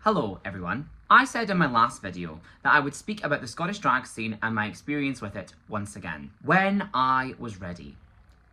Hello everyone. I said in my last video that I would speak about the Scottish drag scene and my experience with it once again, when I was ready.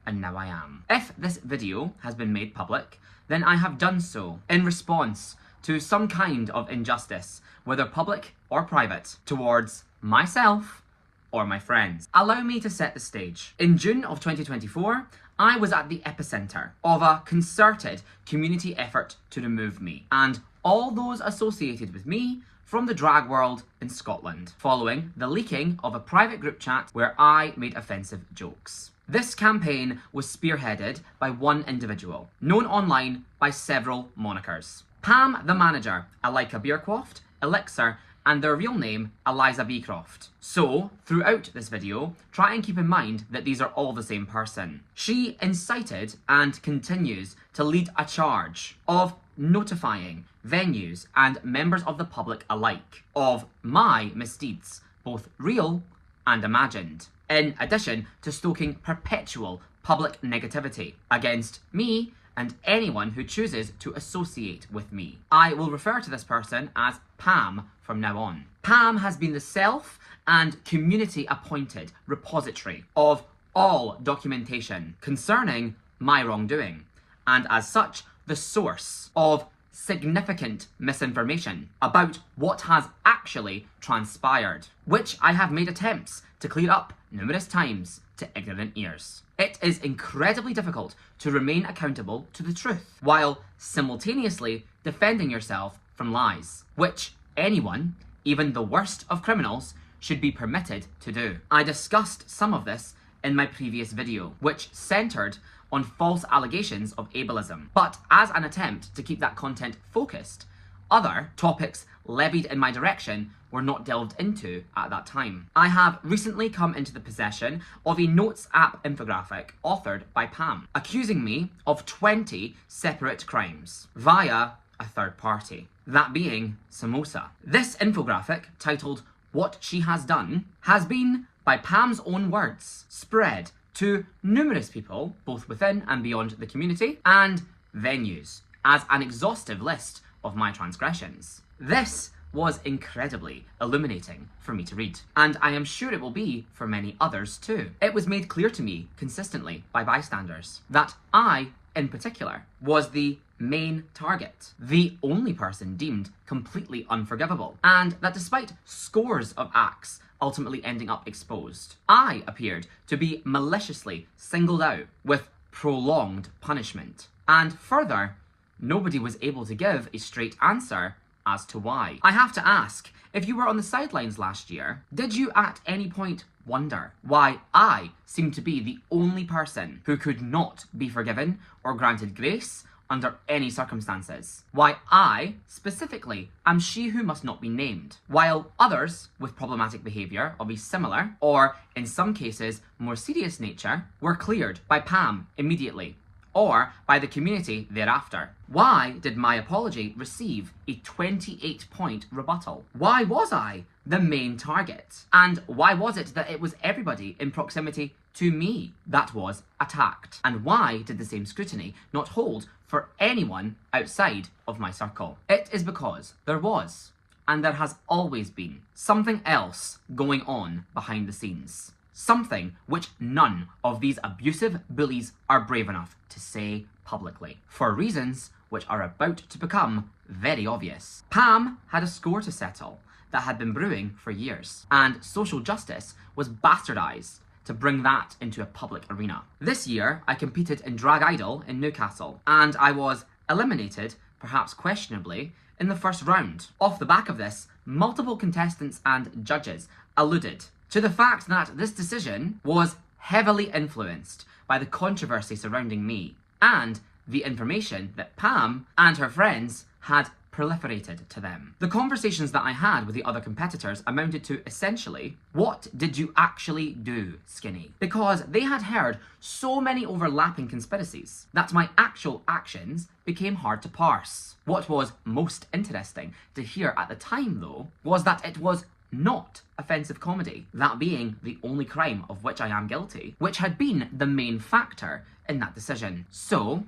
And now I am. If this video has been made public, then I have done so in response to some kind of injustice, whether public or private, towards myself or my friends. Allow me to set the stage. In June of 2024, I was at the epicenter of a concerted community effort to remove me and all those associated with me from the drag world in Scotland, following the leaking of a private group chat where I made offensive jokes. This campaign was spearheaded by one individual, known online by several monikers. Pam the manager, Eliza Beecroft, Elixir, and their real name, Eliza Beecroft. So, throughout this video, try and keep in mind that these are all the same person. She incited and continues to lead a charge of notifying venues and members of the public alike of my misdeeds, both real and imagined, in addition to stoking perpetual public negativity against me and anyone who chooses to associate with me. I will refer to this person as Pam from now on. Pam has been the self and community appointed repository of all documentation concerning my wrongdoing, and as such, the source of significant misinformation about what has actually transpired, which I have made attempts to clear up numerous times to ignorant ears. It is incredibly difficult to remain accountable to the truth while simultaneously defending yourself from lies, which anyone, even the worst of criminals, should be permitted to do. I discussed some of this in my previous video, which centered on false allegations of ableism, but as an attempt to keep that content focused, other topics levied in my direction were not delved into at that time. I have recently come into the possession of a Notes app infographic authored by Pam, accusing me of 20 separate crimes via a third party, that being Samosa. This infographic, titled What She Has Done, has been, by Pam's own words, spread to numerous people, both within and beyond the community, and venues, as an exhaustive list of my transgressions. This was incredibly illuminating for me to read, and I am sure it will be for many others too. It was made clear to me consistently by bystanders that I, in particular, was the main target, the only person deemed completely unforgivable, and that despite scores of acts ultimately ending up exposed, I appeared to be maliciously singled out with prolonged punishment. And further, nobody was able to give a straight answer as to why. I have to ask, if you were on the sidelines last year, did you at any point wonder why I seemed to be the only person who could not be forgiven or granted grace under any circumstances? Why I, specifically, am she who must not be named, while others with problematic behaviour of a similar, or in some cases more serious nature, were cleared by Pam immediately, or by the community thereafter? Why did my apology receive a 28-point rebuttal? Why was I the main target? And why was it that it was everybody in proximity to me that was attacked? And why did the same scrutiny not hold for anyone outside of my circle? It is because there was, and there has always been, something else going on behind the scenes. Something which none of these abusive bullies are brave enough to say publicly, for reasons which are about to become very obvious. Pam had a score to settle that had been brewing for years, and social justice was bastardized to bring that into a public arena. This year, I competed in Drag Idol in Newcastle, and I was eliminated, perhaps questionably, in the first round. Off the back of this, multiple contestants and judges alluded to the fact that this decision was heavily influenced by the controversy surrounding me and the information that Pam and her friends had proliferated to them. The conversations that I had with the other competitors amounted to essentially, what did you actually do, Skinny? Because they had heard so many overlapping conspiracies that my actual actions became hard to parse. What was most interesting to hear at the time, though, was that it was not offensive comedy, that being the only crime of which I am guilty, which had been the main factor in that decision. So,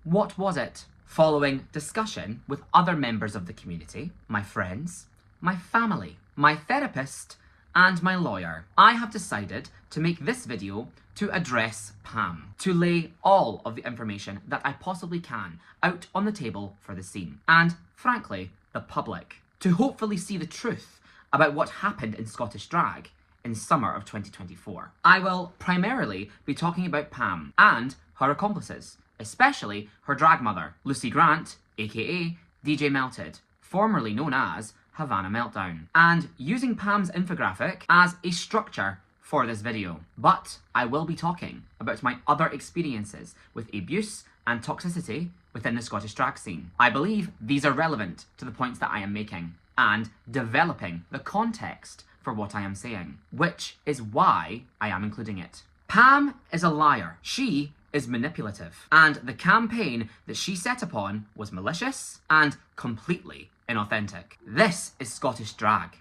what was it? following discussion with other members of the community, my friends, my family, my therapist, and my lawyer, I have decided to make this video to address Pam, to lay all of the information that I possibly can out on the table for the scene, and frankly, the public, to hopefully see the truth about what happened in Scottish drag in summer of 2024. I will primarily be talking about Pam and her accomplices, especially her drag mother, Lucy Grant, aka DJ Melted, formerly known as Havana Meltdown, and using Pam's infographic as a structure for this video. But I will be talking about my other experiences with abuse and toxicity within the Scottish drag scene. I believe these are relevant to the points that I am making and developing the context for what I am saying, which is why I am including it. Pam is a liar. She is manipulative, and the campaign that she set upon was malicious and completely inauthentic. This is Scottish drag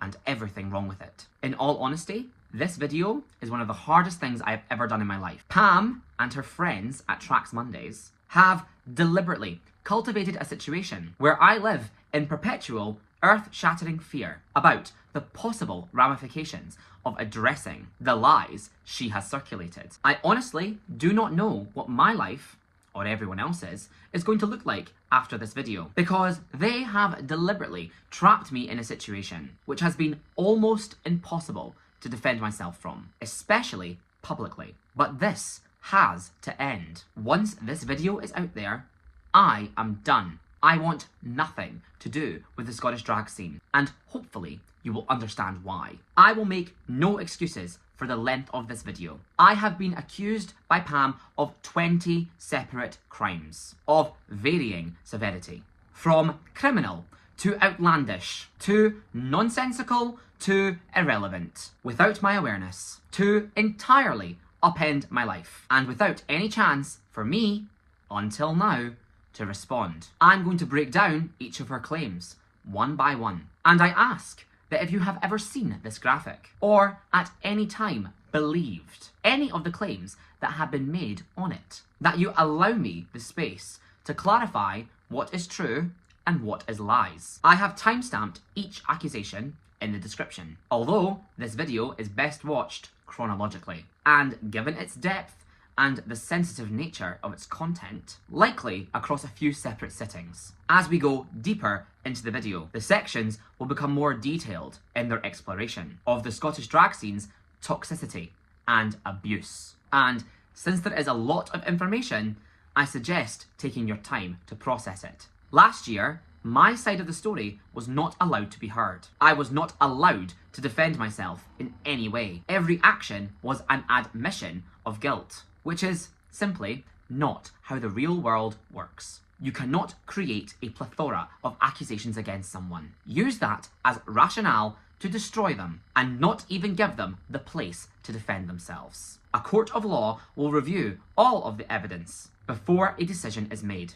and everything wrong with it. In all honesty, this video is one of the hardest things I have ever done in my life. Pam and her friends at Tracks Mondays have deliberately cultivated a situation where I live in perpetual earth-shattering fear about the possible ramifications of addressing the lies she has circulated. I honestly do not know what my life, or everyone else's, is going to look like after this video, because they have deliberately trapped me in a situation which has been almost impossible to defend myself from, especially publicly. But this has to end. Once this video is out there, I am done. I want nothing to do with the Scottish drag scene, and hopefully you will understand why. I will make no excuses for the length of this video. I have been accused by Pam of 20 separate crimes of varying severity, from criminal to outlandish to nonsensical to irrelevant, without my awareness, to entirely upend my life, and without any chance for me, until now, to respond. I'm going to break down each of her claims, one by one. And I ask that if you have ever seen this graphic, or at any time believed any of the claims that have been made on it, that you allow me the space to clarify what is true and what is lies. I have timestamped each accusation in the description, although this video is best watched chronologically, and given its depth and the sensitive nature of its content, likely across a few separate sittings. As we go deeper into the video, the sections will become more detailed in their exploration of the Scottish drag scene's toxicity and abuse. And since there is a lot of information, I suggest taking your time to process it. Last year, my side of the story was not allowed to be heard. I was not allowed to defend myself in any way. Every action was an admission of guilt, which is simply not how the real world works. You cannot create a plethora of accusations against someone, use that as rationale to destroy them, and not even give them the place to defend themselves. A court of law will review all of the evidence before a decision is made.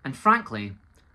And frankly,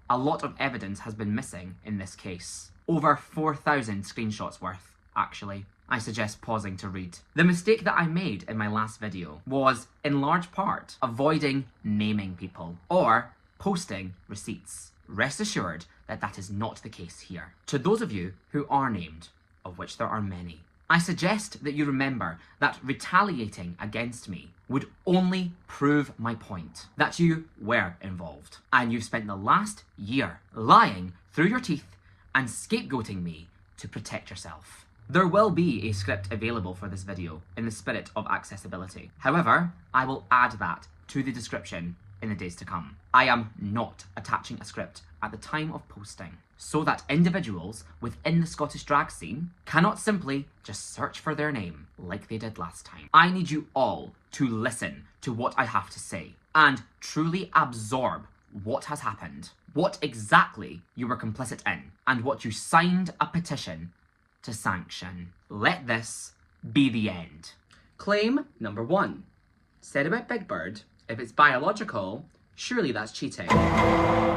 a lot of evidence has been missing in this case. Over 4,000 screenshots worth, actually. I suggest pausing to read. The mistake that I made in my last video was, in large part, avoiding naming people or posting receipts. Rest assured that that is not the case here. To those of you who are named, of which there are many, I suggest that you remember that retaliating against me would only prove my point, that you were involved, and you've spent the last year lying through your teeth and scapegoating me to protect yourself. There will be a script available for this video in the spirit of accessibility. However, I will add that to the description in the days to come. I am not attaching a script at the time of posting, so that individuals within the Scottish drag scene cannot simply just search for their name like they did last time. I need you all to listen to what I have to say and truly absorb what has happened, what exactly you were complicit in, and what you signed a petition to sanction. Let this be the end. Claim number 1. Said about Big Burd, if it's biological, surely that's cheating.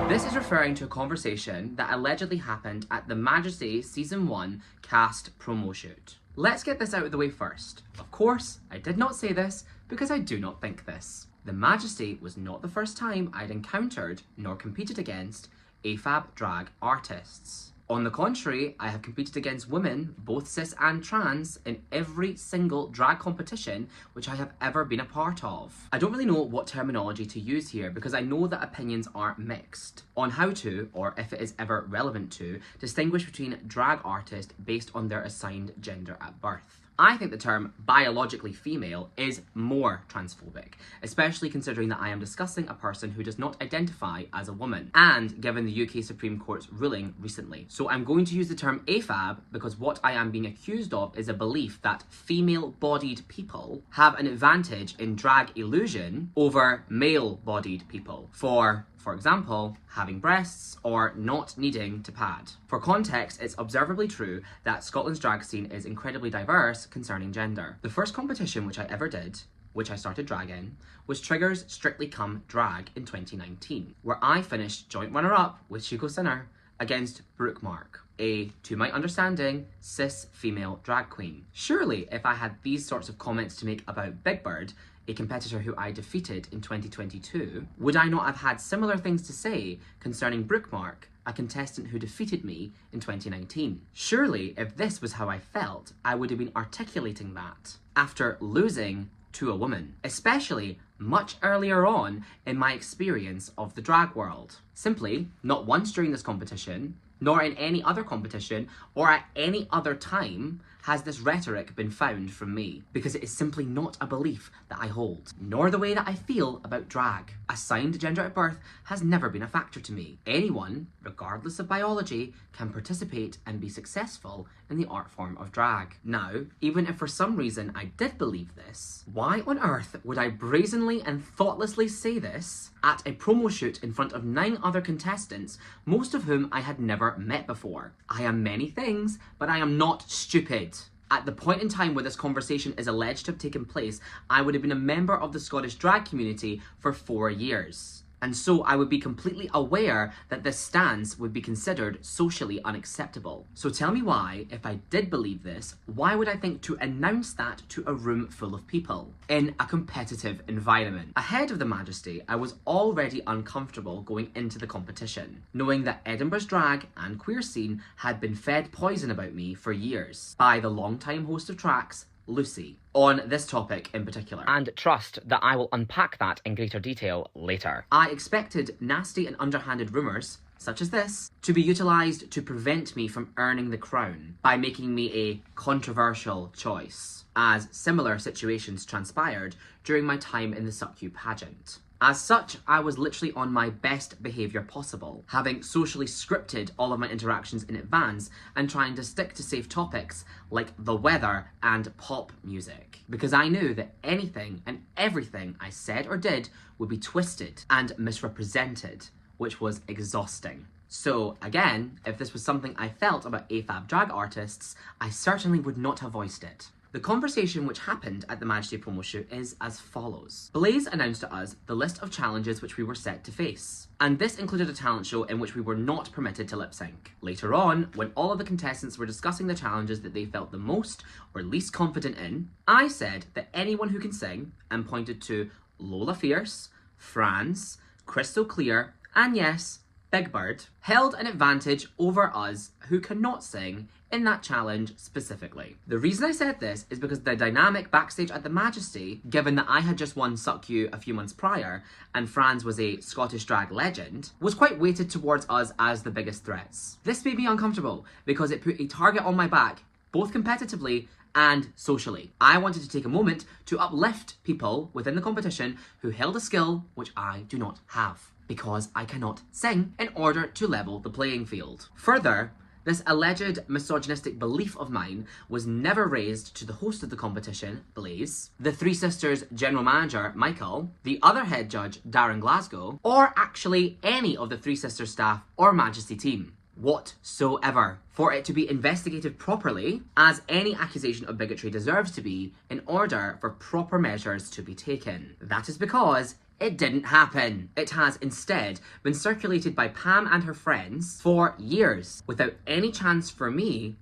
This is referring to a conversation that allegedly happened at the Majesty Season 1 cast promo shoot. Let's get this out of the way first. Of course, I did not say this because I do not think this. the Majesty was not the first time I'd encountered nor competed against AFAB drag artists. On the contrary, I have competed against women, both cis and trans, in every single drag competition which I have ever been a part of. I don't really know what terminology to use here because I know that opinions are mixed on how to, or if it is ever relevant to, distinguish between drag artists based on their assigned gender at birth. I think the term biologically female is more transphobic, especially considering that I am discussing a person who does not identify as a woman, and given the UK Supreme Court's ruling recently. So I'm going to use the term AFAB because what I am being accused of is a belief that female-bodied people have an advantage in drag illusion over male-bodied people. For example, having breasts or not needing to pad. For context, it's observably true that Scotland's drag scene is incredibly diverse concerning gender. The first competition which I ever did, which I started drag in, was Trigger's Strictly Come Drag in 2019, where I finished joint runner-up with Chico Sinner against Brookmark, a, to my understanding, cis female drag queen. Surely, if I had these sorts of comments to make about Big Burd, a competitor who I defeated in 2022, would I not have had similar things to say concerning Brookmark, a contestant who defeated me in 2019? Surely, if this was how I felt, I would have been articulating that after losing to a woman, especially much earlier on in my experience of the drag world. Simply, not once during this competition, nor in any other competition, or at any other time, has this rhetoric been found from me, because it is simply not a belief that I hold, nor the way that I feel about drag. Assigned gender at birth has never been a factor to me. Anyone, regardless of biology, can participate and be successful in the art form of drag. Now, even if for some reason I did believe this, why on earth would I brazenly and thoughtlessly say this at a promo shoot in front of 9 other contestants, most of whom I had never met before? I am many things, but I am not stupid. At the point in time where this conversation is alleged to have taken place, I would have been a member of the Scottish drag community for 4 years. And so I would be completely aware that this stance would be considered socially unacceptable. So tell me why, if I did believe this, why would I think to announce that to a room full of people in a competitive environment? Ahead of the Majesty, I was already uncomfortable going into the competition, knowing that Edinburgh's drag and queer scene had been fed poison about me for years by the long-time host of Tracks, Lucy, on this topic in particular. And trust that I will unpack that in greater detail later. I expected nasty and underhanded rumours, such as this, to be utilised to prevent me from earning the crown by making me a controversial choice, as similar situations transpired during my time in the SUCU pageant. As such, I was literally on my best behaviour possible, having socially scripted all of my interactions in advance and trying to stick to safe topics like the weather and pop music, because I knew that anything and everything I said or did would be twisted and misrepresented, which was exhausting. So again, if this was something I felt about AFAB drag artists, I certainly would not have voiced it. The conversation which happened at the Majesty promo shoot is as follows. Blaze announced to us the list of challenges which we were set to face, and this included a talent show in which we were not permitted to lip sync. Later on, when all of the contestants were discussing the challenges that they felt the most or least confident in, I said that anyone who can sing, and pointed to Lola Fierce, Franz, Crystal Clear, and yes, Big Burd, held an advantage over us who cannot sing in that challenge specifically. The reason I said this is because the dynamic backstage at the Majesty, given that I had just won SUCU a few months prior and Franz was a Scottish drag legend, was quite weighted towards us as the biggest threats. This made me uncomfortable because it put a target on my back, both competitively and socially. I wanted to take a moment to uplift people within the competition who held a skill which I do not have, because I cannot sing, in order to level the playing field. Further, this alleged misogynistic belief of mine was never raised to the host of the competition, Blaze, the Three Sisters general manager, Michael, the other head judge, Darren Glasgow, or actually any of the Three Sisters staff or Majesty team whatsoever, for it to be investigated properly, as any accusation of bigotry deserves to be, in order for proper measures to be taken. That is because it didn't happen. It has instead been circulated by Pam and her friends for years, without any chance for me,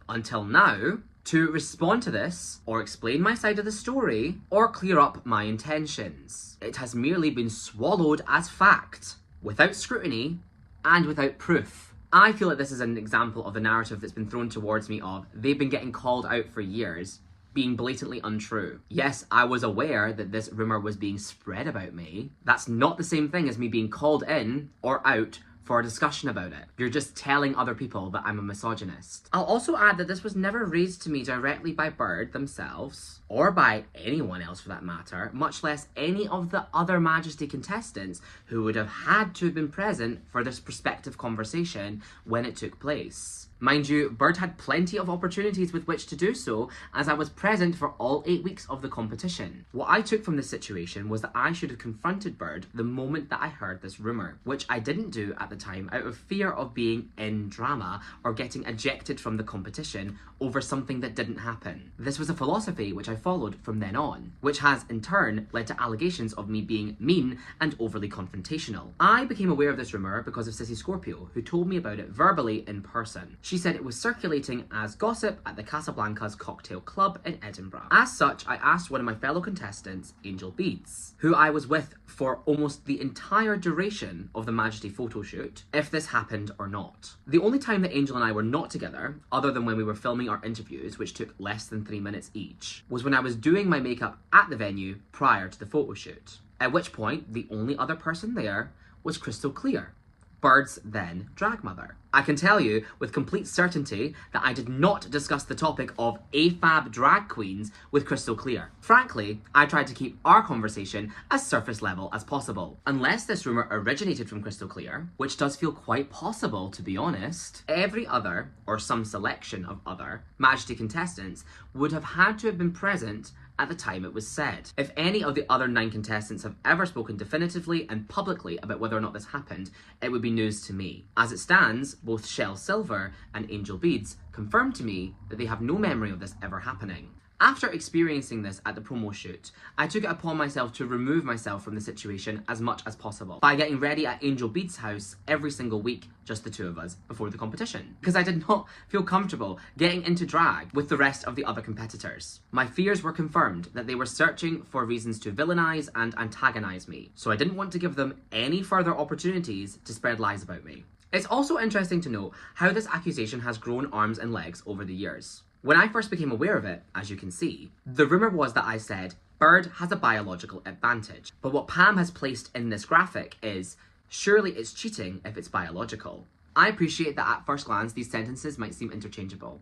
until now, to respond to this, or explain my side of the story, or clear up my intentions. It has merely been swallowed as fact, without scrutiny, and without proof. I feel that this is an example of the narrative that's been thrown towards me of they've been getting called out for years, being blatantly untrue. Yes, I was aware that this rumour was being spread about me. That's not the same thing as me being called in or out for a discussion about it. You're just telling other people that I'm a misogynist. I'll also add that this was never raised to me directly by Burd themselves, or by anyone else for that matter, much less any of the other Majesty contestants who would have had to have been present for this prospective conversation when it took place. Mind you, Burd had plenty of opportunities with which to do so, as I was present for all 8 weeks of the competition. What I took from this situation was that I should have confronted Burd the moment that I heard this rumour, which I didn't do at the time out of fear of being in drama or getting ejected from the competition over something that didn't happen. This was a philosophy which I followed from then on, which has in turn led to allegations of me being mean and overly confrontational. I became aware of this rumour because of Sissy Scorpio, who told me about it verbally in person. She said it was circulating as gossip at the Casablanca's cocktail club in Edinburgh. As such, I asked one of my fellow contestants, Angel Beads, who I was with for almost the entire duration of the Majesty photo shoot, if this happened or not. The only time that Angel and I were not together, other than when we were filming our interviews, which took less than 3 minutes each, was when I was doing my makeup at the venue prior to the photo shoot. At which point, the only other person there was Crystal Clear, Burd's then drag mother. I can tell you with complete certainty that I did not discuss the topic of AFAB drag queens with Crystal Clear. Frankly, I tried to keep our conversation as surface level as possible. Unless this rumour originated from Crystal Clear, which does feel quite possible to be honest, every other, or some selection of other, Majesty contestants would have had to have been present at the time it was said. If any of the other 9 contestants have ever spoken definitively and publicly about whether or not this happened, it would be news to me. As it stands, both Shell Silver and Angel Beads confirmed to me that they have no memory of this ever happening. After experiencing this at the promo shoot, I took it upon myself to remove myself from the situation as much as possible by getting ready at Angel Beads' house every single week, just the two of us, before the competition. Because I did not feel comfortable getting into drag with the rest of the other competitors. My fears were confirmed that they were searching for reasons to villainize and antagonize me, so I didn't want to give them any further opportunities to spread lies about me. It's also interesting to note how this accusation has grown arms and legs over the years. When I first became aware of it, as you can see, the rumour was that I said, Burd has a biological advantage. But what Pam has placed in this graphic is, surely it's cheating if it's biological. I appreciate that at first glance these sentences might seem interchangeable,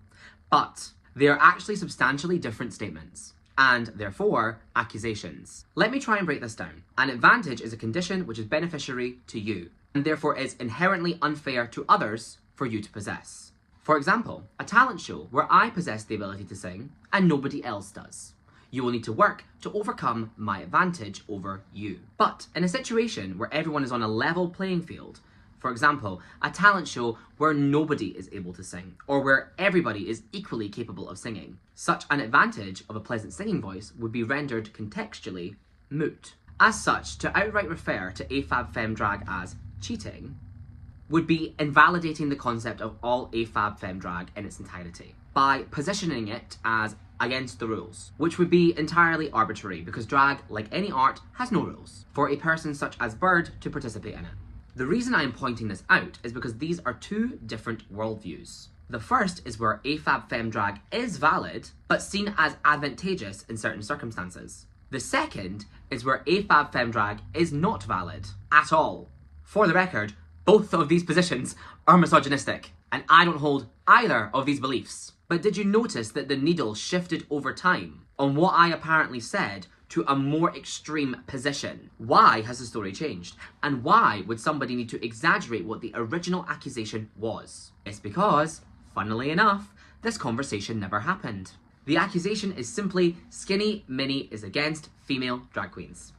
but they are actually substantially different statements, and therefore accusations. Let me try and break this down. An advantage is a condition which is beneficiary to you, and therefore is inherently unfair to others for you to possess. For example, a talent show where I possess the ability to sing and nobody else does. You will need to work to overcome my advantage over you. But in a situation where everyone is on a level playing field, for example, a talent show where nobody is able to sing, or where everybody is equally capable of singing, such an advantage of a pleasant singing voice would be rendered contextually moot. As such, to outright refer to AFAB Femme Drag as cheating would be invalidating the concept of all AFAB Femme Drag in its entirety by positioning it as against the rules, which would be entirely arbitrary because drag, like any art, has no rules for a person such as Burd to participate in it. The reason I am pointing this out is because these are two different worldviews. The first is where AFAB Femme Drag is valid, but seen as advantageous in certain circumstances. The second is where AFAB Femme Drag is not valid at all. For the record, both of these positions are misogynistic, and I don't hold either of these beliefs. But did you notice that the needle shifted over time on what I apparently said to a more extreme position? Why has the story changed? And why would somebody need to exaggerate what the original accusation was? It's because, funnily enough, this conversation never happened. The accusation is simply Skinny Minnie is against female drag queens,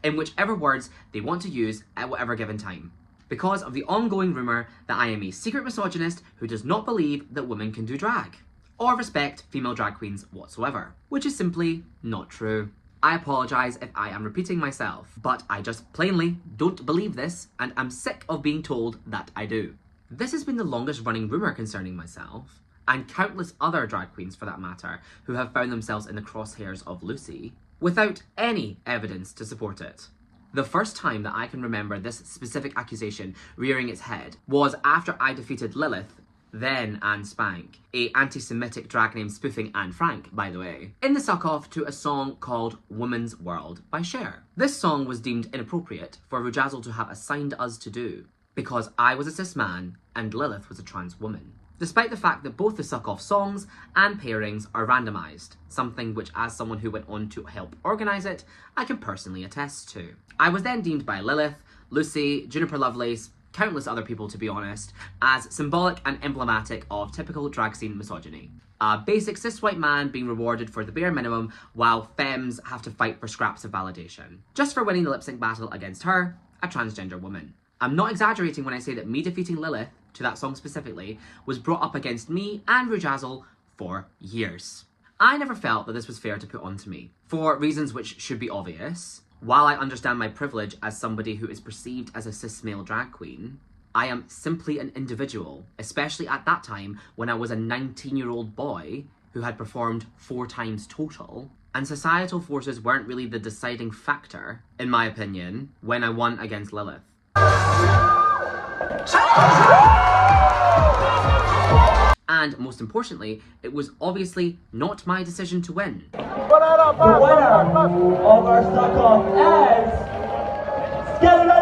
in whichever words they want to use at whatever given time, because of the ongoing rumour that I am a secret misogynist who does not believe that women can do drag, or respect female drag queens whatsoever, which is simply not true. I apologise if I am repeating myself, but I just plainly don't believe this, and I'm sick of being told that I do. This has been the longest running rumour concerning myself, and countless other drag queens for that matter, who have found themselves in the crosshairs of Lucy, without any evidence to support it. The first time that I can remember this specific accusation rearing its head was after I defeated Lilith, then Anne Spank, a anti-Semitic drag name spoofing Anne Frank, by the way, in the suck-off to a song called Woman's World by Cher. This song was deemed inappropriate for Rujazzle to have assigned us to do, because I was a cis man and Lilith was a trans woman. Despite the fact that both the suck-off songs and pairings are randomised, something which, as someone who went on to help organise it, I can personally attest to. I was then deemed by Lilith, Lucy, Juniper Lovelace, countless other people to be honest, as symbolic and emblematic of typical drag scene misogyny. A basic cis white man being rewarded for the bare minimum while femmes have to fight for scraps of validation. Just for winning the lip sync battle against her, a transgender woman. I'm not exaggerating when I say that me defeating Lilith, to that song specifically, was brought up against me and Rujazzle for years. I never felt that this was fair to put onto me, for reasons which should be obvious. While I understand my privilege as somebody who is perceived as a cis male drag queen, I am simply an individual, especially at that time when I was a 19-year-old boy who had performed 4 times total, and societal forces weren't really the deciding factor, in my opinion, when I won against Lilith. And most importantly, it was obviously not my decision to win. The winner of our suck-off is Skeleton!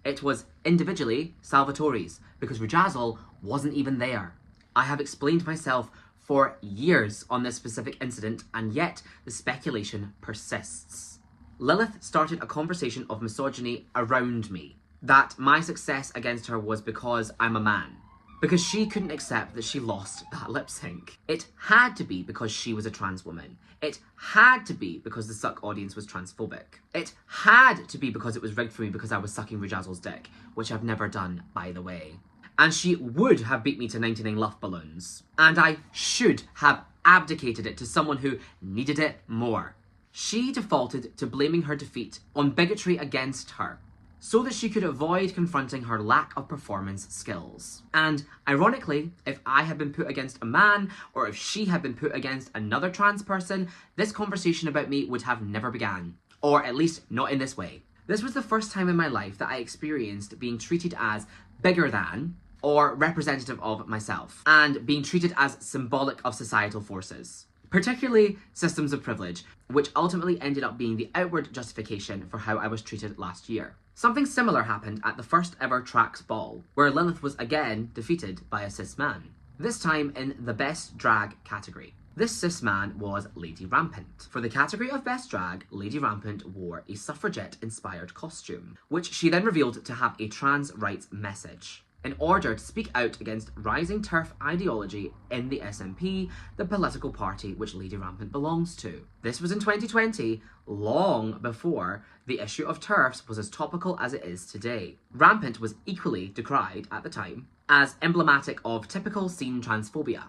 It was individually Salvatore's, because Rujazzle wasn't even there. I have explained myself for years on this specific incident, and yet the speculation persists. Lilith started a conversation of misogyny around me, that my success against her was because I'm a man. Because she couldn't accept that she lost that lip sync. It had to be because she was a trans woman. It had to be because the suck audience was transphobic. It had to be because it was rigged for me because I was sucking Rujazzle's dick, which I've never done, by the way. And she would have beat me to 99 luff balloons. And I should have abdicated it to someone who needed it more. She defaulted to blaming her defeat on bigotry against her, so that she could avoid confronting her lack of performance skills. And ironically, if I had been put against a man, or if she had been put against another trans person, this conversation about me would have never began. Or at least not in this way. This was the first time in my life that I experienced being treated as bigger than, or representative of myself, and being treated as symbolic of societal forces. Particularly systems of privilege, which ultimately ended up being the outward justification for how I was treated last year. Something similar happened at the first ever Tracks Ball, where Lilith was again defeated by a cis man, this time in the Best Drag category. This cis man was Lady Rampant. For the category of Best Drag, Lady Rampant wore a suffragette-inspired costume, which she then revealed to have a trans rights message, in order to speak out against rising TERF ideology in the SNP, the political party which Lady Rampant belongs to. This was in 2020, long before the issue of TERFs was as topical as it is today. Rampant was equally decried at the time as emblematic of typical scene transphobia,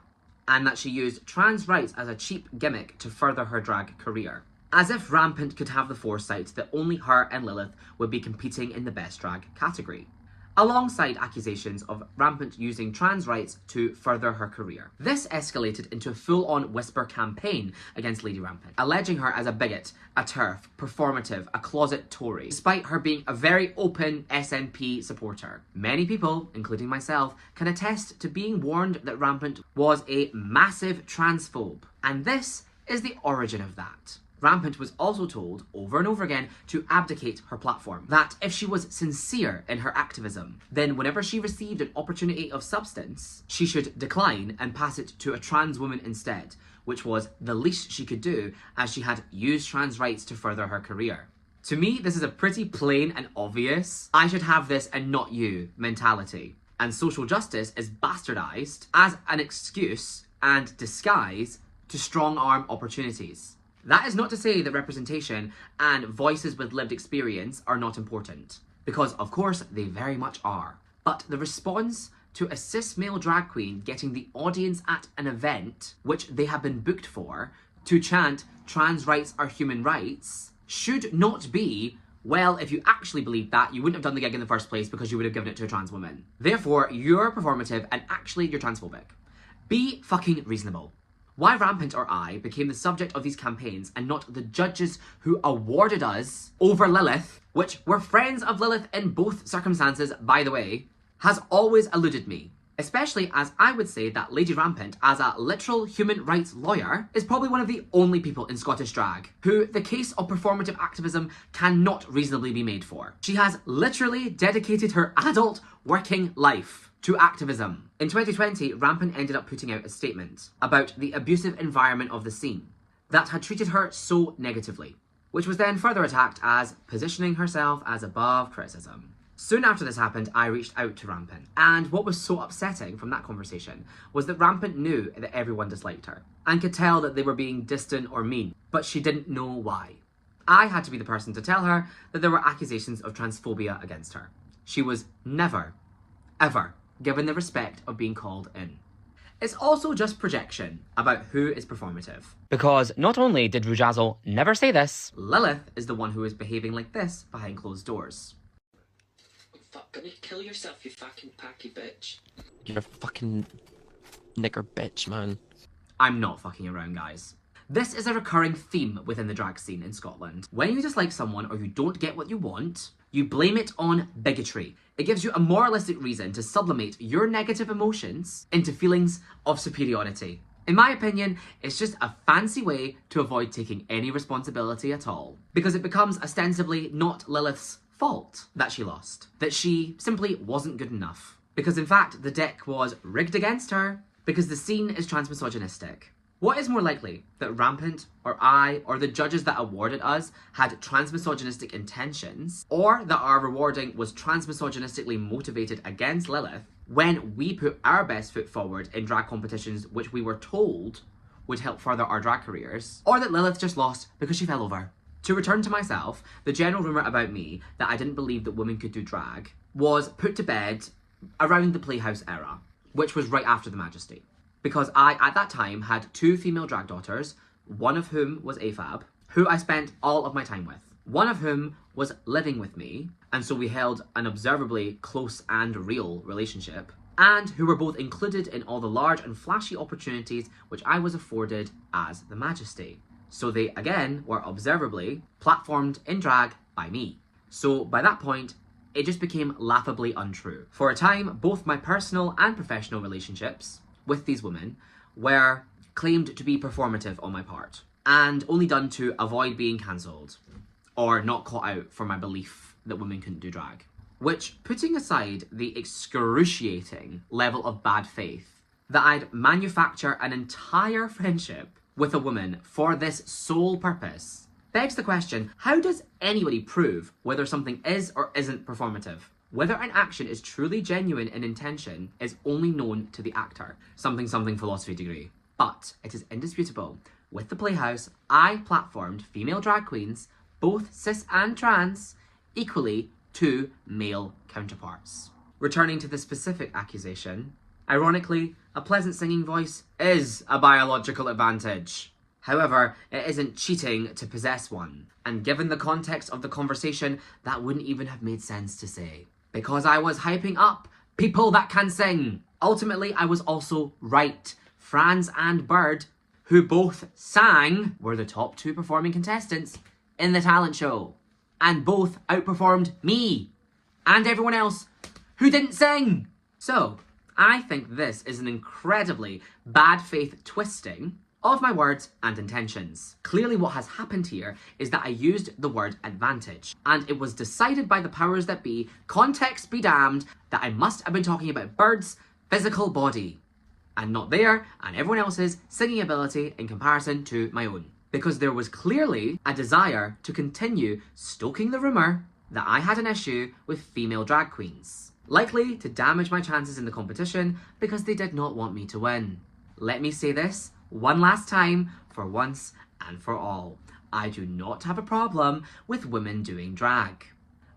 and that she used trans rights as a cheap gimmick to further her drag career. As if Rampant could have the foresight that only her and Lilith would be competing in the Best Drag category, alongside accusations of Rampant using trans rights to further her career. This escalated into a full-on whisper campaign against Lady Rampant, alleging her as a bigot, a TERF, performative, a closet Tory, despite her being a very open SNP supporter. Many people, including myself, can attest to being warned that Rampant was a massive transphobe, and this is the origin of that. Rampant was also told over and over again to abdicate her platform, that if she was sincere in her activism, then whenever she received an opportunity of substance, she should decline and pass it to a trans woman instead, which was the least she could do as she had used trans rights to further her career. To me, this is a pretty plain and obvious I should have this and not you mentality. And social justice is bastardized as an excuse and disguise to strong-arm opportunities. That is not to say that representation and voices with lived experience are not important, because of course they very much are. But the response to a cis male drag queen getting the audience at an event, which they have been booked for, to chant trans rights are human rights, should not be, Well, if you actually believed that, you wouldn't have done the gig in the first place because you would have given it to a trans woman. Therefore, you're performative and actually you're transphobic. Be fucking reasonable. Why Rampant or I became the subject of these campaigns and not the judges who awarded us over Lilith, which were friends of Lilith in both circumstances, by the way, has always eluded me. Especially as I would say that Lady Rampant, as a literal human rights lawyer, is probably one of the only people in Scottish drag who the case of performative activism cannot reasonably be made for. She has literally dedicated her adult working life to activism. In 2020, Rampant ended up putting out a statement about the abusive environment of the scene that had treated her so negatively, which was then further attacked as positioning herself as above criticism. Soon after this happened, I reached out to Rampant, and what was so upsetting from that conversation was that Rampant knew that everyone disliked her, and could tell that they were being distant or mean, but she didn't know why. I had to be the person to tell her that there were accusations of transphobia against her. She was never, ever given the respect of being called in. It's also just projection about who is performative. Because not only did Rujazzle never say this, Lilith is the one who is behaving like this behind closed doors. Fuck, gonna kill yourself, you fucking packy bitch. You're a fucking nigger bitch, man. I'm not fucking around, guys. This is a recurring theme within the drag scene in Scotland. When you dislike someone or you don't get what you want, you blame it on bigotry. It gives you a moralistic reason to sublimate your negative emotions into feelings of superiority. In my opinion, it's just a fancy way to avoid taking any responsibility at all, because it becomes ostensibly not Lilith's fault that she lost, that she simply wasn't good enough. Because in fact, the deck was rigged against her, because the scene is transmisogynistic. What is more likely, that Rampant, or I, or the judges that awarded us had transmisogynistic intentions, or that our rewarding was transmisogynistically motivated against Lilith, when we put our best foot forward in drag competitions which we were told would help further our drag careers, or that Lilith just lost because she fell over? To return to myself, the general rumour about me that I didn't believe that women could do drag was put to bed around the Playhaus era, which was right after the Majesty. Because I, at that time, had 2 female drag daughters, one of whom was AFAB, who I spent all of my time with. One of whom was living with me, and so we held an observably close and real relationship, and who were both included in all the large and flashy opportunities which I was afforded as the Majesty. So they, again, were observably platformed in drag by me. So by that point, it just became laughably untrue. For a time, both my personal and professional relationships with these women were claimed to be performative on my part, and only done to avoid being cancelled, or not caught out for my belief that women couldn't do drag. Which, putting aside the excruciating level of bad faith, that I'd manufacture an entire friendship with a woman for this sole purpose, begs the question, how does anybody prove whether something is or isn't performative? Whether an action is truly genuine in intention is only known to the actor. Something philosophy degree. But it is indisputable. With the Playhaus, I platformed female drag queens, both cis and trans, equally to male counterparts. Returning to the specific accusation, ironically, a pleasant singing voice is a biological advantage. However, it isn't cheating to possess one. And given the context of the conversation, that wouldn't even have made sense to say. Because I was hyping up people that can sing. Ultimately, I was also right. Franz and Burd, who both sang, were the top 2 performing contestants in the talent show. And both outperformed me and everyone else who didn't sing. So, I think this is an incredibly bad faith twisting of my words and intentions. Clearly what has happened here is that I used the word advantage, and it was decided by the powers that be, context be damned, that I must have been talking about Bird's physical body, and not their and everyone else's singing ability in comparison to my own. Because there was clearly a desire to continue stoking the rumour that I had an issue with female drag queens, likely to damage my chances in the competition because they did not want me to win. Let me say this one last time, for once and for all. I do not have a problem with women doing drag.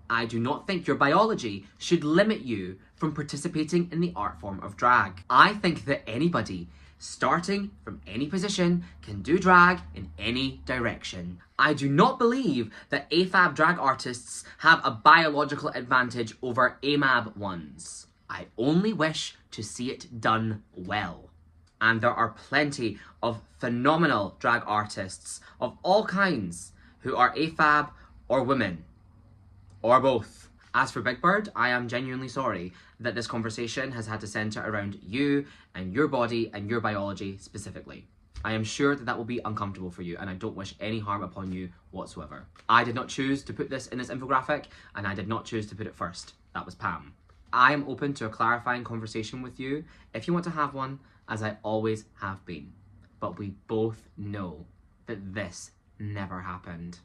I do not think your biology should limit you from participating in the art form of drag. I think that anybody starting from any position, can do drag in any direction. I do not believe that AFAB drag artists have a biological advantage over AMAB ones. I only wish to see it done well. And there are plenty of phenomenal drag artists of all kinds who are AFAB or women, or both. As for Big Burd, I am genuinely sorry that this conversation has had to centre around you and your body and your biology specifically. I am sure that that will be uncomfortable for you, and I don't wish any harm upon you whatsoever. I did not choose to put this in this infographic, and I did not choose to put it first. That was Pam. I am open to a clarifying conversation with you if you want to have one, as I always have been. But we both know that this never happened.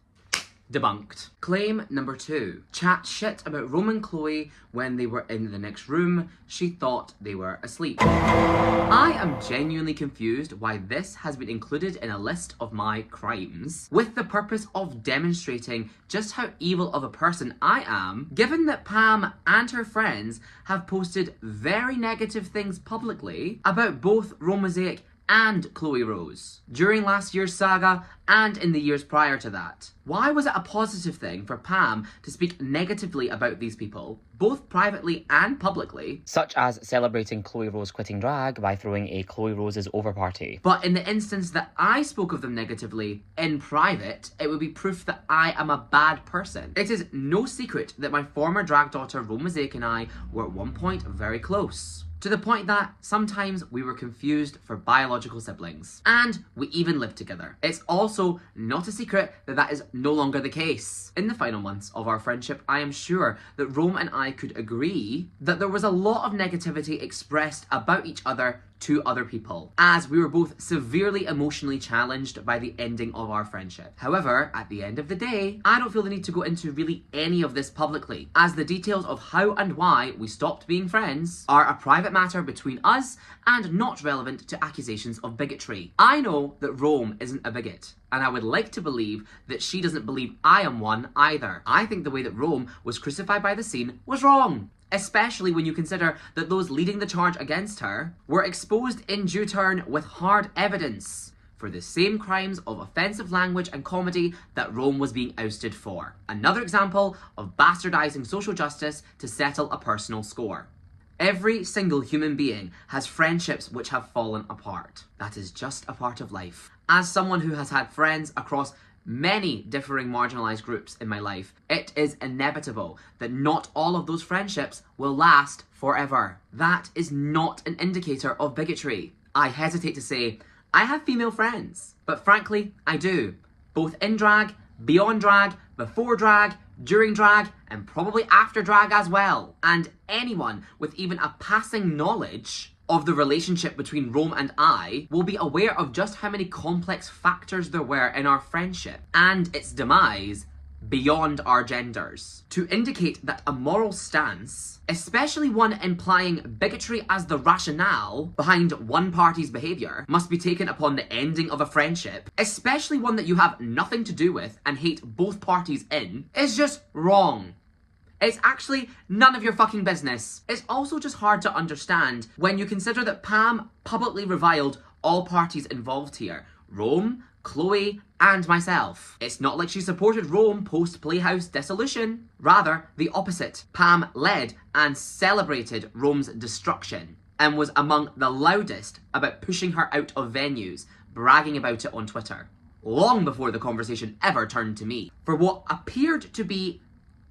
Debunked. Claim number 2. Chat shit about Rome and Chloe when they were in the next room. She thought they were asleep. I am genuinely confused why this has been included in a list of my crimes, with the purpose of demonstrating just how evil of a person I am, given that Pam and her friends have posted very negative things publicly about both Rome Mosaic and Chloe Rose during last year's saga and in the years prior to that. Why was it a positive thing for Pam to speak negatively about these people, both privately and publicly? Such as celebrating Chloe Rose quitting drag by throwing a Chloe Rose's over party. But in the instance that I spoke of them negatively in private, it would be proof that I am a bad person. It is no secret that my former drag daughter Rome Mosaic and I were at one point very close. To the point that sometimes we were confused for biological siblings. And we even lived together. It's also not a secret that that is no longer the case. In the final months of our friendship, I am sure that Rome and I could agree that there was a lot of negativity expressed about each other to other people, as we were both severely emotionally challenged by the ending of our friendship. However, at the end of the day, I don't feel the need to go into really any of this publicly, as the details of how and why we stopped being friends are a private matter between us and not relevant to accusations of bigotry. I know that Rome isn't a bigot, and I would like to believe that she doesn't believe I am one either. I think the way that Rome was crucified by the scene was wrong, especially when you consider that those leading the charge against her were exposed in due turn with hard evidence for the same crimes of offensive language and comedy that Rome was being ousted for. Another example of bastardizing social justice to settle a personal score. Every single human being has friendships which have fallen apart. That is just a part of life. As someone who has had friends across many differing marginalized groups in my life, it is inevitable that not all of those friendships will last forever. That is not an indicator of bigotry. I hesitate to say I have female friends, but frankly, I do. Both in drag, beyond drag, before drag, during drag, and probably after drag as well. And anyone with even a passing knowledge of the relationship between Rome and I will be aware of just how many complex factors there were in our friendship and its demise beyond our genders. To indicate that a moral stance, especially one implying bigotry as the rationale behind one party's behaviour, must be taken upon the ending of a friendship, especially one that you have nothing to do with and hate both parties in, is just wrong. It's actually none of your fucking business. It's also just hard to understand when you consider that Pam publicly reviled all parties involved here. Rome, Chloe, and myself. It's not like she supported Rome post Playhaus dissolution. Rather, the opposite. Pam led and celebrated Rome's destruction and was among the loudest about pushing her out of venues, bragging about it on Twitter, long before the conversation ever turned to me, for what appeared to be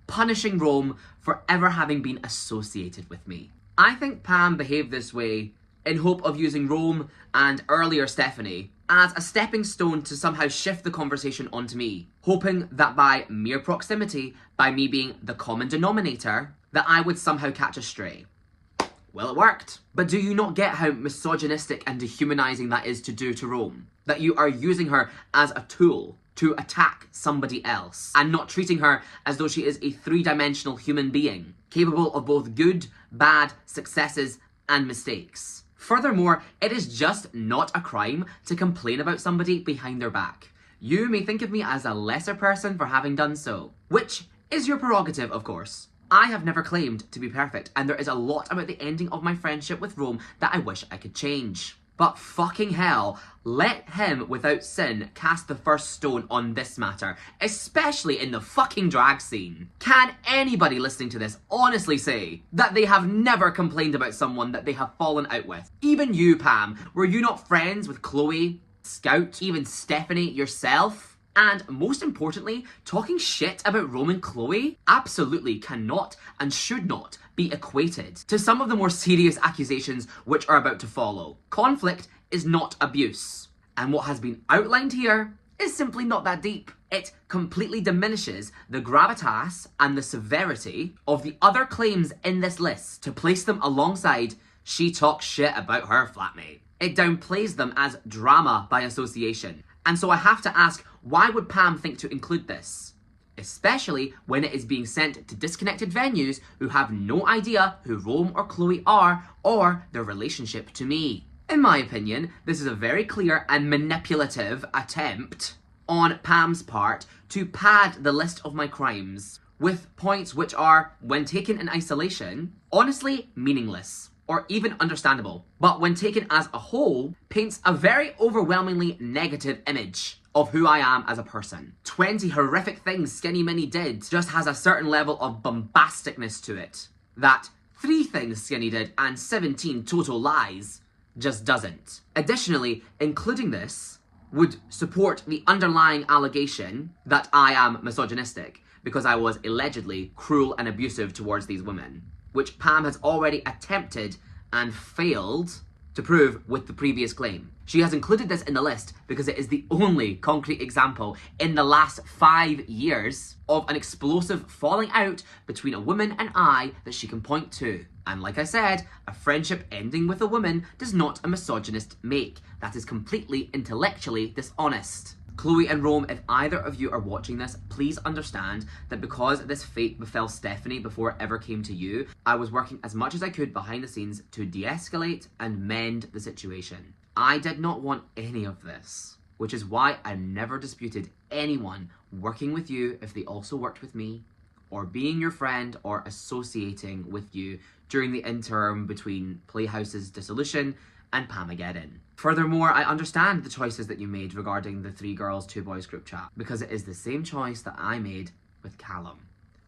punishing Rome for ever having been associated with me. I think Pam behaved this way in hope of using Rome and earlier Stephanie as a stepping stone to somehow shift the conversation onto me, hoping that by mere proximity, by me being the common denominator, that I would somehow catch a stray. Well, it worked. But do you not get how misogynistic and dehumanizing that is to do to Rome? That you are using her as a tool to attack somebody else, and not treating her as though she is a three-dimensional human being, capable of both good, bad, successes, and mistakes. Furthermore, it is just not a crime to complain about somebody behind their back. You may think of me as a lesser person for having done so, which is your prerogative, of course. I have never claimed to be perfect, and there is a lot about the ending of my friendship with Rome that I wish I could change. But fucking hell, let him without sin cast the first stone on this matter, especially in the fucking drag scene. Can anybody listening to this honestly say that they have never complained about someone that they have fallen out with? Even you, Pam, were you not friends with Chloe, Scout, even Stephanie yourself? And most importantly, talking shit about Roman Chloe absolutely cannot and should not be equated to some of the more serious accusations which are about to follow. Conflict is not abuse. And what has been outlined here is simply not that deep. It completely diminishes the gravitas and the severity of the other claims in this list to place them alongside "she talks shit about her flatmate." It downplays them as drama by association. And so I have to ask, why would Pam think to include this? Especially when it is being sent to disconnected venues who have no idea who Rome or Chloe are or their relationship to me. In my opinion, this is a very clear and manipulative attempt on Pam's part to pad the list of my crimes with points which are, when taken in isolation, honestly meaningless or even understandable, but when taken as a whole, paints a very overwhelmingly negative image of who I am as a person. 20 horrific things Skinny Minnie did just has a certain level of bombasticness to it that 3 things Skinny did and 17 total lies just doesn't. Additionally, including this would support the underlying allegation that I am misogynistic because I was allegedly cruel and abusive towards these women, which Pam has already attempted and failed to prove with the previous claim. She has included this in the list because it is the only concrete example in the last 5 years of an explosive falling out between a woman and I that she can point to. And like I said, a friendship ending with a woman does not a misogynist make. That is completely intellectually dishonest. Chloe and Rome, if either of you are watching this, please understand that because this fate befell Stephanie before it ever came to you, I was working as much as I could behind the scenes to de-escalate and mend the situation. I did not want any of this, which is why I never disputed anyone working with you if they also worked with me, or being your friend or associating with you during the interim between Playhaus's dissolution and Pamageddon. Furthermore, I understand the choices that you made regarding the 3 girls, 2 boys group chat, because it is the same choice that I made with Callum.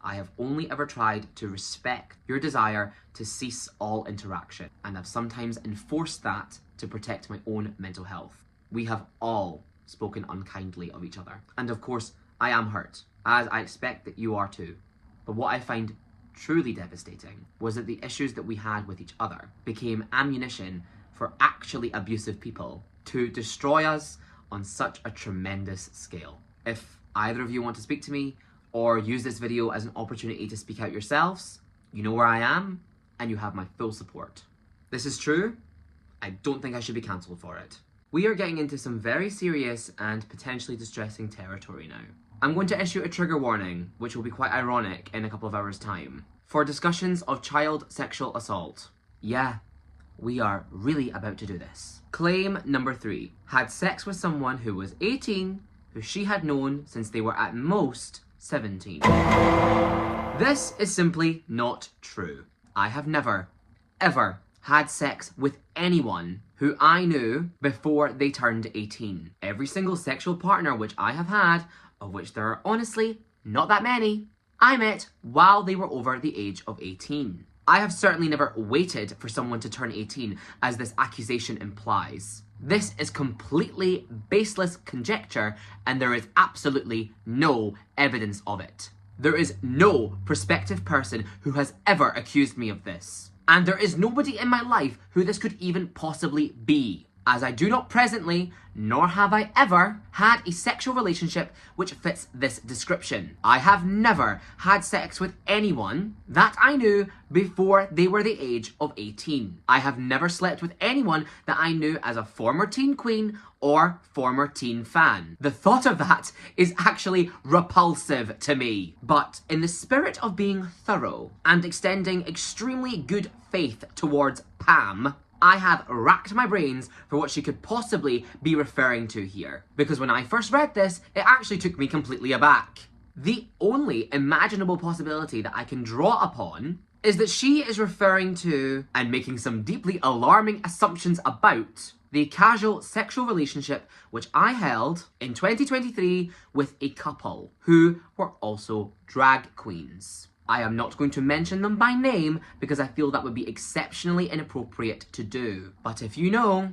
I have only ever tried to respect your desire to cease all interaction, and have sometimes enforced that to protect my own mental health. We have all spoken unkindly of each other. And of course, I am hurt, as I expect that you are too. But what I find truly devastating was that the issues that we had with each other became ammunition for actually abusive people to destroy us on such a tremendous scale. If either of you want to speak to me or use this video as an opportunity to speak out yourselves, you know where I am and you have my full support. This is true. I don't think I should be cancelled for it. We are getting into some very serious and potentially distressing territory now. I'm going to issue a trigger warning, which will be quite ironic in a couple of hours' time, for discussions of child sexual assault. Yeah, we are really about to do this. Claim number 3. Had sex with someone who was 18, who she had known since they were at most 17. This is simply not true. I have never, ever had sex with anyone who I knew before they turned 18. Every single sexual partner which I have had, of which there are honestly not that many, I met while they were over the age of 18. I have certainly never waited for someone to turn 18, as this accusation implies. This is completely baseless conjecture, and there is absolutely no evidence of it. There is no prospective person who has ever accused me of this. And there is nobody in my life who this could even possibly be, as I do not presently, nor have I ever, had a sexual relationship which fits this description. I have never had sex with anyone that I knew before they were the age of 18. I have never slept with anyone that I knew as a former teen queen or former teen fan. The thought of that is actually repulsive to me. But in the spirit of being thorough and extending extremely good faith towards Pam, I have racked my brains for what she could possibly be referring to here. Because when I first read this, it actually took me completely aback. The only imaginable possibility that I can draw upon is that she is referring to, and making some deeply alarming assumptions about, the casual sexual relationship which I held in 2023 with a couple who were also drag queens. I am not going to mention them by name because I feel that would be exceptionally inappropriate to do. But if you know,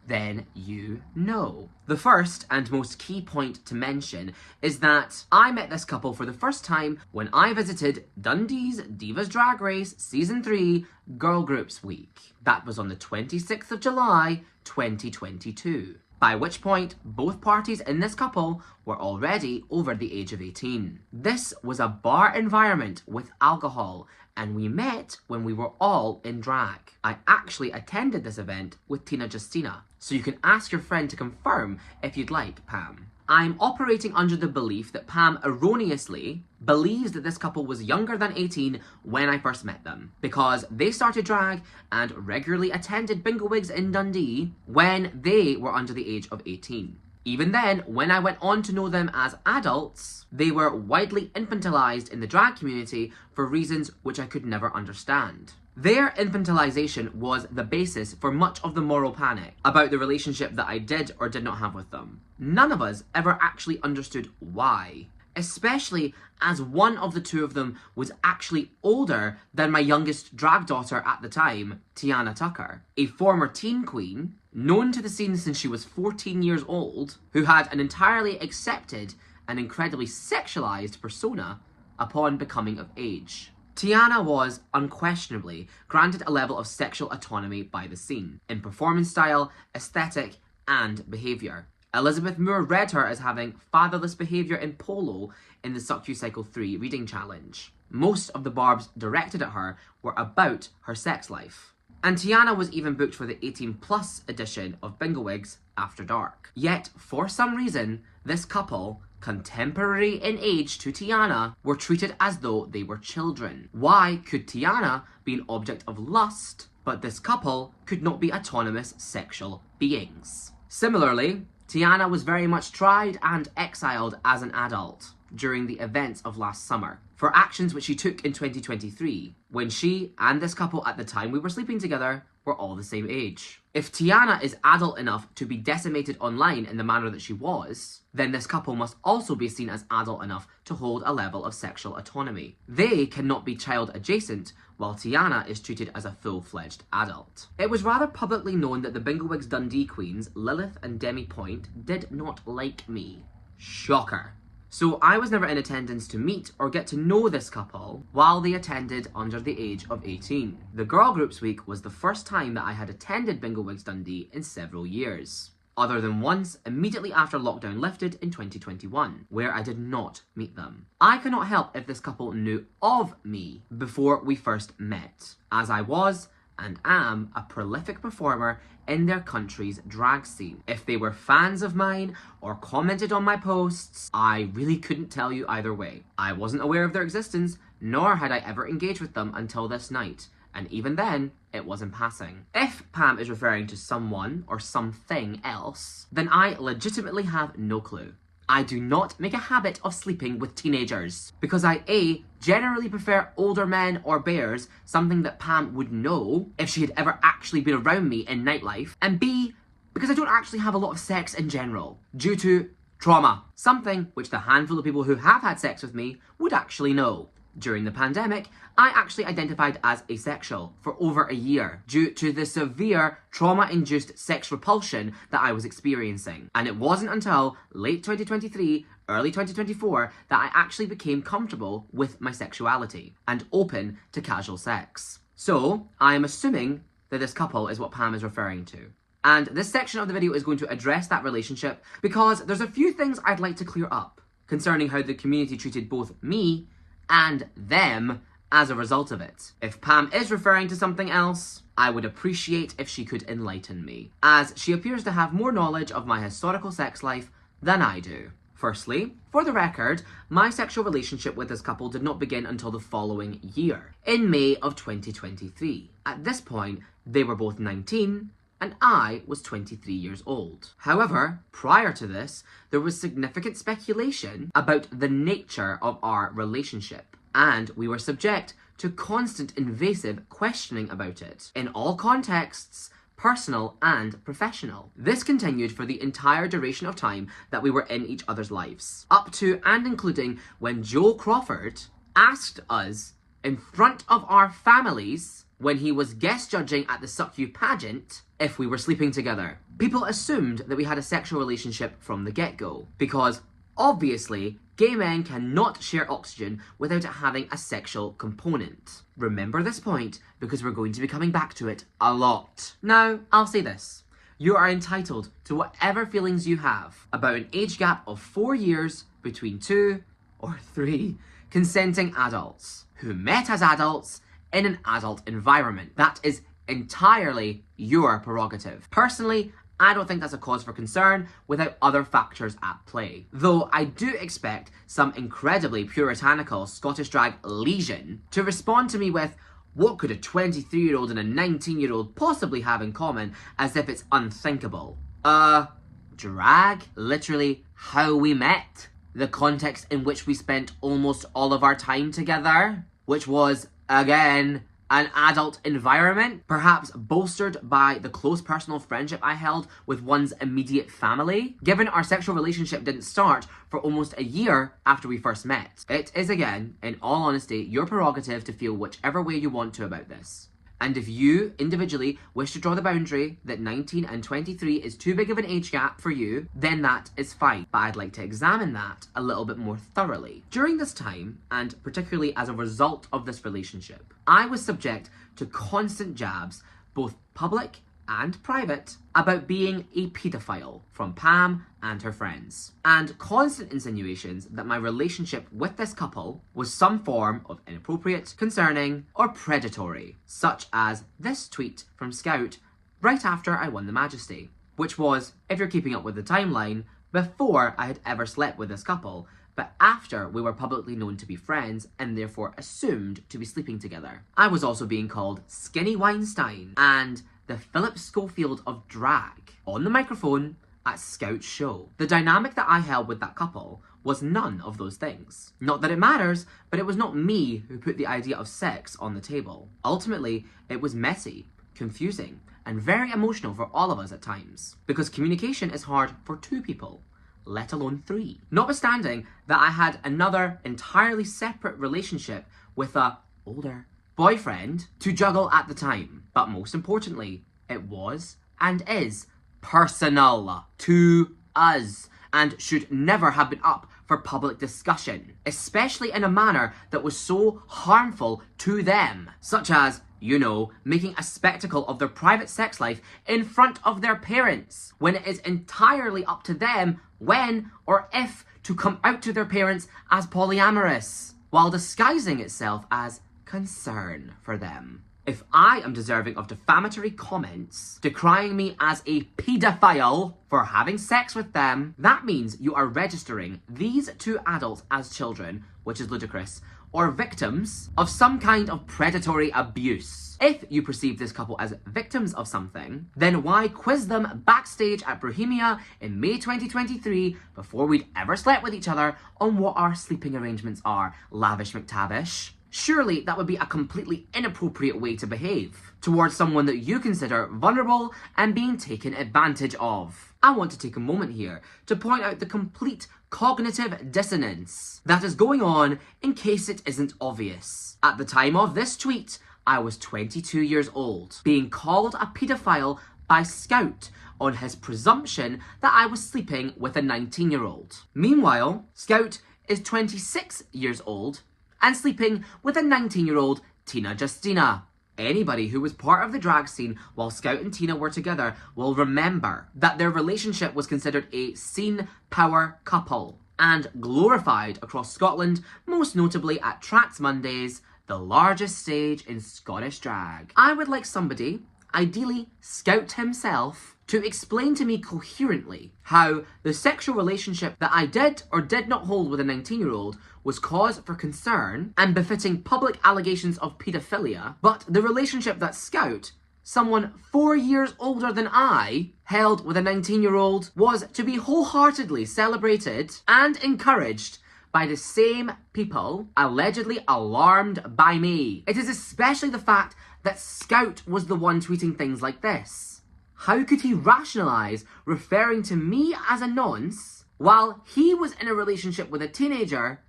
then you know. The first and most key point to mention is that I met this couple for the first time when I visited Dundee's Divas Drag Race Season 3 Girl Groups Week. That was on the 26th of July, 2022. By which point, both parties in this couple were already over the age of 18. This was a bar environment with alcohol, and we met when we were all in drag. I actually attended this event with Tina Justina, so you can ask your friend to confirm if you'd like, Pam. I'm operating under the belief that Pam erroneously believes that this couple was younger than 18 when I first met them, because they started drag and regularly attended bingo wigs in Dundee when they were under the age of 18. Even then, when I went on to know them as adults, they were widely infantilized in the drag community for reasons which I could never understand. Their infantilization was the basis for much of the moral panic about the relationship that I did or did not have with them. None of us ever actually understood why, especially as one of the two of them was actually older than my youngest drag daughter at the time, Tiana Tucker, a former teen queen, known to the scene since she was 14 years old, who had an entirely accepted and incredibly sexualized persona upon becoming of age. Tiana was, unquestionably, granted a level of sexual autonomy by the scene, in performance style, aesthetic, and behaviour. Elizabeth Moore read her as having fatherless behaviour in polo in the Suck You Cycle 3 reading challenge. Most of the barbs directed at her were about her sex life. And Tiana was even booked for the 18+ edition of Bingo Wigs After Dark. Yet, for some reason, this couple, contemporary in age to Tiana, were treated as though they were children. Why could Tiana be an object of lust, but this couple could not be autonomous sexual beings? Similarly, Tiana was very much tried and exiled as an adult during the events of last summer for actions which she took in 2023, when she and this couple at the time we were sleeping together were all the same age. If Tiana is adult enough to be decimated online in the manner that she was, then this couple must also be seen as adult enough to hold a level of sexual autonomy. They cannot be child adjacent, while Tiana is treated as a full-fledged adult. It was rather publicly known that the Bingo Wigs Dundee queens, Lilith and Demi Point, did not like me. Shocker. So I was never in attendance to meet or get to know this couple while they attended under the age of 18. The Girl Groups Week was the first time that I had attended Bingo Wigs Dundee in several years, other than once immediately after lockdown lifted in 2021, where I did not meet them. I cannot help if this couple knew of me before we first met, as I was and am a prolific performer in their country's drag scene. If they were fans of mine or commented on my posts, I really couldn't tell you either way. I wasn't aware of their existence, nor had I ever engaged with them until this night, and even then, it was in passing. If Pam is referring to someone or something else, then I legitimately have no clue. I do not make a habit of sleeping with teenagers, because I A, generally prefer older men or bears, something that Pam would know if she had ever actually been around me in nightlife, and B, because I don't actually have a lot of sex in general, due to trauma, something which the handful of people who have had sex with me would actually know. During the pandemic, I actually identified as asexual for over a year due to the severe trauma-induced sex repulsion that I was experiencing. And it wasn't until late 2023, early 2024 that I actually became comfortable with my sexuality and open to casual sex. So, I am assuming that this couple is what Pam is referring to. And this section of the video is going to address that relationship because there's a few things I'd like to clear up concerning how the community treated both me and them as a result of it. If Pam is referring to something else, I would appreciate if she could enlighten me, as she appears to have more knowledge of my historical sex life than I do. Firstly, for the record, my sexual relationship with this couple did not begin until the following year, in May of 2023. At this point, they were both 19, and I was 23 years old. However, prior to this, there was significant speculation about the nature of our relationship, and we were subject to constant invasive questioning about it. In all contexts, personal and professional. This continued for the entire duration of time that we were in each other's lives, up to and including when Joel Crawford asked us in front of our families when he was guest judging at the Suck You pageant if we were sleeping together. People assumed that we had a sexual relationship from the get-go, because obviously gay men cannot share oxygen without it having a sexual component. Remember this point, because we're going to be coming back to it a lot. Now, I'll say this. You are entitled to whatever feelings you have about an age gap of 4 years between 2 or 3 consenting adults who met as adults in an adult environment. That is entirely your prerogative. Personally, I don't think that's a cause for concern without other factors at play. Though I do expect some incredibly puritanical Scottish drag legion to respond to me with, what could a 23-year-old and a 19-year-old possibly have in common, as if it's unthinkable. Drag? Literally how we met? The context in which we spent almost all of our time together? Which was, again, an adult environment, perhaps bolstered by the close personal friendship I held with one's immediate family. Given our sexual relationship didn't start for almost a year after we first met, it is again, in all honesty, your prerogative to feel whichever way you want to about this. And if you, individually, wish to draw the boundary that 19 and 23 is too big of an age gap for you, then that is fine. But I'd like to examine that a little bit more thoroughly. During this time, and particularly as a result of this relationship, I was subject to constant jabs, both public and private, about being a pedophile from Pam and her friends, and constant insinuations that my relationship with this couple was some form of inappropriate, concerning, or predatory, such as this tweet from Scout right after I won the Majesty, which was, if you're keeping up with the timeline, before I had ever slept with this couple, but after we were publicly known to be friends and therefore assumed to be sleeping together. I was also being called Skinny Weinstein and the Philip Schofield of drag on the microphone at Scout's show. The dynamic that I held with that couple was none of those things. Not that it matters, but it was not me who put the idea of sex on the table. Ultimately, it was messy, confusing, and very emotional for all of us at times, because communication is hard for 2 people, let alone 3. Notwithstanding that I had another entirely separate relationship with a older boyfriend to juggle at the time. But most importantly, it was and is personal to us and should never have been up for public discussion, especially in a manner that was so harmful to them, such as, you know, making a spectacle of their private sex life in front of their parents, when it is entirely up to them when or if to come out to their parents as polyamorous, while disguising itself as concern for them. If I am deserving of defamatory comments decrying me as a paedophile for having sex with them, that means you are registering these 2 adults as children, which is ludicrous, or victims of some kind of predatory abuse. If you perceive this couple as victims of something, then why quiz them backstage at Bohemia in May 2023 before we'd ever slept with each other on what our sleeping arrangements are, lavish McTavish? Surely that would be a completely inappropriate way to behave towards someone that you consider vulnerable and being taken advantage of. I want to take a moment here to point out the complete cognitive dissonance that is going on in case it isn't obvious. At the time of this tweet, I was 22 years old, being called a paedophile by Scout on his presumption that I was sleeping with a 19-year-old. Meanwhile, Scout is 26 years old and sleeping with a 19-year-old Tina Justina. Anybody who was part of the drag scene while Scout and Tina were together will remember that their relationship was considered a scene power couple and glorified across Scotland, most notably at Tracks Mondays, the largest stage in Scottish drag. I would like somebody, ideally Scout himself, to explain to me coherently how the sexual relationship that I did or did not hold with a 19-year-old was cause for concern and befitting public allegations of paedophilia, but the relationship that Scout, someone 4 years older than I, held with a 19-year-old was to be wholeheartedly celebrated and encouraged by the same people allegedly alarmed by me. It is especially the fact that Scout was the one tweeting things like this. How could he rationalise referring to me as a nonce while he was in a relationship with a teenager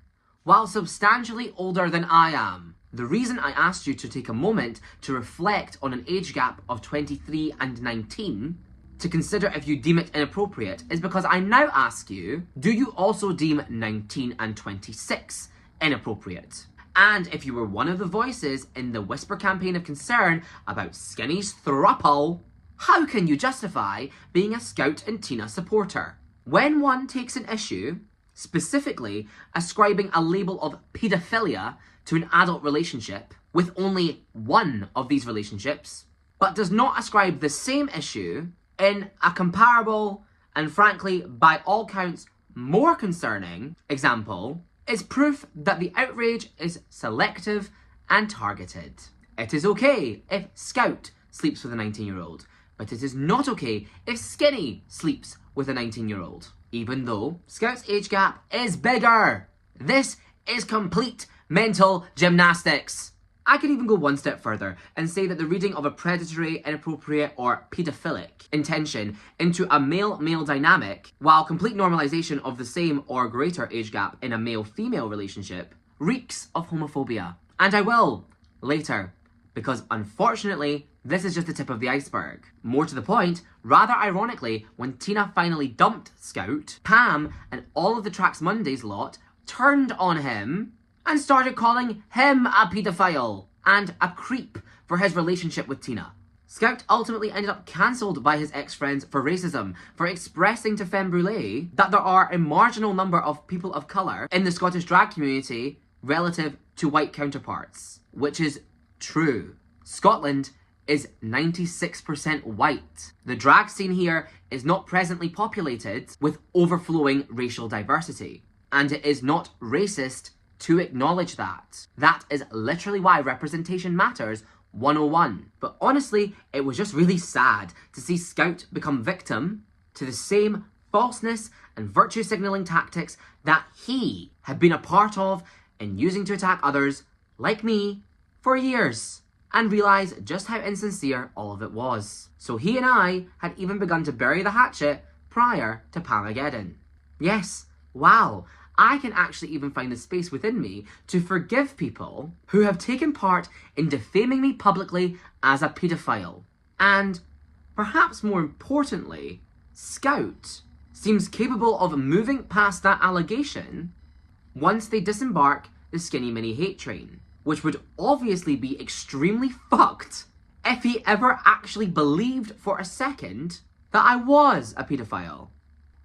while substantially older than I am? The reason I asked you to take a moment to reflect on an age gap of 23 and 19 to consider if you deem it inappropriate is because I now ask you, do you also deem 19 and 26 inappropriate? And if you were one of the voices in the whisper campaign of concern about Skinny's throuple, how can you justify being a Scout and Tina supporter? When one takes an issue, specifically ascribing a label of paedophilia to an adult relationship with only one of these relationships, but does not ascribe the same issue in a comparable and frankly, by all counts, more concerning example, is proof that the outrage is selective and targeted. It is okay if Scout sleeps with a 19-year-old, but it is not okay if Skinny sleeps with a 19-year-old, even though Scout's age gap is bigger. This is complete mental gymnastics. I could even go one step further and say that the reading of a predatory, inappropriate, or paedophilic intention into a male-male dynamic, while complete normalization of the same or greater age gap in a male-female relationship, reeks of homophobia. And I will, later, because unfortunately, this is just the tip of the iceberg. More to the point, rather ironically, when Tina finally dumped Scout, Pam and all of the Tracks Mondays lot turned on him and started calling him a paedophile and a creep for his relationship with Tina. Scout ultimately ended up cancelled by his ex-friends for racism, for expressing to Femme Brûlée that there are a marginal number of people of colour in the Scottish drag community relative to white counterparts, which is true. Scotland is 96% white. The drag scene here is not presently populated with overflowing racial diversity, and it is not racist to acknowledge that. That is literally why representation matters 101. But honestly, it was just really sad to see Scout become victim to the same falseness and virtue signalling tactics that he had been a part of in using to attack others, like me, for years, and realise just how insincere all of it was. So he and I had even begun to bury the hatchet prior to Pamageddon. Yes, wow, I can actually even find the space within me to forgive people who have taken part in defaming me publicly as a paedophile. And, perhaps more importantly, Scout seems capable of moving past that allegation once they disembark the Skinny Mini hate train, which would obviously be extremely fucked if he ever actually believed for a second that I was a paedophile.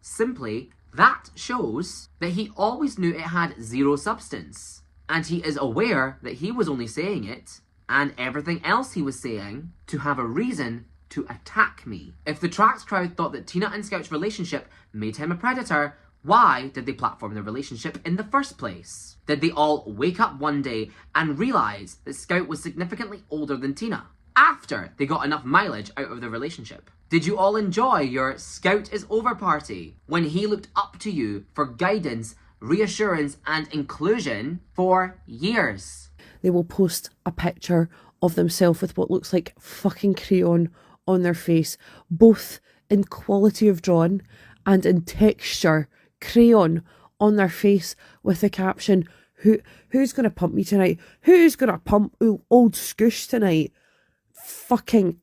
Simply, that shows that he always knew it had zero substance, and he is aware that he was only saying it, and everything else he was saying, to have a reason to attack me. If the Tracks crowd thought that Tina and Scout's relationship made him a predator, why did they platform their relationship in the first place? Did they all wake up one day and realise that Scout was significantly older than Tina after they got enough mileage out of their relationship? Did you all enjoy your Scout is over party when he looked up to you for guidance, reassurance and inclusion for years? They will post a picture of themselves with what looks like fucking crayon on their face, both in quality of drawing and in texture, crayon on their face with the caption, who's gonna pump me tonight? Who's gonna pump old Scoosh tonight? Fucking,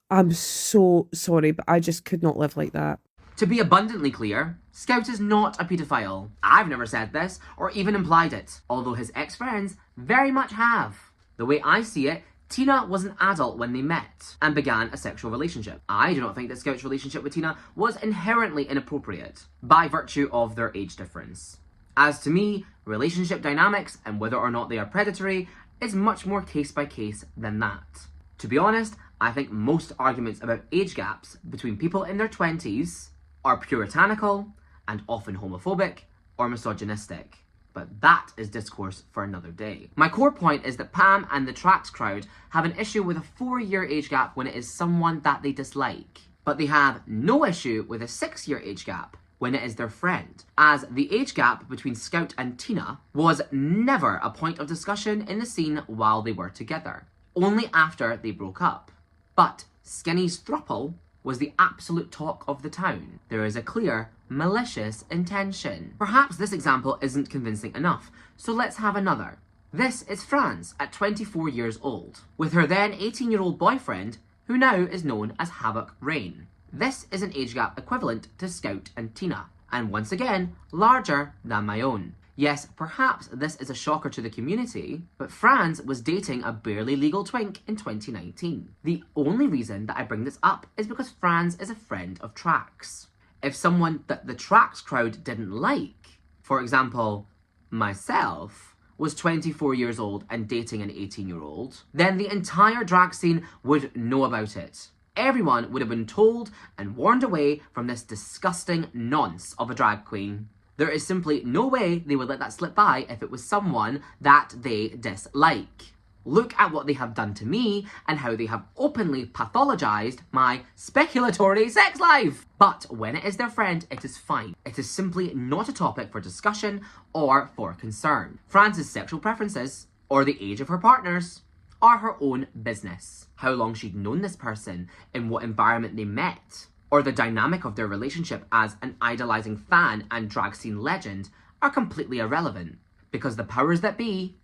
I'm so sorry, but I just could not live like that. To be abundantly clear, Scout is not a paedophile. I've never said this, or even implied it, although his ex-friends very much have. The way I see it, Tina was an adult when they met and began a sexual relationship. I do not think that Scout's relationship with Tina was inherently inappropriate by virtue of their age difference. As to me, relationship dynamics and whether or not they are predatory is much more case by case than that. To be honest, I think most arguments about age gaps between people in their 20s are puritanical and often homophobic or misogynistic. But that is discourse for another day. My core point is that Pam and the Tracks crowd have an issue with a 4-year age gap when it is someone that they dislike. But they have no issue with a 6-year age gap when it is their friend, as the age gap between Scout and Tina was never a point of discussion in the scene while they were together, only after they broke up. But Skinny's throuple was the absolute talk of the town. There is a clear, malicious intention. Perhaps this example isn't convincing enough, so let's have another. This is Franz at 24 years old, with her then 18-year-old boyfriend, who now is known as Havoc Rain. This is an age gap equivalent to Scout and Tina, and once again, larger than my own. Yes, perhaps this is a shocker to the community, but Franz was dating a barely legal twink in 2019. The only reason that I bring this up is because Franz is a friend of Trax. If someone that the Trax crowd didn't like, for example, myself, was 24 years old and dating an 18-year-old, then the entire drag scene would know about it. Everyone would have been told and warned away from this disgusting nonce of a drag queen. There is simply no way they would let that slip by if it was someone that they dislike. Look at what they have done to me and how they have openly pathologized my speculatory sex life. But when it is their friend, it is fine. It is simply not a topic for discussion or for concern. Franz's sexual preferences, or the age of her partners, are her own business. How long she'd known this person, in what environment they met, or the dynamic of their relationship as an idolizing fan and drag scene legend are completely irrelevant, because the powers that be,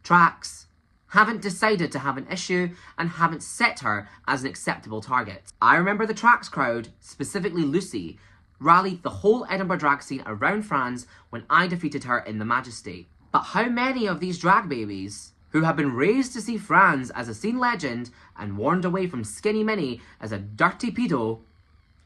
Trax, haven't decided to have an issue and haven't set her as an acceptable target. I remember the Trax crowd, specifically Lucy, rallied the whole Edinburgh drag scene around Franz when I defeated her in the Majesty. But how many of these drag babies, who have been raised to see Franz as a scene legend and warned away from Skinny Minnie as a dirty pedo,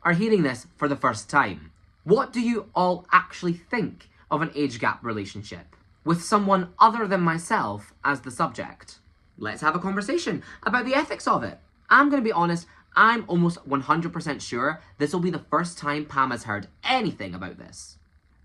are hearing this for the first time? What do you all actually think of an age gap relationship with someone other than myself as the subject? Let's have a conversation about the ethics of it. I'm going to be honest, I'm almost 100% sure this will be the first time Pam has heard anything about this.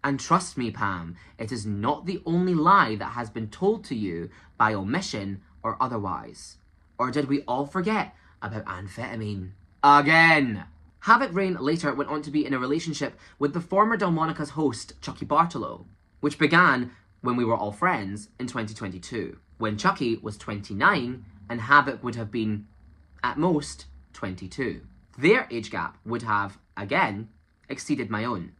And trust me, Pam, it is not the only lie that has been told to you by omission or otherwise. Or did we all forget about amphetamine? Again! Havoc Rain later went on to be in a relationship with the former Delmonicas host, Chucky Bartolo, which began when we were all friends in 2022, when Chucky was 29 and Havoc would have been, at most, 22. Their age gap would have, again, exceeded my own.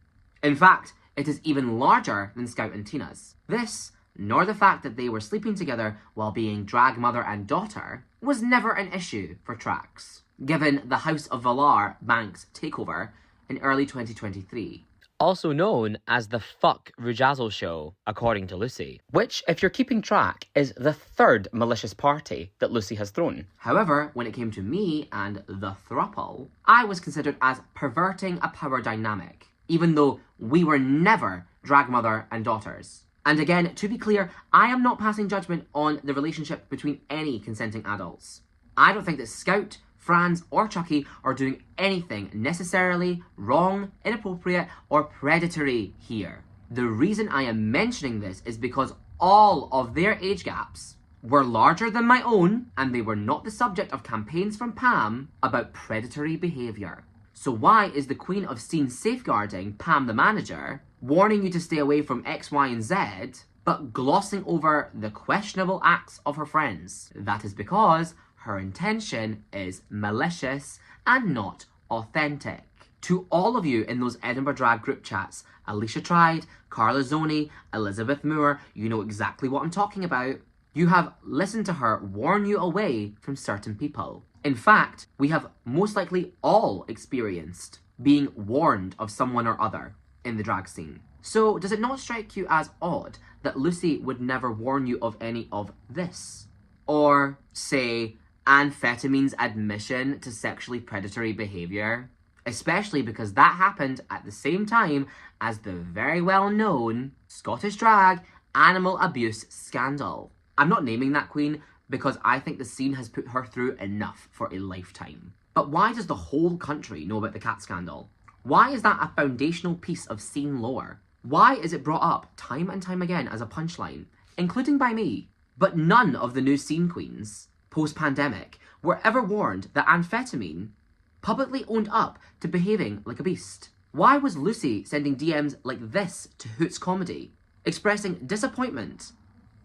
In fact, it is even larger than Scout and Tina's. This, nor the fact that they were sleeping together while being drag mother and daughter, was never an issue for Trax, given the House of Valar Banks takeover in early 2023. Also known as the Fuck Rujazzle Show, according to Lucy, which, if you're keeping track, is the third malicious party that Lucy has thrown. However, when it came to me and the throuple, I was considered as perverting a power dynamic, even though we were never drag mother and daughters. And again, to be clear, I am not passing judgment on the relationship between any consenting adults. I don't think that Scout, Franz, or Chucky are doing anything necessarily wrong, inappropriate, or predatory here. The reason I am mentioning this is because all of their age gaps were larger than my own, and they were not the subject of campaigns from Pam about predatory behaviour. So why is the Queen of Scene Safeguarding, Pam the manager, warning you to stay away from X, Y, and Z, but glossing over the questionable acts of her friends? That is because her intention is malicious and not authentic. To all of you in those Edinburgh drag group chats, Alicia Tried, Carla Zoni, Elizabeth Moore, you know exactly what I'm talking about. You have listened to her warn you away from certain people. In fact, we have most likely all experienced being warned of someone or other in the drag scene. So does it not strike you as odd that Lucy would never warn you of any of this? Or, say, amphetamine's admission to sexually predatory behaviour? Especially because that happened at the same time as the very well-known Scottish drag animal abuse scandal. I'm not naming that queen because I think the scene has put her through enough for a lifetime. But why does the whole country know about the cat scandal? Why is that a foundational piece of scene lore? Why is it brought up time and time again as a punchline, including by me? But none of the new scene queens, post-pandemic, were ever warned that amphetamine publicly owned up to behaving like a beast. Why was Lucy sending DMs like this to Hoots Comedy, expressing disappointment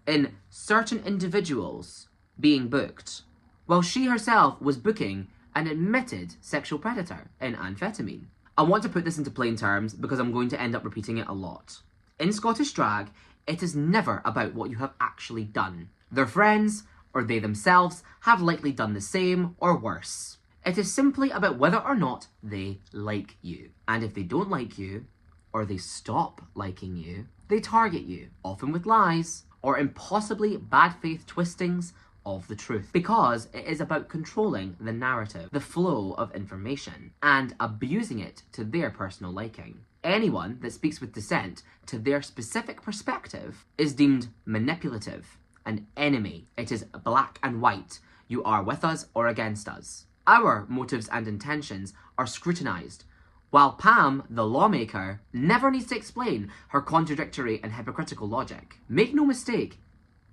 in certain individuals being booked, while she herself was booking an admitted sexual predator in amphetamine. I want to put this into plain terms because I'm going to end up repeating it a lot. In Scottish drag, it is never about what you have actually done. Their friends, or they themselves, have likely done the same or worse. It is simply about whether or not they like you. And if they don't like you, or they stop liking you, they target you, often with lies, or impossibly bad faith twistings of the truth. Because it is about controlling the narrative, the flow of information, and abusing it to their personal liking. Anyone that speaks with dissent to their specific perspective is deemed manipulative, an enemy. It is black and white. You are with us or against us. Our motives and intentions are scrutinised, while Pam, the lawmaker, never needs to explain her contradictory and hypocritical logic. Make no mistake,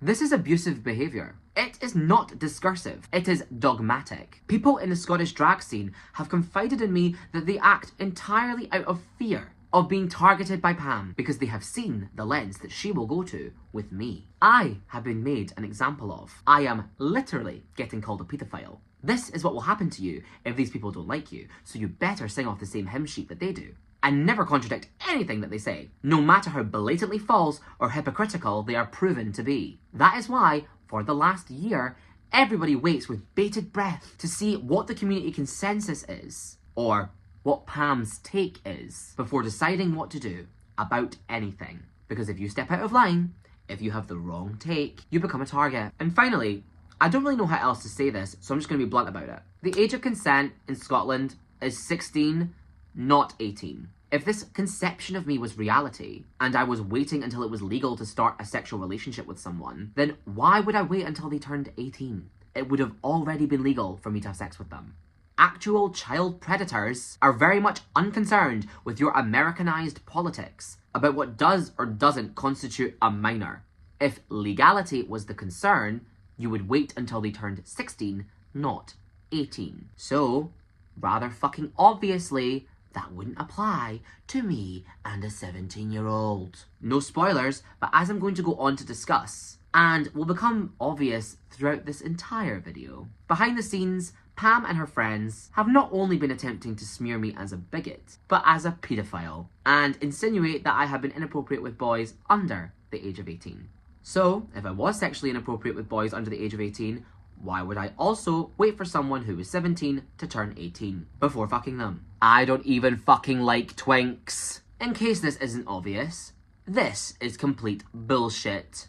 this is abusive behaviour. It is not discursive, it is dogmatic. People in the Scottish drag scene have confided in me that they act entirely out of fear of being targeted by Pam because they have seen the lens that she will go to with me. I have been made an example of. I am literally getting called a pedophile. This is what will happen to you if these people don't like you, so you better sing off the same hymn sheet that they do. And never contradict anything that they say, no matter how blatantly false or hypocritical they are proven to be. That is why, for the last year, everybody waits with bated breath to see what the community consensus is, or what Pam's take is, before deciding what to do about anything. Because if you step out of line, if you have the wrong take, you become a target. And finally, I don't really know how else to say this, so I'm just going to be blunt about it. The age of consent in Scotland is 16, not 18. If this conception of me was reality, and I was waiting until it was legal to start a sexual relationship with someone, then why would I wait until they turned 18? It would have already been legal for me to have sex with them. Actual child predators are very much unconcerned with your Americanized politics about what does or doesn't constitute a minor. If legality was the concern, you would wait until they turned 16, not 18. So, rather fucking obviously, that wouldn't apply to me and a 17-year-old. No spoilers, but as I'm going to go on to discuss, and will become obvious throughout this entire video, behind the scenes, Pam and her friends have not only been attempting to smear me as a bigot, but as a paedophile, and insinuate that I have been inappropriate with boys under the age of 18. So, if I was sexually inappropriate with boys under the age of 18, why would I also wait for someone who is 17 to turn 18 before fucking them? I don't even fucking like twinks. In case this isn't obvious, this is complete bullshit.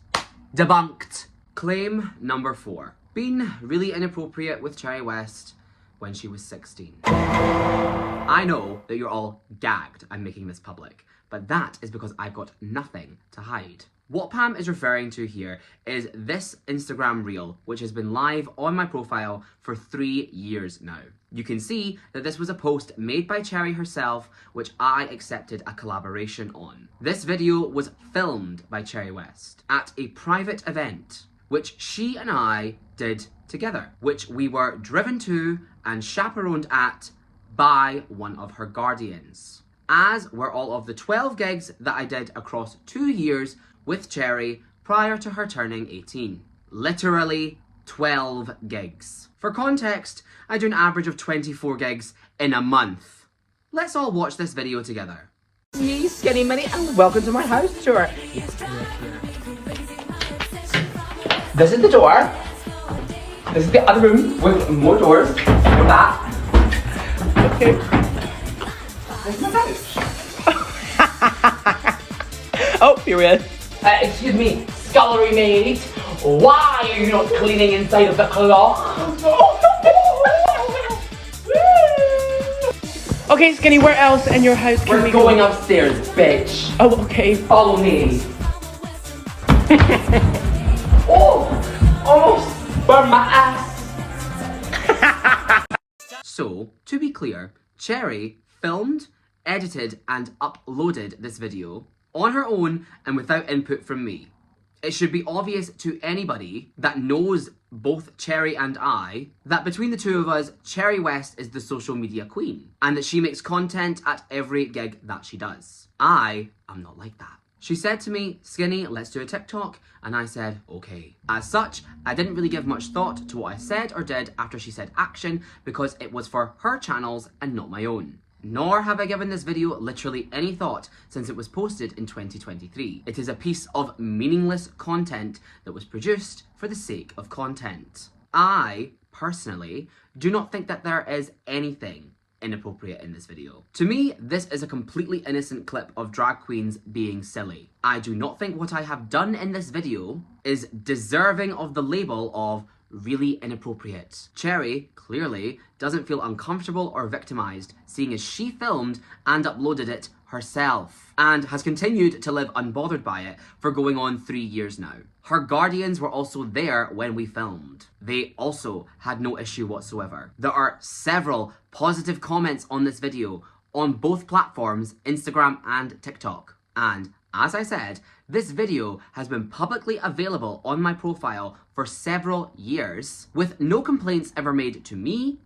Debunked. Claim number 4. Been really inappropriate with Cherry West when she was 16. I know that you're all gagged I'm making this public, but that is because I've got nothing to hide. What Pam is referring to here is this Instagram reel, which has been live on my profile for 3 years now. You can see that this was a post made by Cherry herself, which I accepted a collaboration on. This video was filmed by Cherry West at a private event, which she and I did together, which we were driven to and chaperoned at by one of her guardians, as were all of the 12 gigs that I did across 2 years with Cherry prior to her turning 18. Literally 12 gigs. For context, I do an average of 24 gigs in a month. Let's all watch this video together. Me, Skinny Minnie, and welcome to my house tour. Yes, this is the door. This is the other room with more doors. With that. Okay. This is my couch. Oh, period. Excuse me, scullery maid. Why are you not cleaning inside of the cloth? Okay, Skinny, where else in your house can we go? We're going upstairs, bitch. Oh, okay. Follow me. Oh, almost burned my ass. So, to be clear, Cherry filmed, edited, and uploaded this video on her own and without input from me. It should be obvious to anybody that knows both Cherry and I that between the two of us, Cherry West is the social media queen and that she makes content at every gig that she does. I am not like that. She said to me, "Skinny, let's do a TikTok," and I said, okay. As such, I didn't really give much thought to what I said or did after she said action because it was for her channels and not my own. Nor have I given this video literally any thought since it was posted in 2023. It is a piece of meaningless content that was produced for the sake of content. I, personally, do not think that there is anything inappropriate in this video. To me, this is a completely innocent clip of drag queens being silly. I do not think what I have done in this video is deserving of the label of really inappropriate. Cherry clearly doesn't feel uncomfortable or victimized, seeing as she filmed and uploaded it herself, and has continued to live unbothered by it for going on 3 years now. Her guardians were also there when we filmed. They also had no issue whatsoever. There are several positive comments on this video on both platforms, Instagram and TikTok. And as I said, this video has been publicly available on my profile for several years, with no complaints ever made to me,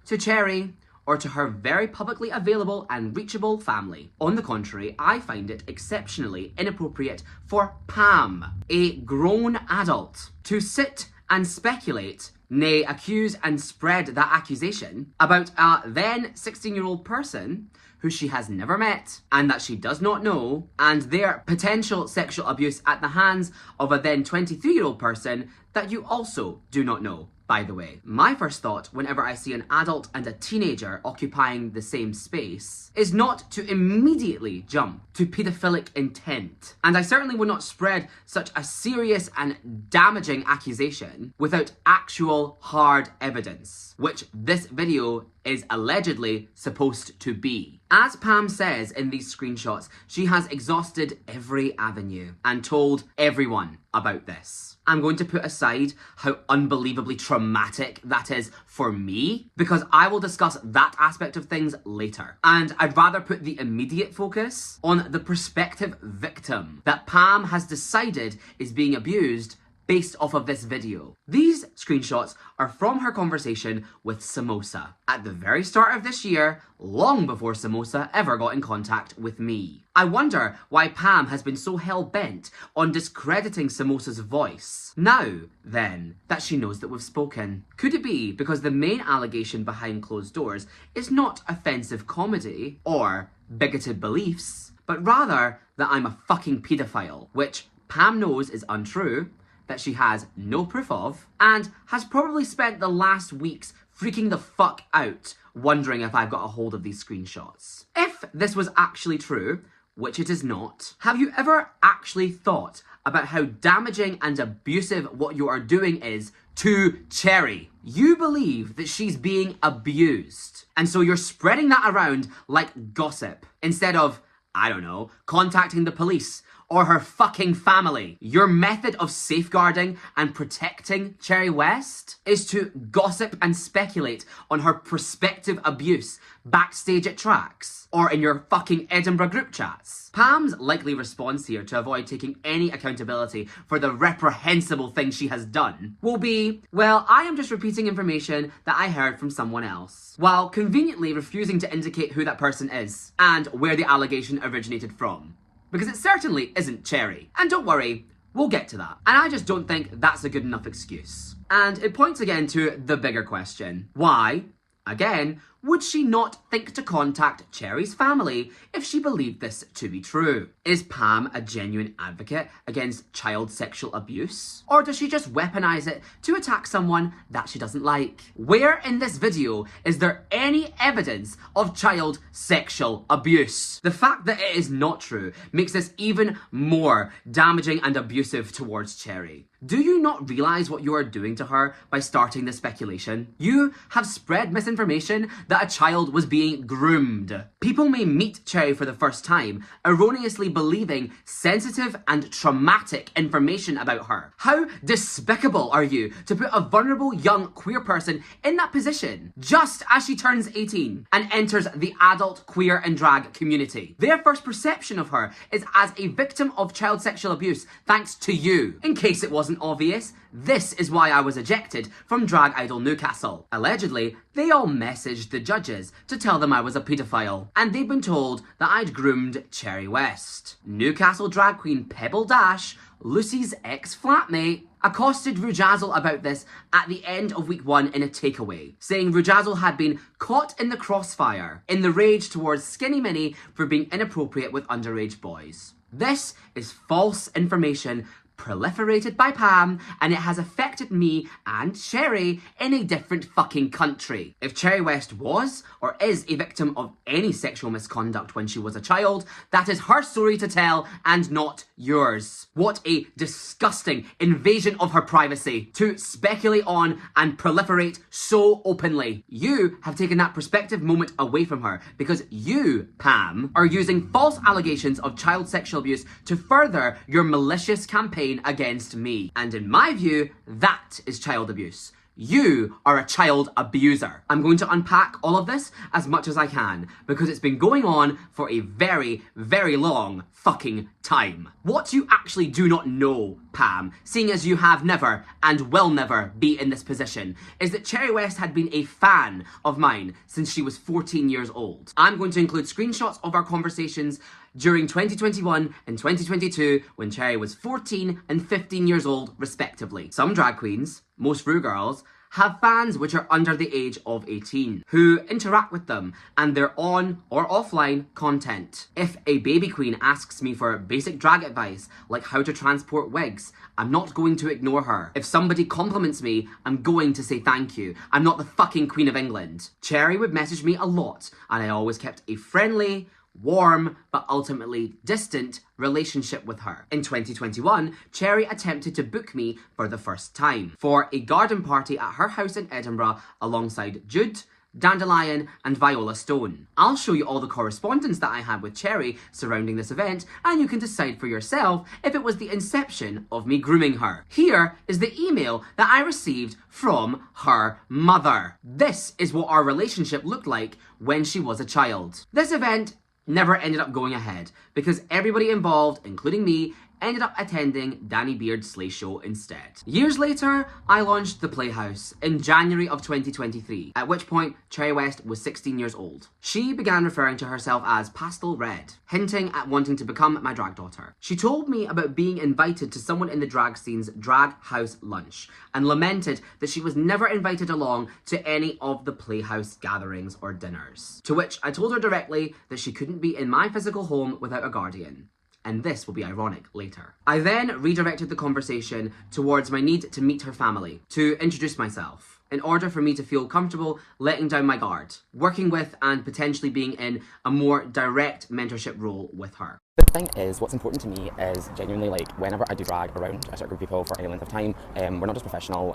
to Cherry, or to her very publicly available and reachable family. On the contrary, I find it exceptionally inappropriate for Pam, a grown adult, to sit and speculate, nay, accuse and spread that accusation about a then 16-year-old person who she has never met and that she does not know, and their potential sexual abuse at the hands of a then 23-year-old person that you also do not know, by the way. My first thought whenever I see an adult and a teenager occupying the same space is not to immediately jump to paedophilic intent. And I certainly would not spread such a serious and damaging accusation without actual hard evidence, which this video is allegedly supposed to be. As Pam says in these screenshots, she has exhausted every avenue and told everyone about this. I'm going to put aside how unbelievably traumatic that is for me, because I will discuss that aspect of things later. And I'd rather put the immediate focus on the prospective victim that Pam has decided is being abused based off of this video. These screenshots are from her conversation with Samosa at the very start of this year, long before Samosa ever got in contact with me. I wonder why Pam has been so hell-bent on discrediting Samosa's voice now, then, that she knows that we've spoken. Could it be because the main allegation behind closed doors is not offensive comedy or bigoted beliefs, but rather that I'm a fucking paedophile, which Pam knows is untrue, that she has no proof of, and has probably spent the last weeks freaking the fuck out wondering if I've got a hold of these screenshots. If this was actually true, which it is not, have you ever actually thought about how damaging and abusive what you are doing is to Cherry? You believe that she's being abused, and so you're spreading that around like gossip instead of, I don't know, contacting the police or her fucking family. Your method of safeguarding and protecting Cherry West is to gossip and speculate on her prospective abuse backstage at tracks or in your fucking Edinburgh group chats. Pam's likely response here to avoid taking any accountability for the reprehensible thing she has done will be, well, I am just repeating information that I heard from someone else, while conveniently refusing to indicate who that person is and where the allegation originated from. Because it certainly isn't Cherry. And don't worry, we'll get to that. And I just don't think that's a good enough excuse. And it points again to the bigger question. Why, again, would she not think to contact Cherry's family if she believed this to be true? Is Pam a genuine advocate against child sexual abuse? Or does she just weaponize it to attack someone that she doesn't like? Where in this video is there any evidence of child sexual abuse? The fact that it is not true makes this even more damaging and abusive towards Cherry. Do you not realize what you are doing to her by starting this speculation? You have spread misinformation that a child was being groomed. People may meet Cherry for the first time, erroneously believing sensitive and traumatic information about her. How despicable are you to put a vulnerable young queer person in that position just as she turns 18 and enters the adult queer and drag community? Their first perception of her is as a victim of child sexual abuse thanks to you, in case it wasn't wasn't obvious, this is why I was ejected from Drag Idol Newcastle. Allegedly, they all messaged the judges to tell them I was a paedophile, and they'd been told that I'd groomed Cherry West. Newcastle drag queen Pebble Dash, Lucy's ex-flatmate, accosted Rujazzle about this at the end of week 1 in a takeaway, saying Rujazzle had been caught in the crossfire in the rage towards Skinny Minnie for being inappropriate with underage boys. This is false information proliferated by Pam, and it has affected me and Cherry in a different fucking country. If Cherry West was or is a victim of any sexual misconduct when she was a child, that is her story to tell and not yours. What a disgusting invasion of her privacy to speculate on and proliferate so openly. You have taken that perspective moment away from her because you, Pam, are using false allegations of child sexual abuse to further your malicious campaign against me. And in my view, that is child abuse. You are a child abuser. I'm going to unpack all of this as much as I can because it's been going on for a very, very long fucking time. What you actually do not know, Pam, seeing as you have never and will never be in this position, is that Cherry West had been a fan of mine since she was 14 years old. I'm going to include screenshots of our conversations during 2021 and 2022 when Cherry was 14 and 15 years old respectively. Some drag queens, most Rue girls, have fans which are under the age of 18 who interact with them and their on or offline content. If a baby queen asks me for basic drag advice like how to transport wigs, I'm not going to ignore her. If somebody compliments me, I'm going to say thank you. I'm not the fucking Queen of England. Cherry would message me a lot and I always kept a friendly, warm, but ultimately distant relationship with her. In 2021, Cherry attempted to book me for the first time for a garden party at her house in Edinburgh alongside Jude, Dandelion and Viola Stone. I'll show you all the correspondence that I had with Cherry surrounding this event and you can decide for yourself if it was the inception of me grooming her. Here is the email that I received from her mother. This is what our relationship looked like when she was a child. This event never ended up going ahead because everybody involved, including me, ended up attending Danny Beard's Slay Show instead. Years later, I launched the Playhaus in January of 2023, at which point Cherry West was 16 years old. She began referring to herself as Pastel Red, hinting at wanting to become my drag daughter. She told me about being invited to someone in the drag scene's drag house lunch and lamented that she was never invited along to any of the Playhaus gatherings or dinners. To which I told her directly that she couldn't be in my physical home without a guardian. And this will be ironic later. I then redirected the conversation towards my need to meet her family, to introduce myself, in order for me to feel comfortable letting down my guard, working with and potentially being in a more direct mentorship role with her. The thing is, what's important to me is genuinely, like, whenever I do drag around a certain group of people for any length of time, we're not just professional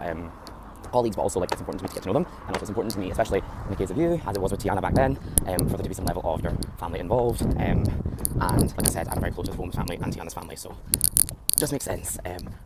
colleagues, but also, like, it's important to me to get to know them, and also it's important to me, especially in the case of you, as it was with Tiana back then, for there to be some level of your family involved, and like I said, I'm very close to the Holmes family and Tiana's family, so it just makes sense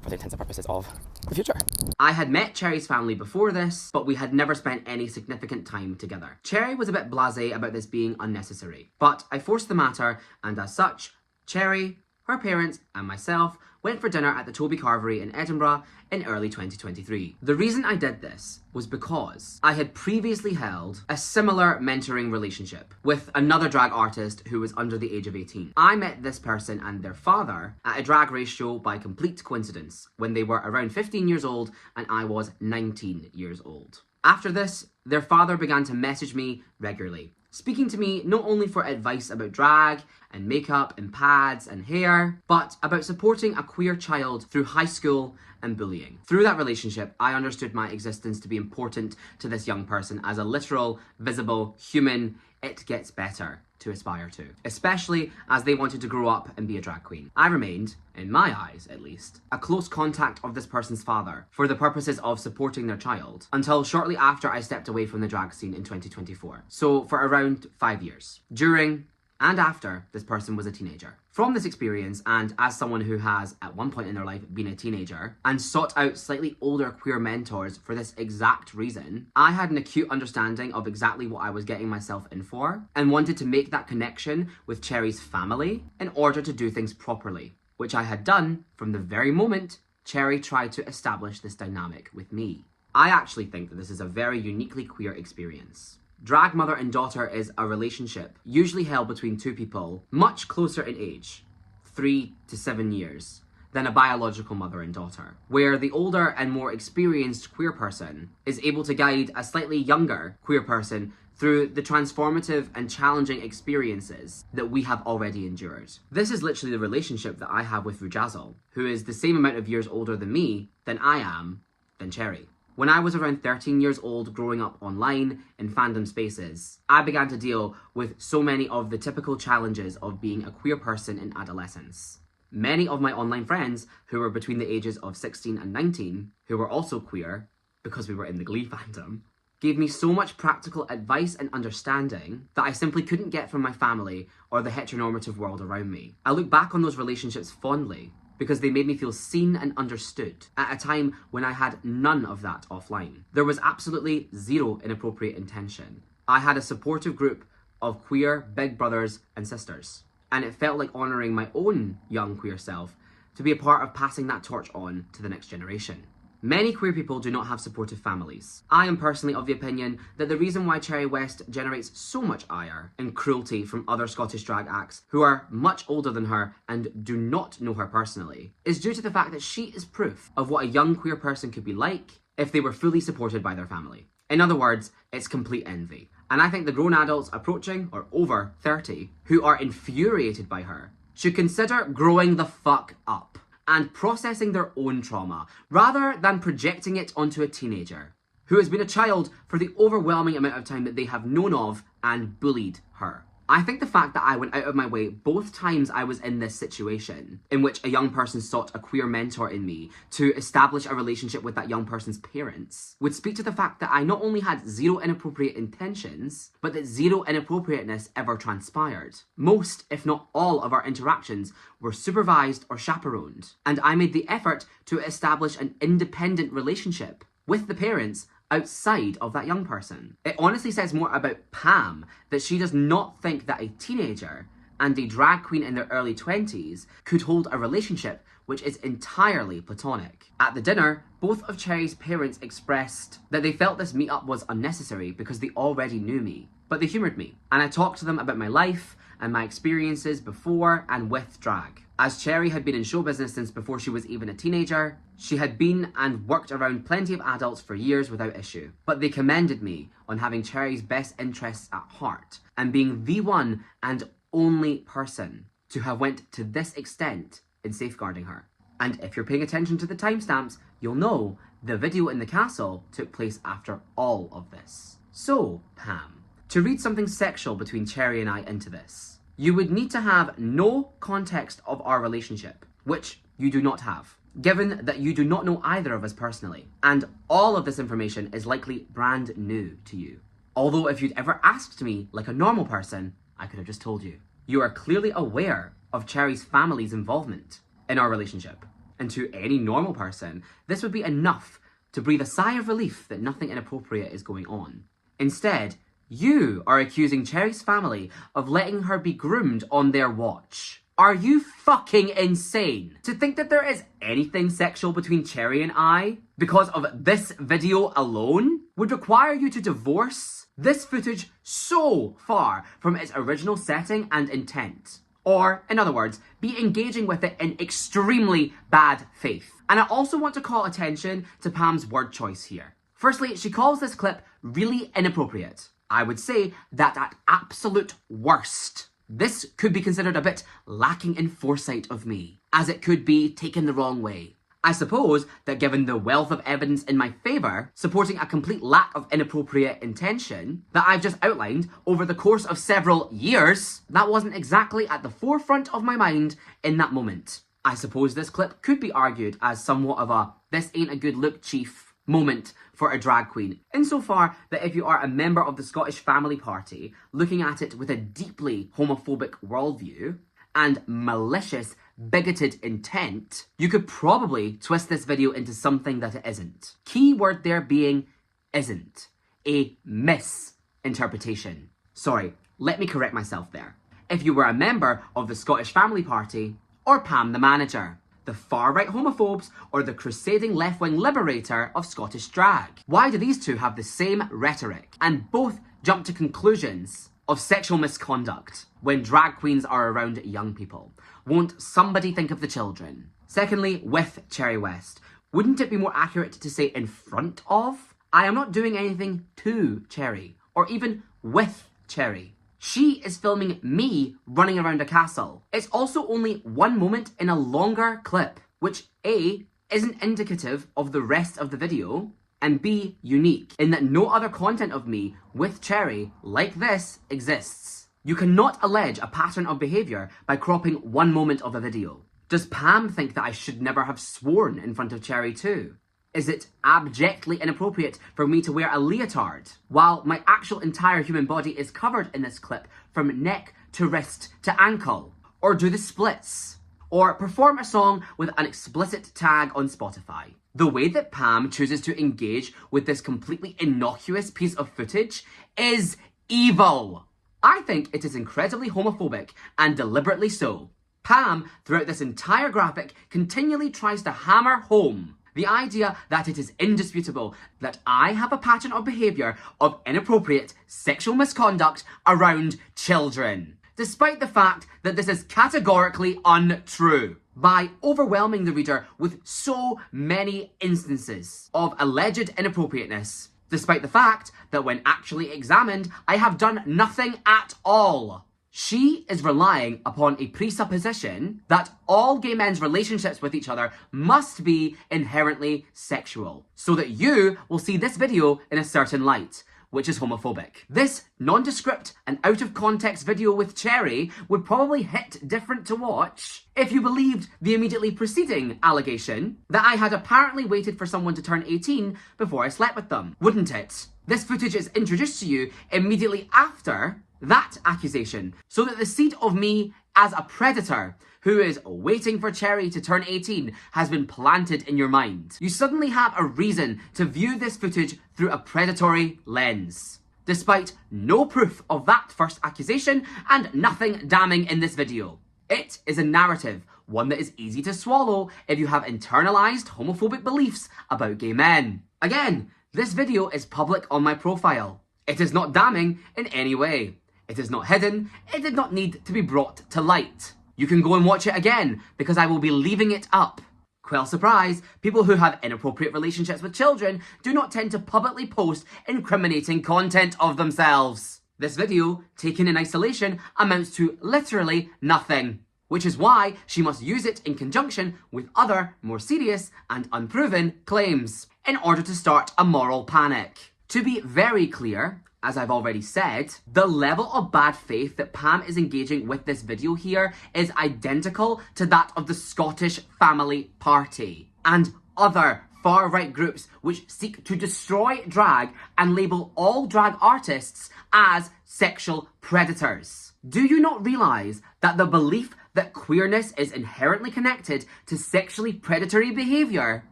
for the intents and purposes of the future. I had met Cherry's family before this, but we had never spent any significant time together. Cherry was a bit blasé about this being unnecessary, but I forced the matter, and as such, Cherry, her parents, and myself went for dinner at the Toby Carvery in Edinburgh in early 2023. The reason I did this was because I had previously held a similar mentoring relationship with another drag artist who was under the age of 18. I met this person and their father at a drag race show by complete coincidence when they were around 15 years old and I was 19 years old. After this, their father began to message me regularly, speaking to me not only for advice about drag and makeup and pads and hair, but about supporting a queer child through high school and bullying. Through that relationship, I understood my existence to be important to this young person as a literal, visible, human, it gets better to aspire to, especially as they wanted to grow up and be a drag queen. I remained, in my eyes at least, a close contact of this person's father for the purposes of supporting their child, until shortly after I stepped away from the drag scene in 2024. So for around 5 years. During and after this person was a teenager. From this experience, and as someone who has at one point in their life been a teenager and sought out slightly older queer mentors for this exact reason, I had an acute understanding of exactly what I was getting myself in for and wanted to make that connection with Cherry's family in order to do things properly, which I had done from the very moment Cherry tried to establish this dynamic with me. I actually think that this is a very uniquely queer experience. Drag mother and daughter is a relationship usually held between two people much closer in age, 3 to 7 years, than a biological mother and daughter, where the older and more experienced queer person is able to guide a slightly younger queer person through the transformative and challenging experiences that we have already endured. This is literally the relationship that I have with Rujazzle, who is the same amount of years older than me, than I am, than Cherry. When I was around 13 years old growing up online in fandom spaces, I began to deal with so many of the typical challenges of being a queer person in adolescence. Many of my online friends who were between the ages of 16 and 19, who were also queer, because we were in the Glee fandom, gave me so much practical advice and understanding that I simply couldn't get from my family or the heteronormative world around me. I look back on those relationships fondly because they made me feel seen and understood at a time when I had none of that offline. There was absolutely zero inappropriate intention. I had a supportive group of queer big brothers and sisters, and it felt like honouring my own young queer self to be a part of passing that torch on to the next generation. Many queer people do not have supportive families. I am personally of the opinion that the reason why Cherry West generates so much ire and cruelty from other Scottish drag acts who are much older than her and do not know her personally is due to the fact that she is proof of what a young queer person could be like if they were fully supported by their family. In other words, it's complete envy. And I think the grown adults approaching or over 30 who are infuriated by her should consider growing the fuck up and processing their own trauma, rather than projecting it onto a teenager who has been a child for the overwhelming amount of time that they have known of and bullied her. I think the fact that I went out of my way both times I was in this situation, in which a young person sought a queer mentor in me to establish a relationship with that young person's parents, would speak to the fact that I not only had zero inappropriate intentions, but that zero inappropriateness ever transpired. Most, if not all, of our interactions were supervised or chaperoned, and I made the effort to establish an independent relationship with the parents outside of that young person. It honestly says more about Pam that she does not think that a teenager and a drag queen in their early 20s could hold a relationship which is entirely platonic. At the dinner, both of Cherry's parents expressed that they felt this meetup was unnecessary because they already knew me, but they humoured me, and I talked to them about my life and my experiences before and with drag. As Cherry had been in show business since before she was even a teenager, she had been and worked around plenty of adults for years without issue. But they commended me on having Cherry's best interests at heart and being the one and only person to have went to this extent in safeguarding her. And if you're paying attention to the timestamps, you'll know the video in the castle took place after all of this. So, Pam, to read something sexual between Cherry and I into this, you would need to have no context of our relationship, which you do not have, given that you do not know either of us personally, and all of this information is likely brand new to you. Although if you'd ever asked me like a normal person, I could have just told you. You are clearly aware of Cherry's family's involvement in our relationship, and to any normal person, this would be enough to breathe a sigh of relief that nothing inappropriate is going on. Instead, you are accusing Cherry's family of letting her be groomed on their watch. Are you fucking insane? To think that there is anything sexual between Cherry and I because of this video alone would require you to divorce this footage so far from its original setting and intent. Or, in other words, be engaging with it in extremely bad faith. And I also want to call attention to Pam's word choice here. Firstly, she calls this clip really inappropriate. I would say that at absolute worst, this could be considered a bit lacking in foresight of me, as it could be taken the wrong way. I suppose that given the wealth of evidence in my favour, supporting a complete lack of inappropriate intention that I've just outlined over the course of several years, that wasn't exactly at the forefront of my mind in that moment. I suppose this clip could be argued as somewhat of a "this ain't a good look, chief" moment for a drag queen, insofar that if you are a member of the Scottish Family Party, looking at it with a deeply homophobic worldview and malicious, bigoted intent, you could probably twist this video into something that it isn't. Key word there being isn't. A misinterpretation. Sorry, let me correct myself there. If you were a member of the Scottish Family Party, or Pam the manager, the far-right homophobes or the crusading left-wing liberator of Scottish drag? Why do these two have the same rhetoric and both jump to conclusions of sexual misconduct when drag queens are around young people? Won't somebody think of the children? Secondly, with Cherry West, wouldn't it be more accurate to say in front of? I am not doing anything to Cherry, or even with Cherry. She is filming me running around a castle. It's also only one moment in a longer clip, which A, isn't indicative of the rest of the video, and B, unique, in that no other content of me with Cherry like this exists. You cannot allege a pattern of behaviour by cropping one moment of a video. Does Pam think that I should never have sworn in front of Cherry too? Is it abjectly inappropriate for me to wear a leotard while my actual entire human body is covered in this clip from neck to wrist to ankle? Or do the splits? Or perform a song with an explicit tag on Spotify? The way that Pam chooses to engage with this completely innocuous piece of footage is evil. I think it is incredibly homophobic and deliberately so. Pam, throughout this entire graphic, continually tries to hammer home the idea that it is indisputable that I have a pattern of behaviour of inappropriate sexual misconduct around children, despite the fact that this is categorically untrue, by overwhelming the reader with so many instances of alleged inappropriateness, despite the fact that when actually examined, I have done nothing at all. She is relying upon a presupposition that all gay men's relationships with each other must be inherently sexual, so that you will see this video in a certain light, which is homophobic. This nondescript and out of context video with Cherry would probably hit different to watch if you believed the immediately preceding allegation that I had apparently waited for someone to turn 18 before I slept with them, wouldn't it? This footage is introduced to you immediately after that accusation, so that the seed of me as a predator who is waiting for Cherry to turn 18 has been planted in your mind. You suddenly have a reason to view this footage through a predatory lens, despite no proof of that first accusation and nothing damning in this video. It is a narrative, one that is easy to swallow if you have internalized homophobic beliefs about gay men. Again, this video is public on my profile. It is not damning in any way. It is not hidden. It did not need to be brought to light. You can go and watch it again because I will be leaving it up. Quell surprise, people who have inappropriate relationships with children do not tend to publicly post incriminating content of themselves. This video, taken in isolation, amounts to literally nothing, which is why she must use it in conjunction with other, more serious and unproven claims in order to start a moral panic. To be very clear, as I've already said, the level of bad faith that Pam is engaging with this video here is identical to that of the Scottish Family Party and other far-right groups which seek to destroy drag and label all drag artists as sexual predators. Do you not realise that the belief that queerness is inherently connected to sexually predatory behaviour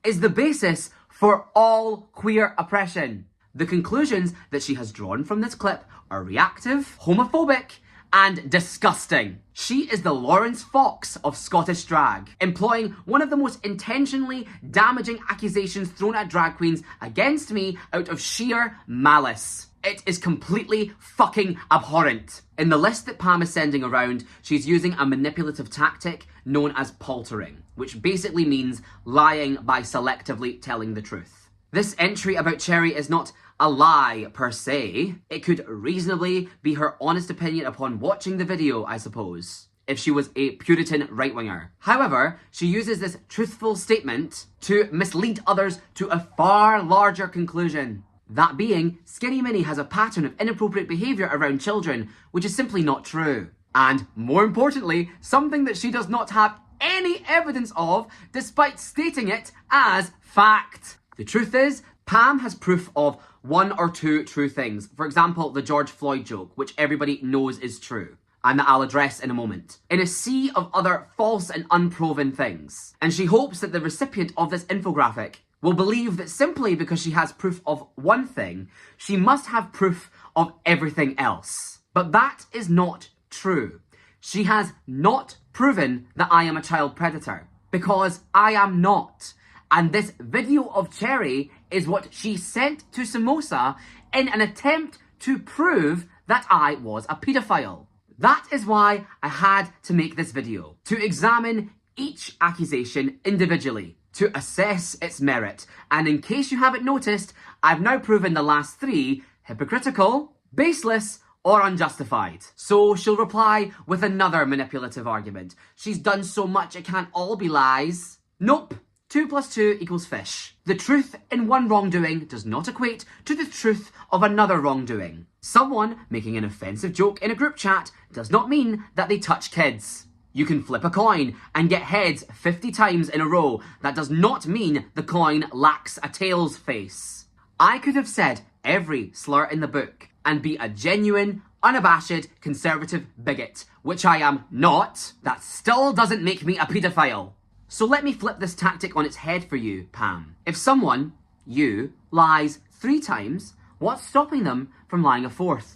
is the basis for all queer oppression? The conclusions that she has drawn from this clip are reactive, homophobic, and disgusting. She is the Lawrence Fox of Scottish drag, employing one of the most intentionally damaging accusations thrown at drag queens against me out of sheer malice. It is completely fucking abhorrent. In the list that Pam is sending around, she's using a manipulative tactic known as paltering, which basically means lying by selectively telling the truth. This entry about Cherry is not a lie per se. It could reasonably be her honest opinion upon watching the video, I suppose, if she was a Puritan right-winger. However, she uses this truthful statement to mislead others to a far larger conclusion. That being, Skinny Minnie has a pattern of inappropriate behaviour around children, which is simply not true. And more importantly, something that she does not have any evidence of, despite stating it as fact. The truth is, Pam has proof of one or two true things. For example, the George Floyd joke, which everybody knows is true, and that I'll address in a moment, in a sea of other false and unproven things. And she hopes that the recipient of this infographic will believe that simply because she has proof of one thing, she must have proof of everything else. But that is not true. She has not proven that I am a child predator. Because I am not. And this video of Cherry is what she sent to Samosa in an attempt to prove that I was a paedophile. That is why I had to make this video, to examine each accusation individually, to assess its merit. And in case you haven't noticed, I've now proven the last three hypocritical, baseless, or unjustified. So she'll reply with another manipulative argument. She's done so much it can't all be lies. Nope. 2 + 2 = fish. The truth in one wrongdoing does not equate to the truth of another wrongdoing. Someone making an offensive joke in a group chat does not mean that they touch kids. You can flip a coin and get heads 50 times in a row. That does not mean the coin lacks a tails face. I could have said every slur in the book and be a genuine, unabashed, conservative bigot, which I am not. That still doesn't make me a paedophile. So let me flip this tactic on its head for you, Pam. If someone, you, lies 3 times, what's stopping them from lying a 4th?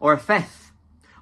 Or a 5th?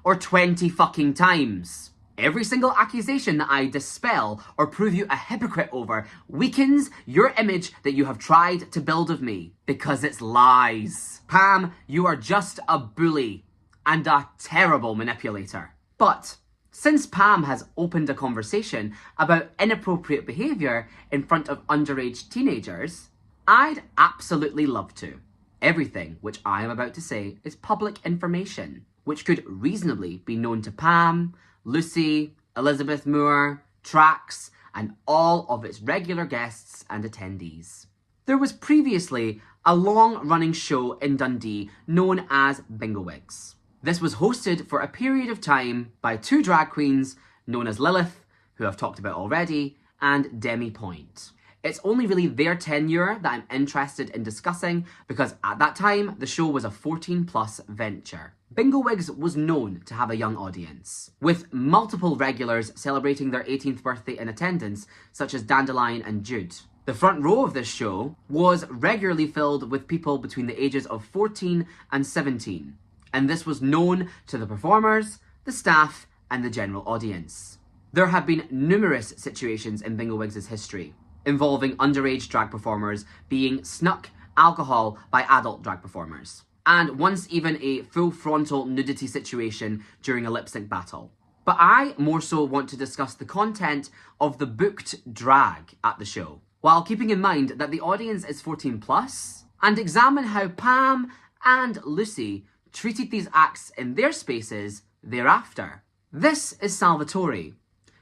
Or 20 fucking times? Every single accusation that I dispel or prove you a hypocrite over weakens your image that you have tried to build of me, because it's lies. Pam, you are just a bully and a terrible manipulator. But since Pam has opened a conversation about inappropriate behaviour in front of underage teenagers, I'd absolutely love to. Everything which I am about to say is public information, which could reasonably be known to Pam, Lucy, Elizabeth Moore, Trax, and all of its regular guests and attendees. There was previously a long-running show in Dundee known as Bingowigs. This was hosted for a period of time by 2 drag queens known as Lilith, who I've talked about already, and Demi Point. It's only really their tenure that I'm interested in discussing because at that time the show was a 14+ venture. Bingowigs was known to have a young audience, with multiple regulars celebrating their 18th birthday in attendance, such as Dandelion and Jude. The front row of this show was regularly filled with people between the ages of 14 and 17. And this was known to the performers, the staff, and the general audience. There have been numerous situations in Bingowigs' history involving underage drag performers being snuck alcohol by adult drag performers, and once even a full frontal nudity situation during a lip sync battle. But I more so want to discuss the content of the booked drag at the show, while keeping in mind that the audience is 14+, and examine how Pam and Lucy treated these acts in their spaces thereafter. This is Salvatore.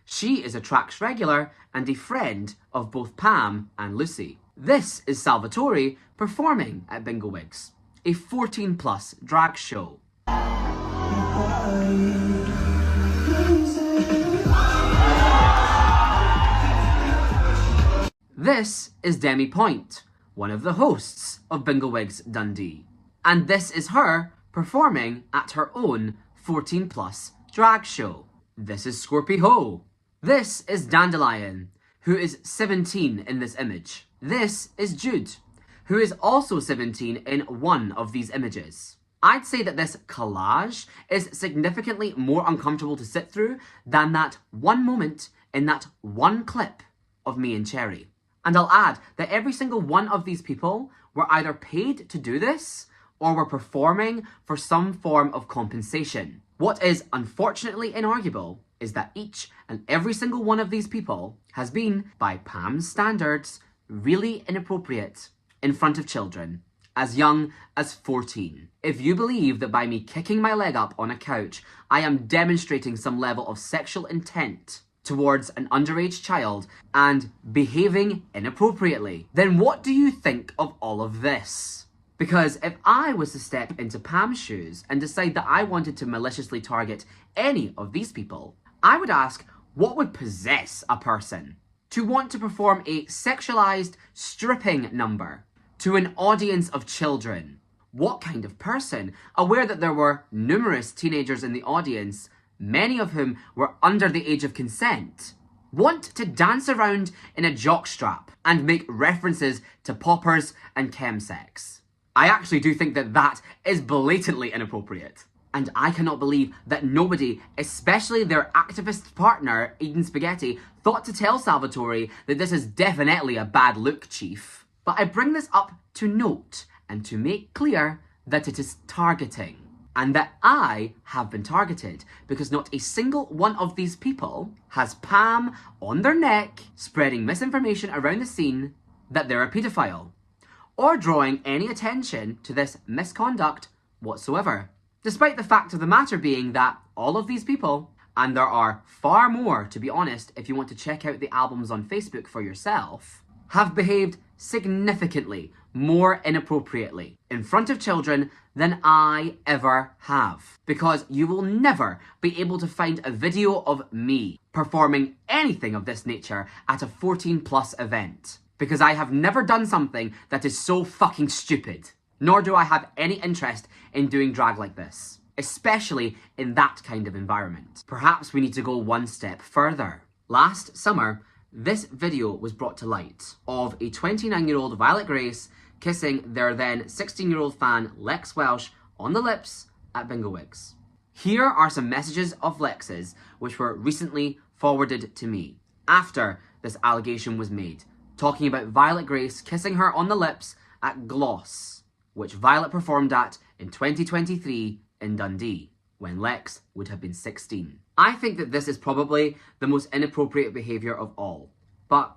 She is a Trax regular and a friend of both Pam and Lucy. This is Salvatore performing at Bingowigs, a 14+ drag show. This is Demi Point, one of the hosts of Bingowigs Dundee. And this is her performing at her own 14+ drag show. This is Scorpy Ho. This is Dandelion, who is 17 in this image. This is Jude, who is also 17 in one of these images. I'd say that this collage is significantly more uncomfortable to sit through than that one moment in that one clip of me and Cherry. And I'll add that every single one of these people were either paid to do this or were performing for some form of compensation. What is unfortunately inarguable is that each and every single one of these people has been, by Pam's standards, really inappropriate in front of children, as young as 14. If you believe that by me kicking my leg up on a couch, I am demonstrating some level of sexual intent towards an underage child and behaving inappropriately, then what do you think of all of this? Because if I was to step into Pam's shoes and decide that I wanted to maliciously target any of these people, I would ask, what would possess a person to want to perform a sexualized stripping number to an audience of children? What kind of person, aware that there were numerous teenagers in the audience, many of whom were under the age of consent, want to dance around in a jockstrap and make references to poppers and chemsex? I actually do think that that is blatantly inappropriate. And I cannot believe that nobody, especially their activist partner, Eden Spaghetti, thought to tell Salvatore that this is definitely a bad look, Chief. But I bring this up to note and to make clear that it is targeting. And that I have been targeted because not a single one of these people has Pam on their neck spreading misinformation around the scene that they're a paedophile, or drawing any attention to this misconduct whatsoever. Despite the fact of the matter being that all of these people, and there are far more to be honest if you want to check out the albums on Facebook for yourself, have behaved significantly more inappropriately in front of children than I ever have. Because you will never be able to find a video of me performing anything of this nature at a 14+ event. Because I have never done something that is so fucking stupid. Nor do I have any interest in doing drag like this, especially in that kind of environment. Perhaps we need to go one step further. Last summer, this video was brought to light of a 29-year-old Violet Grace kissing their then 16-year-old fan Lex Welsh on the lips at Bingo Wigs. Here are some messages of Lex's which were recently forwarded to me after this allegation was made, talking about Violet Grace kissing her on the lips at Gloss, which Violet performed at in 2023 in Dundee, when Lex would have been 16. I think that this is probably the most inappropriate behaviour of all, but,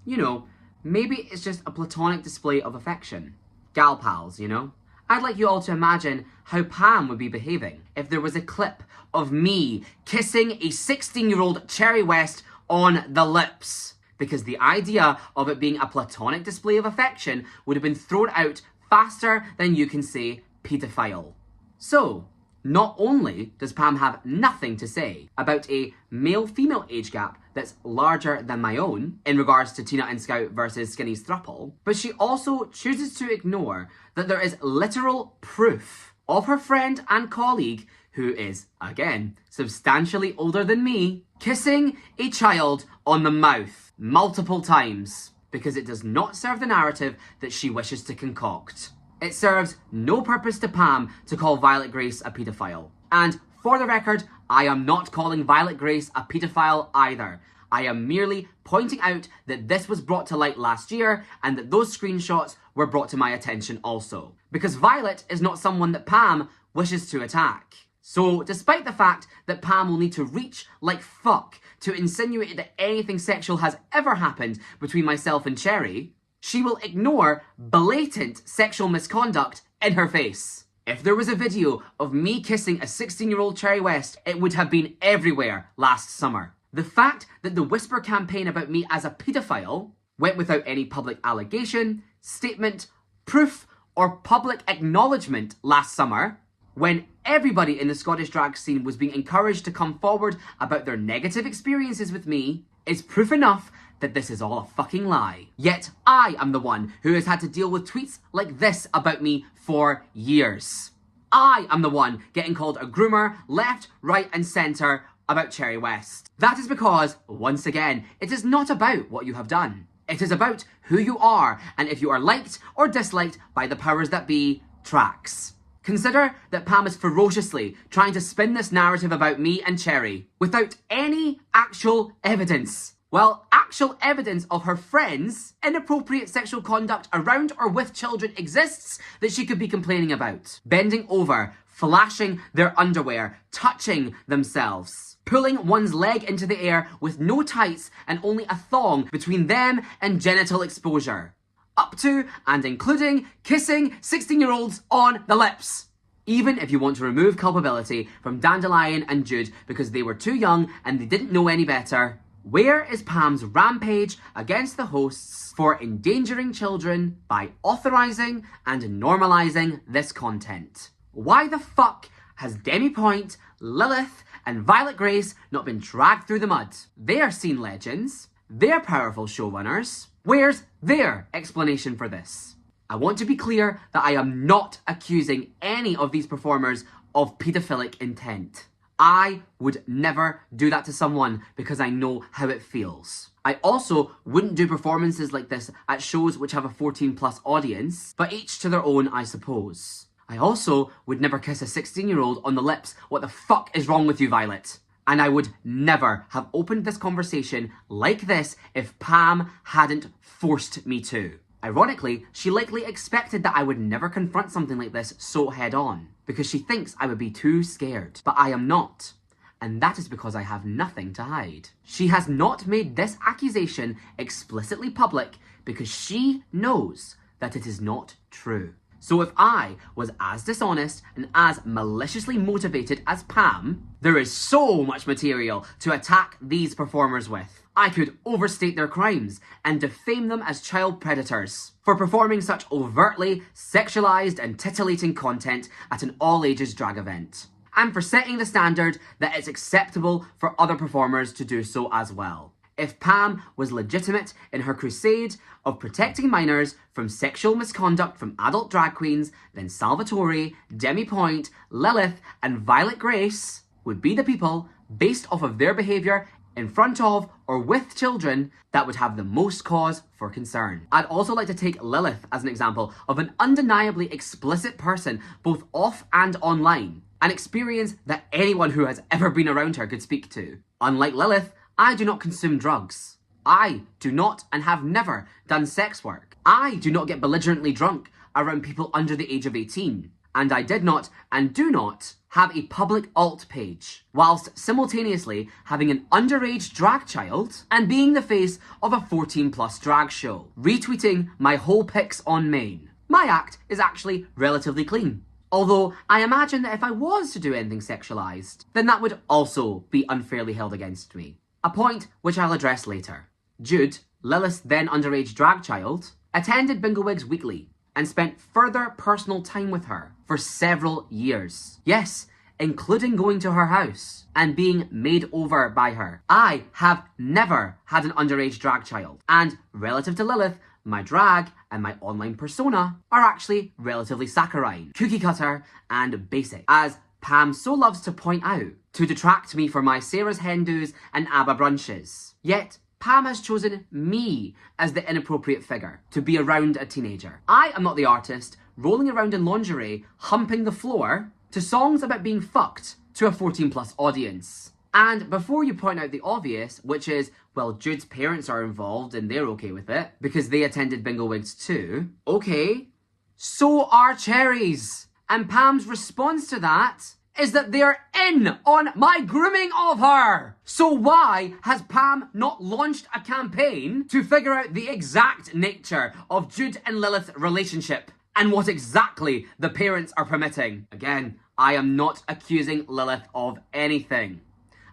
you know, maybe it's just a platonic display of affection. Gal pals, you know? I'd like you all to imagine how Pam would be behaving if there was a clip of me kissing a 16-year-old Cherry West on the lips. Because the idea of it being a platonic display of affection would have been thrown out faster than you can say pedophile. So, not only does Pam have nothing to say about a male-female age gap that's larger than my own in regards to Tina and Scout versus Skinny's throuple, but she also chooses to ignore that there is literal proof of her friend and colleague, who is, again, substantially older than me, kissing a child on the mouth multiple times, because it does not serve the narrative that she wishes to concoct. It serves no purpose to Pam to call Violet Grace a paedophile. And for the record, I am not calling Violet Grace a paedophile either. I am merely pointing out that this was brought to light last year and that those screenshots were brought to my attention also. Because Violet is not someone that Pam wishes to attack. So, despite the fact that Pam will need to reach like fuck to insinuate that anything sexual has ever happened between myself and Cherry, she will ignore blatant sexual misconduct in her face. If there was a video of me kissing a 16-year-old Cherry West, it would have been everywhere last summer. The fact that the Whisper campaign about me as a paedophile went without any public allegation, statement, proof, or public acknowledgement last summer, when everybody in the Scottish drag scene was being encouraged to come forward about their negative experiences with me, is proof enough that this is all a fucking lie. Yet I am the one who has had to deal with tweets like this about me for years. I am the one getting called a groomer left, right and centre about Cherry West. That is because, once again, it is not about what you have done. It is about who you are and if you are liked or disliked by the powers that be, tracks. Consider that Pam is ferociously trying to spin this narrative about me and Cherry without any actual evidence. Well, actual evidence of her friends' inappropriate sexual conduct around or with children exists that she could be complaining about. Bending over, flashing their underwear, touching themselves, pulling one's leg into the air with no tights and only a thong between them and genital exposure. Up to and including kissing 16-year-olds on the lips. Even if you want to remove culpability from Dandelion and Jude because they were too young and they didn't know any better, where is Pam's rampage against the hosts for endangering children by authorising and normalising this content? Why the fuck has Demi Point, Lilith and Violet Grace not been dragged through the mud? They are scene legends. They're powerful showrunners. Where's their explanation for this? I want to be clear that I am not accusing any of these performers of paedophilic intent. I would never do that to someone because I know how it feels. I also wouldn't do performances like this at shows which have a 14+ audience, but each to their own, I suppose. I also would never kiss a 16-year-old on the lips. What the fuck is wrong with you, Violet? And I would never have opened this conversation like this if Pam hadn't forced me to. Ironically, she likely expected that I would never confront something like this so head on, because she thinks I would be too scared. But I am not. And that is because I have nothing to hide. She has not made this accusation explicitly public because she knows that it is not true. So if I was as dishonest and as maliciously motivated as Pam, there is so much material to attack these performers with. I could overstate their crimes and defame them as child predators for performing such overtly sexualized and titillating content at an all-ages drag event, and for setting the standard that it's acceptable for other performers to do so as well. If Pam was legitimate in her crusade of protecting minors from sexual misconduct from adult drag queens, then Salvatore, Demi Point, Lilith, and Violet Grace would be the people, based off of their behaviour in front of or with children, that would have the most cause for concern. I'd also like to take Lilith as an example of an undeniably explicit person, both off and online, an experience that anyone who has ever been around her could speak to. Unlike Lilith, I do not consume drugs. I do not and have never done sex work. I do not get belligerently drunk around people under the age of 18. And I did not and do not have a public alt page, whilst simultaneously having an underage drag child and being the face of a 14+ drag show, retweeting my whole pics on Main. My act is actually relatively clean. Although I imagine that if I was to do anything sexualised, then that would also be unfairly held against me. A point which I'll address later. Jude, Lilith's then underage drag child, attended Bingo Wigs weekly and spent further personal time with her for several years. Yes, including going to her house and being made over by her. I have never had an underage drag child, and relative to Lilith, my drag and my online persona are actually relatively saccharine, cookie cutter, and basic, as Pam so loves to point out, to detract me from my Sarah's hen do's and ABBA brunches. Yet, Pam has chosen me as the inappropriate figure to be around a teenager. I am not the artist rolling around in lingerie, humping the floor to songs about being fucked to a 14+ audience. And before you point out the obvious, which is, well, Jude's parents are involved and they're okay with it because they attended Bingo Wigs too. Okay, so are Cherries. And Pam's response to that is that they're in on my grooming of her. So why has Pam not launched a campaign to figure out the exact nature of Jude and Lilith's relationship and what exactly the parents are permitting? Again, I am not accusing Lilith of anything.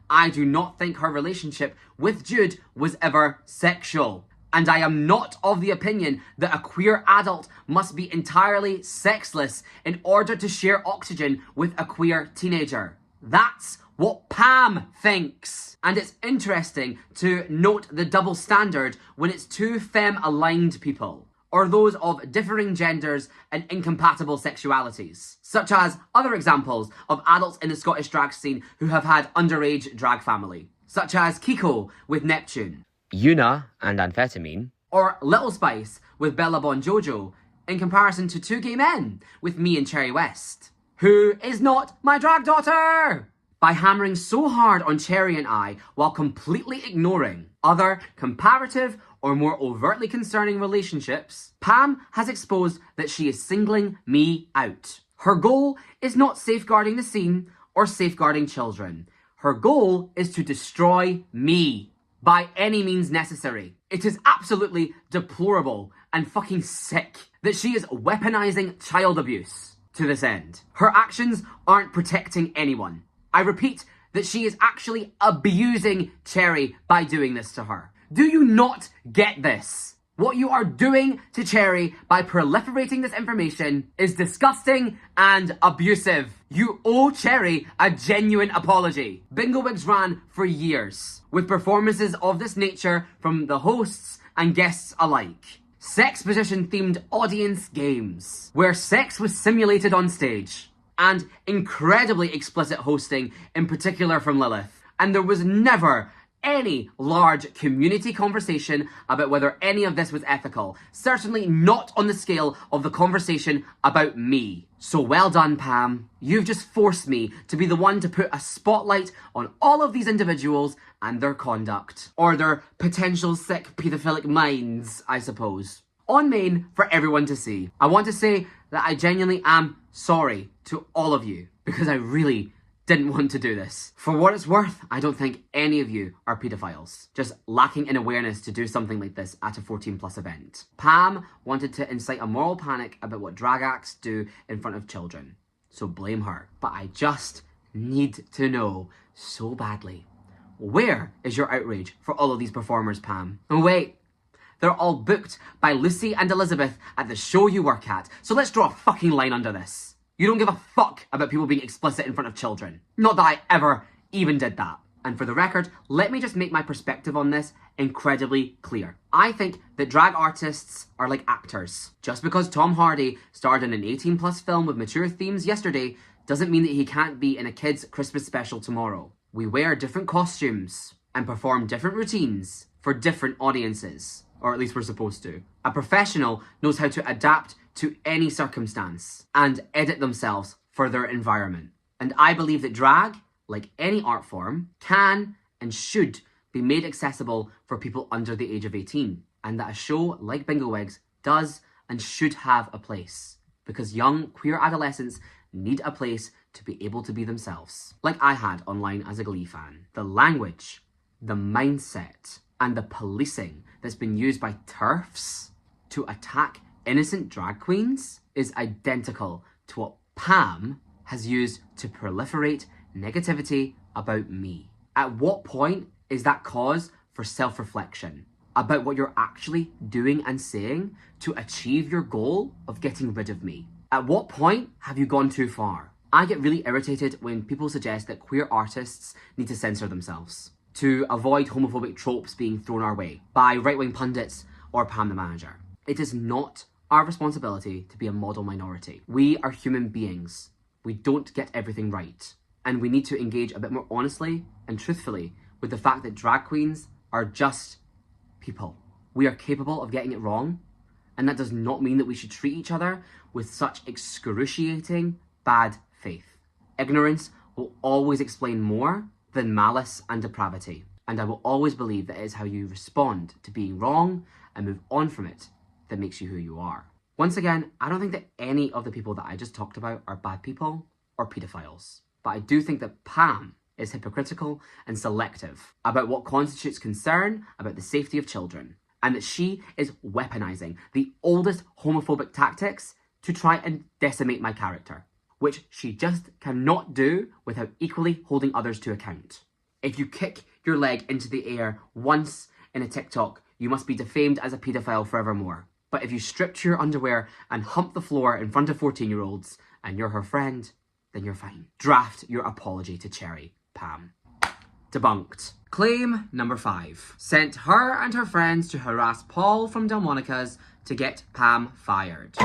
I do not think her relationship with Jude was ever sexual. And I am not of the opinion that a queer adult must be entirely sexless in order to share oxygen with a queer teenager. That's what Pam thinks. And it's interesting to note the double standard when it's two femme-aligned people, or those of differing genders and incompatible sexualities, such as other examples of adults in the Scottish drag scene who have had underage drag family, such as Kiko with Neptune, Una and amphetamine, or Little Spice with Bella Bon Jojo, in comparison to two gay men with me and Cherry West, who is not my drag daughter. By hammering so hard on Cherry and I while completely ignoring other comparative or more overtly concerning relationships, Pam has exposed that she is singling me out. Her goal is not safeguarding the scene or safeguarding children. Her goal is to destroy me by any means necessary. It is absolutely deplorable and fucking sick that she is weaponizing child abuse to this end. Her actions aren't protecting anyone. I repeat that she is actually abusing Cherry by doing this to her. Do you not get this? What you are doing to Cherry by proliferating this information is disgusting and abusive. You owe Cherry a genuine apology. Bingo Wigs ran for years, with performances of this nature from the hosts and guests alike. Sex position themed audience games, where sex was simulated on stage, and incredibly explicit hosting, in particular from Lilith. And there was never any large community conversation about whether any of this was ethical. Certainly not on the scale of the conversation about me. So well done, Pam. You've just forced me to be the one to put a spotlight on all of these individuals and their conduct. Or their potential sick paedophilic minds, I suppose. On main for everyone to see. I want to say that I genuinely am sorry to all of you because I really didn't want to do this. For what it's worth, I don't think any of you are paedophiles, just lacking in awareness to do something like this at a 14+ event. Pam wanted to incite a moral panic about what drag acts do in front of children, so blame her. But I just need to know so badly, where is your outrage for all of these performers, Pam? And wait, they're all booked by Lucy and Elizabeth at the show you work at, so let's draw a fucking line under this. You don't give a fuck about people being explicit in front of children. Not that I ever even did that. And for the record, let me just make my perspective on this incredibly clear. I think that drag artists are like actors. Just because Tom Hardy starred in an 18+ film with mature themes yesterday doesn't mean that he can't be in a kid's Christmas special tomorrow. We wear different costumes and perform different routines for different audiences. Or at least we're supposed to. A professional knows how to adapt to any circumstance and edit themselves for their environment. And I believe that drag, like any art form, can and should be made accessible for people under the age of 18. And that a show like Bingo Wigs does and should have a place. Because young queer adolescents need a place to be able to be themselves. Like I had online as a Glee fan. The language, the mindset, and the policing that's been used by TERFs to attack innocent drag queens is identical to what Pam has used to proliferate negativity about me. At what point is that cause for self-reflection about what you're actually doing and saying to achieve your goal of getting rid of me? At what point have you gone too far? I get really irritated when people suggest that queer artists need to censor themselves to avoid homophobic tropes being thrown our way by right-wing pundits or Pam the manager. It is not our responsibility to be a model minority. We are human beings. We don't get everything right. And we need to engage a bit more honestly and truthfully with the fact that drag queens are just people. We are capable of getting it wrong, and that does not mean that we should treat each other with such excruciating bad faith. Ignorance will always explain more than malice and depravity. And I will always believe that it is how you respond to being wrong and move on from it that makes you who you are. Once again, I don't think that any of the people that I just talked about are bad people or pedophiles. But I do think that Pam is hypocritical and selective about what constitutes concern about the safety of children. And that she is weaponizing the oldest homophobic tactics to try and decimate my character, which she just cannot do without equally holding others to account. If you kick your leg into the air once in a TikTok, you must be defamed as a paedophile forevermore. But if you strip to your underwear and hump the floor in front of 14-year-olds and you're her friend, then you're fine. Draft your apology to Cherry, Pam. Debunked. Claim number 5. Sent her and her friends to harass Paul from Delmonicas to get Pam fired.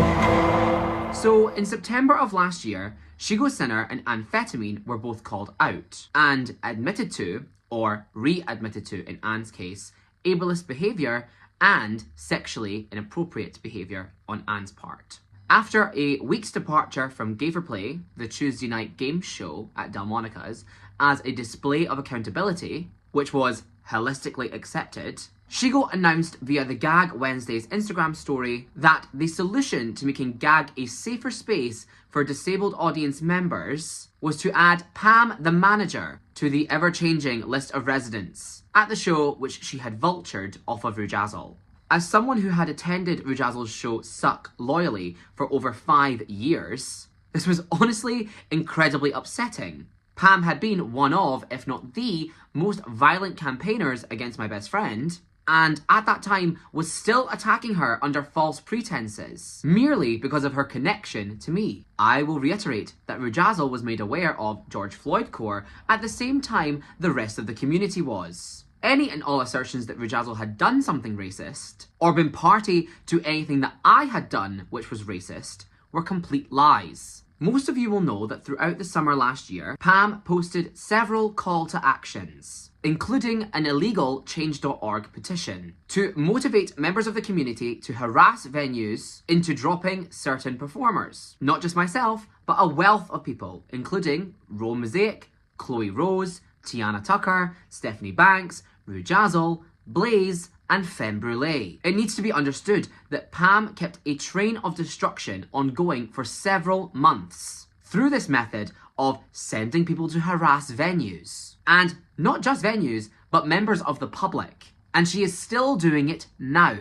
So, in September of last year, Shigo Sinner and Amphetamine were both called out and admitted to, or re-admitted to in Anne's case, ableist behaviour and sexually inappropriate behaviour on Anne's part. After a week's departure from Gay for Play, the Tuesday night game show at Delmonicas, as a display of accountability, which was holistically accepted, Shigo announced via the Gag Wednesday's Instagram story that the solution to making Gag a safer space for disabled audience members was to add Pam the manager to the ever-changing list of residents at the show, which she had vultured off of Rujazzle. As someone who had attended Rujazzle's show Suck loyally for over 5 years, this was honestly incredibly upsetting. Pam had been one of, if not the, most violent campaigners against my best friend, and at that time was still attacking her under false pretenses, merely because of her connection to me. I will reiterate that Rujazzle was made aware of George Floyd Corps at the same time the rest of the community was. Any and all assertions that Rujazzle had done something racist, or been party to anything that I had done which was racist, were complete lies. Most of you will know that throughout the summer last year, Pam posted several call to actions, including an illegal Change.org petition to motivate members of the community to harass venues into dropping certain performers. Not just myself, but a wealth of people, including Ro Mosaic, Chloe Rose, Tiana Tucker, Stephanie Banks, Rue Jazzle, Blaze, and Femme Brûlée. It needs to be understood that Pam kept a train of destruction ongoing for several months through this method of sending people to harass venues. And not just venues, but members of the public. And she is still doing it now,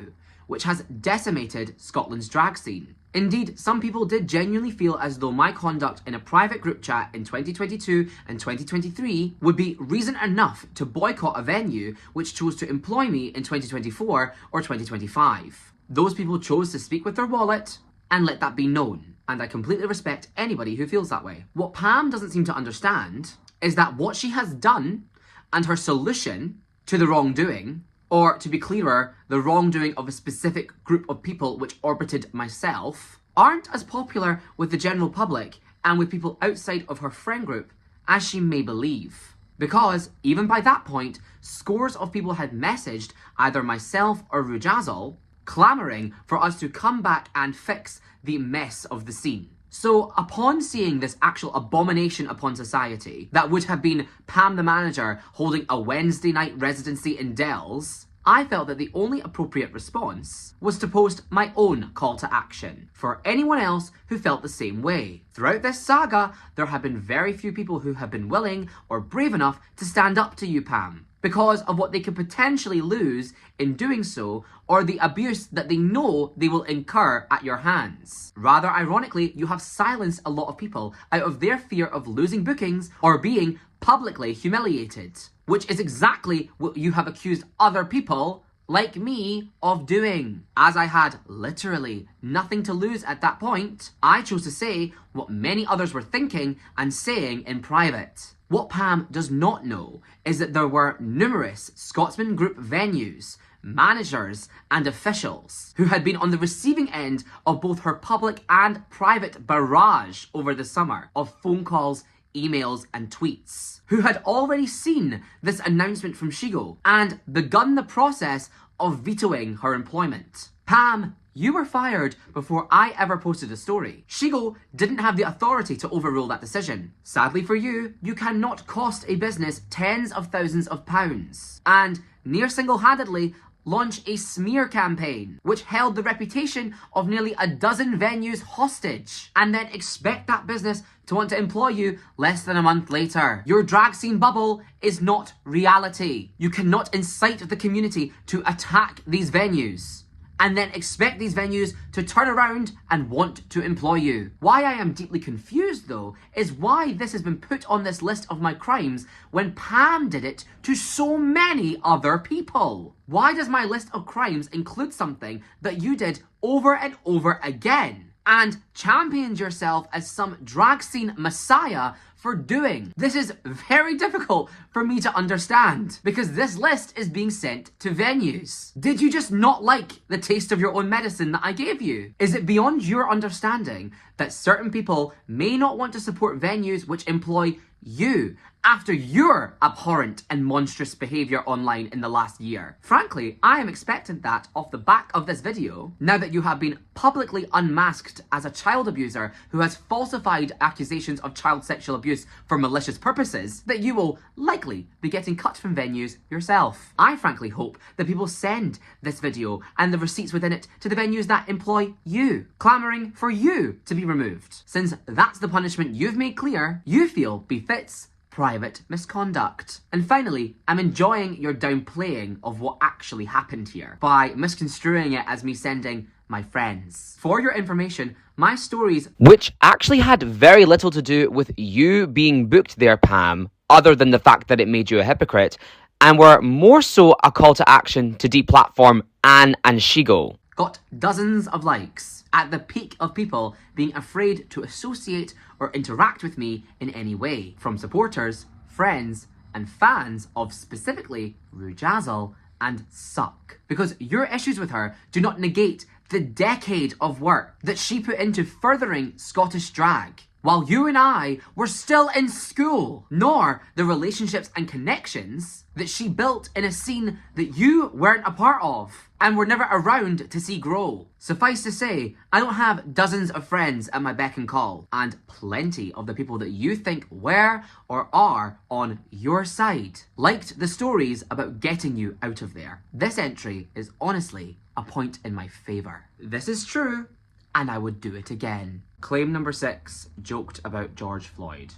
which has decimated Scotland's drag scene. Indeed, some people did genuinely feel as though my conduct in a private group chat in 2022 and 2023 would be reason enough to boycott a venue which chose to employ me in 2024 or 2025. Those people chose to speak with their wallet, and let that be known. And I completely respect anybody who feels that way. What Pam doesn't seem to understand is that what she has done and her solution to the wrongdoing, or to be clearer, the wrongdoing of a specific group of people which orbited myself, aren't as popular with the general public and with people outside of her friend group as she may believe. Because even by that point, scores of people had messaged either myself or Rue Jazzle clamouring for us to come back and fix the mess of the scene. So upon seeing this actual abomination upon society that would have been Pam the manager holding a Wednesday night residency in Dells, I felt that the only appropriate response was to post my own call to action for anyone else who felt the same way. Throughout this saga, there have been very few people who have been willing or brave enough to stand up to you, Pam, because of what they could potentially lose in doing so, or the abuse that they know they will incur at your hands. Rather ironically, you have silenced a lot of people out of their fear of losing bookings or being publicly humiliated, which is exactly what you have accused other people like me of doing. As I had literally nothing to lose at that point, I chose to say what many others were thinking and saying in private. What Pam does not know is that there were numerous Scotsman Group venues, managers and officials who had been on the receiving end of both her public and private barrage over the summer of phone calls, emails and tweets, who had already seen this announcement from Shigo and begun the process of vetoing her employment. Pam, you were fired before I ever posted a story. Shigo didn't have the authority to overrule that decision. Sadly for you, you cannot cost a business tens of thousands of pounds and near single-handedly launch a smear campaign which held the reputation of nearly a dozen venues hostage and then expect that business to want to employ you less than a month later. Your drag scene bubble is not reality. You cannot incite the community to attack these venues and then expect these venues to turn around and want to employ you. Why I am deeply confused though is why this has been put on this list of my crimes when Pam did it to so many other people. Why does my list of crimes include something that you did over and over again and championed yourself as some drag scene messiah for doing? This is very difficult for me to understand because this list is being sent to venues. Did you just not like the taste of your own medicine that I gave you? Is it beyond your understanding that certain people may not want to support venues which employ you after your abhorrent and monstrous behaviour online in the last year? Frankly, I am expecting that off the back of this video, now that you have been publicly unmasked as a child abuser who has falsified accusations of child sexual abuse for malicious purposes, that you will likely be getting cut from venues yourself. I frankly hope that people send this video and the receipts within it to the venues that employ you, clamouring for you to be removed, since that's the punishment you've made clear you feel befits private misconduct. And finally, I'm enjoying your downplaying of what actually happened here by misconstruing it as me sending my friends. For your information, my stories, which actually had very little to do with you being booked there, Pam, other than the fact that it made you a hypocrite, and were more so a call to action to deplatform Anne and Shigo, got dozens of likes at the peak of people being afraid to associate or interact with me in any way, from supporters, friends, and fans of specifically Rue Jazzle and Suck. Because your issues with her do not negate the decade of work that she put into furthering Scottish drag. while you and I were still in school, nor the relationships and connections that she built in a scene that you weren't a part of and were never around to see grow. Suffice to say, I don't have dozens of friends at my beck and call, and plenty of the people that you think were or are on your side liked the stories about getting you out of there. This entry is honestly a point in my favour. This is true, and I would do it again. Claim number 6 joked about George Floyd.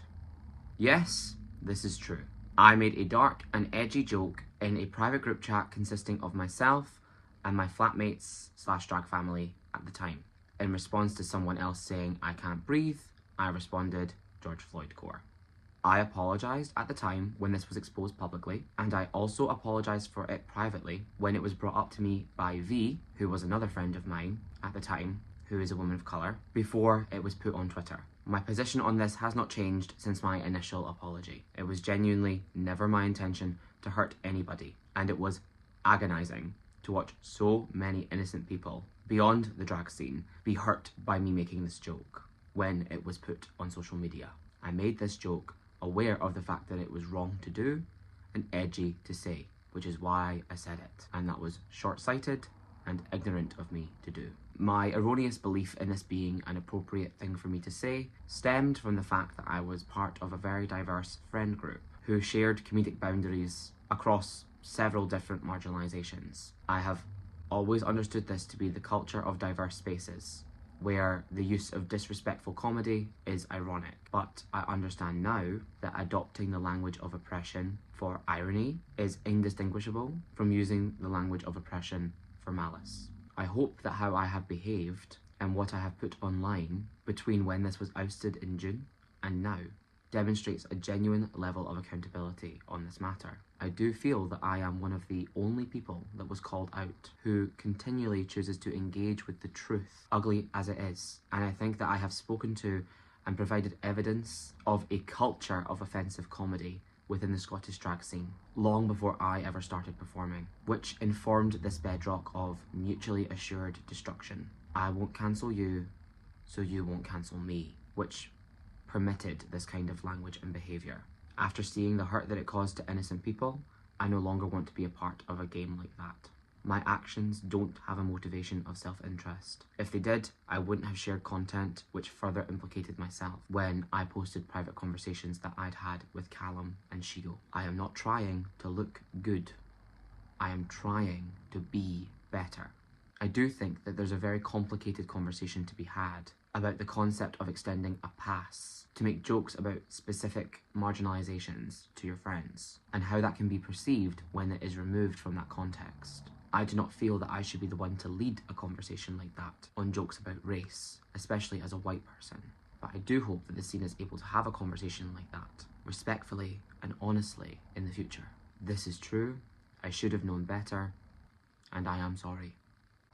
Yes, this is true. I made a dark and edgy joke in a private group chat consisting of myself and my flatmates / drag family at the time. In response to someone else saying I can't breathe, I responded, George Floyd core. I apologised at the time when this was exposed publicly, and I also apologised for it privately when it was brought up to me by V, who was another friend of mine at the time, who is a woman of colour, before it was put on Twitter. My position on this has not changed since my initial apology. It was genuinely never my intention to hurt anybody, and it was agonising to watch so many innocent people beyond the drag scene be hurt by me making this joke when it was put on social media. I made this joke aware of the fact that it was wrong to do and edgy to say, which is why I said it, and that was short-sighted and ignorant of me to do. My erroneous belief in this being an appropriate thing for me to say stemmed from the fact that I was part of a very diverse friend group who shared comedic boundaries across several different marginalisations. I have always understood this to be the culture of diverse spaces, where the use of disrespectful comedy is ironic. But I understand now that adopting the language of oppression for irony is indistinguishable from using the language of oppression for malice. I hope that how I have behaved and what I have put online between when this was ousted in June and now demonstrates a genuine level of accountability on this matter. I do feel that I am one of the only people that was called out who continually chooses to engage with the truth, ugly as it is. And I think that I have spoken to and provided evidence of a culture of offensive comedy within the Scottish drag scene, long before I ever started performing, which informed this bedrock of mutually assured destruction. I won't cancel you, so you won't cancel me, which permitted this kind of language and behaviour. After seeing the hurt that it caused to innocent people, I no longer want to be a part of a game like that. My actions don't have a motivation of self-interest. If they did, I wouldn't have shared content which further implicated myself when I posted private conversations that I'd had with Callum and Shigo. I am not trying to look good. I am trying to be better. I do think that there's a very complicated conversation to be had about the concept of extending a pass to make jokes about specific marginalisations to your friends, and how that can be perceived when it is removed from that context. I do not feel that I should be the one to lead a conversation like that on jokes about race, especially as a white person. But I do hope that the scene is able to have a conversation like that, respectfully and honestly, in the future. This is true, I should have known better, and I am sorry.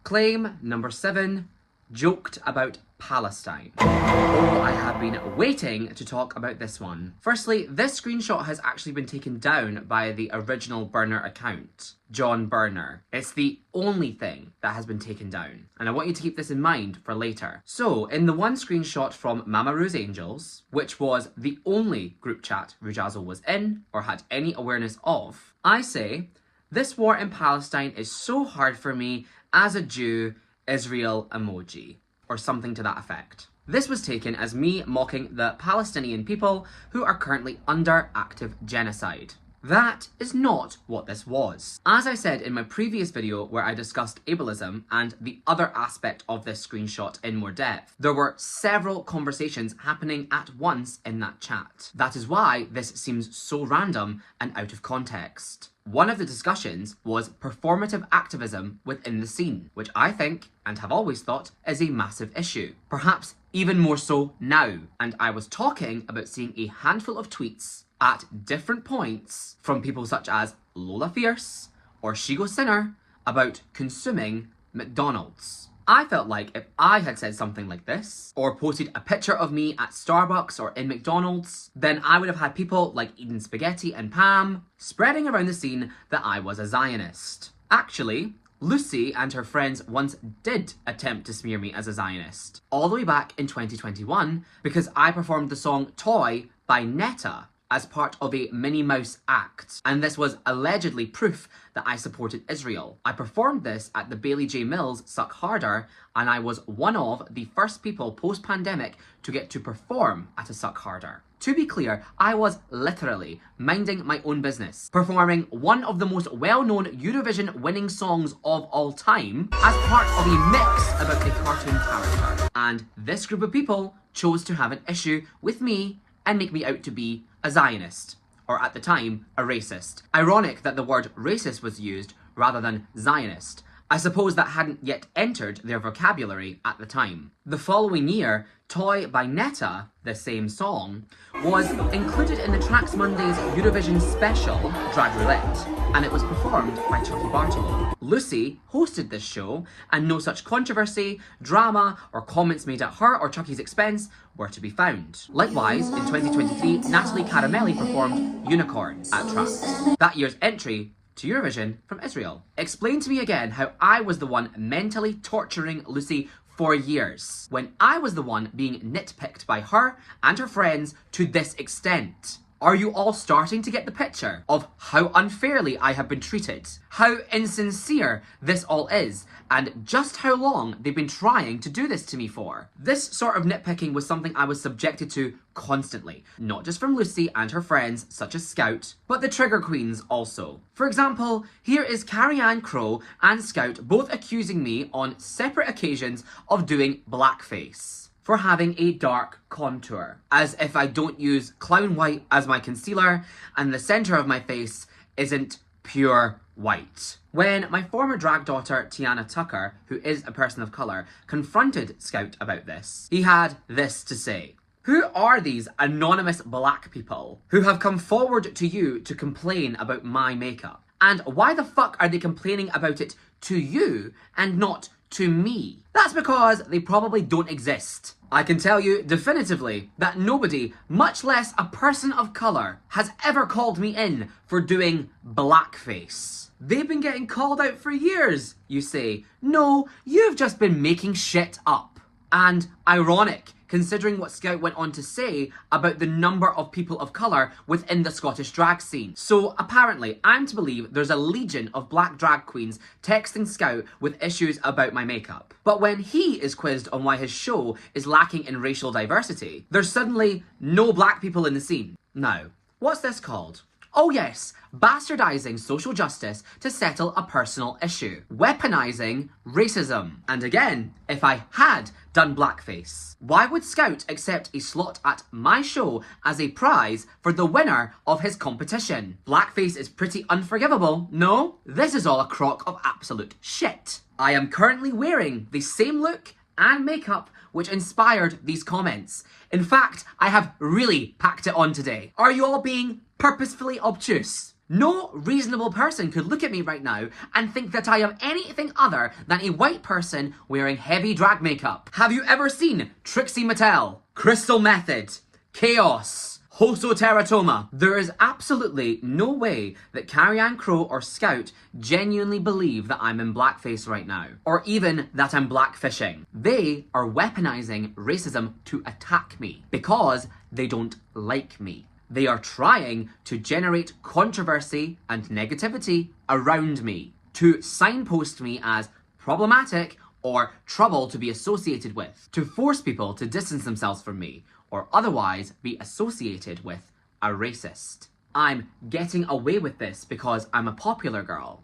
Claim number 7, joked about Palestine. Oh, I have been waiting to talk about this one. Firstly, this screenshot has actually been taken down by the original burner account, John Burner. It's the only thing that has been taken down, and I want you to keep this in mind for later. So, in the one screenshot from Mama Rose Angels, which was the only group chat Rujazzle was in or had any awareness of, I say, "This war in Palestine is so hard for me as a Jew, Israel emoji," or something to that effect. This was taken as me mocking the Palestinian people who are currently under active genocide. That is not what this was. As I said in my previous video where I discussed ableism and the other aspect of this screenshot in more depth, there were several conversations happening at once in that chat. That is why this seems so random and out of context. One of the discussions was performative activism within the scene, which I think, and have always thought, is a massive issue. Perhaps even more so now. And I was talking about seeing a handful of tweets at different points from people such as Lola Fierce or Shigo Sinner about consuming McDonald's. I felt like if I had said something like this, or posted a picture of me at Starbucks or in McDonald's, then I would have had people like Eden Spaghetti and Pam spreading around the scene that I was a Zionist. Actually, Lucy and her friends once did attempt to smear me as a Zionist, all the way back in 2021 because I performed the song Toy by Netta as part of a Minnie Mouse act, and this was allegedly proof that I supported Israel. I performed this at the Bailey J. Mills Suck Harder, and I was one of the first people post-pandemic to get to perform at a Suck Harder. To be clear, I was literally minding my own business, performing one of the most well-known Eurovision winning songs of all time as part of a mix about a cartoon character. And this group of people chose to have an issue with me and make me out to be a Zionist, or at the time, a racist. Ironic that the word racist was used rather than Zionist. I suppose that hadn't yet entered their vocabulary at the time. The following year, Toy by Netta, the same song, was included in the Tracks Mondays Eurovision special, Drag Roulette, and it was performed by Chucky Bartolo. Lucy hosted this show, and no such controversy, drama, or comments made at her or Chucky's expense were to be found. Likewise, in 2023, Natalie Caramelli performed Unicorn at Tracks. That year's entry to Eurovision from Israel. Explain to me again how I was the one mentally torturing Lucy for years, when I was the one being nitpicked by her and her friends to this extent. Are you all starting to get the picture of how unfairly I have been treated, how insincere this all is, and just how long they've been trying to do this to me for? This sort of nitpicking was something I was subjected to constantly, not just from Lucy and her friends such as Scout, but the trigger queens also. For example, here is Carrie-Anne Crowe and Scout both accusing me on separate occasions of doing blackface for having a dark contour, as if I don't use clown white as my concealer and the centre of my face isn't pure white. When my former drag daughter Tiana Tucker, who is a person of colour, confronted Scout about this, he had this to say. Who are these anonymous black people who have come forward to you to complain about my makeup? And why the fuck are they complaining about it to you and not to me? That's because they probably don't exist. I can tell you definitively that nobody, much less a person of colour, has ever called me in for doing blackface. They've been getting called out for years, you say. No, you've just been making shit up. And ironic, considering what Scout went on to say about the number of people of colour within the Scottish drag scene. So apparently, I'm to believe there's a legion of black drag queens texting Scout with issues about my makeup. But when he is quizzed on why his show is lacking in racial diversity, there's suddenly no black people in the scene. Now, what's this called? Oh yes, bastardizing social justice to settle a personal issue. Weaponizing racism. And again, if I had done blackface, why would Scout accept a slot at my show as a prize for the winner of his competition? Blackface is pretty unforgivable, no? This is all a crock of absolute shit. I am currently wearing the same look and makeup which inspired these comments. In fact, I have really packed it on today. Are you all being purposefully obtuse? No reasonable person could look at me right now and think that I am anything other than a white person wearing heavy drag makeup. Have you ever seen Trixie Mattel, Crystal Method, Chaos, Hoso Teratoma? There is absolutely no way that Carrie-Anne Crowe or Scout genuinely believe that I'm in blackface right now, or even that I'm blackfishing. They are weaponizing racism to attack me because they don't like me. They are trying to generate controversy and negativity around me, to signpost me as problematic or trouble to be associated with, to force people to distance themselves from me, or otherwise be associated with a racist. I'm getting away with this because I'm a popular girl.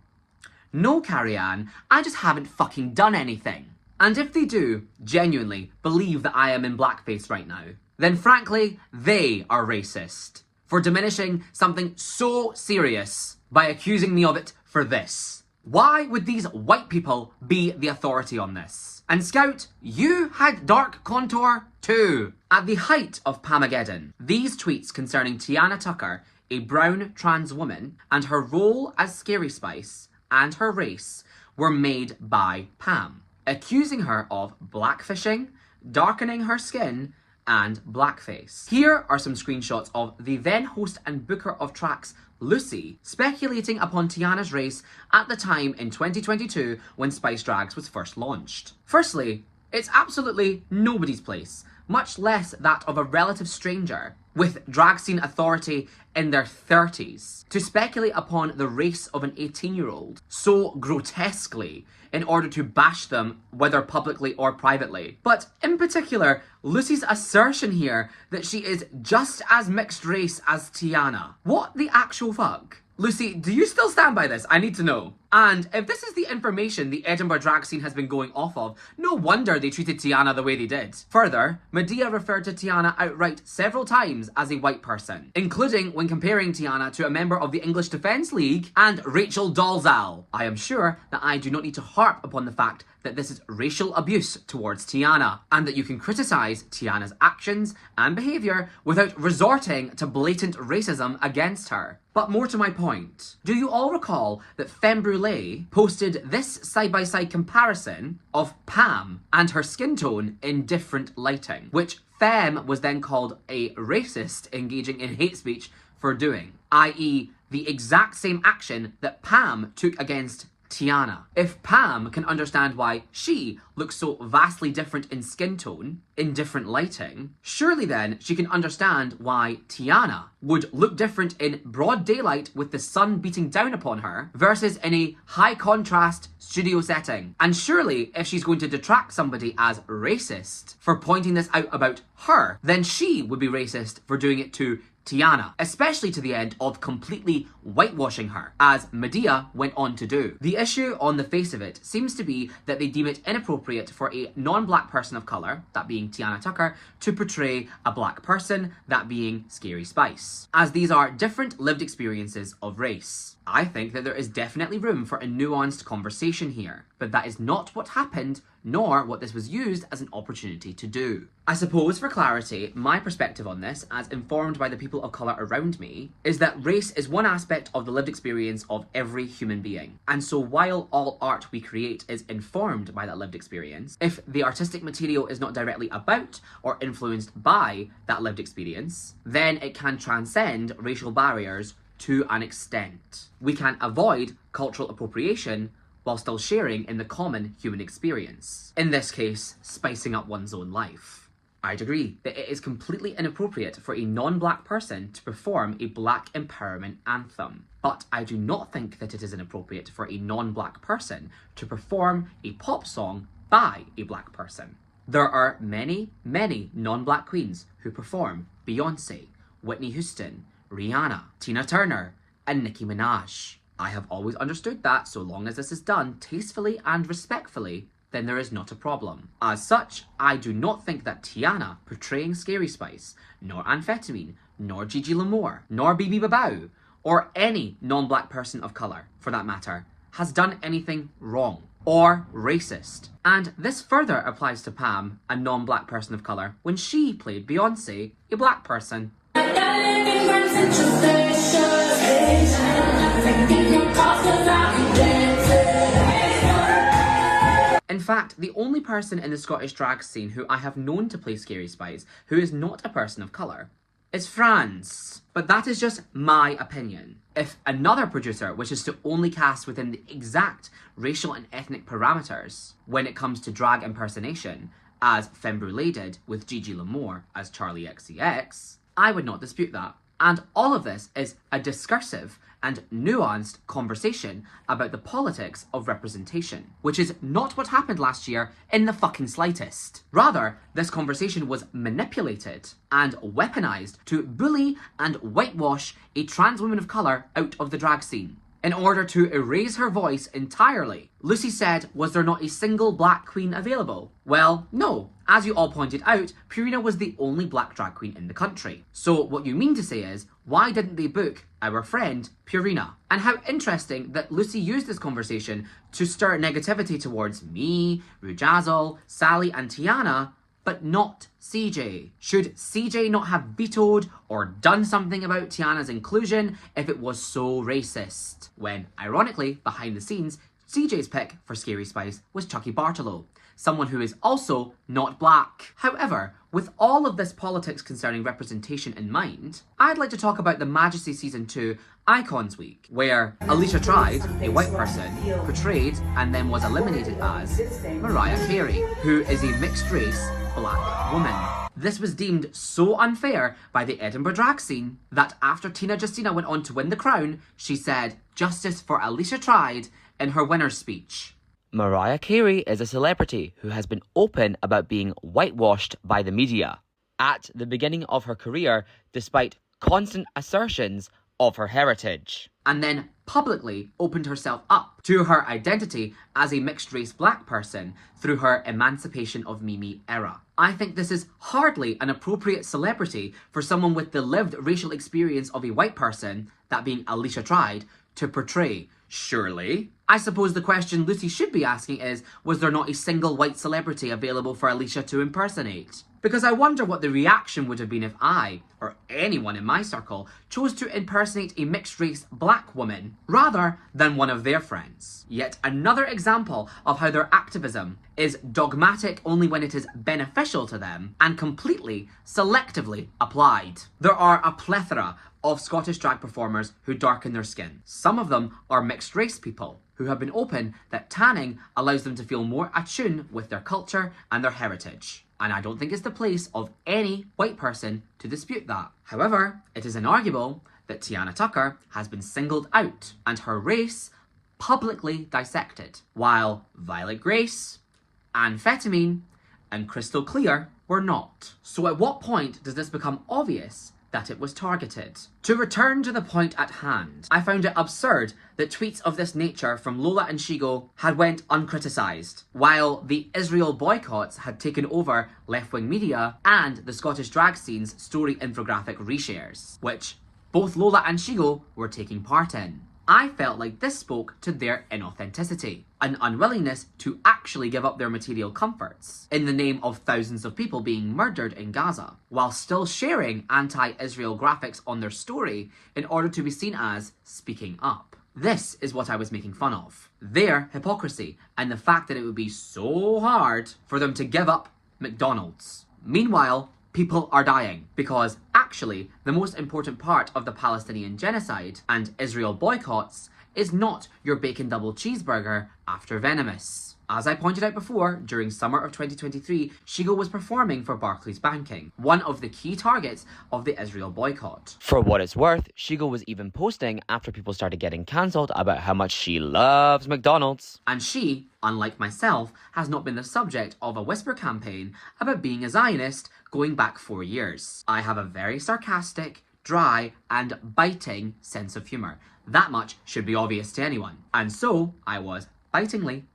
No, Carrie-Anne, I just haven't fucking done anything. And if they do genuinely believe that I am in blackface right now, then frankly, they are racist for diminishing something so serious by accusing me of it for this. Why would these white people be the authority on this? And Scout, you had dark contour too. At the height of Pamageddon, these tweets concerning Tiana Tucker, a brown trans woman, and her role as Scary Spice and her race were made by Pam, accusing her of blackfishing, darkening her skin, and blackface. Here are some screenshots of the then host and booker of tracks, Lucy, speculating upon Tiana's race at the time in 2022 when Spice Drags was first launched. Firstly, it's absolutely nobody's place, much less that of a relative stranger with drag scene authority in their 30s, to speculate upon the race of an 18-year-old so grotesquely in order to bash them, whether publicly or privately. But in particular, Lucy's assertion here that she is just as mixed race as Tiana. What the actual fuck? Lucy, do you still stand by this? I need to know. And if this is the information the Edinburgh drag scene has been going off of, no wonder they treated Tiana the way they did. Further, Medea referred to Tiana outright several times as a white person, including when comparing Tiana to a member of the English Defence League and Rachel Dolezal. I am sure that I do not need to harp upon the fact that this is racial abuse towards Tiana, and that you can criticise Tiana's actions and behaviour without resorting to blatant racism against her. But more to my point, do you all recall that Femme Brûlée posted this side-by-side comparison of Pam and her skin tone in different lighting, which Femme was then called a racist engaging in hate speech for doing, i.e. the exact same action that Pam took against Tiana. If Pam can understand why she looks so vastly different in skin tone, in different lighting, surely then she can understand why Tiana would look different in broad daylight with the sun beating down upon her versus in a high contrast studio setting. And surely if she's going to detract somebody as racist for pointing this out about her, then she would be racist for doing it to Tiana, especially to the end of completely whitewashing her, as Medea went on to do. The issue on the face of it seems to be that they deem it inappropriate for a non-black person of colour, that being Tiana Tucker, to portray a black person, that being Scary Spice, as these are different lived experiences of race. I think that there is definitely room for a nuanced conversation here, but that is not what happened, nor what this was used as an opportunity to do. I suppose for clarity, my perspective on this, as informed by the people of colour around me, is that race is one aspect of the lived experience of every human being. And so while all art we create is informed by that lived experience, if the artistic material is not directly about or influenced by that lived experience, then it can transcend racial barriers to an extent. We can avoid cultural appropriation while still sharing in the common human experience. In this case, spicing up one's own life. I'd agree that it is completely inappropriate for a non-black person to perform a black empowerment anthem. But I do not think that it is inappropriate for a non-black person to perform a pop song by a black person. There are many, many non-black queens who perform Beyonce, Whitney Houston, Rihanna, Tina Turner, and Nicki Minaj. I have always understood that so long as this is done tastefully and respectfully, then there is not a problem. As such, I do not think that Tiana portraying Scary Spice, nor Amphetamine, nor Gigi L'Amour, nor Bibi Babau, or any non-black person of colour, for that matter, has done anything wrong or racist. And this further applies to Pam, a non-black person of colour, when she played Beyonce, a black person. In fact, the only person in the Scottish drag scene who I have known to play Scary Spice who is not a person of colour is France. But that is just my opinion. If another producer wishes to only cast within the exact racial and ethnic parameters when it comes to drag impersonation, as Femme Brûlée did with Gigi L'Amour as Charlie XCX, I would not dispute that. And all of this is a discursive and nuanced conversation about the politics of representation, which is not what happened last year in the fucking slightest. Rather, this conversation was manipulated and weaponized to bully and whitewash a trans woman of colour out of the drag scene, in order to erase her voice entirely. Lucy said, was there not a single black queen available? Well, no. As you all pointed out, Purina was the only black drag queen in the country. So what you mean to say is, why didn't they book our friend Purina? And how interesting that Lucy used this conversation to stir negativity towards me, Rujazzle, Sally and Tiana, but not CJ. Should CJ not have vetoed or done something about Tiana's inclusion if it was so racist? When, ironically, behind the scenes, CJ's pick for Scary Spice was Chucky Bartolo, someone who is also not black. However, with all of this politics concerning representation in mind, I'd like to talk about the Majesty Season 2 Icons Week, where Alicia Tried, a white person, portrayed and then was eliminated as Mariah Carey, who is a mixed-race black woman. This was deemed so unfair by the Edinburgh drag scene that after Tina Justina went on to win the crown, she said, "Justice for Alicia Tried," in her winner's speech. Mariah Carey is a celebrity who has been open about being whitewashed by the media at the beginning of her career, despite constant assertions of her heritage. And then publicly opened herself up to her identity as a mixed-race black person through her Emancipation of Mimi era. I think this is hardly an appropriate celebrity for someone with the lived racial experience of a white person, that being Alicia Tried, to portray. Surely? I suppose the question Lucy should be asking is, was there not a single white celebrity available for Alicia to impersonate? Because I wonder what the reaction would have been if I, or anyone in my circle, chose to impersonate a mixed-race black woman rather than one of their friends. Yet another example of how their activism is dogmatic only when it is beneficial to them and completely selectively applied. There are a plethora of Scottish drag performers who darken their skin. Some of them are mixed-race people who have been open that tanning allows them to feel more attuned with their culture and their heritage. And I don't think it's the place of any white person to dispute that. However, it is inarguable that Tiana Tucker has been singled out and her race publicly dissected, while Violet Grace, Amphetamine, and Crystal Clear were not. So at what point does this become obvious that it was targeted? To return to the point at hand, I found it absurd that tweets of this nature from Lola and Shigo had went uncriticised, while the Israel boycotts had taken over left-wing media and the Scottish drag scene's story infographic reshares, which both Lola and Shigo were taking part in. I felt like this spoke to their inauthenticity, an unwillingness to actually give up their material comforts in the name of thousands of people being murdered in Gaza, while still sharing anti-Israel graphics on their story in order to be seen as speaking up. This is what I was making fun of. Their hypocrisy and the fact that it would be so hard for them to give up McDonald's. Meanwhile, people are dying because actually the most important part of the Palestinian genocide and Israel boycotts is not your bacon double cheeseburger after Venomous. As I pointed out before, during summer of 2023, Shigo was performing for Barclays Banking, one of the key targets of the Israel boycott. For what it's worth, Shigo was even posting after people started getting cancelled about how much she loves McDonald's. And she, unlike myself, has not been the subject of a whisper campaign about being a Zionist going back 4 years. I have a very sarcastic, dry, and biting sense of humour. That much should be obvious to anyone. And so, I was bitingly,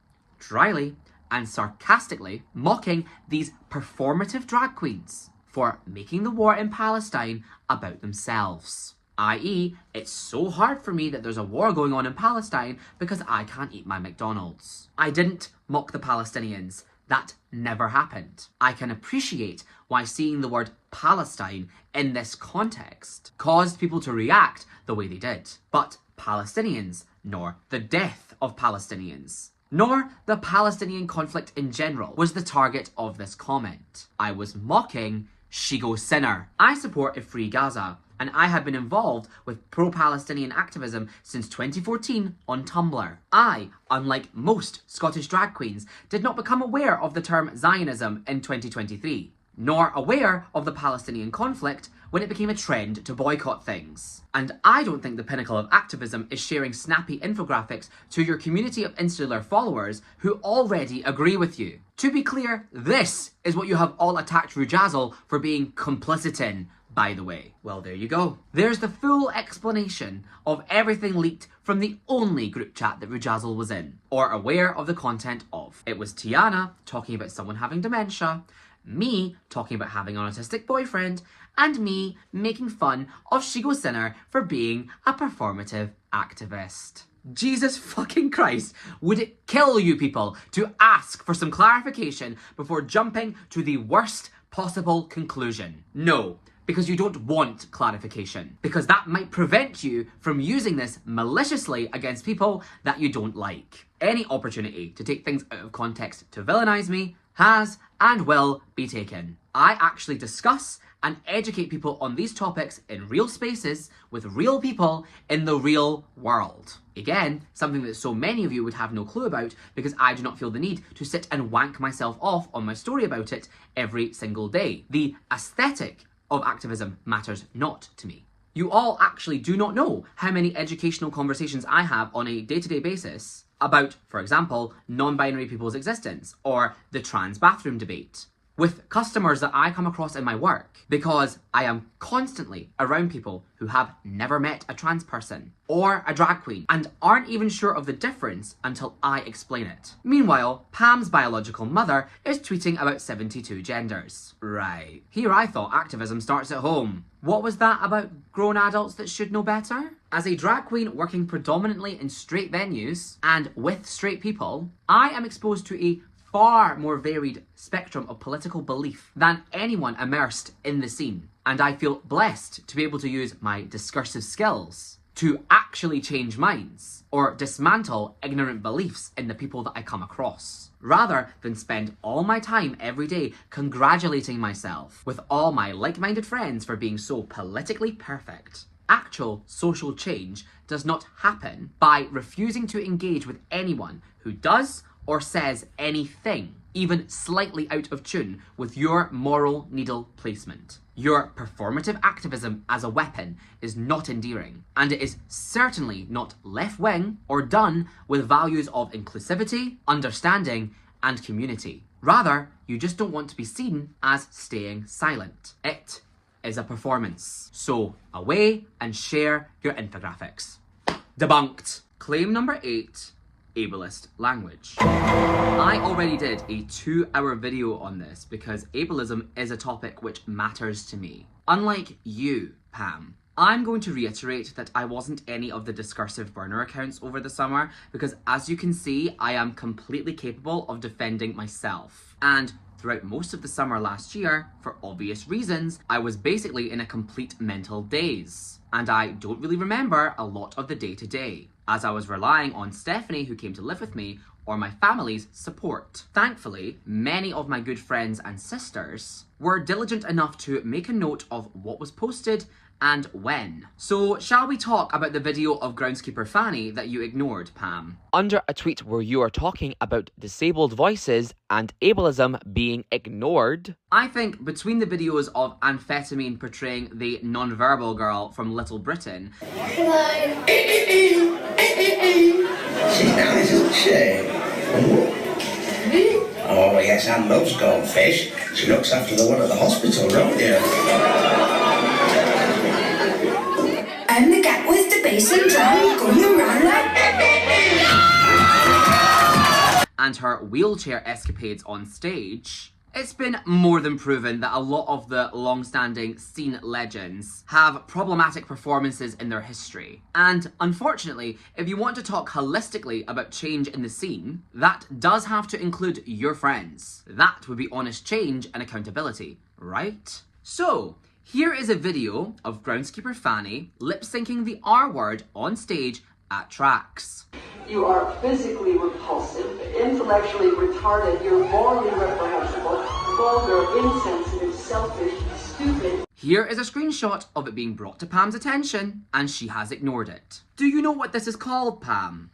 dryly, and sarcastically mocking these performative drag queens for making the war in Palestine about themselves. I.e., it's so hard for me that there's a war going on in Palestine because I can't eat my McDonald's. I didn't mock the Palestinians. That never happened. I can appreciate why seeing the word Palestine in this context caused people to react the way they did. But Palestinians, nor the death of Palestinians, nor the Palestinian conflict in general was the target of this comment. I was mocking Shigo Sinner. I support a free Gaza, and I have been involved with pro-Palestinian activism since 2014 on Tumblr. I, unlike most Scottish drag queens, did not become aware of the term Zionism in 2023, nor aware of the Palestinian conflict when it became a trend to boycott things. And I don't think the pinnacle of activism is sharing snappy infographics to your community of insular followers who already agree with you. To be clear, this is what you have all attacked Rujazzle for being complicit in, by the way. Well, there you go. There's the full explanation of everything leaked from the only group chat that Rujazzle was in, or aware of the content of. It was Tiana talking about someone having dementia, me talking about having an autistic boyfriend, and me making fun of Shigo Sinner for being a performative activist. Jesus fucking Christ, would it kill you people to ask for some clarification before jumping to the worst possible conclusion? No, because you don't want clarification, because that might prevent you from using this maliciously against people that you don't like. Any opportunity to take things out of context to villainize me has and will be taken. I actually discuss and educate people on these topics in real spaces with real people in the real world. Again, something that so many of you would have no clue about because I do not feel the need to sit and wank myself off on my story about it every single day. The aesthetic of activism matters not to me. You all actually do not know how many educational conversations I have on a day-to-day basis about, for example, non-binary people's existence or the trans bathroom debate with customers that I come across in my work, because I am constantly around people who have never met a trans person or a drag queen and aren't even sure of the difference until I explain it. Meanwhile, Pam's biological mother is tweeting about 72 genders. Right. Here I thought activism starts at home. What was that about grown adults that should know better? As a drag queen working predominantly in straight venues and with straight people, I am exposed to a far more varied spectrum of political belief than anyone immersed in the scene. And I feel blessed to be able to use my discursive skills to actually change minds or dismantle ignorant beliefs in the people that I come across, rather than spend all my time every day congratulating myself with all my like-minded friends for being so politically perfect. Actual social change does not happen by refusing to engage with anyone who does or says anything, even slightly out of tune with your moral needle placement. Your performative activism as a weapon is not endearing, and it is certainly not left-wing or done with values of inclusivity, understanding, and community. Rather, you just don't want to be seen as staying silent. It is a performance. So away and share your infographics. Debunked. Claim number 8. Ableist language. I already did a 2-hour video on this because ableism is a topic which matters to me. Unlike you, Pam, I'm going to reiterate that I wasn't any of the discursive burner accounts over the summer because, as you can see, I am completely capable of defending myself. And throughout most of the summer last year, for obvious reasons, I was basically in a complete mental daze. And I don't really remember a lot of the day-to-day, as I was relying on Stephanie, who came to live with me, or my family's support. Thankfully, many of my good friends and sisters were diligent enough to make a note of what was posted and when. So shall we talk about the video of groundskeeper Fanny that you ignored, Pam? Under a tweet where you are talking about disabled voices and ableism being ignored, I think between the videos of Amphetamine portraying the non-verbal girl from Little Britain, She's nice, isn't she? Oh yes, Anne loves goldfish. She looks after the one at the hospital, don't you? I'm the cat with the basin drum going around like... and her wheelchair escapades on stage, it's been more than proven that a lot of the long-standing scene legends have problematic performances in their history. And unfortunately, if you want to talk holistically about change in the scene, that does have to include your friends. That would be honest change and accountability, right? So, here is a video of groundskeeper Fanny lip-syncing the R word on stage at Tracks. You are physically repulsive, intellectually retarded, you're morally reprehensible, vulgar, insensitive, selfish, stupid. Here is a screenshot of it being brought to Pam's attention, and she has ignored it. Do you know what this is called, Pam?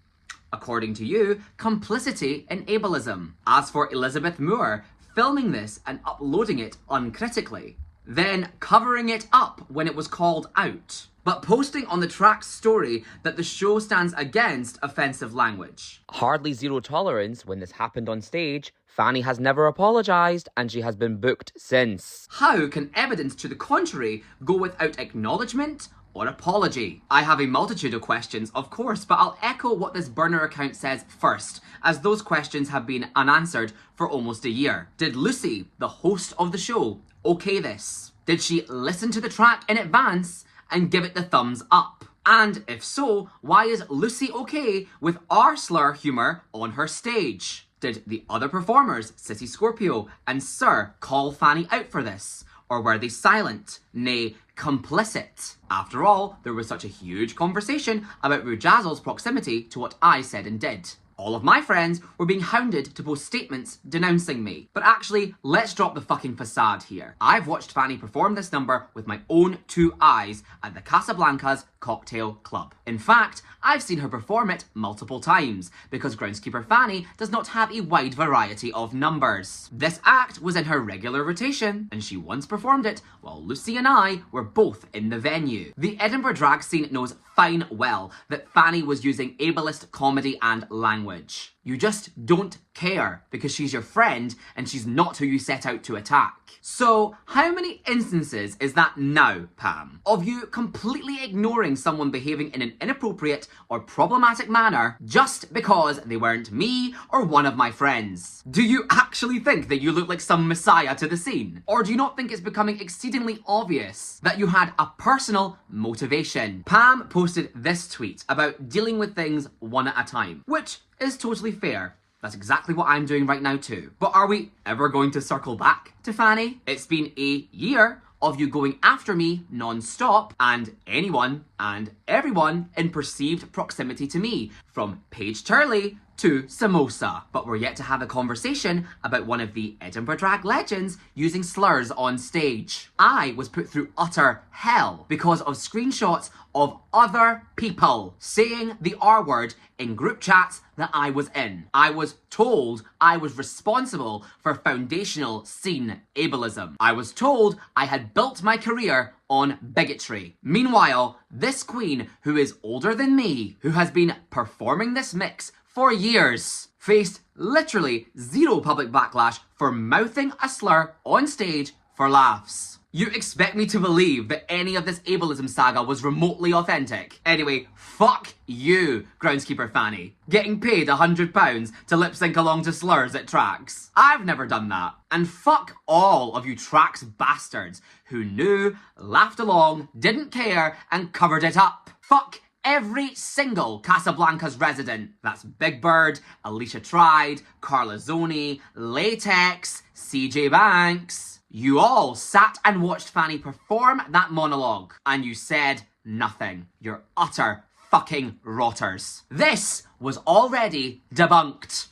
According to you, complicity in ableism. As for Elizabeth Moore, filming this and uploading it uncritically, then covering it up when it was called out, but posting on the Tracks story that the show stands against offensive language. Hardly zero tolerance when this happened on stage. Fanny has never apologised and she has been booked since. How can evidence to the contrary go without acknowledgement or apology? I have a multitude of questions, of course, but I'll echo what this burner account says first, as those questions have been unanswered for almost a year. Did Lucy, the host of the show, okay this? Did she listen to the track in advance and give it the thumbs up? And if so, why is Lucy okay with R-slur humour on her stage? Did the other performers, Sissy Scorpio and Sir, call Fanny out for this? Or were they silent, nay, complicit? After all, there was such a huge conversation about Rujazzle's proximity to what I said and did. All of my friends were being hounded to post statements denouncing me. But actually, let's drop the fucking facade here. I've watched Fanny perform this number with my own 2 eyes at the Casablanca's Cocktail Club. In fact, I've seen her perform it multiple times, because groundskeeper Fanny does not have a wide variety of numbers. This act was in her regular rotation, and she once performed it while Lucy and I were both in the venue. The Edinburgh drag scene knows fine well that Fanny was using ableist comedy and language. You just don't care because she's your friend and she's not who you set out to attack. So, how many instances is that now, Pam, of you completely ignoring someone behaving in an inappropriate or problematic manner just because they weren't me or one of my friends? Do you actually think that you look like some messiah to the scene? Or do you not think it's becoming exceedingly obvious that you had a personal motivation? Pam posted this tweet about dealing with things one at a time, which is totally fair. That's exactly what I'm doing right now too. But are we ever going to circle back to Fanny? It's been a year of you going after me non-stop and anyone and everyone in perceived proximity to me, from Paige Turley to Samosa. But we're yet to have a conversation about one of the Edinburgh drag legends using slurs on stage. I was put through utter hell because of screenshots of other people saying the R word in group chats that I was in. I was told I was responsible for foundational scene ableism. I was told I had built my career on bigotry. Meanwhile, this queen, who is older than me, who has been performing this mix for years, faced literally zero public backlash for mouthing a slur on stage for laughs. You expect me to believe that any of this ableism saga was remotely authentic? Anyway, fuck you, groundskeeper Fanny. Getting paid £100 to lip sync along to slurs at tracks. I've never done that. And fuck all of you tracks bastards who knew, laughed along, didn't care, and covered it up. Fuck every single Casablanca's resident. That's Big Burd, Alicia Tried, Carla Zoni, Latex, CJ Banks. You all sat and watched Fanny perform that monologue, and you said nothing. You're utter fucking rotters. This was already debunked.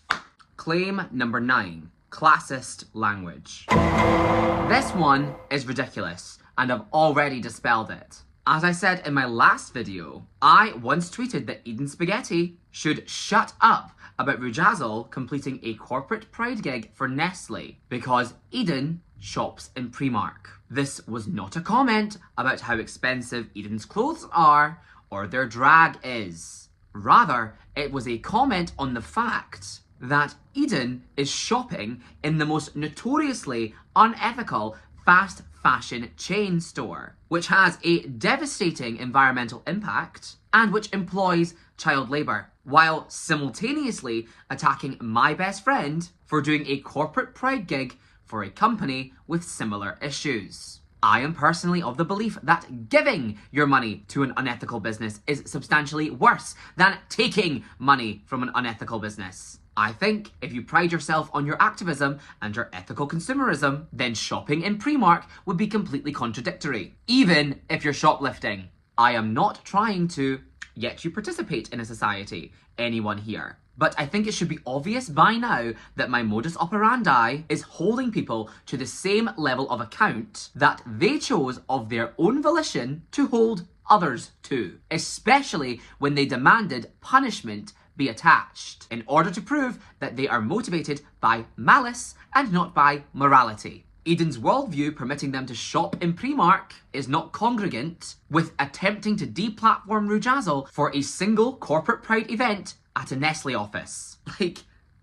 Claim number 9. Classist language. This one is ridiculous, and I've already dispelled it. As I said in my last video, I once tweeted that Eden Spaghetti should shut up about Rujazzle completing a corporate pride gig for Nestle because Eden shops in Primark. This was not a comment about how expensive Eden's clothes are or their drag is. Rather, it was a comment on the fact that Eden is shopping in the most notoriously unethical fast fashion chain store, which has a devastating environmental impact and which employs child labour, while simultaneously attacking my best friend for doing a corporate pride gig for a company with similar issues. I am personally of the belief that giving your money to an unethical business is substantially worse than taking money from an unethical business. I think if you pride yourself on your activism and your ethical consumerism, then shopping in Primark would be completely contradictory, even if you're shoplifting. I am not trying to get you participate in a society, anyone here. But I think it should be obvious by now that my modus operandi is holding people to the same level of account that they chose of their own volition to hold others to, especially when they demanded punishment be attached, in order to prove that they are motivated by malice and not by morality. Eden's worldview permitting them to shop in Primark is not congruent with attempting to deplatform Rujazzle for a single corporate pride event at a Nestle office. Like,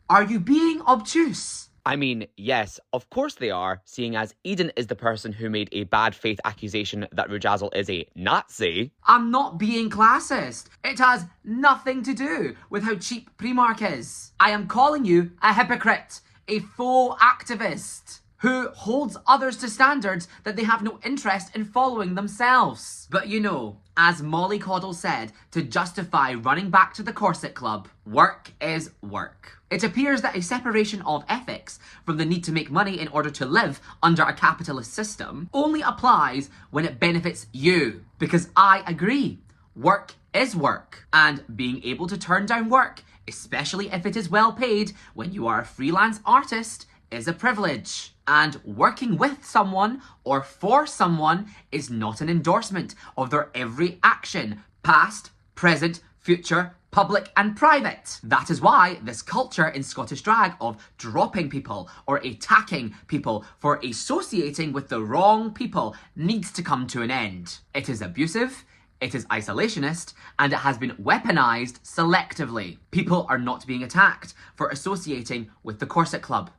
are you being obtuse? I mean, yes, of course they are, seeing as Eden is the person who made a bad faith accusation that Rujazzle is a Nazi. I'm not being classist. It has nothing to do with how cheap Primark is. I am calling you a hypocrite, a faux activist who holds others to standards that they have no interest in following themselves. But you know, as Molly Coddle said, to justify running back to the corset club, work is work. It appears that a separation of ethics from the need to make money in order to live under a capitalist system only applies when it benefits you. Because I agree, work is work, and being able to turn down work, especially if it is well paid when you are a freelance artist, is a privilege. And working with someone or for someone is not an endorsement of their every action, past, present, future, public and private. That is why this culture in Scottish drag of dropping people or attacking people for associating with the wrong people needs to come to an end. It is abusive, it is isolationist, and it has been weaponized selectively. People are not being attacked for associating with the Corset Club,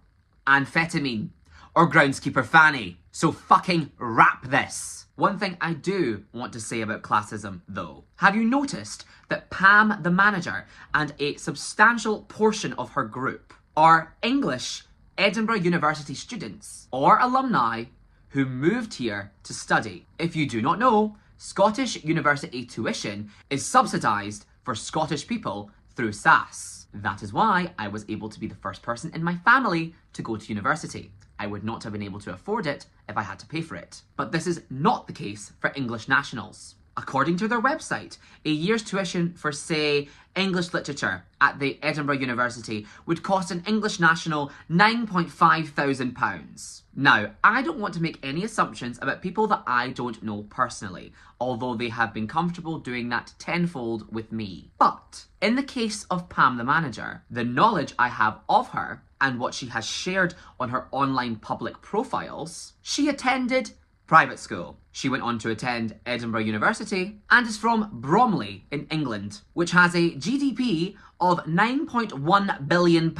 Amphetamine, or Groundskeeper Fanny. So fucking wrap this. One thing I do want to say about classism, though. Have you noticed that Pam, the manager, and a substantial portion of her group are English Edinburgh University students or alumni who moved here to study? If you do not know, Scottish university tuition is subsidised for Scottish people through SAS. That is why I was able to be the first person in my family to go to university. I would not have been able to afford it if I had to pay for it. But this is not the case for English nationals. According to their website, a year's tuition for, say, English literature at the Edinburgh University would cost an English national £9,500. Now, I don't want to make any assumptions about people that I don't know personally, although they have been comfortable doing that tenfold with me. But in the case of Pam the manager, the knowledge I have of her and what she has shared on her online public profiles, she attended private school. She went on to attend Edinburgh University and is from Bromley in England, which has a GDP of £9.1 billion,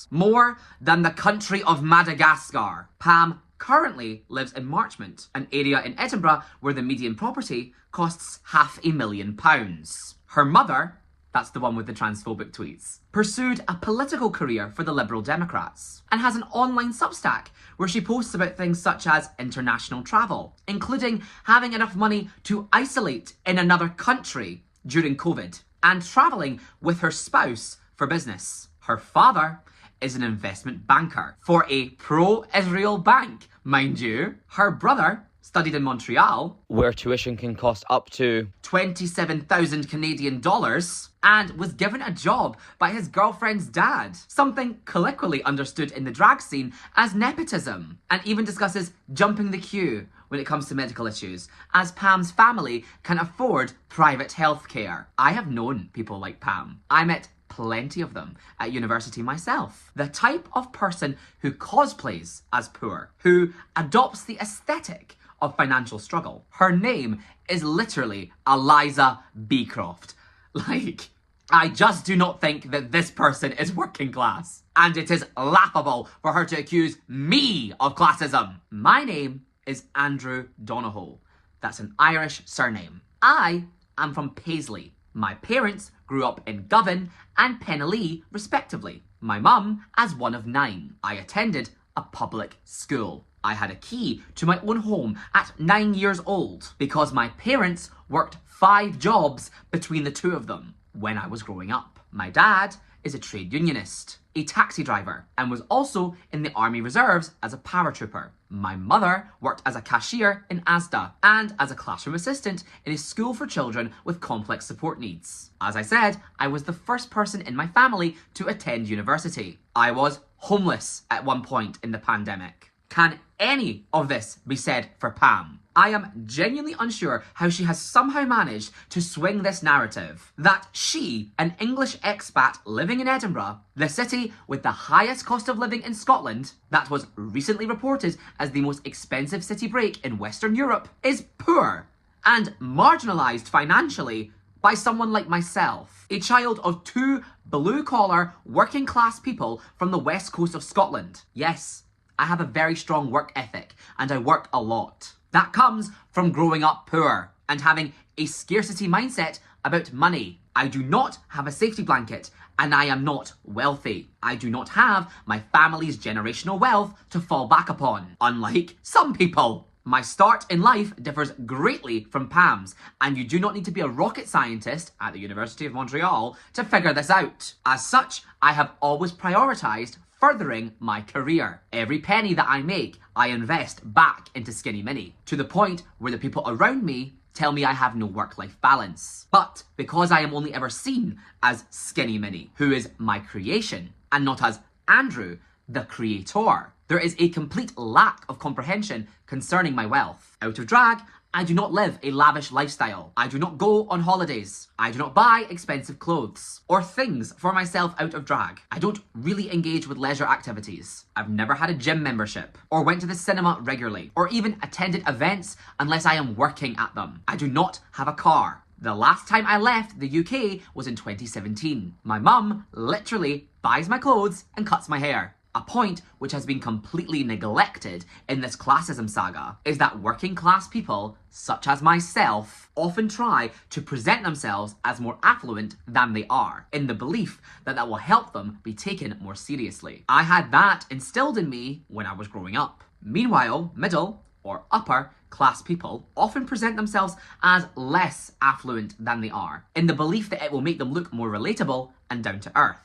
more than the country of Madagascar. Pam currently lives in Marchmont, an area in Edinburgh where the median property costs £500,000. Her mother, that's the one with the transphobic tweets, pursued a political career for the Liberal Democrats and has an online Substack where she posts about things such as international travel, including having enough money to isolate in another country during COVID and travelling with her spouse for business. Her father is an investment banker for a pro-Israel bank, mind you. Her brother studied in Montreal, where tuition can cost up to 27,000 Canadian dollars, and was given a job by his girlfriend's dad, something colloquially understood in the drag scene as nepotism, and even discusses jumping the queue when it comes to medical issues, as Pam's family can afford private healthcare. I have known people like Pam. I met plenty of them at university myself. The type of person who cosplays as poor, who adopts the aesthetic of financial struggle. Her name is literally Eliza Beecroft. Like, I just do not think that this person is working class. And it is laughable for her to accuse me of classism. My name is Andrew Donohoe. That's an Irish surname. I am from Paisley. My parents grew up in Govan and Penlee, respectively. My mum as one of 9. I attended a public school. I had a key to my own home at 9 years old because my parents worked 5 jobs between the two of them when I was growing up. My dad is a trade unionist, a taxi driver, and was also in the Army Reserves as a paratrooper. My mother worked as a cashier in Asda and as a classroom assistant in a school for children with complex support needs. As I said, I was the first person in my family to attend university. I was homeless at one point in the pandemic. Can any of this be said for Pam? I am genuinely unsure how she has somehow managed to swing this narrative that she, an English expat living in Edinburgh, the city with the highest cost of living in Scotland, that was recently reported as the most expensive city break in Western Europe, is poor and marginalised financially by someone like myself, a child of 2 blue-collar, working-class people from the west coast of Scotland. Yes, I have a very strong work ethic and I work a lot. That comes from growing up poor and having a scarcity mindset about money. I do not have a safety blanket and I am not wealthy. I do not have my family's generational wealth to fall back upon, unlike some people. My start in life differs greatly from Pam's, and you do not need to be a rocket scientist at the University of Montreal to figure this out. As such, I have always prioritised furthering my career. Every penny that I make, I invest back into Skinny Mini, to the point where the people around me tell me I have no work-life balance. But because I am only ever seen as Skinny Mini, who is my creation, and not as Andrew, the creator, there is a complete lack of comprehension concerning my wealth. Out of drag, I do not live a lavish lifestyle. I do not go on holidays. I do not buy expensive clothes or things for myself out of drag. I don't really engage with leisure activities. I've never had a gym membership or went to the cinema regularly or even attended events unless I am working at them. I do not have a car. The last time I left the UK was in 2017. My mum literally buys my clothes and cuts my hair. A point which has been completely neglected in this classism saga is that working class people, such as myself, often try to present themselves as more affluent than they are, in the belief that that will help them be taken more seriously. I had that instilled in me when I was growing up. Meanwhile, middle or upper class people often present themselves as less affluent than they are, in the belief that it will make them look more relatable and down to earth,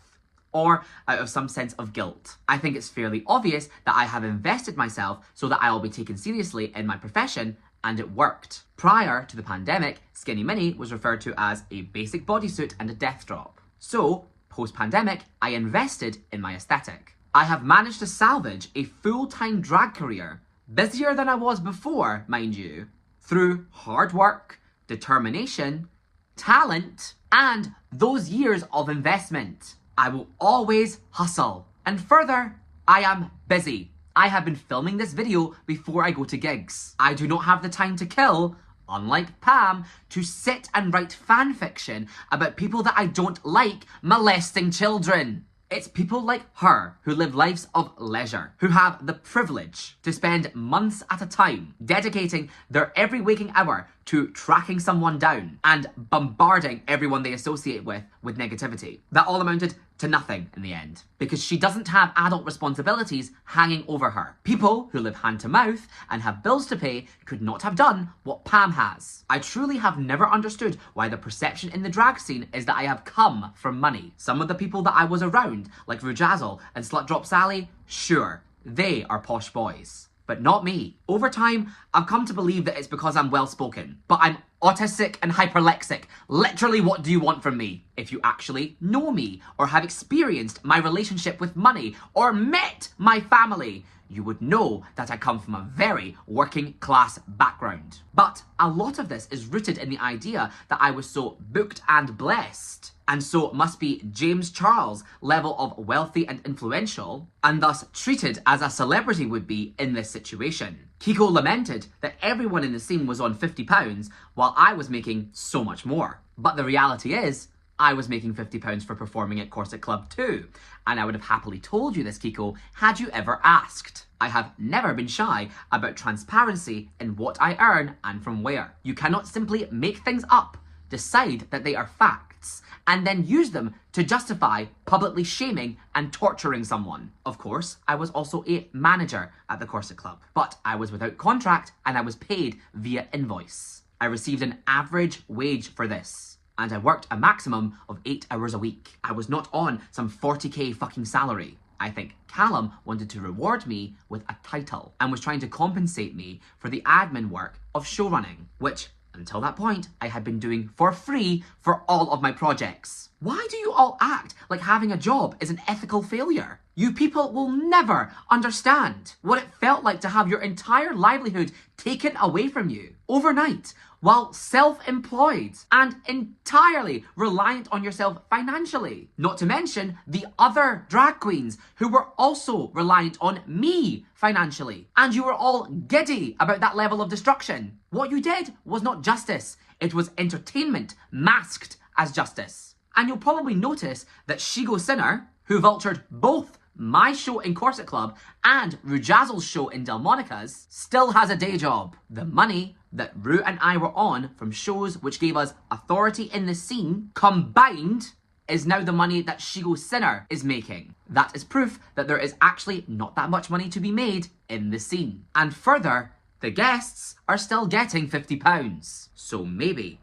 or out of some sense of guilt. I think it's fairly obvious that I have invested myself so that I will be taken seriously in my profession, and it worked. Prior to the pandemic, Skinny Mini was referred to as a basic bodysuit and a death drop. So, post-pandemic, I invested in my aesthetic. I have managed to salvage a full-time drag career, busier than I was before, mind you, through hard work, determination, talent, and those years of investment. I will always hustle. And further, I am busy. I have been filming this video before I go to gigs. I do not have the time to kill, unlike Pam, to sit and write fan fiction about people that I don't like molesting children. It's people like her who live lives of leisure, who have the privilege to spend months at a time dedicating their every waking hour to tracking someone down and bombarding everyone they associate with negativity. That all amounted to nothing in the end, because she doesn't have adult responsibilities hanging over her. People who live hand to mouth and have bills to pay could not have done what Pam has. I truly have never understood why the perception in the drag scene is that I have come from money. Some of the people that I was around, like Rujazzle and Slut Drop Sally, sure, they are posh boys. But not me. Over time, I've come to believe that it's because I'm well-spoken, but I'm autistic and hyperlexic. Literally, what do you want from me? If you actually know me, or have experienced my relationship with money, or met my family, you would know that I come from a very working class background. But a lot of this is rooted in the idea that I was so booked and blessed, and so must be James Charles level of wealthy and influential, and thus treated as a celebrity would be in this situation. Kiko lamented that everyone in the scene was on £50 while I was making so much more. But the reality is, I was making £50 for performing at Corset Club too, and I would have happily told you this, Kiko, had you ever asked. I have never been shy about transparency in what I earn and from where. You cannot simply make things up, decide that they are facts, and then use them to justify publicly shaming and torturing someone. Of course, I was also a manager at the Corset Club, but I was without contract and I was paid via invoice. I received an average wage for this, and I worked a maximum of 8 hours a week. I was not on some 40k fucking salary. I think Callum wanted to reward me with a title and was trying to compensate me for the admin work of showrunning, which, until that point, I had been doing for free for all of my projects. Why do you all act like having a job is an ethical failure? You people will never understand what it felt like to have your entire livelihood taken away from you overnight, while self-employed and entirely reliant on yourself financially. Not to mention the other drag queens who were also reliant on me financially. And you were all giddy about that level of destruction. What you did was not justice. It was entertainment masked as justice. And you'll probably notice that Shigo Sinner, who vultured both my show in Corset Club and Rujazzle's show in Delmonicas, still has a day job. The money that Ru and I were on from shows which gave us authority in the scene combined is now the money that Shigo Sinner is making. That is proof that there is actually not that much money to be made in the scene. And further, the guests are still getting £50. So maybe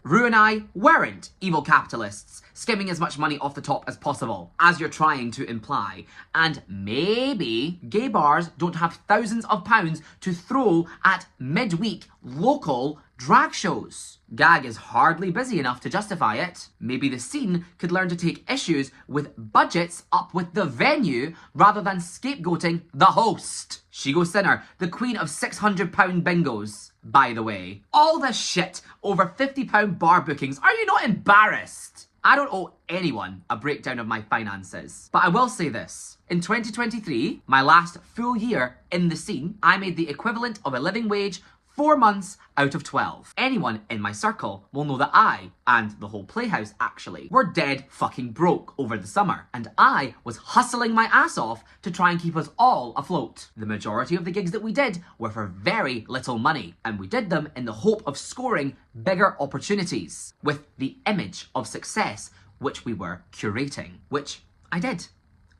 Rue and I weren't evil capitalists, skimming as much money off the top as possible, as you're trying to imply. And maybe gay bars don't have thousands of pounds to throw at midweek local drag shows. Gag is hardly busy enough to justify it. Maybe the scene could learn to take issues with budgets up with the venue rather than scapegoating the host. She goes sinner, the queen of £600 bingos. By the way, all this shit over £50 bar bookings, are you not embarrassed? I don't owe anyone a breakdown of my finances. But I will say this. In 2023, my last full year in the scene, I made the equivalent of a living wage 4 months out of 12. Anyone in my circle will know that I, and the whole Playhaus actually, were dead fucking broke over the summer. And I was hustling my ass off to try and keep us all afloat. The majority of the gigs that we did were for very little money. And we did them in the hope of scoring bigger opportunities with the image of success which we were curating. Which I did.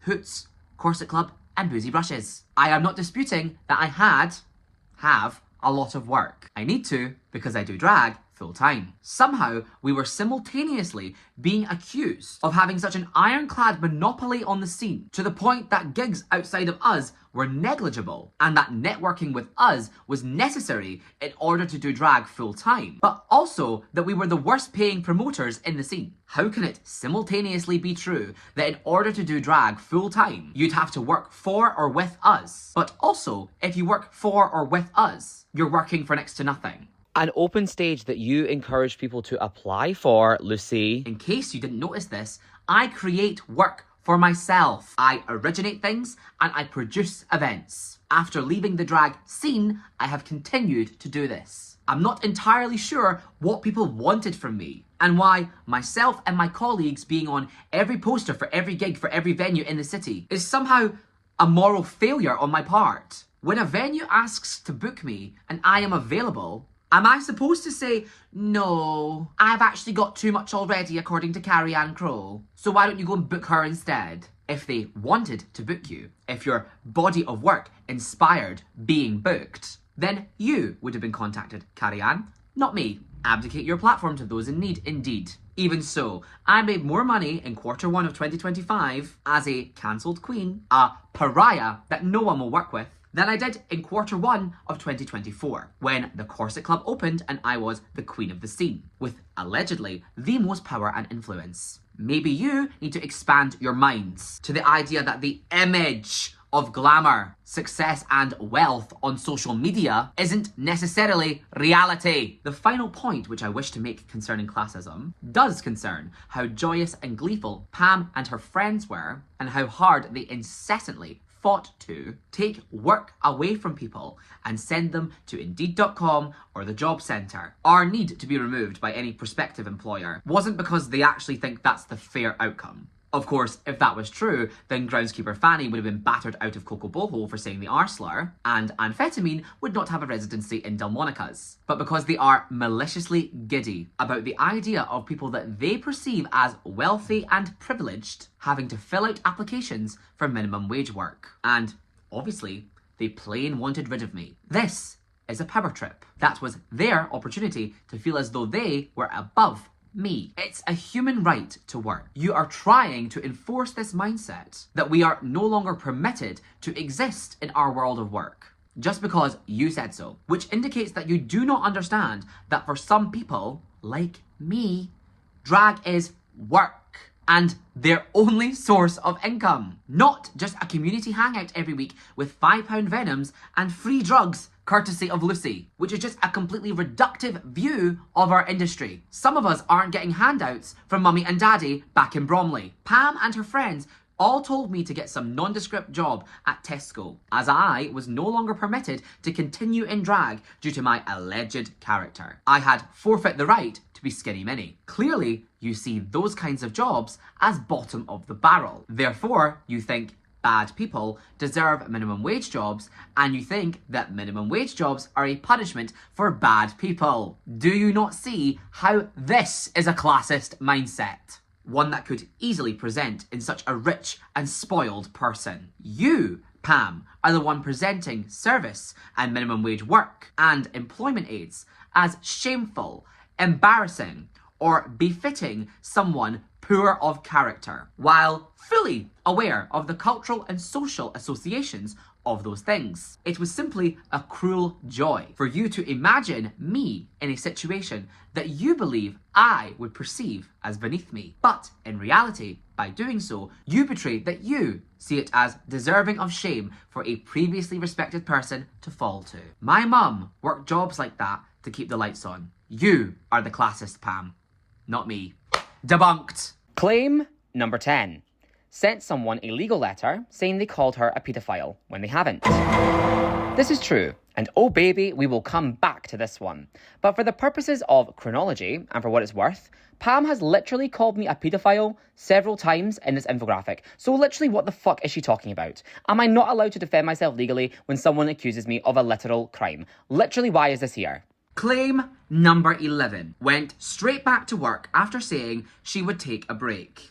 Hoots, corset club, and boozy brushes. I am not disputing that I have a lot of work. I need to because I do drag full time. Somehow, we were simultaneously being accused of having such an ironclad monopoly on the scene to the point that gigs outside of us were negligible and that networking with us was necessary in order to do drag full time, but also that we were the worst paying promoters in the scene. How can it simultaneously be true that in order to do drag full time, you'd have to work for or with us, but also if you work for or with us, you're working for next to nothing? An open stage that you encourage people to apply for, Lucy. In case you didn't notice this, I create work for myself. I originate things and I produce events. After leaving the drag scene, I have continued to do this. I'm not entirely sure what people wanted from me and why myself and my colleagues being on every poster for every gig for every venue in the city is somehow a moral failure on my part. When a venue asks to book me and I am available, am I supposed to say, no, I've actually got too much already according to Carrie Ann Crow, so why don't you go and book her instead? If they wanted to book you, if your body of work inspired being booked, then you would have been contacted, Carrie Ann, not me. Abdicate your platform to those in need, indeed. Even so, I made more money in Q1 of 2025 as a cancelled queen, a pariah that no one will work with, than I did in Q1 of 2024, when the Corset Club opened and I was the queen of the scene, with allegedly the most power and influence. Maybe you need to expand your minds to the idea that the image of glamour, success and wealth on social media isn't necessarily reality. The final point which I wish to make concerning classism does concern how joyous and gleeful Pam and her friends were and how hard they incessantly fought to take work away from people and send them to Indeed.com or the job centre. Our need to be removed by any prospective employer wasn't because they actually think that's the fair outcome. Of course, if that was true, then groundskeeper Fanny would have been battered out of Coco Boho for saying the R slur, and amphetamine would not have a residency in Delmonicas. But because they are maliciously giddy about the idea of people that they perceive as wealthy and privileged having to fill out applications for minimum wage work. And, obviously, they plain wanted rid of me. This is a power trip. That was their opportunity to feel as though they were above me. It's a human right to work. You are trying to enforce this mindset that we are no longer permitted to exist in our world of work just because you said so, which indicates that you do not understand that for some people, like me, drag is work and their only source of income, not just a community hangout every week with £5 venoms and free drugs courtesy of Lucy, which is just a completely reductive view of our industry. Some of us aren't getting handouts from mummy and daddy back in Bromley. Pam and her friends all told me to get some nondescript job at Tesco, as I was no longer permitted to continue in drag due to my alleged character. I had forfeit the right to be skinny mini. Clearly, you see those kinds of jobs as bottom of the barrel. Therefore, you think bad people deserve minimum wage jobs, and you think that minimum wage jobs are a punishment for bad people. Do you not see how this is a classist mindset? One that could easily present in such a rich and spoiled person. You Pam are the one presenting service and minimum wage work and employment aids as shameful, embarrassing, or befitting someone poor of character, while fully aware of the cultural and social associations of those things. It was simply a cruel joy for you to imagine me in a situation that you believe I would perceive as beneath me. But in reality, by doing so, you betray that you see it as deserving of shame for a previously respected person to fall to. My mum worked jobs like that to keep the lights on. You are the classist, Pam, not me. Debunked. Claim number 10. Sent someone a legal letter saying they called her a pedophile when they haven't. This is true, and oh baby, we will come back to this one. But for the purposes of chronology, and for what it's worth, Pam has literally called me a pedophile several times in this infographic. So literally, what the fuck is she talking about? Am I not allowed to defend myself legally when someone accuses me of a literal crime? Literally, why is this here? Claim number 11 went straight back to work after saying she would take a break.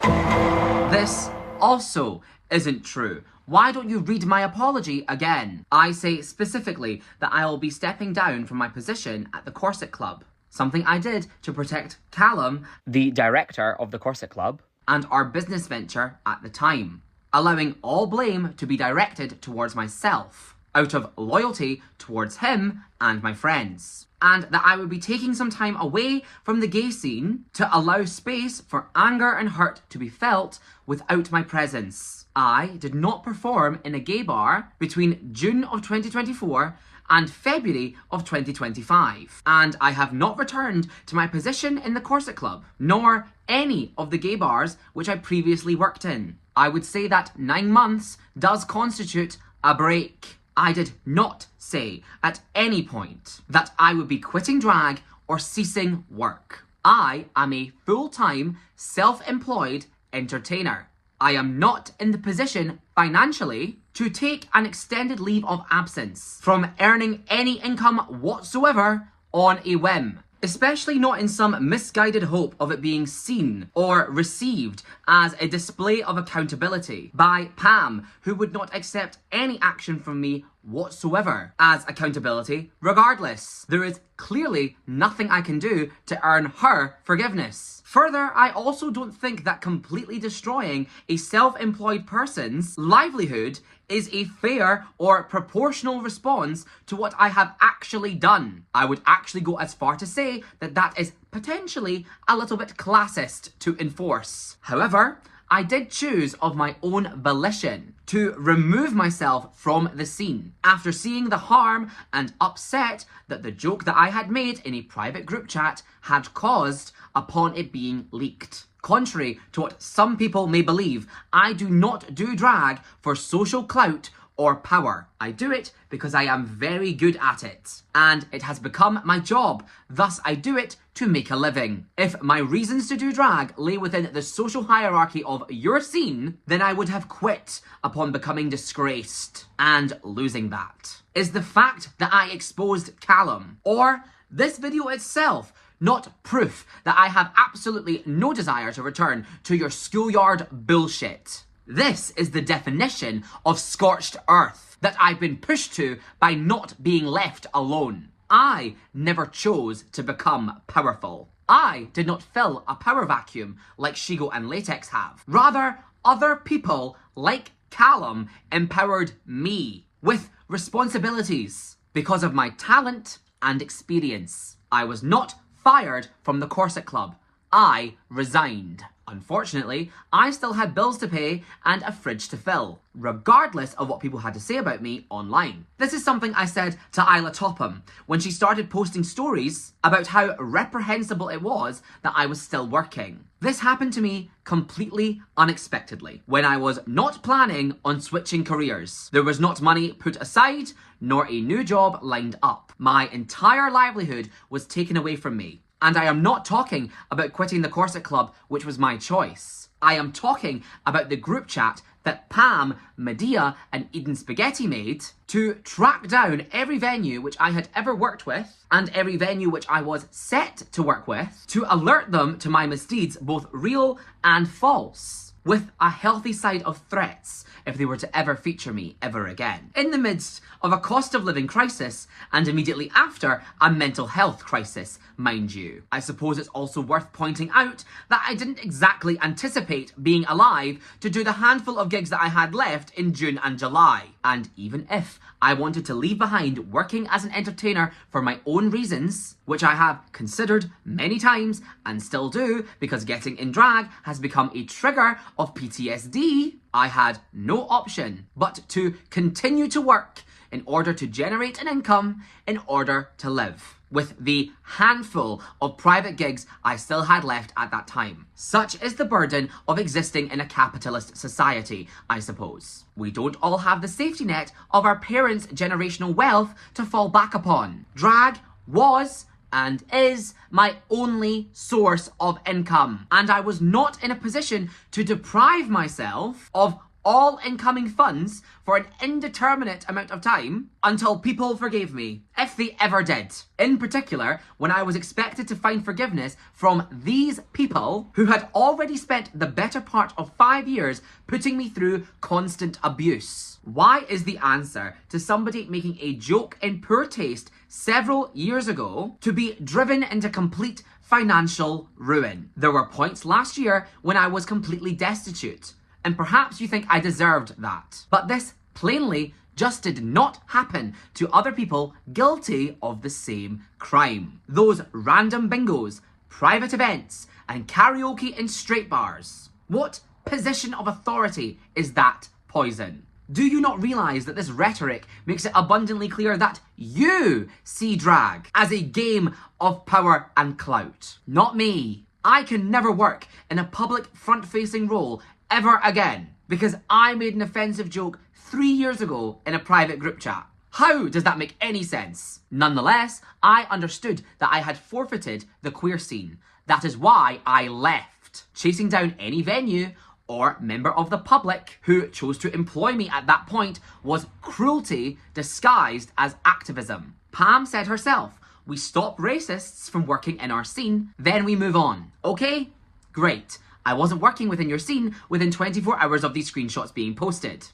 This also isn't true. Why don't you read my apology again? I say specifically that I will be stepping down from my position at the Corset Club, something I did to protect Callum, the director of the Corset Club, and our business venture at the time, allowing all blame to be directed towards myself, out of loyalty towards him and my friends, and that I would be taking some time away from the gay scene to allow space for anger and hurt to be felt without my presence. I did not perform in a gay bar between June of 2024 and February of 2025, and I have not returned to my position in the Corset Club, nor any of the gay bars which I previously worked in. I would say that 9 months does constitute a break. I did not say at any point that I would be quitting drag or ceasing work. I am a full-time, self-employed entertainer. I am not in the position financially to take an extended leave of absence from earning any income whatsoever on a whim, especially not in some misguided hope of it being seen or received as a display of accountability by Pam, who would not accept any action from me whatsoever as accountability regardless. There is clearly nothing I can do to earn her forgiveness. Further, I also don't think that completely destroying a self-employed person's livelihood is a fair or proportional response to what I have actually done. I would actually go as far to say that that is potentially a little bit classist to enforce. However, I did choose of my own volition to remove myself from the scene after seeing the harm and upset that the joke that I had made in a private group chat had caused upon it being leaked. Contrary to what some people may believe, I do not do drag for social clout or power. I do it because I am very good at it, and it has become my job. Thus, I do it to make a living. If my reasons to do drag lay within the social hierarchy of your scene, then I would have quit upon becoming disgraced. And losing that is the fact that I exposed Callum, or this video itself, not proof that I have absolutely no desire to return to your schoolyard bullshit. This is the definition of scorched earth that I've been pushed to by not being left alone. I never chose to become powerful. I did not fill a power vacuum like Shigo and Latex have. Rather, other people like Callum empowered me with responsibilities because of my talent and experience. I was not fired from the Corset Club. I resigned. Unfortunately, I still had bills to pay and a fridge to fill, regardless of what people had to say about me online. This is something I said to Isla Topham when she started posting stories about how reprehensible it was that I was still working. This happened to me completely unexpectedly, when I was not planning on switching careers. There was not money put aside, nor a new job lined up. My entire livelihood was taken away from me. And I am not talking about quitting the Corset Club, which was my choice. I am talking about the group chat that Pam, Medea, and Eden Spaghetti made to track down every venue which I had ever worked with and every venue which I was set to work with to alert them to my misdeeds, both real and false. with a healthy side of threats if they were to ever feature me ever again. In the midst of a cost of living crisis, and immediately after a mental health crisis, mind you. I suppose it's also worth pointing out that I didn't exactly anticipate being alive to do the handful of gigs that I had left in June and July. And even if I wanted to leave behind working as an entertainer for my own reasons, which I have considered many times and still do because getting in drag has become a trigger of PTSD, I had no option but to continue to work in order to generate an income in order to live, with the handful of private gigs I still had left at that time. Such is the burden of existing in a capitalist society, I suppose. We don't all have the safety net of our parents' generational wealth to fall back upon. Drag was and is my only source of income, and I was not in a position to deprive myself of all incoming funds for an indeterminate amount of time until people forgave me, if they ever did. In particular, when I was expected to find forgiveness from these people who had already spent the better part of 5 years putting me through constant abuse. Why is the answer to somebody making a joke in poor taste several years ago to be driven into complete financial ruin? There were points last year when I was completely destitute, and perhaps you think I deserved that. But this plainly just did not happen to other people guilty of the same crime. Those random bingos, private events, and karaoke in straight bars. What position of authority is that poison? Do you not realise that this rhetoric makes it abundantly clear that you see drag as a game of power and clout? Not me. I can never work in a public front-facing role ever again because I made an offensive joke 3 years ago in a private group chat. How does that make any sense? Nonetheless, I understood that I had forfeited the queer scene. That is why I left, chasing down any venue or member of the public who chose to employ me at that point was cruelty disguised as activism. Pam said herself, we stop racists from working in our scene, then we move on. Okay? Great. I wasn't working within your scene within 24 hours of these screenshots being posted.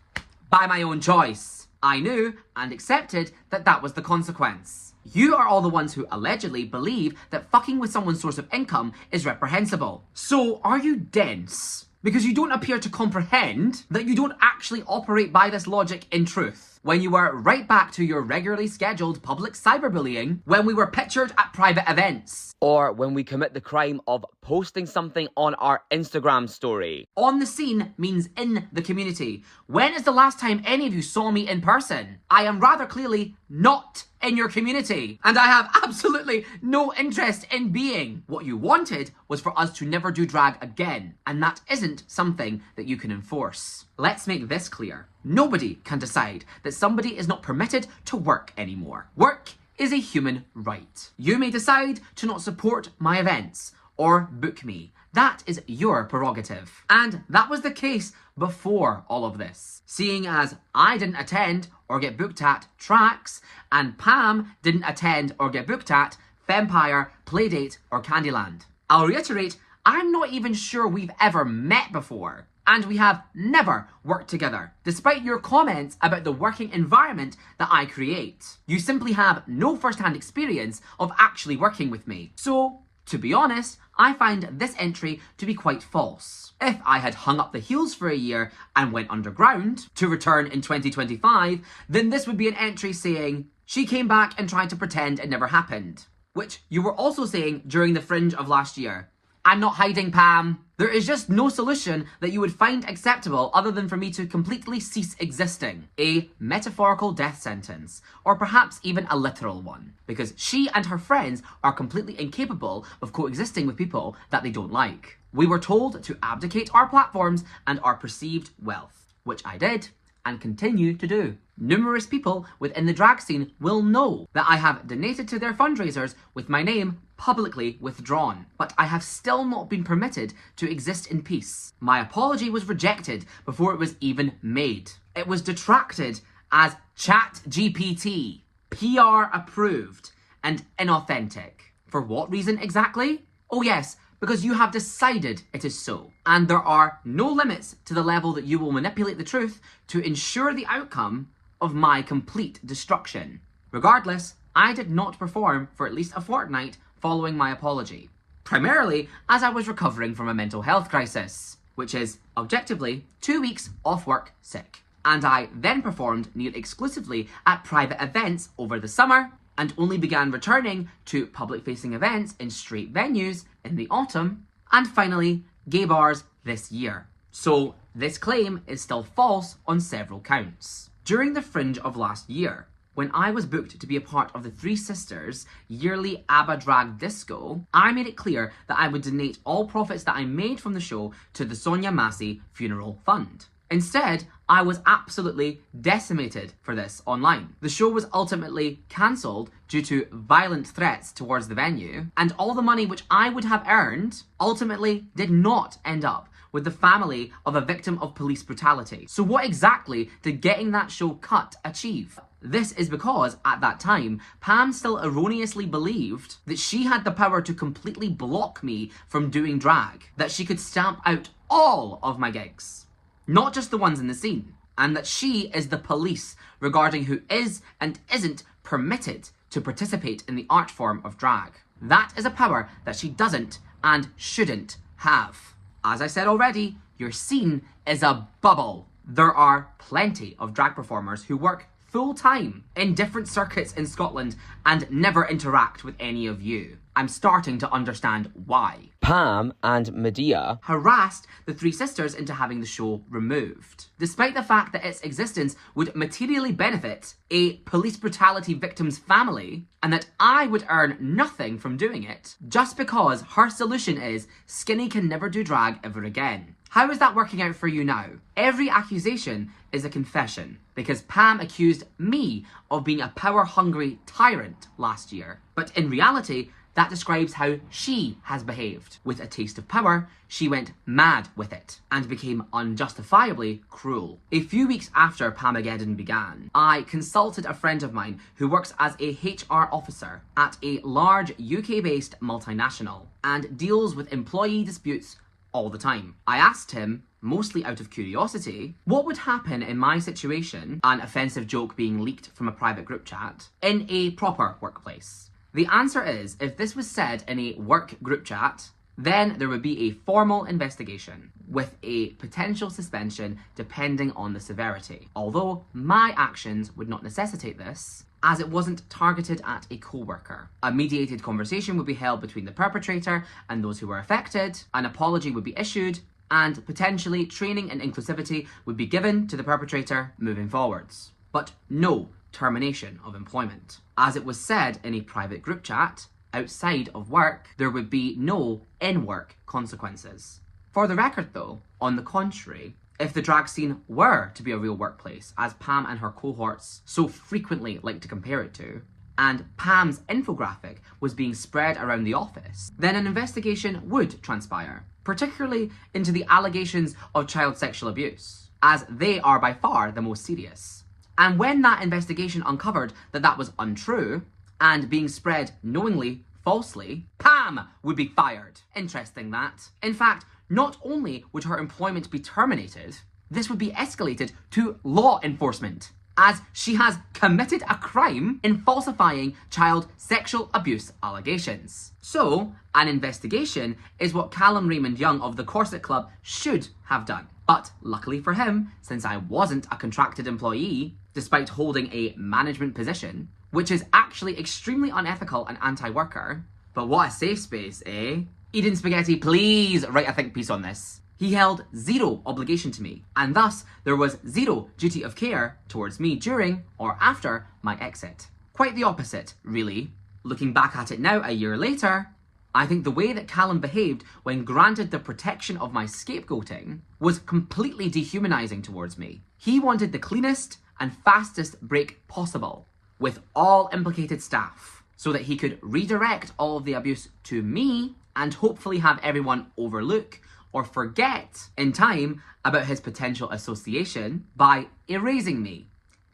By my own choice. I knew and accepted that that was the consequence. You are all the ones who allegedly believe that fucking with someone's source of income is reprehensible. So are you dense? Because you don't appear to comprehend that you don't actually operate by this logic in truth. When you were right back to your regularly scheduled public cyberbullying when we were pictured at private events. Or when we commit the crime of posting something on our Instagram story. On the scene means in the community. When is the last time any of you saw me in person? I am rather clearly not in your community, and I have absolutely no interest in being. What you wanted was for us to never do drag again, and that isn't something that you can enforce. Let's make this clear. Nobody can decide that somebody is not permitted to work anymore. Work is a human right. You may decide to not support my events or book me. That is your prerogative. And that was the case before all of this. Seeing as I didn't attend or get booked at Tracks, and Pam didn't attend or get booked at Fempire, Playdate, or Candyland. I'll reiterate, I'm not even sure we've ever met before. And we have never worked together, despite your comments about the working environment that I create. You simply have no first-hand experience of actually working with me. So, to be honest, I find this entry to be quite false. If I had hung up the heels for a year and went underground to return in 2025, then this would be an entry saying, she came back and tried to pretend it never happened. Which you were also saying during the fringe of last year. I'm not hiding, Pam. There is just no solution that you would find acceptable other than for me to completely cease existing. A metaphorical death sentence, or perhaps even a literal one, because she and her friends are completely incapable of coexisting with people that they don't like. We were told to abdicate our platforms and our perceived wealth, which I did and continue to do. Numerous people within the drag scene will know that I have donated to their fundraisers with my name publicly withdrawn, but I have still not been permitted to exist in peace. My apology was rejected before it was even made. It was detracted as ChatGPT, PR approved, and inauthentic. For what reason exactly? Oh yes, because you have decided it is so. And there are no limits to the level that you will manipulate the truth to ensure the outcome of my complete destruction. Regardless, I did not perform for at least a fortnight following my apology, primarily as I was recovering from a mental health crisis, which is, objectively, 2 weeks off work sick. And I then performed near exclusively at private events over the summer, and only began returning to public-facing events in straight venues in the autumn, and finally, gay bars this year. So this claim is still false on several counts. During the Fringe of last year, when I was booked to be a part of the Three Sisters' yearly ABBA drag disco, I made it clear that I would donate all profits that I made from the show to the Sonia Massey Funeral Fund. Instead, I was absolutely decimated for this online. The show was ultimately cancelled due to violent threats towards the venue, and all the money which I would have earned ultimately did not end up with the family of a victim of police brutality. So what exactly did getting that show cut achieve? This is because, at that time, Pam still erroneously believed that she had the power to completely block me from doing drag, that she could stamp out all of my gigs, not just the ones in the scene, and that she is the police regarding who is and isn't permitted to participate in the art form of drag. That is a power that she doesn't and shouldn't have. As I said already, your scene is a bubble. There are plenty of drag performers who work full-time in different circuits in Scotland and never interact with any of you. I'm starting to understand why. Pam and Medea harassed the Three Sisters into having the show removed, despite the fact that its existence would materially benefit a police brutality victim's family, and that I would earn nothing from doing it, just because her solution is Skinny can never do drag ever again. How is that working out for you now? Every accusation is a confession, because Pam accused me of being a power-hungry tyrant last year. But in reality, that describes how she has behaved. With a taste of power, she went mad with it and became unjustifiably cruel. A few weeks after Pamageddon began, I consulted a friend of mine who works as a HR officer at a large UK-based multinational and deals with employee disputes all the time. I asked him, mostly out of curiosity, what would happen in my situation, an offensive joke being leaked from a private group chat, in a proper workplace. The answer is, if this was said in a work group chat, then there would be a formal investigation with a potential suspension depending on the severity. Although my actions would not necessitate this, as it wasn't targeted at a co-worker. A mediated conversation would be held between the perpetrator and those who were affected, an apology would be issued, and potentially training and inclusivity would be given to the perpetrator moving forwards. But no termination of employment. As it was said in a private group chat, outside of work, there would be no in-work consequences. For the record though, on the contrary, if the drag scene were to be a real workplace, as Pam and her cohorts so frequently like to compare it to, and Pam's infographic was being spread around the office, then an investigation would transpire, particularly into the allegations of child sexual abuse, as they are by far the most serious. And when that investigation uncovered that that was untrue, and being spread knowingly, falsely, Pam would be fired. Interesting that. In fact, not only would her employment be terminated, this would be escalated to law enforcement, as she has committed a crime in falsifying child sexual abuse allegations. So, an investigation is what Callum Raymond Young of the Corset Club should have done. But luckily for him, since I wasn't a contracted employee, despite holding a management position, which is actually extremely unethical and anti-worker, but what a safe space, eh? Eden Spaghetti, please write a think piece on this. He held zero obligation to me, and thus there was zero duty of care towards me during or after my exit. Quite the opposite, really. Looking back at it now a year later, I think the way that Callum behaved when granted the protection of my scapegoating was completely dehumanizing towards me. He wanted the cleanest and fastest break possible with all implicated staff so that he could redirect all of the abuse to me and hopefully have everyone overlook or forget in time about his potential association by erasing me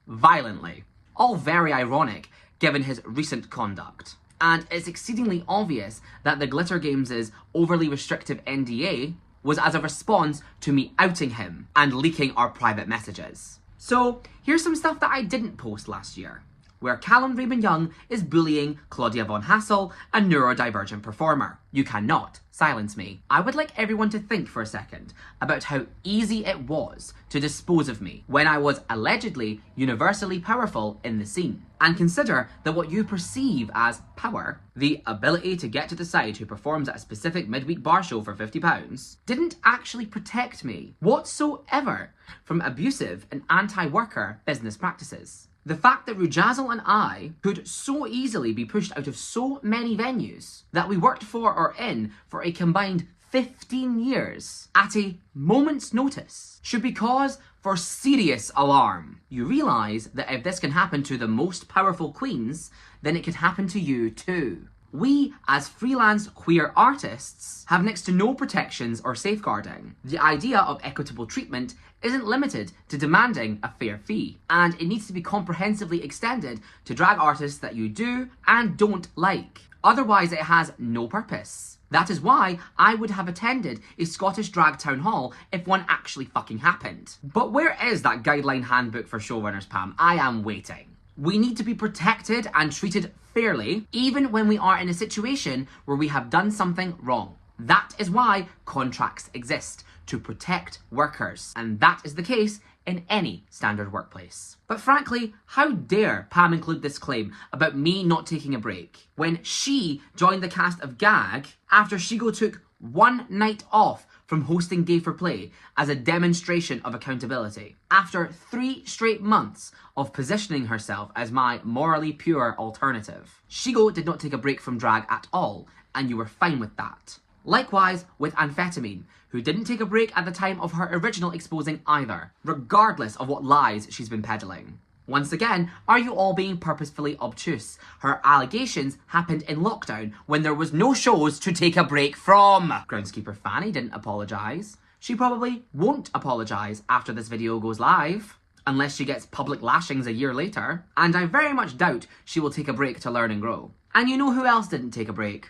violently. All very ironic given his recent conduct. And it's exceedingly obvious that the Glitter Games' overly restrictive NDA was as a response to me outing him and leaking our private messages. So here's some stuff that I didn't post last year, where Callum Raymond Young is bullying Claudia von Hassel, a neurodivergent performer. You cannot silence me. I would like everyone to think for a second about how easy it was to dispose of me when I was allegedly universally powerful in the scene. And consider that what you perceive as power, the ability to get to decide who performs at a specific midweek bar show for £50, didn't actually protect me whatsoever from abusive and anti-worker business practices. The fact that Rujazzle and I could so easily be pushed out of so many venues that we worked for or in for a combined 15 years at a moment's notice should be cause for serious alarm. You realise that if this can happen to the most powerful queens, then it could happen to you too. We, as freelance queer artists, have next to no protections or safeguarding. The idea of equitable treatment isn't limited to demanding a fair fee, and it needs to be comprehensively extended to drag artists that you do and don't like. Otherwise, it has no purpose. That is why I would have attended a Scottish drag town hall if one actually fucking happened. But where is that guideline handbook for showrunners, Pam? I am waiting. We need to be protected and treated fairly, even when we are in a situation where we have done something wrong. That is why contracts exist, to protect workers. And that is the case in any standard workplace. But frankly, how dare Pam include this claim about me not taking a break when she joined the cast of Gag after Shigo took one night off from hosting Gay for Play as a demonstration of accountability. After 3 straight months of positioning herself as my morally pure alternative. Shigo did not take a break from drag at all, and you were fine with that. Likewise with Amphetamine, who didn't take a break at the time of her original exposing either, regardless of what lies she's been peddling. Once again, are you all being purposefully obtuse? Her allegations happened in lockdown when there was no shows to take a break from. Groundskeeper Fanny didn't apologise. She probably won't apologise after this video goes live, unless she gets public lashings a year later. And I very much doubt she will take a break to learn and grow. And you know who else didn't take a break?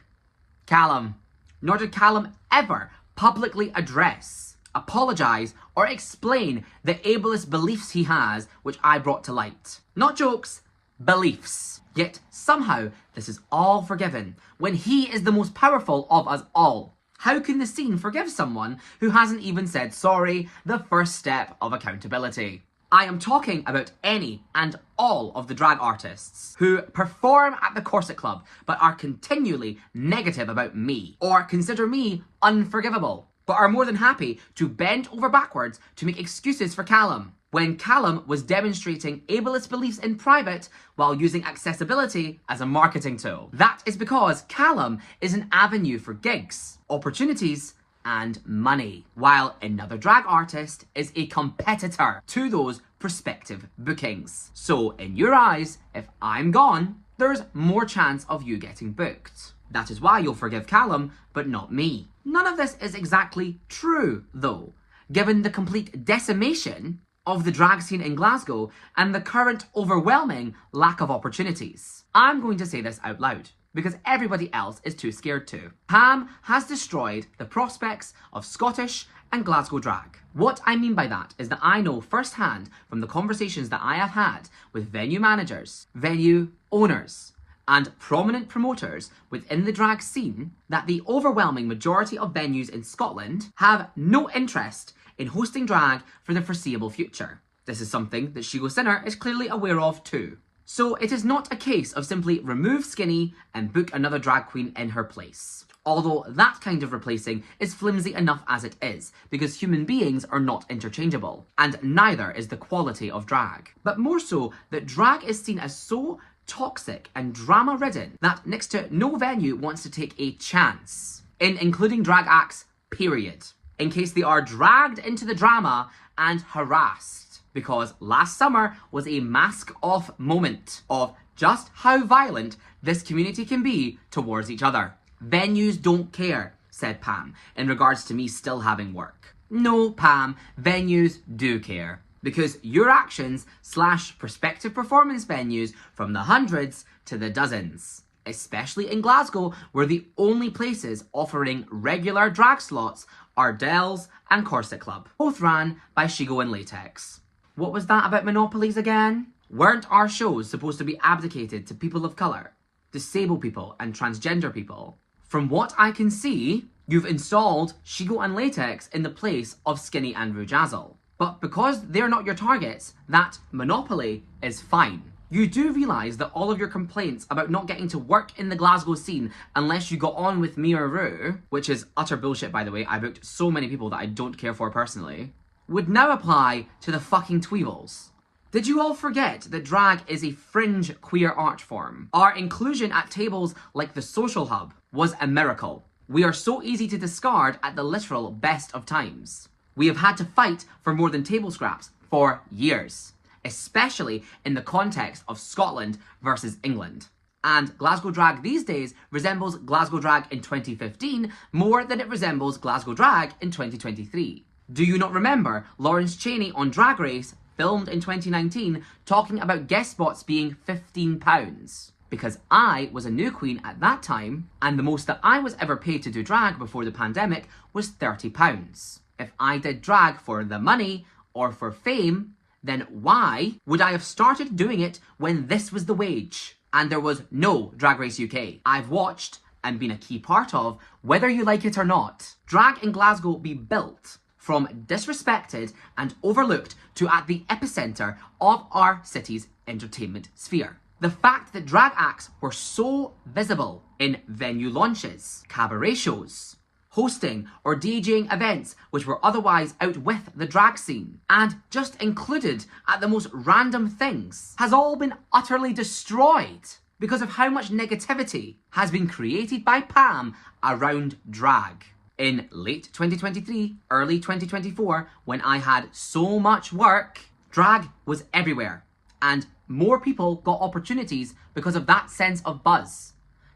Callum. Nor did Callum ever publicly address, apologise, or explain the ableist beliefs he has, which I brought to light. Not jokes, beliefs. Yet somehow this is all forgiven when he is the most powerful of us all. How can the scene forgive someone who hasn't even said sorry, the first step of accountability? I am talking about any and all of the drag artists who perform at the Corset Club but are continually negative about me or consider me unforgivable, but are more than happy to bend over backwards to make excuses for Callum when Callum was demonstrating ableist beliefs in private while using accessibility as a marketing tool. That is because Callum is an avenue for gigs, opportunities, and money, while another drag artist is a competitor to those prospective bookings. So in your eyes, if I'm gone, there's more chance of you getting booked. That is why you'll forgive Callum, but not me. None of this is exactly true, though, given the complete decimation of the drag scene in Glasgow and the current overwhelming lack of opportunities. I'm going to say this out loud, because everybody else is too scared to. Pam has destroyed the prospects of Scottish and Glasgow drag. What I mean by that is that I know firsthand from the conversations that I have had with venue managers, venue owners, and prominent promoters within the drag scene that the overwhelming majority of venues in Scotland have no interest in hosting drag for the foreseeable future. This is something that Shigo Sinner is clearly aware of too. So it is not a case of simply remove Skinny and book another drag queen in her place. Although that kind of replacing is flimsy enough as it is, because human beings are not interchangeable, and neither is the quality of drag. But more so that drag is seen as so toxic and drama-ridden that next to no venue wants to take a chance in including drag acts, period, in case they are dragged into the drama and harassed. Because last summer was a mask-off moment of just how violent this community can be towards each other. Venues don't care, said Pam, in regards to me still having work. No, Pam, venues do care. Because your actions / prospective performance venues from the hundreds to the dozens especially in Glasgow, where the only places offering regular drag slots are Del's and Corset Club, both ran by Shigo and Latex. What was that about monopolies again? Weren't our shows supposed to be abdicated to people of colour, disabled people and transgender people? From what I can see, you've installed Shigo and Latex in the place of Skinny and Rujazzle. But because they're not your targets, that monopoly is fine. You do realise that all of your complaints about not getting to work in the Glasgow scene unless you got on with me or Rue, which is utter bullshit by the way, I booked so many people that I don't care for personally, would now apply to the fucking Tweevils. Did you all forget that drag is a fringe queer art form? Our inclusion at tables like the Social Hub was a miracle. We are so easy to discard at the literal best of times. We have had to fight for more than table scraps for years, especially in the context of Scotland versus England. And Glasgow drag these days resembles Glasgow drag in 2015 more than it resembles Glasgow drag in 2023. Do you not remember Lawrence Chaney on Drag Race, filmed in 2019, talking about guest spots being £15? Because I was a new queen at that time, and the most that I was ever paid to do drag before the pandemic was £30. If I did drag for the money or for fame, then why would I have started doing it when this was the wage and there was no Drag Race UK? I've watched and been a key part of, whether you like it or not, drag in Glasgow be built from disrespected and overlooked to at the epicentre of our city's entertainment sphere. The fact that drag acts were so visible in venue launches, cabaret shows, hosting or DJing events which were otherwise out with the drag scene, and just included at the most random things, has all been utterly destroyed because of how much negativity has been created by Pam around drag. In late 2023, early 2024, when I had so much work, drag was everywhere, and more people got opportunities because of that sense of buzz.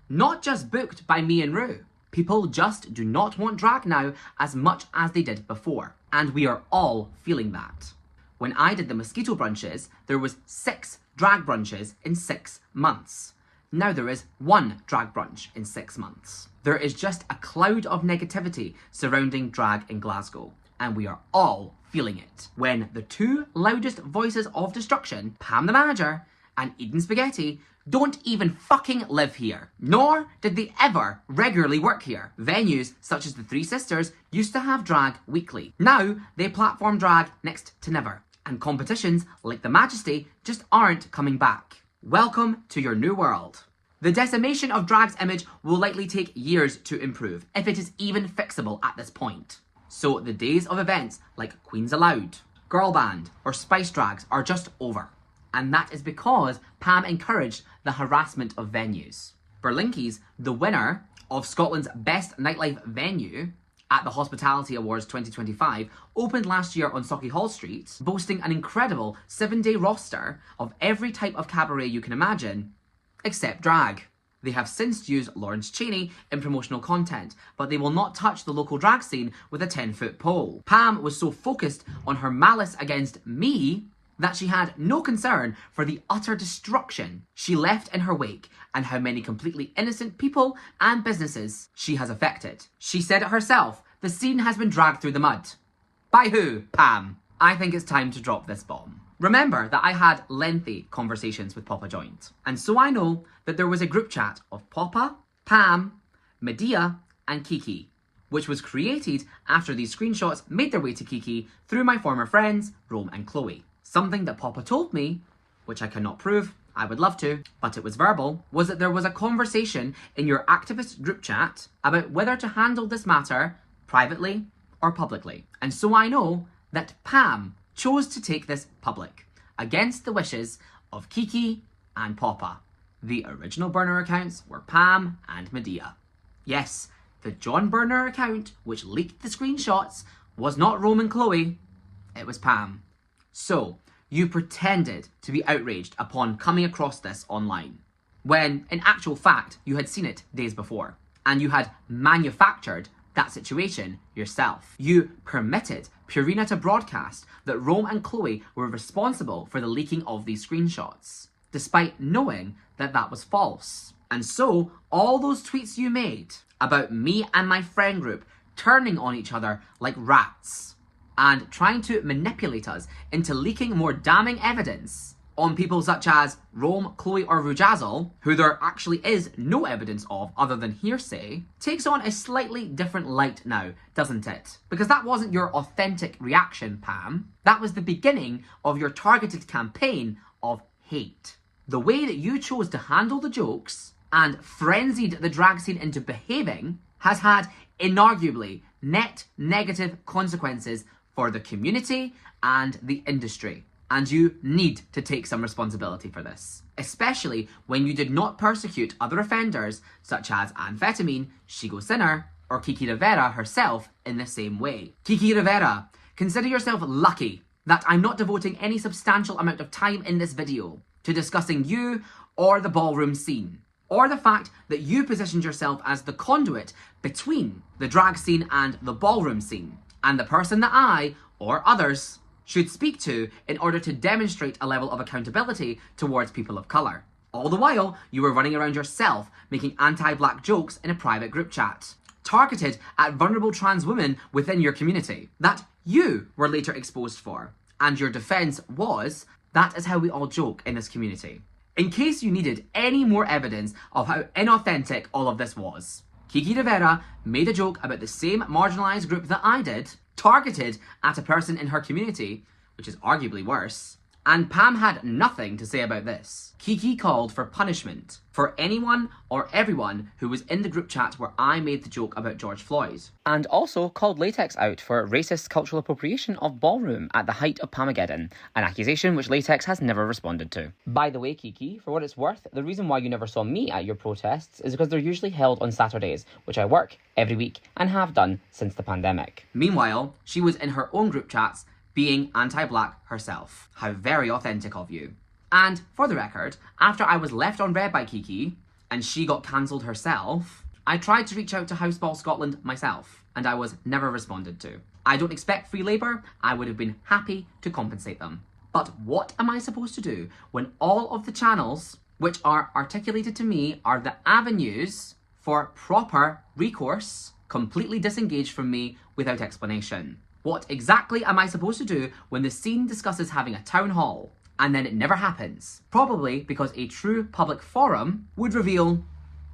Not just booked by me and Rue. People just do not want drag now as much as they did before, and we are all feeling that. When I did the mosquito brunches, there was 6 drag brunches in 6 months. Now there is 1 drag brunch in 6 months. There is just a cloud of negativity surrounding drag in Glasgow, and we are all feeling it. When the 2 loudest voices of destruction, Pam the manager and Eden Spaghetti, don't even fucking live here. Nor did they ever regularly work here. Venues such as the Three Sisters used to have drag weekly. Now they platform drag next to never. And competitions like the Majesty just aren't coming back. Welcome to your new world. The decimation of drag's image will likely take years to improve, if it is even fixable at this point. So the days of events like Queens Allowed, Girl Band, or Spice Drags are just over. And that is because Pam encouraged the harassment of venues. Berlinkies, the winner of Scotland's best nightlife venue at the Hospitality Awards 2025, opened last year on Sauchiehall Street, boasting an incredible 7-day roster of every type of cabaret you can imagine, except drag. They have since used Lawrence Chaney in promotional content, but they will not touch the local drag scene with a 10-foot pole. Pam was so focused on her malice against me that she had no concern for the utter destruction she left in her wake and how many completely innocent people and businesses she has affected. She said it herself, the scene has been dragged through the mud. By who? Pam. I think it's time to drop this bomb. Remember that I had lengthy conversations with Papa Joint, and so I know that there was a group chat of Papa, Pam, Medea, and Kiki, which was created after these screenshots made their way to Kiki through my former friends, Rome and Chloe. Something that Papa told me, which I cannot prove, I would love to, but it was verbal, was that there was a conversation in your activist group chat about whether to handle this matter privately or publicly. And so I know that Pam chose to take this public, against the wishes of Kiki and Papa. The original burner accounts were Pam and Medea. Yes, the John Burner account, which leaked the screenshots, was not Rome and Chloe, it was Pam. So, you pretended to be outraged upon coming across this online, when in actual fact you had seen it days before, and you had manufactured that situation yourself. You permitted Purina to broadcast that Rome and Chloe were responsible for the leaking of these screenshots. despite knowing that that was false. And so, all those tweets you made about me and my friend group turning on each other like rats and trying to manipulate us into leaking more damning evidence on people such as Rome, Chloe or Rujazzle, who there actually is no evidence of other than hearsay, takes on a slightly different light now, doesn't it? Because that wasn't your authentic reaction, Pam. That was the beginning of your targeted campaign of hate. The way that you chose to handle the jokes and frenzied the drag scene into behaving has had inarguably net negative consequences for the community and the industry. And you need to take some responsibility for this, especially when you did not persecute other offenders such as Amphetamine, Shigo Sinner, or Kiki Rivera herself in the same way. Kiki Rivera, consider yourself lucky that I'm not devoting any substantial amount of time in this video to discussing you or the ballroom scene, or the fact that you positioned yourself as the conduit between the drag scene and the ballroom scene, and the person that I, or others, should speak to in order to demonstrate a level of accountability towards people of colour. All the while, you were running around yourself, making anti-black jokes in a private group chat, targeted at vulnerable trans women within your community, that you were later exposed for. And your defence was, that is how we all joke in this community. In case you needed any more evidence of how inauthentic all of this was, Kiki Rivera made a joke about the same marginalised group that I did, targeted at a person in her community, which is arguably worse, and Pam had nothing to say about this. Kiki called for punishment for anyone or everyone who was in the group chat where I made the joke about George Floyd. And also called Latex out for racist cultural appropriation of ballroom at the height of Pamageddon, an accusation which Latex has never responded to. By the way, Kiki, for what it's worth, the reason why you never saw me at your protests is because they're usually held on Saturdays, which I work every week and have done since the pandemic. Meanwhile, she was in her own group chats being anti-black herself. How very authentic of you. And for the record, after I was left on red by Kiki, and she got cancelled herself, I tried to reach out to Houseball Scotland myself, and I was never responded to. I don't expect free labour, I would have been happy to compensate them. But what am I supposed to do when all of the channels which are articulated to me are the avenues for proper recourse completely disengaged from me without explanation? What exactly am I supposed to do when the scene discusses having a town hall and then it never happens? Probably because a true public forum would reveal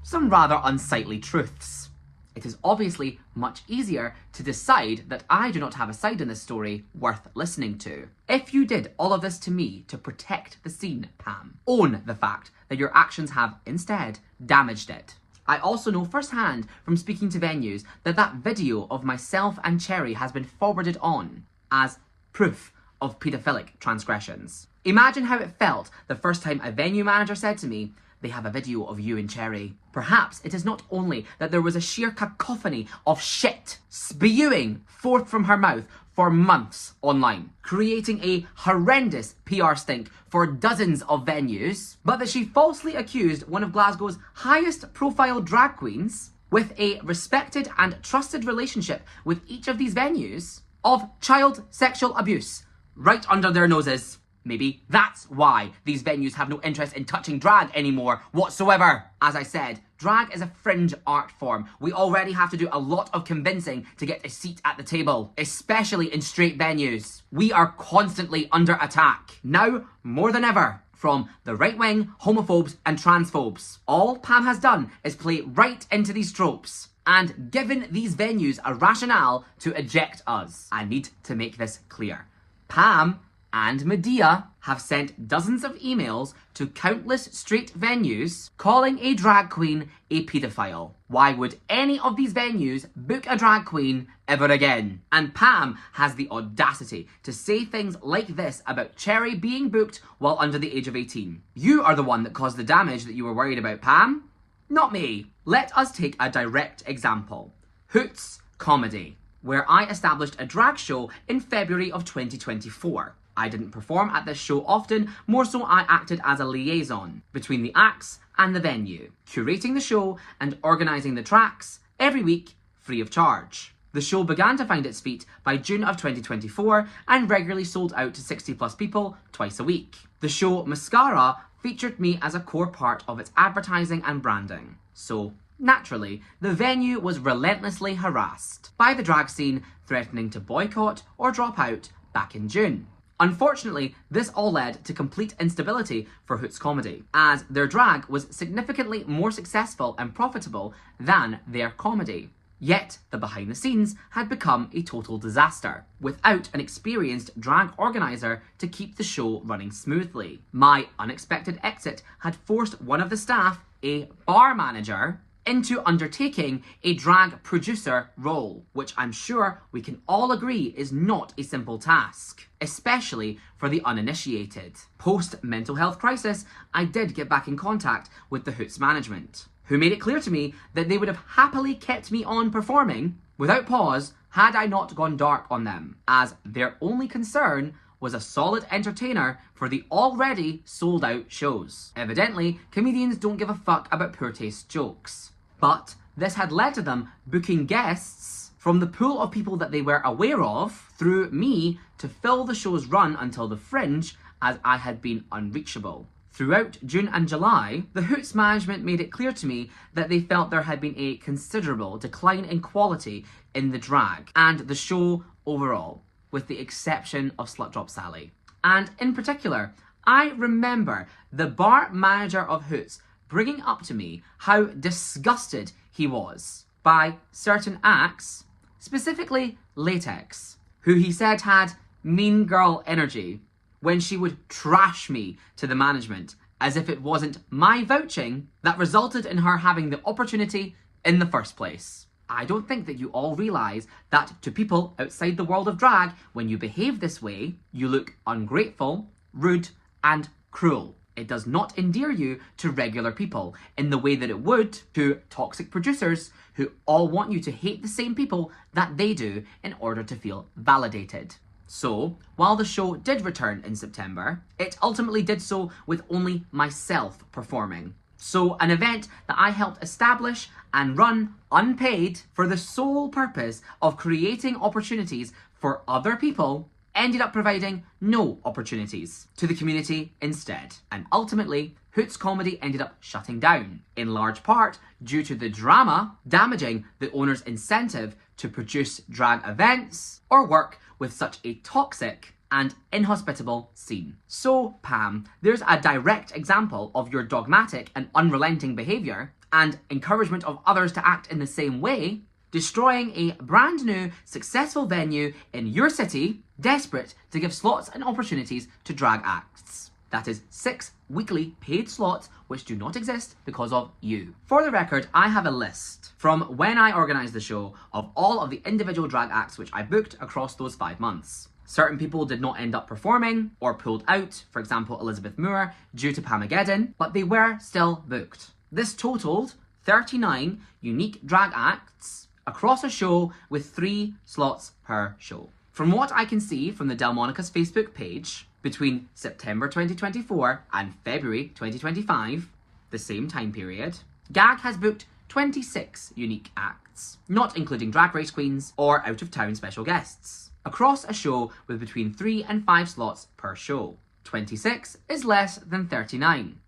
some rather unsightly truths. It is obviously much easier to decide that I do not have a side in this story worth listening to. If you did all of this to me to protect the scene, Pam, own the fact that your actions have instead damaged it. I also know firsthand from speaking to venues that that video of myself and Cherry has been forwarded on as proof of paedophilic transgressions. Imagine how it felt the first time a venue manager said to me, they have a video of you and Cherry. Perhaps it is not only that there was a sheer cacophony of shit spewing forth from her mouth for months online, creating a horrendous PR stink for dozens of venues, but that she falsely accused one of Glasgow's highest profile drag queens, with a respected and trusted relationship with each of these venues, of child sexual abuse right under their noses. Maybe that's why these venues have no interest in touching drag anymore whatsoever. As I said, drag is a fringe art form. We already have to do a lot of convincing to get a seat at the table, especially in straight venues. We are constantly under attack, now more than ever, from the right wing, homophobes and transphobes. All Pam has done is play right into these tropes and given these venues a rationale to eject us. I need to make this clear. Pam and Medea have sent dozens of emails to countless straight venues calling a drag queen a paedophile. Why would any of these venues book a drag queen ever again? And Pam has the audacity to say things like this about Cherry being booked while under the age of 18. You are the one that caused the damage that you were worried about, Pam, not me. Let us take a direct example. Hoots Comedy, where I established a drag show in February of 2024. I didn't perform at this show often, more so I acted as a liaison between the acts and the venue, curating the show and organising the tracks every week free of charge. The show began to find its feet by June of 2024 and regularly sold out to 60 plus people twice a week. The show Mascara featured me as a core part of its advertising and branding. So, naturally, the venue was relentlessly harassed by the drag scene, threatening to boycott or drop out back in June. Unfortunately, this all led to complete instability for Hoots comedy, as their drag was significantly more successful and profitable than their comedy. Yet, the behind the scenes had become a total disaster, without an experienced drag organiser to keep the show running smoothly. My unexpected exit had forced one of the staff, a bar manager, into undertaking a drag producer role, which I'm sure we can all agree is not a simple task, especially for the uninitiated. Post mental health crisis, I did get back in contact with the Hoots management, who made it clear to me that they would have happily kept me on performing without pause had I not gone dark on them, as their only concern was a solid entertainer for the already sold out shows. Evidently, comedians don't give a fuck about poor taste jokes. But this had led to them booking guests from the pool of people that they were aware of through me to fill the show's run until the Fringe, as I had been unreachable. Throughout June and July, the Hoots management made it clear to me that they felt there had been a considerable decline in quality in the drag and the show overall, with the exception of Slut Drop Sally. And in particular, I remember the bar manager of Hoots bringing up to me how disgusted he was by certain acts, specifically Latex, who he said had mean girl energy when she would trash me to the management as if it wasn't my vouching that resulted in her having the opportunity in the first place. I don't think that you all realise that to people outside the world of drag, when you behave this way, you look ungrateful, rude, and cruel. It does not endear you to regular people in the way that it would to toxic producers who all want you to hate the same people that they do in order to feel validated. So, while the show did return in September, it ultimately did so with only myself performing. So, an event that I helped establish and run unpaid for the sole purpose of creating opportunities for other people ended up providing no opportunities to the community instead. And ultimately, Hoots comedy ended up shutting down, in large part due to the drama damaging the owner's incentive to produce drag events or work with such a toxic and inhospitable scene. So, Pam, there's a direct example of your dogmatic and unrelenting behaviour and encouragement of others to act in the same way, destroying a brand new, successful venue in your city, desperate to give slots and opportunities to drag acts. That is 6 weekly paid slots which do not exist because of you. For the record, I have a list from when I organised the show of all of the individual drag acts which I booked across those 5 months. Certain people did not end up performing or pulled out, for example Elizabeth Moore, due to Pamageddon, but they were still booked. This totaled 39 unique drag acts across a show with 3 slots per show. From what I can see from the Delmonicas Facebook page, between September 2024 and February 2025, the same time period, GAG has booked 26 unique acts, not including Drag Race queens or out-of-town special guests, across a show with between 3 and 5 slots per show. 26 is less than 39,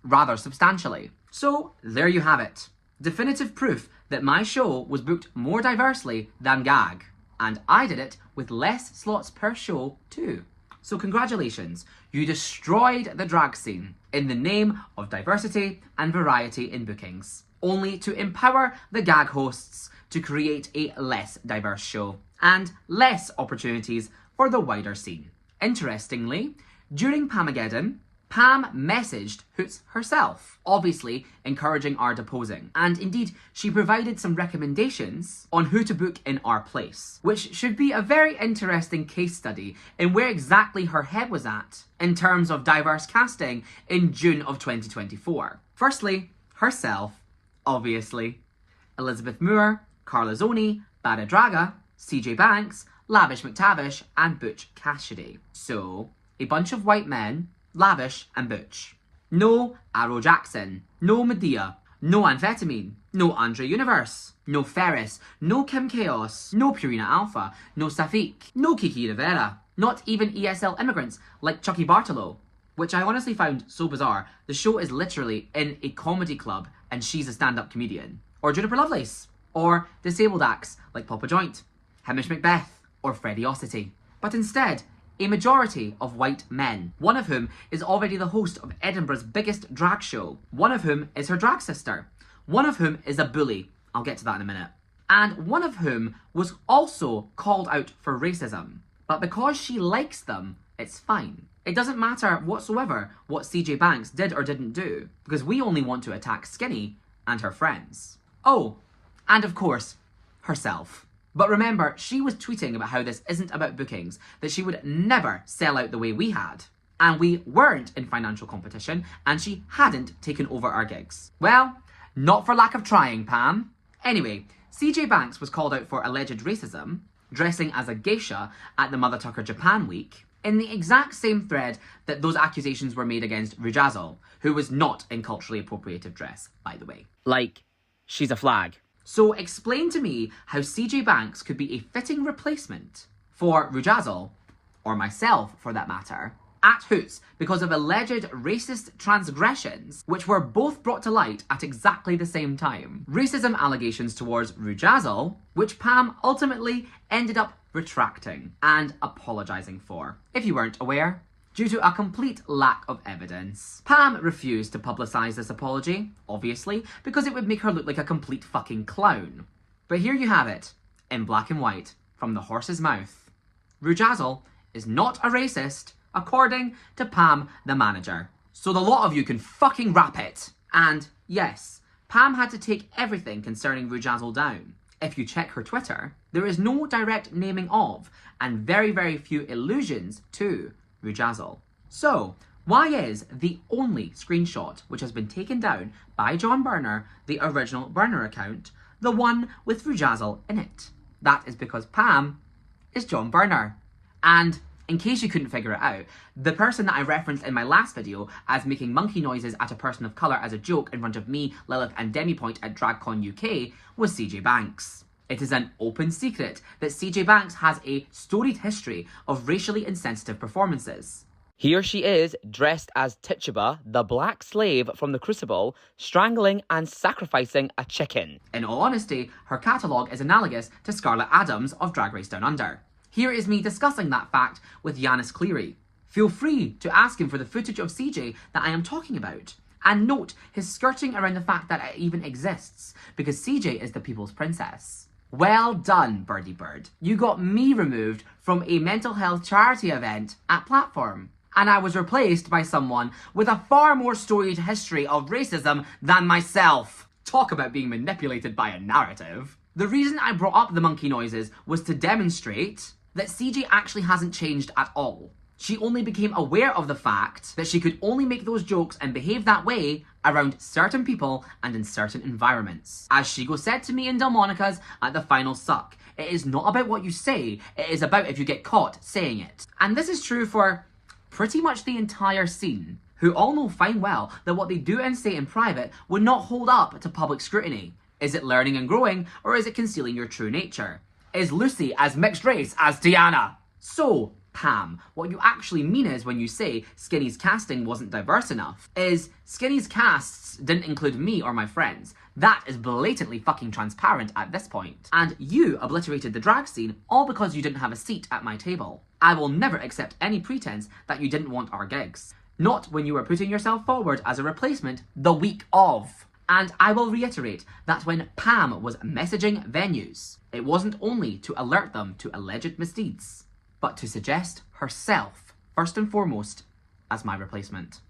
rather substantially. So there you have it. Definitive proof that my show was booked more diversely than GAG, and I did it with less slots per show too. So congratulations, you destroyed the drag scene in the name of diversity and variety in bookings, only to empower the GAG hosts to create a less diverse show and less opportunities for the wider scene. Interestingly, during Pamageddon, Pam messaged Hoots herself, obviously encouraging our deposing, and indeed she provided some recommendations on who to book in our place, which should be a very interesting case study in where exactly her head was at in terms of diverse casting in June of 2024. Firstly, herself, obviously, Elizabeth Moore, Carla Zoni, Bada Draga, CJ Banks, Lavish McTavish, and Butch Cassidy. So, a bunch of white men, Lavish and Butch. No Arrow Jackson, no Medea, no Amphetamine, no Andre Universe, no Ferris, no Kim Chaos, no Purina Alpha, no Safik, no Kiki Rivera, not even ESL immigrants like Chucky Bartolo. which I honestly found so bizarre. The show is literally in a comedy club and she's a stand-up comedian. Or Juniper Lovelace. Or disabled acts like Papa Joint, Hamish Macbeth, or Freddie Ossity. But instead, a majority of white men, one of whom is already the host of Edinburgh's biggest drag show, one of whom is her drag sister, one of whom is a bully, I'll get to that in a minute, and one of whom was also called out for racism. But because she likes them, it's fine. It doesn't matter whatsoever what CJ Banks did or didn't do, because we only want to attack Skinny and her friends. Oh, and of course, herself. But remember, she was tweeting about how this isn't about bookings, that she would never sell out the way we had. And we weren't in financial competition, and she hadn't taken over our gigs. Well, not for lack of trying, Pam. Anyway, CJ Banks was called out for alleged racism, dressing as a geisha at the Mother Tucker Japan Week, in the exact same thread that those accusations were made against Rujazol, who was not in culturally appropriative dress, by the way. Like, she's a flag. So explain to me how CJ Banks could be a fitting replacement for Rujazol, or myself for that matter, at Hoots because of alleged racist transgressions which were both brought to light at exactly the same time. Racism allegations towards Rujazol, which Pam ultimately ended up retracting and apologising for, if you weren't aware, due to a complete lack of evidence. Pam refused to publicise this apology, obviously, because it would make her look like a complete fucking clown. But here you have it, in black and white, from the horse's mouth. Rujazol is not a racist, according to Pam, the manager. So the lot of you can fucking wrap it. And yes, Pam had to take everything concerning Rujazol down. If you check her Twitter, there is no direct naming of, and very, very few allusions to, Rujazol. So, why is the only screenshot which has been taken down by John Burner, the original Burner account, the one with Rujazol in it? That is because Pam is John Burner. And in case you couldn't figure it out, the person that I referenced in my last video as making monkey noises at a person of colour as a joke in front of me, Lilith and Demi-Point at DragCon UK was CJ Banks. It is an open secret that CJ Banks has a storied history of racially insensitive performances. Here she is, dressed as Tituba, the black slave from the Crucible, strangling and sacrificing a chicken. In all honesty, her catalogue is analogous to Scarlett Adams of Drag Race Down Under. Here is me discussing that fact with Yanis Cleary. Feel free to ask him for the footage of CJ that I am talking about. And note his skirting around the fact that it even exists, because CJ is the people's princess. Well done, Birdie Bird. You got me removed from a mental health charity event at Platform. And I was replaced by someone with a far more storied history of racism than myself. Talk about being manipulated by a narrative. The reason I brought up the monkey noises was to demonstrate that CJ actually hasn't changed at all. She only became aware of the fact that she could only make those jokes and behave that way around certain people and in certain environments. As Shigo said to me in Delmonicas at the final suck, it is not about what you say, it is about if you get caught saying it. And this is true for pretty much the entire scene, who all know fine well that what they do and say in private would not hold up to public scrutiny. Is it learning and growing, or is it concealing your true nature? Is Lucy as mixed race as Tiana? So, Pam, what you actually mean is when you say Skinny's casting wasn't diverse enough, is Skinny's casts didn't include me or my friends. That is blatantly fucking transparent at this point. And you obliterated the drag scene all because you didn't have a seat at my table. I will never accept any pretense that you didn't want our gigs. Not when you were putting yourself forward as a replacement the week of. And I will reiterate that when Pam was messaging venues, it wasn't only to alert them to alleged misdeeds, but to suggest herself, first and foremost, as my replacement.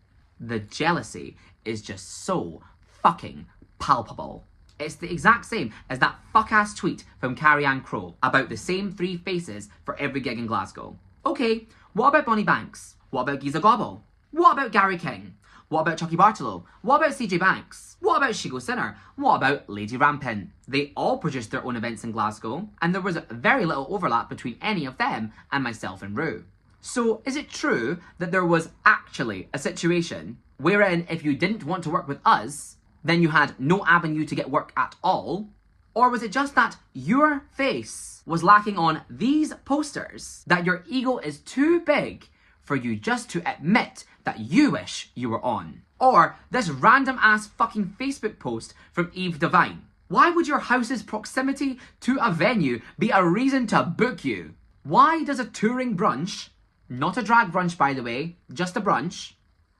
The jealousy is just so fucking palpable. It's the exact same as that fuck-ass tweet from Carrie Ann Crowe about the same 3 faces for every gig in Glasgow. Okay, what about Bonnie Banks? What about Giza Gobbo? What about Gary King? What about Chucky Bartolo? What about CJ Banks? What about Shigo Sinner? What about Lady Rampin? They all produced their own events in Glasgow, and there was very little overlap between any of them and myself and Rue. So is it true that there was actually a situation wherein if you didn't want to work with us, then you had no avenue to get work at all? Or was it just that your face was lacking on these posters, that your ego is too big for you just to admit that you wish you were on. Or this random ass fucking Facebook post from Eve Divine. Why would your house's proximity to a venue be a reason to book you? Why does a touring brunch, not a drag brunch by the way, just a brunch,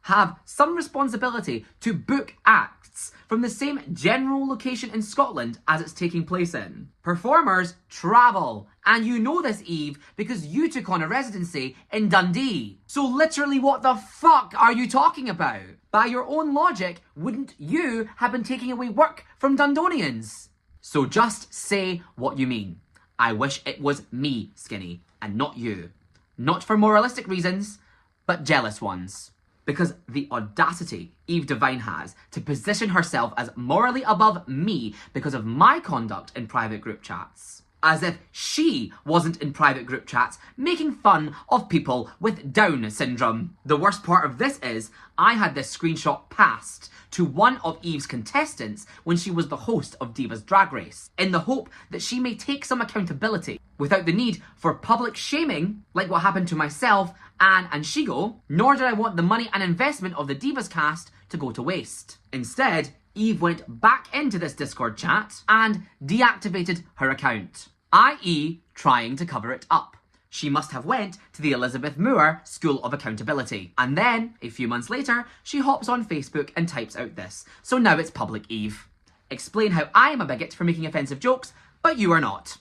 have some responsibility to book acts from the same general location in Scotland as it's taking place in? Performers travel, and you know this, Eve, because you took on a residency in Dundee. So literally what the fuck are you talking about? By your own logic, wouldn't you have been taking away work from Dundonians? So just say what you mean. I wish it was me, Skinny, and not you. Not for moralistic reasons, but jealous ones. Because the audacity Eve Divine has to position herself as morally above me because of my conduct in private group chats. As if she wasn't in private group chats making fun of people with Down syndrome. The worst part of this is, I had this screenshot passed to one of Eve's contestants when she was the host of Divas Drag Race, in the hope that she may take some accountability without the need for public shaming like what happened to myself, Anne and Shigo, nor did I want the money and investment of the Divas cast to go to waste. Instead, Eve went back into this Discord chat and deactivated her account, i.e. trying to cover it up. She must have went to the Elizabeth Moore School of Accountability. And then, a few months later, she hops on Facebook and types out this. So now it's public, Eve. Explain how I am a bigot for making offensive jokes, but you are not.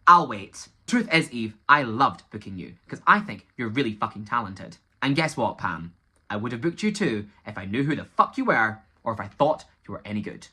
I'll wait. Truth is, Eve, I loved booking you, because I think you're really fucking talented. And guess what, Pam? I would have booked you too if I knew who the fuck you were, or if I thought you were any good.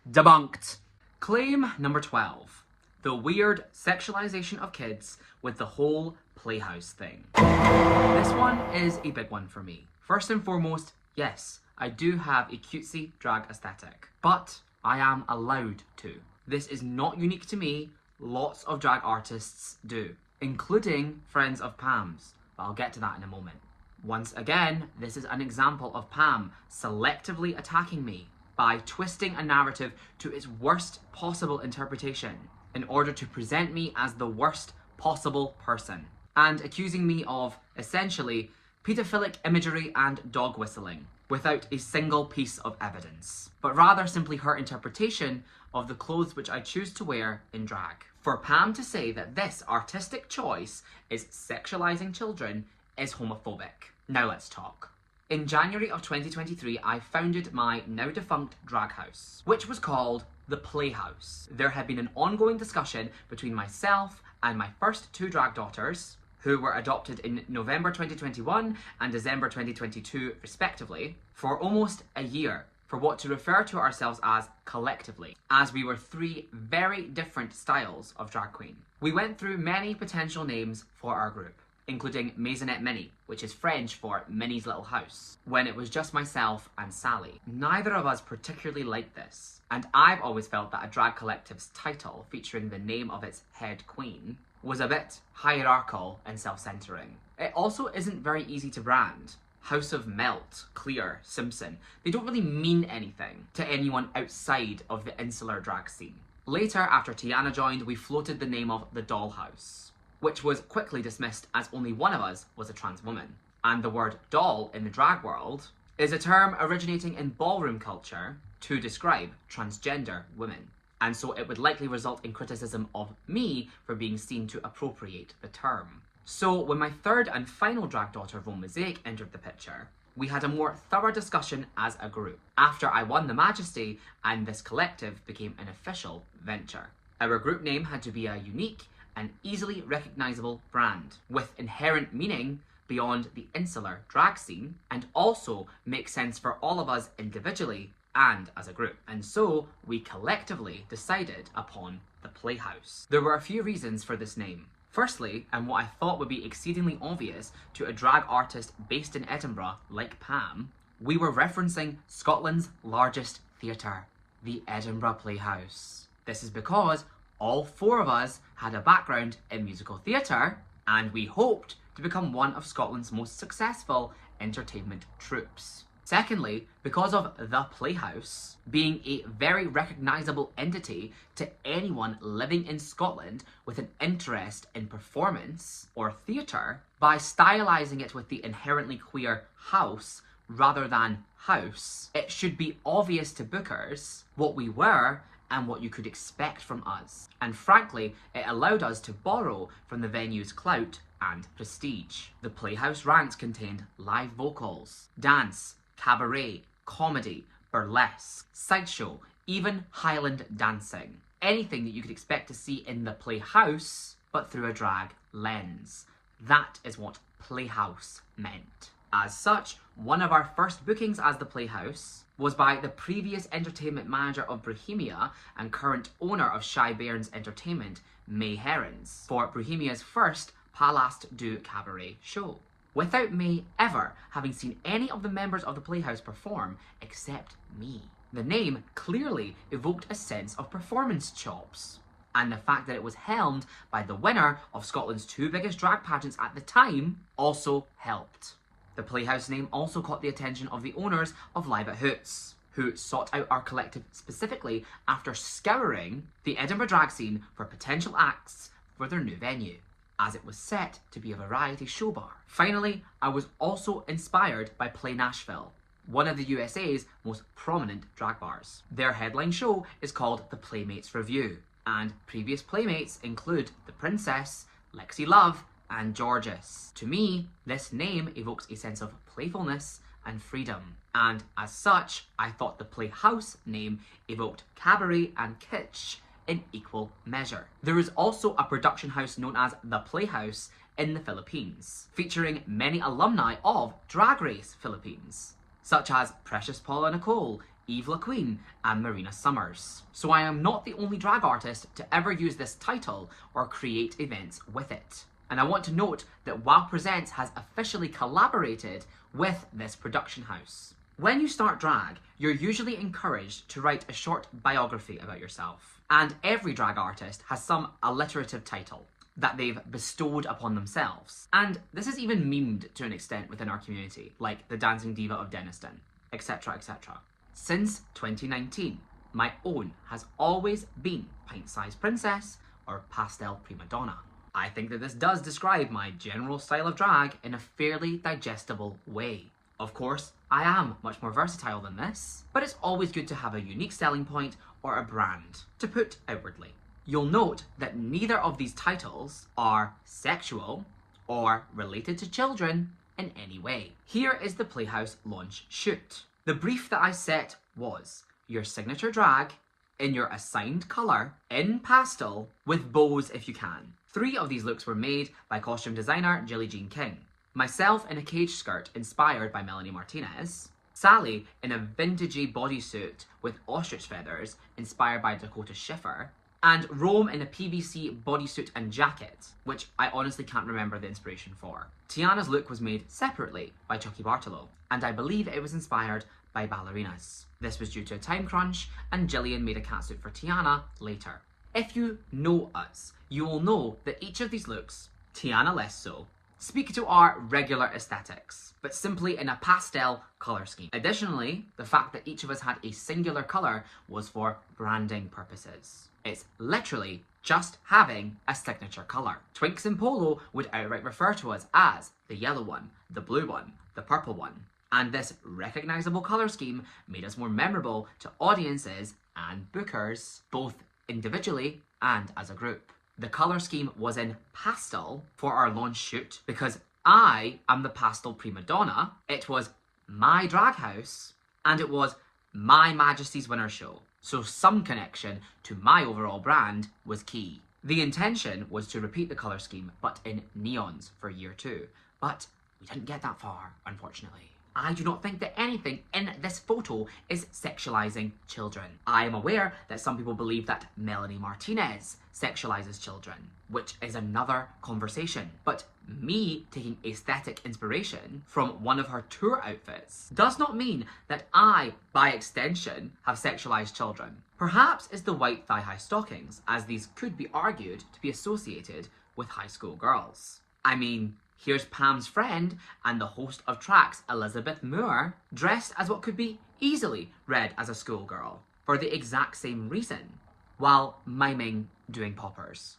Debunked. Claim number 12. The weird sexualization of kids with the whole Playhaus thing. This one is a big one for me. First and foremost, yes, I do have a cutesy drag aesthetic, but I am allowed to. This is not unique to me, lots of drag artists do, including friends of Pam's, but I'll get to that in a moment. Once again, this is an example of Pam selectively attacking me by twisting a narrative to its worst possible interpretation in order to present me as the worst possible person, and accusing me of, essentially, paedophilic imagery and dog whistling, without a single piece of evidence, but rather simply her interpretation of the clothes which I choose to wear in drag. For Pam to say that this artistic choice is sexualizing children is homophobic. Now let's talk. In January of 2023, I founded my now defunct drag house, which was called the Playhaus. There had been an ongoing discussion between myself and my first two drag daughters, who were adopted in November 2021 and December 2022 respectively, for almost a year, for what to refer to ourselves as collectively, as we were three very different styles of drag queen. We went through many potential names for our group, including Maisonette Mini, which is French for Minnie's Little House, when it was just myself and Sally. Neither of us particularly liked this, and I've always felt that a drag collective's title featuring the name of its head queen was a bit hierarchical and self-centering. It also isn't very easy to brand. House of Melt, Clear, Simpson, they don't really mean anything to anyone outside of the insular drag scene. Later, after Tiana joined, we floated the name of the Dollhouse, which was quickly dismissed as only one of us was a trans woman. And the word doll in the drag world is a term originating in ballroom culture to describe transgender women. And so it would likely result in criticism of me for being seen to appropriate the term. So when my third and final drag daughter, Von Mosaic, entered the picture, we had a more thorough discussion as a group, after I won the Majesty and this collective became an official venture. Our group name had to be a unique and easily recognisable brand, with inherent meaning beyond the insular drag scene, and also make sense for all of us individually and as a group. And so we collectively decided upon the Playhaus. There were a few reasons for this name. Firstly, and what I thought would be exceedingly obvious to a drag artist based in Edinburgh like Pam, we were referencing Scotland's largest theatre, the Edinburgh Playhaus. This is because all four of us had a background in musical theatre, and we hoped to become one of Scotland's most successful entertainment troupes. Secondly, because of the Playhaus being a very recognisable entity to anyone living in Scotland with an interest in performance or theatre, by stylising it with the inherently queer house rather than house, it should be obvious to bookers what we were and what you could expect from us. And frankly, it allowed us to borrow from the venue's clout and prestige. The Playhouse ranks contained live vocals, dance, cabaret, comedy, burlesque, sideshow, even Highland dancing. Anything that you could expect to see in the Playhouse, but through a drag lens. That is what Playhouse meant. As such, one of our first bookings as the Playhouse was by the previous entertainment manager of Bohemia and current owner of Shy Bairns Entertainment, May Herons, for Bohemia's first Palast du Cabaret show, without May ever having seen any of the members of the Playhouse perform except me. The name clearly evoked a sense of performance chops, and the fact that it was helmed by the winner of Scotland's two biggest drag pageants at the time also helped. The Playhouse name also caught the attention of the owners of Live at Hoots, who sought out our collective specifically after scouring the Edinburgh drag scene for potential acts for their new venue, as it was set to be a variety show bar. Finally, I was also inspired by Play Nashville, one of the USA's most prominent drag bars. Their headline show is called The Playmates Review, and previous Playmates include The Princess, Lexi Love, and Georges. To me, this name evokes a sense of playfulness and freedom, and as such, I thought the Playhouse name evoked cabaret and kitsch in equal measure. There is also a production house known as The Playhouse in the Philippines, featuring many alumni of Drag Race Philippines, such as Precious Paula Nicole, Eve LaQueen, and Marina Summers. So I am not the only drag artist to ever use this title or create events with it. And I want to note that Wow Presents has officially collaborated with this production house. When you start drag, you're usually encouraged to write a short biography about yourself. And every drag artist has some alliterative title that they've bestowed upon themselves. And this is even memed to an extent within our community, like the Dancing Diva of Denniston, etc, etc. Since 2019, my own has always been Pint-Sized Princess or Pastel Prima Donna. I think that this does describe my general style of drag in a fairly digestible way. Of course, I am much more versatile than this, but it's always good to have a unique selling point or a brand to put outwardly. You'll note that neither of these titles are sexual or related to children in any way. Here is the Playhouse launch shoot. The brief that I set was your signature drag in your assigned colour in pastel with bows if you can. 3 of these looks were made by costume designer Jilly Jean King. Myself in a cage skirt inspired by Melanie Martinez. Sally in a vintagey bodysuit with ostrich feathers inspired by Dakota Schiffer. And Rome in a PVC bodysuit and jacket, which I honestly can't remember the inspiration for. Tiana's look was made separately by Chucky Bartolo, and I believe it was inspired by ballerinas. This was due to a time crunch, and Gillian made a catsuit for Tiana later. If you know us, you will know that each of these looks, Tiana less so, speak to our regular aesthetics, but simply in a pastel colour scheme. Additionally, the fact that each of us had a singular colour was for branding purposes. It's literally just having a signature colour. Twinks in Polo would outright refer to us as the yellow one, the blue one, the purple one. And this recognisable colour scheme made us more memorable to audiences and bookers, both individually and as a group. The colour scheme was in pastel for our launch shoot because I am the pastel prima donna, it was my drag house, and it was my Majesty's Winner Show. So some connection to my overall brand was key. The intention was to repeat the colour scheme, but in neons for year 2. But we didn't get that far, unfortunately. I do not think that anything in this photo is sexualizing children. I am aware that some people believe that Melanie Martinez sexualizes children, which is another conversation. But me taking aesthetic inspiration from one of her tour outfits does not mean that I, by extension, have sexualized children. Perhaps it's the white thigh-high stockings, as these could be argued to be associated with high school girls. I mean, here's Pam's friend and the host of tracks, Elizabeth Moore, dressed as what could be easily read as a schoolgirl for the exact same reason, while miming doing poppers.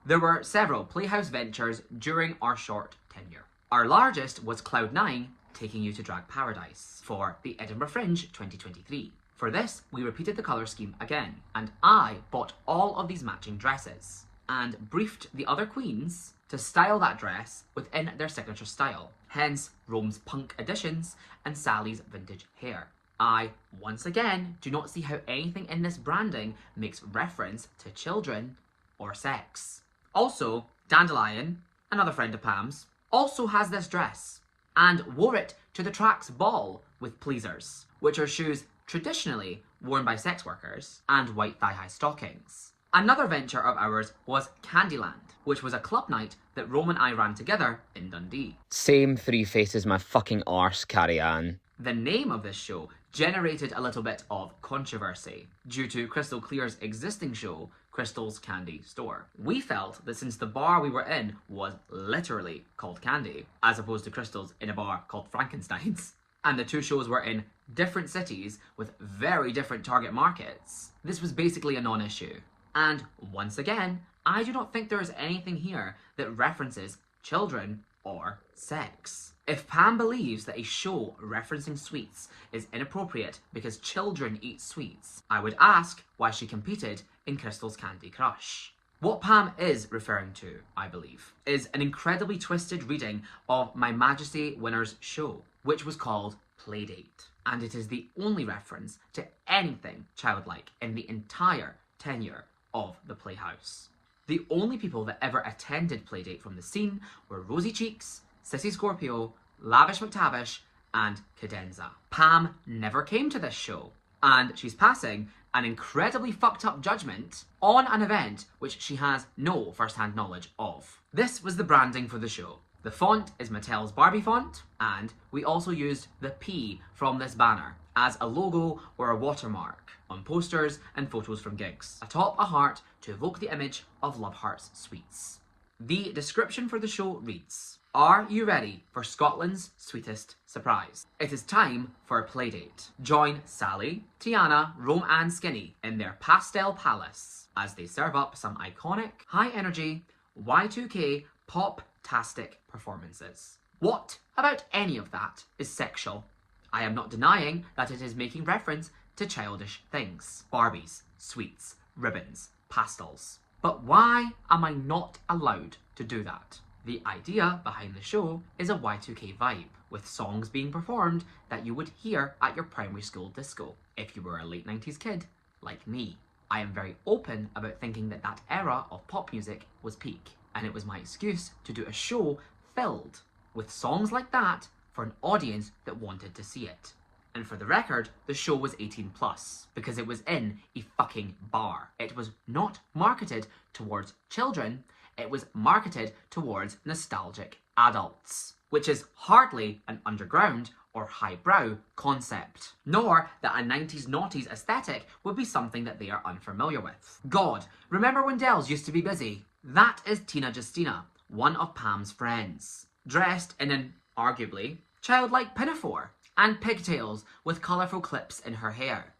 There were several Playhouse ventures during our short tenure. Our largest was Cloud9 taking you to Drag Paradise for the Edinburgh Fringe 2023. For this, we repeated the colour scheme again, and I bought all of these matching dresses and briefed the other queens to style that dress within their signature style, hence Rome's punk additions and Sally's vintage hair. I, once again, do not see how anything in this branding makes reference to children or sex. Also, Dandelion, another friend of Pam's, also has this dress and wore it to the Tracks ball with pleasers, which are shoes traditionally worn by sex workers, and white thigh-high stockings. Another venture of ours was Candyland, which was a club night that Rome and I ran together in Dundee. Same three faces my fucking arse, Carrie Ann. The name of this show generated a little bit of controversy due to Crystal Clear's existing show, Crystal's Candy Store. We felt that since the bar we were in was literally called Candy, as opposed to Crystal's in a bar called Frankenstein's, and the two shows were in different cities with very different target markets, this was basically a non-issue. And once again, I do not think there is anything here that references children or sex. If Pam believes that a show referencing sweets is inappropriate because children eat sweets, I would ask why she competed in Crystal's Candy Crush. What Pam is referring to, I believe, is an incredibly twisted reading of My Majesty Winner's show, which was called Playdate. And it is the only reference to anything childlike in the entire tenure of the Playhaus. The only people that ever attended Playdate from the scene were Rosy Cheeks, Sissy Scorpio, Lavish McTavish, and Cadenza. Pam never came to this show, and she's passing an incredibly fucked up judgment on an event which she has no first-hand knowledge of. This was the branding for the show. The font is Mattel's Barbie font, and we also used the P from this banner as a logo or a watermark on posters and photos from gigs, atop a heart to evoke the image of Love Heart's sweets. The description for the show reads, "Are you ready for Scotland's sweetest surprise? It is time for a playdate. Join Sally, Tiana, Rome and Skinny in their pastel palace as they serve up some iconic, high-energy, Y2K pop-tastic performances. What about any of that is sexual? I am not denying that it is making reference to childish things. Barbies, sweets, ribbons, pastels. But why am I not allowed to do that? The idea behind the show is a Y2K vibe, with songs being performed that you would hear at your primary school disco, if you were a late 90s kid, like me. I am very open about thinking that that era of pop music was peak, and it was my excuse to do a show filled with songs like that for an audience that wanted to see it. And for the record, the show was 18 plus, because it was in a fucking bar. It was not marketed towards children, it was marketed towards nostalgic adults, which is hardly an underground or highbrow concept, nor that a 90s noughties aesthetic would be something that they are unfamiliar with. God, remember when Dells used to be busy? That is Tina Justina, one of Pam's friends, dressed in an, arguably, childlike pinafore and pigtails with colourful clips in her hair.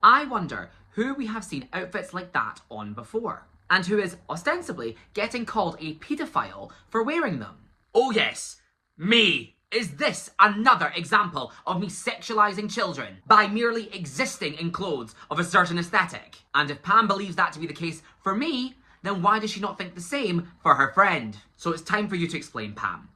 I wonder who we have seen outfits like that on before, and who is ostensibly getting called a paedophile for wearing them. Oh yes, me! Is this another example of me sexualising children by merely existing in clothes of a certain aesthetic? And if Pam believes that to be the case for me, then why does she not think the same for her friend? So it's time for you to explain, Pam.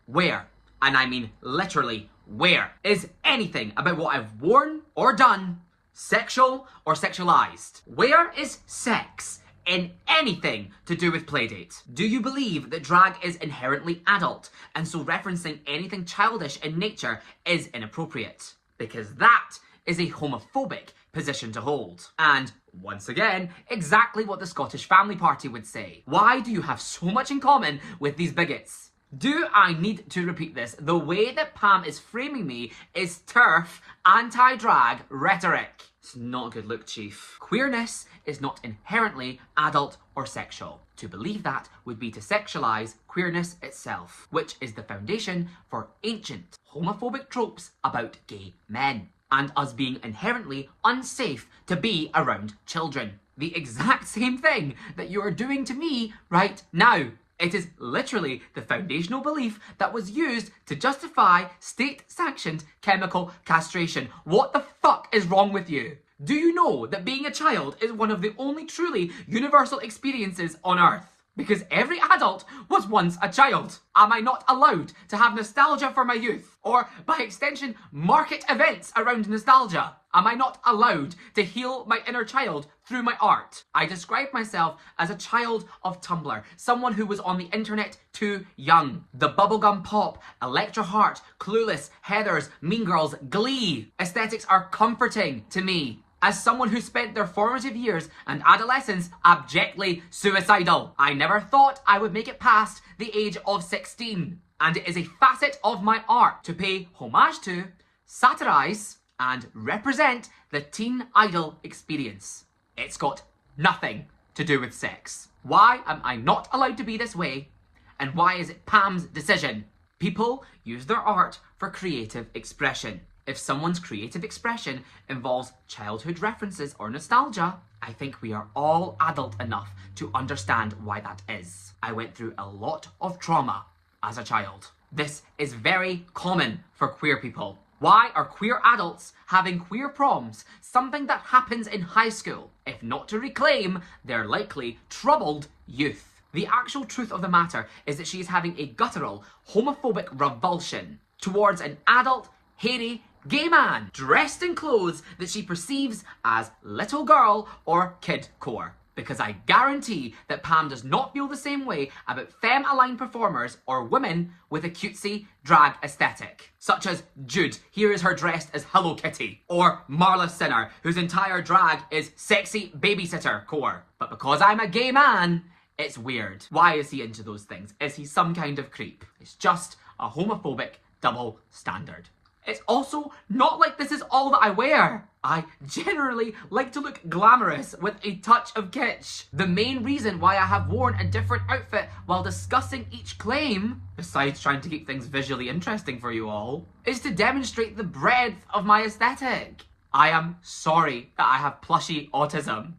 Where, and I mean literally where, is anything about what I've worn or done sexual or sexualized? Where is sex in anything to do with Playdate? Do you believe that drag is inherently adult, and so referencing anything childish in nature is inappropriate? Because that is a homophobic position to hold. And once again, exactly what the Scottish Family Party would say. Why do you have so much in common with these bigots? Do I need to repeat this? The way that Pam is framing me is turf, anti-drag rhetoric. It's not a good look, Chief. Queerness is not inherently adult or sexual. To believe that would be to sexualise queerness itself, which is the foundation for ancient homophobic tropes about gay men, and us being inherently unsafe to be around children. The exact same thing that you are doing to me right now. It is literally the foundational belief that was used to justify state-sanctioned chemical castration. What the fuck is wrong with you? Do you know that being a child is one of the only truly universal experiences on Earth? Because every adult was once a child. Am I not allowed to have nostalgia for my youth? Or, by extension, market events around nostalgia? Am I not allowed to heal my inner child through my art? I describe myself as a child of Tumblr, someone who was on the internet too young. The bubblegum pop, Electra Heart, Clueless, Heathers, Mean Girls, Glee. Aesthetics are comforting to me. As someone who spent their formative years and adolescence abjectly suicidal, I never thought I would make it past the age of 16. And it is a facet of my art to pay homage to, satirize, and represent the teen idol experience. It's got nothing to do with sex. Why am I not allowed to be this way? And why is it Pam's decision? People use their art for creative expression. If someone's creative expression involves childhood references or nostalgia, I think we are all adult enough to understand why that is. I went through a lot of trauma as a child. This is very common for queer people. Why are queer adults having queer proms something that happens in high school, if not to reclaim their likely troubled youth? The actual truth of the matter is that she is having a guttural, homophobic revulsion towards an adult, hairy, gay man dressed in clothes that she perceives as little girl or kid-core. Because I guarantee that Pam does not feel the same way about femme-aligned performers or women with a cutesy drag aesthetic. Such as Jude, here is her dressed as Hello Kitty. Or Marla Sinner, whose entire drag is sexy babysitter core. But because I'm a gay man, it's weird. Why is he into those things? Is he some kind of creep? It's just a homophobic double standard. It's also not like this is all that I wear. I generally like to look glamorous with a touch of kitsch. The main reason why I have worn a different outfit while discussing each claim, besides trying to keep things visually interesting for you all, is to demonstrate the breadth of my aesthetic. I am sorry that I have plushy autism.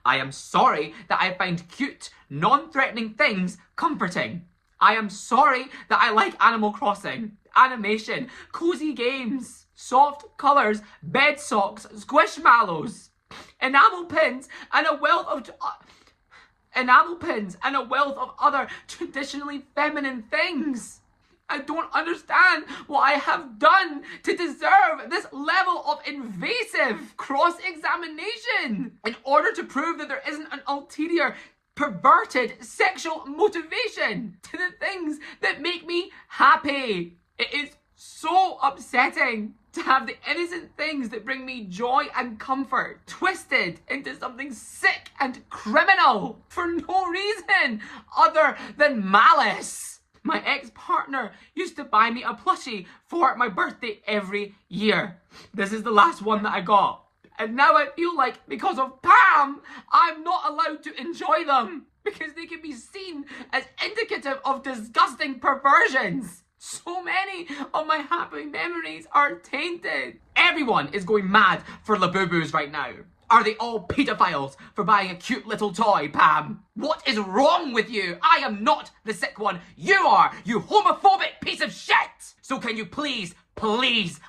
I am sorry that I find cute, non-threatening things comforting. I am sorry that I like Animal Crossing, animation, cozy games, soft colours, bed socks, squishmallows, enamel pins, and a wealth of other traditionally feminine things. I don't understand what I have done to deserve this level of invasive cross-examination in order to prove that there isn't an ulterior perverted sexual motivation to the things that make me happy. It is so upsetting to have the innocent things that bring me joy and comfort twisted into something sick and criminal for no reason other than malice. My ex-partner used to buy me a plushie for my birthday every year. This is the last one that I got. And now I feel like, because of Pam, I'm not allowed to enjoy them. Because they can be seen as indicative of disgusting perversions. So many of my happy memories are tainted. Everyone is going mad for Labubus right now. Are they all pedophiles for buying a cute little toy, Pam? What is wrong with you? I am not the sick one. You are, you homophobic piece of shit! So can you please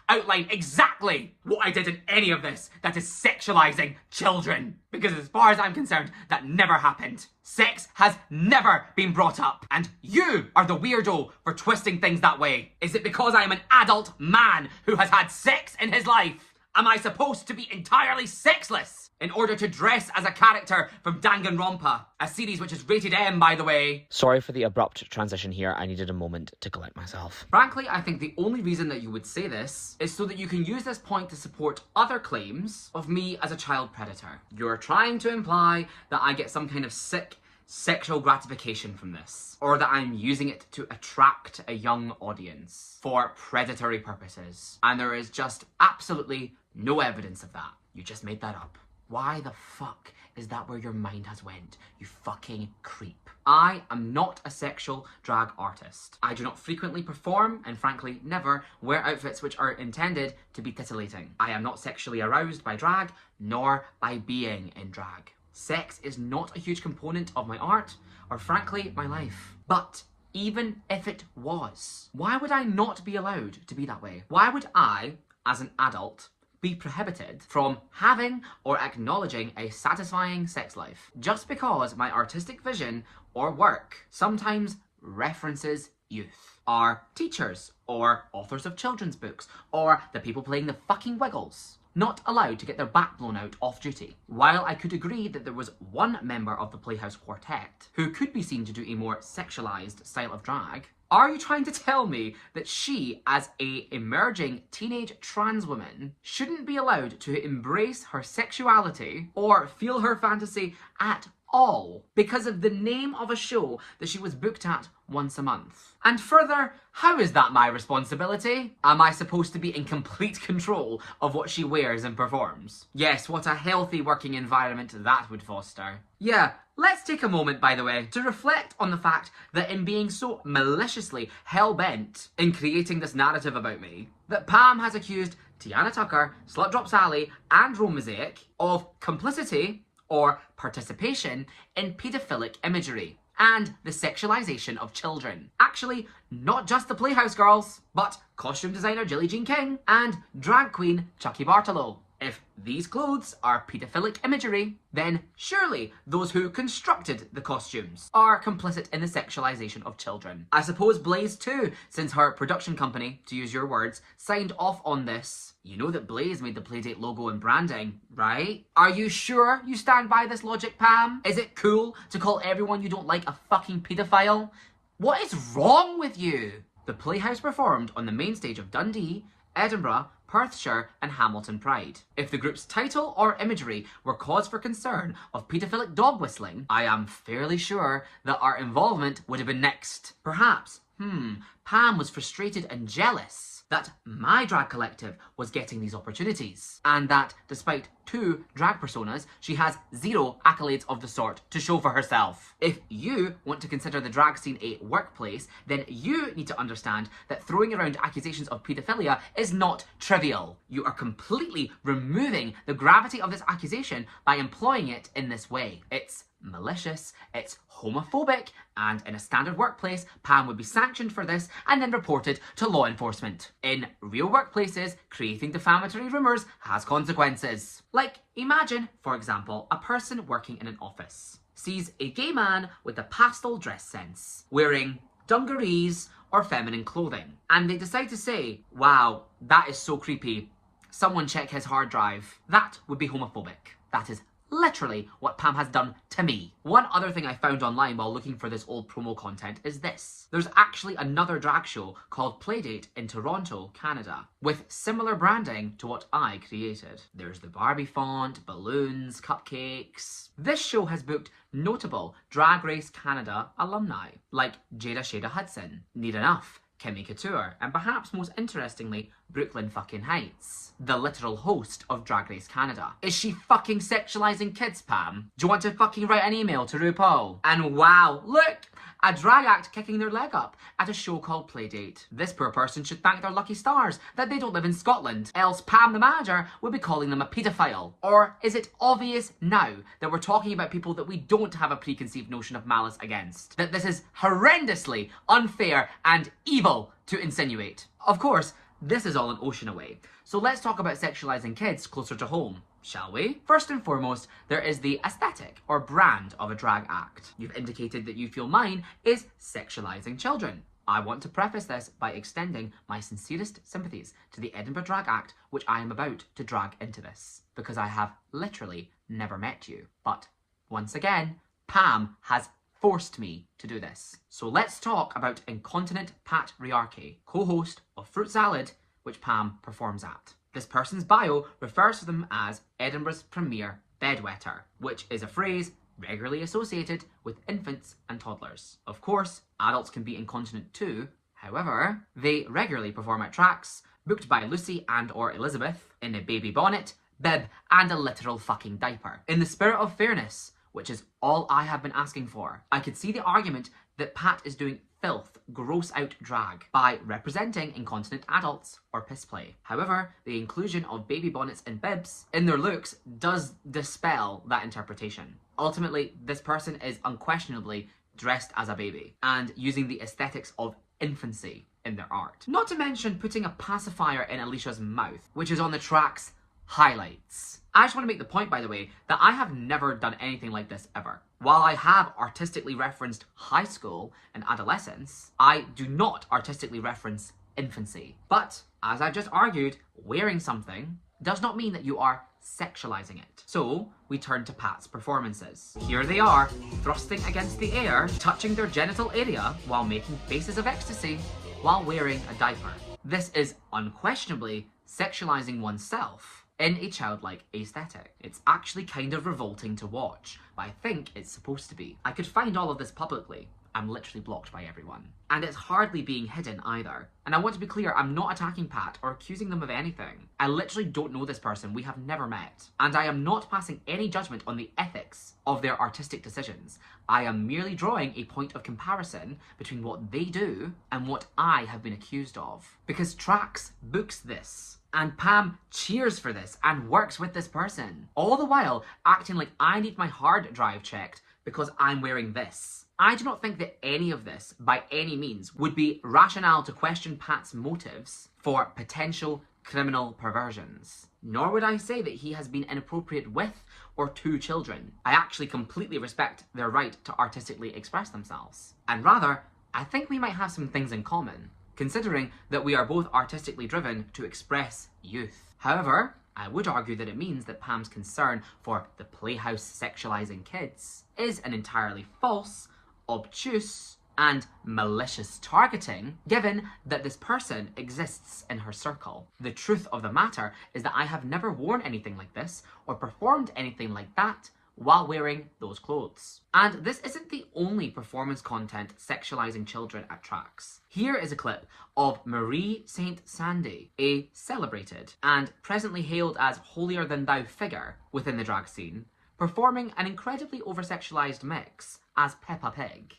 outline exactly what I did in any of this that is sexualizing children? Because as far as I'm concerned, that never happened. Sex has never been brought up. And you are the weirdo for twisting things that way. Is it because I am an adult man who has had sex in his life? Am I supposed to be entirely sexless in order to dress as a character from Danganronpa, a series which is rated M, by the way? Sorry for the abrupt transition here. I needed a moment to collect myself. Frankly, I think the only reason that you would say this is so that you can use this point to support other claims of me as a child predator. You're trying to imply that I get some kind of sick sexual gratification from this, or that I'm using it to attract a young audience for predatory purposes. And there is just absolutely no evidence of that. You just made that up. Why the fuck is that where your mind has went, you fucking creep? I am not a sexual drag artist. I do not frequently perform, and frankly never, wear outfits which are intended to be titillating. I am not sexually aroused by drag, nor by being in drag. Sex is not a huge component of my art, or frankly, my life. But even if it was, why would I not be allowed to be that way? Why would I, as an adult, be prohibited from having or acknowledging a satisfying sex life just because my artistic vision or work sometimes references youth, or teachers, or authors of children's books, or the people playing the fucking Wiggles, not allowed to get their back blown out off duty? While I could agree that there was one member of the Playhaus quartet who could be seen to do a more sexualized style of drag, are you trying to tell me that she, as a emerging teenage trans woman, shouldn't be allowed to embrace her sexuality or feel her fantasy at all because of the name of a show that she was booked at once a month? And further, how is that my responsibility? Am I supposed to be in complete control of what she wears and performs? Yes, what a healthy working environment that would foster. Yeah, let's take a moment, by the way, to reflect on the fact that in being so maliciously hell-bent in creating this narrative about me, that Pam has accused Tiana Tucker, Slutdrop Sally, and Rome Mosaic of complicity or participation in paedophilic imagery and the sexualization of children. Actually, not just the Playhouse girls, but costume designer Jilly Jean King and drag queen Chucky Bartolo. If these clothes are paedophilic imagery, then surely those who constructed the costumes are complicit in the sexualization of children. I suppose Blaze too, since her production company, to use your words, signed off on this. You know that Blaze made the Playdate logo and branding, right? Are you sure you stand by this logic, Pam? Is it cool to call everyone you don't like a fucking paedophile? What is wrong with you? The Playhouse performed on the main stage of Dundee, Edinburgh, Perthshire and Hamilton Pride. If the group's title or imagery were cause for concern of paedophilic dog whistling, I am fairly sure that our involvement would have been next. Perhaps, Pam was frustrated and jealous that my drag collective was getting these opportunities, and that despite 2 drag personas, she has 0 accolades of the sort to show for herself. If you want to consider the drag scene a workplace, then you need to understand that throwing around accusations of paedophilia is not trivial. You are completely removing the gravity of this accusation by employing it in this way. It's malicious, it's homophobic, and in a standard workplace, Pam would be sanctioned for this and then reported to law enforcement. In real workplaces, creating defamatory rumours has consequences. Like, imagine, for example, a person working in an office sees a gay man with a pastel dress sense, wearing dungarees or feminine clothing, and they decide to say, wow, that is so creepy, someone check his hard drive. That would be homophobic. That is literally what Pam has done to me. One other thing I found online while looking for this old promo content is this. There's actually another drag show called Playdate in Toronto, Canada, with similar branding to what I created. There's the Barbie font, balloons, cupcakes. This show has booked notable Drag Race Canada alumni, like Jada Shada Hudson, Need Enough, Kimmy Couture, and perhaps most interestingly, Brooklyn fucking Heights, the literal host of Drag Race Canada. Is she fucking sexualizing kids, Pam? Do you want to fucking write an email to RuPaul? And wow, look! A drag act kicking their leg up at a show called Playdate. This poor person should thank their lucky stars that they don't live in Scotland, else Pam the manager would be calling them a paedophile. Or is it obvious now that we're talking about people that we don't have a preconceived notion of malice against? That this is horrendously unfair and evil to insinuate? Of course, this is all an ocean away. So let's talk about sexualizing kids closer to home, shall we? First and foremost, there is the aesthetic or brand of a drag act. You've indicated that you feel mine is sexualizing children. I want to preface this by extending my sincerest sympathies to the Edinburgh Drag Act, which I am about to drag into this, because I have literally never met you. But once again, Pam has forced me to do this. So let's talk about Incontinent Patriarchy, co-host of Fruit Salad, which Pam performs at. This person's bio refers to them as Edinburgh's premier bedwetter, which is a phrase regularly associated with infants and toddlers. Of course, adults can be incontinent too. However, they regularly perform at tracks booked by Lucy and or Elizabeth in a baby bonnet, bib, and a literal fucking diaper. In the spirit of fairness, which is all I have been asking for, I could see the argument that Pat is doing filth, gross out drag by representing incontinent adults or piss play. However, the inclusion of baby bonnets and bibs in their looks does dispel that interpretation. Ultimately, this person is unquestionably dressed as a baby and using the aesthetics of infancy in their art. Not to mention putting a pacifier in Alicia's mouth, which is on the track's highlights. I just want to make the point, by the way, that I have never done anything like this ever. While I have artistically referenced high school and adolescence, I do not artistically reference infancy. But, as I just argued, wearing something does not mean that you are sexualizing it. So, we turn to Pat's performances. Here they are, thrusting against the air, touching their genital area while making faces of ecstasy while wearing a diaper. This is unquestionably sexualizing oneself in a childlike aesthetic. It's actually kind of revolting to watch, but I think it's supposed to be. I could find all of this publicly. I'm literally blocked by everyone. And it's hardly being hidden either. And I want to be clear, I'm not attacking Pat or accusing them of anything. I literally don't know this person, we have never met. And I am not passing any judgment on the ethics of their artistic decisions. I am merely drawing a point of comparison between what they do and what I have been accused of. Because Trax books this. And Pam cheers for this and works with this person. All the while acting like I need my hard drive checked because I'm wearing this. I do not think that any of this, by any means, would be rationale to question Pat's motives for potential criminal perversions. Nor would I say that he has been inappropriate with or to children. I actually completely respect their right to artistically express themselves. And rather, I think we might have some things in common, considering that we are both artistically driven to express youth. However, I would argue that it means that Pam's concern for the Playhaus sexualizing kids is an entirely false, obtuse, and malicious targeting, given that this person exists in her circle. The truth of the matter is that I have never worn anything like this or performed anything like that while wearing those clothes. And this isn't the only performance content sexualizing children at Trax. Here is a clip of Marie Saint Sandy, a celebrated and presently hailed as holier-than-thou figure within the drag scene, performing an incredibly over-sexualized mix as Peppa Pig.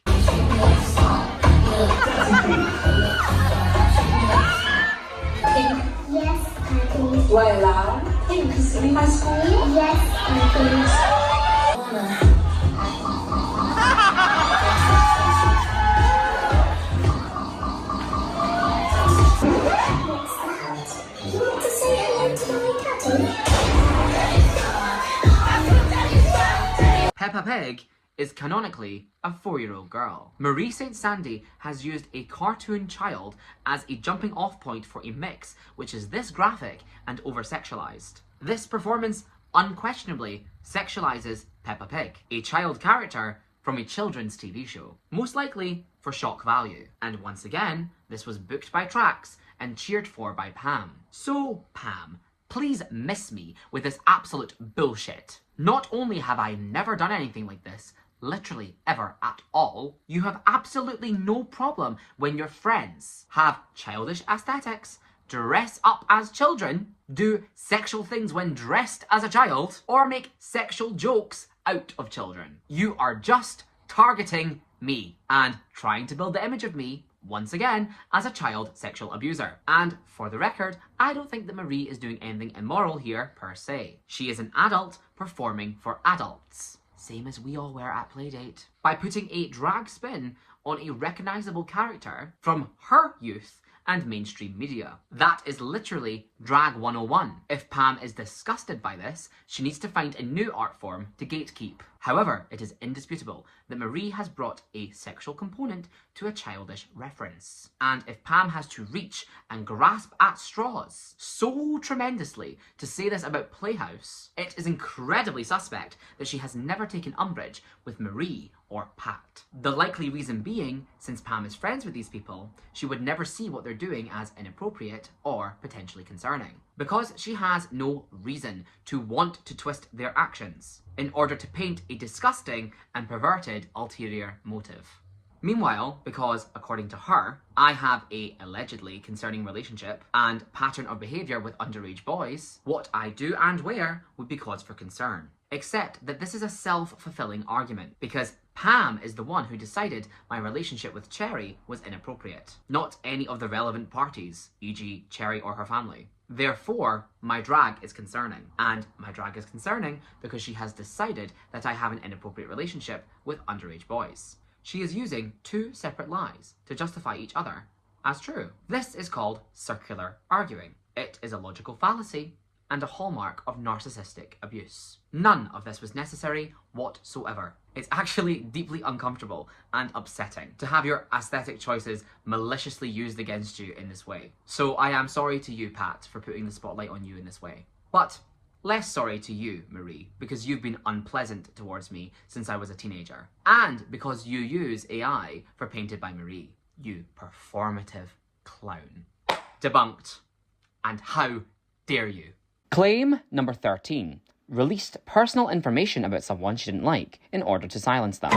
Yes, please. Do I allow him to sing in my school? Yes, please. You want to say hello to my daddy? Peppa Pig is canonically a 4-year-old girl. Marie Saint Sandy has used a cartoon child as a jumping off point for a mix which is this graphic and over-sexualized. This performance unquestionably sexualizes Peppa Pig, a child character from a children's TV show, most likely for shock value. And once again, this was booked by Trax and cheered for by Pam. So, Pam, please miss me with this absolute bullshit. Not only have I never done anything like this, literally ever at all, you have absolutely no problem when your friends have childish aesthetics, dress up as children, do sexual things when dressed as a child, or make sexual jokes out of children. You are just targeting me and trying to build the image of me, once again, as a child sexual abuser. And for the record, I don't think that Marie is doing anything immoral here per se. She is an adult performing for adults. Same as we all were at Playdate. By putting a drag spin on a recognizable character from her youth and mainstream media. That is literally drag 101. If Pam is disgusted by this, she needs to find a new art form to gatekeep. However, it is indisputable that Marie has brought a sexual component to a childish reference. And if Pam has to reach and grasp at straws so tremendously to say this about Playhaus, it is incredibly suspect that she has never taken umbrage with Marie or Pat. The likely reason being, since Pam is friends with these people, she would never see what they're doing as inappropriate or potentially concerning, because she has no reason to want to twist their actions in order to paint a disgusting and perverted ulterior motive. Meanwhile, because according to her, I have a allegedly concerning relationship and pattern of behaviour with underage boys, what I do and wear would be cause for concern. Except that this is a self-fulfilling argument, because Pam is the one who decided my relationship with Cherry was inappropriate, not any of the relevant parties, e.g. Cherry or her family. Therefore, my drag is concerning. And my drag is concerning because she has decided that I have an inappropriate relationship with underage boys. She is using two separate lies to justify each other as true. This is called circular arguing. It is a logical fallacy and a hallmark of narcissistic abuse. None of this was necessary whatsoever. It's actually deeply uncomfortable and upsetting to have your aesthetic choices maliciously used against you in this way. So I am sorry to you, Pat, for putting the spotlight on you in this way. But less sorry to you, Marie, because you've been unpleasant towards me since I was a teenager. And because you use AI for Painted by Marie, you performative clown. Debunked. And how dare you? Claim number 13. Released personal information about someone she didn't like in order to silence them.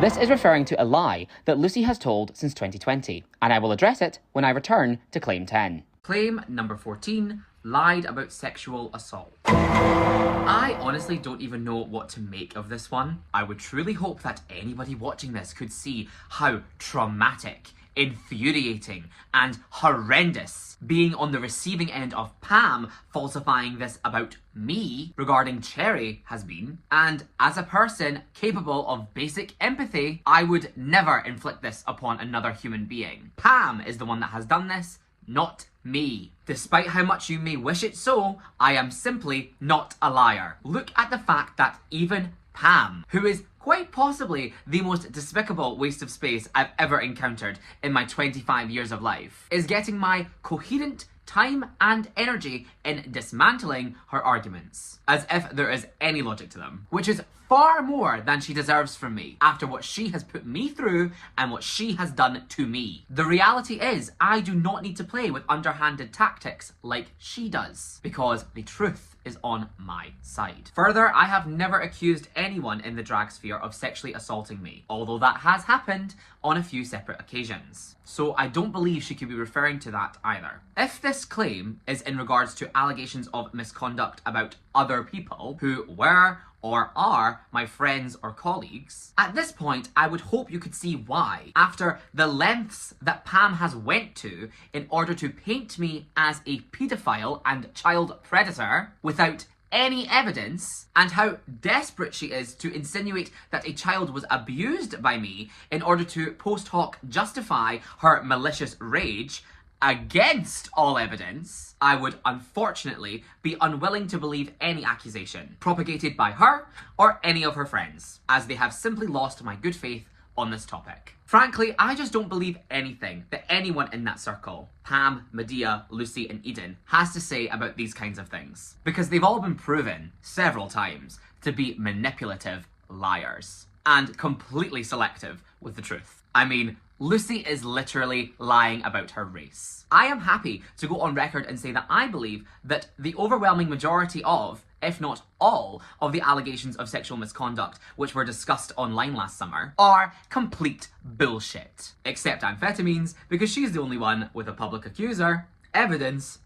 This is referring to a lie that Lucy has told since 2020, and I will address it when I return to Claim 10. Claim number 14. Lied about sexual assault. I honestly don't even know what to make of this one. I would truly hope that anybody watching this could see how traumatic, infuriating, and horrendous being on the receiving end of Pam falsifying this about me regarding Cherry has been. And as a person capable of basic empathy, I would never inflict this upon another human being. Pam is the one that has done this, not me. Despite how much you may wish it so, I am simply not a liar. Look at the fact that even Pam, who is quite possibly the most despicable waste of space I've ever encountered in my 25 years of life, is getting my coherent time and energy in dismantling her arguments, as if there is any logic to them, which is far more than she deserves from me after what she has put me through and what she has done to me. The reality is, I do not need to play with underhanded tactics like she does, because the truth is on my side. Further, I have never accused anyone in the drag sphere of sexually assaulting me, although that has happened on a few separate occasions. So I don't believe she could be referring to that either. If this claim is in regards to allegations of misconduct about other people who were or are my friends or colleagues, at this point I would hope you could see why, after the lengths that Pam has went to in order to paint me as a pedophile and child predator without any evidence, and how desperate she is to insinuate that a child was abused by me in order to post hoc justify her malicious rage against all evidence, I would unfortunately be unwilling to believe any accusation propagated by her or any of her friends, as they have simply lost my good faith on this topic. Frankly, I just don't believe anything that anyone in that circle, Pam, Medea, Lucy, and Eden, has to say about these kinds of things, because they've all been proven several times to be manipulative liars and completely selective with the truth. I mean, Lucy is literally lying about her race. I am happy to go on record and say that I believe that the overwhelming majority of, if not all, of the allegations of sexual misconduct which were discussed online last summer are complete bullshit. Except amphetamines, because she's the only one with a public accuser, evidence,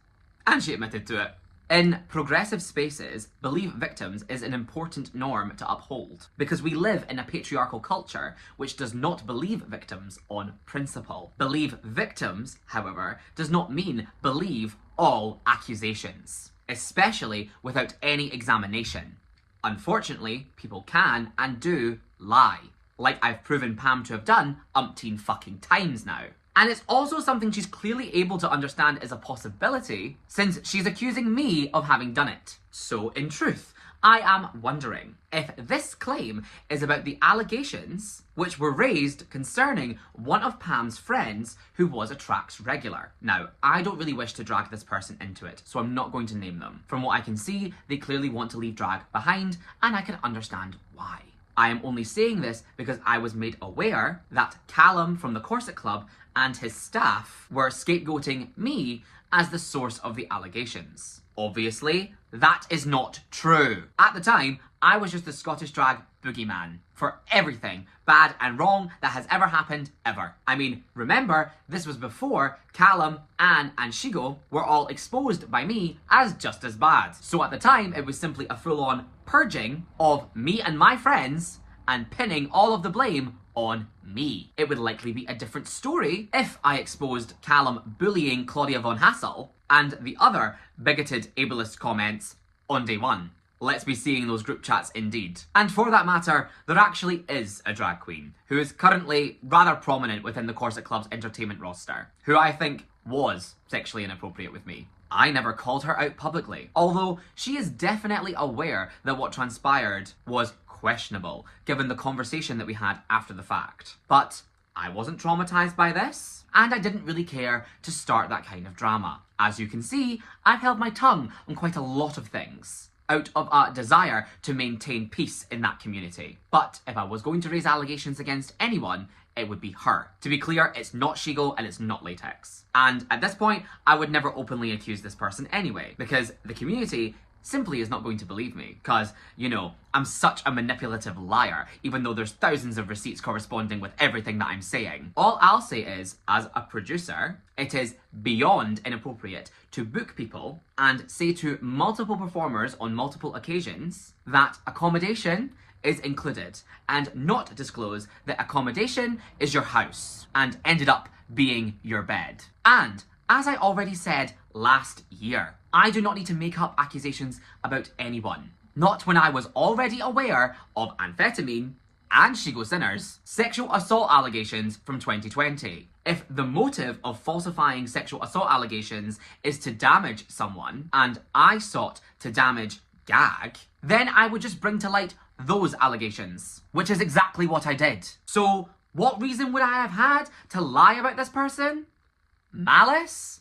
and she admitted to it. In progressive spaces, believe victims is an important norm to uphold, because we live in a patriarchal culture which does not believe victims on principle. Believe victims, however, does not mean believe all accusations, especially without any examination. Unfortunately, people can and do lie, like I've proven Pam to have done umpteen fucking times now. And it's also something she's clearly able to understand as a possibility, since she's accusing me of having done it. So in truth, I am wondering if this claim is about the allegations which were raised concerning one of Pam's friends who was a Trax regular. Now, I don't really wish to drag this person into it, so I'm not going to name them. From what I can see, they clearly want to leave drag behind, and I can understand why. I am only saying this because I was made aware that Callum from the Corset Club and his staff were scapegoating me as the source of the allegations. Obviously, that is not true. At the time, I was just the Scottish drag boogeyman for everything bad and wrong that has ever happened, ever. I mean, remember, this was before Callum, Anne, and Shigo were all exposed by me as just as bad. So at the time, it was simply a full-on purging of me and my friends and pinning all of the blame on me. It would likely be a different story if I exposed Callum bullying Claudia von Hassel and the other bigoted ableist comments on day one. Let's be seeing those group chats indeed. And for that matter, there actually is a drag queen who is currently rather prominent within the Corset Club's entertainment roster, who I think was sexually inappropriate with me. I never called her out publicly, although she is definitely aware that what transpired was questionable, given the conversation that we had after the fact. But I wasn't traumatized by this, and I didn't really care to start that kind of drama. As you can see, I've held my tongue on quite a lot of things, out of a desire to maintain peace in that community. But if I was going to raise allegations against anyone, it would be her. To be clear, it's not Shigo and it's not Latex. And at this point, I would never openly accuse this person anyway, because the community simply is not going to believe me, because, you know, I'm such a manipulative liar, even though there's thousands of receipts corresponding with everything that I'm saying. All I'll say is, as a producer, it is beyond inappropriate to book people and say to multiple performers on multiple occasions that accommodation is included, and not disclose that accommodation is your house and ended up being your bed. And as I already said last year, I do not need to make up accusations about anyone. Not when I was already aware of amphetamine and Shigo Sinners sexual assault allegations from 2020. If the motive of falsifying sexual assault allegations is to damage someone, and I sought to damage Gag, then I would just bring to light those allegations, which is exactly what I did. So what reason would I have had to lie about this person? Malice?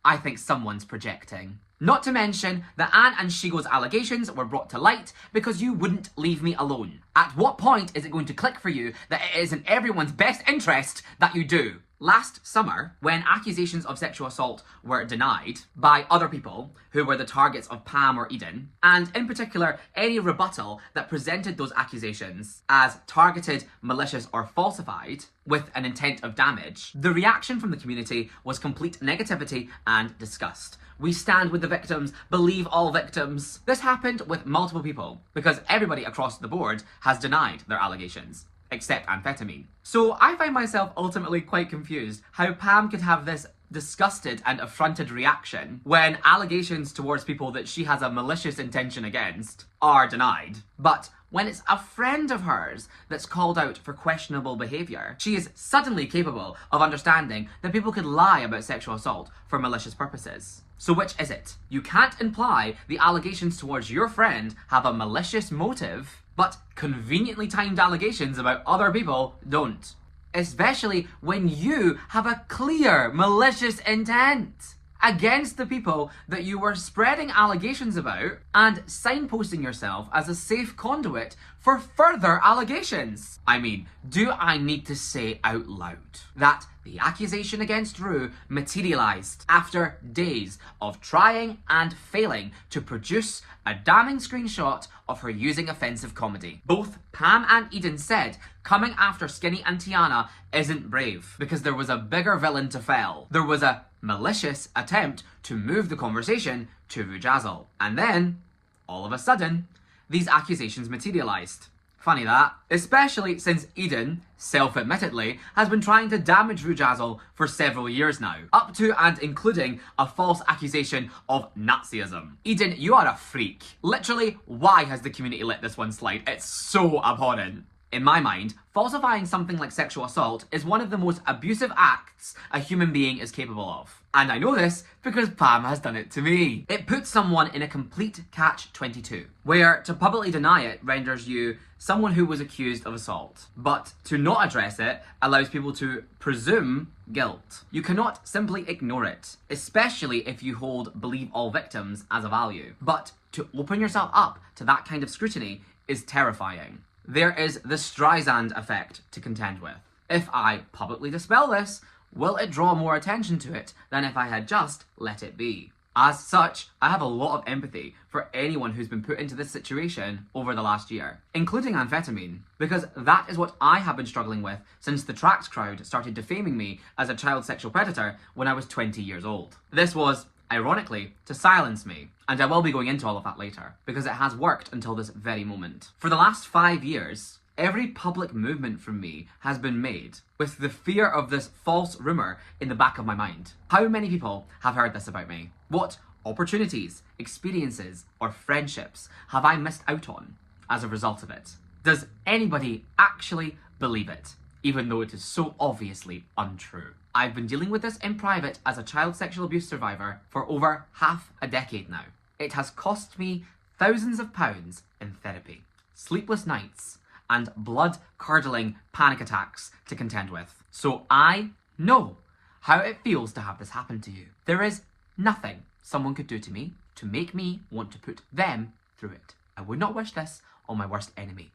I think someone's projecting. Not to mention that Anne and Shigo's allegations were brought to light because you wouldn't leave me alone. At what point is it going to click for you that it is in everyone's best interest that you do? Last summer, when accusations of sexual assault were denied by other people who were the targets of Pam or Eden, and in particular any rebuttal that presented those accusations as targeted, malicious or falsified with an intent of damage, the reaction from the community was complete negativity and disgust. We stand with the victims, believe all victims. This happened with multiple people because everybody across the board has denied their allegations, except amphetamine. So I find myself ultimately quite confused how Pam could have this disgusted and affronted reaction when allegations towards people that she has a malicious intention against are denied. But when it's a friend of hers that's called out for questionable behaviour, she is suddenly capable of understanding that people could lie about sexual assault for malicious purposes. So which is it? You can't imply the allegations towards your friend have a malicious motive, but conveniently timed allegations about other people don't. Especially when you have a clear malicious intent against the people that you were spreading allegations about and signposting yourself as a safe conduit for further allegations. I mean, do I need to say out loud that the accusation against Rue materialised after days of trying and failing to produce a damning screenshot of her using offensive comedy? Both Pam and Eden said coming after Skinny and Tiana isn't brave because there was a bigger villain to fell. There was a malicious attempt to move the conversation to Rujazzle. And then, all of a sudden, these accusations materialised. Funny that. Especially since Eden, self-admittedly, has been trying to damage Rujazzle for several years now. Up to and including a false accusation of Nazism. Eden, you are a freak. Literally, why has the community let this one slide? It's so abhorrent. In my mind, falsifying something like sexual assault is one of the most abusive acts a human being is capable of. And I know this because Pam has done it to me. It puts someone in a complete catch-22, where to publicly deny it renders you someone who was accused of assault, but to not address it allows people to presume guilt. You cannot simply ignore it, especially if you hold believe all victims as a value. But to open yourself up to that kind of scrutiny is terrifying. There is the Streisand effect to contend with. If I publicly dispel this, will it draw more attention to it than if I had just let it be? As such, I have a lot of empathy for anyone who's been put into this situation over the last year, including amphetamine, because that is what I have been struggling with since the Tracks crowd started defaming me as a child sexual predator when I was 20 years old. This was, ironically, to silence me, and I will be going into all of that later, because it has worked until this very moment. For the last 5 years, Every public movement from me has been made with the fear of this false rumour in the back of my mind. How many people have heard this about me? What opportunities, experiences, or friendships have I missed out on as a result of it? Does anybody actually believe it, even though it is so obviously untrue? I've been dealing with this in private as a child sexual abuse survivor for over half a decade now. It has cost me thousands of pounds in therapy, sleepless nights, and blood-curdling panic attacks to contend with. So I know how it feels to have this happen to you. There is nothing someone could do to me to make me want to put them through it. I would not wish this on my worst enemy.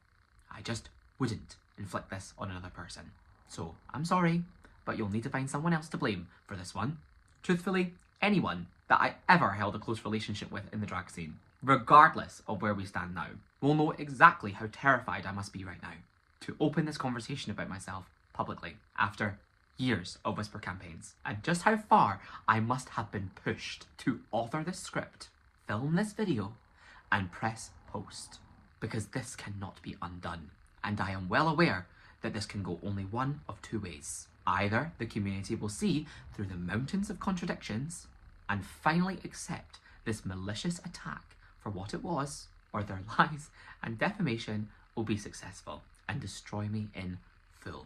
I just wouldn't inflict this on another person. So I'm sorry, but you'll need to find someone else to blame for this one. Truthfully, anyone that I ever held a close relationship with in the drag scene, regardless of where we stand now, will know exactly how terrified I must be right now to open this conversation about myself publicly after years of whisper campaigns, and just how far I must have been pushed to author this script, film this video, and press post, because this cannot be undone. And I am well aware that this can go only one of two ways. Either the community will see through the mountains of contradictions and finally accept this malicious attack for what it was, or their lies and defamation will be successful and destroy me in full.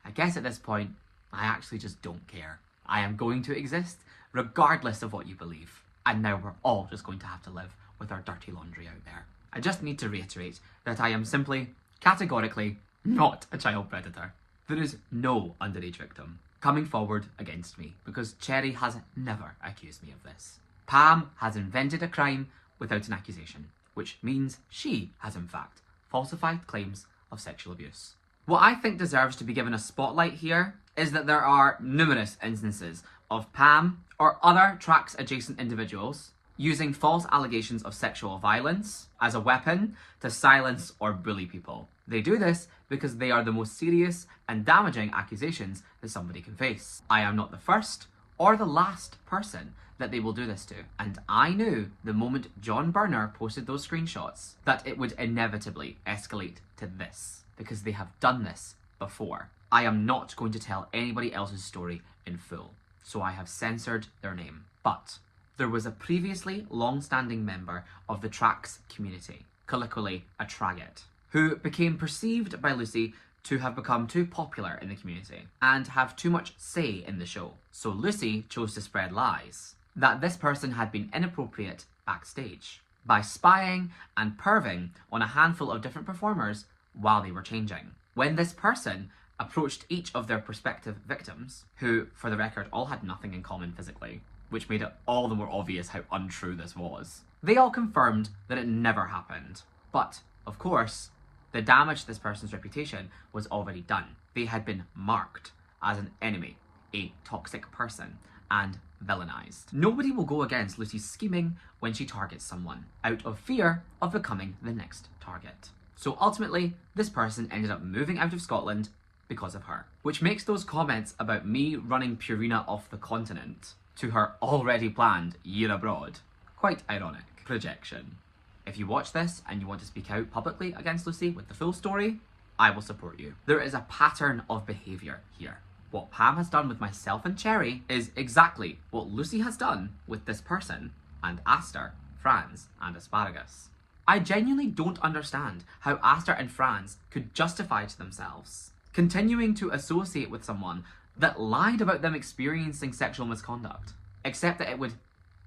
I guess at this point, I actually just don't care. I am going to exist regardless of what you believe. And now we're all just going to have to live with our dirty laundry out there. I just need to reiterate that I am simply, categorically, not a child predator. There is no underage victim coming forward against me because Cherry has never accused me of this. Pam has invented a crime without an accusation, which means she has in fact falsified claims of sexual abuse. What I think deserves to be given a spotlight here is that there are numerous instances of Pam or other tracks adjacent individuals using false allegations of sexual violence as a weapon to silence or bully people. They do this because they are the most serious and damaging accusations that somebody can face. I am not the first or the last person that they will do this to, and I knew the moment John Burner posted those screenshots that it would inevitably escalate to this, because they have done this before. I am not going to tell anybody else's story in full, so I have censored their name. But there was a previously long-standing member of the tracks community, colloquially a tragget, who became perceived by Lucy to have become too popular in the community and have too much say in the show. So Lucy chose to spread lies that this person had been inappropriate backstage by spying and perving on a handful of different performers while they were changing. When this person approached each of their prospective victims, who, for the record, all had nothing in common physically, which made it all the more obvious how untrue this was, they all confirmed that it never happened. But, of course, the damage to this person's reputation was already done. They had been marked as an enemy, a toxic person, and villainized. Nobody will go against Lucy's scheming when she targets someone, out of fear of becoming the next target. So ultimately, this person ended up moving out of Scotland because of her, which makes those comments about me running Purina off the continent to her already planned year abroad quite ironic. Projection. If you watch this and you want to speak out publicly against Lucy with the full story, I will support you. There is a pattern of behaviour here. What Pam has done with myself and Cherry is exactly what Lucy has done with this person, and Aster, Franz, and Asparagus. I genuinely don't understand how Aster and Franz could justify to themselves continuing to associate with someone that lied about them experiencing sexual misconduct, except that it would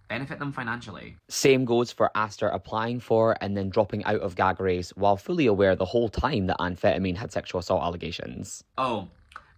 benefit them financially. Same goes for Aster applying for and then dropping out of Gag Race while fully aware the whole time that Amphetamine had sexual assault allegations. Oh,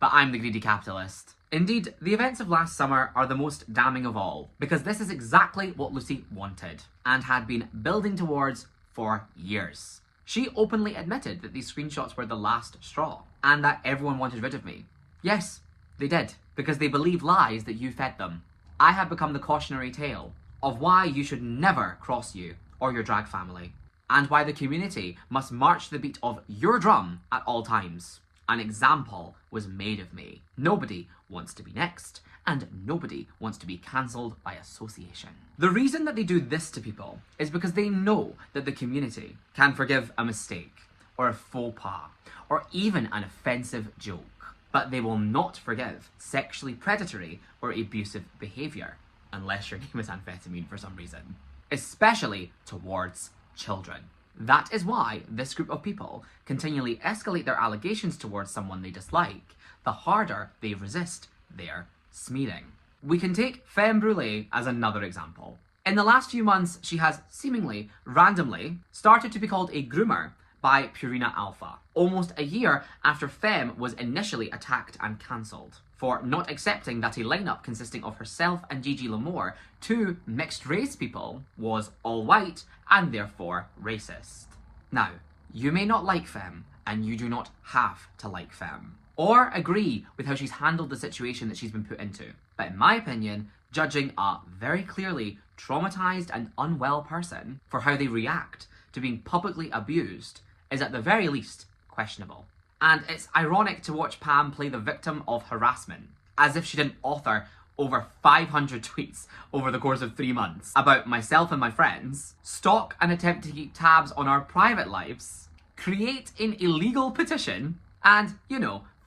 but I'm the greedy capitalist. Indeed, the events of last summer are the most damning of all, because this is exactly what Lucy wanted, and had been building towards for years. She openly admitted that these screenshots were the last straw, and that everyone wanted rid of me. Yes, they did, because they believe lies that you fed them. I have become the cautionary tale of why you should never cross you or your drag family, and why the community must march to the beat of your drum at all times. An example was made of me. Nobody wants to be next, and nobody wants to be cancelled by association. The reason that they do this to people is because they know that the community can forgive a mistake, or a faux pas, or even an offensive joke. But they will not forgive sexually predatory or abusive behaviour, unless your name is amphetamine for some reason, especially towards children. That is why this group of people continually escalate their allegations towards someone they dislike, the harder they resist their smearing. We can take Femme Brûlée as another example. In the last few months, she has seemingly, randomly, started to be called a groomer by Purina Alpha, almost a year after Femme was initially attacked and cancelled for not accepting that a lineup consisting of herself and Gigi L'Amour, two mixed-race people, was all white and therefore racist. Now, you may not like Femme, and you do not have to like Femme, or agree with how she's handled the situation that she's been put into. But in my opinion, judging a very clearly traumatised and unwell person for how they react to being publicly abused is at the very least questionable. And it's ironic to watch Pam play the victim of harassment, as if she didn't author over 500 tweets over the course of 3 months about myself and my friends, stalk and attempt to keep tabs on our private lives, create an illegal petition, and,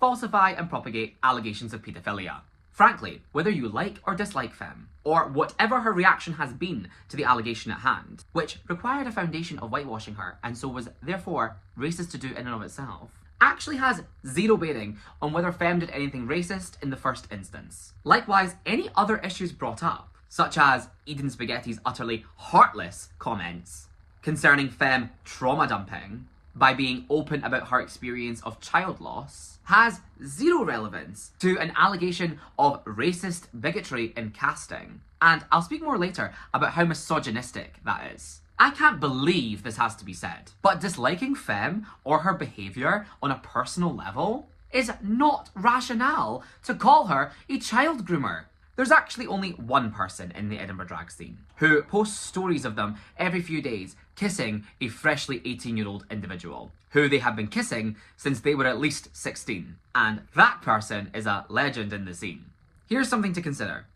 falsify and propagate allegations of paedophilia. Frankly, whether you like or dislike Femme, or whatever her reaction has been to the allegation at hand, which required a foundation of whitewashing her and so was therefore racist to do in and of itself, actually has zero bearing on whether Femme did anything racist in the first instance. Likewise, any other issues brought up, such as Eden Spaghetti's utterly heartless comments concerning Femme trauma dumping by being open about her experience of child loss, has zero relevance to an allegation of racist bigotry in casting. And I'll speak more later about how misogynistic that is. I can't believe this has to be said, but disliking Femme or her behaviour on a personal level is not rationale to call her a child groomer. There's actually only one person in the Edinburgh drag scene who posts stories of them every few days kissing a freshly 18-year-old individual who they have been kissing since they were at least 16. And that person is a legend in the scene. Here's something to consider.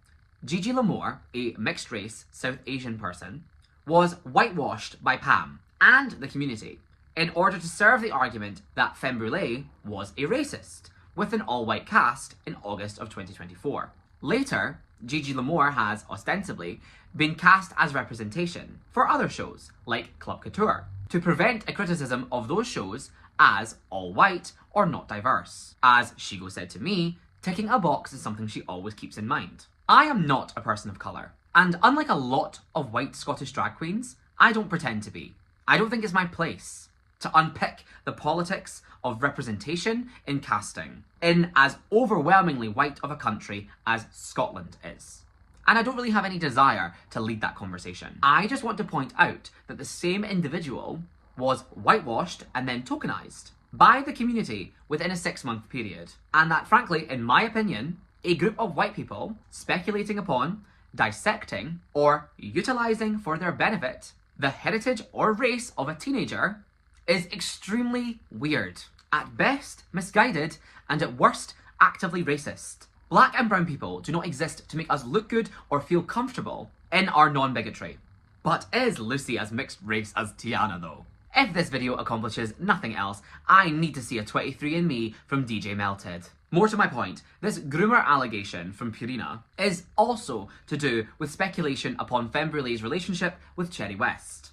Gigi L'Amour, a mixed-race South Asian person, was whitewashed by Pam and the community in order to serve the argument that Femme Brûlée was a racist, with an all-white cast in August of 2024. Later, Gigi L'Amour has, ostensibly, been cast as representation for other shows, like Club Couture, to prevent a criticism of those shows as all-white or not diverse. As Shigo said to me, ticking a box is something she always keeps in mind. I am not a person of colour, and unlike a lot of white Scottish drag queens, I don't pretend to be. I don't think it's my place to unpick the politics of representation in casting in as overwhelmingly white of a country as Scotland is. And I don't really have any desire to lead that conversation. I just want to point out that the same individual was whitewashed and then tokenised by the community within a 6-month period. And that, frankly, in my opinion, a group of white people speculating upon, dissecting, or utilising for their benefit the heritage or race of a teenager is extremely weird. At best, misguided, and at worst, actively racist. Black and brown people do not exist to make us look good or feel comfortable in our non-bigotry. But is Lucy as mixed race as Tiana though? If this video accomplishes nothing else, I need to see a 23andMe from DJ Melted. More to my point, this groomer allegation from Purina is also to do with speculation upon Femme Brûlée's relationship with Cherry West.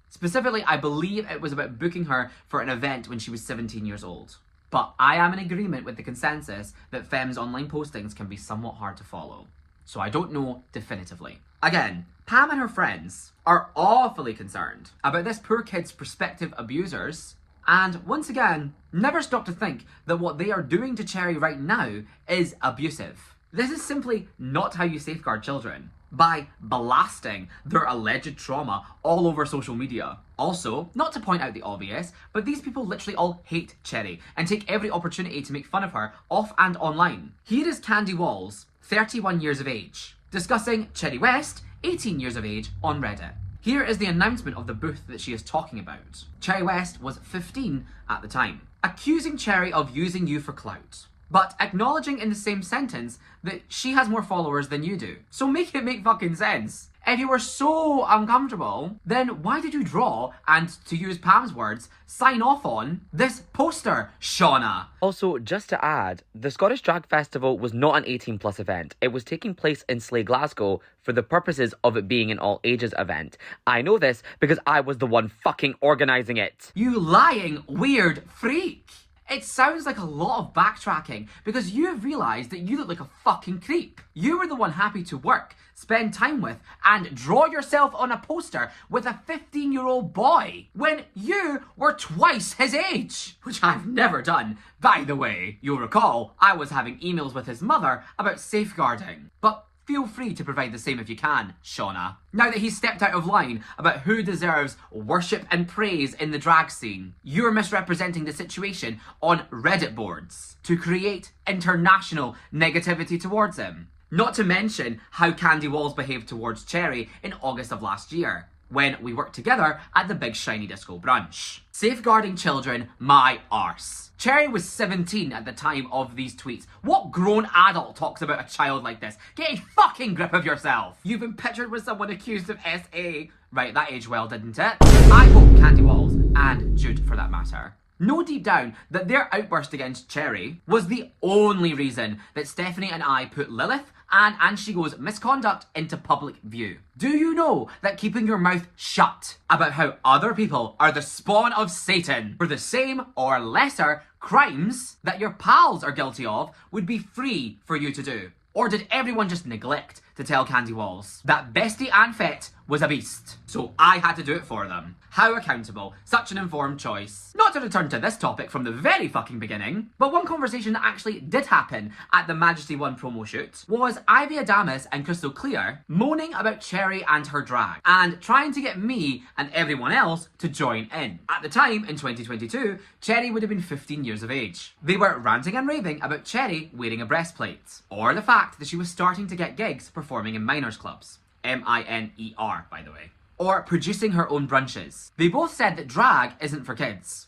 Specifically, I believe it was about booking her for an event when she was 17 years old. But I am in agreement with the consensus that Femme's online postings can be somewhat hard to follow. So I don't know definitively. Again, Pam and her friends are awfully concerned about this poor kid's prospective abusers, and once again, never stop to think that what they are doing to Cherry right now is abusive. This is simply not how you safeguard children, by blasting their alleged trauma all over social media. Also, not to point out the obvious, but these people literally all hate Cherry and take every opportunity to make fun of her off and online. Here is Candy Walls, 31 years of age, discussing Cherry West, 18 years of age, on Reddit. Here is the announcement of the booth that she is talking about. Cherry West was 15 at the time, accusing Cherry of using you for clout, but acknowledging in the same sentence that she has more followers than you do. So make it make fucking sense. If you were so uncomfortable, then why did you draw and, to use Pam's words, sign off on this poster, Shauna? Also, just to add, the Scottish Drag Festival was not an 18+ event. It was taking place in Slay, Glasgow for the purposes of it being an all ages event. I know this because I was the one fucking organising it. You lying, weird freak. It sounds like a lot of backtracking because you have realised that you look like a fucking creep. You were the one happy to work, spend time with, and draw yourself on a poster with a 15-year-old boy when you were twice his age, which I've never done. By the way, you'll recall I was having emails with his mother about safeguarding, but feel free to provide the same if you can, Shauna. Now that he's stepped out of line about who deserves worship and praise in the drag scene, you're misrepresenting the situation on Reddit boards to create international negativity towards him. Not to mention how Candy Walls behaved towards Cherry in August of last year, when we worked together at the Big Shiny Disco brunch. Safeguarding children, my arse. Cherry was 17 at the time of these tweets. What grown adult talks about a child like this? Get a fucking grip of yourself. You've been pictured with someone accused of SA. Right, that aged well, didn't it? I hope Candy Walls, and Jude for that matter, know deep down that their outburst against Cherry was the only reason that Stephanie and I put Lilith and Anshigo's misconduct into public view. Do you know that keeping your mouth shut about how other people are the spawn of Satan for the same or lesser crimes that your pals are guilty of would be free for you to do? Or did everyone just neglect to tell Candy Walls that Bestie Ann Fett was a beast, so I had to do it for them? How accountable, such an informed choice. Not to return to this topic from the very fucking beginning, but one conversation that actually did happen at the Majesty 1 promo shoot was Ivy Adamus and Crystal Clear moaning about Cherry and her drag, and trying to get me and everyone else to join in. At the time, in 2022, Cherry would have been 15 years of age. They were ranting and raving about Cherry wearing a breastplate, or the fact that she was starting to get gigs performing in minors clubs. M-I-N-E-R, by the way. Or producing her own brunches. They both said that drag isn't for kids.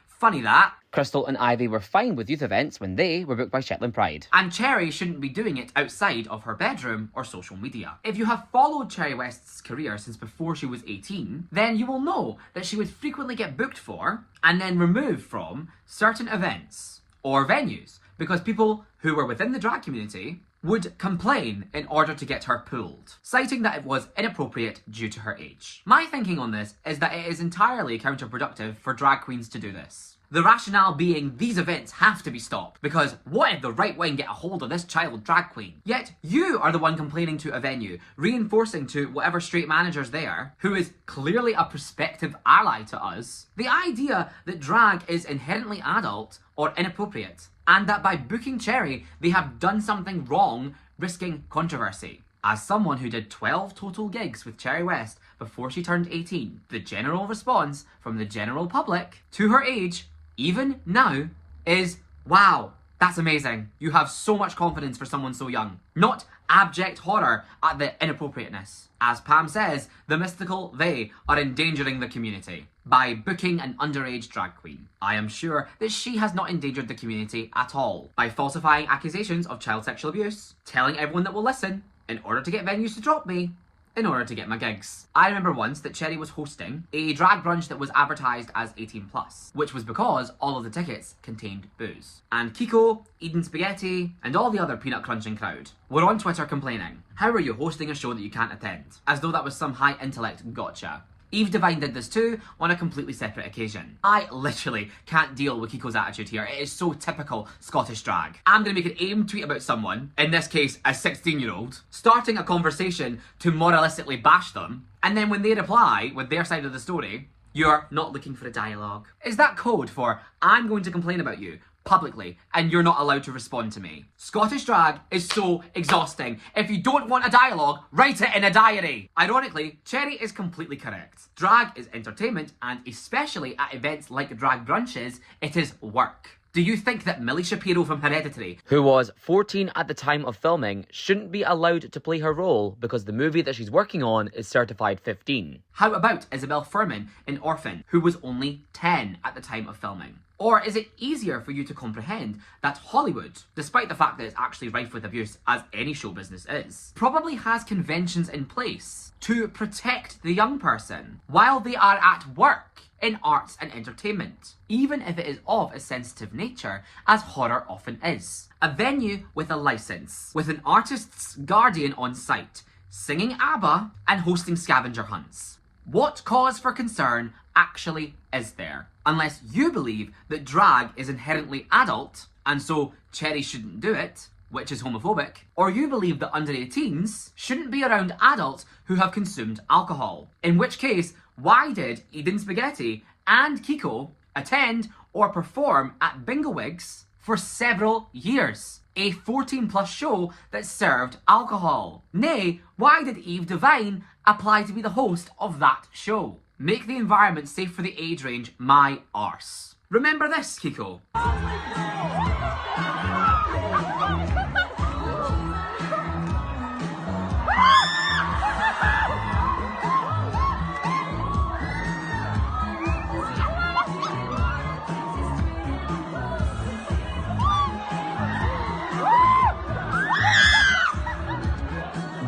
Funny that. Crystal and Ivy were fine with youth events when they were booked by Shetland Pride. And Cherry shouldn't be doing it outside of her bedroom or social media. If you have followed Cherry West's career since before she was 18, then you will know that she would frequently get booked for and then removed from certain events or venues because people who were within the drag community would complain in order to get her pulled, citing that it was inappropriate due to her age. My thinking on this is that it is entirely counterproductive for drag queens to do this. The rationale being these events have to be stopped, because what if the right wing get a hold of this child drag queen? Yet you are the one complaining to a venue, reinforcing to whatever straight manager's there, who is clearly a prospective ally to us, the idea that drag is inherently adult or inappropriate, and that by booking Cherry, they have done something wrong, risking controversy. As someone who did 12 total gigs with Cherry West before she turned 18, the general response from the general public to her age, even now, is, wow, that's amazing. You have so much confidence for someone so young. Not abject horror at the inappropriateness. As Pam says, the mystical they are endangering the community by booking an underage drag queen. I am sure that she has not endangered the community at all by falsifying accusations of child sexual abuse, telling everyone that will listen in order to get venues to drop me, in order to get my gigs. I remember once that Cherry was hosting a drag brunch that was advertised as 18+, which was because all of the tickets contained booze. And Kiko, Eden Spaghetti, and all the other peanut crunching crowd were on Twitter complaining, how are you hosting a show that you can't attend? As though that was some high intellect gotcha. Eve Divine did this too, on a completely separate occasion. I literally can't deal with Kiko's attitude here. It is so typical Scottish drag. I'm gonna make an aim tweet about someone, in this case a 16-year-old, starting a conversation to moralistically bash them, and then when they reply with their side of the story, you're not looking for a dialogue. Is that code for, I'm going to complain about you publicly, and you're not allowed to respond to me? Scottish drag is so exhausting. If you don't want a dialogue, write it in a diary. Ironically, Cherry is completely correct. Drag is entertainment, and especially at events like drag brunches, it is work. Do you think that Millie Shapiro from Hereditary, who was 14 at the time of filming, shouldn't be allowed to play her role because the movie that she's working on is certified 15? How about Isabel Fuhrman in Orphan, who was only 10 at the time of filming? Or is it easier for you to comprehend that Hollywood, despite the fact that it's actually rife with abuse, as any show business is, probably has conventions in place to protect the young person while they are at work in arts and entertainment, even if it is of a sensitive nature, as horror often is? A venue with a license, with an artist's guardian on site, singing ABBA and hosting scavenger hunts. What cause for concern actually is there? Unless you believe that drag is inherently adult, and so Cherry shouldn't do it, which is homophobic, or you believe that under 18s shouldn't be around adults who have consumed alcohol. In which case, why did Eden Spaghetti and Kiko attend or perform at Bingo Wigs for several years? A 14+ show that served alcohol. Nay, why did Eve Devine apply to be the host of that show? Make the environment safe for the age range my arse. Remember this, Kiko.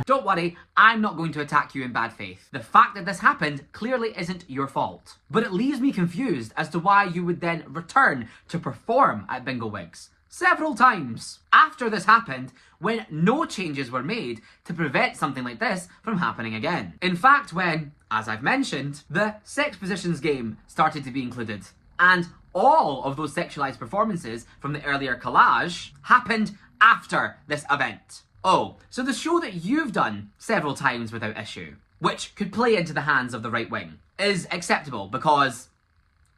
Don't worry, I'm not going to attack you in bad faith. The fact that this happened clearly isn't your fault. But it leaves me confused as to why you would then return to perform at Bingo Wigs several times after this happened, when no changes were made to prevent something like this from happening again. In fact, when, as I've mentioned, the sex positions game started to be included, and all of those sexualized performances from the earlier collage happened after this event. Oh, so the show that you've done several times without issue, which could play into the hands of the right wing, is acceptable because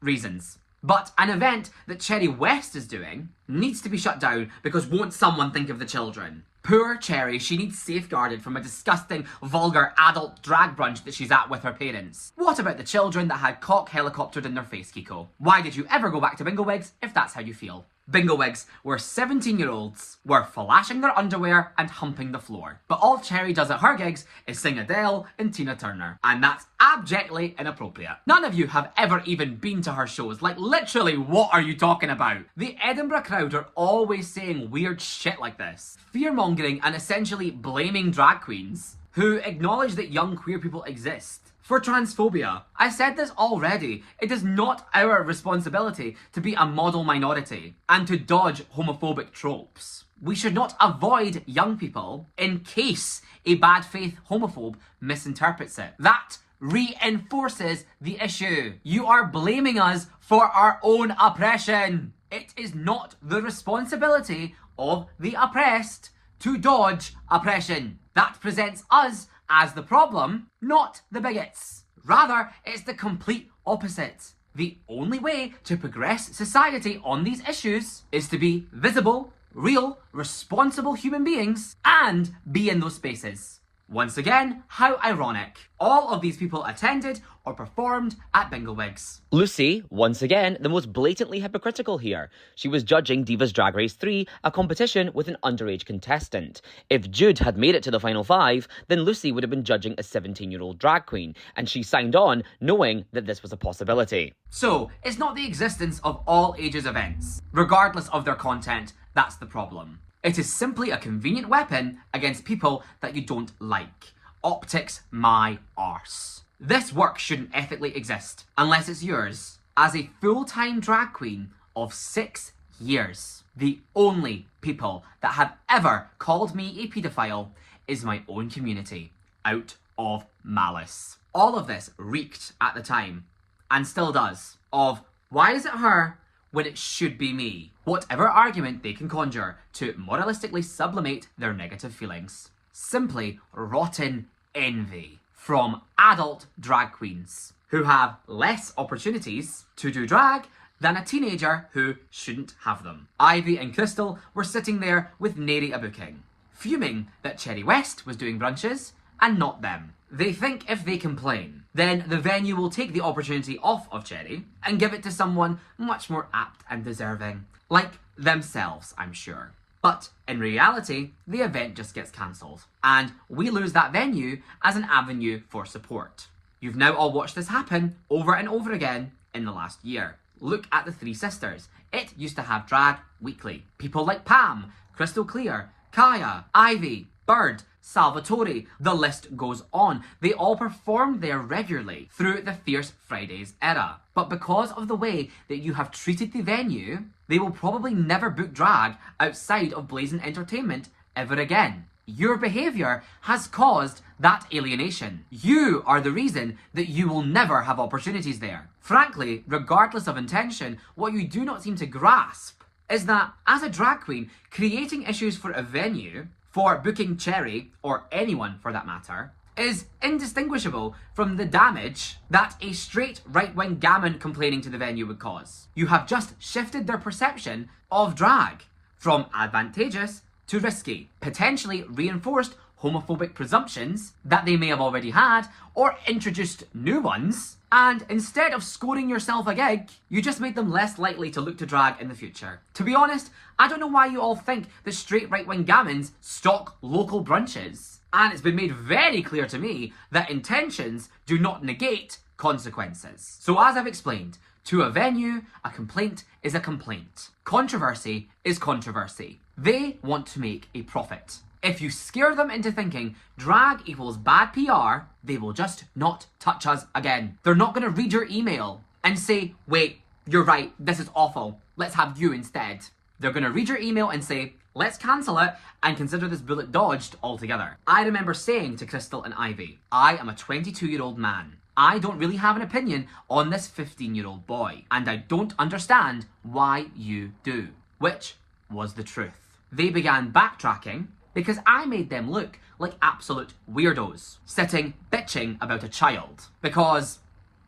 reasons. But an event that Cherry West is doing needs to be shut down because won't someone think of the children? Poor Cherry, she needs safeguarded from a disgusting, vulgar adult drag brunch that she's at with her parents. What about the children that had cock helicoptered in their face, Kiko? Why did you ever go back to Bingo Wigs if that's how you feel? Bingo Wigs, where 17-year-olds were flashing their underwear and humping the floor. But all Cherry does at her gigs is sing Adele and Tina Turner. And that's abjectly inappropriate. None of you have ever even been to her shows. Like, literally, what are you talking about? The Edinburgh crowd are always saying weird shit like this. Fear-mongering and essentially blaming drag queens who acknowledge that young queer people exist for transphobia. I said this already. It is not our responsibility to be a model minority and to dodge homophobic tropes. We should not avoid young people in case a bad faith homophobe misinterprets it. That reinforces the issue. You are blaming us for our own oppression. It is not the responsibility of the oppressed to dodge oppression. That presents us as the problem, not the bigots. Rather, it's the complete opposite. The only way to progress society on these issues is to be visible, real, responsible human beings and be in those spaces. Once again, how ironic. All of these people attended or performed at Bingo Wigs. Lucy, once again, the most blatantly hypocritical here. She was judging Divas Drag Race 3, a competition with an underage contestant. If Jude had made it to the final 5, then Lucy would have been judging a 17-year-old drag queen, and she signed on knowing that this was a possibility. So, it's not the existence of all ages events, regardless of their content, that's the problem. It is simply a convenient weapon against people that you don't like. Optics my arse. This work shouldn't ethically exist, unless it's yours. As a full-time drag queen of 6 years, the only people that have ever called me a pedophile is my own community, out of malice. All of this reeked at the time, and still does, of why is it her when it should be me? Whatever argument they can conjure to moralistically sublimate their negative feelings. Simply rotten envy from adult drag queens who have less opportunities to do drag than a teenager who shouldn't have them. Ivy and Crystal were sitting there with nary a booking, fuming that Cherry West was doing brunches and not them. They think if they complain, then the venue will take the opportunity off of Cherry and give it to someone much more apt and deserving, like themselves, I'm sure. But in reality, the event just gets cancelled, and we lose that venue as an avenue for support. You've now all watched this happen over and over again in the last year. Look at the Three Sisters. It used to have drag weekly. People like Pam, Crystal Clear, Kaya, Ivy, Bird, Salvatore, the list goes on. They all performed there regularly through the Fierce Fridays era. But because of the way that you have treated the venue, they will probably never book drag outside of Blazing Entertainment ever again. Your behaviour has caused that alienation. You are the reason that you will never have opportunities there. Frankly, regardless of intention, what you do not seem to grasp is that as a drag queen, creating issues for a venue, for booking Cherry, or anyone for that matter, is indistinguishable from the damage that a straight right-wing gammon complaining to the venue would cause. You have just shifted their perception of drag from advantageous to risky, potentially reinforced homophobic presumptions that they may have already had, or introduced new ones, and instead of scoring yourself a gig, you just made them less likely to look to drag in the future. To be honest, I don't know why you all think that straight right-wing gammons stock local brunches, and it's been made very clear to me that intentions do not negate consequences. So as I've explained, to a venue, a complaint is a complaint. Controversy is controversy. They want to make a profit. If you scare them into thinking drag equals bad PR, they will just not touch us again. They're not going to read your email and say, wait, you're right, this is awful, let's have you instead. They're going to read your email and say, let's cancel it and consider this bullet dodged altogether. I remember saying to Crystal and Ivy, I am a 22-year-old man. I don't really have an opinion on this 15-year-old boy, and I don't understand why you do. Which was the truth. They began backtracking because I made them look like absolute weirdos, sitting bitching about a child. Because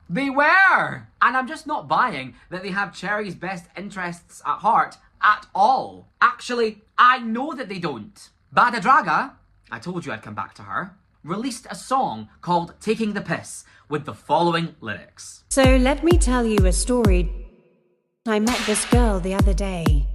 they were! And I'm just not buying that they have Cherry's best interests at heart at all. Actually, I know that they don't. Bada Draga, I told you I'd come back to her, released a song called Taking the Piss with the following lyrics. So let me tell you a story. I met this girl the other day.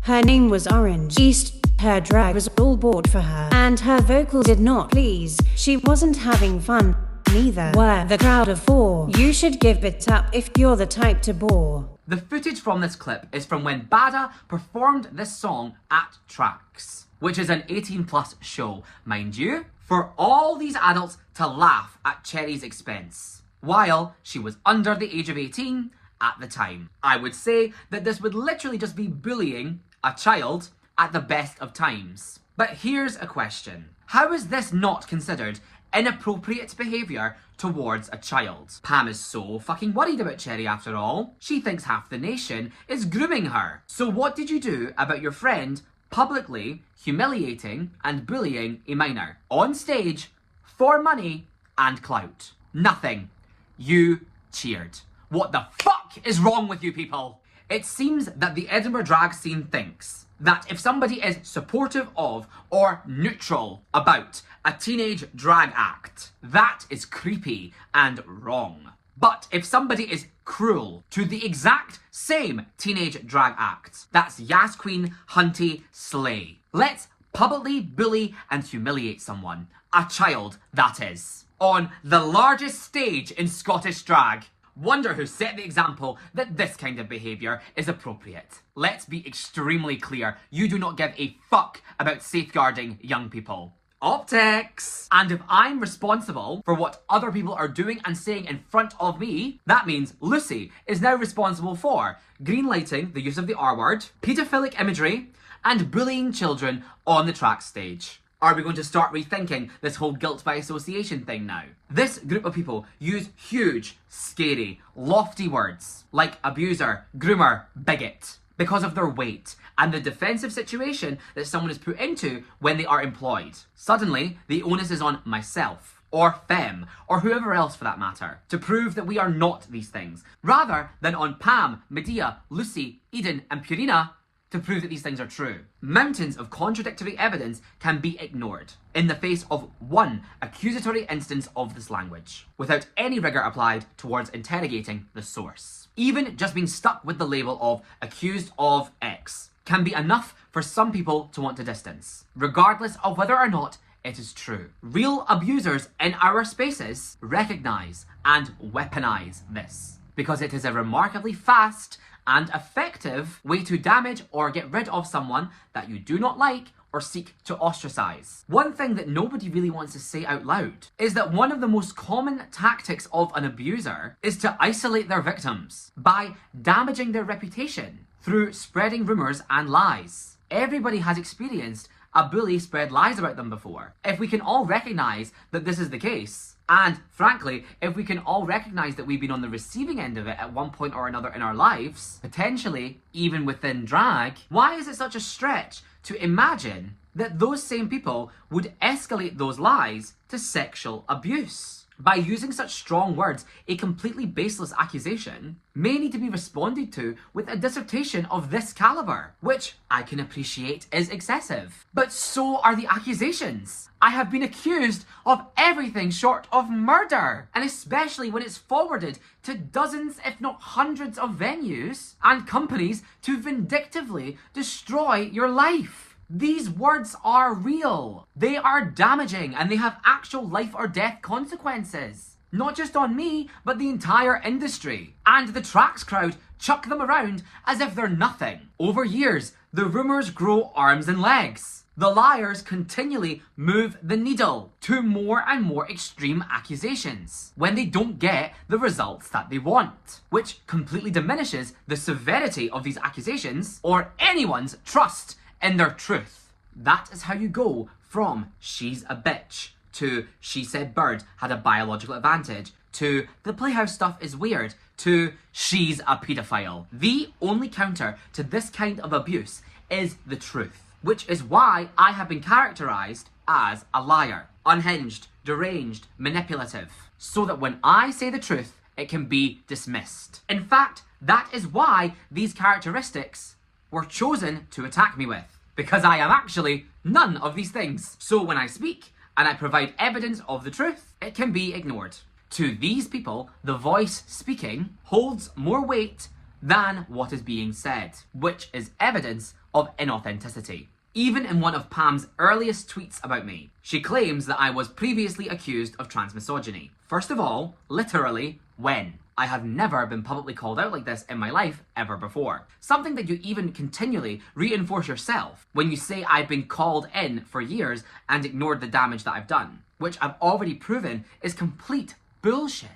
Her name was Orange East. Her drag was all bought for her, and her vocals did not please. She wasn't having fun, neither were the crowd of four. You should give it up if you're the type to bore. The footage from this clip is from when Bada performed this song at Trax, which is an 18+ show, mind you, for all these adults to laugh at Cherry's expense, while she was under the age of 18 at the time. I would say that this would literally just be bullying a child at the best of times. But here's a question. How is this not considered inappropriate behaviour towards a child? Pam is so fucking worried about Cherry after all. She thinks half the nation is grooming her. So what did you do about your friend publicly humiliating and bullying a minor on stage for money and clout? Nothing. You cheered. What the fuck is wrong with you people? It seems that the Edinburgh drag scene thinks that if somebody is supportive of or neutral about a teenage drag act, that is creepy and wrong. But if somebody is cruel to the exact same teenage drag act, that's Yas Queen, Hunty, Slay. Let's publicly bully and humiliate someone, a child that is, on the largest stage in Scottish drag. Wonder who set the example that this kind of behaviour is appropriate. Let's be extremely clear, you do not give a fuck about safeguarding young people. Optics! And if I'm responsible for what other people are doing and saying in front of me, that means Lucy is now responsible for greenlighting the use of the R word, paedophilic imagery, and bullying children on the track stage. Are we going to start rethinking this whole guilt by association thing now? This group of people use huge, scary, lofty words like abuser, groomer, bigot because of their weight and the defensive situation that someone is put into when they are employed. Suddenly, the onus is on myself, or Fem, or whoever else for that matter, to prove that we are not these things, rather than on Pam, Medea, Lucy, Eden, and Purina to prove that these things are true. Mountains of contradictory evidence can be ignored in the face of one accusatory instance of this language, without any rigour applied towards interrogating the source. Even just being stuck with the label of accused of X can be enough for some people to want to distance, regardless of whether or not it is true. Real abusers in our spaces recognise and weaponise this, because it is a remarkably fast and effective way to damage or get rid of someone that you do not like or seek to ostracize. One thing that nobody really wants to say out loud is that one of the most common tactics of an abuser is to isolate their victims by damaging their reputation through spreading rumours and lies. Everybody has experienced a bully spread lies about them before. If we can all recognise that this is the case, and frankly, if we can all recognise that we've been on the receiving end of it at one point or another in our lives, potentially even within drag, why is it such a stretch to imagine that those same people would escalate those lies to sexual abuse? By using such strong words, a completely baseless accusation may need to be responded to with a dissertation of this caliber, which I can appreciate is excessive. But so are the accusations. I have been accused of everything short of murder, and especially when it's forwarded to dozens, if not hundreds of venues and companies to vindictively destroy your life. These words are real. They are damaging and they have actual life or death consequences. Not just on me, but the entire industry. And the tracks crowd chuck them around as if they're nothing. Over years, the rumours grow arms and legs. The liars continually move the needle to more and more extreme accusations when they don't get the results that they want, which completely diminishes the severity of these accusations or anyone's trust in their truth. That is how you go from she's a bitch to she said Bird had a biological advantage to the Playhaus stuff is weird to she's a pedophile. The only counter to this kind of abuse is the truth, which is why I have been characterised as a liar, unhinged, deranged, manipulative, so that when I say the truth, it can be dismissed. In fact, that is why these characteristics were chosen to attack me with, because I am actually none of these things. So when I speak and I provide evidence of the truth, it can be ignored. To these people, the voice speaking holds more weight than what is being said, which is evidence of inauthenticity. Even in one of Pam's earliest tweets about me, she claims that I was previously accused of transmisogyny. First of all, literally, when? I have never been publicly called out like this in my life ever before. Something that you even continually reinforce yourself when you say I've been called in for years and ignored the damage that I've done, which I've already proven is complete bullshit.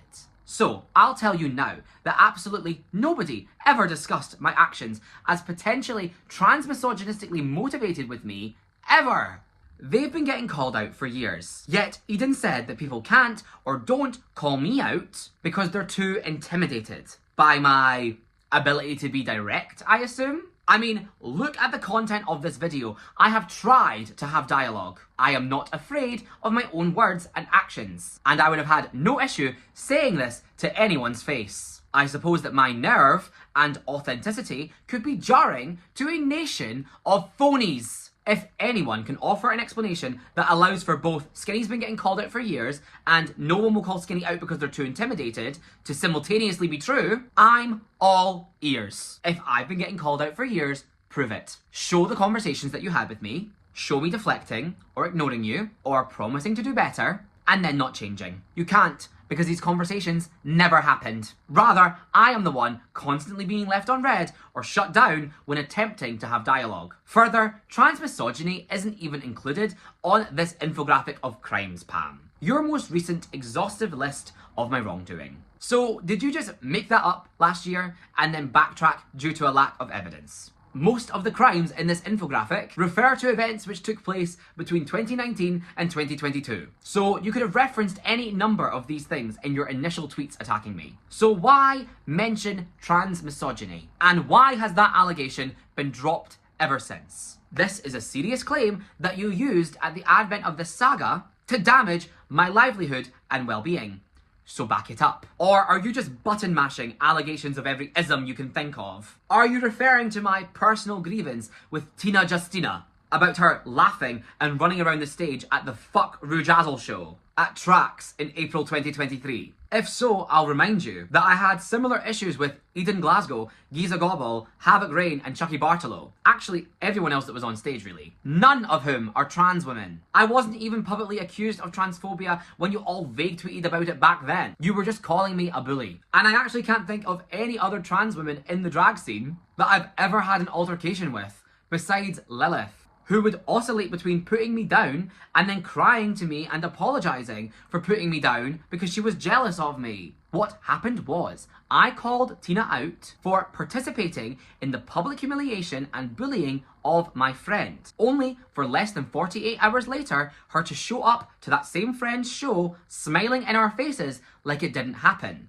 So, I'll tell you now that absolutely nobody ever discussed my actions as potentially transmisogynistically motivated with me, ever. They've been getting called out for years. Yet, Eden said that people can't or don't call me out because they're too intimidated by my ability to be direct, I assume? I mean, look at the content of this video. I have tried to have dialogue. I am not afraid of my own words and actions, and I would have had no issue saying this to anyone's face. I suppose that my nerve and authenticity could be jarring to a nation of phonies. If anyone can offer an explanation that allows for both Skinny's been getting called out for years and no one will call Skinny out because they're too intimidated to simultaneously be true, I'm all ears. If I've been getting called out for years, prove it. Show the conversations that you had with me, show me deflecting or ignoring you or promising to do better and then not changing. You can't, because these conversations never happened. Rather, I am the one constantly being left on red or shut down when attempting to have dialogue. Further, transmisogyny isn't even included on this infographic of crimes, Pam. Your most recent exhaustive list of my wrongdoing. So, did you just make that up last year and then backtrack due to a lack of evidence? Most of the crimes in this infographic refer to events which took place between 2019 and 2022. So you could have referenced any number of these things in your initial tweets attacking me. So why mention transmisogyny? And why has that allegation been dropped ever since? This is a serious claim that you used at the advent of this saga to damage my livelihood and well-being. So back it up. Or are you just button mashing allegations of every ism you can think of? Are you referring to my personal grievance with Tina Justina about her laughing and running around the stage at the Fuck Rujazzle show at Trax in April 2023? If so, I'll remind you that I had similar issues with Eden Glasgow, Giza Gobble, Havoc Rain and Chucky Bartolo. Actually, everyone else that was on stage really. None of whom are trans women. I wasn't even publicly accused of transphobia when you all vague tweeted about it back then. You were just calling me a bully. And I actually can't think of any other trans women in the drag scene that I've ever had an altercation with, besides Lilith, who would oscillate between putting me down and then crying to me and apologising for putting me down because she was jealous of me. What happened was, I called Tina out for participating in the public humiliation and bullying of my friend, only for less than 48 hours later, her to show up to that same friend's show smiling in our faces like it didn't happen.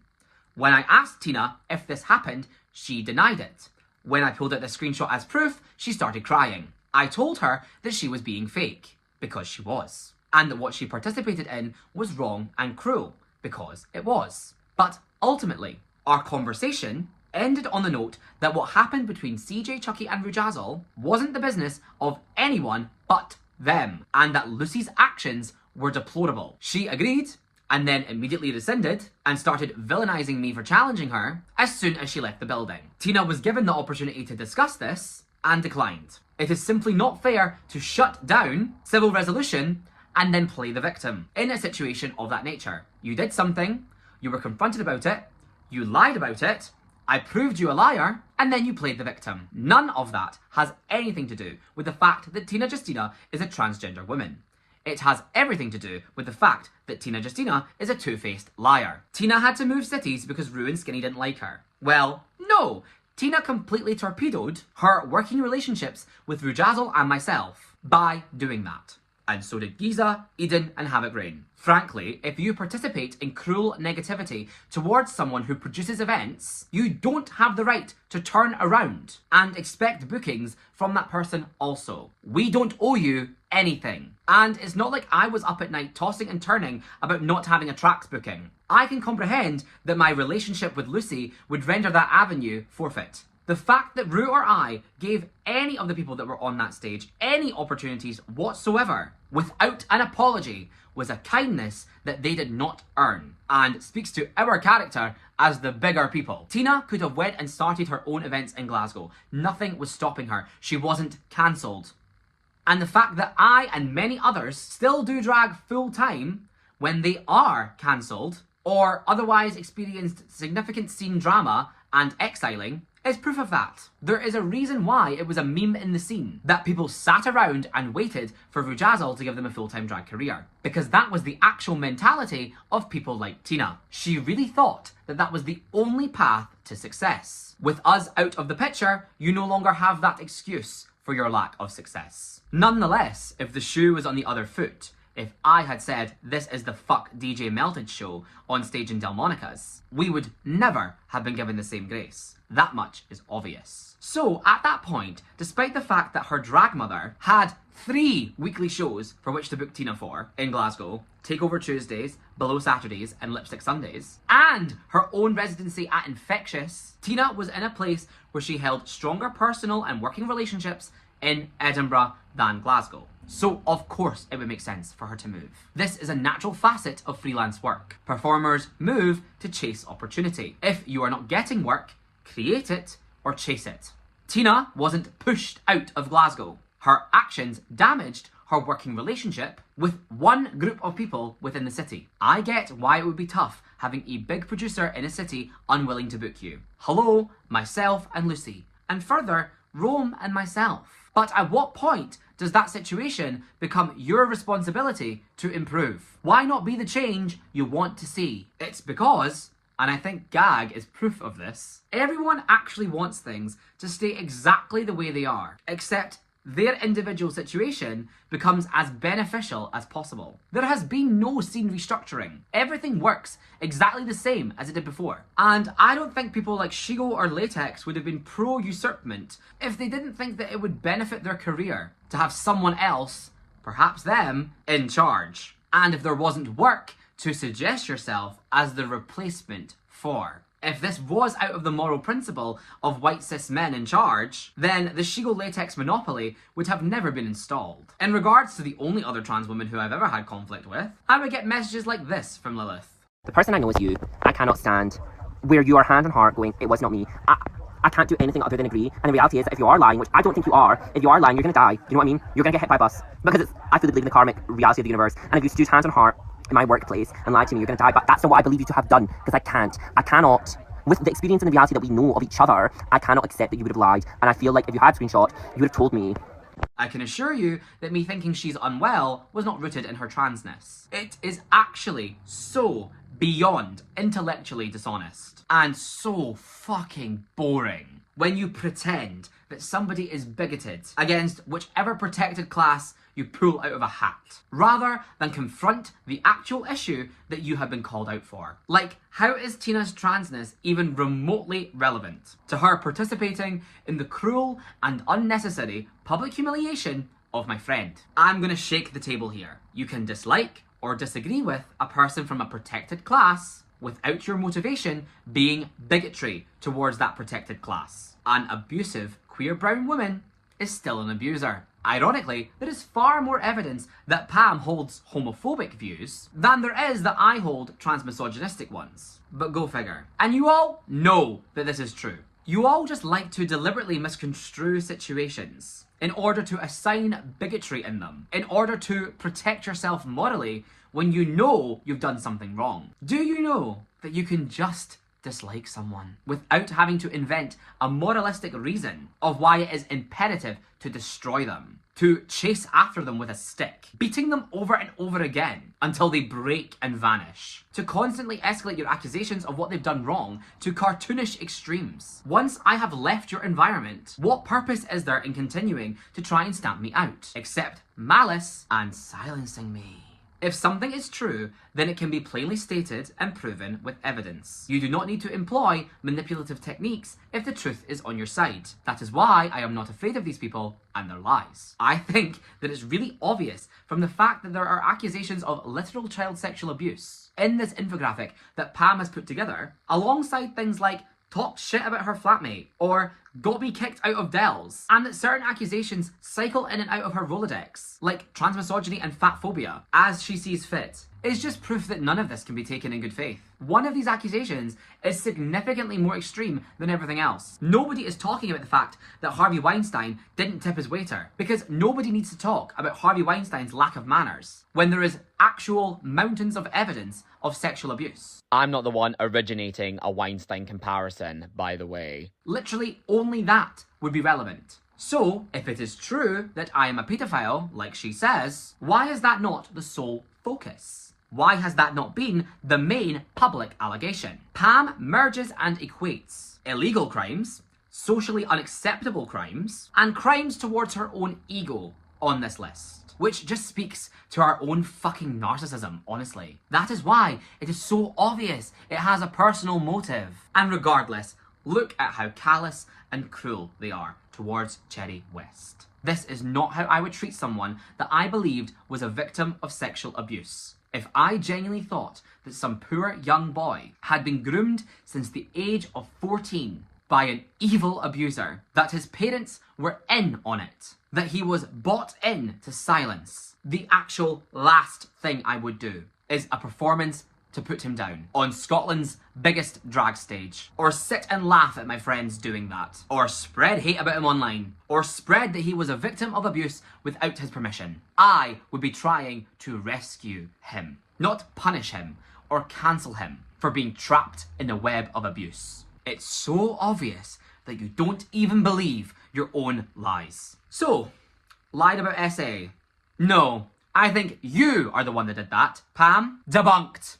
When I asked Tina if this happened, she denied it. When I pulled out the screenshot as proof, she started crying. I told her that she was being fake, because she was, and that what she participated in was wrong and cruel, because it was. But ultimately, our conversation ended on the note that what happened between CJ, Chucky and Rujazzle wasn't the business of anyone but them, and that Lucy's actions were deplorable. She agreed, and then immediately rescinded and started villainising me for challenging her as soon as she left the building. Tina was given the opportunity to discuss this and declined. It is simply not fair to shut down civil resolution and then play the victim in a situation of that nature. You did something, you were confronted about it, you lied about it, I proved you a liar, and then you played the victim. None of that has anything to do with the fact that Tina Justina is a transgender woman. It has everything to do with the fact that Tina Justina is a two-faced liar. Tina had to move cities because Rue and Skinny didn't like her. Well, no! Tina completely torpedoed her working relationships with Rujazzle and myself by doing that. And so did Giza, Eden and Havoc Rain. Frankly, if you participate in cruel negativity towards someone who produces events, you don't have the right to turn around and expect bookings from that person also. We don't owe you anything. And it's not like I was up at night tossing and turning about not having a Trax booking. I can comprehend that my relationship with Lucy would render that avenue forfeit. The fact that Rue or I gave any of the people that were on that stage any opportunities whatsoever without an apology was a kindness that they did not earn, and speaks to our character as the bigger people. Tina could have went and started her own events in Glasgow. Nothing was stopping her. She wasn't cancelled. And the fact that I and many others still do drag full time when they are cancelled or otherwise experienced significant scene drama and exiling is proof of that. There is a reason why it was a meme in the scene that people sat around and waited for Rujazzle to give them a full-time drag career. Because that was the actual mentality of people like Tina. She really thought that that was the only path to success. With us out of the picture, you no longer have that excuse for your lack of success. Nonetheless, if the shoe was on the other foot, if I had said, this is the Fuck DJ Melted show on stage in Delmonicas, we would never have been given the same grace. That much is obvious. So at that point, despite the fact that her drag mother had 3 weekly shows for which to book Tina for in Glasgow, Takeover Tuesdays, Below Saturdays and Lipstick Sundays, and her own residency at Infectious, Tina was in a place where she held stronger personal and working relationships in Edinburgh than Glasgow. So of course it would make sense for her to move. This is a natural facet of freelance work. Performers move to chase opportunity. If you are not getting work, create it or chase it. Tina wasn't pushed out of Glasgow. Her actions damaged her working relationship with one group of people within the city. I get why it would be tough having a big producer in a city unwilling to book you. Hello, myself and Lucy, and further, Rome and myself. But at what point does that situation become your responsibility to improve? Why not be the change you want to see? It's because, and I think gag is proof of this, everyone actually wants things to stay exactly the way they are, except their individual situation becomes as beneficial as possible. There has been no scene restructuring. Everything works exactly the same as it did before. And I don't think people like Shigo or Latex would have been pro-usurpment if they didn't think that it would benefit their career to have someone else, perhaps them, in charge. And if there wasn't work to suggest yourself as the replacement for. If this was out of the moral principle of white cis men in charge, then the Shigo latex monopoly would have never been installed. In regards to the only other trans woman who I've ever had conflict with, I would get messages like this from Lilith. The person I know is you. I cannot stand where you are hand on heart going, it was not me. I can't do anything other than agree. And the reality is that if you are lying, which I don't think you are, if you are lying, you're going to die. You know what I mean? You're going to get hit by a bus. Because I fully believe in the karmic reality of the universe. And if you use hands on heart in my workplace and lie to me, you're going to die. But that's not what I believe you to have done. Because I cannot, with the experience and the reality that we know of each other, I cannot accept that you would have lied. And I feel like if you had screenshot, you would have told me. I can assure you that me thinking she's unwell was not rooted in her transness. It is actually so beyond intellectually dishonest and so fucking boring when you pretend that somebody is bigoted against whichever protected class you pull out of a hat, rather than confront the actual issue that you have been called out for. Like, how is Tina's transness even remotely relevant to her participating in the cruel and unnecessary public humiliation of my friend? I'm gonna shake the table here. You can dislike or disagree with a person from a protected class without your motivation being bigotry towards that protected class. An abusive queer brown woman is still an abuser. Ironically, there is far more evidence that Pam holds homophobic views than there is that I hold transmisogynistic ones. But go figure. And you all know that this is true. You all just like to deliberately misconstrue situations in order to assign bigotry in them, in order to protect yourself morally when you know you've done something wrong. Do you know that you can just dislike someone without having to invent a moralistic reason of why it is imperative to destroy them, to chase after them with a stick, beating them over and over again until they break and vanish, to constantly escalate your accusations of what they've done wrong to cartoonish extremes? Once I have left your environment, what purpose is there in continuing to try and stamp me out, except malice and silencing me? If something is true, then it can be plainly stated and proven with evidence. You do not need to employ manipulative techniques if the truth is on your side. That is why I am not afraid of these people and their lies. I think that it's really obvious from the fact that there are accusations of literal child sexual abuse in this infographic that Pam has put together, alongside things like talked shit about her flatmate, or got me kicked out of Dells, and that certain accusations cycle in and out of her Rolodex, like transmisogyny and fat phobia, as she sees fit, is just proof that none of this can be taken in good faith. One of these accusations is significantly more extreme than everything else. Nobody is talking about the fact that Harvey Weinstein didn't tip his waiter, because nobody needs to talk about Harvey Weinstein's lack of manners when there is actual mountains of evidence of sexual abuse. I'm not the one originating a Weinstein comparison, by the way. Literally only that would be relevant. So, if it is true that I am a pedophile, like she says, why is that not the sole focus? Why has that not been the main public allegation? Pam merges and equates illegal crimes, socially unacceptable crimes, and crimes towards her own ego on this list, which just speaks to our own fucking narcissism, honestly. That is why it is so obvious it has a personal motive. And regardless, look at how callous and cruel they are towards Cherry West. This is not how I would treat someone that I believed was a victim of sexual abuse. If I genuinely thought that some poor young boy had been groomed since the age of 14 by an evil abuser, that his parents were in on it, that he was bought in to silence, the actual last thing I would do is a performance to put him down on Scotland's biggest drag stage, or sit and laugh at my friends doing that, or spread hate about him online, or spread that he was a victim of abuse without his permission. I would be trying to rescue him, not punish him or cancel him for being trapped in a web of abuse. It's so obvious that you don't even believe your own lies. So, lied about SA? No, I think you are the one that did that. Pam, debunked.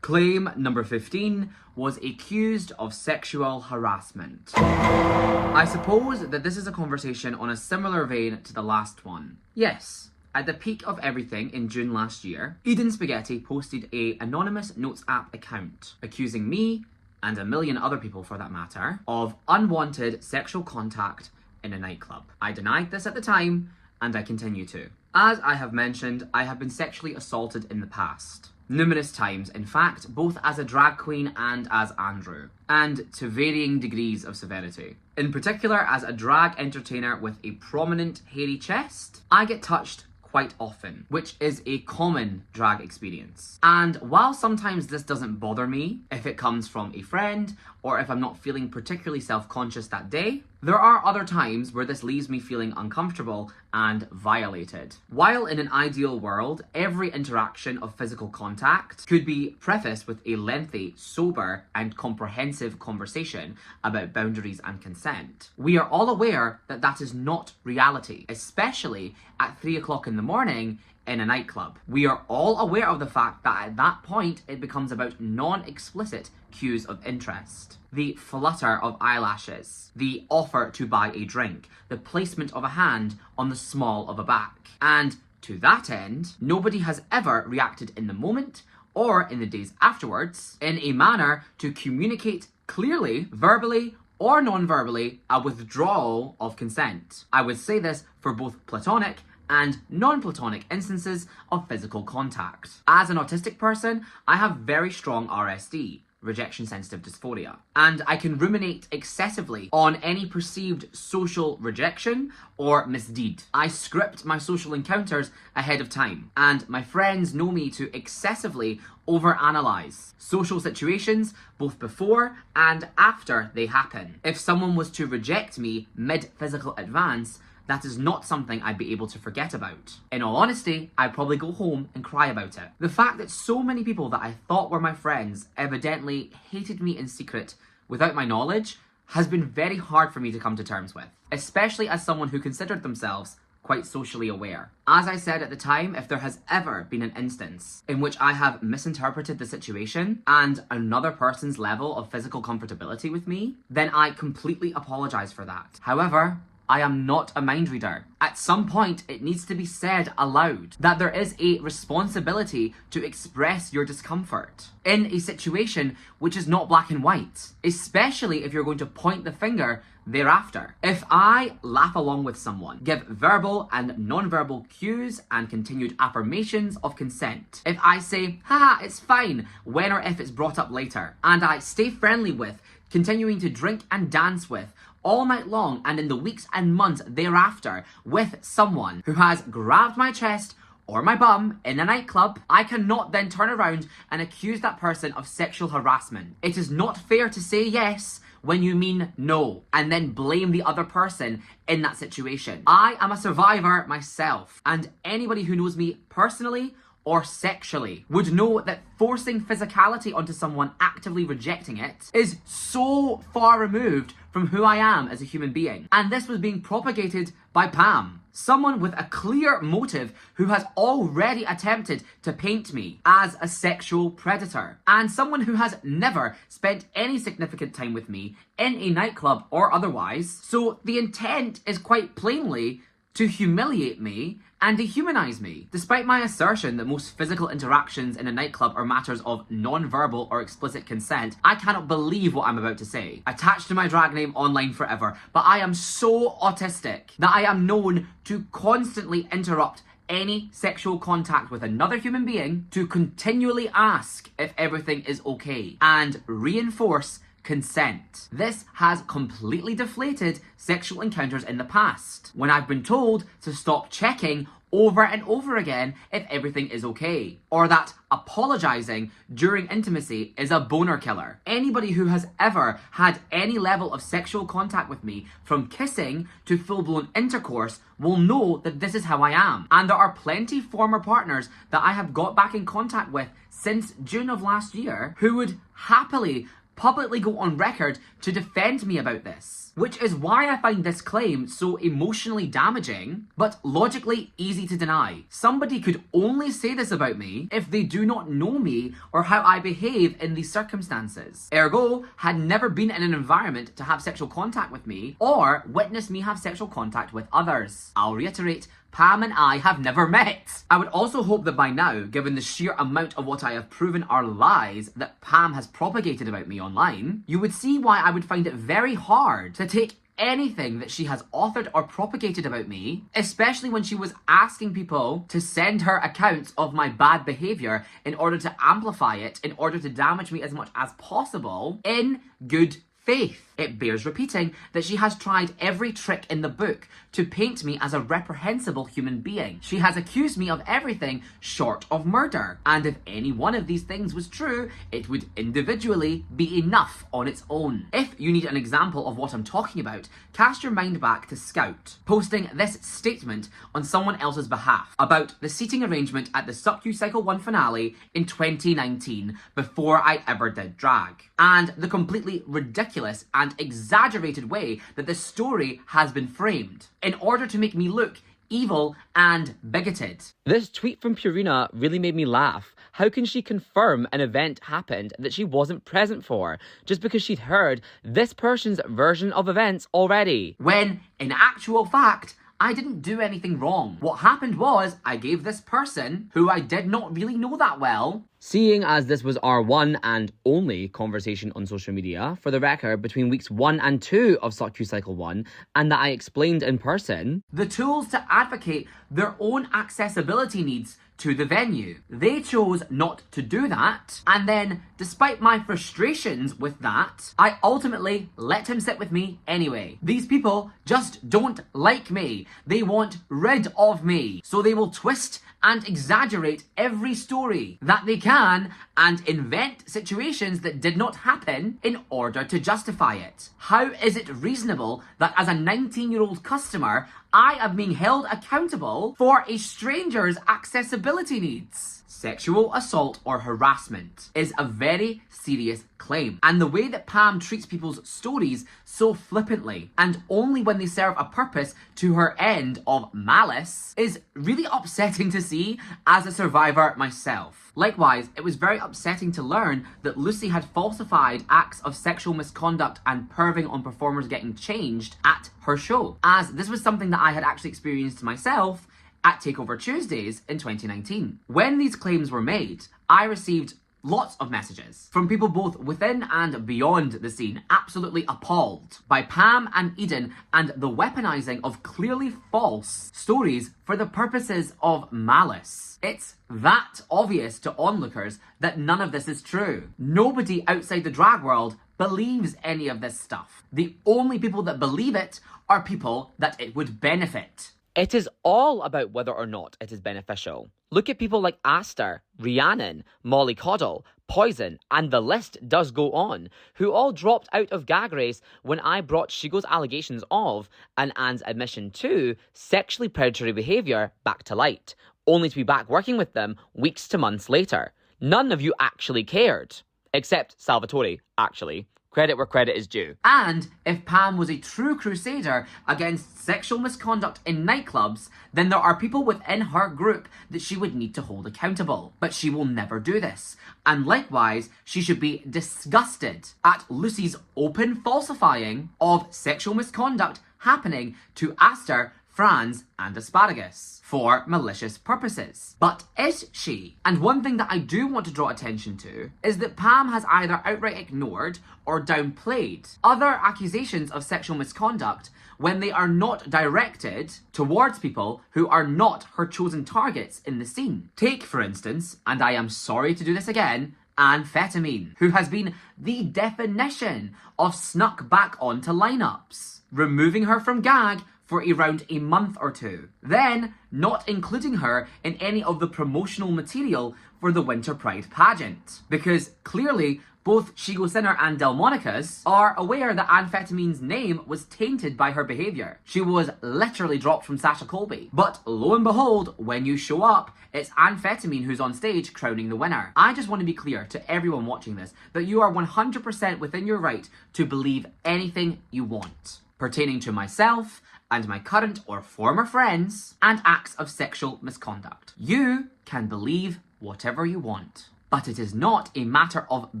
Claim number 15 was accused of sexual harassment. I suppose that this is a conversation on a similar vein to the last one. Yes, at the peak of everything in June last year, Eden Spaghetti posted an anonymous notes app account accusing me, and a million other people for that matter, of unwanted sexual contact in a nightclub. I denied this at the time, and I continue to. As I have mentioned, I have been sexually assaulted in the past. Numerous times, in fact, both as a drag queen and as Andrew, and to varying degrees of severity. In particular, as a drag entertainer with a prominent hairy chest, I get touched quite often, which is a common drag experience. And while sometimes this doesn't bother me, if it comes from a friend, or if I'm not feeling particularly self-conscious that day, there are other times where this leaves me feeling uncomfortable and violated. While in an ideal world, every interaction of physical contact could be prefaced with a lengthy, sober, and comprehensive conversation about boundaries and consent, we are all aware that that is not reality, especially at 3 o'clock in the morning in a nightclub. We are all aware of the fact that at that point it becomes about non-explicit cues of interest. The flutter of eyelashes, the offer to buy a drink, the placement of a hand on the small of a back. And to that end, nobody has ever reacted in the moment or in the days afterwards in a manner to communicate clearly, verbally or non-verbally, a withdrawal of consent. I would say this for both platonic and non-platonic instances of physical contact. As an autistic person, I have very strong RSD, rejection sensitive dysphoria, and I can ruminate excessively on any perceived social rejection or misdeed. I script my social encounters ahead of time, and my friends know me to excessively overanalyze social situations both before and after they happen. If someone was to reject me mid-physical advance, that is not something I'd be able to forget about. In all honesty, I'd probably go home and cry about it. The fact that so many people that I thought were my friends evidently hated me in secret without my knowledge has been very hard for me to come to terms with, especially as someone who considered themselves quite socially aware. As I said at the time, if there has ever been an instance in which I have misinterpreted the situation and another person's level of physical comfortability with me, then I completely apologize for that. However, I am not a mind reader. At some point, it needs to be said aloud that there is a responsibility to express your discomfort in a situation which is not black and white, especially if you're going to point the finger thereafter. If I laugh along with someone, give verbal and non-verbal cues and continued affirmations of consent, if I say, haha, it's fine, when or if it's brought up later, and I stay friendly with, continuing to drink and dance with, all night long and in the weeks and months thereafter with someone who has grabbed my chest or my bum in a nightclub, I cannot then turn around and accuse that person of sexual harassment. It is not fair to say yes when you mean no, and then blame the other person in that situation. I am a survivor myself, and anybody who knows me personally or sexually would know that forcing physicality onto someone actively rejecting it is so far removed from who I am as a human being. And this was being propagated by Pam, someone with a clear motive who has already attempted to paint me as a sexual predator, and someone who has never spent any significant time with me in a nightclub or otherwise. So the intent is quite plainly to humiliate me and dehumanize me. Despite my assertion that most physical interactions in a nightclub are matters of non-verbal or explicit consent, I cannot believe what I'm about to say. Attached to my drag name online forever, but I am so autistic that I am known to constantly interrupt any sexual contact with another human being to continually ask if everything is okay and reinforce consent. This has completely deflated sexual encounters in the past, when I've been told to stop checking over and over again if everything is okay, or that apologizing during intimacy is a boner killer. Anybody who has ever had any level of sexual contact with me, from kissing to full-blown intercourse, will know that this is how I am. And there are plenty former partners that I have got back in contact with since June of last year who would happily publicly go on record to defend me about this, which is why I find this claim so emotionally damaging, but logically easy to deny. Somebody could only say this about me if they do not know me or how I behave in these circumstances. Ergo, had never been in an environment to have sexual contact with me or witness me have sexual contact with others. I'll reiterate, Pam and I have never met. I would also hope that by now, given the sheer amount of what I have proven are lies that Pam has propagated about me online, you would see why I would find it very hard to take anything that she has authored or propagated about me, especially when she was asking people to send her accounts of my bad behaviour in order to amplify it, in order to damage me as much as possible, in good faith. It bears repeating that she has tried every trick in the book to paint me as a reprehensible human being. She has accused me of everything short of murder. And if any one of these things was true, it would individually be enough on its own. If you need an example of what I'm talking about, cast your mind back to Scout, posting this statement on someone else's behalf about the seating arrangement at the Suck You Cycle 1 finale in 2019, before I ever did drag. And the completely ridiculous and exaggerated way that this story has been framed in order to make me look evil and bigoted. This tweet from Purina really made me laugh. How can she confirm an event happened that she wasn't present for just because she'd heard this person's version of events already? When, in actual fact, I didn't do anything wrong. What happened was I gave this person, who I did not really know that well, seeing as this was our one and only conversation on social media, for the record, between weeks 1 and 2 of Suck You Cycle 1, and that I explained in person, the tools to advocate their own accessibility needs to the venue. They chose not to do that, and then, despite my frustrations with that, I ultimately let him sit with me anyway. These people just don't like me. They want rid of me. So they will twist and exaggerate every story that they can and invent situations that did not happen in order to justify it. How is it reasonable that as a 19-year-old customer, I am being held accountable for a stranger's accessibility needs? Sexual assault or harassment is a very serious claim, and the way that Pam treats people's stories so flippantly and only when they serve a purpose to her end of malice is really upsetting to see as a survivor myself. Likewise, it was very upsetting to learn that Lucy had falsified acts of sexual misconduct and perving on performers getting changed at her show, as this was something that I had actually experienced myself at Takeover Tuesdays in 2019. When these claims were made, I received lots of messages from people both within and beyond the scene, absolutely appalled by Pam and Eden and the weaponizing of clearly false stories for the purposes of malice. It's that obvious to onlookers that none of this is true. Nobody outside the drag world believes any of this stuff. The only people that believe it are people that it would benefit. It is all about whether or not it is beneficial. Look at people like Aster, Rhiannon, Molly Coddle, Poison, and the list does go on, who all dropped out of Gag Race when I brought Shigo's allegations of, and Anne's admission to, sexually predatory behaviour back to light, only to be back working with them weeks to months later. None of you actually cared. Except Salvatore, actually. Credit where credit is due. And if Pam was a true crusader against sexual misconduct in nightclubs, then there are people within her group that she would need to hold accountable. But she will never do this. And likewise, she should be disgusted at Lucy's open falsifying of sexual misconduct happening to Aster, Franz, and Asparagus for malicious purposes. But is she? And one thing that I do want to draw attention to is that Pam has either outright ignored or downplayed other accusations of sexual misconduct when they are not directed towards people who are not her chosen targets in the scene. Take, for instance, and I am sorry to do this again, Amphetamine, who has been the definition of snuck back onto lineups, removing her from Gag for around a month or two, then not including her in any of the promotional material for the Winter Pride pageant. Because clearly, both Shigo Sinner and Delmonicas are aware that Amphetamine's name was tainted by her behaviour. She was literally dropped from Sasha Colby. But lo and behold, when you show up, it's Amphetamine who's on stage crowning the winner. I just want to be clear to everyone watching this that you are 100% within your right to believe anything you want pertaining to myself and my current or former friends and acts of sexual misconduct. You can believe whatever you want. But it is not a matter of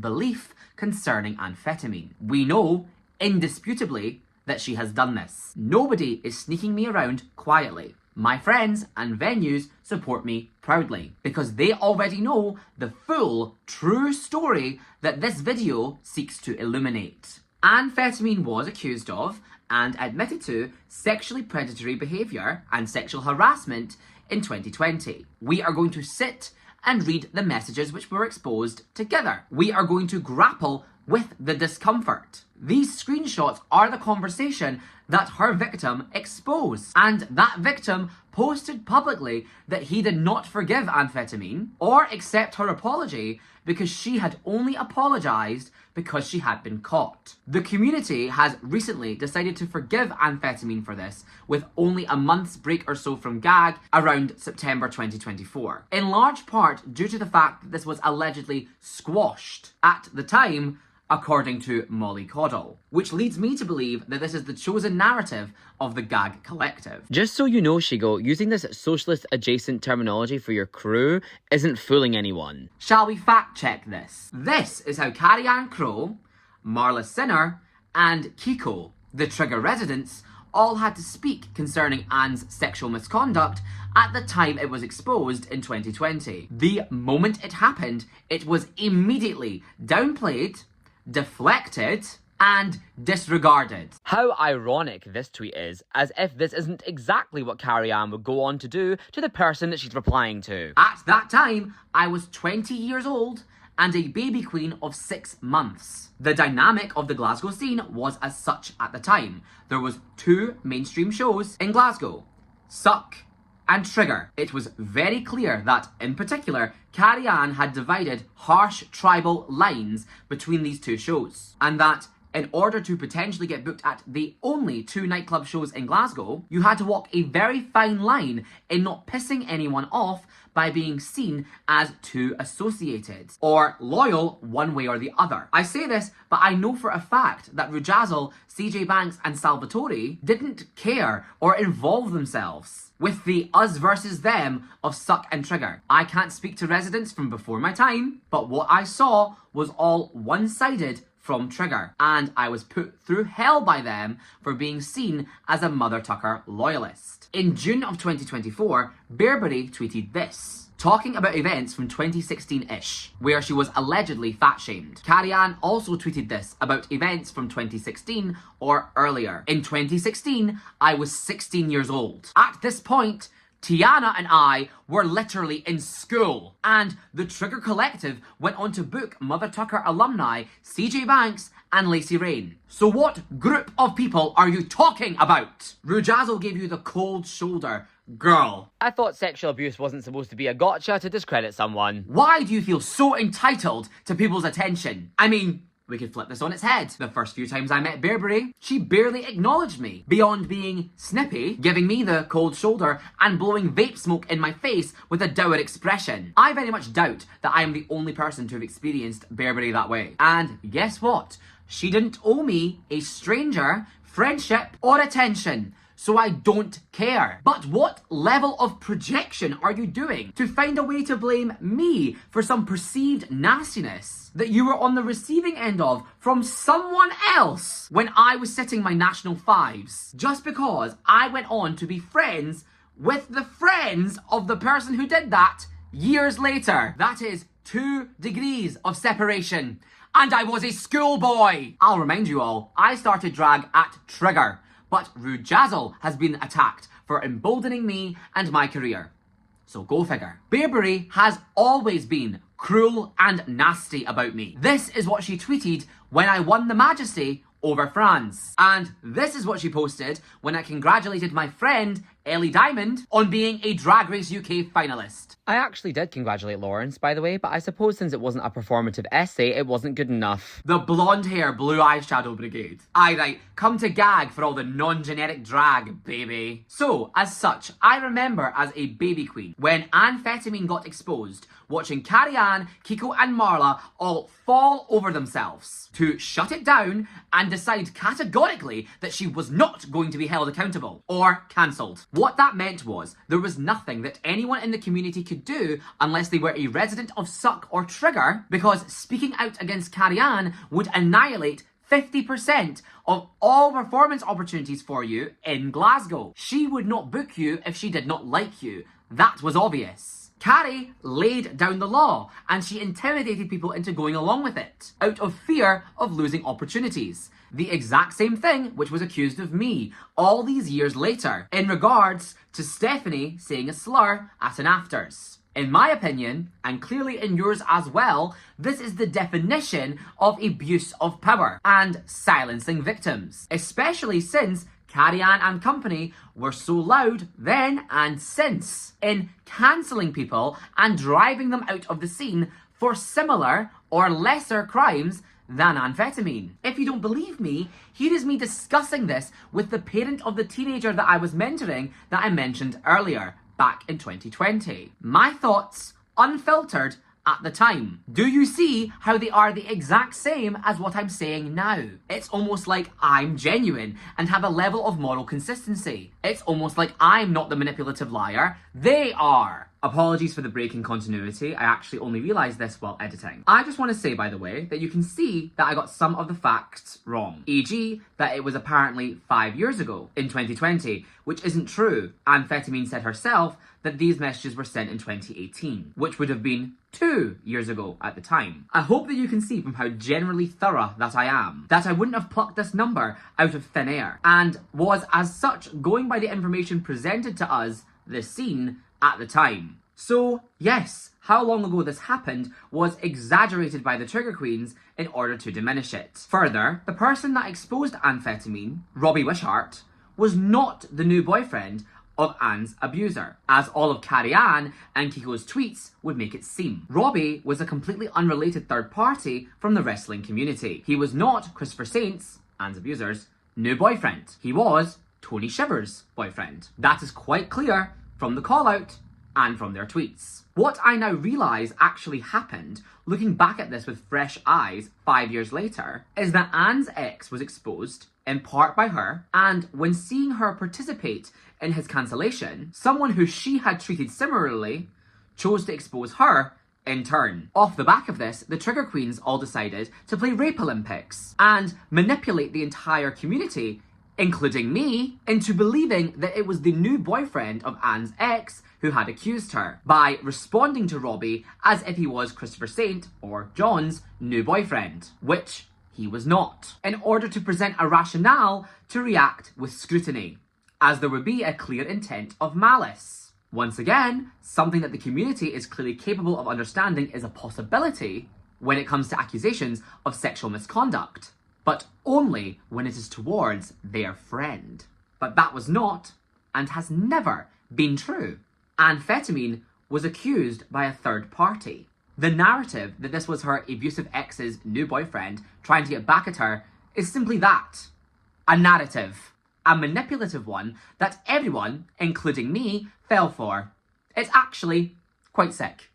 belief concerning Amphetamine. We know, indisputably, that she has done this. Nobody is sneaking me around quietly. My friends and venues support me proudly because they already know the full, true story that this video seeks to illuminate. Amphetamine was accused of and admitted to sexually predatory behaviour and sexual harassment in 2020. We are going to sit and read the messages which were exposed together. We are going to grapple with the discomfort. These screenshots are the conversation that her victim exposed, and that victim posted publicly that he did not forgive Amphetamine or accept her apology because she had only apologised because she had been caught. The community has recently decided to forgive Amphetamine for this, with only a month's break or so from gag around September 2024. In large part due to the fact that this was allegedly squashed at the time, according to Molly Coddle, which leads me to believe that this is the chosen narrative of the Gag Collective. Just so you know, Shigo, using this socialist adjacent terminology for your crew isn't fooling anyone. Shall we fact check this? This is how Carrie Ann Crowe, Marla Sinner, and Kiko, the Trigger residents, all had to speak concerning Anne's sexual misconduct at the time it was exposed in 2020. The moment it happened, it was immediately downplayed, deflected, and disregarded. How ironic this tweet is, as if this isn't exactly what Carrie Ann would go on to do to the person that she's replying to. At that time, I was 20 years old and a baby queen of 6 months. The dynamic of the Glasgow scene was as such at the time. There was 2 mainstream shows in Glasgow, Suck and Trigger. It was very clear that, in particular, Carrie Ann had divided harsh tribal lines between these 2 shows, and that in order to potentially get booked at the only 2 nightclub shows in Glasgow, you had to walk a very fine line in not pissing anyone off by being seen as too associated or loyal one way or the other. I say this, but I know for a fact that Rujazzle, CJ Banks and Salvatore didn't care or involve themselves with the us versus them of Suck and Trigger. I can't speak to residents from before my time, but what I saw was all one-sided from Trigger, and I was put through hell by them for being seen as a Mother Tucker loyalist. In June of 2024, Bearbury tweeted this, talking about events from 2016-ish, where she was allegedly fat-shamed. Carrie Ann also tweeted this about events from 2016 or earlier. In 2016, I was 16 years old. At this point, Tiana and I were literally in school, and the Trigger Collective went on to book Mother Tucker alumni CJ Banks and Lacey Rain. So what group of people are you talking about? Rujazzle gave you the cold shoulder, girl. I thought sexual abuse wasn't supposed to be a gotcha to discredit someone. Why do you feel so entitled to people's attention? I mean, we could flip this on its head. The first few times I met Bearbury, she barely acknowledged me, beyond being snippy, giving me the cold shoulder, and blowing vape smoke in my face with a dour expression. I very much doubt that I am the only person to have experienced Bearbury that way. And guess what? She didn't owe me a stranger, friendship, or attention. So I don't care. But what level of projection are you doing to find a way to blame me for some perceived nastiness that you were on the receiving end of from someone else when I was sitting my national fives? Just because I went on to be friends with the friends of the person who did that years later. That is 2 degrees of separation. And I was a schoolboy. I'll remind you all, I started drag at Trigger. But Rujazzle has been attacked for emboldening me and my career. So go figure. Bearbury has always been cruel and nasty about me. This is what she tweeted when I won the Majesty over France. And this is what she posted when I congratulated my friend Ellie Diamond on being a Drag Race UK finalist. I actually did congratulate Lawrence, by the way, but I suppose since it wasn't a performative essay, it wasn't good enough. The blonde hair, blue eyeshadow brigade. Aye, right, come to gag for all the non-generic drag, baby. So, as such, I remember as a baby queen, when Amphetamine got exposed, watching Carrie Ann, Kiko and Marla all fall over themselves to shut it down and decide categorically that she was not going to be held accountable or cancelled. What that meant was there was nothing that anyone in the community could do unless they were a resident of Suck or Trigger, because speaking out against Carrie Ann would annihilate 50% of all performance opportunities for you in Glasgow. She would not book you if she did not like you. That was obvious. Carrie laid down the law and she intimidated people into going along with it out of fear of losing opportunities. The exact same thing which was accused of me all these years later in regards to Stephanie saying a slur at an afters. In my opinion, and clearly in yours as well, this is the definition of abuse of power and silencing victims, especially since Carrie Ann and company were so loud then and since in cancelling people and driving them out of the scene for similar or lesser crimes than amphetamine. If you don't believe me, here is me discussing this with the parent of the teenager that I was mentoring that I mentioned earlier, back in 2020. My thoughts, unfiltered, at the time. Do you see how they are the exact same as what I'm saying now? It's almost like I'm genuine and have a level of moral consistency. It's almost like I'm not the manipulative liar, they are. Apologies for the break in continuity, I actually only realised this while editing. I just want to say, by the way, that you can see that I got some of the facts wrong. E.g., that it was apparently 5 years ago, in 2020, which isn't true. Amphetamine said herself that these messages were sent in 2018, which would have been 2 years ago at the time. I hope that you can see from how generally thorough that I am, that I wouldn't have plucked this number out of thin air, and was as such going by the information presented to us, the scene, at the time. So, yes, how long ago this happened was exaggerated by the trigger queens in order to diminish it. Further, the person that exposed amphetamine, Robbie Wishart, was not the new boyfriend of Anne's abuser, as all of Carrie Ann and Kiko's tweets would make it seem. Robbie was a completely unrelated third party from the wrestling community. He was not Christopher Saint's, Anne's abuser's, new boyfriend. He was Tony Shiver's boyfriend. That is quite clear from the call out and from their tweets. What I now realise actually happened, looking back at this with fresh eyes 5 years later, is that Anne's ex was exposed in part by her, and when seeing her participate in his cancellation, someone who she had treated similarly chose to expose her in turn. Off the back of this, the trigger queens all decided to play Rape Olympics and manipulate the entire community, including me, into believing that it was the new boyfriend of Anne's ex who had accused her, by responding to Robbie as if he was Christopher Saint, or John's, new boyfriend, which he was not, in order to present a rationale to react with scrutiny, as there would be a clear intent of malice. Once again, something that the community is clearly capable of understanding is a possibility when it comes to accusations of sexual misconduct, but only when it is towards their friend. But that was not, and has never been true. Amphetamine was accused by a third party. The narrative that this was her abusive ex's new boyfriend trying to get back at her is simply that. A narrative. A manipulative one that everyone, including me, fell for. It's actually quite sick.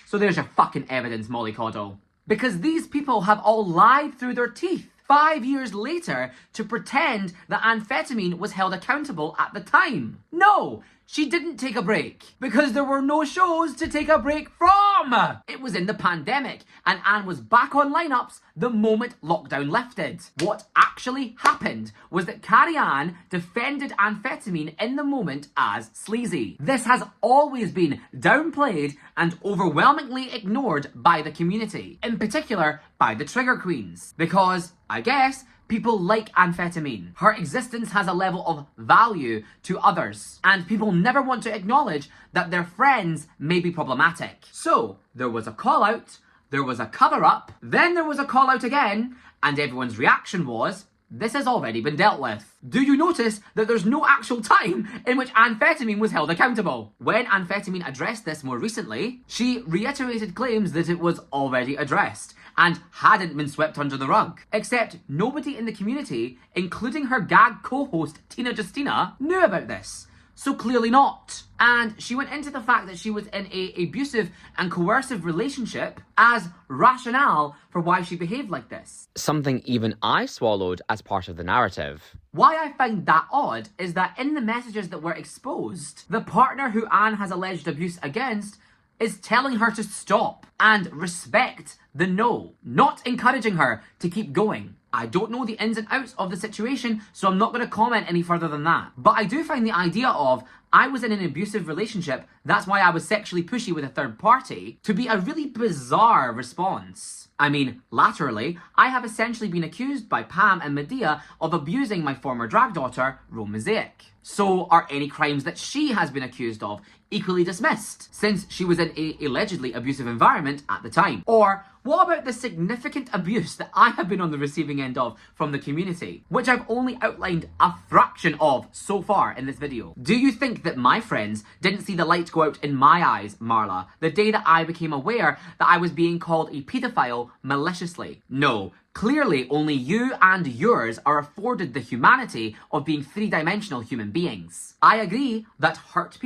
So there's your fucking evidence, mollycoddle. Because these people have all lied through their teeth 5 years later to pretend that amphetamine was held accountable at the time. No, she didn't take a break because there were no shows to take a break from. It was in the pandemic and Anne was back on lineups the moment lockdown lifted. What actually happened was that Carrie Ann defended amphetamine in the moment as sleazy. This has always been downplayed and overwhelmingly ignored by the community, in particular by the trigger queens, because, I guess, people like amphetamine. Her existence has a level of value to others, and people never want to acknowledge that their friends may be problematic. So, there was a call out, there was a cover up, then there was a call out again, and everyone's reaction was, this has already been dealt with. Do you notice that there's no actual time in which amphetamine was held accountable? When amphetamine addressed this more recently, she reiterated claims that it was already addressed and hadn't been swept under the rug. Except nobody in the community, including her gag co-host Tina Justina, knew about this. So clearly not. And she went into the fact that she was in an abusive and coercive relationship as rationale for why she behaved like this. Something even I swallowed as part of the narrative. Why I find that odd is that in the messages that were exposed, the partner who Anne has alleged abuse against is telling her to stop and respect the no, not encouraging her to keep going. I don't know the ins and outs of the situation, so I'm not going to comment any further than that. But I do find the idea of I was in an abusive relationship, that's why I was sexually pushy with a third party, to be a really bizarre response. I mean, laterally, I have essentially been accused by Pam and Medea of abusing my former drag daughter, Mosaic. So are any crimes that she has been accused of equally dismissed, since she was in a allegedly abusive environment at the time? Or what about the significant abuse that I have been on the receiving end of from the community, which I've only outlined a fraction of so far in this video? Do you think that my friends didn't see the light go out in my eyes, Marla, the day that I became aware that I was being called a pedophile maliciously? No. Clearly, only you and yours are afforded the humanity of being three-dimensional human beings. I agree that hurt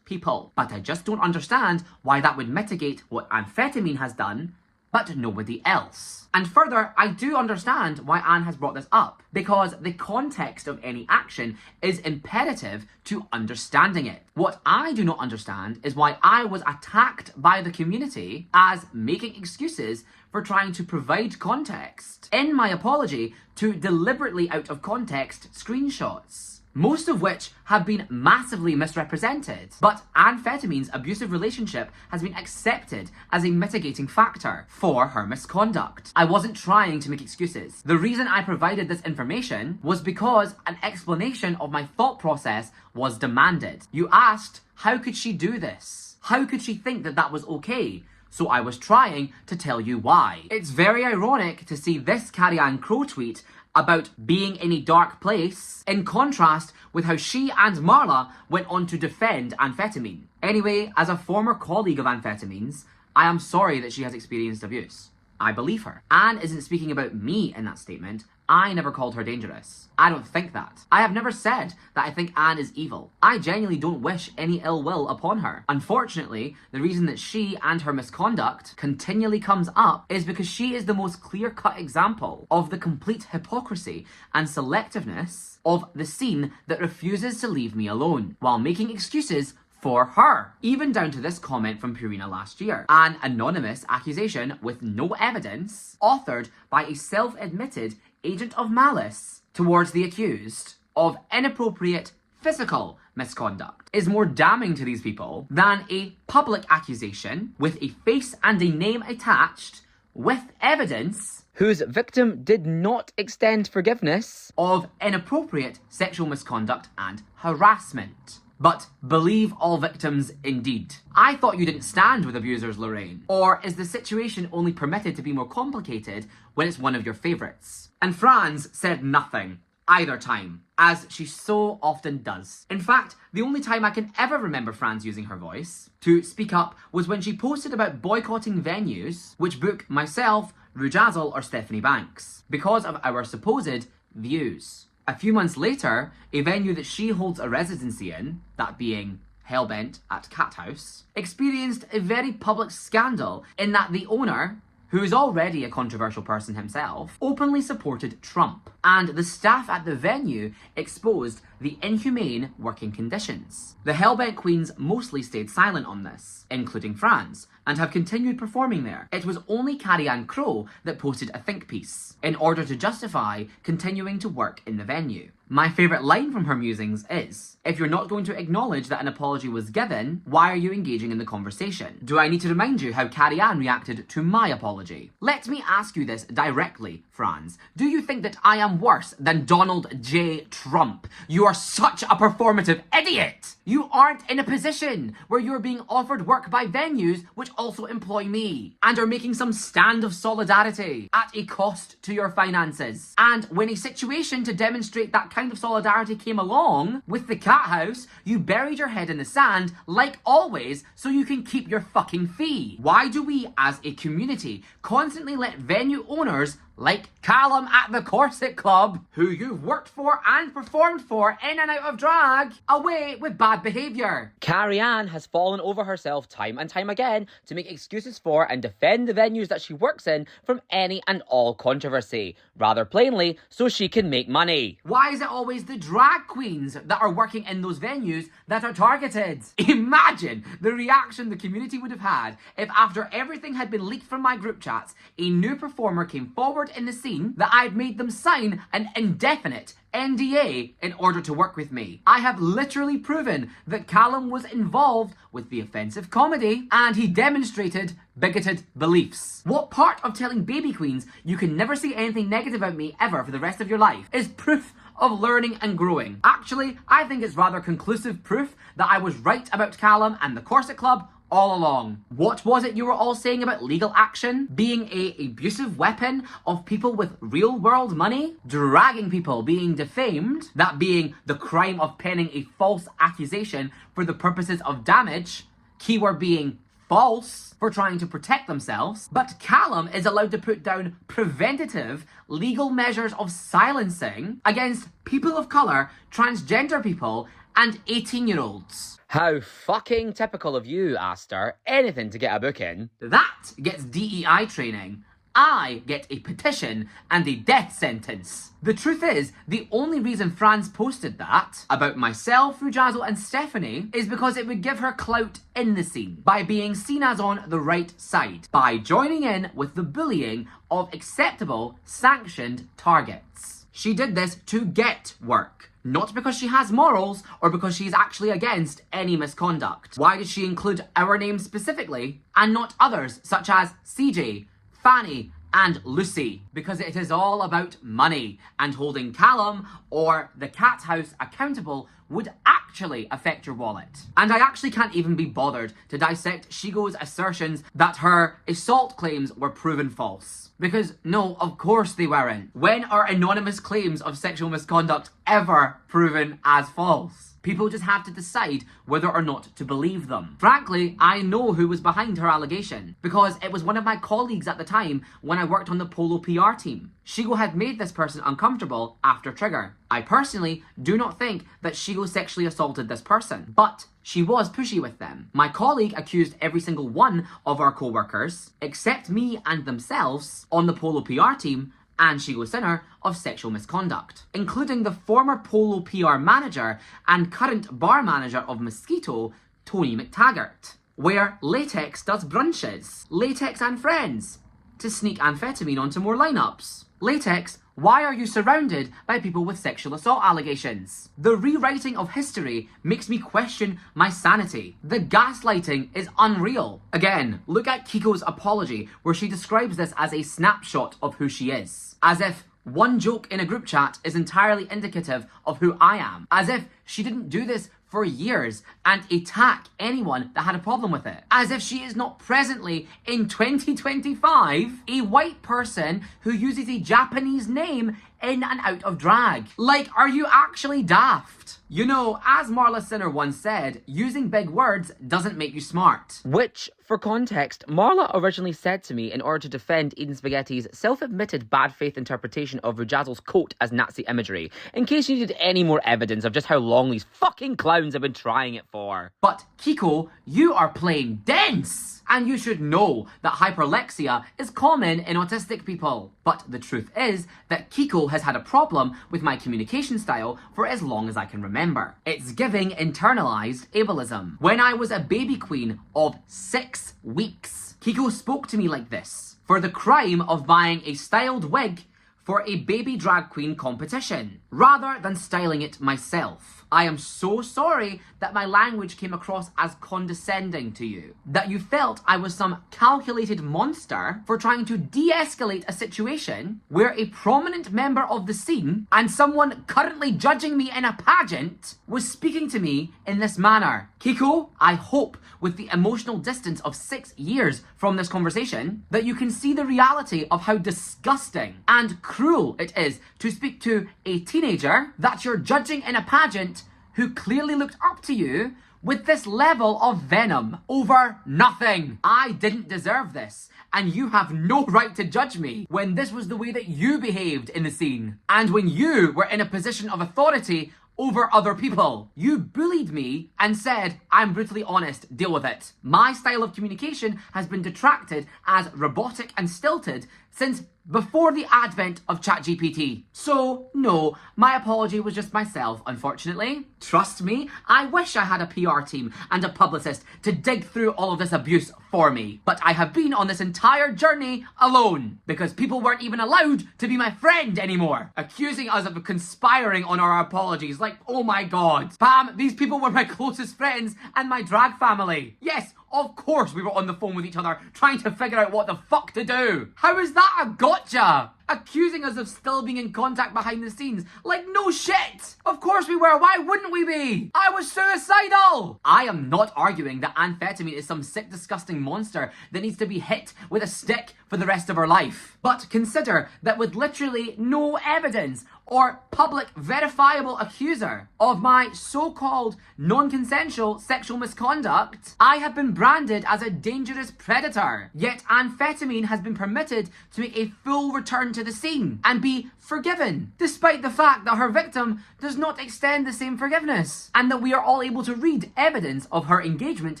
people, but I just don't understand why that would mitigate what amphetamine has done, but nobody else. And further, I do understand why Anne has brought this up, because the context of any action is imperative to understanding it. What I do not understand is why I was attacked by the community as making excuses for trying to provide context in my apology to deliberately out of context screenshots, most of which have been massively misrepresented. But amphetamine's abusive relationship has been accepted as a mitigating factor for her misconduct. I wasn't trying to make excuses. The reason I provided this information was because an explanation of my thought process was demanded. You asked, how could she do this? How could she think that that was okay? So I was trying to tell you why. It's very ironic to see this Carrie-Anne Crowe tweet about being in a dark place, in contrast with how she and Marla went on to defend amphetamine. Anyway, as a former colleague of amphetamines, I am sorry that she has experienced abuse. I believe her. Anne isn't speaking about me in that statement. I never called her dangerous. I don't think that. I have never said that I think Anne is evil. I genuinely don't wish any ill will upon her. Unfortunately, the reason that she and her misconduct continually comes up is because she is the most clear-cut example of the complete hypocrisy and selectiveness of the scene that refuses to leave me alone, while making excuses for her. Even down to this comment from Purina last year. An anonymous accusation with no evidence, authored by a self-admitted agent of malice towards the accused of inappropriate physical misconduct, is more damning to these people than a public accusation with a face and a name attached with evidence whose victim did not extend forgiveness of inappropriate sexual misconduct and harassment. But believe all victims indeed. I thought you didn't stand with abusers, Lorraine. Or is the situation only permitted to be more complicated when it's one of your favourites? And Franz said nothing either time, as she so often does. In fact, the only time I can ever remember Franz using her voice to speak up was when she posted about boycotting venues which book myself, Rujazzle or Stephanie Banks because of our supposed views. A few months later, a venue that she holds a residency in, that being Hellbent at Cat House, experienced a very public scandal in that the owner, who is already a controversial person himself, openly supported Trump, and the staff at the venue exposed the inhumane working conditions. The Hellbent Queens mostly stayed silent on this, including Franz, and have continued performing there. It was only Carrie-Anne Crowe that posted a think piece in order to justify continuing to work in the venue. My favourite line from her musings is, if you're not going to acknowledge that an apology was given, why are you engaging in the conversation? Do I need to remind you how Carrie-Anne reacted to my apology? Let me ask you this directly, Franz. Do you think that I am worse than Donald J. Trump? You are such a performative idiot! You aren't in a position where you're being offered work by venues which also employ me, and are making some stand of solidarity at a cost to your finances. And when a situation to demonstrate that kind of solidarity came along with the Cat House, you buried your head in the sand, like always, so you can keep your fucking fee. Why do we, as a community, constantly let venue owners like Callum at the Corset Club, who you've worked for and performed for in and out of drag, away with bad behaviour? Carrie-Anne has fallen over herself time and time again to make excuses for and defend the venues that she works in from any and all controversy, rather plainly, so she can make money. Why is it always the drag queens that are working in those venues that are targeted? Imagine the reaction the community would have had if, after everything had been leaked from my group chats, a new performer came forward forward in the scene that I'd made them sign an indefinite NDA in order to work with me. I have literally proven that Callum was involved with the offensive comedy and he demonstrated bigoted beliefs. What part of telling baby queens you can never say anything negative about me ever for the rest of your life is proof of learning and growing? Actually, I think it's rather conclusive proof that I was right about Callum and the Corset Club all along. What was it you were all saying about legal action being an abusive weapon of people with real world money? Dragging people being defamed, that being the crime of penning a false accusation for the purposes of damage, keyword being false, for trying to protect themselves. But Callum is allowed to put down preventative legal measures of silencing against people of colour, transgender people, and 18-year-olds. How fucking typical of you, Aster. Anything to get a book in. That gets DEI training. I get a petition and a death sentence. The truth is, the only reason Franz posted that about myself, Fujazzle and Stephanie is because it would give her clout in the scene by being seen as on the right side, by joining in with the bullying of acceptable, sanctioned targets. She did this to get work. Not because she has morals or because she's actually against any misconduct. Why did she include our name specifically and not others such as CJ, Fanny, and Lucy? Because it is all about money, and holding Callum or the Cat House accountable would actually affect your wallet. And I actually can't even be bothered to dissect Shigo's assertions that her assault claims were proven false. Because no, of course they weren't. When are anonymous claims of sexual misconduct ever proven as false? People just have to decide whether or not to believe them. Frankly, I know who was behind her allegation, because it was one of my colleagues at the time when I worked on the Polo PR team. Shigo had made this person uncomfortable after Trigger. I personally do not think that Shigo sexually assaulted this person, but she was pushy with them. My colleague accused every single one of our co-workers, except me and themselves, on the Polo PR team, and Shigo Sinner of sexual misconduct, including the former Polo PR manager and current bar manager of Mosquito, Tony McTaggart, where Latex does brunches, Latex and Friends, to sneak amphetamine onto more lineups. Latex, why are you surrounded by people with sexual assault allegations? The rewriting of history makes me question my sanity. The gaslighting is unreal. Again, look at Kiko's apology, where she describes this as a snapshot of who she is. As if one joke in a group chat is entirely indicative of who I am. As if she didn't do this for years and attack anyone that had a problem with it. As if she is not presently, in 2025, a white person who uses a Japanese name in and out of drag. Like, are you actually daft? You know, as Marla Sinner once said, using big words doesn't make you smart. Which, for context, Marla originally said to me in order to defend Eden Spaghetti's self-admitted bad faith interpretation of Rujazzle's coat as Nazi imagery, in case you needed any more evidence of just how long these fucking clowns have been trying it for. But Kiko, you are playing dense! And you should know that hyperlexia is common in autistic people. But the truth is that Kiko has had a problem with my communication style for as long as I can remember. It's giving internalized ableism. When I was a baby queen of 6 weeks, Kiko spoke to me like this for the crime of buying a styled wig for a baby drag queen competition, rather than styling it myself. I am so sorry that my language came across as condescending to you, that you felt I was some calculated monster for trying to de-escalate a situation where a prominent member of the scene and someone currently judging me in a pageant was speaking to me in this manner. Kiko, I hope with the emotional distance of 6 years from this conversation that you can see the reality of how disgusting and cruel it is to speak to a teenager that you're judging in a pageant who clearly looked up to you with this level of venom over nothing. I didn't deserve this, and you have no right to judge me when this was the way that you behaved in the scene, and when you were in a position of authority over other people. You bullied me and said, I'm brutally honest, deal with it. My style of communication has been detracted as robotic and stilted since before the advent of ChatGPT. So, no, my apology was just myself, unfortunately. Trust me, I wish I had a PR team and a publicist to dig through all of this abuse for me. But I have been on this entire journey alone, because people weren't even allowed to be my friend anymore, accusing us of conspiring on our apologies. Like, oh my god. Pam, these people were my closest friends and my drag family. Yes, of course we were on the phone with each other, trying to figure out what the fuck to do. How is that a gotcha? Accusing us of still being in contact behind the scenes. Like, no shit! Of course we were, why wouldn't we be? I was suicidal! I am not arguing that amphetamine is some sick, disgusting monster that needs to be hit with a stick for the rest of her life. But consider that with literally no evidence or public verifiable accuser of my so-called non-consensual sexual misconduct, I have been branded as a dangerous predator. Yet amphetamine has been permitted to make a full return to the scene and be forgiven, despite the fact that her victim does not extend the same forgiveness, and that we are all able to read evidence of her engagement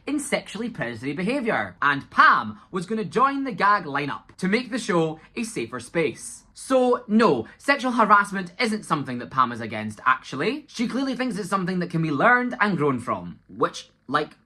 in sexually predatory behaviour. And Pam was going to join the gag lineup to make the show a safer space. So, no, sexual harassment isn't something that Pam is against, actually. She clearly thinks it's something that can be learned and grown from, which, like,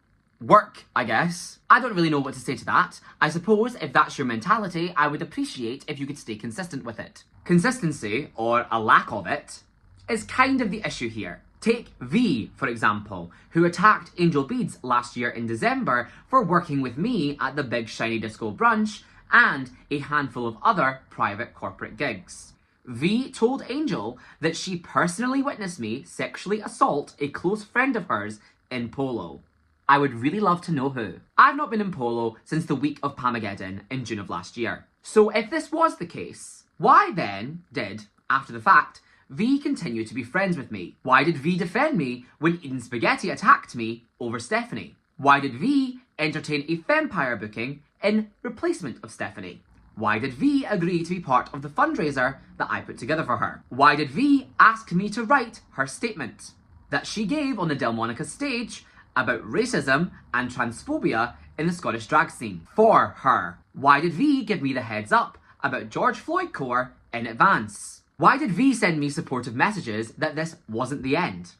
work, I guess. I don't really know what to say to that. I suppose if that's your mentality, I would appreciate if you could stay consistent with it. Consistency, or a lack of it, is kind of the issue here. Take V, for example, who attacked Angel Beads last year in December for working with me at the Big Shiny Disco Brunch and a handful of other private corporate gigs. V told Angel that she personally witnessed me sexually assault a close friend of hers in Polo. I would really love to know who. I've not been in Polo since the week of Pamageddon in June of last year. So if this was the case, why then did, after the fact, V continue to be friends with me? Why did V defend me when Eden Spaghetti attacked me over Stephanie? Why did V entertain a Fempire booking in replacement of Stephanie? Why did V agree to be part of the fundraiser that I put together for her? Why did V ask me to write her statement that she gave on the Delmonicas stage about racism and transphobia in the Scottish drag scene for her? Why did V give me the heads up about George Floyd Core in advance? Why did V send me supportive messages that this wasn't the end?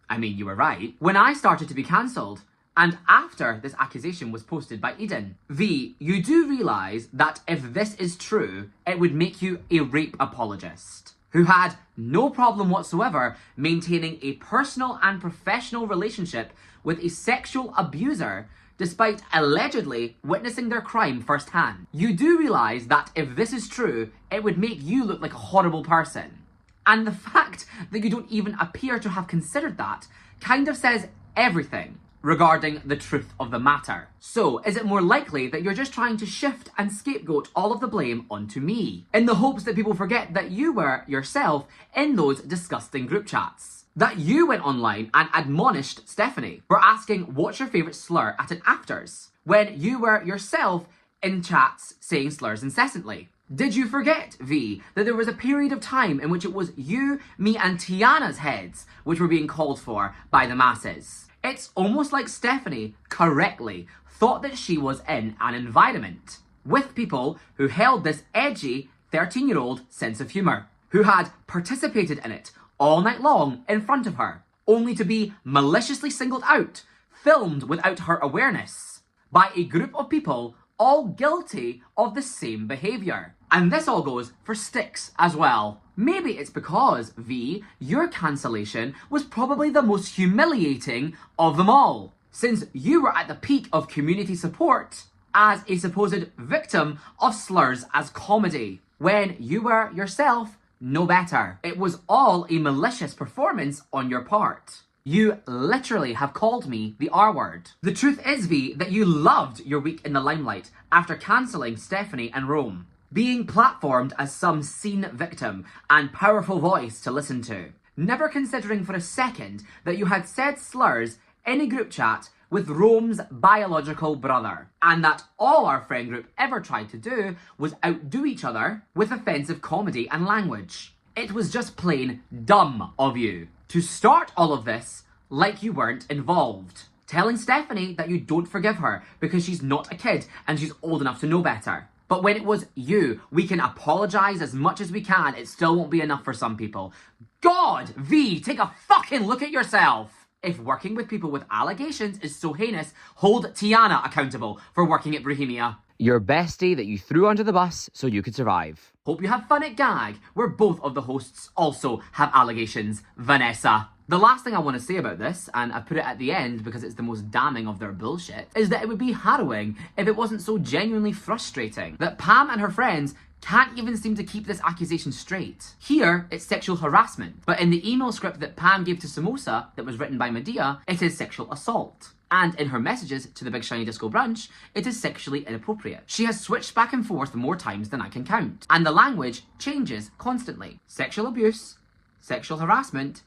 I mean, you were right. When I started to be cancelled, and after this accusation was posted by Eden, V, you do realise that if this is true, it would make you a rape apologist who had no problem whatsoever maintaining a personal and professional relationship with a sexual abuser despite allegedly witnessing their crime firsthand. You do realise that if this is true, it would make you look like a horrible person. And the fact that you don't even appear to have considered that kind of says everything regarding the truth of the matter. So, is it more likely that you're just trying to shift and scapegoat all of the blame onto me, in the hopes that people forget that you were yourself in those disgusting group chats? That you went online and admonished Stephanie for asking what's your favourite slur at an actor's, when you were yourself in chats saying slurs incessantly? Did you forget, V, that there was a period of time in which it was you, me and Tiana's heads which were being called for by the masses? It's almost like Stephanie, correctly, thought that she was in an environment with people who held this edgy 13-year-old sense of humour, who had participated in it all night long in front of her, only to be maliciously singled out, filmed without her awareness, by a group of people all guilty of the same behaviour. And this all goes for sticks as well. Maybe it's because, V, your cancellation was probably the most humiliating of them all, since you were at the peak of community support as a supposed victim of slurs as comedy, when you were yourself no better. It was all a malicious performance on your part. You literally have called me the R word. The truth is, V, that you loved your week in the limelight after cancelling Stephanie and Rome, being platformed as some scene victim and powerful voice to listen to, never considering for a second that you had said slurs in a group chat with Rome's biological brother, and that all our friend group ever tried to do was outdo each other with offensive comedy and language. It was just plain dumb of you to start all of this like you weren't involved, telling Stephanie that you don't forgive her because she's not a kid and she's old enough to know better. But when it was you, we can apologise as much as we can, it still won't be enough for some people. God, V, take a fucking look at yourself! If working with people with allegations is so heinous, hold Tiana accountable for working at Bohemia. Your bestie that you threw under the bus so you could survive. Hope you have fun at GAG, where both of the hosts also have allegations. Vanessa. The last thing I want to say about this, and I put it at the end because it's the most damning of their bullshit, is that it would be harrowing if it wasn't so genuinely frustrating that Pam and her friends can't even seem to keep this accusation straight. Here, it's sexual harassment, but in the email script that Pam gave to Samosa that was written by Medea, it is sexual assault. And in her messages to the Big Shiny Disco Brunch, it is sexually inappropriate. She has switched back and forth more times than I can count. And the language changes constantly. Sexual abuse, sexual harassment,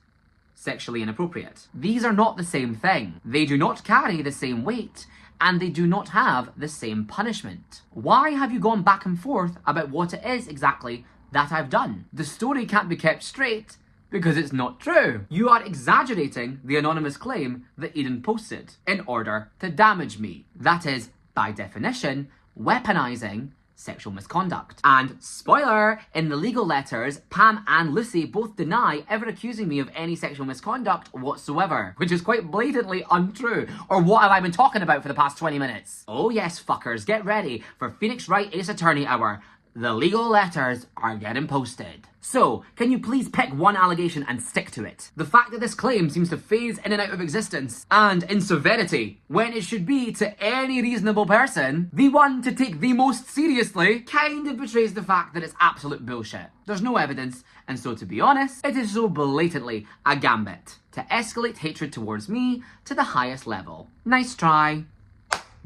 sexually inappropriate. These are not the same thing. They do not carry the same weight, and they do not have the same punishment. Why have you gone back and forth about what it is exactly that I've done? The story can't be kept straight because it's not true. You are exaggerating the anonymous claim that Eden posted in order to damage me. That is, by definition, weaponizing sexual misconduct. And spoiler, in the legal letters, Pam and Lucy both deny ever accusing me of any sexual misconduct whatsoever, which is quite blatantly untrue. Or what have I been talking about for the past 20 minutes? Oh yes, fuckers, get ready for Phoenix Wright Ace Attorney Hour. The legal letters are getting posted. So, can you please pick one allegation and stick to it? The fact that this claim seems to phase in and out of existence, and in severity, when it should be, to any reasonable person, the one to take the most seriously, kind of betrays the fact that it's absolute bullshit. There's no evidence, and so to be honest, it is so blatantly a gambit to escalate hatred towards me to the highest level. Nice try.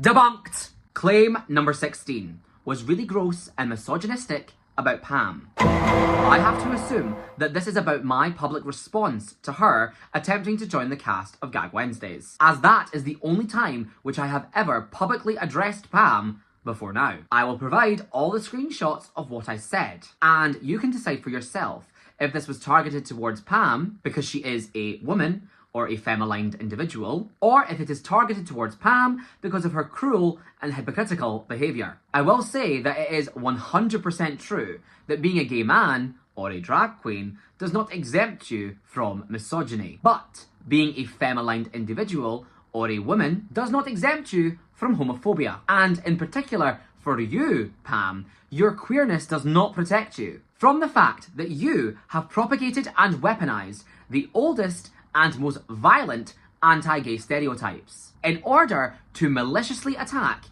Debunked! Claim number 16 was really gross and misogynistic about Pam. I have to assume that this is about my public response to her attempting to join the cast of Gag Wednesdays, as that is the only time which I have ever publicly addressed Pam before now. I will provide all the screenshots of what I said, and you can decide for yourself if this was targeted towards Pam because she is a woman or a femme-aligned individual, or if it is targeted towards Pam because of her cruel and hypocritical behaviour. I will say that it is 100% true that being a gay man or a drag queen does not exempt you from misogyny, but being a femme-aligned individual or a woman does not exempt you from homophobia. And in particular, for you, Pam, your queerness does not protect you from the fact that you have propagated and weaponized the oldest and most violent anti-gay stereotypes in order to maliciously attack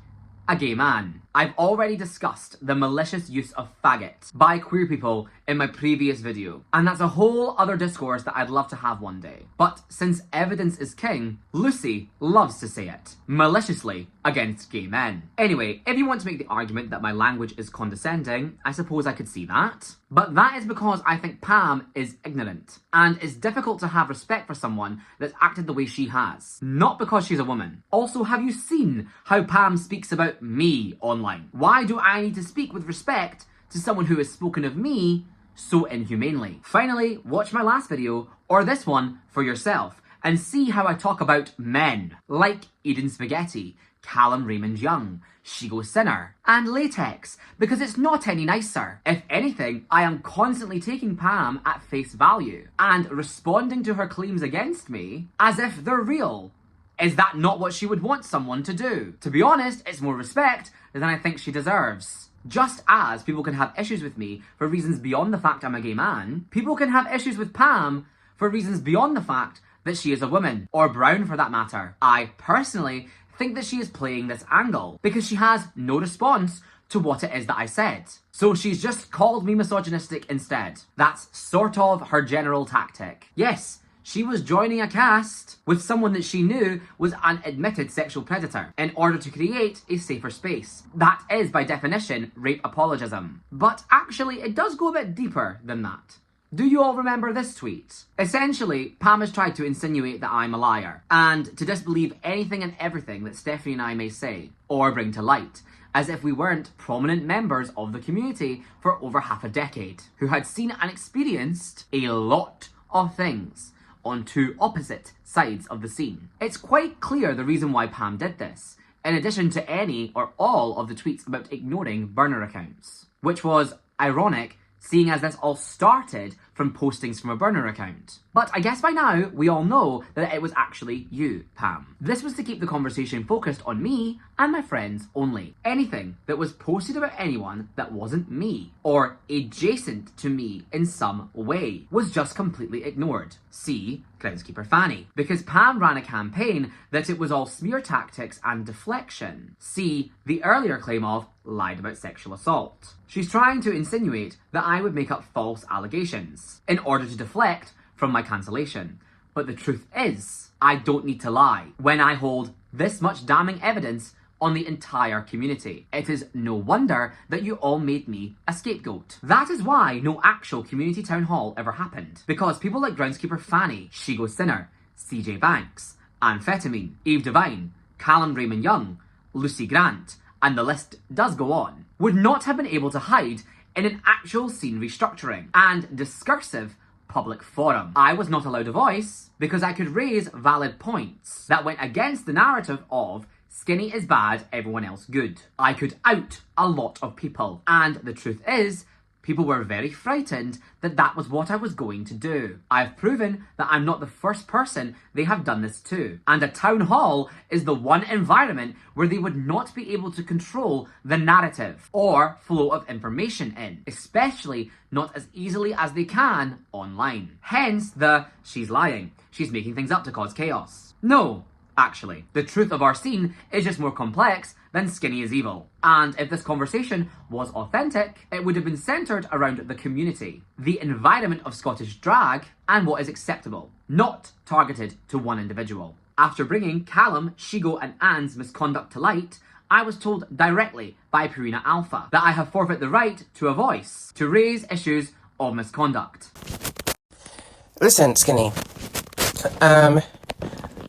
a gay man. I've already discussed the malicious use of faggot by queer people in my previous video, and that's a whole other discourse that I'd love to have one day. But since evidence is king, Lucy loves to say it, maliciously against gay men. Anyway, if you want to make the argument that my language is condescending, I suppose I could see that. But that is because I think Pam is ignorant, and it's difficult to have respect for someone that's acted the way she has, not because she's a woman. Also, have you seen how Pam speaks about me online? Why do I need to speak with respect to someone who has spoken of me so inhumanely? Finally, watch my last video, or this one, for yourself, and see how I talk about men, like Eden Spaghetti, Callum Raymond Young, Shigo Sinner, and Latex, because it's not any nicer. If anything, I am constantly taking Pam at face value, and responding to her claims against me as if they're real. Is that not what she would want someone to do? To be honest, it's more respect than I think she deserves. Just as people can have issues with me for reasons beyond the fact I'm a gay man, people can have issues with Pam for reasons beyond the fact that she is a woman, or brown for that matter. I personally think that she is playing this angle because she has no response to what it is that I said. So she's just called me misogynistic instead. That's sort of her general tactic. Yes, she was joining a cast with someone that she knew was an admitted sexual predator in order to create a safer space. That is, by definition, rape apologism. But actually, it does go a bit deeper than that. Do you all remember this tweet? Essentially, Pam has tried to insinuate that I'm a liar, and to disbelieve anything and everything that Stephanie and I may say, or bring to light, as if we weren't prominent members of the community for over half a decade, who had seen and experienced a lot of things on two opposite sides of the scene. It's quite clear the reason why Pam did this. in addition to any or all of the tweets about ignoring burner accounts. Which was ironic, seeing as this all started from postings from a burner account. But I guess by now, we all know that it was actually you, Pam. This was to keep the conversation focused on me and my friends only. Anything that was posted about anyone that wasn't me, or adjacent to me in some way, was just completely ignored. See Groundskeeper Fanny. Because Pam ran a campaign that it was all smear tactics and deflection. See the earlier claim of lied about sexual assault. She's trying to insinuate that I would make up false allegations in order to deflect from my cancellation. But the truth is, I don't need to lie when I hold this much damning evidence on the entire community. It is no wonder that you all made me a scapegoat. That is why no actual community town hall ever happened. Because people like Groundskeeper Fanny, Shigo Sinner, CJ Banks, Amphetamine, Eve Devine, Callum Raymond Young, Lucy Grant, and the list does go on, would not have been able to hide in an actual scene restructuring and discursive public forum. I was not allowed a voice because I could raise valid points that went against the narrative of skinny is bad, everyone else good. I could out a lot of people, and the truth is, people were very frightened that that was what I was going to do. I've proven that I'm not the first person they have done this to, and a town hall is the one environment where they would not be able to control the narrative or flow of information in, especially not as easily as they can online. Hence the she's lying, she's making things up to cause chaos. No, actually, the truth of our scene is just more complex than skinny is evil. And if this conversation was authentic, it would have been centred around the community, the environment of Scottish drag, and what is acceptable, not targeted to one individual. After bringing Callum, Shigo and Anne's misconduct to light, I was told directly by Purina Alpha that I have forfeit the right to a voice, to raise issues of misconduct. Listen, Skinny.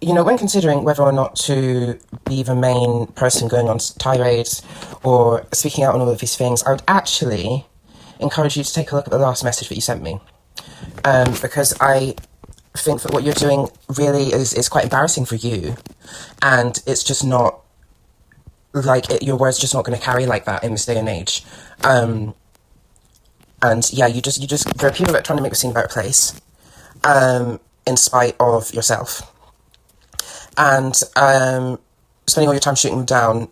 You know, when considering whether or not to be the main person going on tirades or speaking out on all of these things, I would actually encourage you to take a look at the last message that you sent me. Because I think that what you're doing really is quite embarrassing for you. And it's just not, your words just not going to carry like that in this day and age. And yeah, you just, there are people that are trying to make the scene a better place, in spite of yourself. And spending all your time shooting them down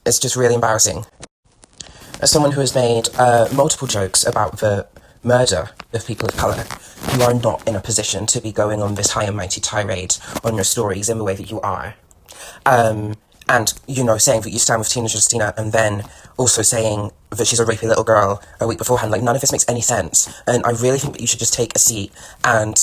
is just really embarrassing. As someone who has made multiple jokes about the murder of people of colour, you are not in a position to be going on this high and mighty tirade on your stories in the way that you are. And, you know, saying that you stand with Tina Justina and then also saying that she's a rapey little girl a week beforehand, none of this makes any sense. And I really think that you should just take a seat and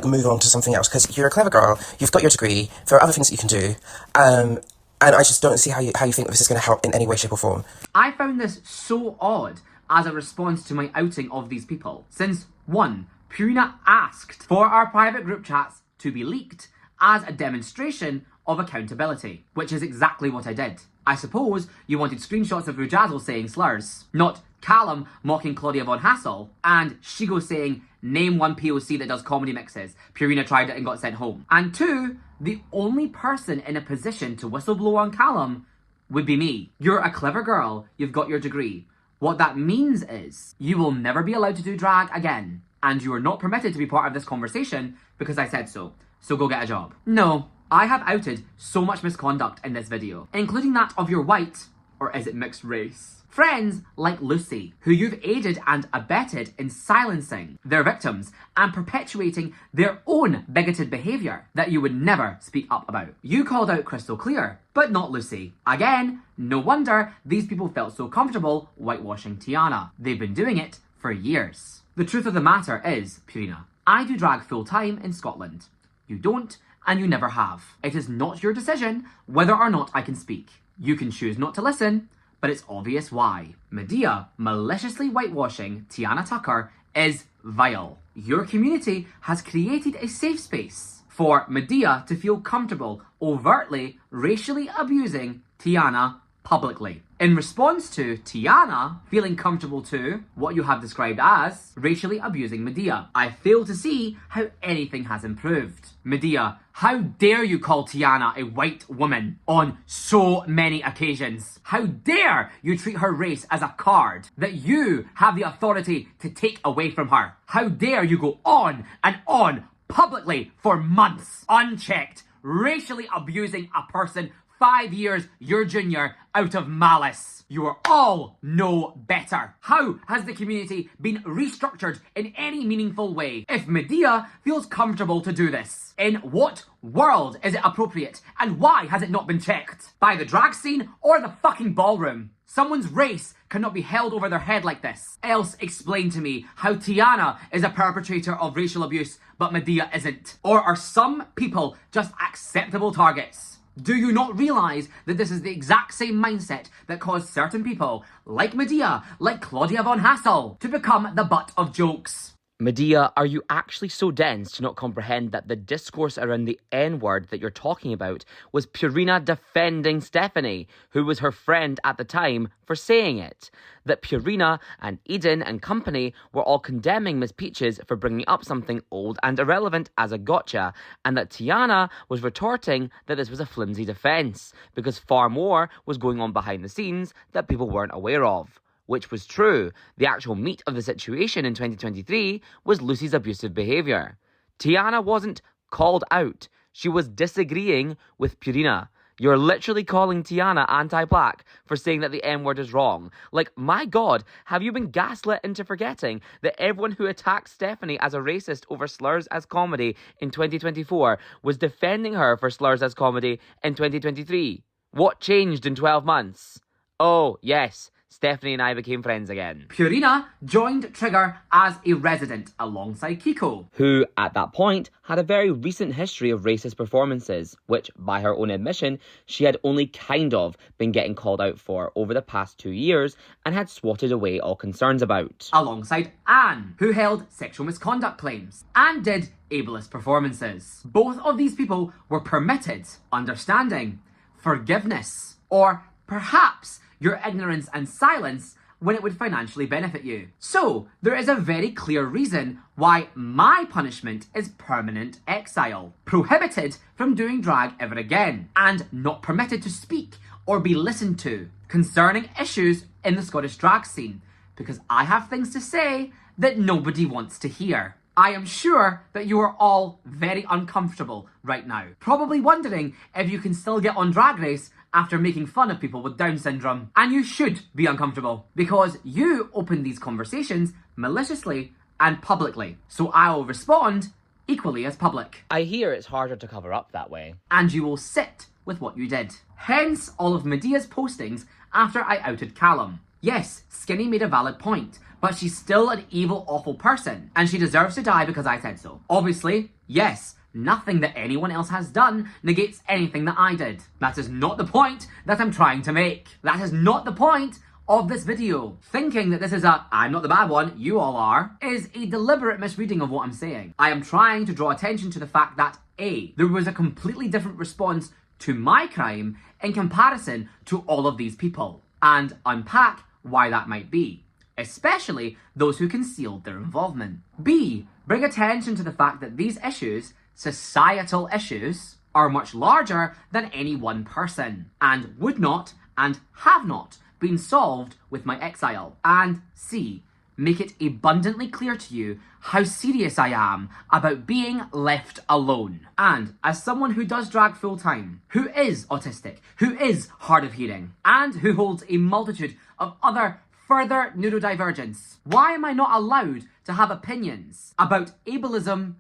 move on to something else, because you're a clever girl, you've got your degree, there are other things that you can do, and I just don't see how you think this is going to help in any way, shape or form. I found this so odd as a response to my outing of these people, since 1, Purina asked for our private group chats to be leaked as a demonstration of accountability, which is exactly what I did. I suppose you wanted screenshots of Rujazzle saying slurs, not Callum mocking Claudia von Hassel, and Shigo saying, name one POC that does comedy mixes. Purina tried it and got sent home. And 2, the only person in a position to whistleblow on Callum would be me. You're a clever girl, you've got your degree. What that means is, you will never be allowed to do drag again, and you are not permitted to be part of this conversation because I said so. So go get a job. No, I have outed so much misconduct in this video, including that of your white, or is it mixed race, friends like Lucy, who you've aided and abetted in silencing their victims and perpetuating their own bigoted behaviour that you would never speak up about. You called out crystal clear, but not Lucy. Again, no wonder these people felt so comfortable whitewashing Tiana. They've been doing it for years. The truth of the matter is, Purina, I do drag full-time in Scotland. You don't, and you never have. It is not your decision whether or not I can speak. You can choose not to listen, but it's obvious why. Medea maliciously whitewashing Tiana Tucker is vile. Your community has created a safe space for Medea to feel comfortable overtly racially abusing Tiana publicly. In response to Tiana feeling comfortable to what you have described as racially abusing Medea, I fail to see how anything has improved. Medea, how dare you call Tiana a white woman on so many occasions? How dare you treat her race as a card that you have the authority to take away from her? How dare you go on and on publicly for months, unchecked, racially abusing a person 5 years your junior out of malice. You are all no better. How has the community been restructured in any meaningful way if Medea feels comfortable to do this? In what world is it appropriate, and why has it not been checked? By the drag scene or the fucking ballroom? Someone's race cannot be held over their head like this. Else explain to me how Tiana is a perpetrator of racial abuse but Medea isn't. Or are some people just acceptable targets? Do you not realise that this is the exact same mindset that caused certain people, like Medea, like Claudia von Hassel, to become the butt of jokes? Medea, are you actually so dense to not comprehend that the discourse around the N-word that you're talking about was Purina defending Stephanie, who was her friend at the time, for saying it? That Purina and Eden and company were all condemning Miss Peaches for bringing up something old and irrelevant as a gotcha, and that Tiana was retorting that this was a flimsy defence, because far more was going on behind the scenes that people weren't aware of. Which was true. The actual meat of the situation in 2023 was Lucy's abusive behaviour. Tiana wasn't called out. She was disagreeing with Purina. You're literally calling Tiana anti-black for saying that the N-word is wrong. Like, my God, have you been gaslit into forgetting that everyone who attacked Stephanie as a racist over slurs as comedy in 2024 was defending her for slurs as comedy in 2023? What changed in 12 months? Oh, yes. Stephanie and I became friends again. Purina joined Trigger as a resident alongside Kiko, who, at that point, had a very recent history of racist performances, which, by her own admission, she had only kind of been getting called out for over the past 2 years and had swatted away all concerns about. Alongside Anne, who held sexual misconduct claims and did ableist performances. Both of these people were permitted understanding, forgiveness, or perhaps your ignorance and silence when it would financially benefit you. So, there is a very clear reason why my punishment is permanent exile, prohibited from doing drag ever again, and not permitted to speak or be listened to concerning issues in the Scottish drag scene, because I have things to say that nobody wants to hear. I am sure that you are all very uncomfortable right now, probably wondering if you can still get on Drag Race after making fun of people with Down syndrome. And you should be uncomfortable, because you opened these conversations maliciously and publicly. So I will respond equally as public. I hear it's harder to cover up that way. And you will sit with what you did. Hence all of Medea's postings after I outed Callum. Yes, Skinny made a valid point, but she's still an evil, awful person, and she deserves to die because I said so. Obviously, yes, nothing that anyone else has done negates anything that I did. That is not the point that I'm trying to make. That is not the point of this video. Thinking that this is a I'm not the bad one, you all are, is a deliberate misreading of what I'm saying. I am trying to draw attention to the fact that A, there was a completely different response to my crime in comparison to all of these people, and unpack why that might be, especially those who concealed their involvement. B, bring attention to the fact that these issues, societal issues, are much larger than any one person, and would not and have not been solved with my exile. And C, make it abundantly clear to you how serious I am about being left alone. And as someone who does drag full time, who is autistic, who is hard of hearing, and who holds a multitude of other further neurodivergence, why am I not allowed to have opinions about ableism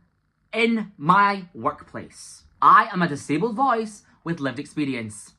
in my workplace? I am a disabled voice with lived experience.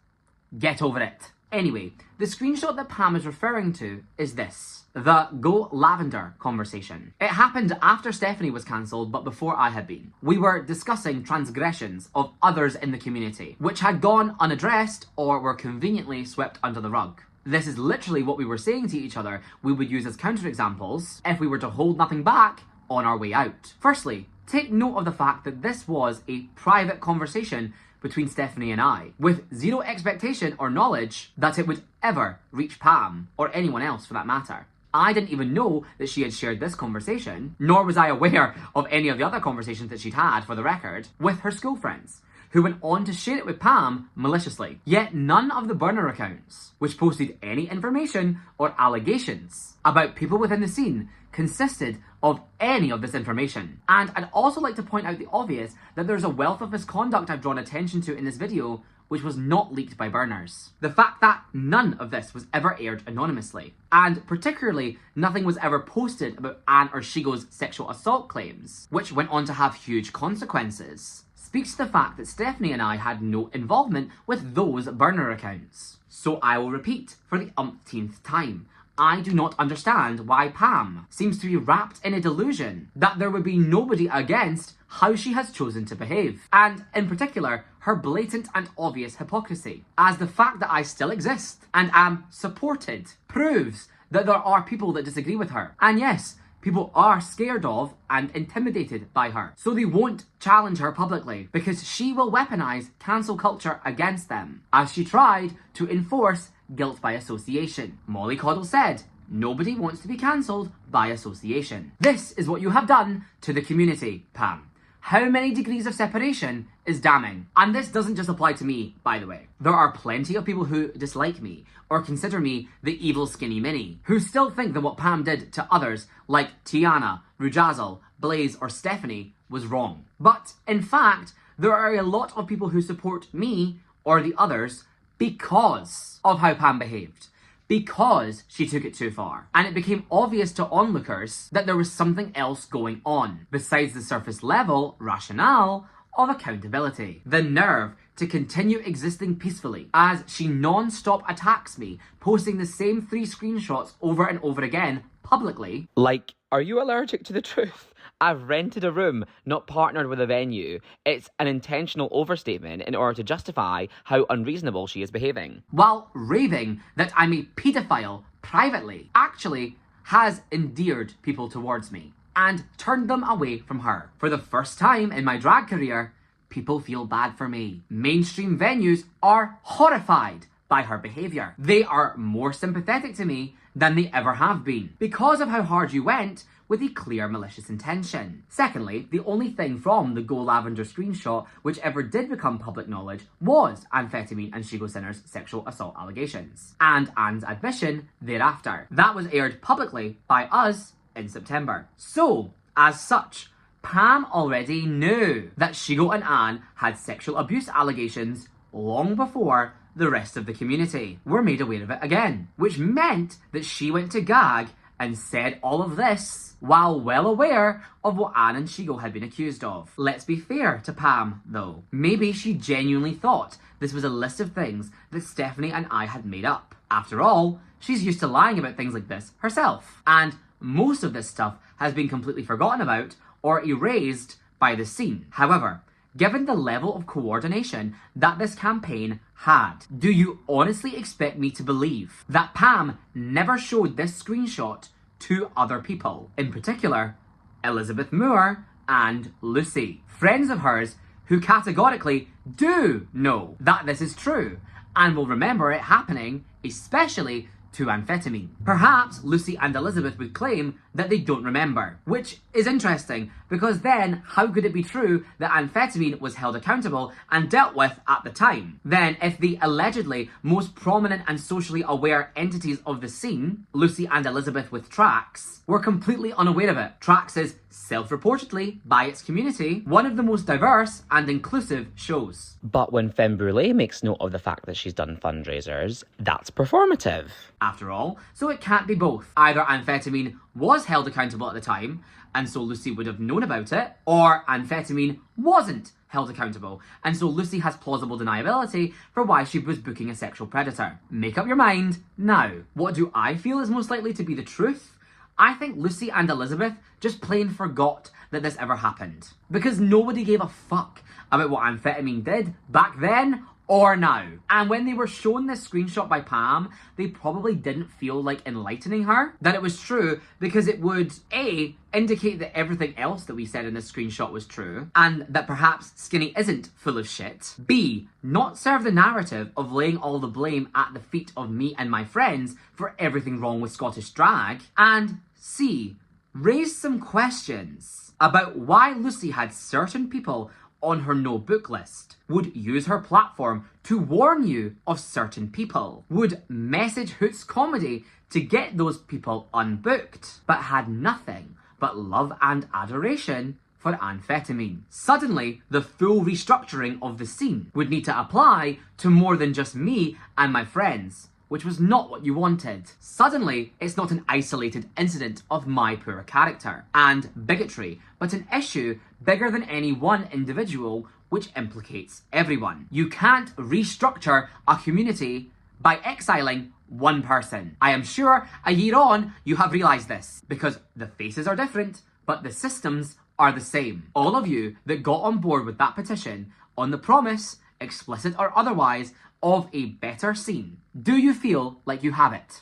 Get over it. Anyway, the screenshot that Pam is referring to is this. The Go Lavender conversation. It happened after Stephanie was cancelled, but before I had been. We were discussing transgressions of others in the community, which had gone unaddressed or were conveniently swept under the rug. This is literally what we were saying to each other we would use as counterexamples if we were to hold nothing back on our way out. Firstly, take note of the fact that this was a private conversation between Stephanie and I, with zero expectation or knowledge that it would ever reach Pam, or anyone else for that matter. I didn't even know that she had shared this conversation, nor was I aware of any of the other conversations that she'd had, for the record, with her school friends, who went on to share it with Pam maliciously. Yet none of the burner accounts, which posted any information or allegations about people within the scene, consisted of any of this information. And I'd also like to point out the obvious, that there's a wealth of misconduct I've drawn attention to in this video which was not leaked by burners. The fact that none of this was ever aired anonymously, and particularly nothing was ever posted about Anne or Shigo's sexual assault claims, which went on to have huge consequences, speaks to the fact that Stephanie and I had no involvement with those burner accounts. So I will repeat for the umpteenth time, I do not understand why Pam seems to be wrapped in a delusion that there would be nobody against how she has chosen to behave, and in particular, her blatant and obvious hypocrisy, as the fact that I still exist and am supported proves that there are people that disagree with her. And yes, people are scared of and intimidated by her, so they won't challenge her publicly because she will weaponize cancel culture against them, as she tried to enforce guilt by association. Molly Coddle said, "Nobody wants to be cancelled by association." This is what you have done to the community, Pam. How many degrees of separation is damning? And this doesn't just apply to me, by the way. There are plenty of people who dislike me, or consider me the evil skinny mini, who still think that what Pam did to others like Tiana, Rujazzle, Blaze, or Stephanie was wrong. But in fact, there are a lot of people who support me, or the others, because of how Pam behaved. Because she took it too far. And it became obvious to onlookers that there was something else going on, besides the surface level rationale of accountability. The nerve to continue existing peacefully, as she non-stop attacks me, posting the same 3 screenshots over and over again, publicly. Like, are you allergic to the truth? I've rented a room, not partnered with a venue. It's an intentional overstatement in order to justify how unreasonable she is behaving. While raving that I'm a pedophile privately actually has endeared people towards me and turned them away from her. For the first time in my drag career, people feel bad for me. Mainstream venues are horrified by her behaviour. They are more sympathetic to me than they ever have been, because of how hard you went with a clear malicious intention. Secondly, the only thing from the Go Lavender screenshot which ever did become public knowledge was Amphetamine and Shigo Sinner's sexual assault allegations, and Anne's admission thereafter. That was aired publicly by us in September. So, as such, Pam already knew that Shigo and Anne had sexual abuse allegations long before the rest of the community were made aware of it again, which meant that she went to gag and said all of this while well aware of what Anne and Shigo had been accused of. Let's be fair to Pam, though. Maybe she genuinely thought this was a list of things that Stephanie and I had made up. After all, she's used to lying about things like this herself, and most of this stuff has been completely forgotten about or erased by the scene. However, given the level of coordination that this campaign had, do you honestly expect me to believe that Pam never showed this screenshot to other people? In particular, Elizabeth Moore and Lucy, friends of hers who categorically do know that this is true and will remember it happening, especially to Amphetamine. Perhaps Lucy and Elizabeth would claim that they don't remember, which is interesting because then how could it be true that Amphetamine was held accountable and dealt with at the time? Then if the allegedly most prominent and socially aware entities of the scene, Lucy and Elizabeth with Trax, were completely unaware of it. Trax is self-reportedly, by its community, one of the most diverse and inclusive shows. But when Femme Brûlée makes note of the fact that she's done fundraisers, that's performative. After all, so it can't be both. Either Amphetamine was held accountable at the time, and so Lucy would have known about it, or Amphetamine wasn't held accountable, and so Lucy has plausible deniability for why she was booking a sexual predator. Make up your mind now. What do I feel is most likely to be the truth? I think Lucy and Elizabeth just plain forgot that this ever happened, because nobody gave a fuck about what amphetamine did back then or now. And when they were shown this screenshot by Pam, they probably didn't feel like enlightening her that it was true, because it would A, indicate that everything else that we said in this screenshot was true, and that perhaps Skinny isn't full of shit. B, not serve the narrative of laying all the blame at the feet of me and my friends for everything wrong with Scottish drag. And C, raise some questions about why Lucy had certain people on her no book list, would use her platform to warn you of certain people, would message Hoots Comedy to get those people unbooked, but had nothing but love and adoration for amphetamine. Suddenly, the full restructuring of the scene would need to apply to more than just me and my friends, which was not what you wanted. Suddenly, it's not an isolated incident of my poor character and bigotry, but an issue bigger than any one individual, which implicates everyone. You can't restructure a community by exiling one person. I am sure a year on, you have realised this, because the faces are different, but the systems are the same. All of you that got on board with that petition on the promise, explicit or otherwise, of a better scene, do you feel like you have it?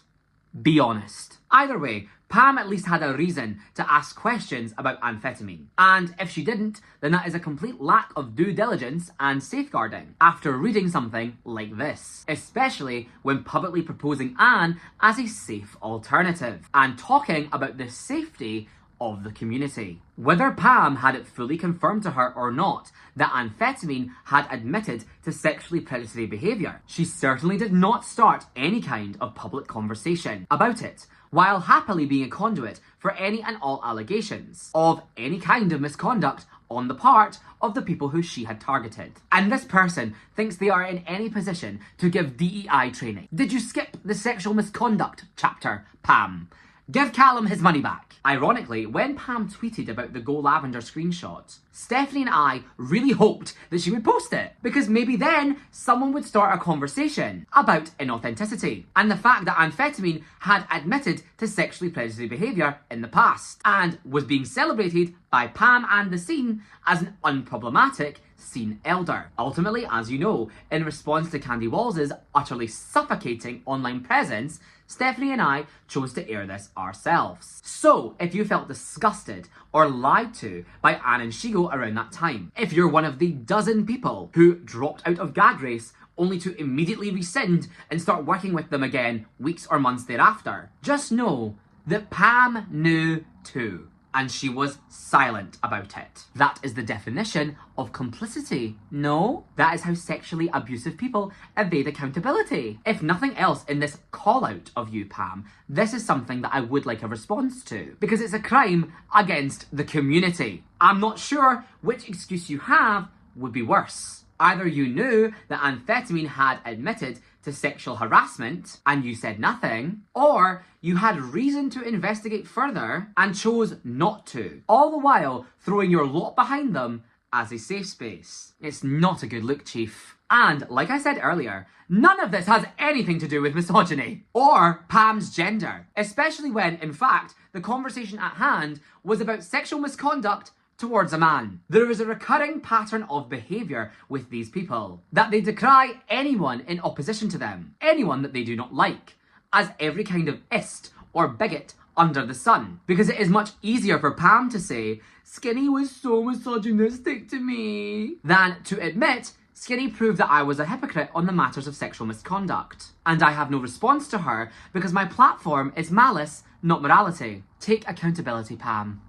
Be honest. Either way, Pam at least had a reason to ask questions about amphetamine. And if she didn't, then that is a complete lack of due diligence and safeguarding after reading something like this. Especially when publicly proposing Anne as a safe alternative and talking about the safety of the community. Whether Pam had it fully confirmed to her or not that amphetamine had admitted to sexually predatory behaviour, she certainly did not start any kind of public conversation about it, while happily being a conduit for any and all allegations of any kind of misconduct on the part of the people who she had targeted. And this person thinks they are in any position to give DEI training. Did you skip the sexual misconduct chapter, Pam? Give Callum his money back. Ironically, when Pam tweeted about the Go Lavender screenshot, Stephanie and I really hoped that she would post it, because maybe then someone would start a conversation about inauthenticity and the fact that amphetamine had admitted to sexually predatory behaviour in the past and was being celebrated by Pam and the scene as an unproblematic scene elder. Ultimately, as you know, in response to Candy Walls' utterly suffocating online presence, Stephanie and I chose to air this ourselves. So, if you felt disgusted or lied to by Anne and Shigo around that time, if you're one of the dozen people who dropped out of Gag Race only to immediately rescind and start working with them again weeks or months thereafter, just know that Pam knew too. And she was silent about it. That is the definition of complicity. No, that is how sexually abusive people evade accountability. If nothing else in this call out of you, Pam, this is something that I would like a response to, because it's a crime against the community. I'm not sure which excuse you have would be worse. Either you knew that amphetamine had admitted to sexual harassment and you said nothing, or you had reason to investigate further and chose not to, all the while throwing your lot behind them as a safe space. It's not a good look, Chief. And like I said earlier, none of this has anything to do with misogyny or Pam's gender, especially when, in fact, the conversation at hand was about sexual misconduct towards a man. There is a recurring pattern of behaviour with these people, that they decry anyone in opposition to them, anyone that they do not like, as every kind of ist or bigot under the sun. Because it is much easier for Pam to say, Skinny was so misogynistic to me, than to admit, Skinny proved that I was a hypocrite on the matters of sexual misconduct. And I have no response to her because my platform is malice, not morality. Take accountability, Pam.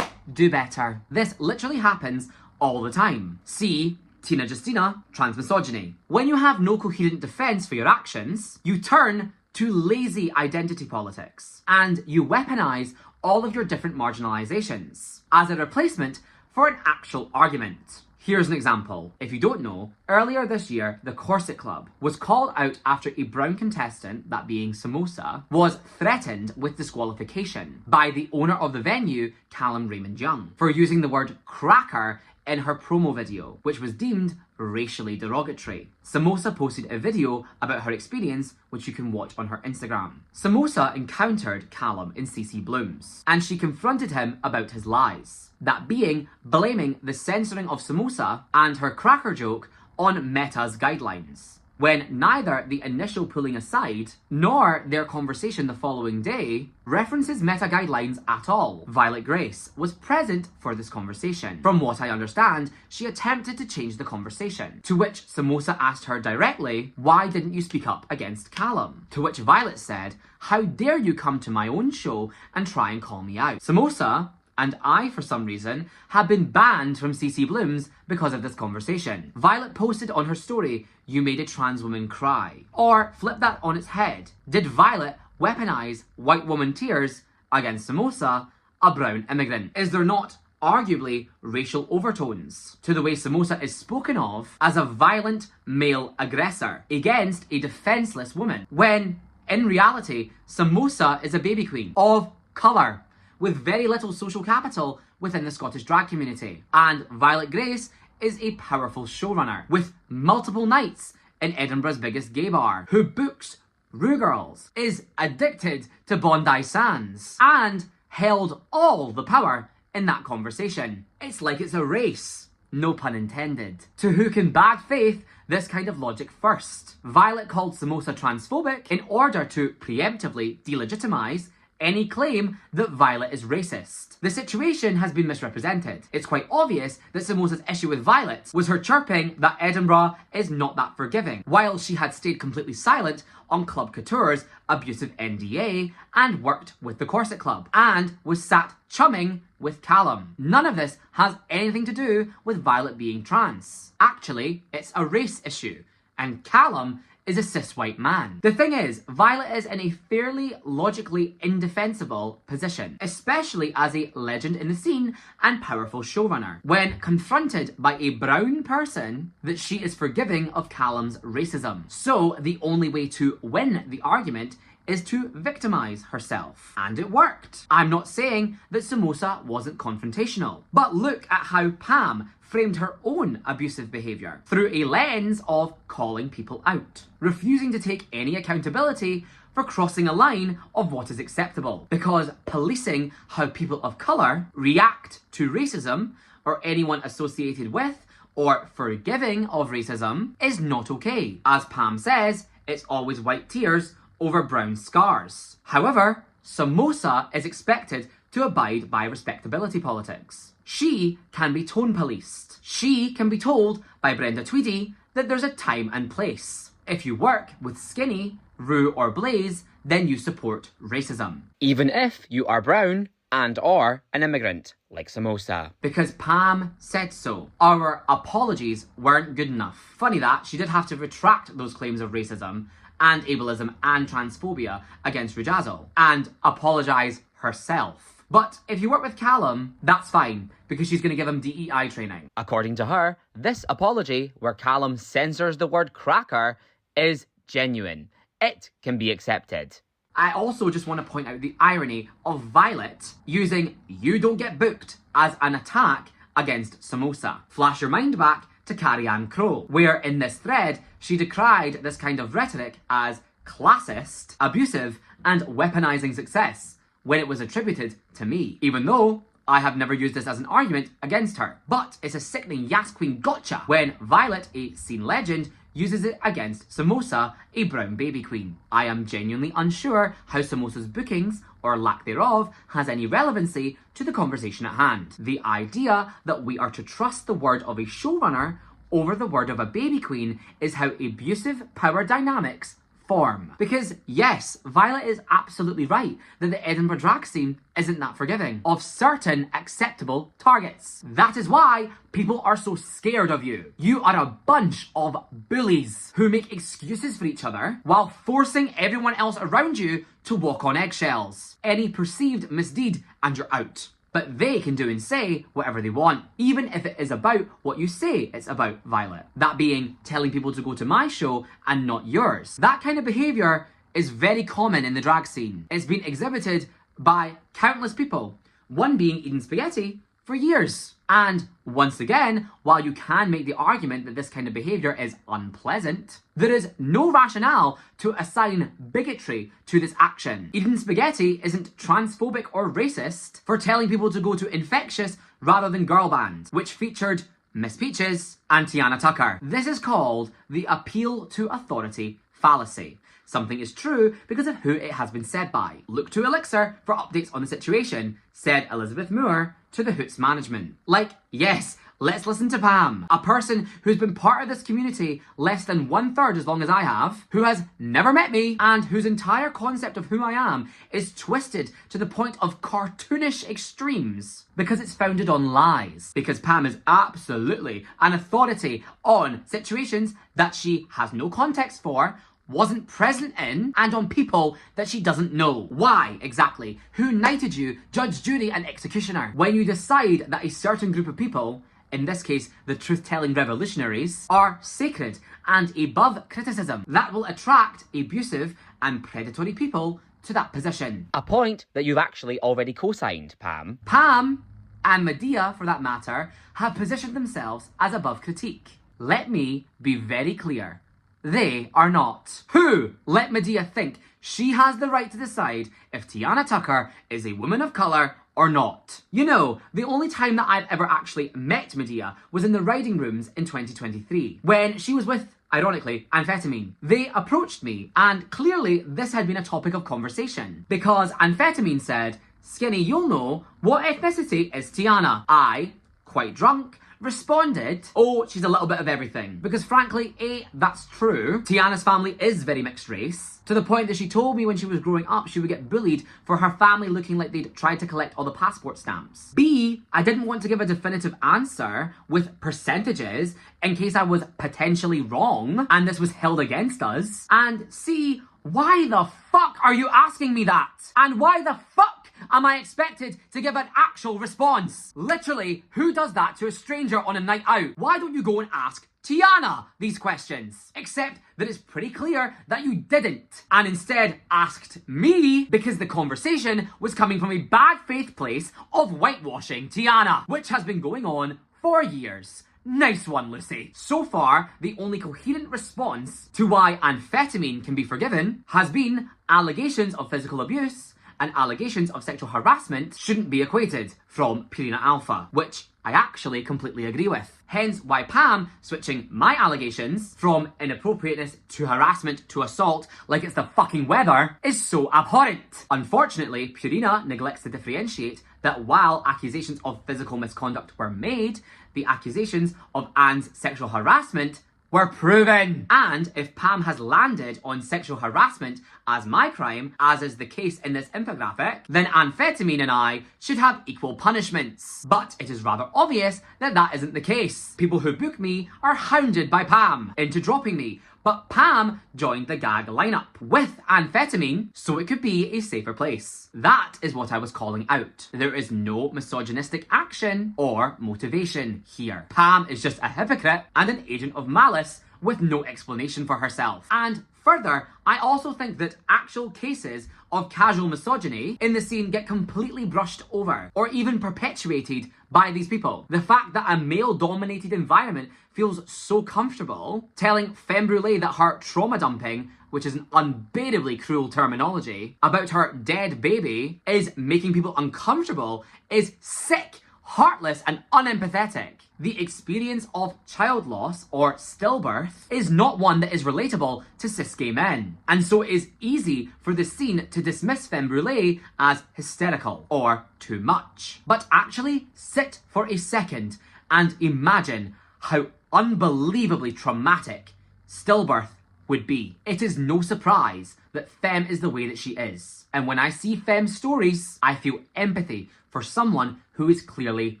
Do better. This literally happens all the time. See Tina Justina, transmisogyny. When you have no coherent defence for your actions, you turn to lazy identity politics and you weaponise all of your different marginalisations as a replacement for an actual argument. Here's an example. If you don't know, earlier this year, the Corset Club was called out after a brown contestant, that being Samosa, was threatened with disqualification by the owner of the venue, Callum Raymond Young, for using the word cracker in her promo video, which was deemed racially derogatory. Samosa posted a video about her experience, which you can watch on her Instagram. Samosa encountered Callum in CC Bloom's, and she confronted him about his lies. That being, blaming the censoring of Samosa and her cracker joke on Meta's guidelines. When neither the initial pulling aside, nor their conversation the following day references Meta guidelines at all. Violet Grace was present for this conversation. From what I understand, she attempted to change the conversation, to which Samosa asked her directly, "Why didn't you speak up against Callum?" To which Violet said, "How dare you come to my own show and try and call me out?" Samosa and I, for some reason, have been banned from CC Bloom's because of this conversation. Violet posted on her story, "You made a trans woman cry." Or flip that on its head. Did Violet weaponize white woman tears against Samosa, a brown immigrant? Is there not arguably racial overtones to the way Samosa is spoken of as a violent male aggressor against a defenseless woman, when in reality Samosa is a baby queen of colour with very little social capital within the Scottish drag community, and Violet Grace is a powerful showrunner with multiple nights in Edinburgh's biggest gay bar, who books Rue Girls, is addicted to Bondi Sands, and held all the power in that conversation. It's like it's a race, no pun intended, to who can bag faith this kind of logic first. Violet called Samosa transphobic in order to preemptively delegitimise any claim that Violet is racist. The situation has been misrepresented. It's quite obvious that Samosa's issue with Violet was her chirping that Edinburgh is not that forgiving, while she had stayed completely silent on Club Couture's abusive NDA and worked with the Corset Club, and was sat chumming with Callum. None of this has anything to do with Violet being trans. Actually, it's a race issue, and Callum is a cis white man. The thing is, Violet is in a fairly logically indefensible position, especially as a legend in the scene and powerful showrunner, when confronted by a brown person that she is forgiving of Callum's racism. So the only way to win the argument is to victimise herself. And it worked. I'm not saying that Samosa wasn't confrontational, but look at how Pam framed her own abusive behaviour through a lens of calling people out, refusing to take any accountability for crossing a line of what is acceptable, because policing how people of colour react to racism or anyone associated with or forgiving of racism is not okay. As Pam says, it's always white tears over brown scars. However, Samosa is expected to abide by respectability politics. She can be tone policed. She can be told by Brenda Tweedy that there's a time and place. If you work with Skinny, Rue or Blaze, then you support racism. Even if you are brown and or an immigrant, like Samosa. Because Pam said so. Our apologies weren't good enough. Funny that she did have to retract those claims of racism and ableism and transphobia against Rujazzle and apologise herself. But if you work with Callum, that's fine, because she's going to give him DEI training. According to her, this apology, where Callum censors the word cracker, is genuine. It can be accepted. I also just want to point out the irony of Violet using "you don't get booked" as an attack against Samosa. Flash your mind back to Carrie Ann Crowe, where in this thread she decried this kind of rhetoric as classist, abusive, and weaponising success, when it was attributed to me, even though I have never used this as an argument against her. But it's a sickening Yas Queen gotcha when Violet, a scene legend, uses it against Samosa, a brown baby queen. I am genuinely unsure how Samosa's bookings, or lack thereof, has any relevancy to the conversation at hand. The idea that we are to trust the word of a showrunner over the word of a baby queen is how abusive power dynamics form. Because yes, Violet is absolutely right that the Edinburgh drag scene isn't that forgiving of certain acceptable targets. That is why people are so scared of you. You are a bunch of bullies who make excuses for each other while forcing everyone else around you to walk on eggshells. Any perceived misdeed and you're out. But they can do and say whatever they want, even if it is about what you say it's about, Violet. That being telling people to go to my show and not yours. That kind of behaviour is very common in the drag scene. It's been exhibited by countless people, one being Eden Spaghetti, for years. And once again, while you can make the argument that this kind of behaviour is unpleasant, there is no rationale to assign bigotry to this action. Eden Spaghetti isn't transphobic or racist for telling people to go to Infectious rather than Girl Band, which featured Miss Peaches and Tiana Tucker. This is called the appeal to authority fallacy. Something is true because of who it has been said by. Look to Elixir for updates on the situation, said Elizabeth Moore to the Hoots management. Like, yes, let's listen to Pam, a person who's been part of this community less than 1/3 as long as I have, who has never met me, and whose entire concept of who I am is twisted to the point of cartoonish extremes because it's founded on lies. Because Pam is absolutely an authority on situations that she has no context for, wasn't present in, and on people that she doesn't know. Why, exactly? Who knighted you, judge, jury, and executioner? When you decide that a certain group of people, in this case the truth-telling revolutionaries, are sacred and above criticism, that will attract abusive and predatory people to that position. A point that you've actually already co-signed, Pam. Pam, and Medea for that matter, have positioned themselves as above critique. Let me be very clear. They are not. Who let Medea think she has the right to decide if Tiana Tucker is a woman of colour or not? You know, the only time that I've ever actually met Medea was in the riding rooms in 2023, when she was with, ironically, Amphetamine. They approached me, and clearly this had been a topic of conversation, because Amphetamine said, "Skinny, you'll know, what ethnicity is Tiana?" I, quite drunk, responded, "Oh, she's a little bit of everything." Because frankly, A, that's true. Tiana's family is very mixed race, to the point that she told me when she was growing up she would get bullied for her family looking like they'd tried to collect all the passport stamps. B, I didn't want to give a definitive answer with percentages in case I was potentially wrong and this was held against us. And C, why the fuck are you asking me that? And why the fuck am I expected to give an actual response? Literally, who does that to a stranger on a night out? Why don't you go and ask Tiana these questions? Except that it's pretty clear that you didn't, and instead asked me, because the conversation was coming from a bad faith place of whitewashing Tiana, which has been going on for years. Nice one, Lucy. So far, the only coherent response to why Amphetamine can be forgiven has been allegations of physical abuse and allegations of sexual harassment shouldn't be equated from Purina Alpha, which I actually completely agree with. Hence why Pam switching my allegations from inappropriateness to harassment to assault like it's the fucking weather is so abhorrent. Unfortunately, Purina neglects to differentiate that while accusations of physical misconduct were made, the accusations of Anne's sexual harassment were proven. And if Pam has landed on sexual harassment as my crime, as is the case in this infographic, then Amphetamine and I should have equal punishments. But it is rather obvious that that isn't the case. People who book me are hounded by Pam into dropping me, but Pam joined the gag lineup with Amphetamine so it could be a safer place. That is what I was calling out. There is no misogynistic action or motivation here. Pam is just a hypocrite and an agent of malice with no explanation for herself. And further, I also think that actual cases of casual misogyny in the scene get completely brushed over or even perpetuated by these people. The fact that a male-dominated environment feels so comfortable telling femme brulee that her trauma dumping, which is an unbearably cruel terminology, about her dead baby is making people uncomfortable is sick, heartless, and unempathetic. The experience of child loss or stillbirth is not one that is relatable to cis gay men, and so it is easy for the scene to dismiss femme brulee as hysterical or too much. But actually sit for a second and imagine how unbelievably traumatic stillbirth would be. It is no surprise that femme is the way that she is. And when I see femme stories, I feel empathy for someone who is clearly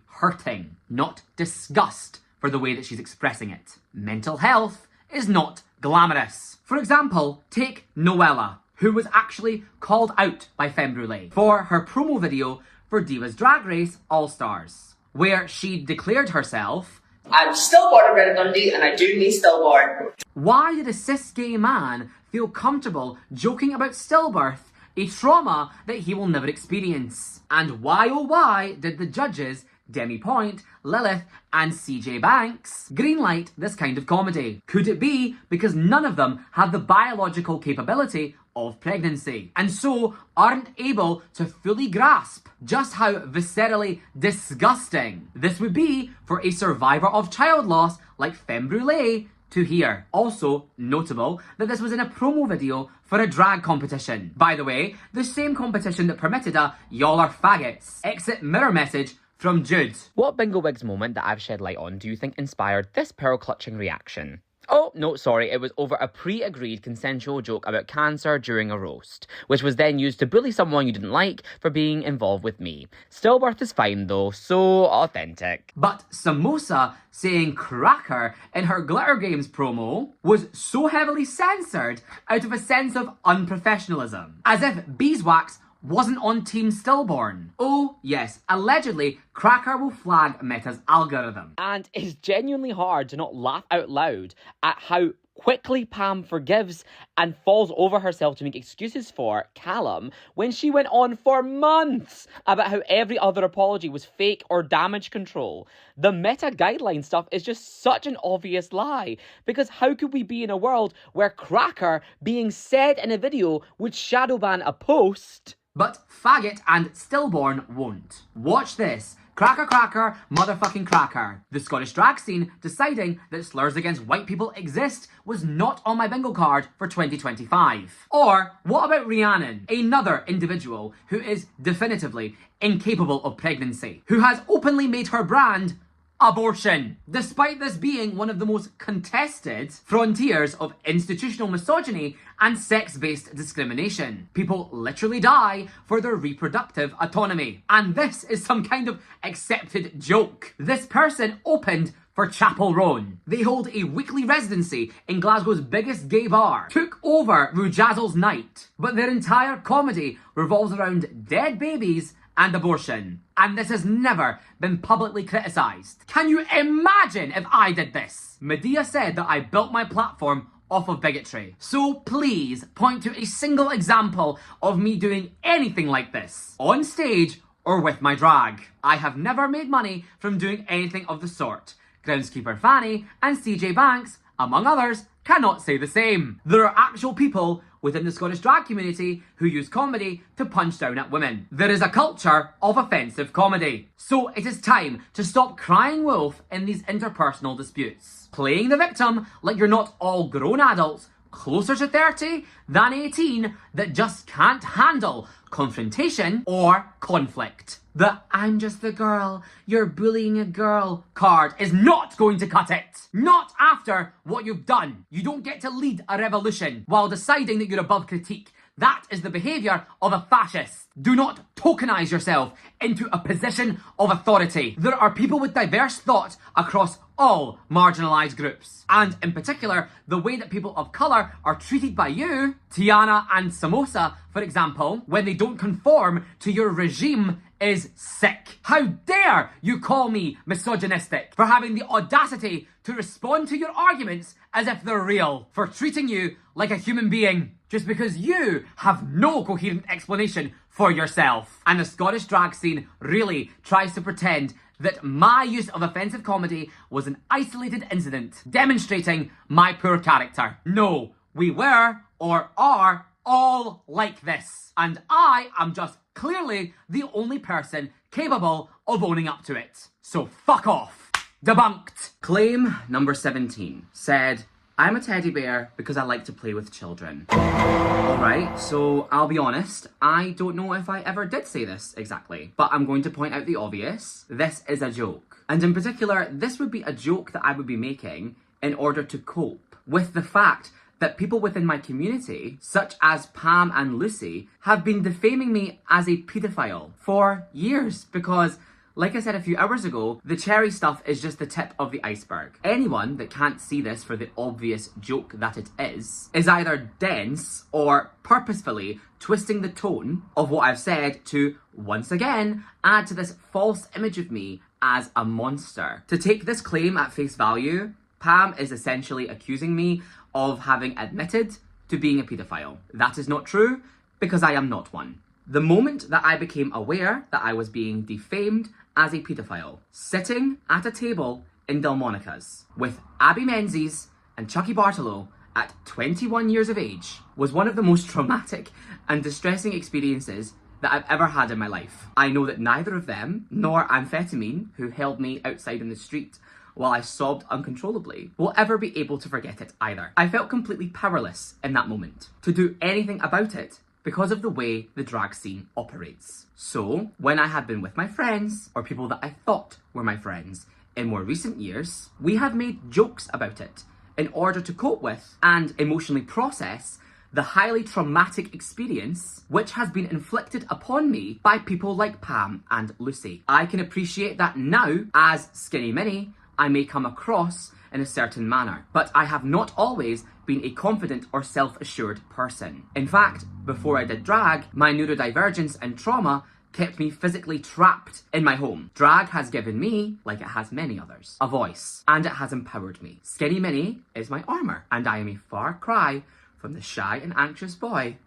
hurting, not disgust for the way that she's expressing it. Mental health is not glamorous. For example, take Noella, who was actually called out by Femme Brulee for her promo video for Divas Drag Race All-Stars, where she declared herself, "I'm stillborn and bred in Dundee and I do need stillborn." Why did a cis gay man feel comfortable joking about stillbirth, a trauma that he will never experience? And why, oh why, did the judges Demi Point, Lilith, and CJ Banks greenlight this kind of comedy? Could it be because none of them have the biological capability of pregnancy, and so aren't able to fully grasp just how viscerally disgusting this would be for a survivor of child loss like Femme Brûlée to hear? Also notable that this was in a promo video for a drag competition. By the way, the same competition that permitted a "y'all are faggots" exit mirror message from Jude. What Bingo Wigs moment that I've shed light on do you think inspired this pearl-clutching reaction? Oh, no, sorry, it was over a pre-agreed consensual joke about cancer during a roast, which was then used to bully someone you didn't like for being involved with me. Stillbirth is fine though, so authentic. But Samosa saying cracker in her Glitter Games promo was so heavily censored out of a sense of unprofessionalism, as if beeswax wasn't on Team Stillborn. Oh yes, allegedly Cracker will flag Meta's algorithm. And it's genuinely hard to not laugh out loud at how quickly Pam forgives and falls over herself to make excuses for Callum when she went on for months about how every other apology was fake or damage control. The meta guideline stuff is just such an obvious lie, because how could we be in a world where Cracker being said in a video would shadowban a post? But Faggot and Stillborn won't. Watch this. Cracker, cracker, motherfucking cracker. The Scottish drag scene deciding that slurs against white people exist was not on my bingo card for 2025. Or what about Rhiannon, another individual who is definitively incapable of pregnancy, who has openly made her brand abortion, despite this being one of the most contested frontiers of institutional misogyny and sex-based discrimination. People literally die for their reproductive autonomy, and this is some kind of accepted joke. This person opened for Chapel Roan. They hold a weekly residency in Glasgow's biggest gay bar, took over Rujazzle's night, but their entire comedy revolves around dead babies and abortion. And this has never been publicly criticised. Can you imagine if I did this? Medea said that I built my platform off of bigotry. So please point to a single example of me doing anything like this, on stage or with my drag. I have never made money from doing anything of the sort. Groundskeeper Fanny and CJ Banks, among others, cannot say the same. There are actual people within the Scottish drag community who use comedy to punch down at women. There is a culture of offensive comedy. So it is time to stop crying wolf in these interpersonal disputes, playing the victim like you're not all grown adults closer to 30 than 18 that just can't handle confrontation or conflict. The "I'm just the girl, you're bullying a girl" card is not going to cut it. Not after what you've done. You don't get to lead a revolution while deciding that you're above critique. That is the behaviour of a fascist. Do not tokenise yourself into a position of authority. There are people with diverse thought across all marginalised groups. And in particular, the way that people of colour are treated by you, Tiana and Samosa, for example, when they don't conform to your regime, is sick. How dare you call me misogynistic for having the audacity to respond to your arguments as if they're real, for treating you like a human being, just because you have no coherent explanation for yourself. And the Scottish drag scene really tries to pretend that my use of offensive comedy was an isolated incident, demonstrating my poor character. No, we were, or are, all like this. And I am just clearly the only person capable of owning up to it. So fuck off. Debunked. Claim number 17 said, "I'm a teddy bear because I like to play with children." Alright, so I'll be honest, I don't know if I ever did say this exactly, but I'm going to point out the obvious. This is a joke. And in particular, this would be a joke that I would be making in order to cope with the fact that people within my community, such as Pam and Lucy, have been defaming me as a paedophile for years because, like I said a few hours ago, the cherry stuff is just the tip of the iceberg. Anyone that can't see this for the obvious joke that it is either dense or purposefully twisting the tone of what I've said to, once again, add to this false image of me as a monster. To take this claim at face value, Pam is essentially accusing me of having admitted to being a paedophile. That is not true, because I am not one. The moment that I became aware that I was being defamed as a paedophile, sitting at a table in Delmonicas with Abby Menzies and Chucky Bartolo at 21 years of age was one of the most traumatic and distressing experiences that I've ever had in my life. I know that neither of them, nor Amphetamine, who held me outside in the street while I sobbed uncontrollably, will ever be able to forget it either. I felt completely powerless in that moment to do anything about it because of the way the drag scene operates. So, when I had been with my friends, or people that I thought were my friends, in more recent years, we have made jokes about it in order to cope with and emotionally process the highly traumatic experience which has been inflicted upon me by people like Pam and Lucy. I can appreciate that now, as Skinny Minnie, I may come across in a certain manner, but I have not always been a confident or self-assured person. In fact, before I did drag, my neurodivergence and trauma kept me physically trapped in my home. Drag has given me, like it has many others, a voice, and it has empowered me. Skinny Minnie is my armour, and I am a far cry from the shy and anxious boy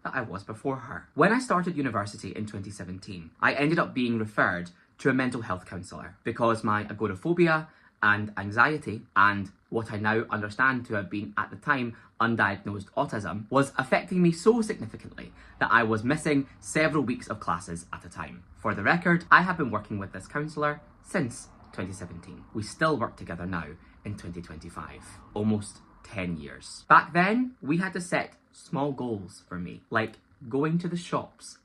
that I was before her. When I started university in 2017, I ended up being referred to a mental health counsellor because my agoraphobia and anxiety, and what I now understand to have been at the time undiagnosed autism, was affecting me so significantly that I was missing several weeks of classes at a time. For the record, I have been working with this counsellor since 2017. We still work together now in 2025, almost 10 years. Back then, we had to set small goals for me, like going to the shops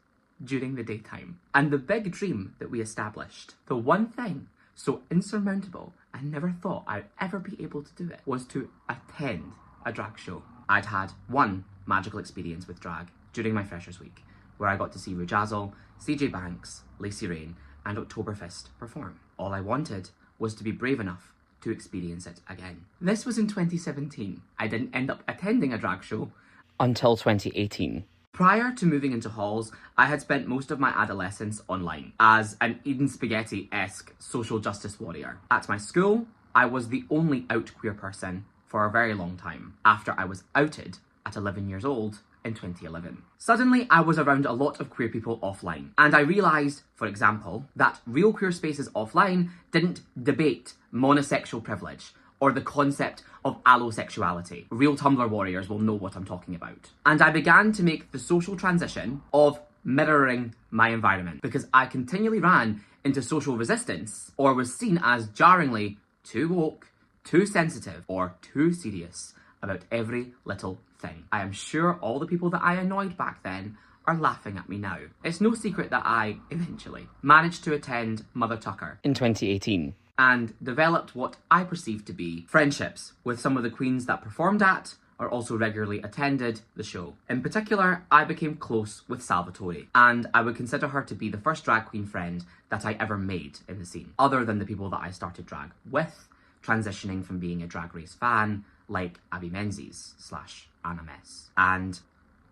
during the daytime. And the big dream that we established, the one thing so insurmountable I never thought I'd ever be able to do it, was to attend a drag show. I'd had one magical experience with drag during my Freshers Week, where I got to see Rujazzle, CJ Banks, Lacey Rain, and Oktoberfest perform. All I wanted was to be brave enough to experience it again. This was in 2017. I didn't end up attending a drag show until 2018. Prior to moving into halls, I had spent most of my adolescence online as an Eden Spaghetti-esque social justice warrior. At my school, I was the only out queer person for a very long time, after I was outed at 11 years old in 2011. Suddenly, I was around a lot of queer people offline, and I realised, for example, that real queer spaces offline didn't debate monosexual privilege or the concept of allosexuality. Real Tumblr warriors will know what I'm talking about. And I began to make the social transition of mirroring my environment, because I continually ran into social resistance or was seen as jarringly too woke, too sensitive, or too serious about every little thing. I am sure all the people that I annoyed back then are laughing at me now. It's no secret that I, eventually, managed to attend Mother Tucker in 2018. And developed what I perceived to be friendships with some of the queens that performed at or also regularly attended the show. In particular, I became close with Salvatore, and I would consider her to be the first drag queen friend that I ever made in the scene, other than the people that I started drag with, transitioning from being a Drag Race fan, like Abby Menzies / Anna Mess, and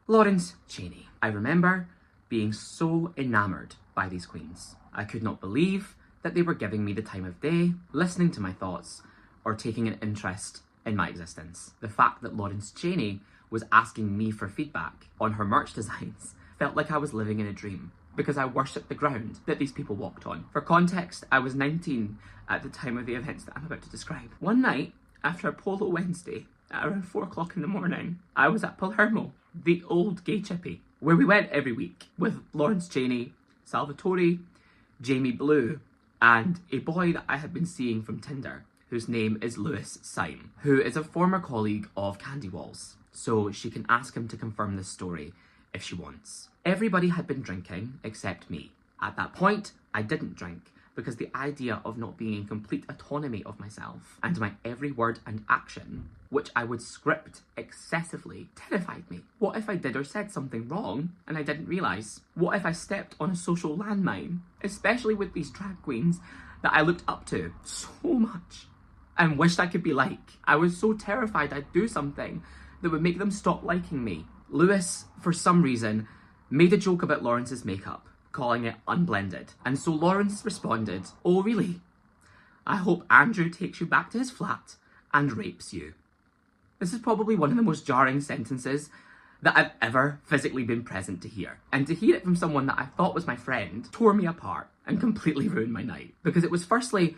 Lawrence Chaney. I remember being so enamoured by these queens. I could not believe that they were giving me the time of day, listening to my thoughts, or taking an interest in my existence. The fact that Lawrence Chaney was asking me for feedback on her merch designs felt like I was living in a dream, because I worshipped the ground that these people walked on. For context, I was 19 at the time of the events that I'm about to describe. One night, after a Polo Wednesday, at around 4 o'clock in the morning, I was at Palermo, the old gay chippy, where we went every week with Lawrence Chaney, Salvatore, Jamie Blue, and a boy that I had been seeing from Tinder, whose name is Lewis Syme, who is a former colleague of Candy Walls, so she can ask him to confirm this story if she wants. Everybody had been drinking except me. At that point, I didn't drink, because the idea of not being in complete autonomy of myself and my every word and action, which I would script excessively, terrified me. What if I did or said something wrong and I didn't realise? What if I stepped on a social landmine, especially with these drag queens that I looked up to so much and wished I could be like? I was so terrified I'd do something that would make them stop liking me. Lewis, for some reason, made a joke about Lawrence's makeup, calling it unblended. And so Lawrence responded, "Oh really? I hope Andrew takes you back to his flat and rapes you." This is probably one of the most jarring sentences that I've ever physically been present to hear. And to hear it from someone that I thought was my friend tore me apart and completely ruined my night. Because it was firstly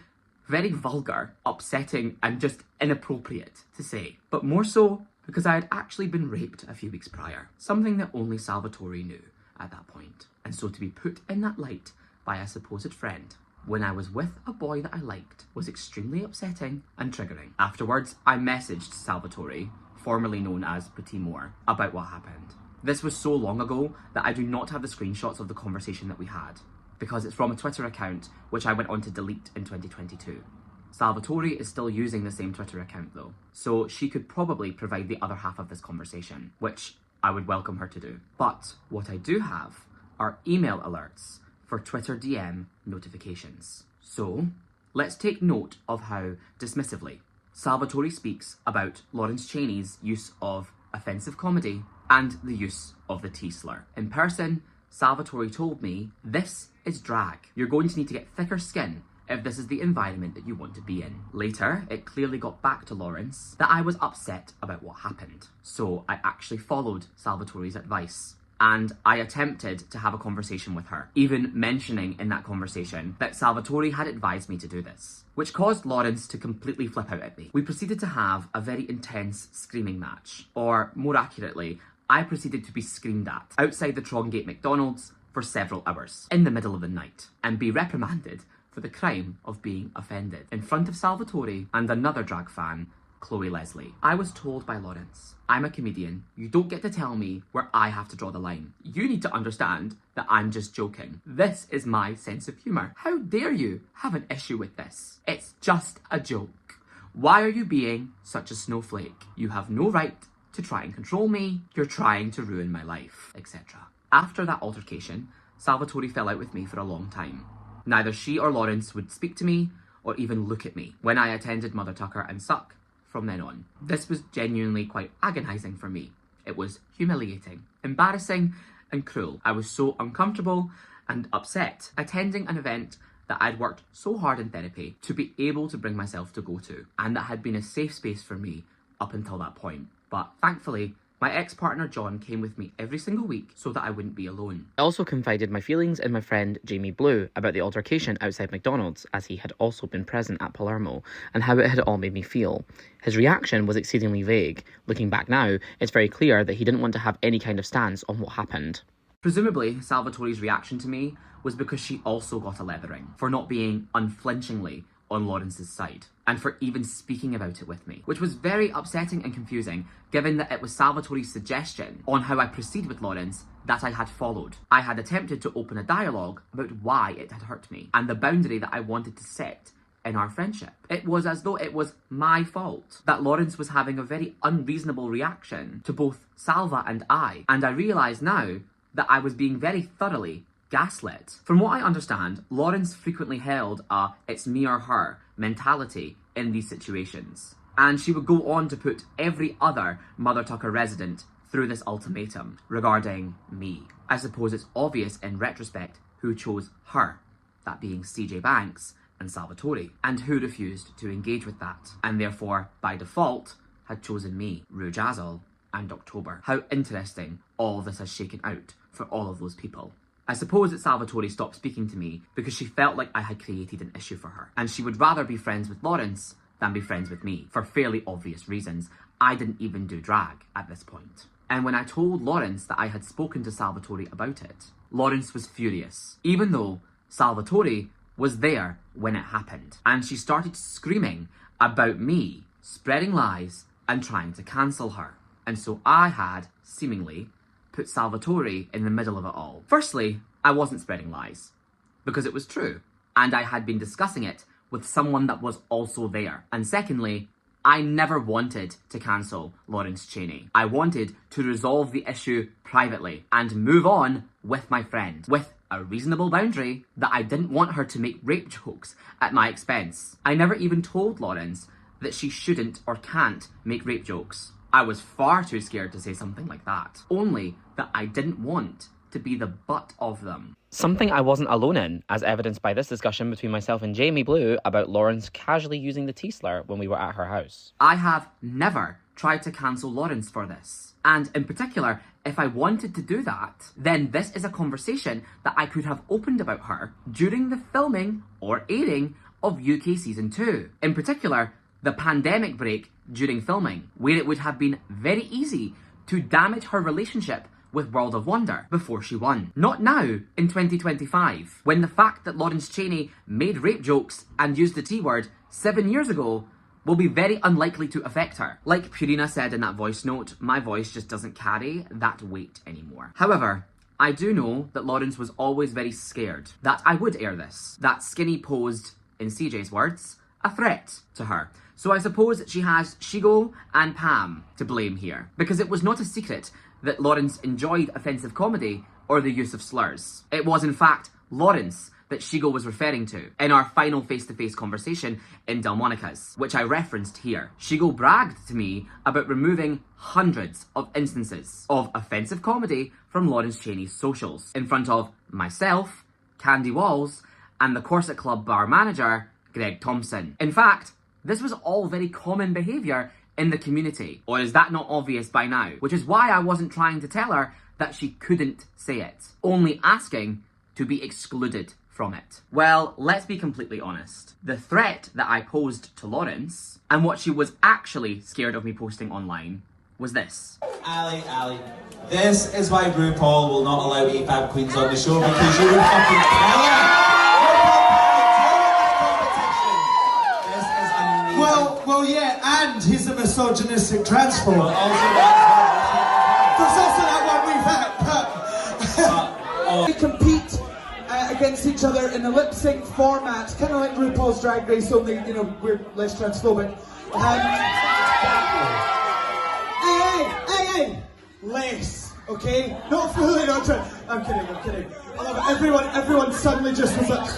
very vulgar, upsetting, and just inappropriate to say. But more so because I had actually been raped a few weeks prior. Something that only Salvatore knew at that point. And so to be put in that light by a supposed friend when I was with a boy that I liked was extremely upsetting and triggering. Afterwards, I messaged Salvatore, formerly known as Petit Moore, about what happened. This was so long ago that I do not have the screenshots of the conversation that we had, because it's from a Twitter account which I went on to delete in 2022. Salvatore is still using the same Twitter account though, so she could probably provide the other half of this conversation, which I would welcome her to do. But what I do have are email alerts for Twitter DM notifications. So let's take note of how dismissively Salvatore speaks about Lawrence Chaney's use of offensive comedy and the use of the T-slur. In person, Salvatore told me, "This is drag. You're going to need to get thicker skin if this is the environment that you want to be in." Later, it clearly got back to Lawrence that I was upset about what happened. So I actually followed Salvatore's advice. And I attempted to have a conversation with her, even mentioning in that conversation that Salvatore had advised me to do this, which caused Lawrence to completely flip out at me. We proceeded to have a very intense screaming match, or more accurately, I proceeded to be screamed at outside the Trongate McDonald's for several hours, in the middle of the night, and be reprimanded for the crime of being offended in front of Salvatore and another drag fan, Chloe Leslie. I was told by Lawrence, "I'm a comedian. You don't get to tell me where I have to draw the line. You need to understand that I'm just joking. This is my sense of humour. How dare you have an issue with this? It's just a joke. Why are you being such a snowflake? You have no right to try and control me. You're trying to ruin my life," etc. After that altercation, Salvatore fell out with me for a long time. Neither she or Lawrence would speak to me or even look at me when I attended Mother Tucker and Suck from then on. This was genuinely quite agonising for me. It was humiliating, embarrassing, and cruel. I was so uncomfortable and upset attending an event that I'd worked so hard in therapy to be able to bring myself to go to, and that had been a safe space for me up until that point. But thankfully, my ex-partner John came with me every single week so that I wouldn't be alone. I also confided my feelings in my friend Jamie Blue about the altercation outside McDonald's, as he had also been present at Palermo, and how it had all made me feel. His reaction was exceedingly vague. Looking back now, it's very clear that he didn't want to have any kind of stance on what happened. Presumably, Salvatore's reaction to me was because she also got a leathering for not being unflinchingly on Lawrence's side, and for even speaking about it with me, which was very upsetting and confusing, given that it was Salvatore's suggestion on how I proceed with Lawrence that I had followed. I had attempted to open a dialogue about why it had hurt me, and the boundary that I wanted to set in our friendship. It was as though it was my fault that Lawrence was having a very unreasonable reaction to both Salva and I realised now that I was being very thoroughly gaslit. From what I understand, Lawrence frequently held a "it's me or her" mentality in these situations, and she would go on to put every other Mother Tucker resident through this ultimatum regarding me. I suppose it's obvious in retrospect who chose her, that being CJ Banks and Salvatore, and who refused to engage with that, and therefore, by default, had chosen me, Rue Jazzle, and October. How interesting all this has shaken out for all of those people. I suppose that Salvatore stopped speaking to me because she felt like I had created an issue for her, and she would rather be friends with Lawrence than be friends with me, for fairly obvious reasons. I didn't even do drag at this point. And when I told Lawrence that I had spoken to Salvatore about it, Lawrence was furious, even though Salvatore was there when it happened, and she started screaming about me, spreading lies, and trying to cancel her. And so I had, seemingly, put Salvatore in the middle of it all. Firstly, I wasn't spreading lies, because it was true, and I had been discussing it with someone that was also there. And secondly, I never wanted to cancel Lawrence Chaney. I wanted to resolve the issue privately and move on with my friend, with a reasonable boundary that I didn't want her to make rape jokes at my expense. I never even told Lawrence that she shouldn't or can't make rape jokes. I was far too scared to say something like that. Only that I didn't want to be the butt of them. Something I wasn't alone in, as evidenced by this discussion between myself and Jamie Blue about Lawrence casually using the T-slur when we were at her house. I have never tried to cancel Lawrence for this. And in particular, if I wanted to do that, then this is a conversation that I could have opened about her during the filming or airing of UK Season 2. In particular, the pandemic break during filming, where it would have been very easy to damage her relationship with World of Wonder before she won. Not now, in 2025, when the fact that Lawrence Chaney made rape jokes and used the T-word 7 years ago will be very unlikely to affect her. Like Purina said in that voice note, my voice just doesn't carry that weight anymore. However, I do know that Lawrence was always very scared that I would air this. That Skinny posed, in CJ's words, a threat to her. So I suppose she has Shigo and Pam to blame here, because it was not a secret that Lawrence enjoyed offensive comedy or the use of slurs. It was in fact Lawrence that Shigo was referring to in our final face-to-face conversation in Delmonicas, which I referenced here. Shigo bragged to me about removing hundreds of instances of offensive comedy from Lawrence Chaney's socials in front of myself, Candy Walls, and the Corset Club bar manager, Greg Thompson. In fact, this was all very common behaviour in the community. Or is that not obvious by now? Which is why I wasn't trying to tell her that she couldn't say it, only asking to be excluded from it. Well, let's be completely honest. The threat that I posed to Lawrence, and what she was actually scared of me posting online, was this. Ali, this is why RuPaul will not allow AFAB queens on the show, because you're a fucking killer! Well, yeah, and he's a misogynistic transphobe. There's also that one we've had. We compete against each other in a lip sync format, kind of like RuPaul's Drag Race, only, you know, we're less transphobic. Hey, less, okay? Not fully, not I'm kidding. I love it. Everyone suddenly just was like,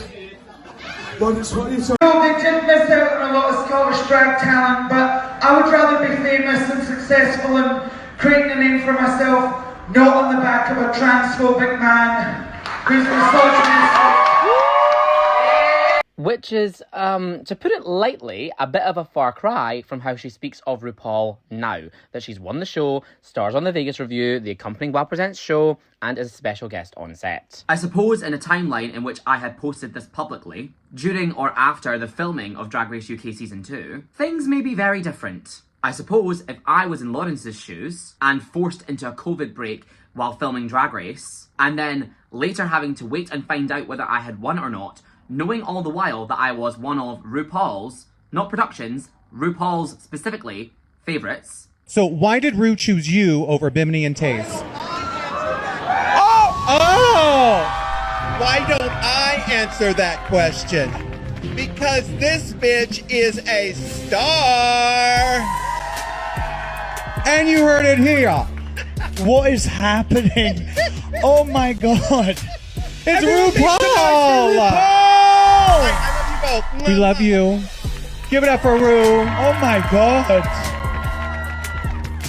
Lawrence, what are you talking about? They did miss out on a lot of Scottish drag talent, but I would rather be famous and successful and creating a name for myself, not on the back of a transphobic man who's misogynist. Which is, to put it lightly, a bit of a far cry from how she speaks of RuPaul now. That she's won the show, stars on the Vegas review, the accompanying Well Presents show, and is a special guest on set. I suppose in a timeline in which I had posted this publicly, during or after the filming of Drag Race UK Season 2, things may be very different. I suppose if I was in Lawrence's shoes and forced into a COVID break while filming Drag Race, and then later having to wait and find out whether I had won or not, knowing all the while that I was one of RuPaul's, not productions, RuPaul's specifically, favourites. So why did Ru choose you over Bimini and Taze? Oh! Why don't I answer that question? Because this bitch is a star! And you heard it here. What is happening? Oh my god. It's RuPaul! I love you both. We love you. Give it up for Ru. Oh my god.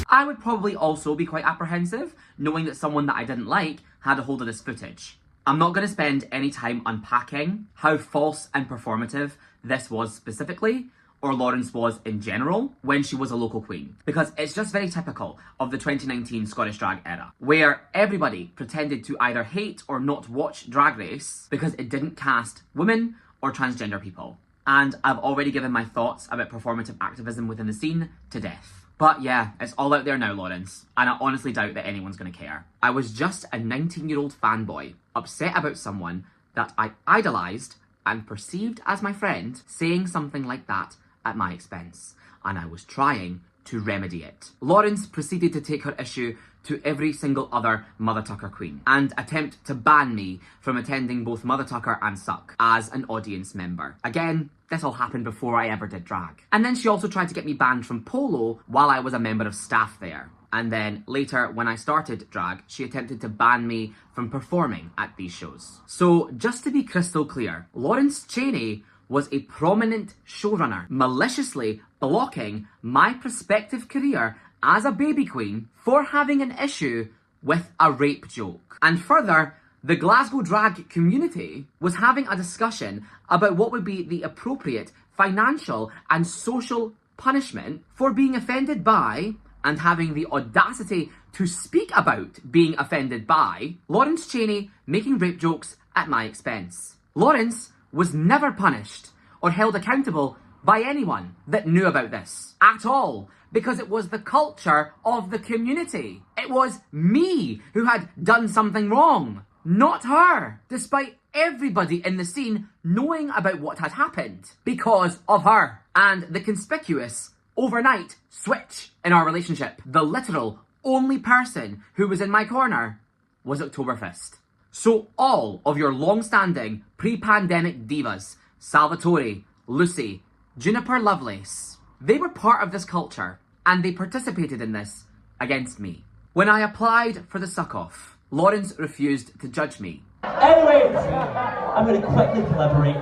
I would probably also be quite apprehensive, knowing that someone that I didn't like had a hold of this footage. I'm not going to spend any time unpacking how false and performative this was specifically, or Lawrence was in general, when she was a local queen. Because it's just very typical of the 2019 Scottish drag era, where everybody pretended to either hate or not watch Drag Race because it didn't cast women or transgender people. And I've already given my thoughts about performative activism within the scene to death. But yeah, it's all out there now, Lawrence, and I honestly doubt that anyone's going to care. I was just a 19-year-old fanboy, upset about someone that I idolised and perceived as my friend saying something like that at my expense, and I was trying to remedy it. Lawrence proceeded to take her issue to every single other Mother Tucker queen and attempt to ban me from attending both Mother Tucker and Suck as an audience member. Again, this all happened before I ever did drag. And then she also tried to get me banned from Polo while I was a member of staff there. And then later, when I started drag, she attempted to ban me from performing at these shows. So just to be crystal clear, Lawrence Chaney was a prominent showrunner, maliciously blocking my prospective career as a baby queen for having an issue with a rape joke. And further, the Glasgow drag community was having a discussion about what would be the appropriate financial and social punishment for being offended by and having the audacity to speak about being offended by Lawrence Chaney making rape jokes at my expense. Lawrence was never punished or held accountable by anyone that knew about this at all, because it was the culture of the community. It was me who had done something wrong, not her, despite everybody in the scene knowing about what had happened because of her and the conspicuous overnight switch in our relationship. The literal only person who was in my corner was Oktoberfest. So all of your long-standing pre-pandemic divas, Salvatore, Lucy, Juniper Lovelace, they were part of this culture and they participated in this against me. When I applied for the suck-off, Lawrence refused to judge me. Anyway, I'm going to quickly collaborate.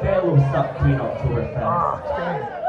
Fellow Suck Queen Oktoberfest.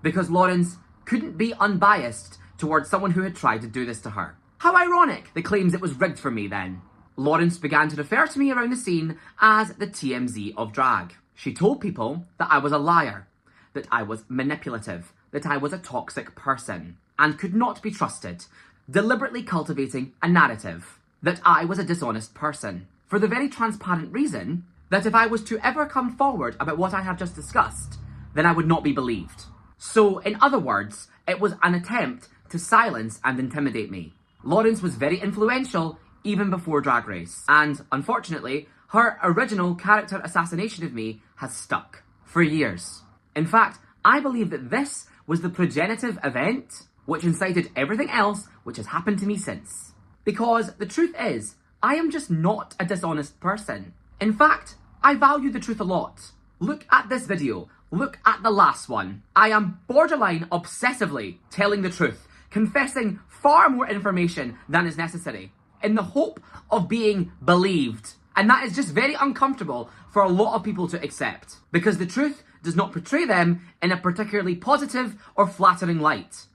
Because Lawrence couldn't be unbiased towards someone who had tried to do this to her. How ironic the claims it was rigged for me then. Lawrence began to refer to me around the scene as the TMZ of drag. She told people that I was a liar, that I was manipulative, that I was a toxic person, and could not be trusted, deliberately cultivating a narrative that I was a dishonest person, for the very transparent reason that if I was to ever come forward about what I have just discussed, then I would not be believed. So, in other words, it was an attempt to silence and intimidate me. Lawrence was very influential even before Drag Race, and unfortunately, her original character assassination of me has stuck for years. In fact, I believe that this was the progenitive event which incited everything else which has happened to me since. Because the truth is, I am just not a dishonest person. In fact, I value the truth a lot. Look at this video. Look at the last one. I am borderline obsessively telling the truth, confessing far more information than is necessary, in the hope of being believed. And that is just very uncomfortable for a lot of people to accept, because the truth does not portray them in a particularly positive or flattering light.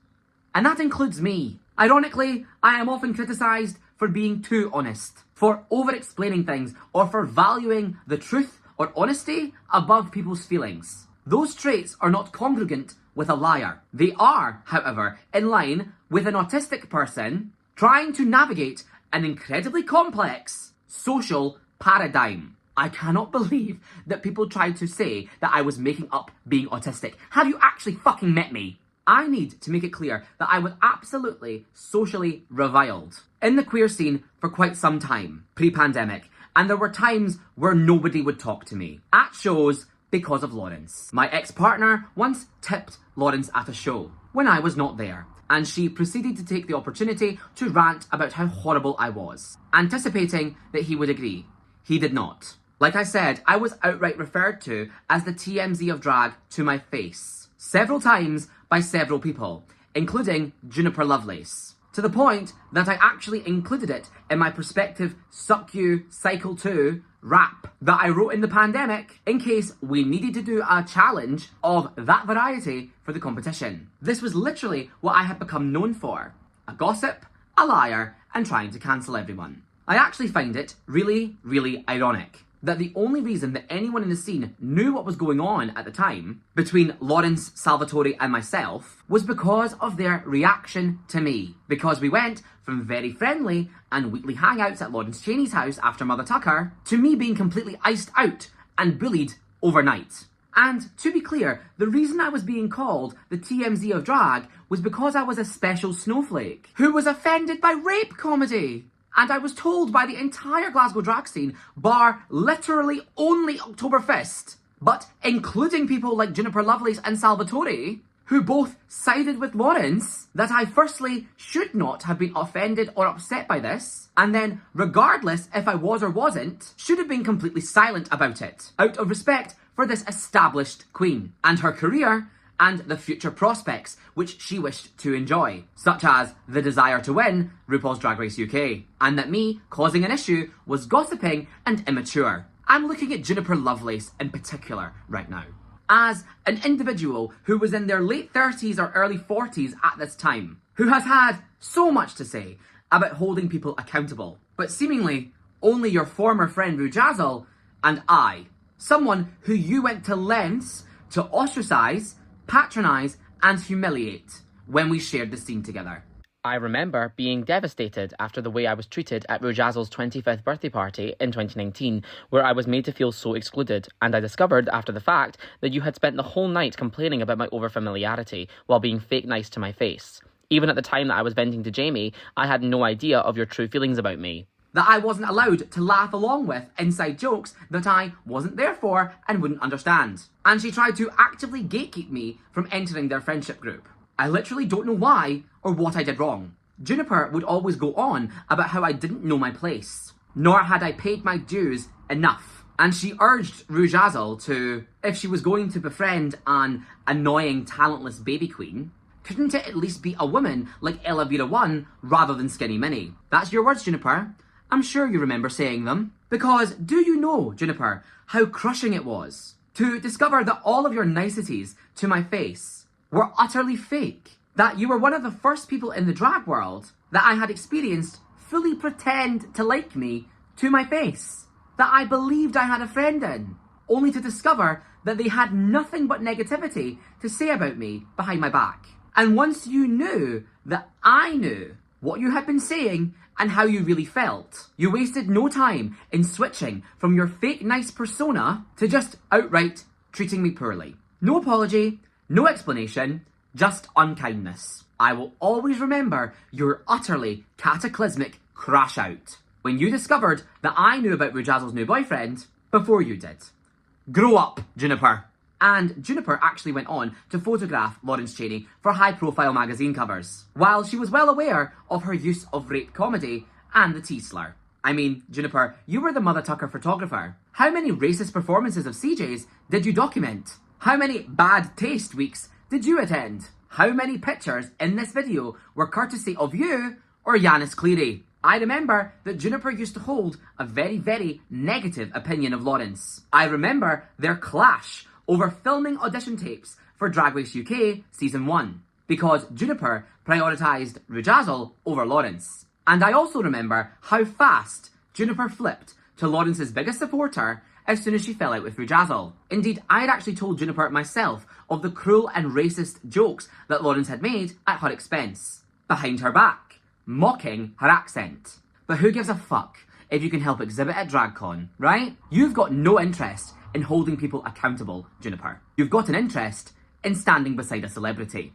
And that includes me. Ironically, I am often criticised for being too honest, for over-explaining things, or for valuing the truth or honesty above people's feelings. Those traits are not congruent with a liar. They are, however, in line with an autistic person trying to navigate an incredibly complex social paradigm. I cannot believe that people tried to say that I was making up being autistic. Have you actually fucking met me? I need to make it clear that I was absolutely socially reviled in the queer scene for quite some time, pre-pandemic, and there were times where nobody would talk to me at shows because of Lawrence. My ex-partner once tipped Lawrence at a show when I was not there, and she proceeded to take the opportunity to rant about how horrible I was, anticipating that he would agree. He did not. Like I said, I was outright referred to as the TMZ of drag to my face, several times by several people, including Juniper Lovelace, to the point that I actually included it in my prospective Suck You Cycle 2 rap that I wrote in the pandemic in case we needed to do a challenge of that variety for the competition. This was literally what I had become known for: a gossip, a liar, and trying to cancel everyone. I actually find it really, really ironic that the only reason that anyone in the scene knew what was going on at the time between Lawrence, Salvatore, and myself was because of their reaction to me. Because we went from very friendly and weekly hangouts at Lawrence Chaney's house after Mother Tucker to me being completely iced out and bullied overnight. And to be clear, the reason I was being called the TMZ of drag was because I was a special snowflake who was offended by rape comedy. And I was told by the entire Glasgow drag scene, bar literally only Oktoberfest, but including people like Juniper Lovelace and Salvatore, who both sided with Lawrence, that I firstly should not have been offended or upset by this, and then, regardless if I was or wasn't, should have been completely silent about it, out of respect for this established queen, and her career, and the future prospects which she wished to enjoy, such as the desire to win RuPaul's Drag Race UK, and that me causing an issue was gossiping and immature. I'm looking at Juniper Lovelace in particular right now, as an individual who was in their late 30s or early 40s at this time, who has had so much to say about holding people accountable, but seemingly only your former friend Rujazzle and I, someone who you went to lengths to ostracize, patronise and humiliate when we shared the scene together. I remember being devastated after the way I was treated at Rujazzle's 25th birthday party in 2019, where I was made to feel so excluded, and I discovered after the fact that you had spent the whole night complaining about my overfamiliarity while being fake nice to my face. Even at the time that I was venting to Jamie, I had no idea of your true feelings about me. That I wasn't allowed to laugh along with inside jokes that I wasn't there for and wouldn't understand. And she tried to actively gatekeep me from entering their friendship group. I literally don't know why or what I did wrong. Juniper would always go on about how I didn't know my place, nor had I paid my dues enough. And she urged Rujazzle to, if she was going to befriend an annoying, talentless baby queen, couldn't it at least be a woman like Elvira 1 rather than Skinny Minnie? That's your words, Juniper. I'm sure you remember saying them. Because do you know, Juniper, how crushing it was to discover that all of your niceties to my face were utterly fake? That you were one of the first people in the drag world that I had experienced fully pretend to like me to my face. That I believed I had a friend in, only to discover that they had nothing but negativity to say about me behind my back. And once you knew that I knew what you had been saying and how you really felt, you wasted no time in switching from your fake nice persona to just outright treating me poorly. No apology, no explanation, just unkindness. I will always remember your utterly cataclysmic crash out when you discovered that I knew about Rujazzle's new boyfriend before you did. Grow up, Juniper. And Juniper actually went on to photograph Lawrence Chaney for high-profile magazine covers, while she was well aware of her use of rape comedy and the T-slur. I mean, Juniper, you were the Mother Tucker photographer. How many racist performances of CJ's did you document? How many bad taste weeks did you attend? How many pictures in this video were courtesy of you or Yanis Cleary? I remember that Juniper used to hold a very, very negative opinion of Lawrence. I remember their clash over filming audition tapes for Drag Race UK Season 1, because Juniper prioritised Rujazzle over Lawrence. And I also remember how fast Juniper flipped to Lawrence's biggest supporter as soon as she fell out with Rujazzle. Indeed, I had actually told Juniper myself of the cruel and racist jokes that Lawrence had made at her expense, behind her back, mocking her accent. But who gives a fuck if you can help exhibit at DragCon, right? You've got no interest in holding people accountable, Juniper. You've got an interest in standing beside a celebrity.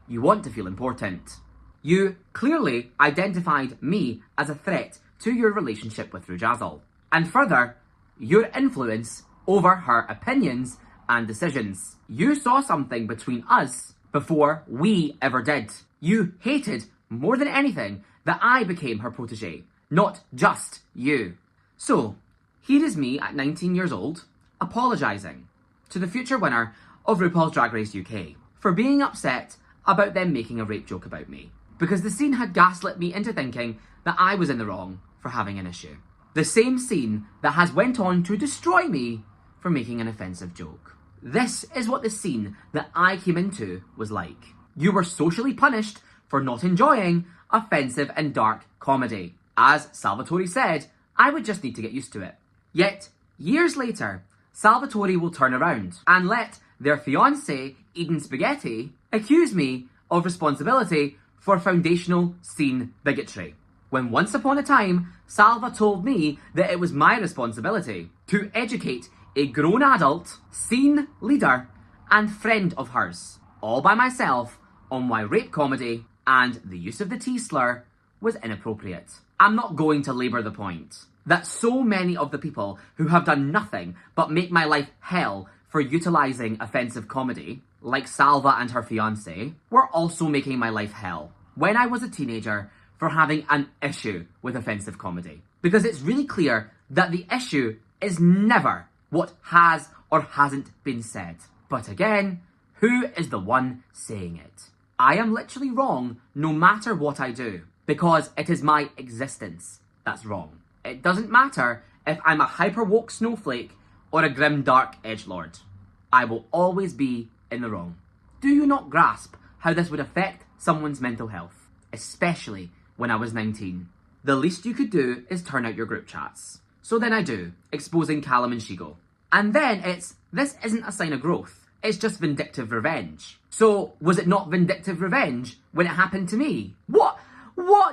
You want to feel important. You clearly identified me as a threat to your relationship with Rujazzle, and further, your influence over her opinions and decisions. You saw something between us before we ever did. You hated more than anything that I became her protege, not just you. So, here is me at 19 years old, apologising to the future winner of RuPaul's Drag Race UK for being upset about them making a rape joke about me, because the scene had gaslit me into thinking that I was in the wrong for having an issue. The same scene that has went on to destroy me for making an offensive joke. This is what the scene that I came into was like. You were socially punished for not enjoying offensive and dark comedy. As Salvatore said, I would just need to get used to it. Yet, years later, Salvatore will turn around and let their fiancée, Eden Spaghetti, accuse me of responsibility for foundational scene bigotry, when once upon a time, Salva told me that it was my responsibility to educate a grown adult, scene leader, and friend of hers, all by myself, on why rape comedy and the use of the T-slur was inappropriate. I'm not going to labour the point that so many of the people who have done nothing but make my life hell for utilising offensive comedy, like Salva and her fiancé, were also making my life hell when I was a teenager for having an issue with offensive comedy. Because it's really clear that the issue is never what has or hasn't been said. But again, who is the one saying it? I am literally wrong no matter what I do, because it is my existence that's wrong. It doesn't matter if I'm a hyper-woke snowflake or a grim dark edgelord. I will always be in the wrong. Do you not grasp how this would affect someone's mental health? Especially when I was 19. The least you could do is turn out your group chats. So then I do, exposing Callum and Shigo. And then it's, this isn't a sign of growth. it's just vindictive revenge. So, was it not vindictive revenge when it happened to me? What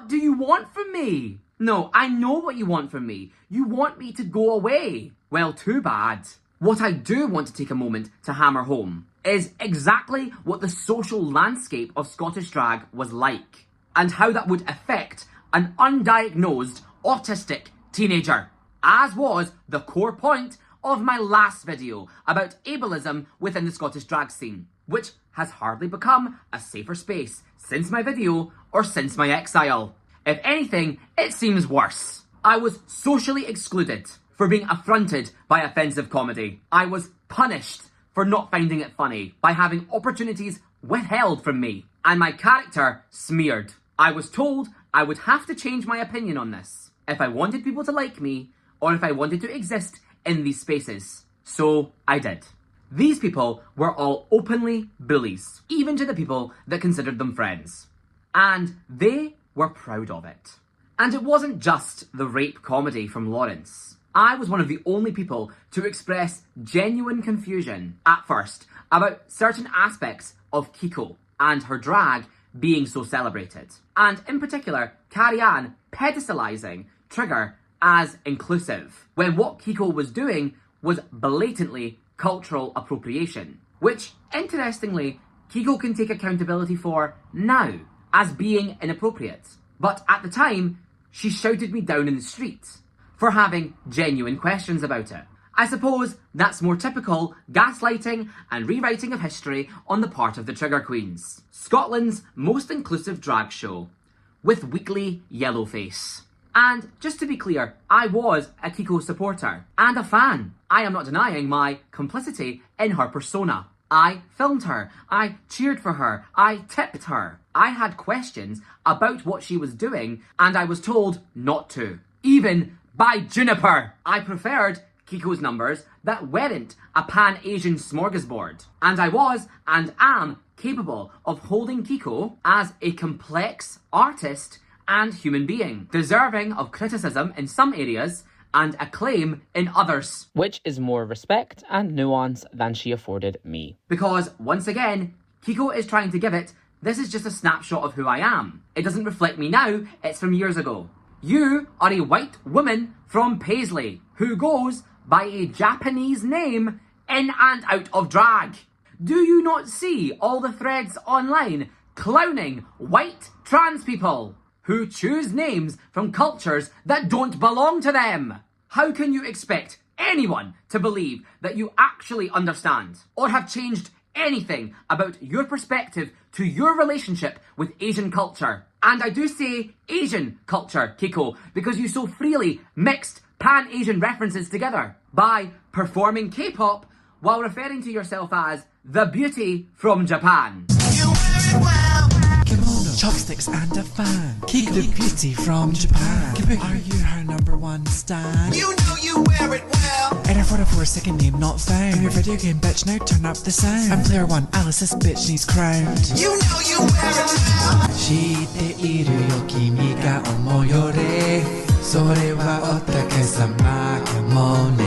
do you want from me? No, I know what you want from me. You want me to go away. Well, too bad. What I do want to take a moment to hammer home is exactly what the social landscape of Scottish drag was like, and how that would affect an undiagnosed autistic teenager, as was the core point of my last video about ableism within the Scottish drag scene, which has hardly become a safer space since my video or since my exile. If anything, it seems worse. I was socially excluded for being affronted by offensive comedy. I was punished for not finding it funny by having opportunities withheld from me, and my character smeared. I was told I would have to change my opinion on this if I wanted people to like me or if I wanted to exist in these spaces. So I did. These people were all openly bullies, even to the people that considered them friends. And they were proud of it. And it wasn't just the rape comedy from Lawrence. I was one of the only people to express genuine confusion at first about certain aspects of Kiko and her drag being so celebrated. And in particular, Carrie-Anne pedestalising Trigger as inclusive, when what Kiko was doing was blatantly cultural appropriation, which, interestingly, Kiko can take accountability for now as being inappropriate. But at the time, she shouted me down in the street for having genuine questions about it. I suppose that's more typical gaslighting and rewriting of history on the part of the Trigger Queens, Scotland's most inclusive drag show, with weekly Yellowface. And just to be clear, I was a Kiko supporter and a fan. I am not denying my complicity in her persona. I filmed her, I cheered for her, I tipped her. I had questions about what she was doing and I was told not to, even by Juniper. I preferred Kiko's numbers that weren't a pan-Asian smorgasbord. And I was and am capable of holding Kiko as a complex artist and human being, deserving of criticism in some areas and acclaim in others. Which is more respect and nuance than she afforded me. Because, once again, Kiko is trying to give it, this is just a snapshot of who I am. It doesn't reflect me now, it's from years ago. You are a white woman from Paisley who goes by a Japanese name in and out of drag. Do you not see all the threads online clowning white trans people who choose names from cultures that don't belong to them? How can you expect anyone to believe that you actually understand or have changed anything about your perspective to your relationship with Asian culture? And I do say Asian culture, Kiko, because you so freely mixed pan-Asian references together by performing K-pop while referring to yourself as the beauty from Japan. Chopsticks and a fan. Kiko the beauty from Japan. Are you her #1 stan? You know you wear it well. And for a second name not found. I'm your video game bitch, now turn up the sound. I'm player 1, Alice, this bitch needs crowned. You know you wear it well. 知っているよ君が思うよりそれはお互い様かもね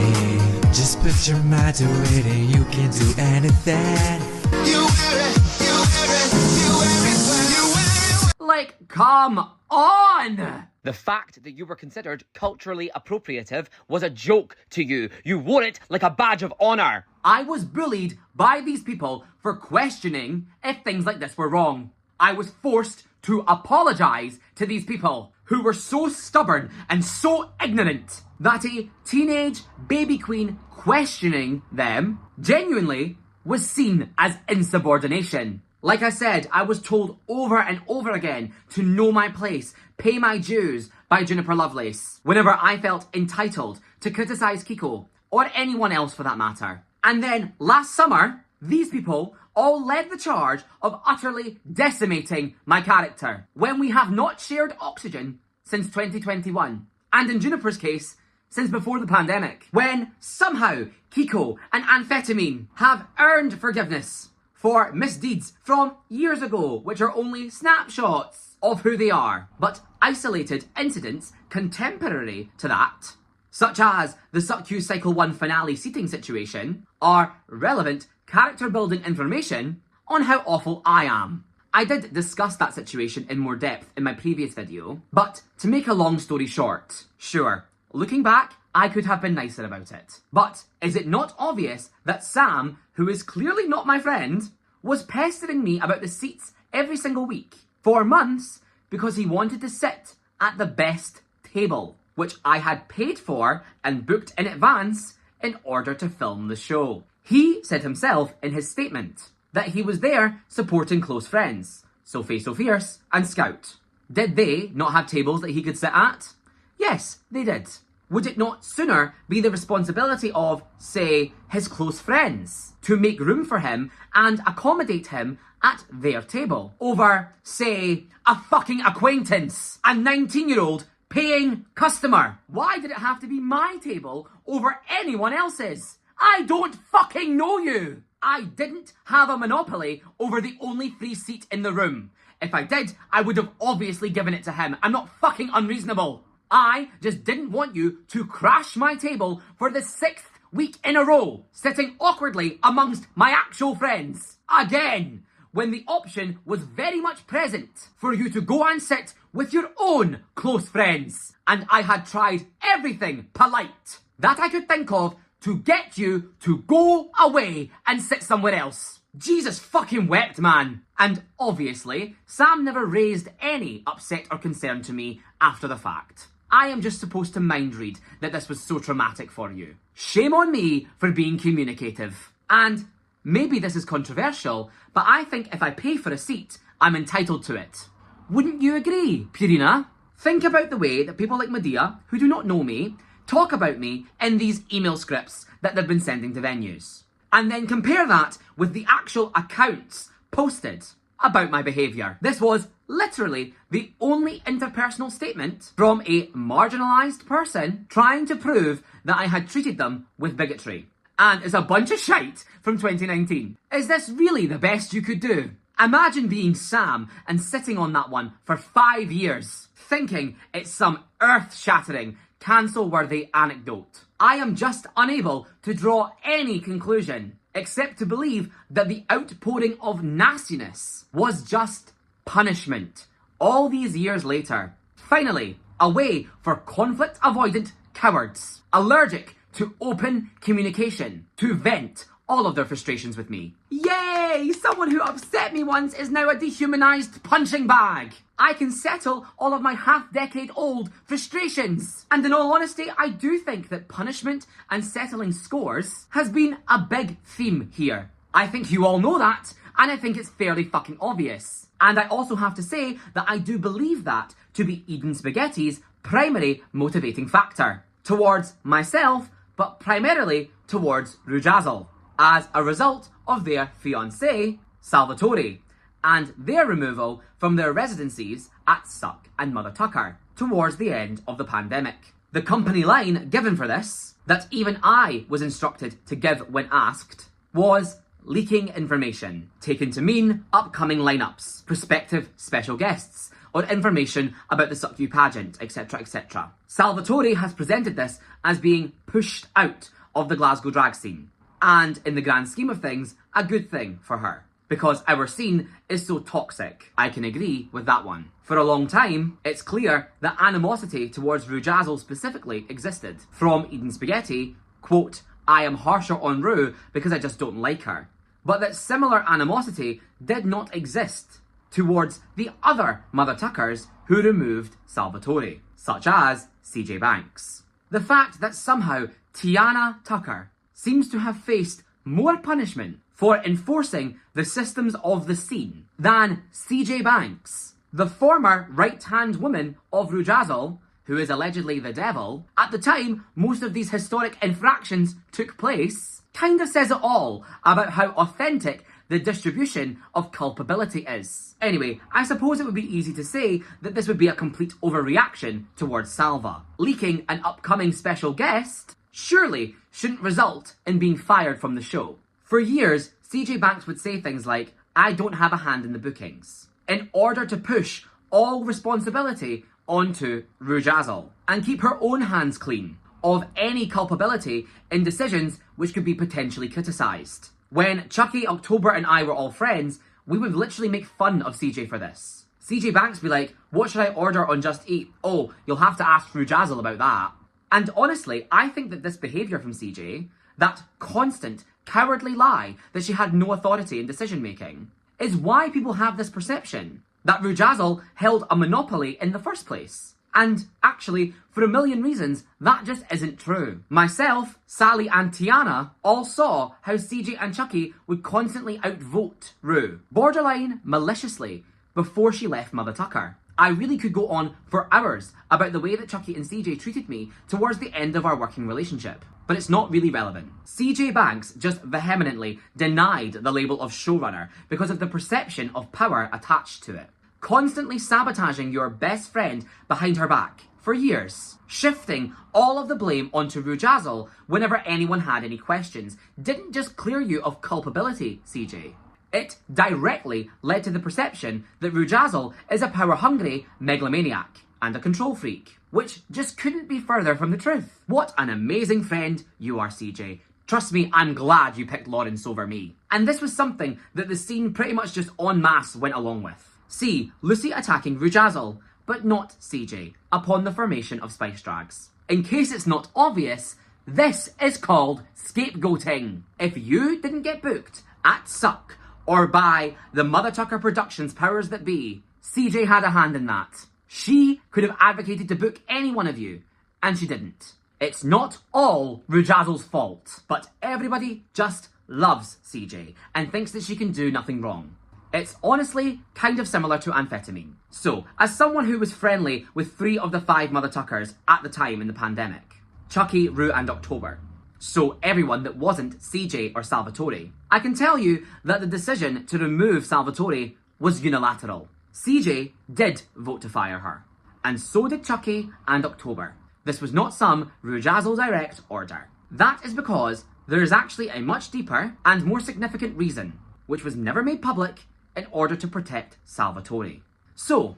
Just put your mind to it and you can do anything. You wear it, you wear it, you wear it well. You wear it. Like, come on! The fact that you were considered culturally appropriative was a joke to you. You wore it like a badge of honour. I was bullied by these people for questioning if things like this were wrong. I was forced to apologise to these people who were so stubborn and so ignorant that a teenage baby queen questioning them genuinely was seen as insubordination. Like I said, I was told over and over again to know my place, pay my dues by Juniper Lovelace, whenever I felt entitled to criticise Kiko, or anyone else for that matter. And then last summer, these people all led the charge of utterly decimating my character, when we have not shared oxygen since 2021. And in Juniper's case, since before the pandemic, when somehow Kiko and amphetamine have earned forgiveness for misdeeds from years ago, which are only snapshots of who they are, but isolated incidents contemporary to that, such as the Suck You Cycle 1 finale seating situation, are relevant character building information on how awful I am. I did discuss that situation in more depth in my previous video, but to make a long story short, sure, looking back, I could have been nicer about it. But is it not obvious that Sam, who is clearly not my friend, was pestering me about the seats every single week for months because he wanted to sit at the best table, which I had paid for and booked in advance in order to film the show. He said himself in his statement that he was there supporting close friends, Sophie So Fierce and Scout. Did they not have tables that he could sit at? Yes, they did. Would it not sooner be the responsibility of, say, his close friends to make room for him and accommodate him at their table over, say, a fucking acquaintance, a 19-year-old paying customer? Why did it have to be my table over anyone else's? I don't fucking know you! I didn't have a monopoly over the only free seat in the room. If I did, I would have obviously given it to him. I'm not fucking unreasonable. I just didn't want you to crash my table for the 6th week in a row, sitting awkwardly amongst my actual friends. Again, when the option was very much present for you to go and sit with your own close friends. And I had tried everything polite that I could think of to get you to go away and sit somewhere else. Jesus fucking wept, man. And obviously, Sam never raised any upset or concern to me after the fact. I am just supposed to mind read that this was so traumatic for you. Shame on me for being communicative. And maybe this is controversial, but I think if I pay for a seat, I'm entitled to it. Wouldn't you agree, Purina? Think about the way that people like Medea, who do not know me, talk about me in these email scripts that they've been sending to venues. And then compare that with the actual accounts posted about my behaviour. This was literally the only interpersonal statement from a marginalised person trying to prove that I had treated them with bigotry. And it's a bunch of shite from 2019. Is this really the best you could do? Imagine being Sam and sitting on that one for 5 years, thinking it's some earth-shattering, cancel-worthy anecdote. I am just unable to draw any conclusion, except to believe that the outpouring of nastiness was just punishment all these years later. Finally, a way for conflict-avoidant cowards, allergic to open communication, to vent all of their frustrations with me. Yay! Someone who upset me once is now a dehumanised punching bag. I can settle all of my half-decade-old frustrations. And in all honesty, I do think that punishment and settling scores has been a big theme here. I think you all know that, and I think it's fairly fucking obvious. And I also have to say that I do believe that to be Eden Spaghetti's primary motivating factor. Towards myself, but primarily towards Rujazzle, as a result of their fiancé, Salvatore, and their removal from their residencies at Suck and Mother Tucker towards the end of the pandemic. The company line given for this, that even I was instructed to give when asked, was leaking information, taken to mean upcoming lineups, prospective special guests, or information about the Suck You pageant, etc, etc. Salvatore has presented this as being pushed out of the Glasgow drag scene, and in the grand scheme of things, a good thing for her, because our scene is so toxic. I can agree with that one. For a long time, it's clear that animosity towards Rujazzle specifically existed. From Eden Spaghetti, quote, I am harsher on Ru because I just don't like her. But that similar animosity did not exist towards the other Mother Tuckers who removed Salvatore, such as CJ Banks. The fact that somehow Tiana Tucker seems to have faced more punishment for enforcing the systems of the scene than CJ Banks, the former right-hand woman of Rujazzle, who is allegedly the devil, at the time most of these historic infractions took place, kind of says it all about how authentic the distribution of culpability is. Anyway, I suppose it would be easy to say that this would be a complete overreaction towards Salva. Leaking an upcoming special guest surely shouldn't result in being fired from the show. For years, CJ Banks would say things like, I don't have a hand in the bookings, in order to push all responsibility onto Rujazzle and keep her own hands clean of any culpability in decisions which could be potentially criticised. When Chucky, October and I were all friends, we would literally make fun of CJ for this. CJ Banks would be like, what should I order on Just Eat? Oh, you'll have to ask Rujazzle about that. And honestly, I think that this behaviour from CJ, that constant, cowardly lie that she had no authority in decision making, is why people have this perception that Rujazzle held a monopoly in the first place. And actually, for a million reasons, that just isn't true. Myself, Sally and Tiana all saw how CJ and Chucky would constantly outvote Ru, borderline maliciously, before she left Mother Tucker. I really could go on for hours about the way that Chucky and CJ treated me towards the end of our working relationship. But it's not really relevant. CJ Banks just vehemently denied the label of showrunner because of the perception of power attached to it. Constantly sabotaging your best friend behind her back for years. Shifting all of the blame onto Rujazzle whenever anyone had any questions didn't just clear you of culpability, CJ. It directly led to the perception that Rujazzle is a power-hungry megalomaniac and a control freak, which just couldn't be further from the truth. What an amazing friend you are, CJ. Trust me, I'm glad you picked Lawrence over me. And this was something that the scene pretty much just en masse went along with. See Lucy attacking Rujazzle, but not CJ, upon the formation of Spice Drags. In case it's not obvious, this is called scapegoating. If you didn't get booked at Suck or by the Mother Tucker Productions powers that be, CJ had a hand in that. She could have advocated to book any one of you, and she didn't. It's not all Rujazzle's fault, but everybody just loves CJ and thinks that she can do nothing wrong. It's honestly kind of similar to amphetamine. So, as someone who was friendly with 3 of the 5 Mother Tuckers at the time in the pandemic, Chucky, Ru and October, so everyone that wasn't CJ or Salvatore, I can tell you that the decision to remove Salvatore was unilateral. CJ did vote to fire her, and so did Chucky and October. This was not some Rujazzle direct order. That is because there is actually a much deeper and more significant reason, which was never made public, in order to protect Salvatore. So,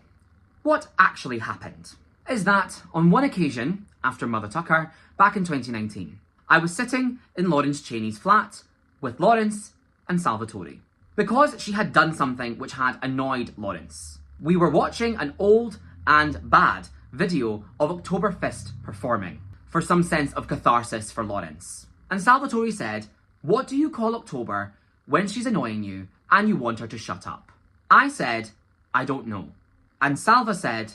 what actually happened is that on one occasion, after Mother Tucker, back in 2019, I was sitting in Lawrence Cheney's flat with Lawrence and Salvatore, because she had done something which had annoyed Lawrence. We were watching an old and bad video of October Fist performing for some sense of catharsis for Lawrence. And Salvatore said, "What do you call October when she's annoying you and you want her to shut up?" I said, "I don't know." And Salva said,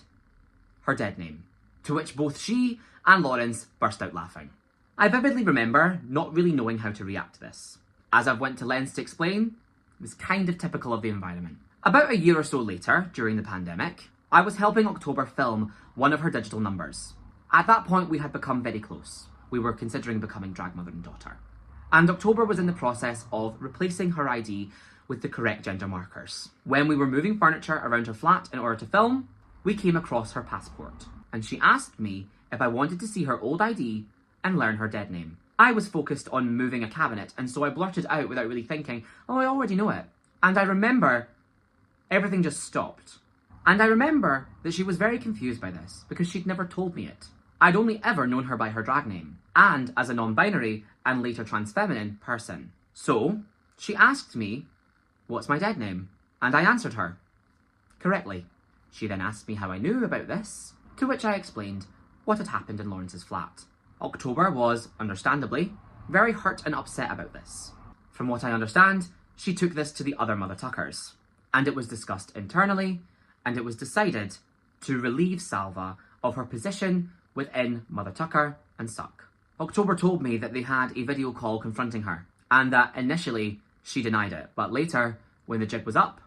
"Her dead name." To which both she and Lawrence burst out laughing. I vividly remember not really knowing how to react to this. As I've went to lengths to explain, it was kind of typical of the environment. About a year or so later, during the pandemic, I was helping October film one of her digital numbers. At that point, we had become very close. We were considering becoming drag mother and daughter. And October was in the process of replacing her ID with the correct gender markers. When we were moving furniture around her flat in order to film, we came across her passport, and she asked me if I wanted to see her old ID and learn her dead name. I was focused on moving a cabinet, and so I blurted out without really thinking, "Oh, I already know it." And I remember everything just stopped. And I remember that she was very confused by this, because she'd never told me it. I'd only ever known her by her drag name, and as a non-binary and later trans-feminine person. So, she asked me, "What's my dead name?" And I answered her correctly. She then asked me how I knew about this, to which I explained what had happened in Lawrence's flat. October was, understandably, very hurt and upset about this. From what I understand, she took this to the other Mother Tuckers, and it was discussed internally, and it was decided to relieve Salva of her position within Mother Tucker and Suck. October told me that they had a video call confronting her, and that initially she denied it, but later, when the jig was up,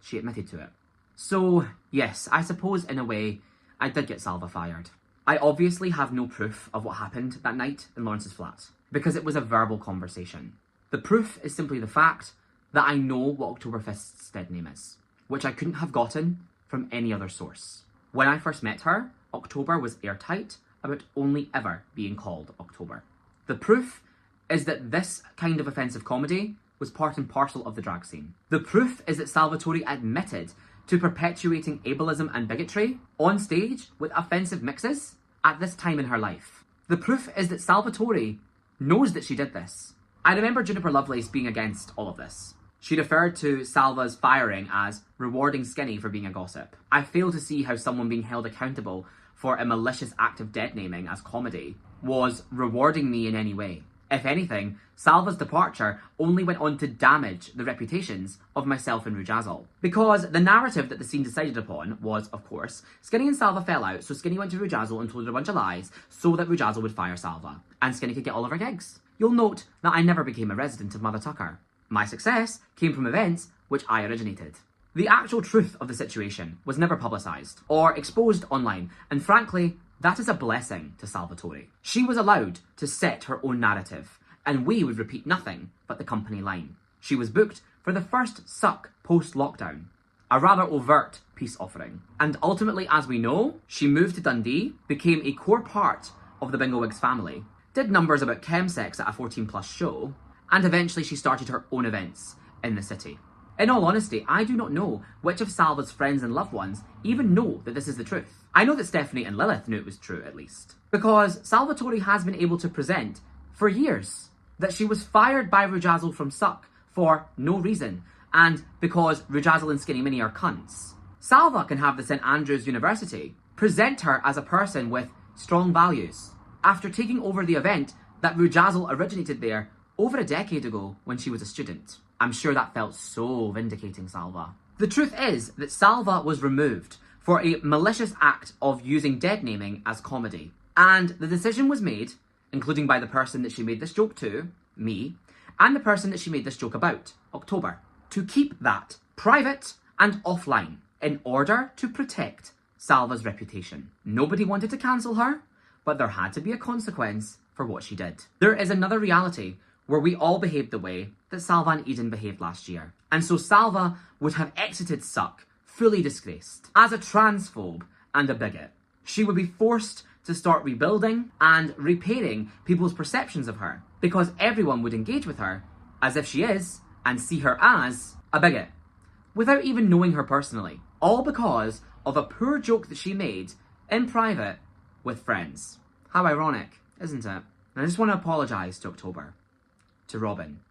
she admitted to it. So, yes, I suppose in a way, I did get Salva fired. I obviously have no proof of what happened that night in Lawrence's flat, because it was a verbal conversation. The proof is simply the fact that I know what Oktoberfest's dead name is, which I couldn't have gotten from any other source. When I first met her, October was airtight about only ever being called October. The proof is that this kind of offensive comedy was part and parcel of the drag scene. The proof is that Salvatore admitted to perpetuating ableism and bigotry on stage with offensive mixes at this time in her life. The proof is that Salvatore knows that she did this I remember Juniper Lovelace being against all of this. She referred to Salva's firing as rewarding Skinny for being a gossip. I fail to see how someone being held accountable for a malicious act of dead naming as comedy was rewarding me in any way. If anything, Salva's departure only went on to damage the reputations of myself and Rujazzle. Because the narrative that the scene decided upon was, of course, Skinny and Salva fell out, so Skinny went to Rujazzle and told her a bunch of lies so that Rujazzle would fire Salva, and Skinny could get all of her gigs. You'll note that I never became a resident of Mother Tucker. My success came from events which I originated. The actual truth of the situation was never publicised or exposed online, and frankly, that is a blessing to Salvatore. She was allowed to set her own narrative, and we would repeat nothing but the company line. She was booked for the first suck post-lockdown, a rather overt peace offering. And ultimately, as we know, she moved to Dundee, became a core part of the Bingowigs family, did numbers about chemsex at a 14+ show, and eventually she started her own events in the city. In all honesty, I do not know which of Salva's friends and loved ones even know that this is the truth. I know that Stephanie and Lilith knew it was true, at least. Because Salvatore has been able to present, for years, that she was fired by Rujazzle from Suck for no reason, and because Rujazzle and Skinny Mini are cunts. Salva can have the St Andrews University present her as a person with strong values, after taking over the event that Rujazzle originated there over a decade ago when she was a student. I'm sure that felt so vindicating, Salva. The truth is that Salva was removed for a malicious act of using dead naming as comedy. And the decision was made, including by the person that she made this joke to, me, and the person that she made this joke about, October, to keep that private and offline in order to protect Salva's reputation. Nobody wanted to cancel her, but there had to be a consequence for what she did. There is another reality where we all behaved the way that Salva and Eden behaved last year. And so Salva would have exited Suck fully disgraced as a transphobe and a bigot. She would be forced to start rebuilding and repairing people's perceptions of her, because everyone would engage with her as if she is and see her as a bigot, without even knowing her personally, all because of a poor joke that she made in private with friends. How ironic, isn't it? And I just want to apologise to October, to Robin,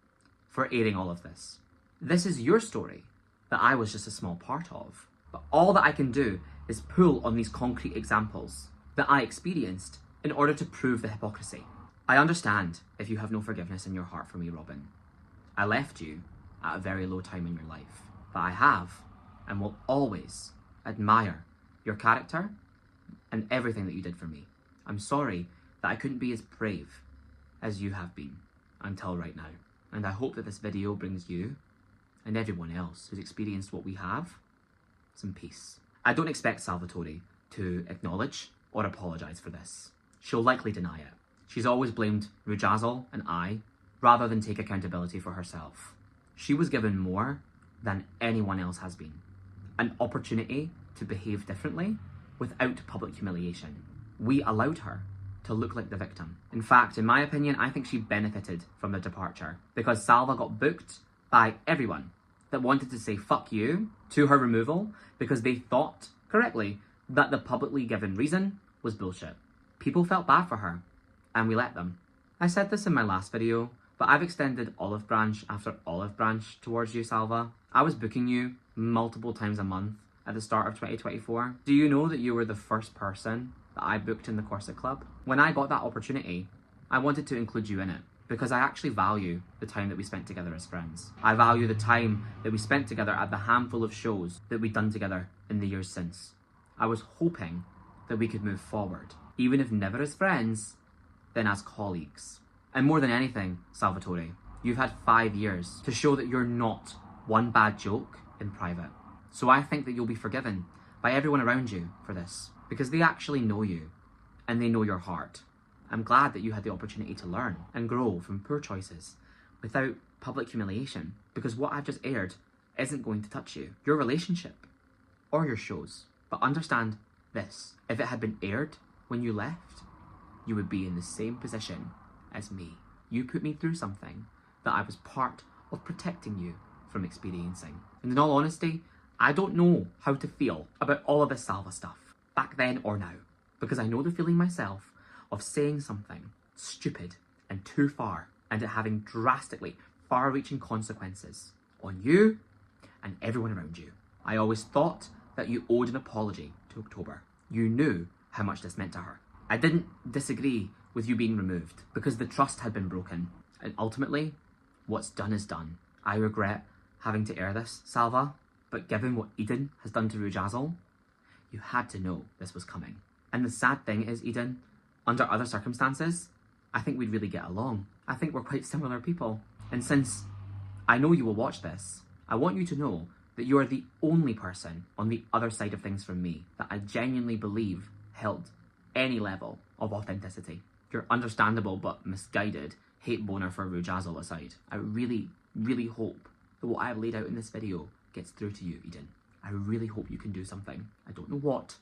for airing all of this. This is your story that I was just a small part of. But all that I can do is pull on these concrete examples that I experienced in order to prove the hypocrisy. I understand if you have no forgiveness in your heart for me, Robin. I left you at a very low time in your life. But I have and will always admire your character and everything that you did for me. I'm sorry that I couldn't be as brave as you have been until right now. And I hope that this video brings you and everyone else who's experienced what we have some peace. I don't expect Salvatore to acknowledge or apologise for this. She'll likely deny it. She's always blamed Rujazzle and I, rather than take accountability for herself. She was given more than anyone else has been. An opportunity to behave differently without public humiliation. We allowed her to look like the victim. In fact, in my opinion, I think she benefited from the departure, because Salva got booked by everyone that wanted to say fuck you to her removal because they thought, correctly, that the publicly given reason was bullshit. People felt bad for her, and we let them. I said this in my last video, but I've extended olive branch after olive branch towards you, Salva. I was booking you multiple times a month at the start of 2024. Do you know that you were the first person that I booked in the Corset Club? When I got that opportunity, I wanted to include you in it, because I actually value the time that we spent together as friends. I value the time that we spent together at the handful of shows that we'd done together in the years since. I was hoping that we could move forward, even if never as friends, then as colleagues. And more than anything, Salvatore, you've had 5 years to show that you're not one bad joke in private. So I think that you'll be forgiven by everyone around you for this, because they actually know you and they know your heart. I'm glad that you had the opportunity to learn and grow from poor choices without public humiliation, because what I've just aired isn't going to touch you, your relationship, or your shows. But understand this, if it had been aired when you left, you would be in the same position as me. You put me through something that I was part of protecting you from experiencing. And in all honesty, I don't know how to feel about all of this Salva stuff, back then or now, because I know the feeling myself of saying something stupid and too far and it having drastically far-reaching consequences on you and everyone around you. I always thought that you owed an apology to October. You knew how much this meant to her. I didn't disagree with you being removed because the trust had been broken. And ultimately, what's done is done. I regret having to air this, Salva, but given what Eden has done to Rujazzle, you had to know this was coming. And the sad thing is, Eden, under other circumstances, I think we'd really get along. I think we're quite similar people. And since I know you will watch this, I want you to know that you are the only person on the other side of things from me that I genuinely believe held any level of authenticity. Your understandable but misguided hate boner for Rujazzle aside, I really, really hope that what I have laid out in this video gets through to you, Eden. I really hope you can do something. I don't know what,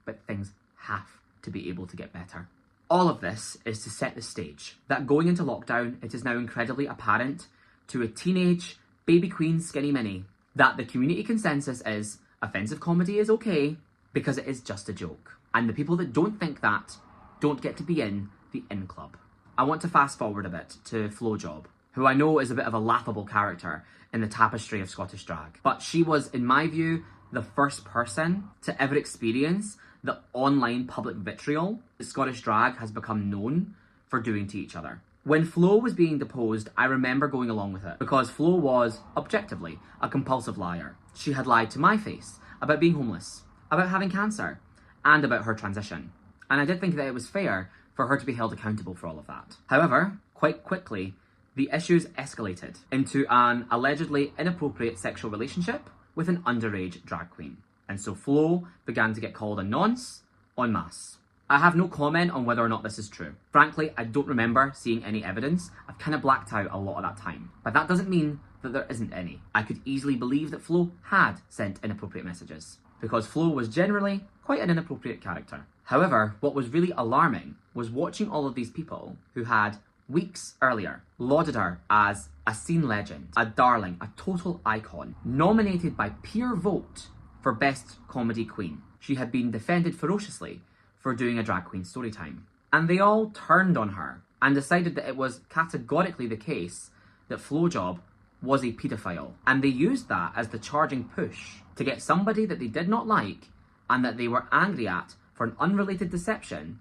but things have to be able to get better. All of this is to set the stage that going into lockdown, it is now incredibly apparent to a teenage baby queen skinny mini that the community consensus is offensive comedy is okay because it is just a joke. And the people that don't think that don't get to be in the in club. I want to fast forward a bit to Flowjob, who I know is a bit of a laughable character in the tapestry of Scottish drag. But she was, in my view, the first person to ever experience the online public vitriol that Scottish drag has become known for doing to each other. When Flo was being deposed, I remember going along with it because Flo was, objectively, a compulsive liar. She had lied to my face about being homeless, about having cancer, and about her transition. And I did think that it was fair for her to be held accountable for all of that. However, quite quickly, the issues escalated into an allegedly inappropriate sexual relationship with an underage drag queen. And so Flo began to get called a nonce en masse. I have no comment on whether or not this is true. Frankly, I don't remember seeing any evidence. I've kind of blacked out a lot of that time. But that doesn't mean that there isn't any. I could easily believe that Flo had sent inappropriate messages, because Flo was generally quite an inappropriate character. However, what was really alarming was watching all of these people who had weeks earlier lauded her as a scene legend, a darling, a total icon, nominated by peer vote for Best Comedy Queen. She had been defended ferociously for doing a drag queen story time. And they all turned on her and decided that it was categorically the case that Flowjob was a pedophile. And they used that as the charging push to get somebody that they did not like and that they were angry at for an unrelated deception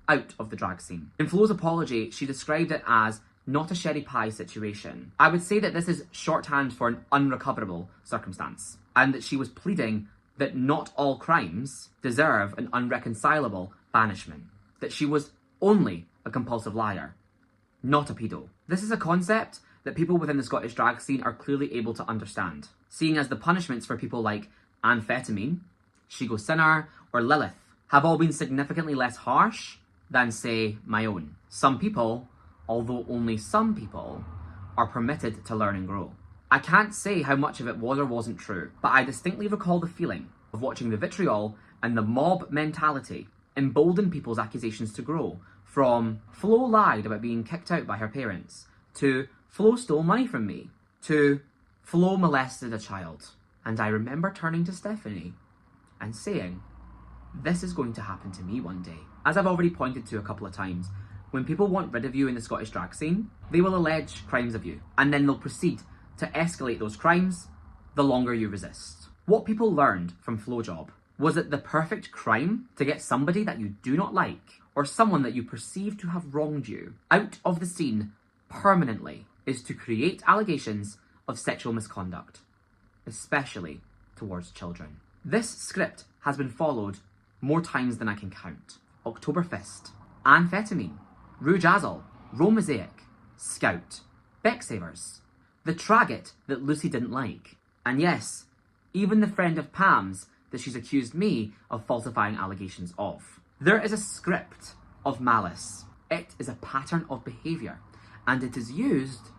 out of the drag scene. In Flo's apology, she described it as not a sherry pie situation. I would say that this is shorthand for an unrecoverable circumstance, and that she was pleading that not all crimes deserve an unreconcilable banishment, that she was only a compulsive liar, not a pedo. This is a concept that people within the Scottish drag scene are clearly able to understand, seeing as the punishments for people like amphetamine, Shigo Sinner, or Lilith have all been significantly less harsh than, say, my own. Some people, although only some people, are permitted to learn and grow. I can't say how much of it was or wasn't true, but I distinctly recall the feeling of watching the vitriol and the mob mentality embolden people's accusations to grow, from Flo lied about being kicked out by her parents, to Flo stole money from me, to Flo molested a child. And I remember turning to Stephanie and saying, this is going to happen to me one day. As I've already pointed to a couple of times, when people want rid of you in the Scottish drag scene, they will allege crimes of you, and then they'll proceed to escalate those crimes the longer you resist. What people learned from Flowjob was that the perfect crime to get somebody that you do not like, or someone that you perceive to have wronged you, out of the scene permanently is to create allegations of sexual misconduct, especially towards children. This script has been followed more times than I can count. Oktoberfest, Amphetamine, Rujazzle, Romosaic, Scout, Becsavers, the Traggot that Lucy didn't like, and yes, even the friend of Pam's that she's accused me of falsifying allegations of. There is a script of malice. It is a pattern of behaviour, and it is used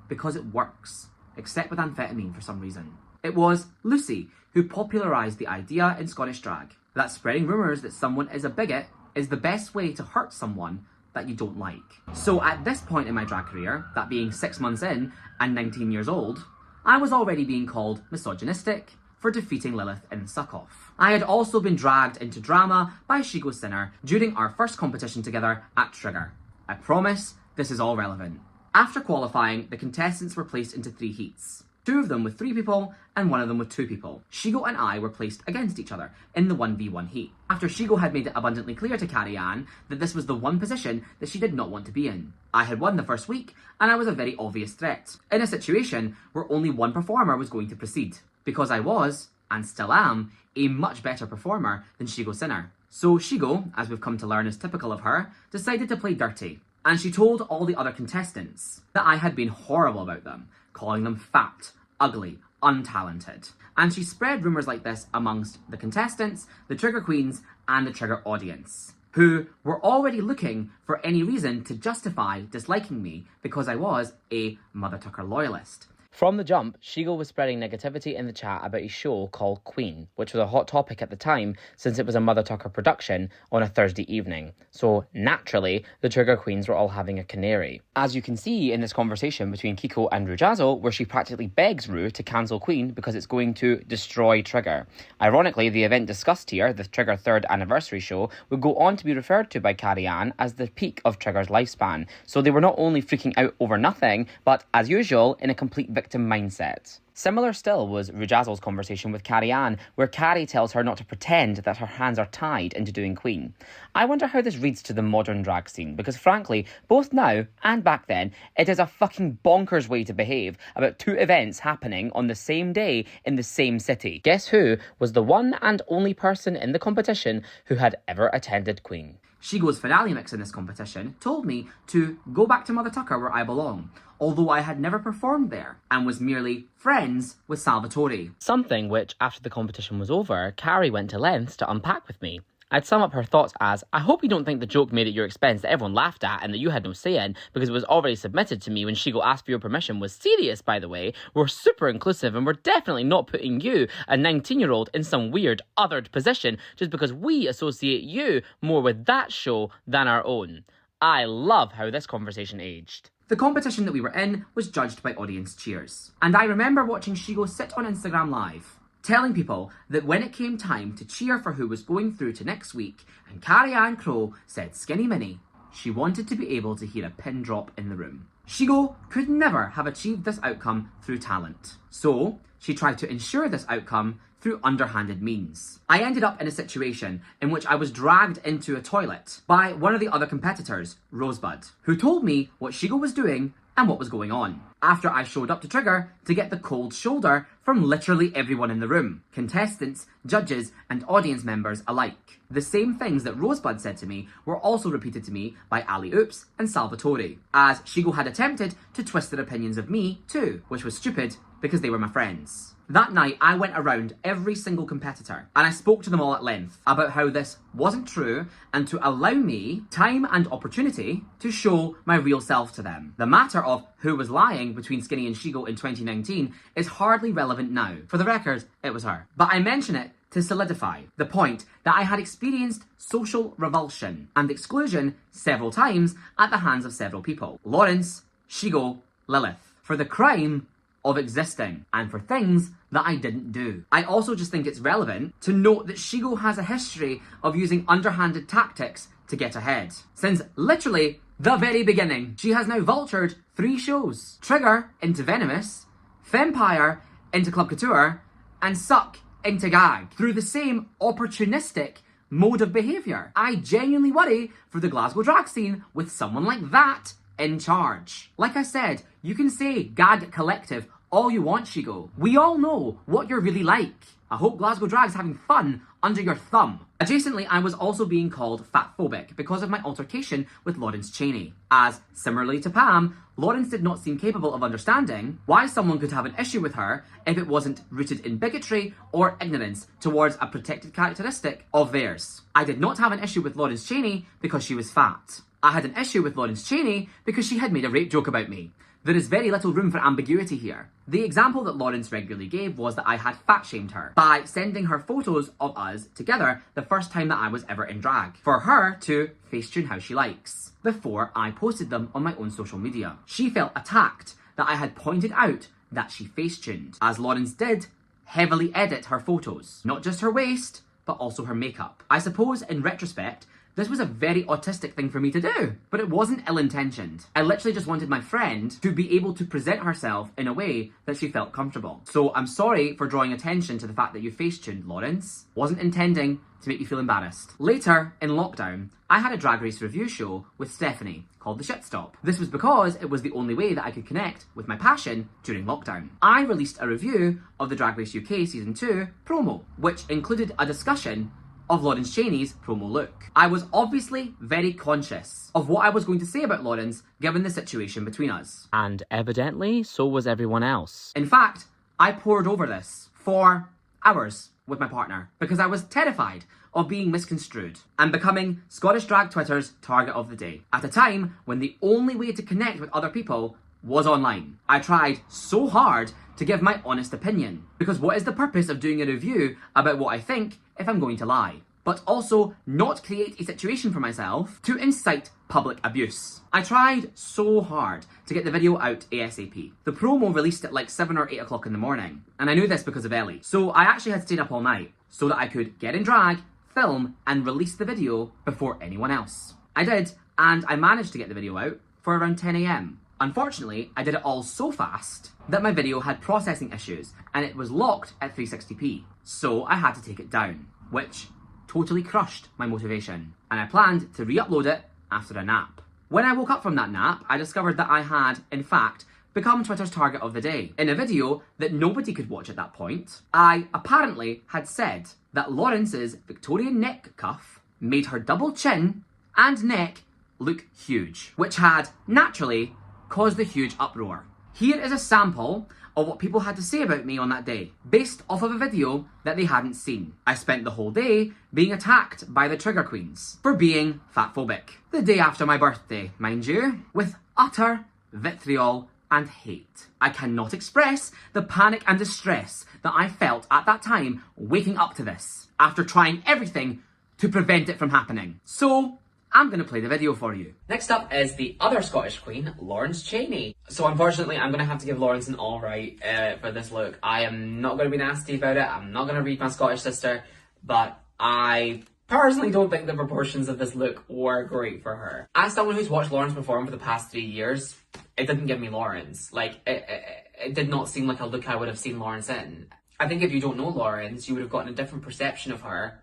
because it works, except with amphetamine for some reason. It was Lucy who popularised the idea in Scottish drag that spreading rumours that someone is a bigot is the best way to hurt someone that you don't like. So at this point in my drag career, that being 6 months in and 19 years old, I was already being called misogynistic for defeating Lilith in the suck-off. I had also been dragged into drama by Shigo Sinner during our first competition together at Trigger. I promise this is all relevant. After qualifying, the contestants were placed into 3 heats. 2 of them with 3 people, and 1 of them with 2 people. Shigo and I were placed against each other in the 1v1 heat. After Shigo had made it abundantly clear to Carrie-Anne that this was the one position that she did not want to be in. I had won the first week, and I was a very obvious threat, in a situation where only one performer was going to proceed, because I was, and still am, a much better performer than Shigo Sinner. So Shigo, as we've come to learn is typical of her, decided to play dirty, and she told all the other contestants that I had been horrible about them, calling them fat, ugly, untalented. And she spread rumours like this amongst the contestants, the trigger queens, and the trigger audience, who were already looking for any reason to justify disliking me because I was a Mother Tucker loyalist. From the jump, Shigo was spreading negativity in the chat about a show called Queen, which was a hot topic at the time since it was a Mother Tucker production on a Thursday evening. So naturally, the Trigger Queens were all having a canary. As you can see in this conversation between Kiko and Rujazzle, where she practically begs Ru to cancel Queen because it's going to destroy Trigger. Ironically, the event discussed here, the Trigger 3rd anniversary show, would go on to be referred to by Carrie-Anne as the peak of Trigger's lifespan. So they were not only freaking out over nothing, but as usual, in a complete victim mindset. Similar still was Rujazzle's conversation with Carrie-Anne, where Carrie tells her not to pretend that her hands are tied into doing Queen. I wonder how this reads to the modern drag scene, because frankly, both now and back then, it is a fucking bonkers way to behave about 2 events happening on the same day in the same city. Guess who was the one and only person in the competition who had ever attended Queen? Shigo's finale mix in this competition told me to go back to Mother Tucker where I belong, although I had never performed there and was merely friends with Salvatore. Something which, after the competition was over, Carrie went to lengths to unpack with me. I'd sum up her thoughts as, I hope you don't think the joke made at your expense that everyone laughed at and that you had no say in, because it was already submitted to me when Shigo asked for your permission was serious, by the way. We're super inclusive and we're definitely not putting you, a 19-year-old, in some weird, othered position just because we associate you more with that show than our own. I love how this conversation aged. The competition that we were in was judged by audience cheers. And I remember watching Shigo sit on Instagram Live, telling people that when it came time to cheer for who was going through to next week, and Carrie-Anne Crowe said Skinny Minnie, she wanted to be able to hear a pin drop in the room. Shigo could never have achieved this outcome through talent. So, she tried to ensure this outcome through underhanded means. I ended up in a situation in which I was dragged into a toilet by one of the other competitors, Rosebud, who told me what Shigo was doing and what was going on, after I showed up to Trigger to get the cold shoulder from literally everyone in the room, contestants, judges, and audience members alike. The same things that Rosebud said to me were also repeated to me by Ali Oops and Salvatore, as Shigo had attempted to twist their opinions of me too, which was stupid because they were my friends. That night, I went around every single competitor and I spoke to them all at length about how this wasn't true and to allow me time and opportunity to show my real self to them. The matter of who was lying between Skinny and Shigo in 2019 is hardly relevant now. For the record, it was her. But I mention it to solidify the point that I had experienced social revulsion and exclusion several times at the hands of several people. Lawrence, Shigo, Lilith. For the crime of existing and for things that I didn't do. I also just think it's relevant to note that Shigo has a history of using underhanded tactics to get ahead. Since literally the very beginning, she has now vultured 3 shows. Trigger into Venomous, Fempire into Club Couture, and Suck into Gag through the same opportunistic mode of behaviour. I genuinely worry for the Glasgow drag scene with someone like that in charge. Like I said, you can say Gag Collective all you want, Shigo. We all know what you're really like. I hope Glasgow Drag's having fun under your thumb. Adjacently, I was also being called fatphobic because of my altercation with Lawrence Chaney, as, similarly to Pam, Lawrence did not seem capable of understanding why someone could have an issue with her if it wasn't rooted in bigotry or ignorance towards a protected characteristic of theirs. I did not have an issue with Lawrence Chaney because she was fat. I had an issue with Lawrence Chaney because she had made a rape joke about me. There is very little room for ambiguity here. The example that Lawrence regularly gave was that I had fat-shamed her by sending her photos of us together the first time that I was ever in drag, for her to face-tune how she likes, before I posted them on my own social media. She felt attacked that I had pointed out that she face-tuned, as Lawrence did heavily edit her photos. Not just her waist, but also her makeup. I suppose, in retrospect, This was a very autistic thing for me to do, but it wasn't ill-intentioned. I literally just wanted my friend to be able to present herself in a way that she felt comfortable. So I'm sorry for drawing attention to the fact that you face-tuned, Lawrence. Wasn't intending to make you feel embarrassed. Later, in lockdown, I had a Drag Race review show with Stephanie called The Shit Stop. This was because it was the only way that I could connect with my passion during lockdown. I released a review of the Drag Race UK Season 2 promo, which included a discussion of Lawrence Chaney's promo look. I was obviously very conscious of what I was going to say about Lawrence given the situation between us. And evidently, so was everyone else. In fact, I pored over this for hours with my partner because I was terrified of being misconstrued and becoming Scottish drag Twitter's target of the day at a time when the only way to connect with other people was online. I tried so hard to give my honest opinion, because what is the purpose of doing a review about what I think if I'm going to lie? But also not create a situation for myself to incite public abuse. I tried so hard to get the video out ASAP. The promo released at like 7 or 8 o'clock in the morning, and I knew this because of Ellie. So I actually had stayed up all night so that I could get in drag, film, and release the video before anyone else. I did, and I managed to get the video out for around 10 AM. Unfortunately, I did it all so fast that my video had processing issues and it was locked at 360p. So I had to take it down, which totally crushed my motivation. And I planned to re-upload it after a nap. When I woke up from that nap, I discovered that I had, in fact, become Twitter's target of the day. In a video that nobody could watch at that point, I apparently had said that Lawrence's Victorian neck cuff made her double chin and neck look huge, which had, naturally, caused a huge uproar. Here is a sample of what people had to say about me on that day, based off of a video that they hadn't seen. I spent the whole day being attacked by the trigger queens for being fatphobic. The day after my birthday, mind you, with utter vitriol and hate. I cannot express the panic and distress that I felt at that time waking up to this, after trying everything to prevent it from happening. So, I'm going to play the video for you. Next up is the other Scottish queen, Lawrence Chaney. So unfortunately, I'm going to have to give Lawrence an alright for this look. I am not going to be nasty about it. I'm not going to read my Scottish sister, but I personally don't think the proportions of this look were great for her. As someone who's watched Lawrence perform for the past 3 years, it didn't give me Lawrence. Like, it did not seem like a look I would have seen Lawrence in. I think if you don't know Lawrence, you would have gotten a different perception of her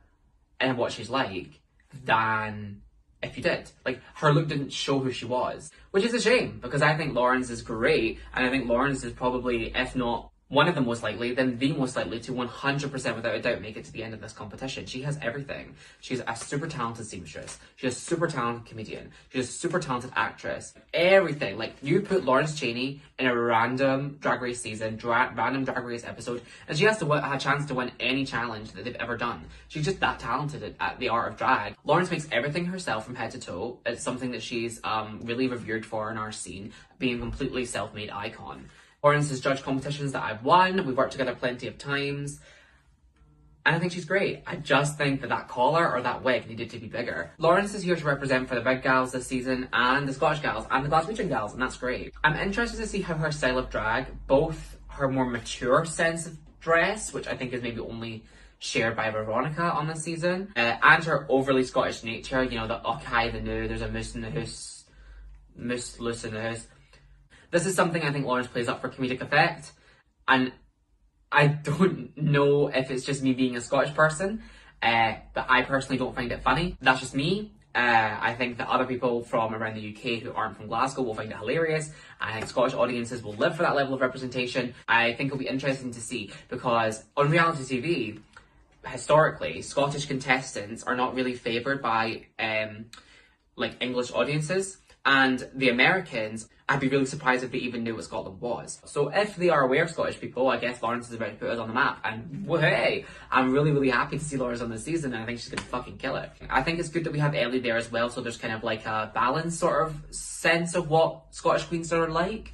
and what she's like than if you did. Like, her look didn't show who she was, which is a shame, because I think Lawrence is great, and I think Lawrence is probably, if not one of the most likely, then the most likely to 100% without a doubt make it to the end of this competition. She has everything. She's a super talented seamstress. She's a super talented comedian. She's a super talented actress. Everything. Like, you put Lawrence Chaney in a random Drag Race season, random Drag Race episode, and she has to have a chance to win any challenge that they've ever done. She's just that talented at the art of drag. Lawrence makes everything herself from head to toe. It's something that she's really revered for in our scene, being a completely self-made icon. Lawrence has judged competitions that I've won. We've worked together plenty of times. And I think she's great. I just think that collar or that wig needed to be bigger. Lawrence is here to represent for the big gals this season, and the Scottish gals, and the Glaswegian gals, and that's great. I'm interested to see how her style of drag, both her more mature sense of dress, which I think is maybe only shared by Veronica on this season, and her overly Scottish nature, you know, the okay, the new, there's a moose in the hoose, moose loose in the hoose. This is something I think Lawrence plays up for comedic effect, and I don't know if it's just me being a Scottish person, but I personally don't find it funny. That's just me. I think that other people from around the UK who aren't from Glasgow will find it hilarious. I think Scottish audiences will live for that level of representation. I think it'll be interesting to see, because on reality TV, historically, Scottish contestants are not really favoured by like English audiences, and the Americans, I'd be really surprised if they even knew what Scotland was. So if they are aware of Scottish people, I guess Lawrence is about to put us on the map, and hey, I'm really, really happy to see Lawrence on this season, and I think she's gonna fucking kill it. I think it's good that we have Ellie there as well, so there's kind of like a balanced sort of sense of what Scottish queens are like.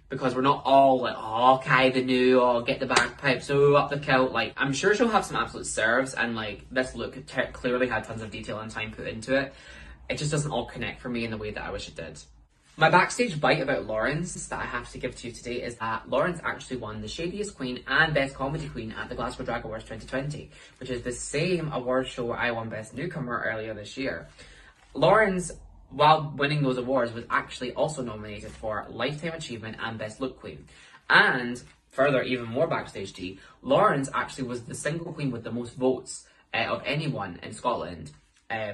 Because we're not all like, oh, okay, the new, oh, get the bagpipes, oh, up the kilt. Like, I'm sure she'll have some absolute serves, and like, this look clearly had tons of detail and time put into it. It just doesn't all connect for me in the way that I wish it did. My backstage bite about Lawrence that I have to give to you today is that Lawrence actually won the Shadiest Queen and Best Comedy Queen at the Glasgow Drag Awards 2020, which is the same award show where I won Best Newcomer earlier this year. Lawrence, while winning those awards, was actually also nominated for Lifetime Achievement and Best Look Queen. And further, even more backstage tea, Lawrence actually was the single queen with the most votes of anyone in Scotland.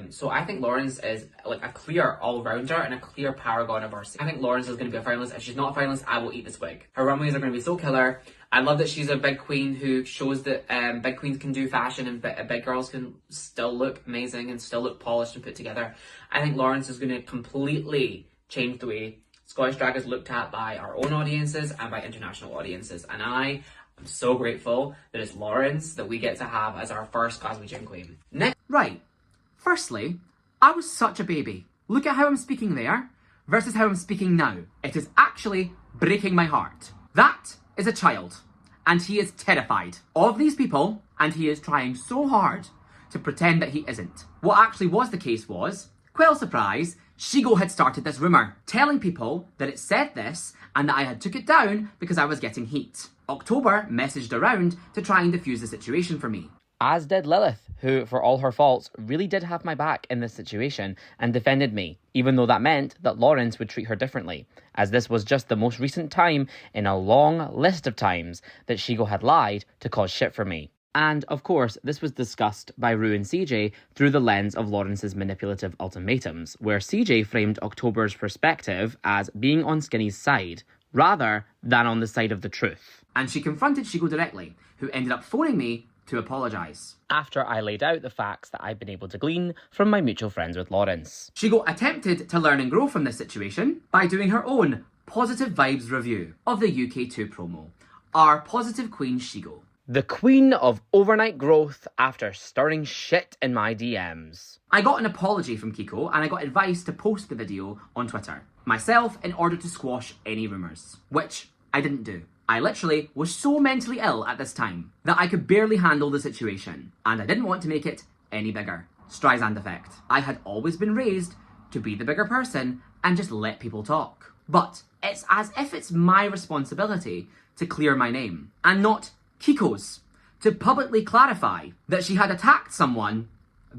So I think Lawrence is like a clear all-rounder and a clear paragon of our scene. I think Lawrence is going to be a finalist. If she's not a finalist, I will eat this wig. Her runways are going to be so killer. I love that she's a big queen who shows that big queens can do fashion and big girls can still look amazing and still look polished and put together. I think Lawrence is going to completely change the way Scottish drag is looked at by our own audiences and by international audiences. And I am so grateful that it's Lawrence that we get to have as our first Glaswegian queen. Next. Right. Firstly, I was such a baby. Look at how I'm speaking there versus how I'm speaking now. It is actually breaking my heart. That is a child, and he is terrified of these people, and he is trying so hard to pretend that he isn't. What actually was the case was, quelle surprise, Shigo had started this rumour, telling people that it said this and that I had took it down because I was getting heat. October messaged around to try and defuse the situation for me. As did Lilith, who, for all her faults, really did have my back in this situation and defended me, even though that meant that Lawrence would treat her differently, as this was just the most recent time in a long list of times that Shigo had lied to cause shit for me. And, of course, this was discussed by Rue and CJ through the lens of Lawrence's manipulative ultimatums, where CJ framed October's perspective as being on Skinny's side, rather than on the side of the truth. And she confronted Shigo directly, who ended up phoning me to apologise. After I laid out the facts that I'd been able to glean from my mutual friends with Lawrence. Shigo attempted to learn and grow from this situation by doing her own Positive Vibes review of the UK2 promo. Our positive queen Shigo. The queen of overnight growth after stirring shit in my DMs. I got an apology from Kiko and I got advice to post the video on Twitter myself in order to squash any rumours, which I didn't do. I literally was so mentally ill at this time that I could barely handle the situation, and I didn't want to make it any bigger. Streisand effect. I had always been raised to be the bigger person and just let people talk. But it's as if it's my responsibility to clear my name, and not Kiko's, to publicly clarify that she had attacked someone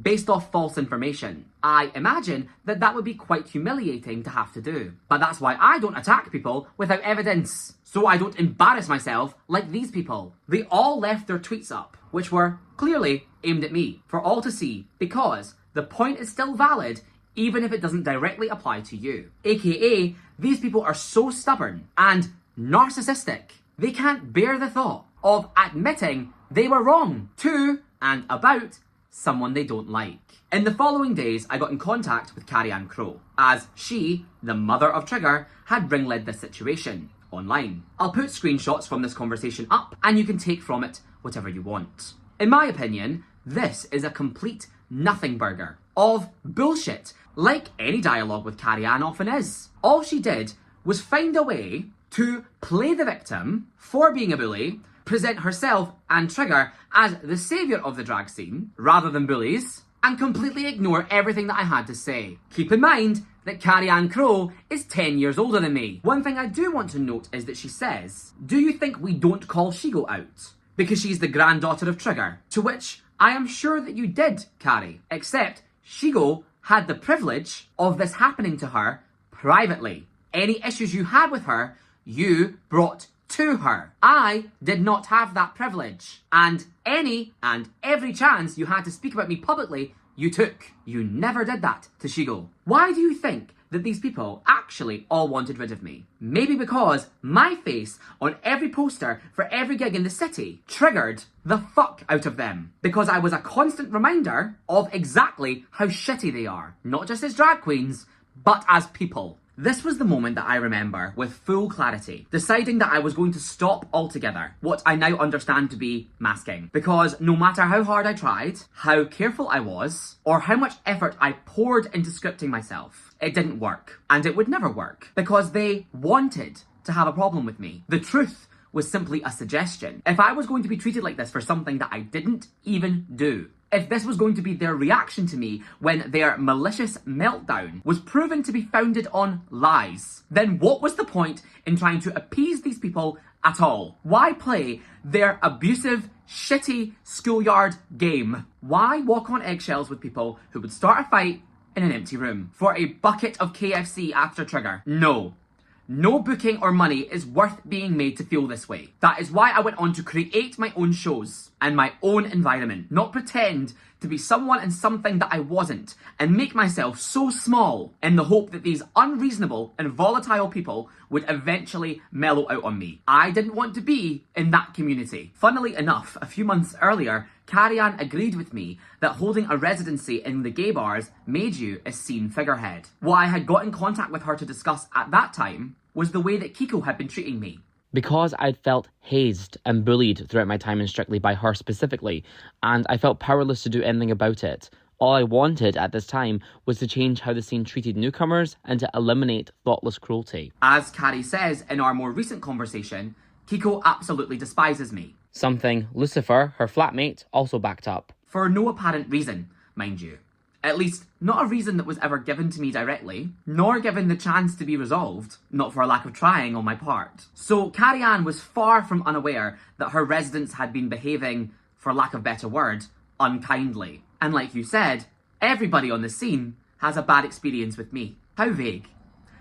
based off false information. I imagine that that would be quite humiliating to have to do. But that's why I don't attack people without evidence, so I don't embarrass myself like these people. They all left their tweets up, which were clearly aimed at me, for all to see, because the point is still valid even if it doesn't directly apply to you. AKA, these people are so stubborn and narcissistic, they can't bear the thought of admitting they were wrong to and about someone they don't like. In the following days, I got in contact with Carrie-Anne Crowe, as she, the mother of Trigger, had ring-led this situation online. I'll put screenshots from this conversation up, and you can take from it whatever you want. In my opinion, this is a complete nothing burger of bullshit, like any dialogue with Carrie-Anne often is. All she did was find a way to play the victim for being a bully, present herself and Trigger as the saviour of the drag scene, rather than bullies, and completely ignore everything that I had to say. Keep in mind that Carrie-Anne Crowe is 10 years older than me. One thing I do want to note is that she says, "Do you think we don't call Shigo out? Because she's the granddaughter of Trigger." To which I am sure that you did, Carrie, except Shigo had the privilege of this happening to her privately. Any issues you had with her, you brought to her. I did not have that privilege. And any and every chance you had to speak about me publicly, you took. You never did that to Shigo. Why do you think that these people actually all wanted rid of me? Maybe because my face on every poster for every gig in the city triggered the fuck out of them. Because I was a constant reminder of exactly how shitty they are. Not just as drag queens, but as people. This was the moment that I remember with full clarity, deciding that I was going to stop altogether what I now understand to be masking. Because no matter how hard I tried, how careful I was, or how much effort I poured into scripting myself, it didn't work. And it would never work. Because they wanted to have a problem with me. The truth was simply a suggestion. If I was going to be treated like this for something that I didn't even do, if this was going to be their reaction to me when their malicious meltdown was proven to be founded on lies, then what was the point in trying to appease these people at all? Why play their abusive, shitty schoolyard game? Why walk on eggshells with people who would start a fight in an empty room for a bucket of KFC after trigger? No. No booking or money is worth being made to feel this way. That is why I went on to create my own shows and my own environment, not pretend to be someone and something that I wasn't, and make myself so small in the hope that these unreasonable and volatile people would eventually mellow out on me. I didn't want to be in that community. Funnily enough, a few months earlier, Carrie-Anne agreed with me that holding a residency in the gay bars made you a scene figurehead. What I had got in contact with her to discuss at that time was the way that Kiko had been treating me. Because I'd felt hazed and bullied throughout my time in Strictly by her specifically, and I felt powerless to do anything about it. All I wanted at this time was to change how the scene treated newcomers and to eliminate thoughtless cruelty. As Carrie says in our more recent conversation, Kiko absolutely despises me. Something Lucifer, her flatmate, also backed up. For no apparent reason, mind you. At least, not a reason that was ever given to me directly, nor given the chance to be resolved, not for a lack of trying on my part. So Carrie-Anne was far from unaware that her residents had been behaving, for lack of better word, unkindly. And like you said, everybody on the scene has a bad experience with me. How vague.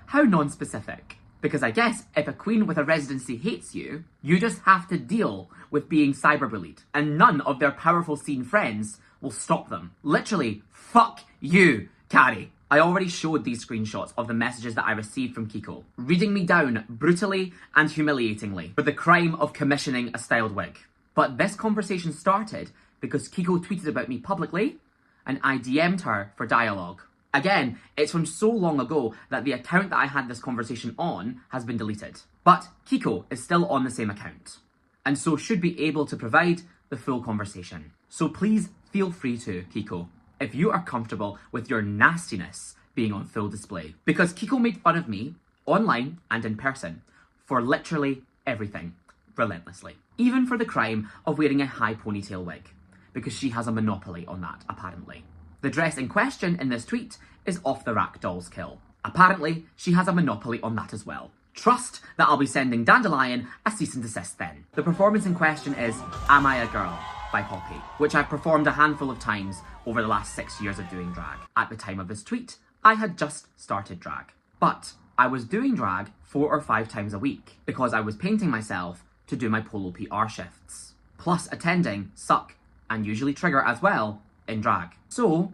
How non-specific. Because I guess if a queen with a residency hates you, you just have to deal with being cyberbullied. And none of their powerful scene friends will stop them. Literally, fuck you, Carrie. I already showed these screenshots of the messages that I received from Kiko, reading me down brutally and humiliatingly for the crime of commissioning a styled wig. But this conversation started because Kiko tweeted about me publicly, and I DM'd her for dialogue. Again, it's from so long ago that the account that I had this conversation on has been deleted. But Kiko is still on the same account, and so should be able to provide the full conversation. So please feel free to, Kiko, if you are comfortable with your nastiness being on full display. Because Kiko made fun of me, online and in person, for literally everything, relentlessly. Even for the crime of wearing a high ponytail wig, because she has a monopoly on that, apparently. The dress in question in this tweet is off-the-rack doll's kill. Apparently, she has a monopoly on that as well. Trust that I'll be sending Dandelion a cease and desist then. The performance in question is Am I a Girl? By Poppy, which I've performed a handful of times over the last 6 years of doing drag. At the time of this tweet, I had just started drag. But I was doing drag 4 or 5 times a week because I was painting myself to do my polo PR shifts, plus attending Suck and usually Trigger as well in drag. So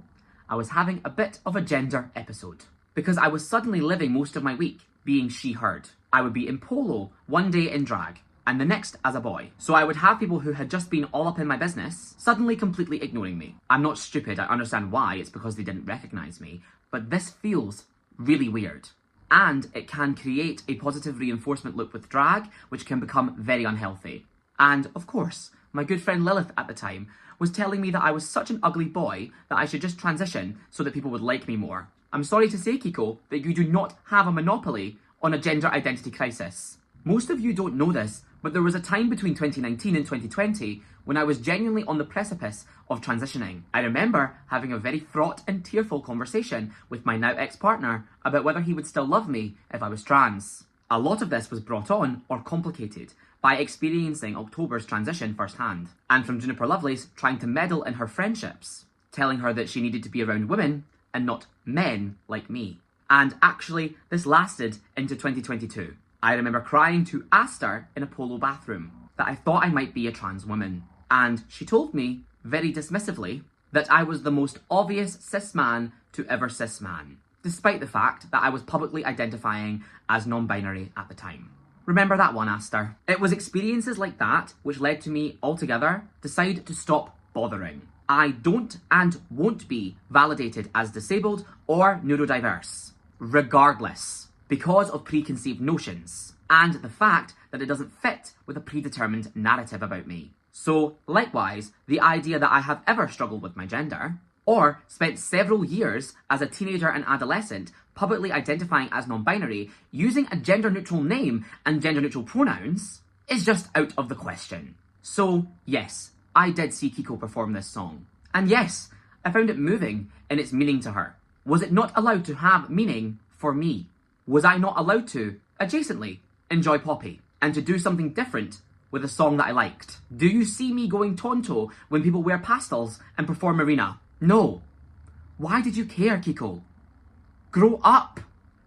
I was having a bit of a gender episode because I was suddenly living most of my week being she/her. I would be in polo one day in drag and the next as a boy. So I would have people who had just been all up in my business suddenly completely ignoring me. I'm not stupid, I understand why, it's because they didn't recognise me, but this feels really weird. And it can create a positive reinforcement loop with drag, which can become very unhealthy. And of course, my good friend Lilith at the time was telling me that I was such an ugly boy that I should just transition so that people would like me more. I'm sorry to say, Kiko, that you do not have a monopoly on a gender identity crisis. Most of you don't know this, but there was a time between 2019 and 2020 when I was genuinely on the precipice of transitioning. I remember having a very fraught and tearful conversation with my now ex-partner about whether he would still love me if I was trans. A lot of this was brought on or complicated by experiencing October's transition firsthand, and from Juniper Lovelace trying to meddle in her friendships, telling her that she needed to be around women and not men like me. And actually, this lasted into 2022. I remember crying to Aster in a polo bathroom that I thought I might be a trans woman. And she told me, very dismissively, that I was the most obvious cis man to ever cis man, despite the fact that I was publicly identifying as non-binary at the time. Remember that one, Aster? It was experiences like that which led to me altogether decide to stop bothering. I don't and won't be validated as disabled or neurodiverse, regardless, because of preconceived notions and the fact that it doesn't fit with a predetermined narrative about me. So, likewise, the idea that I have ever struggled with my gender, or spent several years as a teenager and adolescent publicly identifying as non-binary, using a gender-neutral name and gender-neutral pronouns, is just out of the question. So, yes, I did see Kiko perform this song, And yes, I found it moving in its meaning to her. Was it not allowed to have meaning for me? Was I not allowed to, adjacently, enjoy Poppy and to do something different with a song that I liked? Do you see me going tonto when people wear pastels and perform Marina? No. Why did you care, Kiko? Grow up.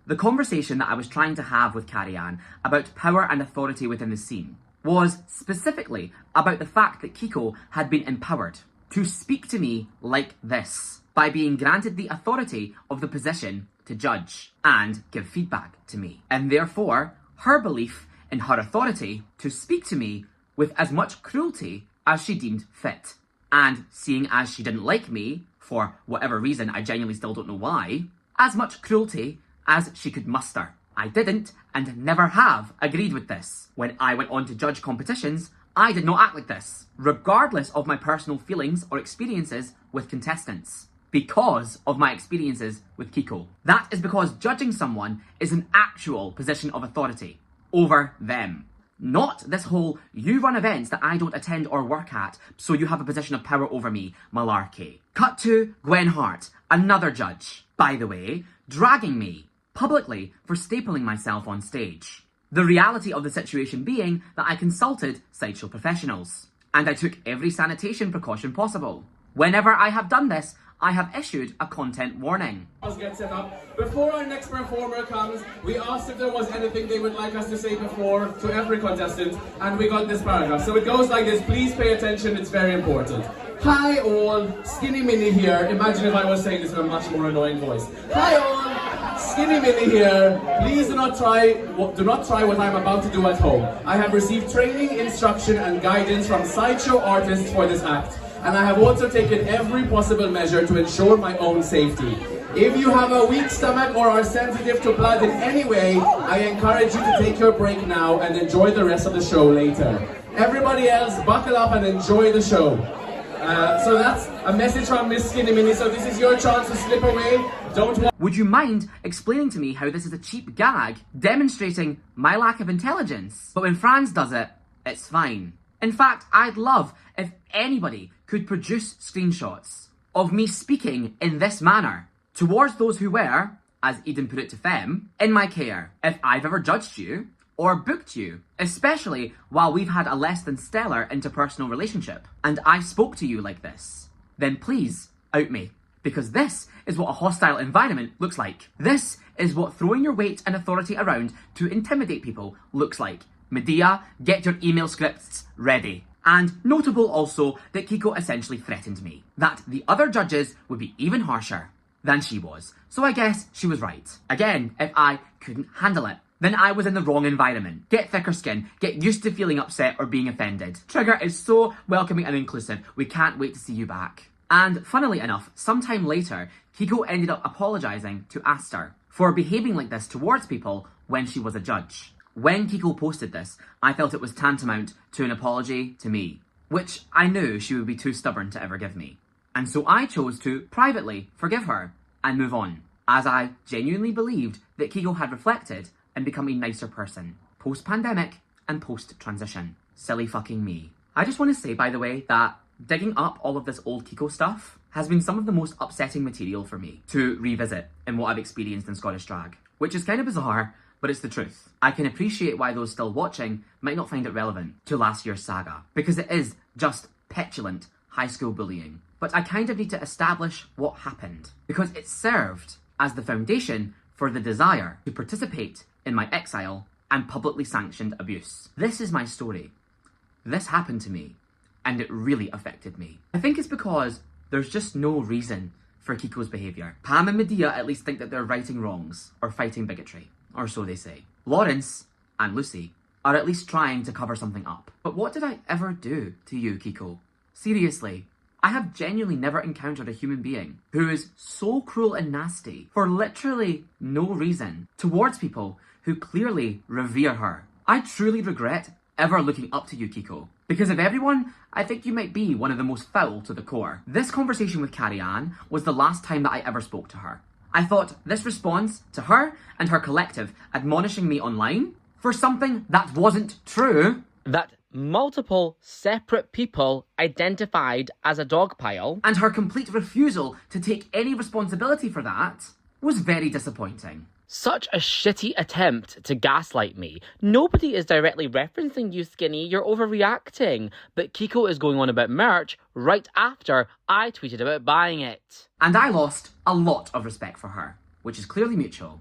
The conversation that I was trying to have with Carrie-Anne about power and authority within the scene was specifically about the fact that Kiko had been empowered to speak to me like this by being granted the authority of the position to judge and give feedback to me. And therefore, her belief in her authority to speak to me with as much cruelty as she deemed fit. And seeing as she didn't like me, for whatever reason, I genuinely still don't know why, as much cruelty as she could muster. I didn't and never have agreed with this. When I went on to judge competitions, I did not act like this, regardless of my personal feelings or experiences with contestants, because of my experiences with Kiko. That is because judging someone is an actual position of authority over them. Not this whole, you run events that I don't attend or work at, so you have a position of power over me, malarkey. Cut to Gwen Hart, another judge. By the way, dragging me publicly for stapling myself on stage. The reality of the situation being that I consulted sideshow professionals, and I took every sanitation precaution possible. Whenever I have done this, I have issued a content warning. Get set up. Before our next performer comes, we asked if there was anything they would like us to say before to every contestant, and we got this paragraph. So it goes like this, please pay attention, it's very important. Hi all, Skinny Minnie here. Imagine if I was saying this in a much more annoying voice. Hi all, Skinny Minnie here. Please do not try what I'm about to do at home. I have received training, instruction and guidance from sideshow artists for this act. And I have also taken every possible measure to ensure my own safety. If you have a weak stomach or are sensitive to blood in any way, I encourage you to take your break now and enjoy the rest of the show later. Everybody else, buckle up and enjoy the show. So that's a message from Miss Skinny Minnie, so this is your chance to slip away. Would you mind explaining to me how this is a cheap gag demonstrating my lack of intelligence? But when Franz does it, it's fine. In fact, I'd love if anybody could produce screenshots of me speaking in this manner towards those who were, as Eden put it to Fem, in my care. If I've ever judged you or booked you, especially while we've had a less than stellar interpersonal relationship, and I spoke to you like this, then please out me. Because this is what a hostile environment looks like. This is what throwing your weight and authority around to intimidate people looks like. Medea, get your email scripts ready. And notable also that Kiko essentially threatened me, that the other judges would be even harsher than she was. So I guess she was right. Again, if I couldn't handle it, then I was in the wrong environment. Get thicker skin, get used to feeling upset or being offended. Trigger is so welcoming and inclusive, we can't wait to see you back. And funnily enough, sometime later, Kiko ended up apologising to Aster for behaving like this towards people when she was a judge. When Kiko posted this, I felt it was tantamount to an apology to me, which I knew she would be too stubborn to ever give me. And so I chose to privately forgive her and move on, as I genuinely believed that Kiko had reflected and become a nicer person, post-pandemic and post-transition. Silly fucking me. I just want to say, by the way, that digging up all of this old Kiko stuff has been some of the most upsetting material for me to revisit in what I've experienced in Scottish drag, which is kind of bizarre, but it's the truth. I can appreciate why those still watching might not find it relevant to last year's saga, because it is just petulant high school bullying. But I kind of need to establish what happened, because it served as the foundation for the desire to participate in my exile and publicly sanctioned abuse. This is my story. This happened to me, and it really affected me. I think it's because there's just no reason for Kiko's behaviour. Pam and Medea at least think that they're righting wrongs, or fighting bigotry. Or so they say. Lawrence and Lucy are at least trying to cover something up. But what did I ever do to you, Kiko? Seriously, I have genuinely never encountered a human being who is so cruel and nasty for literally no reason towards people who clearly revere her. I truly regret ever looking up to you, Kiko. Because of everyone, I think you might be one of the most foul to the core. This conversation with Carrie-Anne was the last time that I ever spoke to her. I thought this response to her and her collective admonishing me online for something that wasn't true. That multiple separate people identified as a dog pile. And her complete refusal to take any responsibility for that was very disappointing. Such a shitty attempt to gaslight me. Nobody is directly referencing you, Skinny. You're overreacting. But Kiko is going on about merch right after I tweeted about buying it. And I lost a lot of respect for her, which is clearly mutual.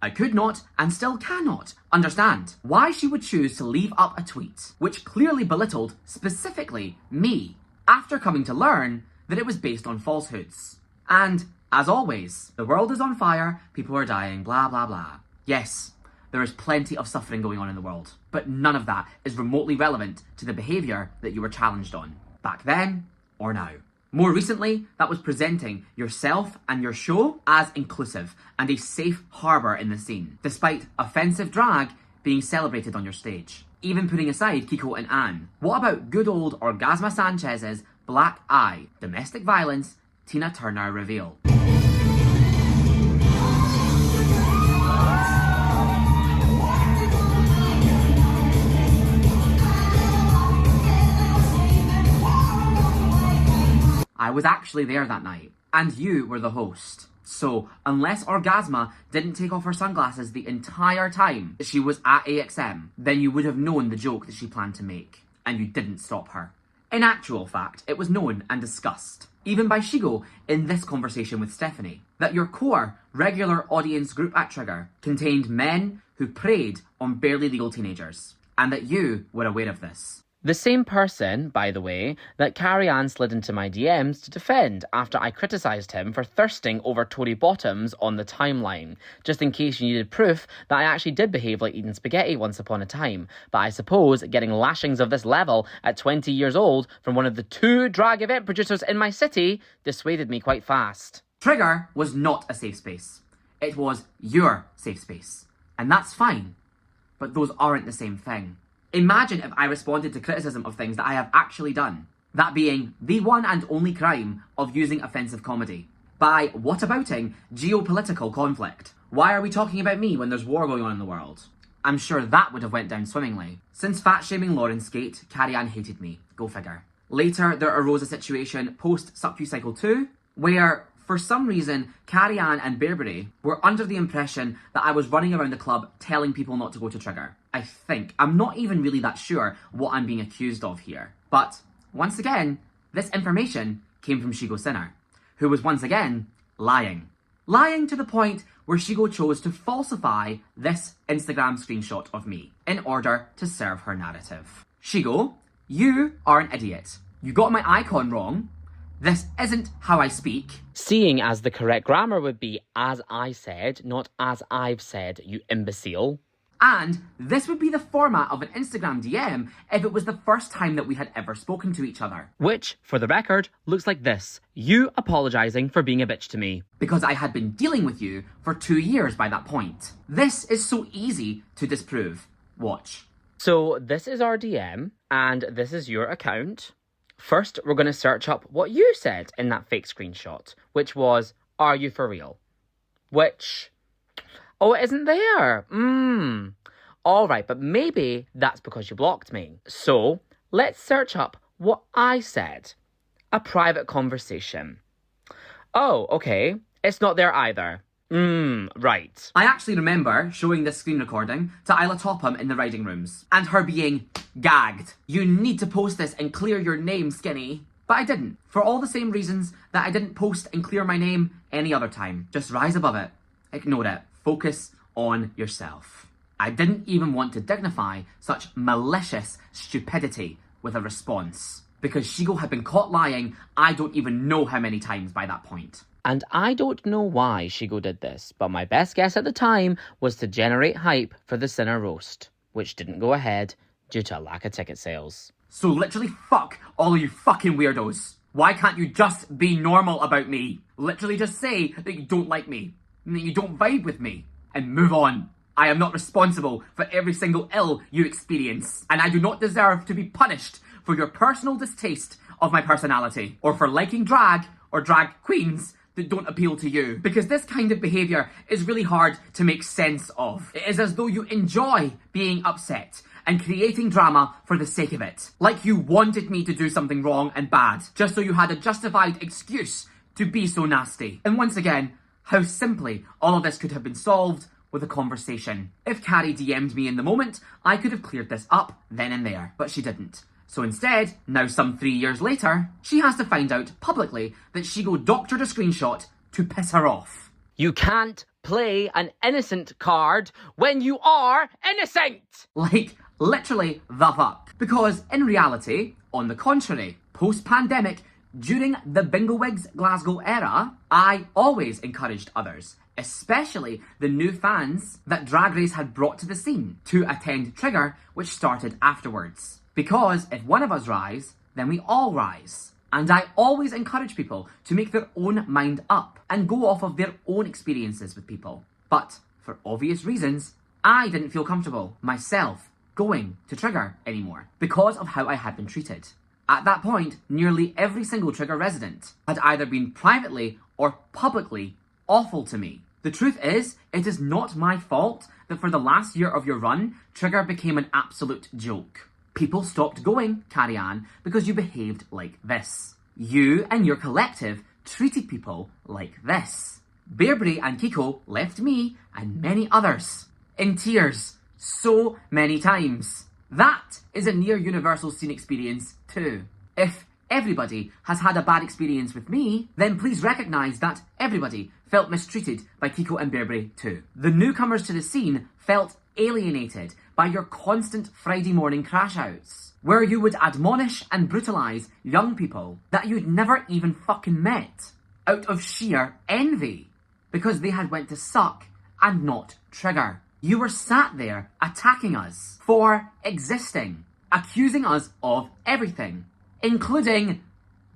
I could not, and still cannot, understand why she would choose to leave up a tweet, which clearly belittled, specifically, me, after coming to learn that it was based on falsehoods. And, as always, the world is on fire, people are dying, blah blah blah. Yes, there is plenty of suffering going on in the world, but none of that is remotely relevant to the behaviour that you were challenged on, back then or now. More recently, that was presenting yourself and your show as inclusive and a safe harbour in the scene, despite offensive drag being celebrated on your stage. Even putting aside Kiko and Anne, what about good old Orgasma Sanchez's Black Eye, domestic violence, Tina Turner reveal? I was actually there that night, and you were the host. So, unless Orgasma didn't take off her sunglasses the entire time that she was at AXM, then you would have known the joke that she planned to make, and you didn't stop her. In actual fact, it was known and discussed, even by Shigo in this conversation with Stephanie, that your core, regular audience group at Trigger contained men who preyed on barely legal teenagers, and that you were aware of this. The same person, by the way, that Carrie Ann slid into my DMs to defend after I criticised him for thirsting over Tory bottoms on the timeline, just in case you needed proof that I actually did behave like eating spaghetti once upon a time. But I suppose getting lashings of this level at 20 years old from one of the 2 drag event producers in my city dissuaded me quite fast. Trigger was not a safe space. It was your safe space. And that's fine. But those aren't the same thing. Imagine if I responded to criticism of things that I have actually done, that being the one and only crime of using offensive comedy, by whatabouting geopolitical conflict. Why are we talking about me when there's war going on in the world? I'm sure that would have went down swimmingly. Since fat-shaming Lauren's skate, Carrie Ann hated me. Go figure. Later, there arose a situation post-Suck You Cycle 2, where, for some reason, Carrie Ann and Bearbury were under the impression that I was running around the club telling people not to go to Trigger. I think. I'm not even really that sure what I'm being accused of here. But, once again, this information came from Shigo Sinner, who was once again lying. Lying to the point where Shigo chose to falsify this Instagram screenshot of me in order to serve her narrative. Shigo, you are an idiot. You got my icon wrong. This isn't how I speak. Seeing as the correct grammar would be as I said, not as I've said, you imbecile. And this would be the format of an Instagram DM if it was the first time that we had ever spoken to each other. Which, for the record, looks like this. You apologising for being a bitch to me. Because I had been dealing with you for 2 years by that point. This is so easy to disprove. Watch. So this is our DM, and this is your account. First, we're going to search up what you said in that fake screenshot, which was, "Are you for real?" Which... oh, it isn't there. Alright, but maybe that's because you blocked me. So, let's search up what I said. A private conversation. Oh, okay. It's not there either. Right. I actually remember showing this screen recording to Isla Topham in the riding rooms, and her being gagged. You need to post this and clear your name, Skinny. But I didn't, for all the same reasons that I didn't post and clear my name any other time. Just rise above it. Ignore it. Focus on yourself. I didn't even want to dignify such malicious stupidity with a response, because Shigo had been caught lying I don't even know how many times by that point. And I don't know why Shigo did this, but my best guess at the time was to generate hype for the Sinner roast, which didn't go ahead due to a lack of ticket sales. So literally fuck all of you fucking weirdos. Why can't you just be normal about me? Literally just say that you don't like me, and that you don't vibe with me, and move on. I am not responsible for every single ill you experience, and I do not deserve to be punished for your personal distaste of my personality, or for liking drag or drag queens that don't appeal to you, because this kind of behaviour is really hard to make sense of. It is as though you enjoy being upset and creating drama for the sake of it. Like you wanted me to do something wrong and bad, just so you had a justified excuse to be so nasty. And once again, how simply all of this could have been solved with a conversation. If Carrie DM'd me in the moment, I could have cleared this up then and there, but she didn't. So instead, now some 3 years later, she has to find out publicly that Shigo doctored a screenshot to piss her off. You can't play an innocent card when you are innocent! Like, literally the fuck. Because in reality, on the contrary, post-pandemic, during the Bingowigs Glasgow era, I always encouraged others, especially the new fans that Drag Race had brought to the scene, to attend Trigger, which started afterwards. Because if one of us rise, then we all rise. And I always encourage people to make their own mind up and go off of their own experiences with people. But for obvious reasons, I didn't feel comfortable myself going to Trigger anymore because of how I had been treated. At that point, nearly every single Trigger resident had either been privately or publicly awful to me. The truth is, it is not my fault that for the last year of your run, Trigger became an absolute joke. People stopped going, Carrie Ann, because you behaved like this. You and your collective treated people like this. Bearbury and Kiko left me and many others in tears so many times. That is a near universal scene experience too. If everybody has had a bad experience with me, then please recognise that everybody felt mistreated by Kiko and Bearbury too. The newcomers to the scene felt alienated by your constant Friday morning crash outs, where you would admonish and brutalise young people that you'd never even fucking met out of sheer envy because they had went to suck and not Trigger. You were sat there attacking us for existing, accusing us of everything, including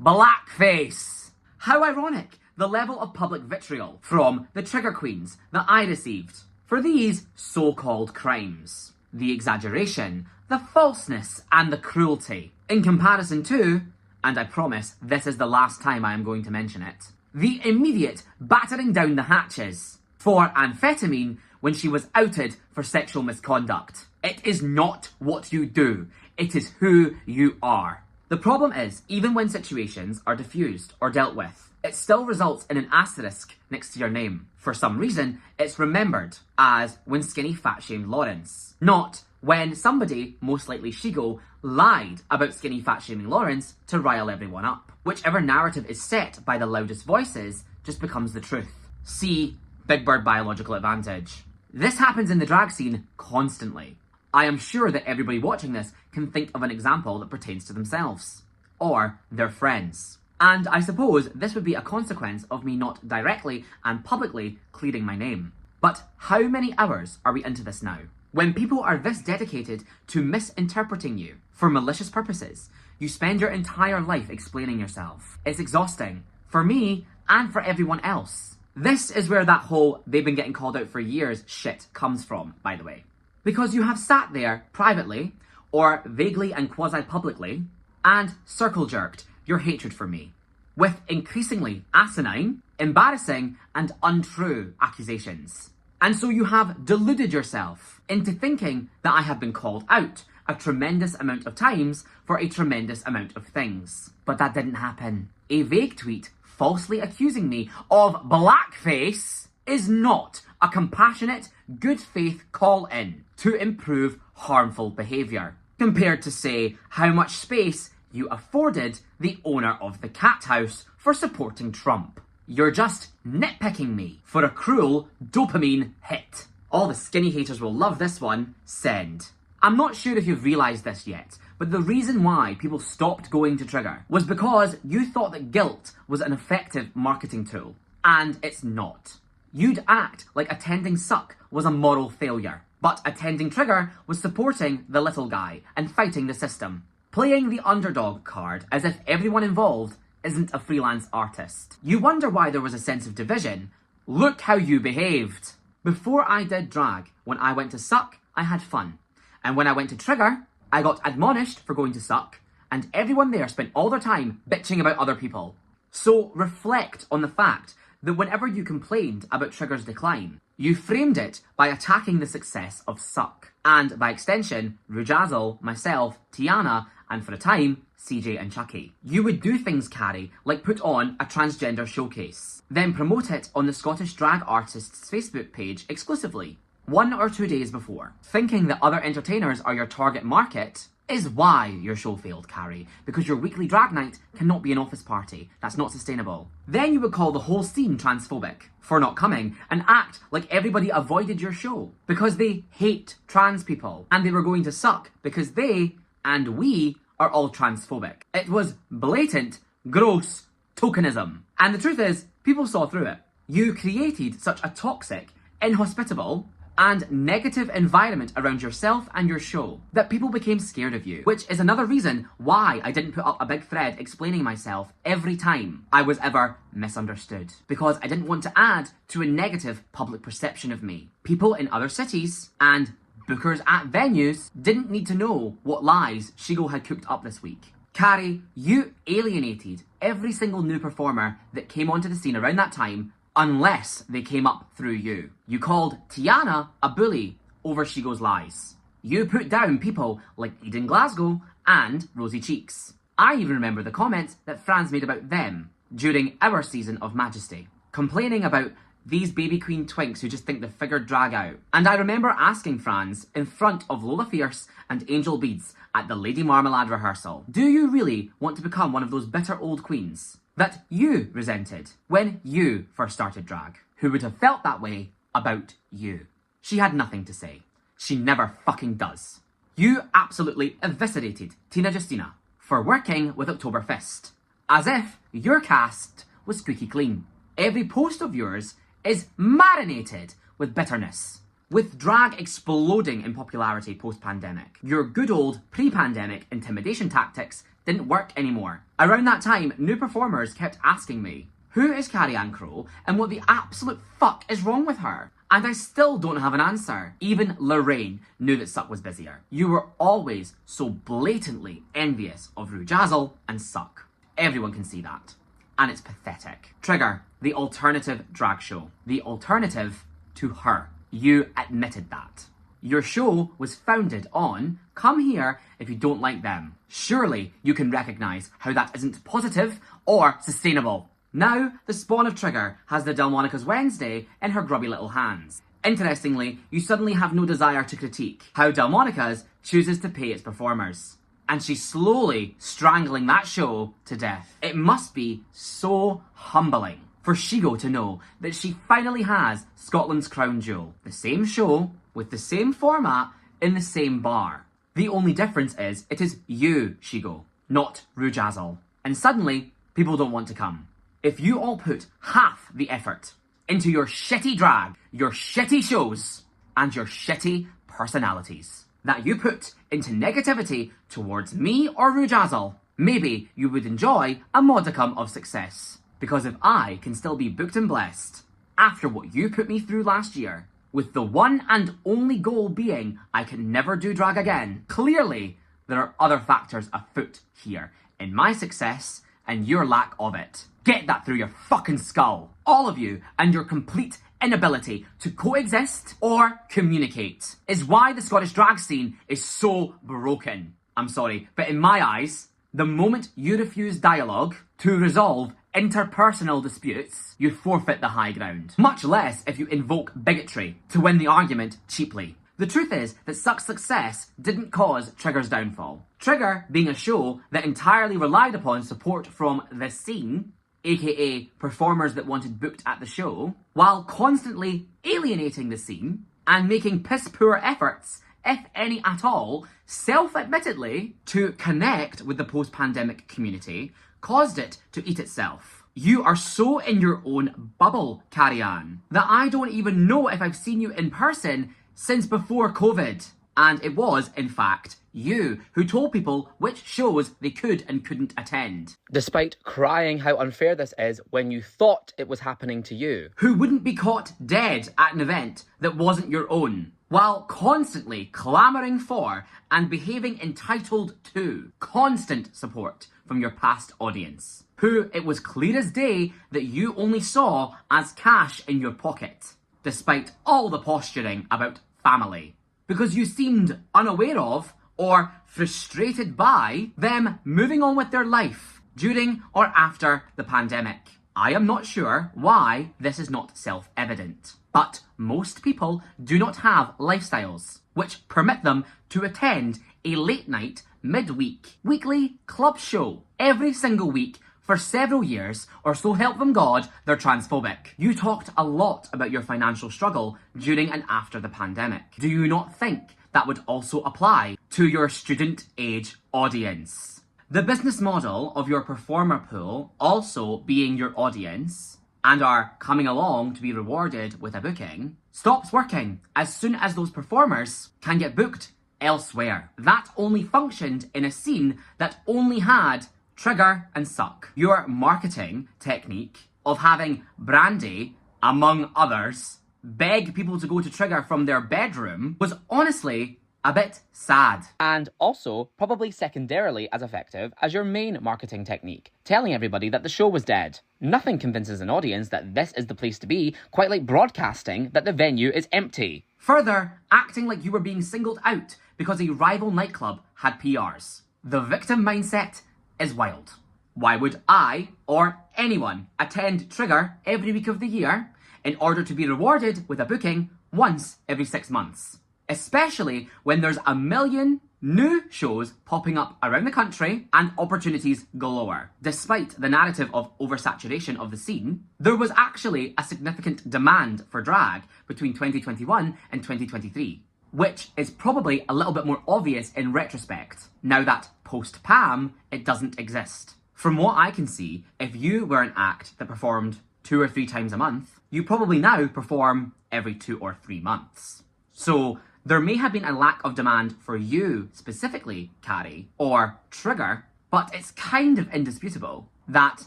blackface. How ironic the level of public vitriol from the Trigger Queens that I received for these so-called crimes. The exaggeration, the falseness, and the cruelty. In comparison to, and I promise this is the last time I am going to mention it, the immediate battering down the hatches for amphetamine when she was outed for sexual misconduct. It is not what you do, it is who you are. The problem is, even when situations are diffused or dealt with, it still results in an asterisk next to your name. For some reason, it's remembered as when Skinny fat-shamed Lawrence. Not when somebody, most likely Shigo, lied about Skinny fat-shaming Lawrence to rile everyone up. Whichever narrative is set by the loudest voices just becomes the truth. See Big Burd biological advantage. This happens in the drag scene constantly. I am sure that everybody watching this can think of an example that pertains to themselves. Or their friends. And I suppose this would be a consequence of me not directly and publicly clearing my name. But how many hours are we into this now? When people are this dedicated to misinterpreting you for malicious purposes, you spend your entire life explaining yourself. It's exhausting. For me, and for everyone else. This is where that whole "they've been getting called out for years" shit comes from, by the way. Because you have sat there privately, or vaguely and quasi-publicly, and circle-jerked your hatred for me, with increasingly asinine, embarrassing, and untrue accusations. And so you have deluded yourself into thinking that I have been called out a tremendous amount of times for a tremendous amount of things. But that didn't happen. A vague tweet falsely accusing me of blackface is not a compassionate, good faith call-in to improve harmful behaviour, compared to, say, how much space you afforded the owner of the cat house for supporting Trump. You're just nitpicking me for a cruel dopamine hit. All the skinny haters will love this one. Send. I'm not sure if you've realised this yet, but the reason why people stopped going to Trigger was because you thought that guilt was an effective marketing tool. And it's not. You'd act like attending Suck was a moral failure, but attending Trigger was supporting the little guy and fighting the system. Playing the underdog card as if everyone involved isn't a freelance artist. You wonder why there was a sense of division. Look how you behaved. Before I did drag, when I went to Suck, I had fun. And when I went to Trigger, I got admonished for going to Suck, and everyone there spent all their time bitching about other people. So reflect on the fact that whenever you complained about Trigger's decline, You framed it by attacking the success of Suck, and by extension, Rujazzle, myself, Tiana, and for a time, CJ and Chucky. You would do things, Carrie, like put on a transgender showcase, then promote it on the Scottish Drag Artists Facebook page exclusively, 1 or 2 days before. Thinking that other entertainers are your target market is why your show failed, Carrie, because your weekly drag night cannot be an office party. That's not sustainable. Then you would call the whole scene transphobic for not coming and act like everybody avoided your show because they hate trans people and they were going to suck because they and we are all transphobic. It was blatant, gross tokenism. And the truth is, people saw through it. You created such a toxic, inhospitable, and negative environment around yourself and your show that people became scared of you, which is another reason why I didn't put up a big thread explaining myself every time I was ever misunderstood, because I didn't want to add to a negative public perception of me. People in other cities and bookers at venues didn't need to know what lies Shigo had cooked up this week. Carrie, you alienated every single new performer that came onto the scene around that time unless they came up through you. You called Tiana a bully over Shigo's lies. You put down people like Eden Glasgow and Rosie Cheeks. I even remember the comments that Franz made about them during our season of Majesty, complaining about these baby queen twinks who just think the figure drag out. And I remember asking Franz in front of Lola Fierce and Angel Beads at the Lady Marmalade rehearsal, do you really want to become one of those bitter old queens that you resented when you first started drag, who would have felt that way about you? She had nothing to say. She never fucking does. You absolutely eviscerated Tina Justina for working with Oktoberfest, as if your cast was squeaky clean. Every post of yours is marinated with bitterness, with drag exploding in popularity post-pandemic. Your good old pre-pandemic intimidation tactics didn't work anymore. Around that time, new performers kept asking me, who is Carrie Ann Crow and what the absolute fuck is wrong with her? And I still don't have an answer. Even Lorraine knew that Suck was busier. You were always so blatantly envious of Rujazzle and Suck. Everyone can see that. And it's pathetic. Trigger, the alternative drag show. The alternative to her. You admitted that. Your show was founded on, come here if you don't like them. Surely you can recognise how that isn't positive or sustainable. Now, the spawn of Trigger has the Delmonicas Wednesday in her grubby little hands. Interestingly, you suddenly have no desire to critique how Delmonicas chooses to pay its performers. And she's slowly strangling that show to death. It must be so humbling for Shigo to know that she finally has Scotland's crown jewel. The same show, with the same format, in the same bar. The only difference is, it is you, Shigo, not Rujazzle. And suddenly, people don't want to come. If you all put half the effort into your shitty drag, your shitty shows, and your shitty personalities that you put into negativity towards me or Rujazzle, maybe you would enjoy a modicum of success. Because if I can still be booked and blessed after what you put me through last year, with the one and only goal being I can never do drag again, clearly there are other factors afoot here in my success and your lack of it. Get that through your fucking skull. All of you and your complete inability to coexist or communicate is why the Scottish drag scene is so broken. I'm sorry, but in my eyes, the moment you refuse dialogue to resolve interpersonal disputes, you forfeit the high ground. Much less if you invoke bigotry to win the argument cheaply. The truth is that Suck's success didn't cause Trigger's downfall. Trigger, being a show that entirely relied upon support from the scene, aka performers that wanted booked at the show, while constantly alienating the scene and making piss-poor efforts, if any at all, self-admittedly, to connect with the post-pandemic community, caused it to eat itself. You are so in your own bubble, Carrie Ann, that I don't even know if I've seen you in person since before COVID. And it was, in fact, you who told people which shows they could and couldn't attend. Despite crying how unfair this is when you thought it was happening to you. Who wouldn't be caught dead at an event that wasn't your own, while constantly clamouring for and behaving entitled to constant support from your past audience, who it was clear as day that you only saw as cash in your pocket. despite all the posturing about family, because you seemed unaware of or frustrated by them moving on with their life during or after the pandemic. I am not sure why this is not self-evident, but most people do not have lifestyles which permit them to attend a late night, midweek, weekly club show every single week for several years, or so help them God, they're transphobic. You talked a lot about your financial struggle during and after the pandemic. Do you not think that would also apply to your student age audience? The business model of your performer pool also being your audience and are coming along to be rewarded with a booking stops working as soon as those performers can get booked elsewhere. That only functioned in a scene that only had trigger and suck. Your marketing technique of having Brandy, among others, beg people to go to Trigger from their bedroom was honestly a bit sad. And also, probably secondarily as effective as your main marketing technique, telling everybody that the show was dead. Nothing convinces an audience that this is the place to be, quite like broadcasting that the venue is empty. Further, acting like you were being singled out because a rival nightclub had PRs. The victim mindset is wild. Why would I, or anyone, attend Trigger every week of the year in order to be rewarded with a booking once every 6 months? Especially when there's a million new shows popping up around the country and opportunities galore. Despite the narrative of oversaturation of the scene, there was actually a significant demand for drag between 2021 and 2023, which is probably a little bit more obvious in retrospect, now that post-Pam, it doesn't exist. From what I can see, if you were an act that performed 2 or 3 times a month, you probably now perform every 2 or 3 months. So there may have been a lack of demand for you specifically, Carrie, or Trigger, but it's kind of indisputable that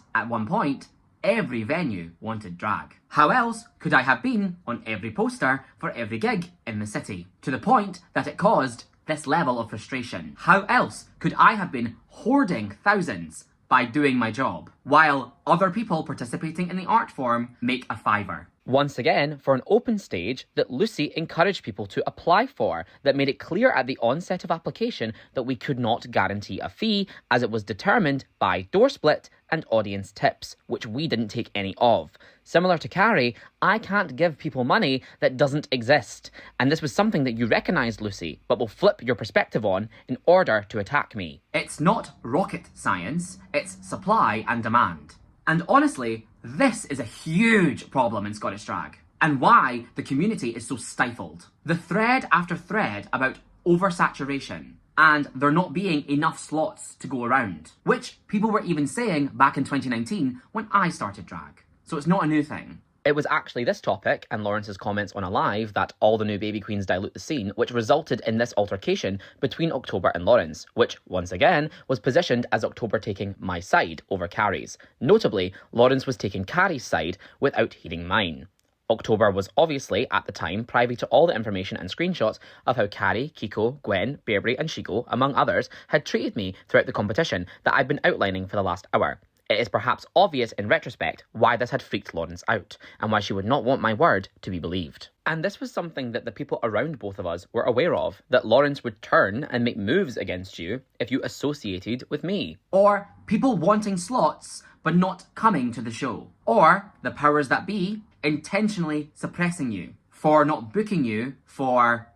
at one point, every venue wanted drag. How else could I have been on every poster for every gig in the city, to the point that it caused this level of frustration? How else could I have been hoarding thousands by doing my job, while other people participating in the art form make a fiver? Once again, for an open stage that Lucy encouraged people to apply for, that made it clear at the onset of application that we could not guarantee a fee, as it was determined by door split and audience tips, which we didn't take any of. Similar to Carrie, I can't give people money that doesn't exist, and this was something that you recognised, Lucy, but will flip your perspective on in order to attack me. It's not rocket science, it's supply and demand. And honestly, this is a huge problem in Scottish drag, and why the community is so stifled. The thread after thread about oversaturation, and there not being enough slots to go around, which people were even saying back in 2019 when I started drag. So it's not a new thing. It was actually this topic and Lawrence's comments on a live that all the new baby queens dilute the scene, which resulted in this altercation between October and Lawrence, which, once again, was positioned as October taking my side over Carrie's. Notably, Lawrence was taking Carrie's side without heeding mine. October was obviously, at the time, privy to all the information and screenshots of how Carrie, Kiko, Gwen, Bearbury and Shiko, among others, had treated me throughout the competition that I'd been outlining for the last hour. It is perhaps obvious in retrospect why this had freaked Lawrence out, and why she would not want my word to be believed. And this was something that the people around both of us were aware of, that Lawrence would turn and make moves against you if you associated with me. Or people wanting slots but not coming to the show. Or the powers that be intentionally suppressing you for not booking you for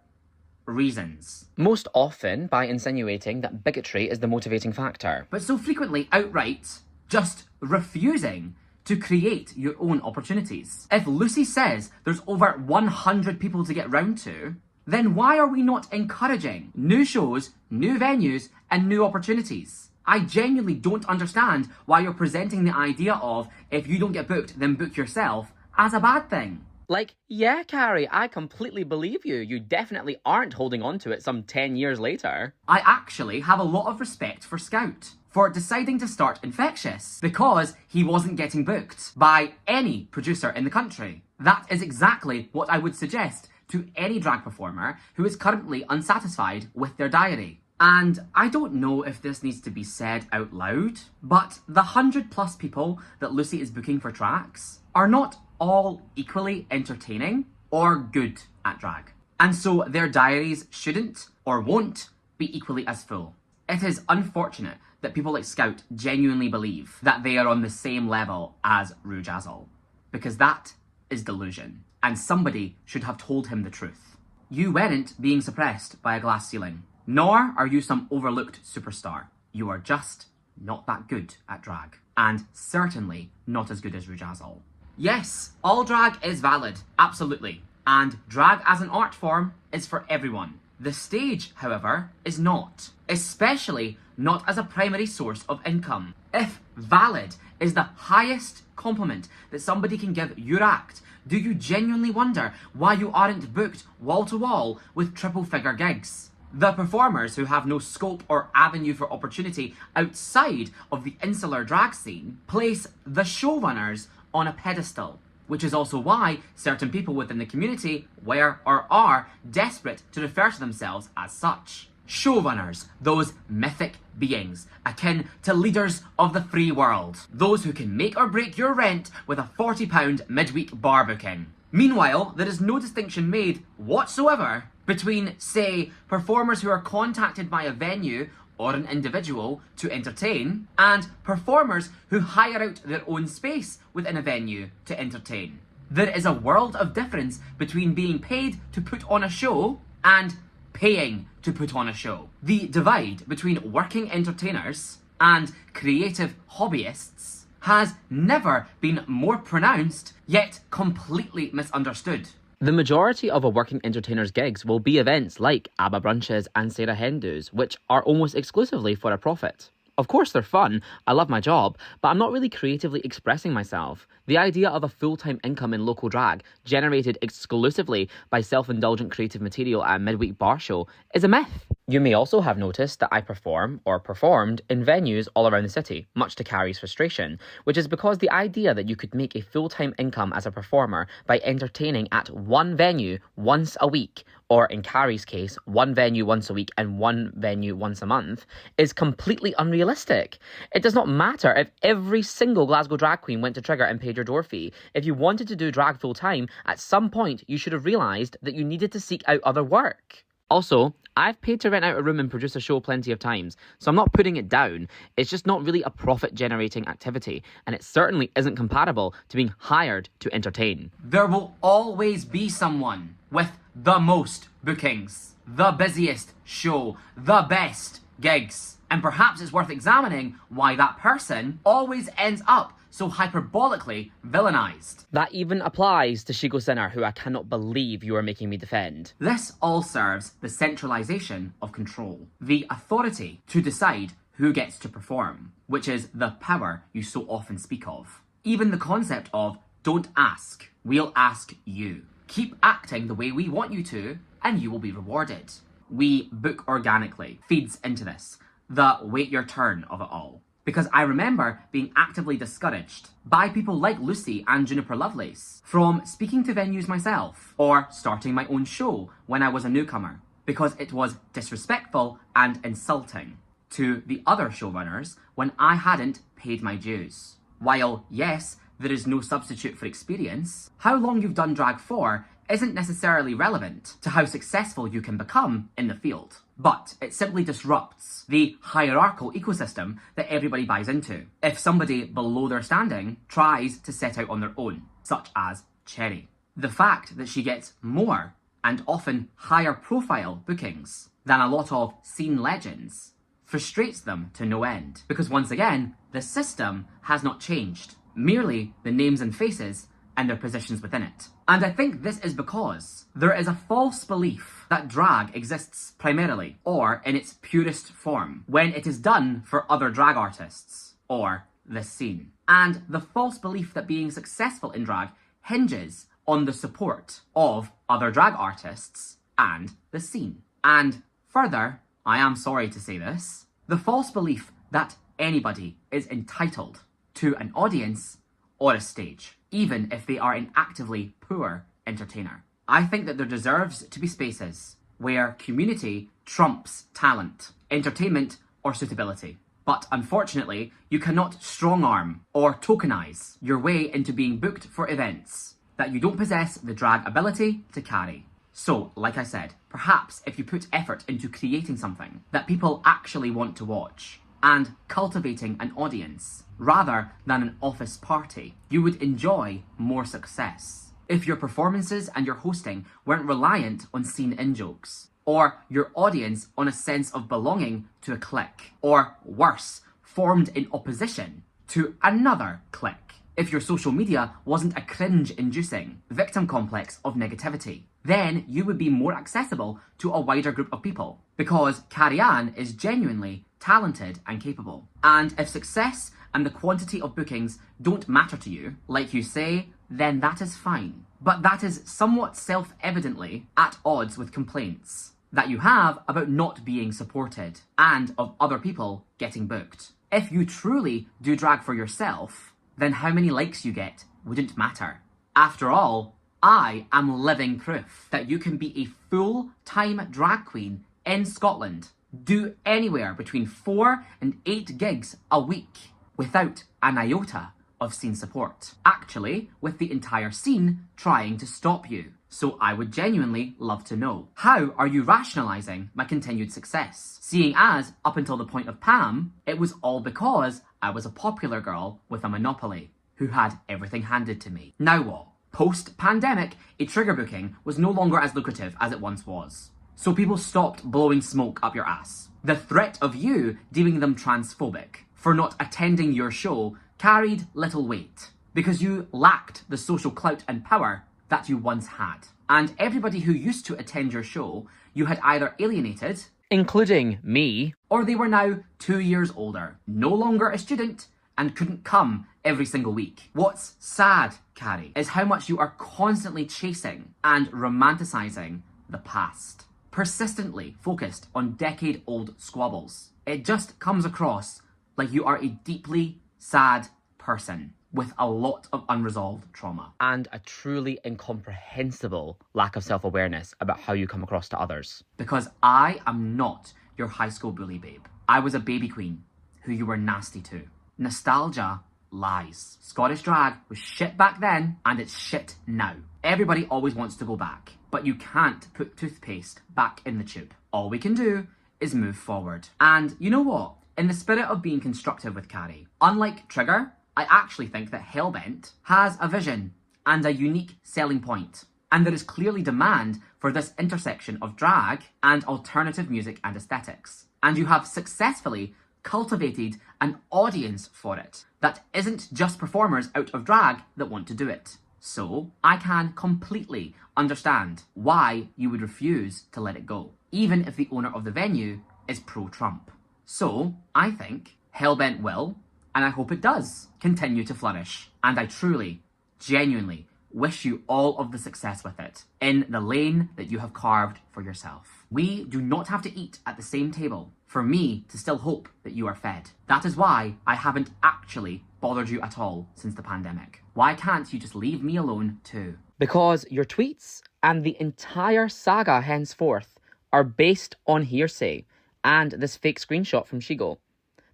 reasons. Most often by insinuating that bigotry is the motivating factor. But so frequently outright just refusing to create your own opportunities. If Lucy says there's over 100 people to get round to, then why are we not encouraging new shows, new venues, and new opportunities? I genuinely don't understand why you're presenting the idea of, if you don't get booked, then book yourself, as a bad thing. Like, yeah, Carrie, I completely believe you. You definitely aren't holding on to it some 10 years later. I actually have a lot of respect for Scout for deciding to start Infectious because he wasn't getting booked by any producer in the country. That is exactly what I would suggest to any drag performer who is currently unsatisfied with their diary. And I don't know if this needs to be said out loud, but the 100+ people that Lucy is booking for tracks are not all equally entertaining. or good at drag. And so their diaries shouldn't or won't be equally as full. It is unfortunate that people like Scout genuinely believe that they are on the same level as Rujazzle, because that is delusion, and somebody should have told him the truth. You weren't being suppressed by a glass ceiling, nor are you some overlooked superstar. You are just not that good at drag, and certainly not as good as Rujazzle. Yes, all drag is valid, absolutely, and drag as an art form is for everyone. The stage, however, is not, especially not as a primary source of income. If valid is the highest compliment that somebody can give your act, do you genuinely wonder why you aren't booked wall to wall with triple figure gigs? The performers who have no scope or avenue for opportunity outside of the insular drag scene place the showrunners on a pedestal, which is also why certain people within the community were or are desperate to refer to themselves as such. Showrunners, those mythic beings, akin to leaders of the free world, those who can make or break your rent with a £40 midweek bar booking. Meanwhile, there is no distinction made whatsoever between, say, performers who are contacted by a venue or an individual to entertain, and performers who hire out their own space within a venue to entertain. There is a world of difference between being paid to put on a show and paying to put on a show. The divide between working entertainers and creative hobbyists has never been more pronounced, yet completely misunderstood. The majority of a working entertainer's gigs will be events like ABBA brunches and Sarah Hendo's, which are almost exclusively for a profit. Of course they're fun, I love my job, but I'm not really creatively expressing myself. The idea of a full-time income in local drag, generated exclusively by self-indulgent creative material at a midweek bar show, is a myth. You may also have noticed that I perform, or performed, in venues all around the city, much to Carrie's frustration, which is because the idea that you could make a full-time income as a performer by entertaining at one venue once a week, or in Carrie's case, one venue once a week and one venue once a month, is completely unrealistic. It does not matter if every single Glasgow drag queen went to Trigger and paid your door fee. If you wanted to do drag full-time, at some point you should have realised that you needed to seek out other work. Also, I've paid to rent out a room and produce a show plenty of times, so I'm not putting it down. It's just not really a profit-generating activity, and it certainly isn't comparable to being hired to entertain. There will always be someone with the most bookings, the busiest show, the best gigs. And perhaps it's worth examining why that person always ends up so hyperbolically villainized. That even applies to Shigo Sinner, who I cannot believe you are making me defend. This all serves the centralization of control, the authority to decide who gets to perform, which is the power you so often speak of. Even the concept of don't ask, we'll ask you. Keep acting the way we want you to, and you will be rewarded. We book organically feeds into this, the wait your turn of it all. Because I remember being actively discouraged by people like Lucy and Juniper Lovelace from speaking to venues myself or starting my own show when I was a newcomer, because it was disrespectful and insulting to the other showrunners when I hadn't paid my dues. While, yes, there is no substitute for experience, how long you've done drag for isn't necessarily relevant to how successful you can become in the field. But it simply disrupts the hierarchical ecosystem that everybody buys into. If somebody below their standing tries to set out on their own, such as Cherry. The fact that she gets more and often higher profile bookings than a lot of scene legends frustrates them to no end. Because once again, the system has not changed, merely the names and faces and their positions within it. And I think this is because there is a false belief that drag exists primarily, or in its purest form, when it is done for other drag artists, or the scene. And the false belief that being successful in drag hinges on the support of other drag artists and the scene. And further, I am sorry to say this, the false belief that anybody is entitled to an audience or a stage, even if they are an actively poor entertainer. I think that there deserves to be spaces where community trumps talent, entertainment, or suitability. But unfortunately, you cannot strong-arm or tokenize your way into being booked for events that you don't possess the drag ability to carry. So, like I said, perhaps if you put effort into creating something that people actually want to watch and cultivating an audience rather than an office party, you would enjoy more success. If your performances and your hosting weren't reliant on scene in-jokes, or your audience on a sense of belonging to a clique, or worse, formed in opposition to another clique. If your social media wasn't a cringe-inducing victim complex of negativity, then you would be more accessible to a wider group of people, because Carrie-Anne is genuinely talented and capable. And if success and the quantity of bookings don't matter to you, like you say, then that is fine. But that is somewhat self-evidently at odds with complaints that you have about not being supported and of other people getting booked. If you truly do drag for yourself, then how many likes you get wouldn't matter. After all, I am living proof that you can be a full-time drag queen in Scotland, do anywhere between 4 and 8 gigs a week without an iota of scene support. Actually, with the entire scene trying to stop you. So I would genuinely love to know, how are you rationalising my continued success? Seeing as, up until the point of Pam, it was all because I was a popular girl with a monopoly, who had everything handed to me. Now what? Post-pandemic, a trigger booking was no longer as lucrative as it once was. So people stopped blowing smoke up your ass. The threat of you deeming them transphobic for not attending your show carried little weight, because you lacked the social clout and power that you once had. And everybody who used to attend your show, you had either alienated, including me, or they were now 2 years older, no longer a student, and couldn't come every single week. What's sad, Carrie, is how much you are constantly chasing and romanticising the past. Persistently focused on decade-old squabbles. It just comes across like you are a deeply sad person with a lot of unresolved trauma. And a truly incomprehensible lack of self-awareness about how you come across to others. Because I am not your high school bully babe. I was a baby queen who you were nasty to. Nostalgia lies. Scottish drag was shit back then, and it's shit now. Everybody always wants to go back, but you can't put toothpaste back in the tube. All we can do is move forward. And you know what? In the spirit of being constructive with Carrie, unlike Trigger, I actually think that Hellbent has a vision and a unique selling point. And there is clearly demand for this intersection of drag and alternative music and aesthetics. And you have successfully cultivated an audience for it that isn't just performers out of drag that want to do it. So I can completely understand why you would refuse to let it go, even if the owner of the venue is pro-Trump. So I think Hellbent will, and I hope it does, continue to flourish. And I truly, genuinely wish you all of the success with it, in the lane that you have carved for yourself. We do not have to eat at the same table for me to still hope that you are fed. That is why I haven't actually bothered you at all since the pandemic. Why can't you just leave me alone too? Because your tweets and the entire saga henceforth are based on hearsay and this fake screenshot from Shigo.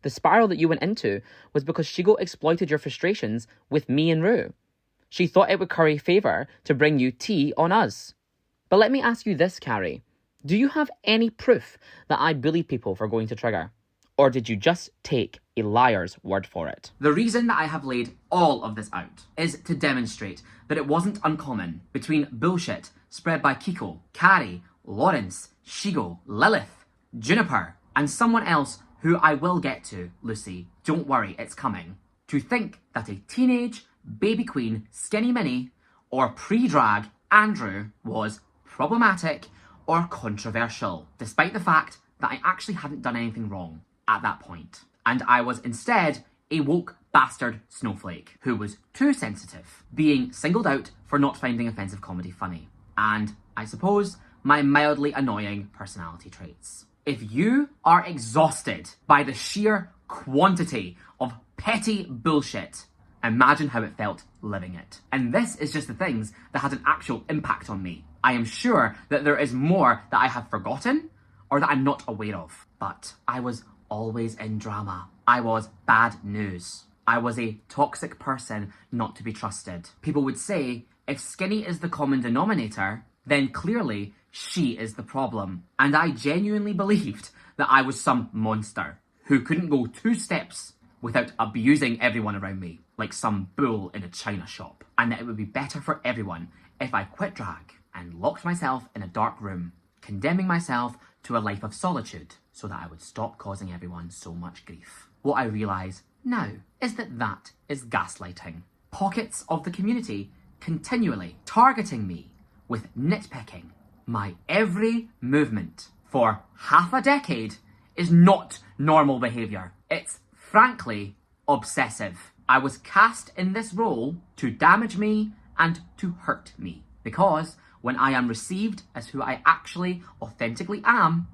The spiral that you went into was because Shigo exploited your frustrations with me and Rue. She thought it would curry favour to bring you tea on us. But let me ask you this, Carrie. Do you have any proof that I bullied people for going to Trigger? Or did you just take a liar's word for it? The reason that I have laid all of this out is to demonstrate that it wasn't uncommon between bullshit spread by Kiko, Carrie, Lawrence, Shigo, Lilith, Juniper, and someone else who I will get to, Lucy. Don't worry, it's coming. To think that a teenage baby queen Skinny Minnie or pre-drag Andrew was problematic or controversial, despite the fact that I actually hadn't done anything wrong at that point. And I was instead a woke bastard snowflake who was too sensitive, being singled out for not finding offensive comedy funny. And I suppose my mildly annoying personality traits. If you are exhausted by the sheer quantity of petty bullshit, imagine how it felt living it. And this is just the things that had an actual impact on me. I am sure that there is more that I have forgotten or that I'm not aware of. But I was always in drama. I was bad news. I was a toxic person not to be trusted. People would say, if skinny is the common denominator, then clearly she is the problem. And I genuinely believed that I was some monster who couldn't go 2 steps without abusing everyone around me, like some bull in a china shop. And that it would be better for everyone if I quit drag and locked myself in a dark room, condemning myself to a life of solitude so that I would stop causing everyone so much grief. What I realise now is that that is gaslighting. Pockets of the community continually targeting me with nitpicking. My every movement for half a decade is not normal behaviour. It's frankly obsessive. I was cast in this role to damage me and to hurt me, because when I am received as who I actually authentically am,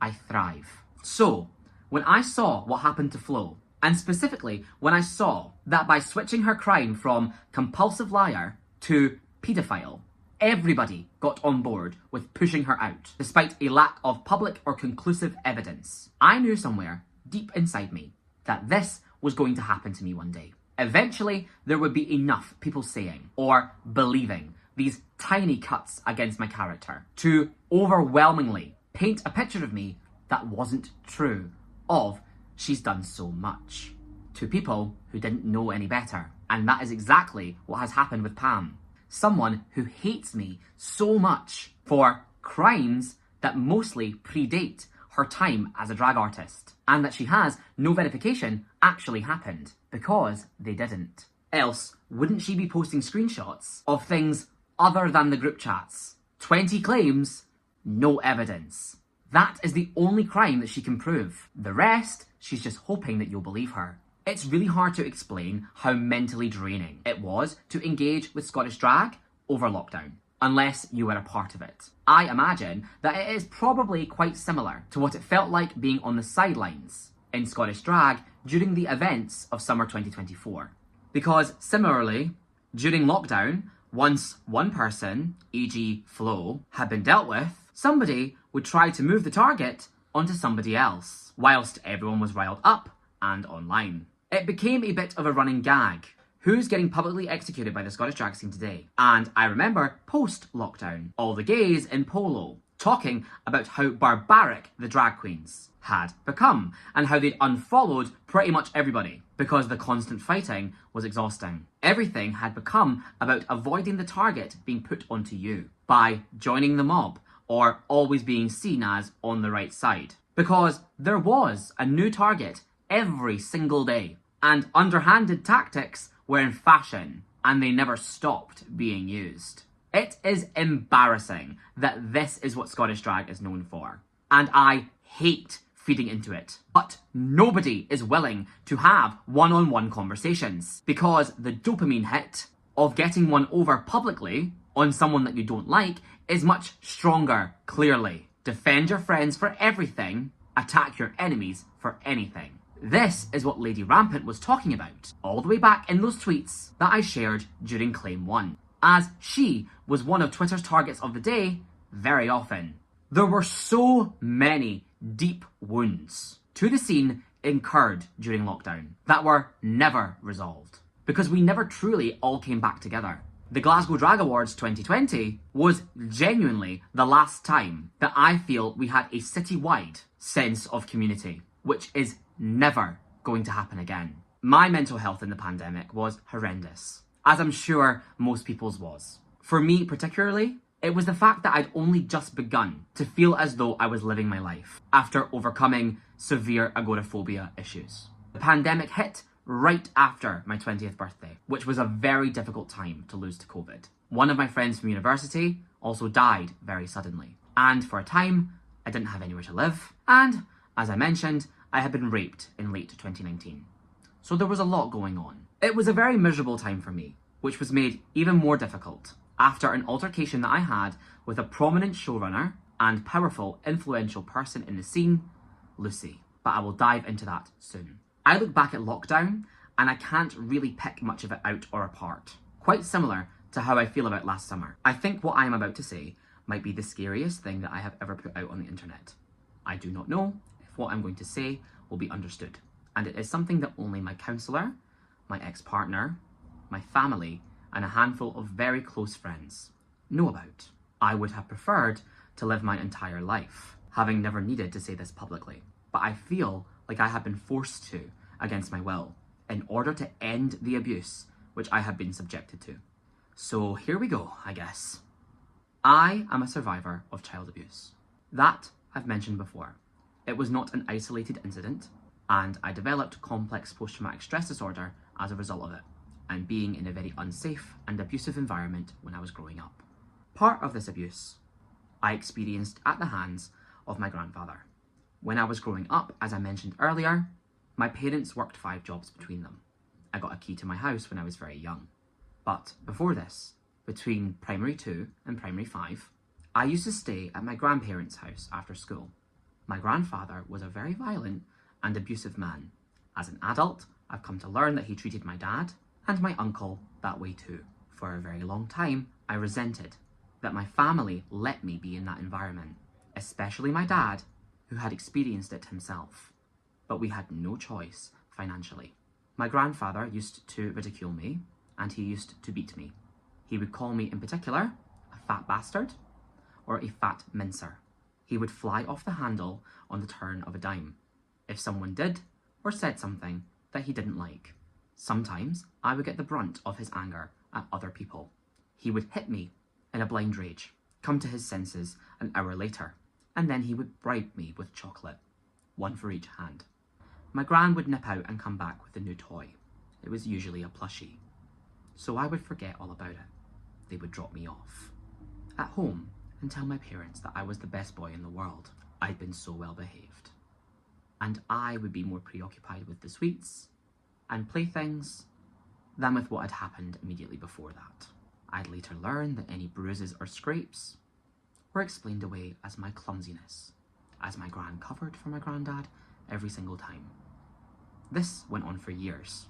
I thrive. So, when I saw what happened to Flo, and specifically when I saw that by switching her crime from compulsive liar to pedophile, everybody got on board with pushing her out, despite a lack of public or conclusive evidence, I knew somewhere deep inside me that this was going to happen to me one day. Eventually, there would be enough people saying or believing these tiny cuts against my character to overwhelmingly paint a picture of me that wasn't true of she's done so much to people who didn't know any better. And that is exactly what has happened with Pam. Someone who hates me so much for crimes that mostly predate her time as a drag artist, and that she has no verification actually happened, because they didn't. Else, wouldn't she be posting screenshots of things other than the group chats? 20 claims, no evidence. That is the only crime that she can prove. The rest, she's just hoping that you'll believe her. It's really hard to explain how mentally draining it was to engage with Scottish drag over lockdown, unless you were a part of it. I imagine that it is probably quite similar to what it felt like being on the sidelines in Scottish drag during the events of summer 2024. Because similarly, during lockdown, once one person, e.g. Flo, had been dealt with, somebody would try to move the target onto somebody else, whilst everyone was riled up and online. It became a bit of a running gag. Who's getting publicly executed by the Scottish drag scene today? And I remember post-lockdown, all the gays in polo talking about how barbaric the drag queens had become and how they'd unfollowed pretty much everybody because the constant fighting was exhausting. Everything had become about avoiding the target being put onto you by joining the mob or always being seen as on the right side. Because there was a new target every single day, and underhanded tactics were in fashion, and they never stopped being used. It is embarrassing that this is what Scottish drag is known for, and I hate feeding into it. But nobody is willing to have one-on-one conversations, because the dopamine hit of getting one over publicly on someone that you don't like is much stronger, clearly. Defend your friends for everything, attack your enemies for anything. This is what Lady Rampant was talking about, all the way back in those tweets that I shared during Claim 1, as she was one of Twitter's targets of the day very often. There were so many deep wounds to the scene incurred during lockdown that were never resolved, because we never truly all came back together. The Glasgow Drag Awards 2020 was genuinely the last time that I feel we had a citywide sense of community, which is never going to happen again. My mental health in the pandemic was horrendous, as I'm sure most people's was. For me particularly, it was the fact that I'd only just begun to feel as though I was living my life after overcoming severe agoraphobia issues. The pandemic hit right after my 20th birthday, which was a very difficult time to lose to COVID. One of my friends from university also died very suddenly, and for a time, I didn't have anywhere to live, and, as I mentioned, I had been raped in late 2019. So there was a lot going on. It was a very miserable time for me, which was made even more difficult after an altercation that I had with a prominent showrunner and powerful, influential person in the scene, Lucy. But I will dive into that soon. I look back at lockdown and I can't really pick much of it out or apart. Quite similar to how I feel about last summer. I think what I am about to say might be the scariest thing that I have ever put out on the internet. I do not know if what I'm going to say will be understood, and it is something that only my counsellor my ex-partner, my family, and a handful of very close friends know about. I would have preferred to live my entire life, having never needed to say this publicly, but I feel like I have been forced to, against my will, in order to end the abuse which I have been subjected to. So here we go, I guess. I am a survivor of child abuse. That I've mentioned before. It was not an isolated incident, and I developed complex post-traumatic stress disorder as a result of it, and being in a very unsafe and abusive environment when I was growing up. Part of this abuse I experienced at the hands of my grandfather. When I was growing up, as I mentioned earlier, my parents worked 5 jobs between them. I got a key to my house when I was very young. But before this, between primary 2 and primary 5, I used to stay at my grandparents' house after school. My grandfather was a very violent and abusive man. As an adult, I've come to learn that he treated my dad and my uncle that way too. For a very long time, I resented that my family let me be in that environment, especially my dad, who had experienced it himself. But we had no choice financially. My grandfather used to ridicule me, and he used to beat me. He would call me in particular a fat bastard or a fat mincer. He would fly off the handle on the turn of a dime if someone did or said something that he didn't like. Sometimes I would get the brunt of his anger at other people. He would hit me in a blind rage, come to his senses an hour later, and then he would bribe me with chocolate, 1 for each hand. My gran would nip out and come back with a new toy. It was usually a plushie. So I would forget all about it. They would drop me off at home and tell my parents that I was the best boy in the world. I'd been so well behaved. And I would be more preoccupied with the sweets and playthings than with what had happened immediately before that. I'd later learn that any bruises or scrapes were explained away as my clumsiness, as my gran covered for my granddad every single time. This went on for years,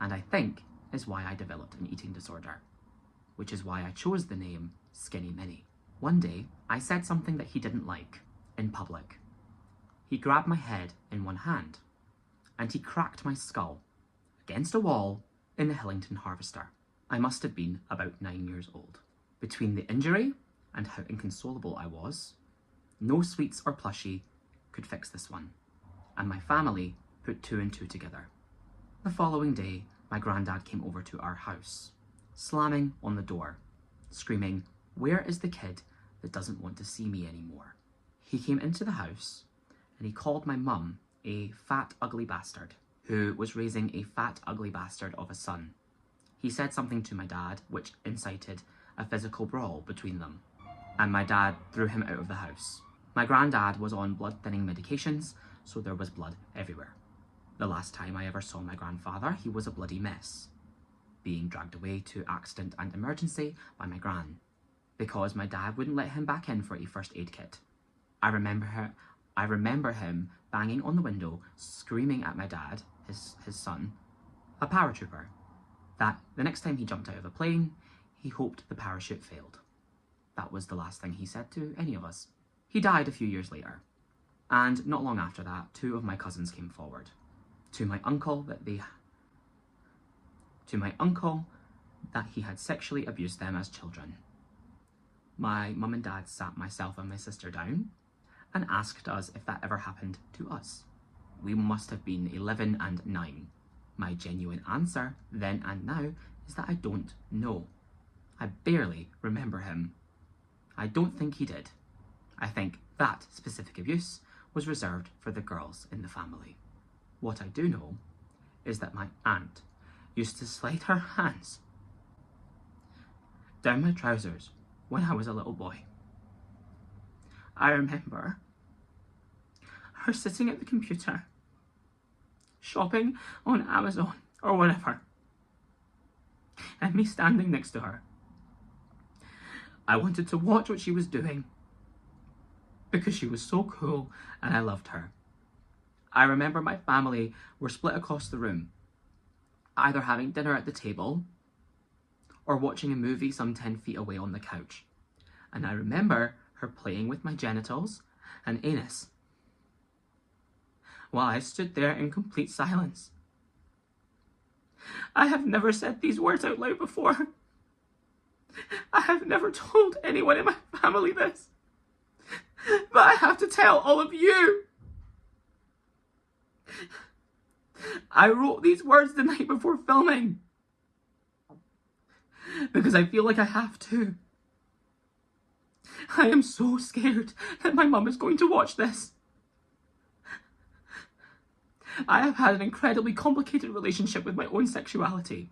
and I think is why I developed an eating disorder, which is why I chose the name Skinny Minnie. One day, I said something that he didn't like, in public. He grabbed my head in one hand, and he cracked my skull against a wall in the Hillington Harvester. I must have been about 9 years old. Between the injury and how inconsolable I was, no sweets or plushie could fix this one, and my family put 2 and 2 together. The following day, my granddad came over to our house, slamming on the door, screaming, "Where is the kid that doesn't want to see me anymore?" He came into the house and he called my mum a fat, ugly bastard who was raising a fat, ugly bastard of a son. He said something to my dad which incited a physical brawl between them, and my dad threw him out of the house. My granddad was on blood-thinning medications, so there was blood everywhere. The last time I ever saw my grandfather, he was a bloody mess, being dragged away to accident and emergency by my gran, because my dad wouldn't let him back in for a first aid kit. I remember him banging on the window, screaming at my dad, his son, a paratrooper, that the next time he jumped out of a plane, he hoped the parachute failed. That was the last thing he said to any of us. He died a few years later, and not long after that, 2 of my cousins came forward to my uncle that he had sexually abused them as children. My mum and dad sat myself and my sister down and asked us if that ever happened to us. We must have been 11 and 9. My genuine answer then and now is that I don't know. I barely remember him. I don't think he did. I think that specific abuse was reserved for the girls in the family. What I do know is that my aunt used to slide her hands down my trousers when I was a little boy. I remember her sitting at the computer, shopping on Amazon or whatever, and me standing next to her. I wanted to watch what she was doing because she was so cool and I loved her. I remember my family were split across the room, either having dinner at the table or watching a movie some 10 feet away on the couch. And I remember her playing with my genitals and anus while I stood there in complete silence. I have never said these words out loud before. I have never told anyone in my family this. But I have to tell all of you. I wrote these words the night before filming. Because I feel like I have to. I am so scared that my mum is going to watch this. I have had an incredibly complicated relationship with my own sexuality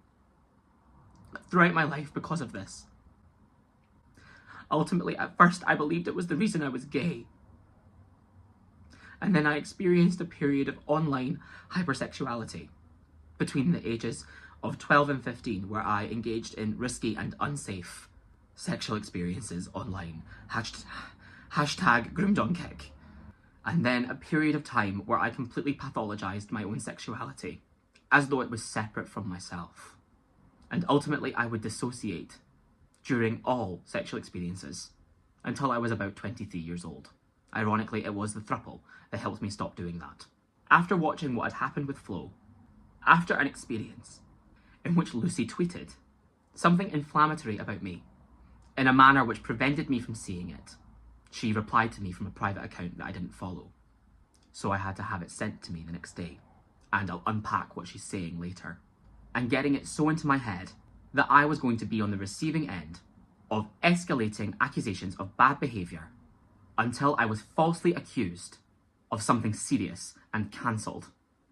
throughout my life because of this. Ultimately, at first, I believed it was the reason I was gay. And then I experienced a period of online hypersexuality between the ages of 12 and 15, where I engaged in risky and unsafe sexual experiences online. Hashtag groomed on kick. And then a period of time where I completely pathologized my own sexuality, as though it was separate from myself. And ultimately I would dissociate during all sexual experiences until I was about 23 years old. Ironically, it was the throuple that helped me stop doing that. After watching what had happened with Flo, after an experience in which Lucy tweeted something inflammatory about me in a manner which prevented me from seeing it, she replied to me from a private account that I didn't follow. So I had to have it sent to me the next day, and I'll unpack what she's saying later. And getting it so into my head that I was going to be on the receiving end of escalating accusations of bad behaviour until I was falsely accused of something serious and cancelled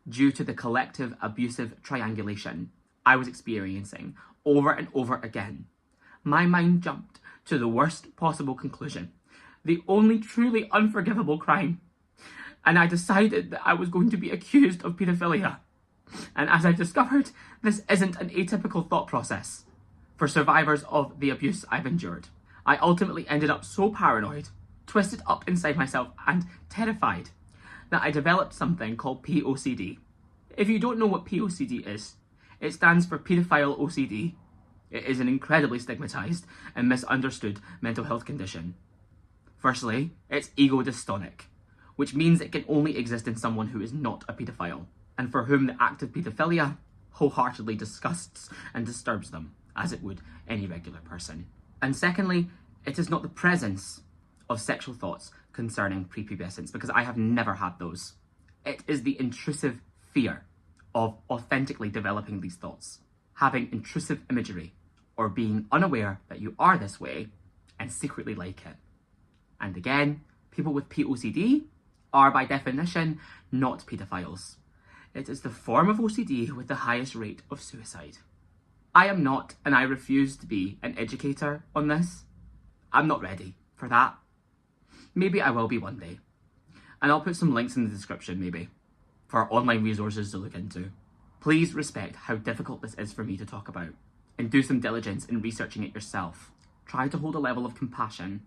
due to the collective abusive triangulation I was experiencing over and over again. My mind jumped to the worst possible conclusion, the only truly unforgivable crime, and I decided that I was going to be accused of paedophilia. And as I've discovered, this isn't an atypical thought process for survivors of the abuse I've endured. I ultimately ended up so paranoid, twisted up inside myself, and terrified that I developed something called POCD. If you don't know what POCD is, it stands for pedophile OCD. It is an incredibly stigmatized and misunderstood mental health condition. Firstly, it's ego-dystonic, which means it can only exist in someone who is not a paedophile, and for whom the act of paedophilia wholeheartedly disgusts and disturbs them, as it would any regular person. And secondly, it is not the presence of sexual thoughts concerning prepubescence, because I have never had those. It is the intrusive fear of authentically developing these thoughts, having intrusive imagery, or being unaware that you are this way and secretly like it. And again, people with POCD are by definition not paedophiles. It is the form of OCD with the highest rate of suicide. I am not, and I refuse to be, an educator on this. I'm not ready for that. Maybe I will be one day. And I'll put some links in the description, maybe, for online resources to look into. Please respect how difficult this is for me to talk about, and do some diligence in researching it yourself. Try to hold a level of compassion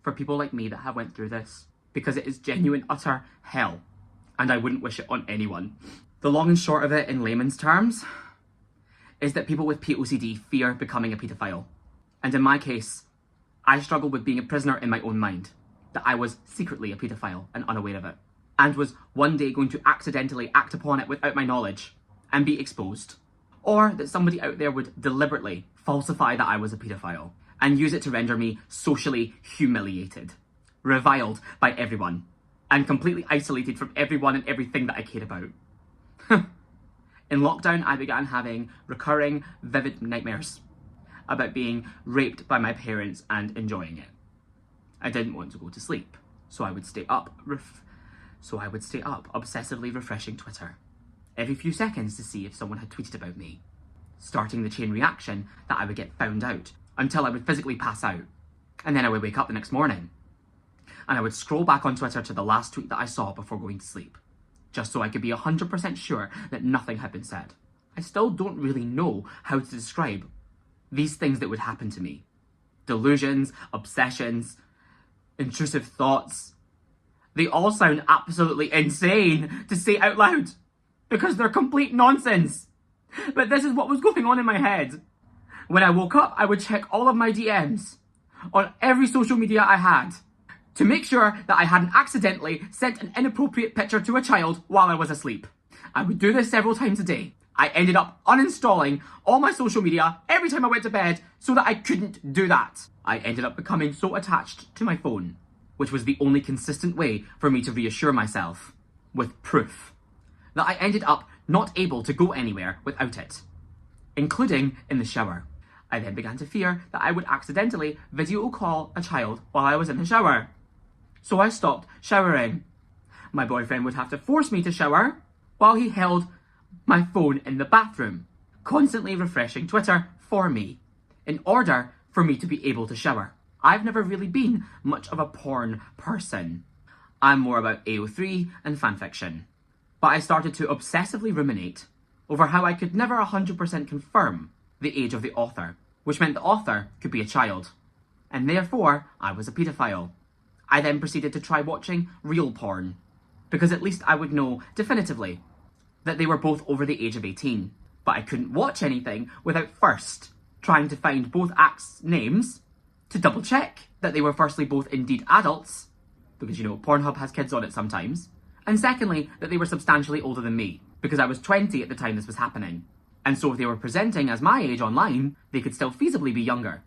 for people like me that have went through this, because it is genuine, utter hell, and I wouldn't wish it on anyone. The long and short of it, in layman's terms, is that people with POCD fear becoming a paedophile. And in my case, I struggled with being a prisoner in my own mind, that I was secretly a paedophile and unaware of it, and was one day going to accidentally act upon it without my knowledge and be exposed. Or that somebody out there would deliberately falsify that I was a paedophile and use it to render me socially humiliated, reviled by everyone, and completely isolated from everyone and everything that I cared about. In lockdown, I began having recurring, vivid nightmares about being raped by my parents and enjoying it. I didn't want to go to sleep, so I would stay up obsessively refreshing Twitter every few seconds to see if someone had tweeted about me, starting the chain reaction that I would get found out until I would physically pass out, and then I would wake up the next morning and I would scroll back on Twitter to the last tweet that I saw before going to sleep, just so I could be 100% sure that nothing had been said. I still don't really know how to describe these things that would happen to me. Delusions, obsessions, intrusive thoughts. They all sound absolutely insane to say out loud, because they're complete nonsense. But this is what was going on in my head. When I woke up, I would check all of my DMs on every social media I had to make sure that I hadn't accidentally sent an inappropriate picture to a child while I was asleep. I would do this several times a day I ended up uninstalling all my social media every time I went to bed so that I couldn't do that. I ended up becoming so attached to my phone, which was the only consistent way for me to reassure myself, with proof, that I ended up not able to go anywhere without it, including in the shower. I then began to fear that I would accidentally video call a child while I was in the shower. So I stopped showering. My boyfriend would have to force me to shower while he held my phone in the bathroom, constantly refreshing Twitter for me, in order for me to be able to shower. I've never really been much of a porn person. I'm more about AO3 and fanfiction. But I started to obsessively ruminate over how I could never 100% confirm the age of the author, which meant the author could be a child, and therefore I was a pedophile. I then proceeded to try watching real porn, because at least I would know definitively that they were both over the age of 18. But I couldn't watch anything without first trying to find both acts' names to double check that they were firstly both indeed adults, because you know Pornhub has kids on it sometimes, and secondly that they were substantially older than me, because I was 20 at the time this was happening. And so if they were presenting as my age online, they could still feasibly be younger.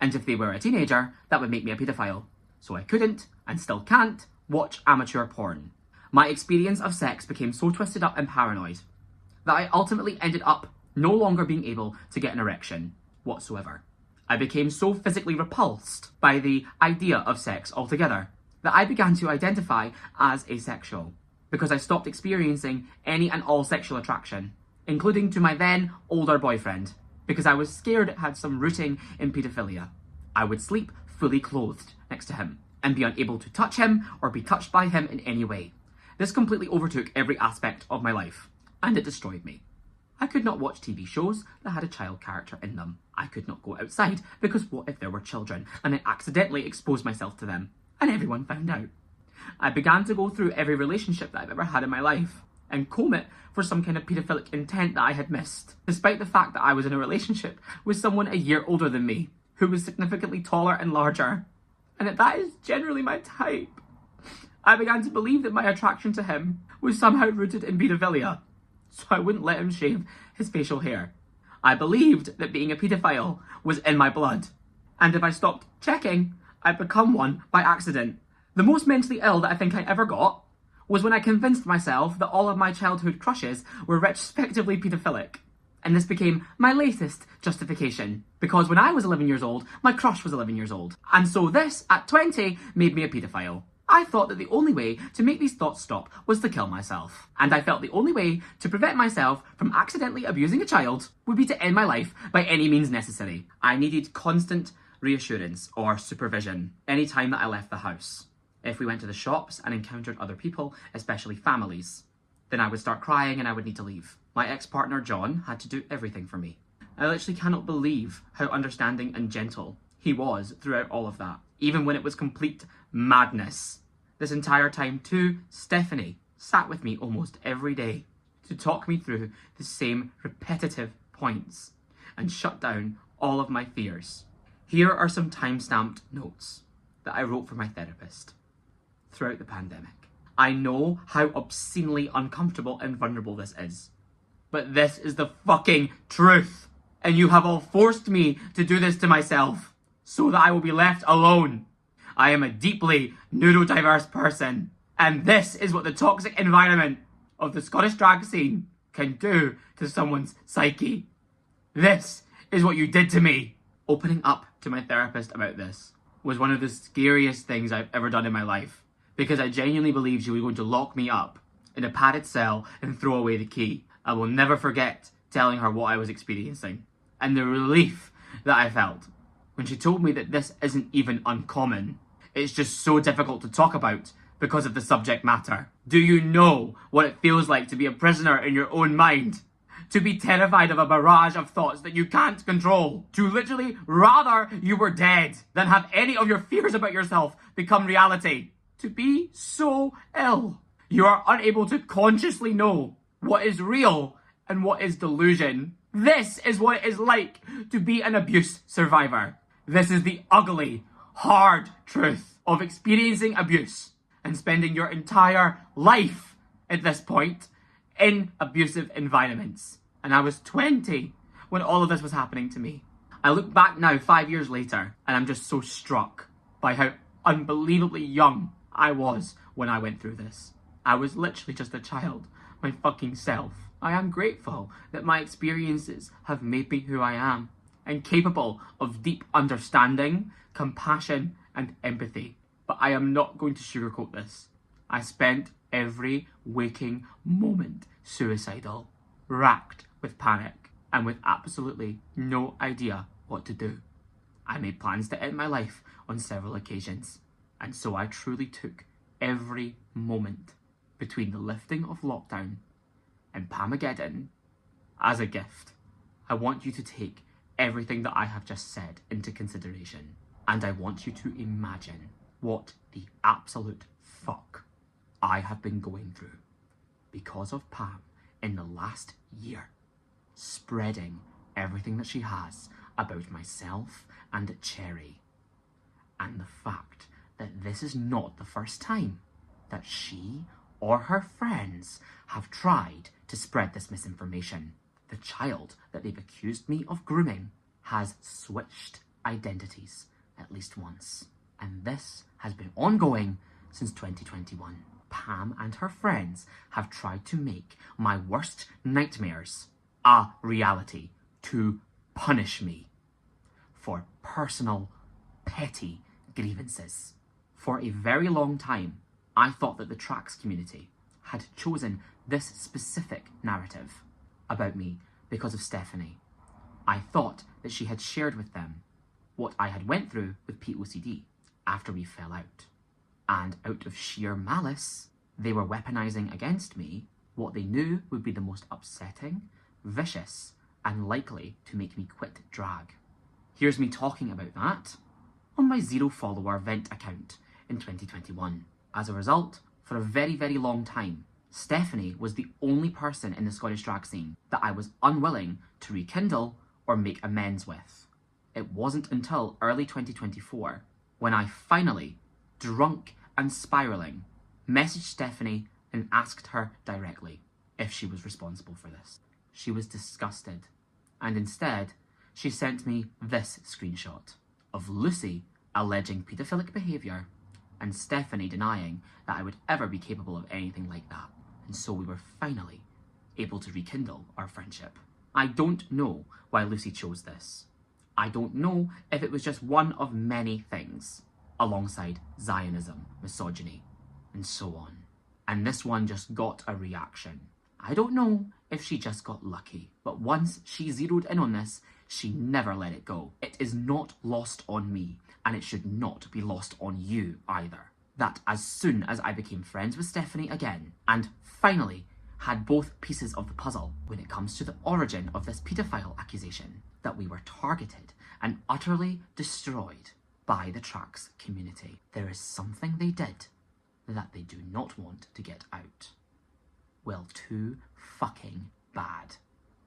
And if they were a teenager, that would make me a paedophile. So I couldn't, and still can't, watch amateur porn. My experience of sex became so twisted up and paranoid that I ultimately ended up no longer being able to get an erection whatsoever. I became so physically repulsed by the idea of sex altogether that I began to identify as asexual, because I stopped experiencing any and all sexual attraction, including to my then older boyfriend, because I was scared it had some rooting in paedophilia. I would sleep fully clothed next to him and be unable to touch him or be touched by him in any way. This completely overtook every aspect of my life, and it destroyed me. I could not watch TV shows that had a child character in them. I could not go outside because what if there were children and I accidentally exposed myself to them and everyone found out? I began to go through every relationship that I've ever had in my life and comb it for some kind of paedophilic intent that I had missed, despite the fact that I was in a relationship with someone a year older than me, who was significantly taller and larger, and that is generally my type. I began to believe that my attraction to him was somehow rooted in paedophilia, so I wouldn't let him shave his facial hair. I believed that being a paedophile was in my blood, and if I stopped checking, I'd become one by accident. The most mentally ill that I think I ever got was when I convinced myself that all of my childhood crushes were retrospectively paedophilic. And this became my latest justification, because when I was 11 years old, my crush was 11 years old. And so this, at 20, made me a paedophile. I thought that the only way to make these thoughts stop was to kill myself. And I felt the only way to prevent myself from accidentally abusing a child would be to end my life by any means necessary. I needed constant reassurance or supervision any time that I left the house. If we went to the shops and encountered other people, especially families, then I would start crying and I would need to leave. My ex-partner John had to do everything for me. I literally cannot believe how understanding and gentle he was throughout all of that, even when it was complete madness. This entire time too, Stephanie sat with me almost every day to talk me through the same repetitive points and shut down all of my fears. Here are some time-stamped notes that I wrote for my therapist throughout the pandemic. I know how obscenely uncomfortable and vulnerable this is, but this is the fucking truth, and you have all forced me to do this to myself so that I will be left alone. I am a deeply neurodiverse person, and this is what the toxic environment of the Scottish drag scene can do to someone's psyche. This is what you did to me. Opening up to my therapist about this was one of the scariest things I've ever done in my life, because I genuinely believed she was going to lock me up in a padded cell and throw away the key. I will never forget telling her what I was experiencing and the relief that I felt when she told me that this isn't even uncommon. It's just so difficult to talk about because of the subject matter. Do you know what it feels like to be a prisoner in your own mind? To be terrified of a barrage of thoughts that you can't control? To literally rather you were dead than have any of your fears about yourself become reality? To be so ill, you are unable to consciously know what is real and what is delusion. This is what it is like to be an abuse survivor. This is the ugly, hard truth of experiencing abuse and spending your entire life at this point in abusive environments. And I was 20 when all of this was happening to me. I look back now 5 years later and I'm just so struck by how unbelievably young I was when I went through this. I was literally just a child, my fucking self. I am grateful that my experiences have made me who I am and capable of deep understanding, compassion and empathy. But I am not going to sugarcoat this. I spent every waking moment suicidal, racked with panic and with absolutely no idea what to do. I made plans to end my life on several occasions, and so I truly took every moment between the lifting of lockdown and Pamageddon as a gift. I want you to take everything that I have just said into consideration, and I want you to imagine what the absolute fuck I have been going through because of Pam in the last year, spreading everything that she has about myself and Cherry, and the fact that this is not the first time that she or her friends have tried to spread this misinformation. The child that they've accused me of grooming has switched identities at least once, and this has been ongoing since 2021. Pam and her friends have tried to make my worst nightmares a reality to punish me for personal, petty grievances. For a very long time, I thought that the trans community had chosen this specific narrative about me because of Stephanie. I thought that she had shared with them what I had went through with POCD after we fell out. And out of sheer malice, they were weaponizing against me what they knew would be the most upsetting, vicious, and likely to make me quit drag. Here's me talking about that on my 0-follower vent account in 2021. As a result, for a very, very long time, Stephanie was the only person in the Scottish drag scene that I was unwilling to rekindle or make amends with. It wasn't until early 2024 when I finally, drunk and spiraling, messaged Stephanie and asked her directly if she was responsible for this. She was disgusted, and instead she sent me this screenshot of Lucy alleging paedophilic behaviour and Stephanie denying that I would ever be capable of anything like that. And so we were finally able to rekindle our friendship. I don't know why Lucy chose this. I don't know if it was just one of many things, alongside Zionism, misogyny, and so on. And this one just got a reaction. I don't know if she just got lucky, but once she zeroed in on this, she never let it go. It is not lost on me, and it should not be lost on you either. That as soon as I became friends with Stephanie again, and finally had both pieces of the puzzle when it comes to the origin of this paedophile accusation, that we were targeted and utterly destroyed by the trans community. There is something they did that they do not want to get out. Well, too fucking bad.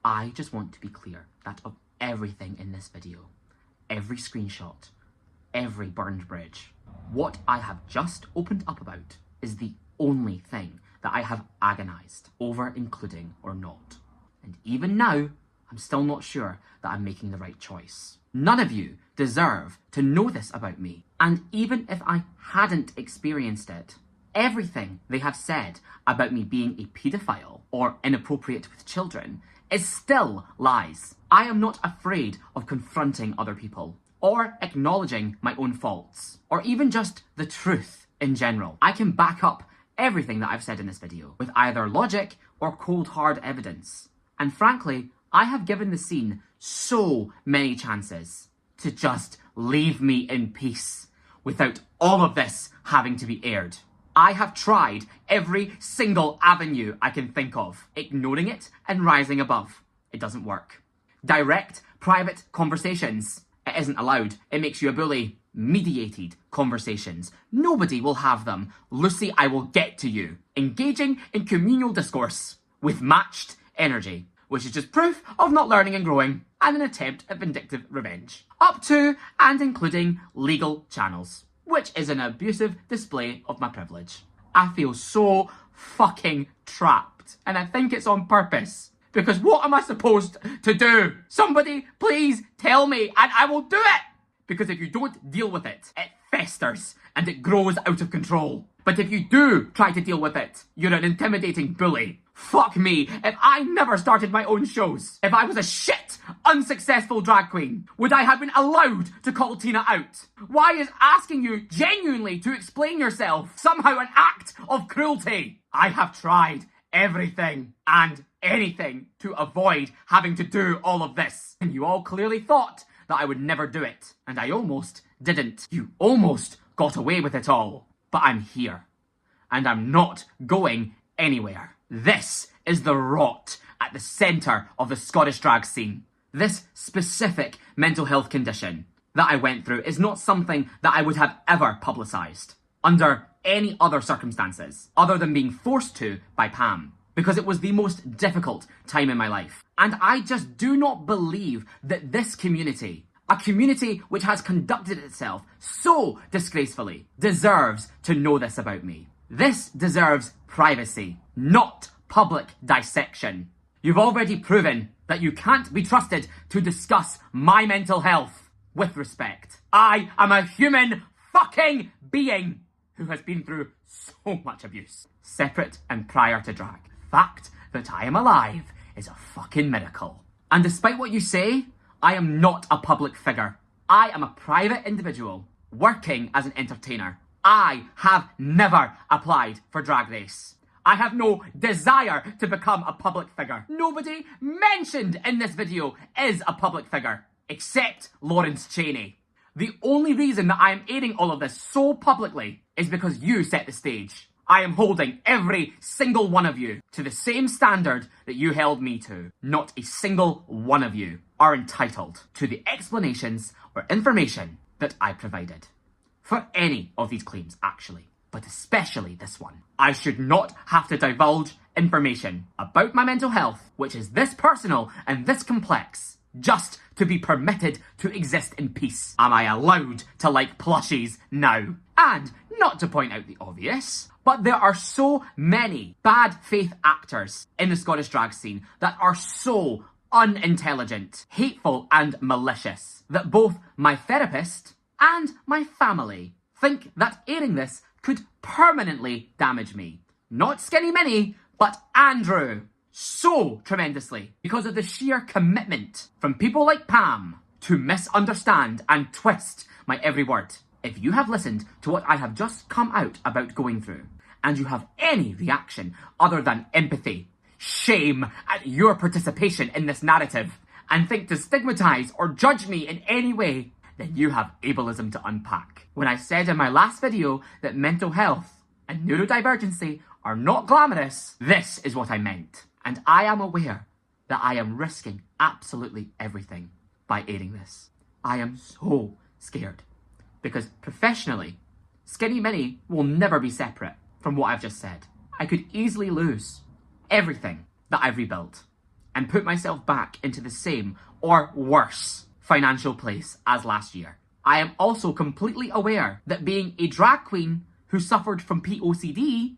I just want to be clear that of everything in this video, every screenshot, every burned bridge, what I have just opened up about is the only thing that I have agonized over including or not. And even now, I'm still not sure that I'm making the right choice. None of you deserve to know this about me. And even if I hadn't experienced it, everything they have said about me being a paedophile or inappropriate with children is still lies. I am not afraid of confronting other people or acknowledging my own faults, or even just the truth in general. I can back up everything that I've said in this video with either logic or cold hard evidence. And frankly, I have given the scene so many chances to just leave me in peace without all of this having to be aired. I have tried every single avenue I can think of, ignoring it and rising above. It doesn't work. Direct, private conversations. It isn't allowed. It makes you a bully. Mediated conversations. Nobody will have them. Lucy, I will get to you. Engaging in communal discourse with matched energy, which is just proof of not learning and growing, and an attempt at vindictive revenge. Up to and including legal channels, which is an abusive display of my privilege. I feel so fucking trapped, and I think it's on purpose, Because what am I supposed to do? Somebody please tell me and I will do it! Because if you don't deal with it, it festers and it grows out of control. But if you do try to deal with it, you're an intimidating bully. Fuck me, if I never started my own shows, if I was a shit, unsuccessful drag queen, would I have been allowed to call Tina out? Why is asking you genuinely to explain yourself somehow an act of cruelty? I have tried everything and anything to avoid having to do all of this. And you all clearly thought that I would never do it. And I almost didn't. You almost got away with it all. But I'm here. And I'm not going anywhere. This is the rot at the centre of the Scottish drag scene. This specific mental health condition that I went through is not something that I would have ever publicised under any other circumstances other than being forced to by Pam, because it was the most difficult time in my life. And I just do not believe that this community, a community which has conducted itself so disgracefully, deserves to know this about me. This deserves privacy, not public dissection. You've already proven that you can't be trusted to discuss my mental health with respect. I am a human fucking being who has been through so much abuse, separate and prior to drag. The fact that I am alive is a fucking miracle. And despite what you say, I am not a public figure. I am a private individual working as an entertainer. I have never applied for Drag Race. I have no desire to become a public figure. Nobody mentioned in this video is a public figure, except Lawrence Chaney. The only reason that I am airing all of this so publicly is because you set the stage. I am holding every single one of you to the same standard that you held me to. Not a single one of you are entitled to the explanations or information that I provided. For any of these claims, actually, but especially this one. I should not have to divulge information about my mental health, which is this personal and this complex, just to be permitted to exist in peace. Am I allowed to like plushies now? And not to point out the obvious, but there are so many bad faith actors in the Scottish drag scene that are so unintelligent, hateful and malicious that both my therapist and my family think that airing this could permanently damage me. Not Skinny Minnie, but Andrew. So tremendously, because of the sheer commitment from people like Pam to misunderstand and twist my every word. If you have listened to what I have just come out about going through, and you have any reaction other than empathy, shame at your participation in this narrative, and think to stigmatise or judge me in any way, then you have ableism to unpack. When I said in my last video that mental health and neurodivergency are not glamorous, this is what I meant. And I am aware that I am risking absolutely everything by airing this. I am so scared. Because professionally, Skinny Minnie will never be separate from what I've just said. I could easily lose everything that I've rebuilt and put myself back into the same or worse financial place as last year. I am also completely aware that being a drag queen who suffered from POCD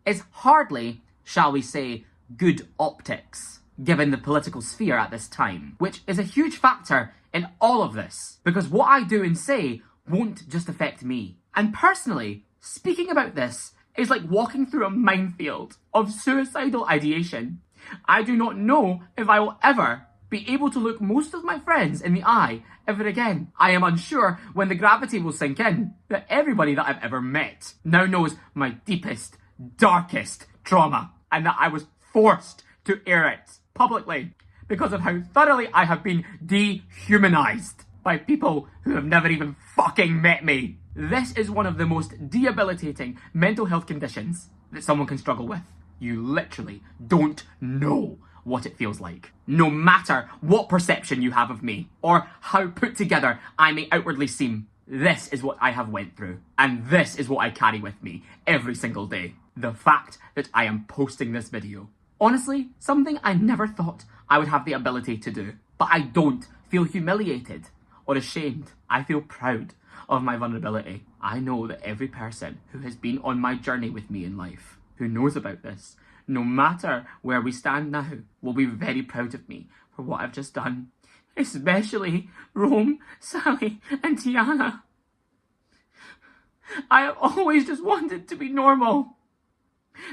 is hardly, shall we say, good optics, given the political sphere at this time, which is a huge factor in all of this, because what I do and say won't just affect me. And personally, speaking about this is like walking through a minefield of suicidal ideation. I do not know if I will ever be able to look most of my friends in the eye ever again. I am unsure when the gravity will sink in that everybody that I've ever met now knows my deepest, darkest trauma, and that I was forced to air it publicly because of how thoroughly I have been dehumanized by people who have never even fucking met me. This is one of the most debilitating mental health conditions that someone can struggle with. You literally don't know what it feels like, no matter what perception you have of me or how put together I may outwardly seem. This is what I have went through, and this is what I carry with me every single day. The fact that I am posting this video. Honestly, something I never thought I would have the ability to do. But I don't feel humiliated or ashamed. I feel proud of my vulnerability. I know that every person who has been on my journey with me in life, who knows about this, no matter where we stand now, will be very proud of me for what I've just done. Especially Rome, Sally, and Tiana. I have always just wanted to be normal.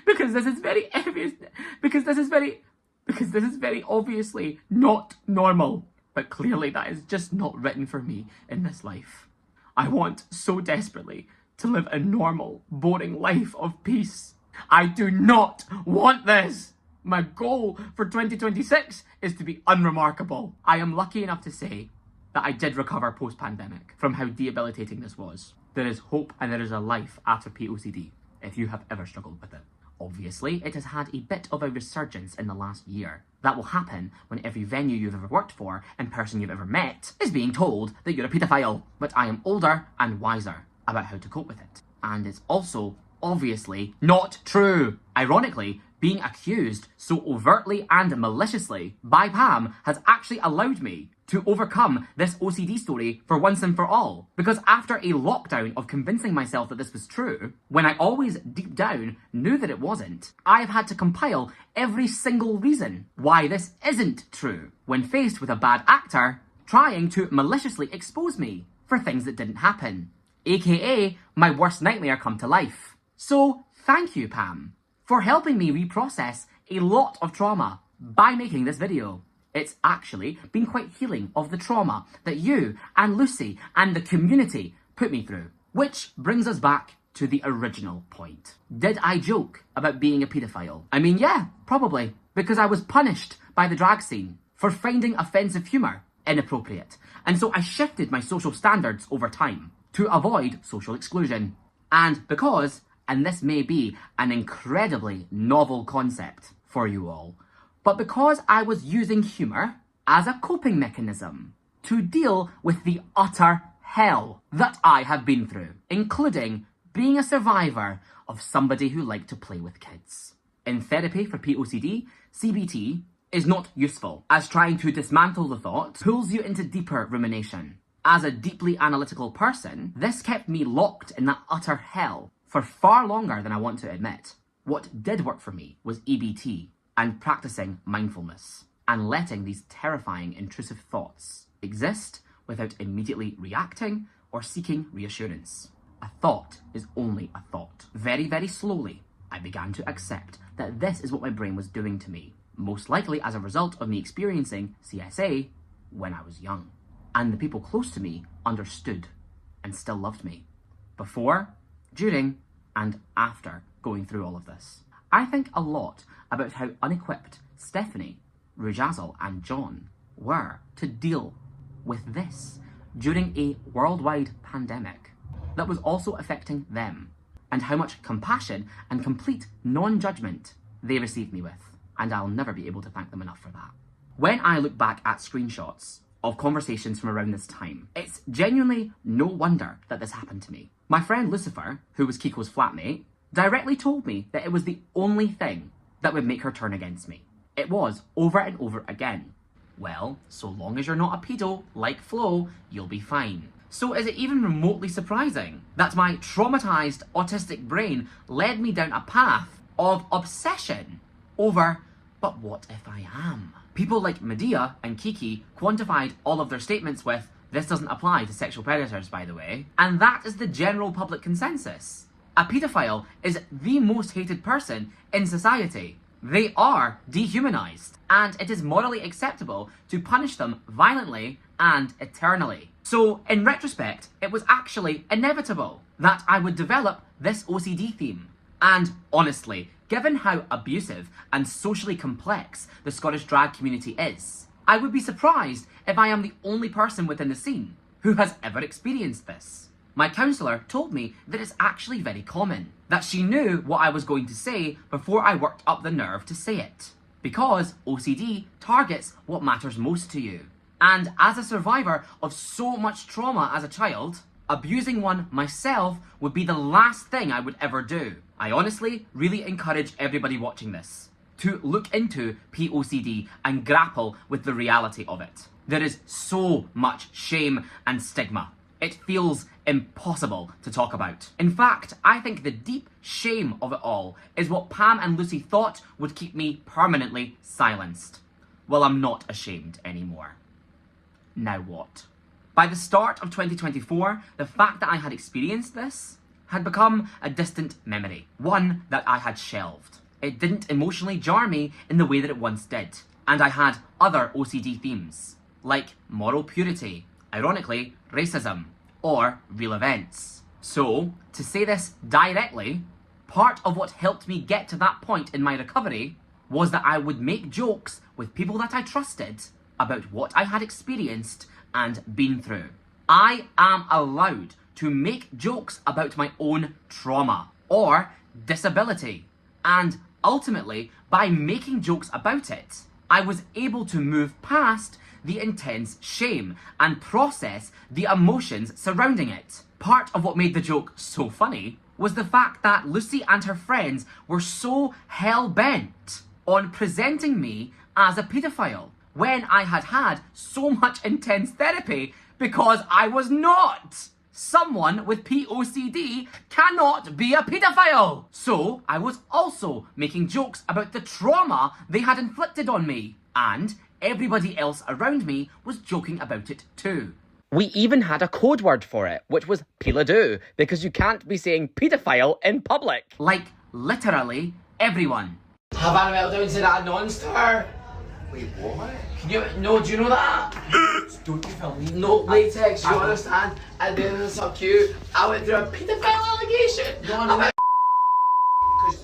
Because this is very obvious. Because this is very obviously not normal. But clearly that is just not written for me in this life. I want so desperately to live a normal, boring life of peace. I do not want this. My goal for 2026 is to be unremarkable. I am lucky enough to say that I did recover post-pandemic from how debilitating this was. There is hope and there is a life after POCD, if you have ever struggled with it. Obviously, it has had a bit of a resurgence in the last year. That will happen when every venue you've ever worked for and person you've ever met is being told that you're a pedophile. But I am older and wiser about how to cope with it. And it's also obviously not true. Ironically, being accused so overtly and maliciously by Pam has actually allowed me to overcome this OCD story for once and for all. Because after a lockdown of convincing myself that this was true, when I always deep down knew that it wasn't, I have had to compile every single reason why this isn't true when faced with a bad actor trying to maliciously expose me for things that didn't happen, aka my worst nightmare come to life. So thank you, Pam, for helping me reprocess a lot of trauma by making this video. It's actually been quite healing of the trauma that you and Lucy and the community put me through. Which brings us back to the original point. Did I joke about being a paedophile? I mean, yeah, probably, because I was punished by the drag scene for finding offensive humour inappropriate. And so I shifted my social standards over time to avoid social exclusion. And because, and this may be an incredibly novel concept for you all, but because I was using humour as a coping mechanism to deal with the utter hell that I have been through, including being a survivor of somebody who liked to play with kids. In therapy for POCD, CBT is not useful, as trying to dismantle the thought pulls you into deeper rumination. As a deeply analytical person, this kept me locked in that utter hell for far longer than I want to admit. What did work for me was EBT and practicing mindfulness and letting these terrifying intrusive thoughts exist without immediately reacting or seeking reassurance. A thought is only a thought. Very, very slowly, I began to accept that this is what my brain was doing to me, most likely as a result of me experiencing CSA when I was young. And the people close to me understood and still loved me. Before, during, and after going through all of this. I think a lot about how unequipped Stephanie, Rujazzle, and John were to deal with this during a worldwide pandemic that was also affecting them, and how much compassion and complete non-judgment they received me with, and I'll never be able to thank them enough for that. When I look back at screenshots of conversations from around this time, it's genuinely no wonder that this happened to me. My friend Lucifer, who was Kiko's flatmate, directly told me that it was the only thing that would make her turn against me. It was over and over again. Well, so long as you're not a pedo like Flo, you'll be fine. So is it even remotely surprising that my traumatized autistic brain led me down a path of obsession over, but what if I am? People like Medea and Kiki quantified all of their statements with, this doesn't apply to sexual predators, by the way, and that is the general public consensus. A paedophile is the most hated person in society. They are dehumanized, and it is morally acceptable to punish them violently and eternally. So, in retrospect, it was actually inevitable that I would develop this OCD theme. And honestly, given how abusive and socially complex the Scottish drag community is, I would be surprised if I am the only person within the scene who has ever experienced this. My counsellor told me that it's actually very common, that she knew what I was going to say before I worked up the nerve to say it. Because OCD targets what matters most to you. And as a survivor of so much trauma as a child, abusing one myself would be the last thing I would ever do. I honestly really encourage everybody watching this to look into POCD and grapple with the reality of it. There is so much shame and stigma It feels impossible to talk about. In fact, I think the deep shame of it all is what Pam and Lucy thought would keep me permanently silenced. Well, I'm not ashamed anymore. Now what? By the start of 2024, the fact that I had experienced this had become a distant memory, one that I had shelved. It didn't emotionally jar me in the way that it once did, and I had other OCD themes, like moral purity, ironically, racism, or real events. So, to say this directly, part of what helped me get to that point in my recovery was that I would make jokes with people that I trusted about what I had experienced and been through. I am allowed to make jokes about my own trauma or disability, and ultimately, by making jokes about it, I was able to move past the intense shame and process the emotions surrounding it. Part of what made the joke so funny was the fact that Lucy and her friends were so hell-bent on presenting me as a paedophile when I had had so much intense therapy because I was not. Someone with POCD cannot be a paedophile. So I was also making jokes about the trauma they had inflicted on me, and everybody else around me was joking about it too. We even had a code word for it, which was peeladoo, because you can't be saying paedophile in public. Like, literally, everyone. Have I meltdown to that non-star? Wait, what? No, do you know that? Don't you film me? No, latex, you understand? And then it's so cute. I went through a paedophile allegation. No.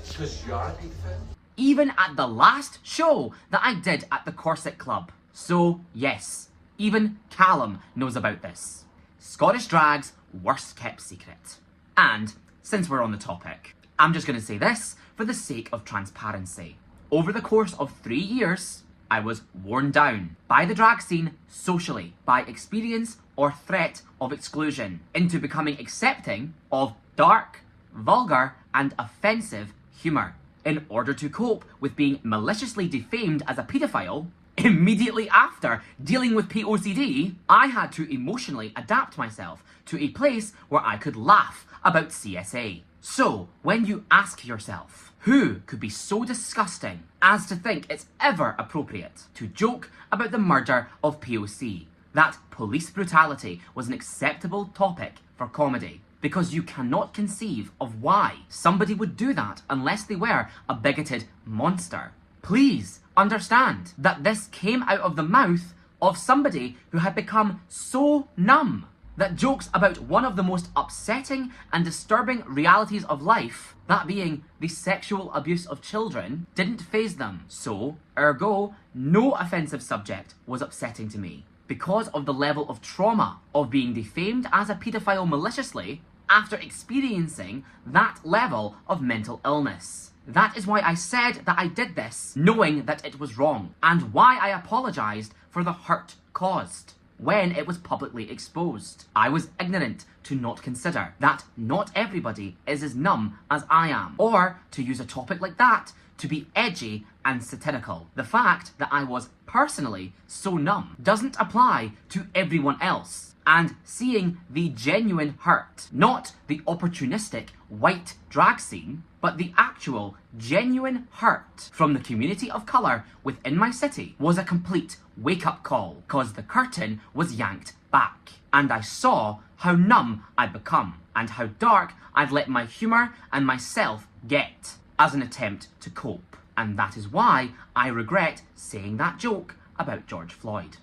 Because you are a paedophile? Even at the last show that I did at the Corset Club. So, yes, even Callum knows about this. Scottish drag's worst kept secret. And, since we're on the topic, I'm just going to say this for the sake of transparency. Over the course of 3 years, I was worn down by the drag scene socially, by experience or threat of exclusion, into becoming accepting of dark, vulgar, and offensive humour. In order to cope with being maliciously defamed as a paedophile, immediately after dealing with POCD, I had to emotionally adapt myself to a place where I could laugh about CSA. So, when you ask yourself, who could be so disgusting as to think it's ever appropriate to joke about the murder of POC, that police brutality was an acceptable topic for comedy? Because you cannot conceive of why somebody would do that unless they were a bigoted monster. Please understand that this came out of the mouth of somebody who had become so numb that jokes about one of the most upsetting and disturbing realities of life, that being the sexual abuse of children, didn't faze them. So, ergo, no offensive subject was upsetting to me. Because of the level of trauma of being defamed as a paedophile maliciously after experiencing that level of mental illness. That is why I said that I did this, knowing that it was wrong, and why I apologised for the hurt caused when it was publicly exposed. I was ignorant to not consider that not everybody is as numb as I am, or, to use a topic like that, to be edgy and satirical. The fact that I was personally so numb doesn't apply to everyone else. And seeing the genuine hurt, not the opportunistic white drag scene, but the actual genuine hurt from the community of colour within my city, was a complete wake-up call, cause the curtain was yanked back, and I saw how numb I'd become, and how dark I'd let my humour and myself get as an attempt to cope. And that is why I regret saying that joke about George Floyd.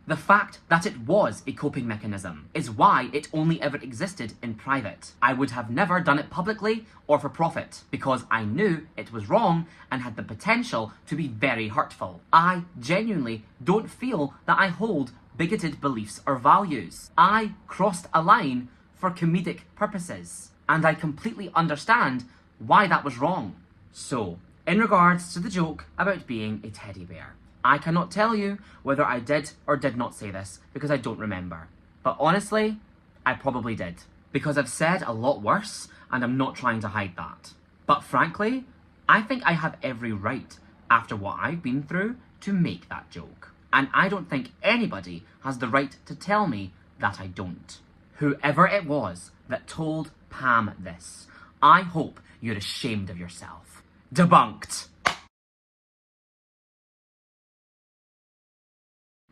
The fact that it was a coping mechanism is why it only ever existed in private. I would have never done it publicly or for profit, because I knew it was wrong and had the potential to be very hurtful. I genuinely don't feel that I hold bigoted beliefs or values. I crossed a line for comedic purposes, and I completely understand why that was wrong. So, in regards to the joke about being a teddy bear, I cannot tell you whether I did or did not say this because I don't remember. But honestly, I probably did. Because I've said a lot worse and I'm not trying to hide that. But frankly, I think I have every right, after what I've been through, to make that joke. And I don't think anybody has the right to tell me that I don't. whoever it was that told Pam this, I hope you're ashamed of yourself. Debunked.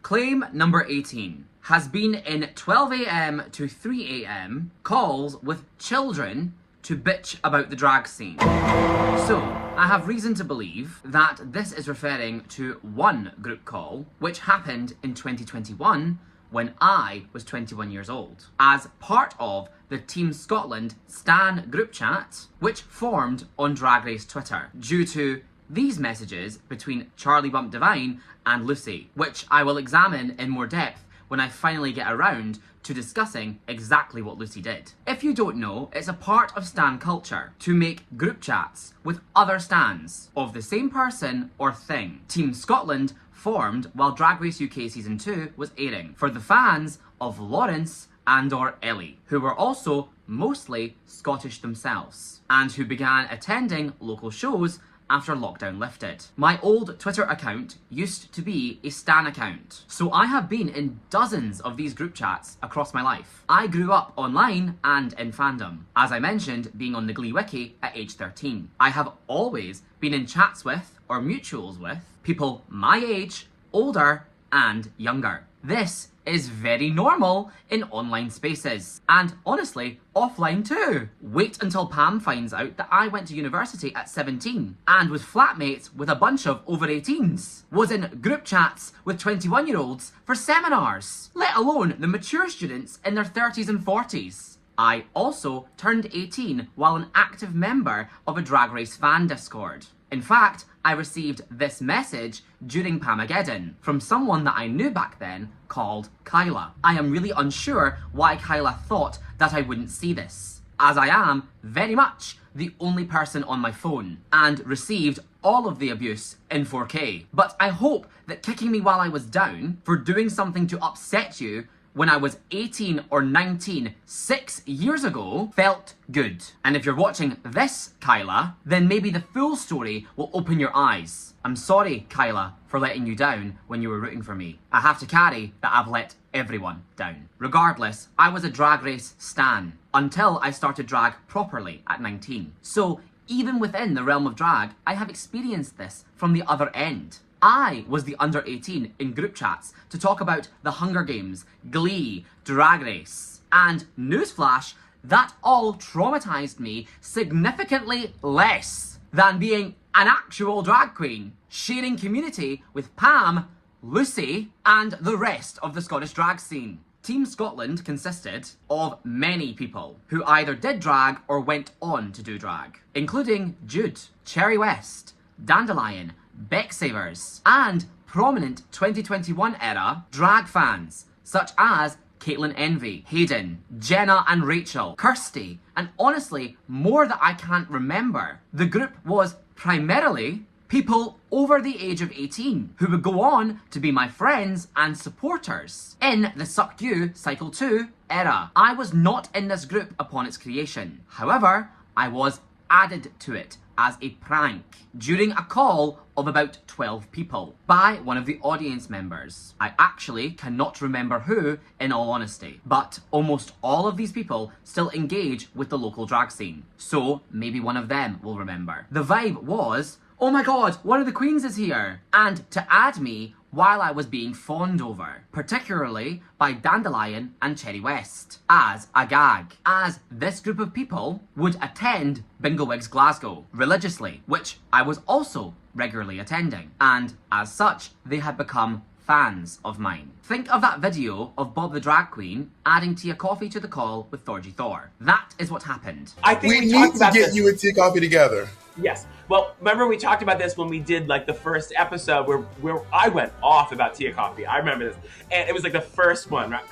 Claim number 18 has been in 12 a.m. to 3 a.m. calls with children to bitch about the drag scene. So, I have reason to believe that this is referring to one group call, which happened in 2021 when I was 21 years old, as part of the Team Scotland Stan group chat, which formed on Drag Race Twitter, due to these messages between Charlie Bump Divine and Lucy, which I will examine in more depth when I finally get around to discussing exactly what Lucy did. If you don't know, it's a part of stan culture to make group chats with other stans of the same person or thing. Team Scotland formed while Drag Race UK Season 2 was airing for the fans of Lawrence and or Ellie, who were also mostly Scottish themselves, and who began attending local shows after lockdown lifted. My old Twitter account used to be a stan account, so I have been in dozens of these group chats across my life. I grew up online and in fandom, as I mentioned being on the Glee Wiki at age 13. I have always been in chats with, or mutuals with, people my age, older and younger. This is very normal in online spaces, and honestly, offline too. Wait until Pam finds out that I went to university at 17 and was flatmates with a bunch of over 18s, was in group chats with 21-year-olds for seminars, let alone the mature students in their 30s and 40s. I also turned 18 while an active member of a Drag Race fan Discord. In fact, I received this message during Pamageddon from someone that I knew back then called Kyla. I am really unsure why Kyla thought that I wouldn't see this, as I am very much the only person on my phone and received all of the abuse in 4K. But I hope that kicking me while I was down for doing something to upset you when I was 18 or 19 6 years ago felt good. And if you're watching this, Kyla, then maybe the full story will open your eyes. I'm sorry, Kyla, for letting you down when you were rooting for me. I have to carry that I've let everyone down. Regardless, I was a Drag Race stan until I started drag properly at 19. So even within the realm of drag, I have experienced this from the other end. I was the under 18 in group chats to talk about the Hunger Games, Glee, Drag Race. And newsflash, that all traumatized me significantly less than being an actual drag queen, sharing community with Pam, Lucy, and the rest of the Scottish drag scene. Team Scotland consisted of many people who either did drag or went on to do drag, including Jude, Cherry West, Dandelion, Becksavers, and prominent 2021 era drag fans such as Caitlin Envy, Hayden, Jenna and Rachel, Kirsty, and honestly more that I can't remember. The group was primarily people over the age of 18 who would go on to be my friends and supporters in the Suck You Cycle 2 era. I was not in this group upon its creation. However, I was added to it as a prank during a call of about 12 people by one of the audience members. I actually cannot remember who, in all honesty, but almost all of these people still engage with the local drag scene, so maybe one of them will remember. The vibe was, oh my god, one of the queens is here, and to add me while I was being fawned over, particularly by Dandelion and Cherry West, as a gag, as this group of people would attend Bingo Wigs Glasgow religiously, which I was also regularly attending, and as such, they had become fans of mine. Think of that video of Bob the Drag Queen adding Tia Coffee to the call with Thorgy Thor. That is what happened. I think we need talked to about get this. you and Tia Coffee together. Yes. Well, remember we talked about this when we did like the first episode where I went off about Tia Coffee. I remember this. And it was like the first one, right?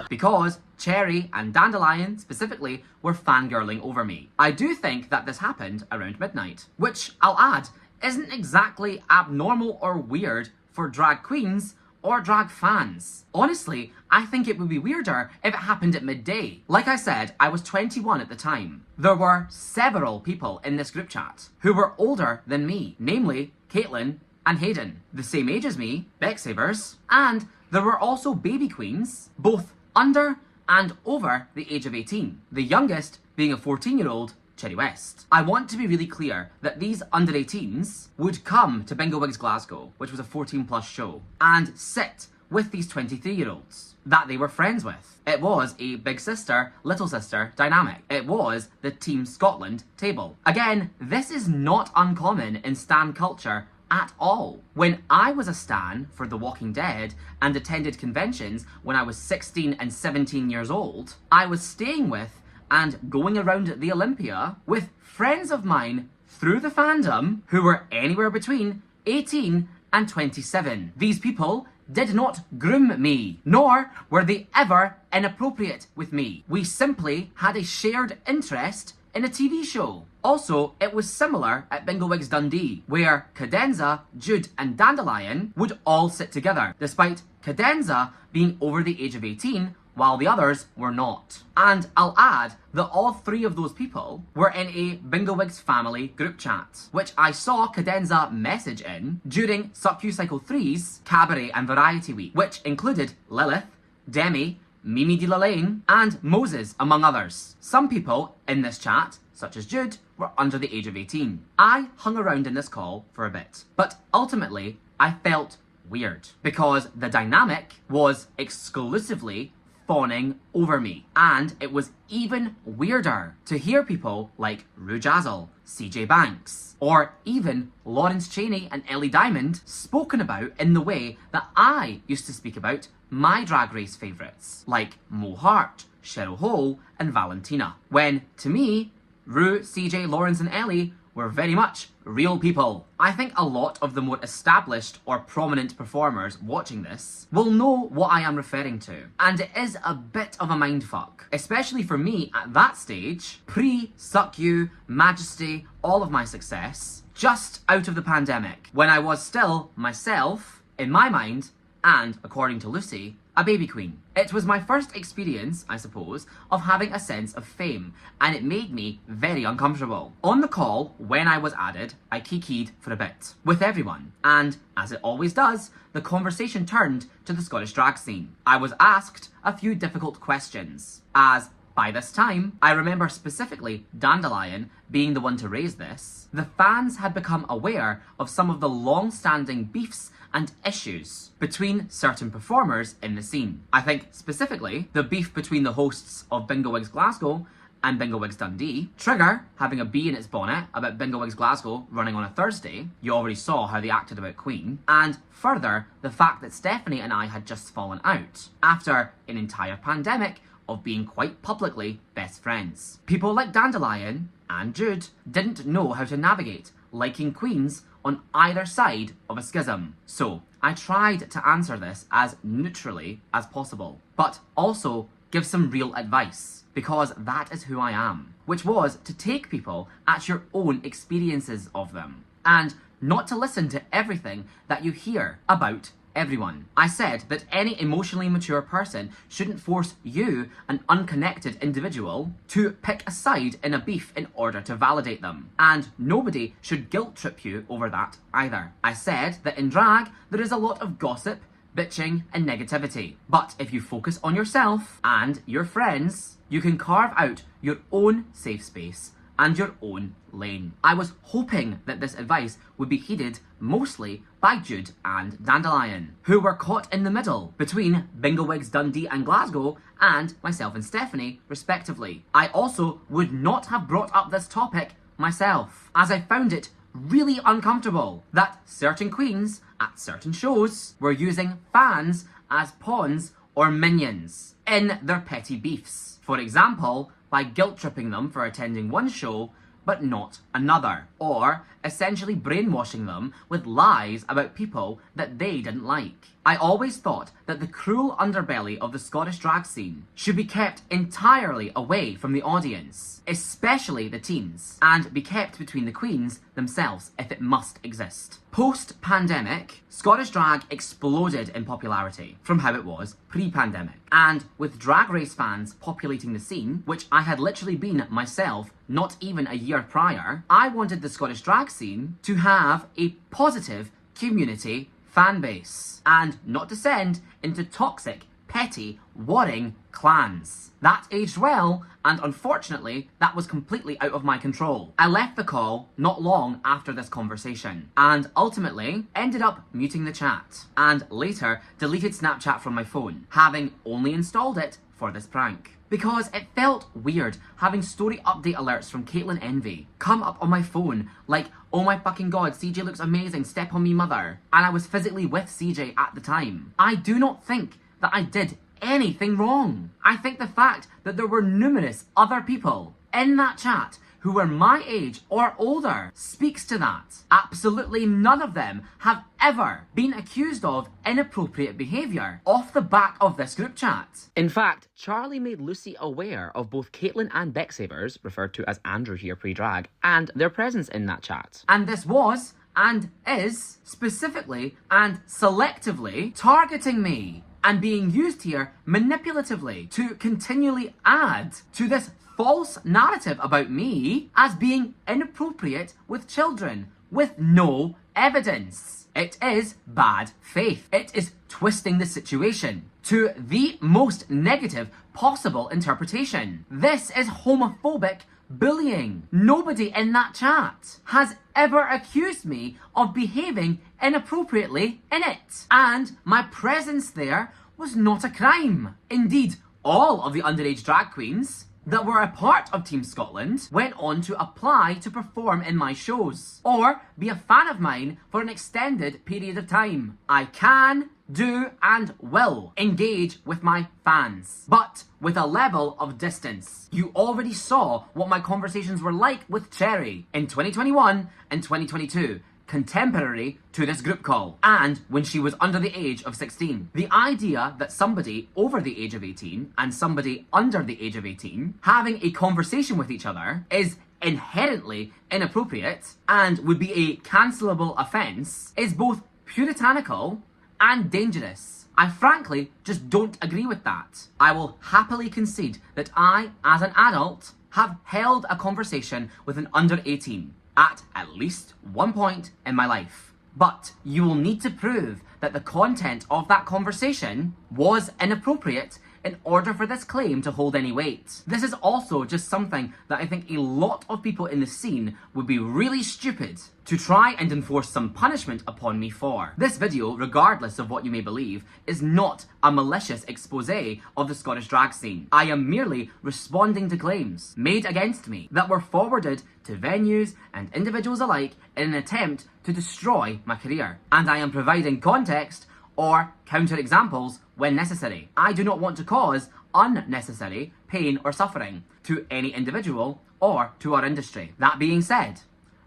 Because Cherry and Dandelion specifically were fangirling over me. I do think that this happened around midnight, which I'll add isn't exactly abnormal or weird for drag queens or drag fans. Honestly, I think it would be weirder if it happened at midday. Like I said, I was 21 at the time. There were several people in this group chat who were older than me, namely Caitlin, and Hayden, the same age as me, Becsavers, and there were also baby queens, both under and over the age of 18, the youngest being a 14-year-old Cherry West. I want to be really clear that these under 18s would come to Bingo Wigs Glasgow, which was a 14+ show, and sit with these 23-year-olds that they were friends with. It was a big sister, little sister dynamic. It was the Team Scotland table. Again, this is not uncommon in stan culture at all. When I was a stan for The Walking Dead and attended conventions when I was 16 and 17 years old, I was staying with and going around the Olympia with friends of mine through the fandom who were anywhere between 18 and 27. These people did not groom me, nor were they ever inappropriate with me. We simply had a shared interest in a TV show. Also, it was similar at Bingo Wigs Dundee, where Cadenza, Jude and Dandelion would all sit together, despite Cadenza being over the age of 18, while the others were not. And I'll add that all three of those people were in a Bingo Wigs family group chat, which I saw Cadenza message in during Suck You Cycle 3's Cabaret and Variety Week, which included Lilith, Demi, Mimi de la Lane, and Moses, among others. Some people in this chat, such as Jude, were under the age of 18. I hung around in this call for a bit, but ultimately I felt weird because the dynamic was exclusively fawning over me, and it was even weirder to hear people like Rue Jazzle, CJ Banks, or even Lawrence Chaney and Ellie Diamond spoken about in the way that I used to speak about my Drag Race favourites, like Mo Hart, Cheryl Hole, and Valentina, when, to me, Rue, CJ, Lawrence and Ellie were very much real people. I think a lot of the more established or prominent performers watching this will know what I am referring to, and it is a bit of a mindfuck, especially for me at that stage, pre-Suck You, Majesty, all of my success, just out of the pandemic, when I was still myself, in my mind, and, according to Lucy, a baby queen. It was my first experience, I suppose, of having a sense of fame, and it made me very uncomfortable. On the call, when I was added, I kikied for a bit, with everyone, and, as it always does, the conversation turned to the Scottish drag scene. I was asked a few difficult questions, as by this time, I remember specifically Dandelion being the one to raise this. The fans had become aware of some of the long-standing beefs and issues between certain performers in the scene. I think specifically the beef between the hosts of Bingo Wigs Glasgow and Bingo Wigs Dundee, Trigger having a bee in its bonnet about Bingo Wigs Glasgow running on a Thursday, you already saw how they acted about Queen, and further the fact that Stephanie and I had just fallen out after an entire pandemic of being quite publicly best friends. People like Dandelion and Jude didn't know how to navigate liking queens on either side of a schism. So I tried to answer this as neutrally as possible, but also give some real advice, because that is who I am, which was to take people at your own experiences of them, and not to listen to everything that you hear about everyone. I said that any emotionally mature person shouldn't force you, an unconnected individual, to pick a side in a beef in order to validate them. And nobody should guilt trip you over that either. I said that in drag, there is a lot of gossip, bitching, and negativity. But if you focus on yourself and your friends, you can carve out your own safe space and your own lane. I was hoping that this advice would be heeded mostly by Jude and Dandelion, who were caught in the middle between Bingo Wigs Dundee and Glasgow and myself and Stephanie, respectively. I also would not have brought up this topic myself, as I found it really uncomfortable that certain queens at certain shows were using fans as pawns or minions in their petty beefs. For example, by guilt-tripping them for attending one show but not another, or essentially brainwashing them with lies about people that they didn't like. I always thought that the cruel underbelly of the Scottish drag scene should be kept entirely away from the audience, especially the teens, and be kept between the queens themselves if it must exist. Post-pandemic, Scottish drag exploded in popularity from how it was pre-pandemic, and with Drag Race fans populating the scene, which I had literally been myself not even a year prior, I wanted the Scottish drag scene to have a positive community fan base and not descend into toxic, petty, warring clans. That aged well, and unfortunately, that was completely out of my control. I left the call not long after this conversation, and ultimately ended up muting the chat, and later deleted Snapchat from my phone, having only installed it for this prank. Because it felt weird having story update alerts from Caitlin Envy come up on my phone like, oh my fucking god, CJ looks amazing, step on me mother. And I was physically with CJ at the time. I do not think that I did anything wrong. I think the fact that there were numerous other people in that chat who were my age or older speaks to that. Absolutely none of them have ever been accused of inappropriate behaviour off the back of this group chat. In fact, Charlie made Lucy aware of both Caitlin and Becsavers, referred to as Andrew here pre-drag, and their presence in that chat. And this was, and is, specifically and selectively targeting me and being used here manipulatively to continually add to this false narrative about me as being inappropriate with children with no evidence. It is bad faith. It is twisting the situation to the most negative possible interpretation. This is homophobic bullying. Nobody in that chat has ever accused me of behaving inappropriately in it. And my presence there was not a crime. Indeed, all of the underage drag queens that were a part of Team Scotland went on to apply to perform in my shows or be a fan of mine for an extended period of time. I can, do and will engage with my fans, but with a level of distance. You already saw what my conversations were like with Cherry in 2021 and 2022. Contemporary to this group call, and when she was under the age of 16. The idea that somebody over the age of 18 and somebody under the age of 18 having a conversation with each other is inherently inappropriate and would be a cancelable offence is both puritanical and dangerous. I frankly just don't agree with that. I will happily concede that I, as an adult, have held a conversation with an under 18 at least one point in my life. But you will need to prove that the content of that conversation was inappropriate in order for this claim to hold any weight. This is also just something that I think a lot of people in the scene would be really stupid to try and enforce some punishment upon me for. This video, regardless of what you may believe, is not a malicious expose of the Scottish drag scene. I am merely responding to claims made against me that were forwarded to venues and individuals alike in an attempt to destroy my career. And I am providing context or counter-examples when necessary. I do not want to cause unnecessary pain or suffering to any individual or to our industry. That being said,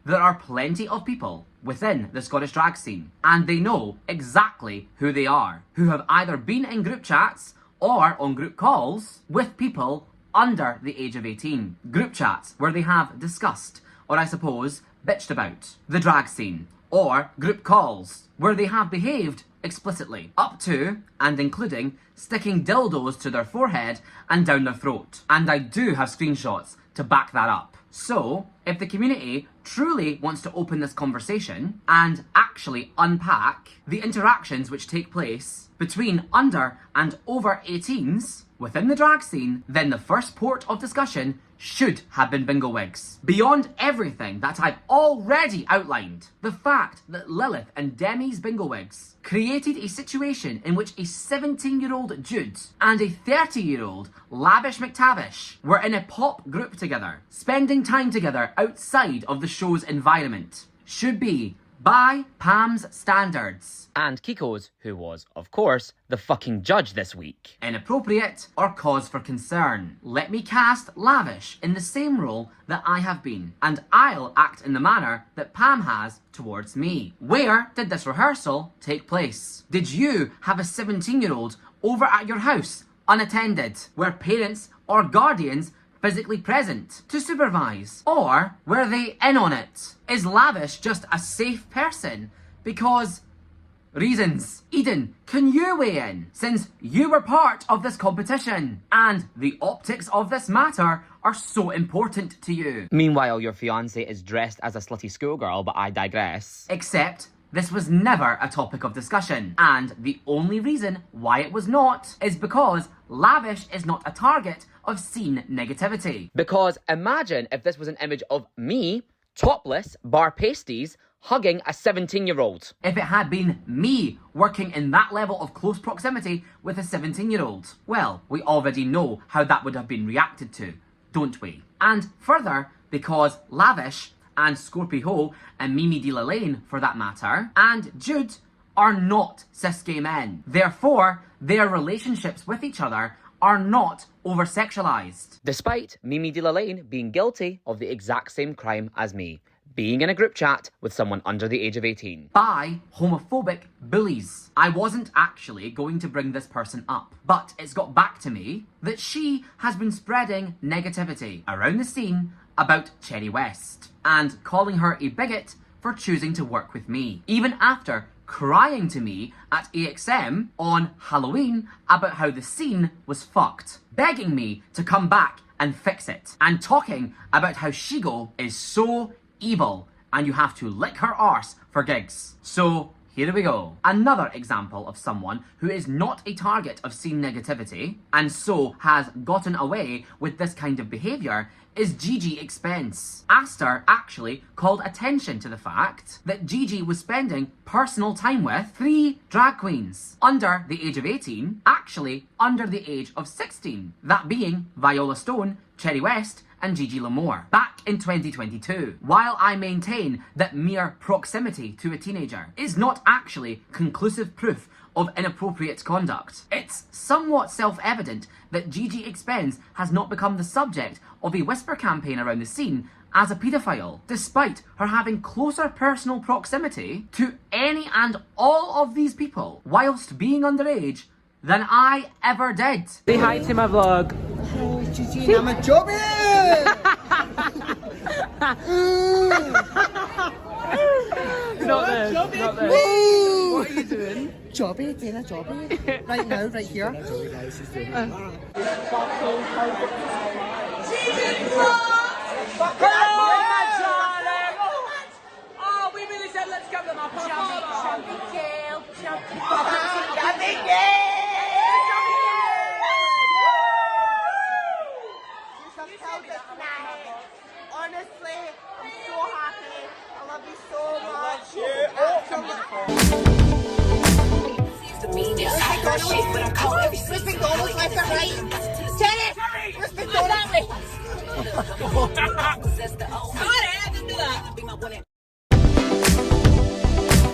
there are plenty of people within the Scottish drag scene, and they know exactly who they are, who have either been in group chats or on group calls with people under the age of 18. Group chats where they have discussed, or I suppose, bitched about the drag scene, or group calls where they have behaved explicitly, up to and including sticking dildos to their forehead and down their throat. And I do have screenshots to back that up. So, if the community truly wants to open this conversation and actually unpack the interactions which take place between under and over 18s within the drag scene, then the first port of discussion should have been bingo wigs. Beyond everything that I've already outlined, the fact that Lilith and Demi's bingo wigs created a situation in which a 17-year-old Jude and a 30-year-old Lavish McTavish were in a pop group together, spending time together outside of the show's environment, should be, by Pam's standards, and Kiko's, who was, of course, the fucking judge this week, inappropriate or cause for concern. Let me cast Lavish in the same role that I have been, and I'll act in the manner that Pam has towards me. Where did this rehearsal take place? Did you have a 17-year-old over at your house, unattended, where parents or guardians physically present to supervise? Or were they in on it? Is Lavish just a safe person because reasons? Eden, can you weigh in, since you were part of this competition and the optics of this matter are so important to you? Meanwhile, your fiancé is dressed as a slutty schoolgirl, but I digress. Except This was never a topic of discussion, and the only reason why it was not is because lavish is not a target of scene negativity. Because imagine if this was an image of me, topless, bar pasties, hugging a 17-year-old. If it had been me working in that level of close proximity with a 17-year-old, well, we already know how that would have been reacted to, don't we? And further, because Lavish and Scorpio Ho and Mimi De La Lane, for that matter, and Jude are not cis gay men. Therefore, their relationships with each other are not over-sexualized. Despite Mimi De La Lane being guilty of the exact same crime as me, being in a group chat with someone under the age of 18. By homophobic bullies. I wasn't actually going to bring this person up, but it's got back to me that she has been spreading negativity around the scene about Cherry West and calling her a bigot for choosing to work with me, even after crying to me at AXM on Halloween about how the scene was fucked, begging me to come back and fix it, and talking about how Shigo is so evil and you have to lick her arse for gigs. So here we go. Another example of someone who is not a target of scene negativity and so has gotten away with this kind of behaviour is Gigi Expense. Aster actually called attention to the fact that Gigi was spending personal time with 3 drag queens under the age of 18, actually under the age of 16, that being Viola Stone, Cherry West, and Gigi L'Amour, back in 2022. While I maintain that mere proximity to a teenager is not actually conclusive proof of inappropriate conduct, it's somewhat self-evident that Gigi Expense has not become the subject of a whisper campaign around the scene as a paedophile, despite her having closer personal proximity to any and all of these people, whilst being underage, than I ever did. Say hi to my vlog. Hi, Gigi, I'm a jobby! Not this, not this. What are you doing? Jobby, doing a jobby. Right now, right here. Hello, my darling! Oh, we really said let's give them a pop. Jumpy girl, jumpy girl. Honestly, I'm so happy. I love you so much. Where's McDonald's left and right? Terry! Where's McDonald's? Sorry, I didn't do that.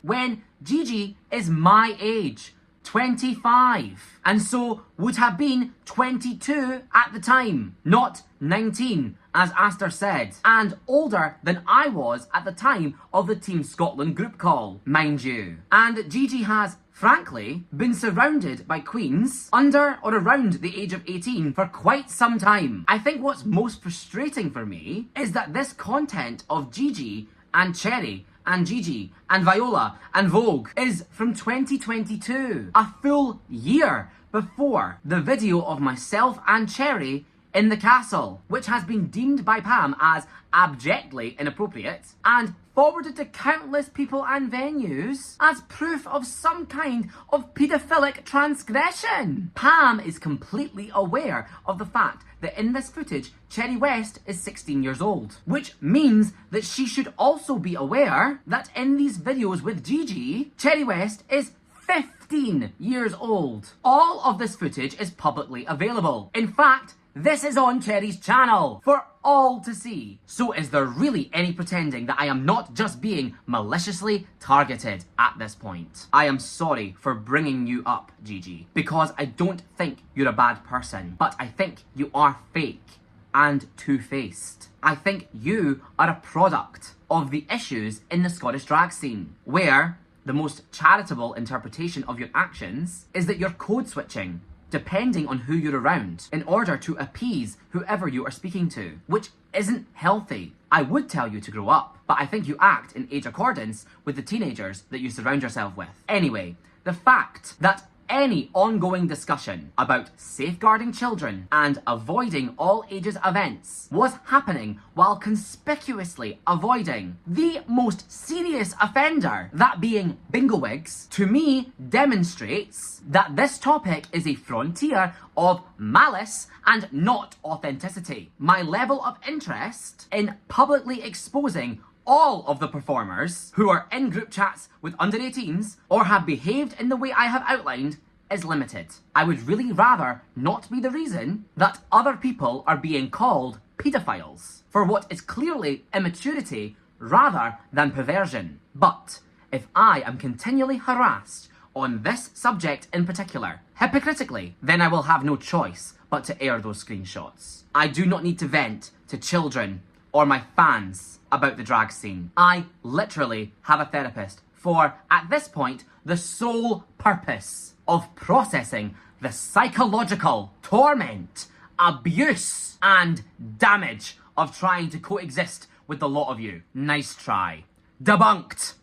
When Gigi is my age, 25, and so would have been 22 at the time, not 19, as Aster said, and older than I was at the time of the Team Scotland group call, mind you. And Gigi has, frankly, been surrounded by queens under or around the age of 18 for quite some time. I think what's most frustrating for me is that this content of Gigi and Cherry and Gigi and Viola and Vogue is from 2022, a full year before the video of myself and Cherry in the castle, which has been deemed by Pam as abjectly inappropriate and forwarded to countless people and venues as proof of some kind of paedophilic transgression. Pam is completely aware of the fact that in this footage, Cherry West is 16 years old, which means that she should also be aware that in these videos with Gigi, Cherry West is 15 years old. All of this footage is publicly available. In fact, this is on Cherry's channel for all to see. So is there really any pretending that I am not just being maliciously targeted at this point? I am sorry for bringing you up, Gigi, because I don't think you're a bad person, but I think you are fake and two-faced. I think you are a product of the issues in the Scottish drag scene, where the most charitable interpretation of your actions is that you're code switching depending on who you're around, in order to appease whoever you are speaking to, which isn't healthy. I would tell you to grow up, but I think you act in age accordance with the teenagers that you surround yourself with. Anyway, the fact that any ongoing discussion about safeguarding children and avoiding all ages events was happening while conspicuously avoiding the most serious offender, that being bingowigs, to me demonstrates that this topic is a frontier of malice and not authenticity. My level of interest in publicly exposing all of the performers who are in group chats with under 18s or have behaved in the way I have outlined is limited. I would really rather not be the reason that other people are being called pedophiles for what is clearly immaturity rather than perversion. But if I am continually harassed on this subject in particular, hypocritically, then I will have no choice but to air those screenshots. I do not need to vent to children or my fans about the drag scene. I literally have a therapist for, at this point, the sole purpose of processing the psychological torment, abuse, and damage of trying to coexist with the lot of you. Nice try. Debunked.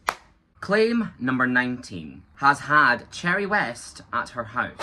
Claim number 19 has had Cherry West at her house.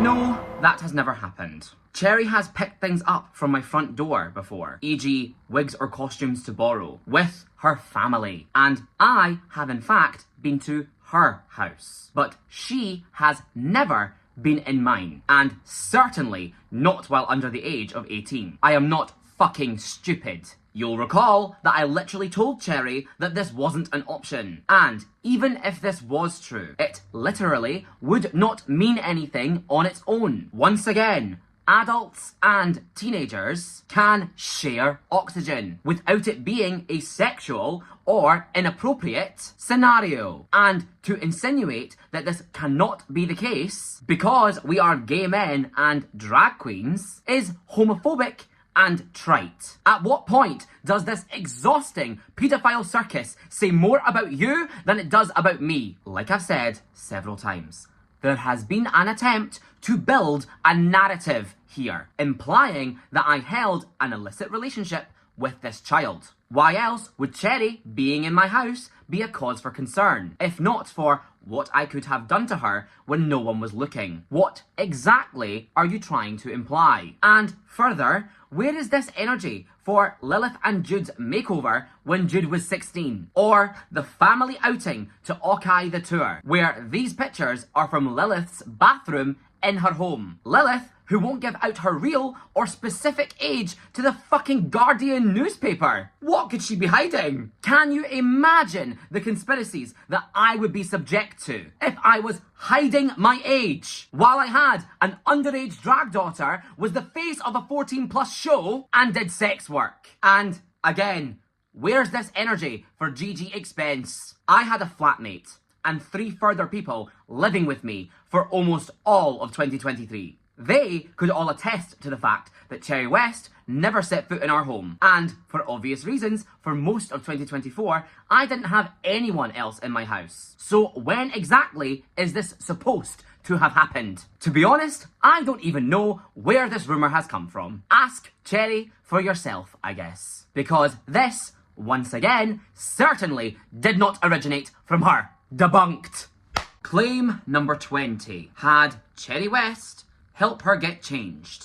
No, that has never happened. Cherry has picked things up from my front door before, e.g. wigs or costumes to borrow, with her family. And I have in fact been to her house. But she has never been in mine, and certainly not while under the age of 18. I am not fucking stupid. You'll recall that I literally told Cherry that this wasn't an option. And even if this was true, it literally would not mean anything on its own. Once again, adults and teenagers can share oxygen without it being a sexual or inappropriate scenario. And to insinuate that this cannot be the case because we are gay men and drag queens is homophobic and trite. At what point does this exhausting paedophile circus say more about you than it does about me? Like I've said several times, there has been an attempt to build a narrative here, implying that I held an illicit relationship with this child. Why else would Cherry being in my house be a cause for concern, if not for what I could have done to her when no one was looking? What exactly are you trying to imply? And further, where is this energy for Lilith and Jude's makeover when Jude was 16? Or the family outing to Okai the Tour, where these pictures are from Lilith's bathroom in her home. Lilith, who won't give out her real or specific age to the fucking Guardian newspaper. What could she be hiding? Can you imagine the conspiracies that I would be subject to if I was hiding my age while I had an underage drag daughter, was the face of a 14+ show, and did sex work? And again, where's this energy for GG expense? I had a flatmate and 3 further people living with me for almost all of 2023. They could all attest to the fact that Cherry West never set foot in our home. And for obvious reasons, for most of 2024, I didn't have anyone else in my house. So when exactly is this supposed to have happened? To be honest, I don't even know where this rumour has come from. Ask Cherry for yourself, I guess. Because this, once again, certainly did not originate from her. Debunked. Claim number 20 had Cherry West help her get changed.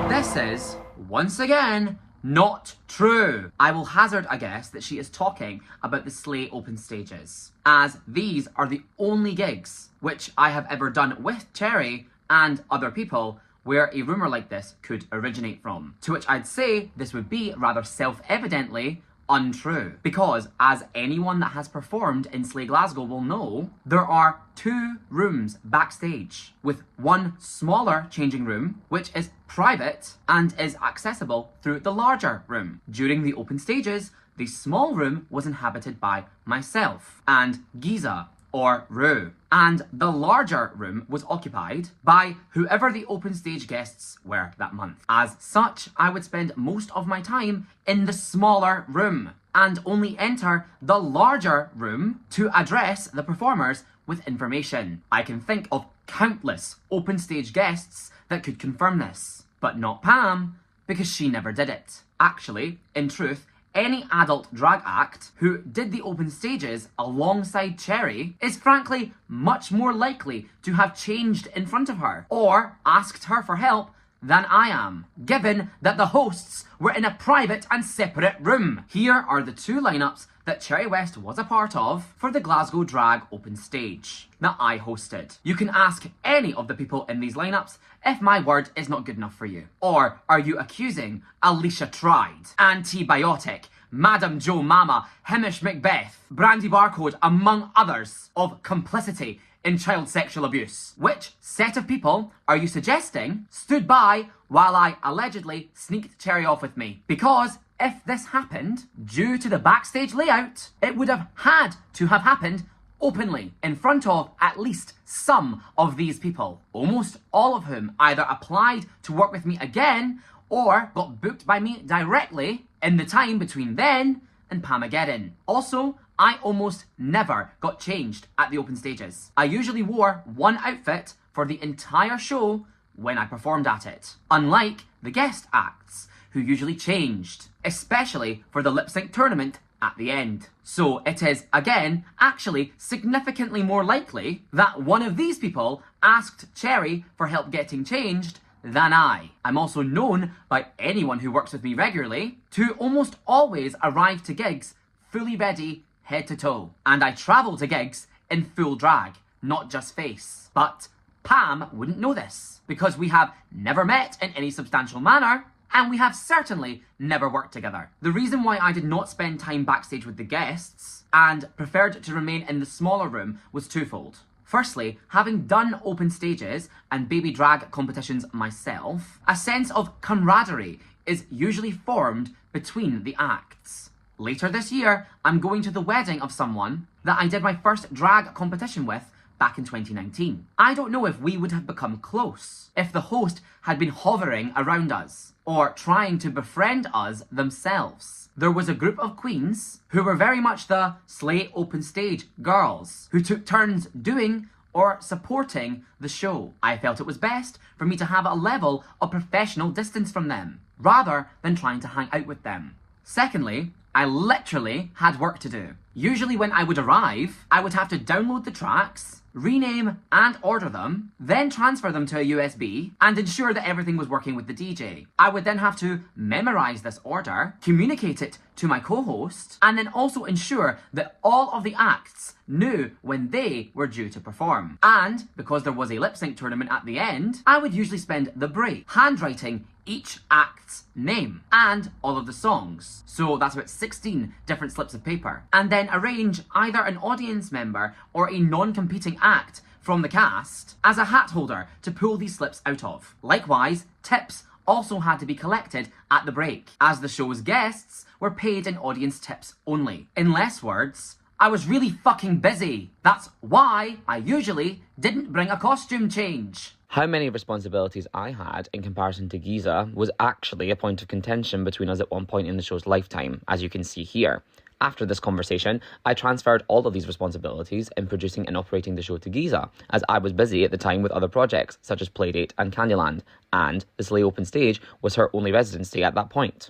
This is, once again, not true. I will hazard a guess that she is talking about the Slay open stages, as these are the only gigs which I have ever done with Cherry and other people where a rumour like this could originate from. To which I'd say this would be rather self-evidently untrue, because as anyone that has performed in Slay Glasgow will know, there are 2 rooms backstage, with one smaller changing room which is private and is accessible through the larger room. During the open stages, the small room was inhabited by myself and Giza, or Rue, and the larger room was occupied by whoever the open stage guests were that month. As such, I would spend most of my time in the smaller room and only enter the larger room to address the performers with information. I can think of countless open stage guests that could confirm this, but not Pam, because she never did it. Actually, in truth, any adult drag act who did the open stages alongside Cherry is frankly much more likely to have changed in front of her or asked her for help than I am, given that the hosts were in a private and separate room. Here are the two lineups that Cherry West was a part of for the Glasgow Drag Open Stage that I hosted. You can ask any of the people in these lineups if my word is not good enough for you. Or are you accusing Alicia Tried, Antibiotic, Madam Joe Mama, Hamish Macbeth, Brandy Barcode, among others, of complicity in child sexual abuse? Which set of people are you suggesting stood by while I allegedly sneaked Cherry off with me? Because if this happened, due to the backstage layout, it would have had to have happened openly in front of at least some of these people, almost all of whom either applied to work with me again or got booked by me directly in the time between then and Pamageddon. Also, I almost never got changed at the open stages. I usually wore one outfit for the entire show when I performed at it, unlike the guest acts who usually changed, especially for the lip sync tournament at the end. So it is, again, actually significantly more likely that one of these people asked Cherry for help getting changed than I. I'm also known by anyone who works with me regularly to almost always arrive to gigs fully ready head to toe. And I travel to gigs in full drag, not just face. But Pam wouldn't know this, because we have never met in any substantial manner, and we have certainly never worked together. The reason why I did not spend time backstage with the guests and preferred to remain in the smaller room was twofold. Firstly, having done open stages and baby drag competitions myself, a sense of camaraderie is usually formed between the acts. Later this year, I'm going to the wedding of someone that I did my first drag competition with back in 2019. I don't know if we would have become close if the host had been hovering around us or trying to befriend us themselves. There was a group of queens who were very much the slay open stage girls who took turns doing or supporting the show. I felt it was best for me to have a level of professional distance from them rather than trying to hang out with them. Secondly, I literally had work to do. Usually when I would arrive, I would have to download the tracks, rename and order them, then transfer them to a USB and ensure that everything was working with the DJ. I would then have to memorize this order, communicate it to my co-host, and then also ensure that all of the acts knew when they were due to perform. And because there was a lip sync tournament at the end, I would usually spend the break handwriting each act's name and all of the songs. So that's about 16 different slips of paper. And then arrange either an audience member or a non-competing act from the cast as a hat holder to pull these slips out of. Likewise, tips also had to be collected at the break, as the show's guests were paid in audience tips only. In less words, I was really fucking busy. That's why I usually didn't bring a costume change. How many responsibilities I had in comparison to Giza was actually a point of contention between us at one point in the show's lifetime, as you can see here. After this conversation, I transferred all of these responsibilities in producing and operating the show to Giza, as I was busy at the time with other projects, such as Playdate and Candyland, and the Slay Open Stage was her only residency at that point.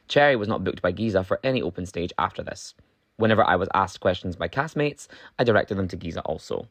Cherry was not booked by Giza for any open stage after this. Whenever I was asked questions by castmates, I directed them to Giza also.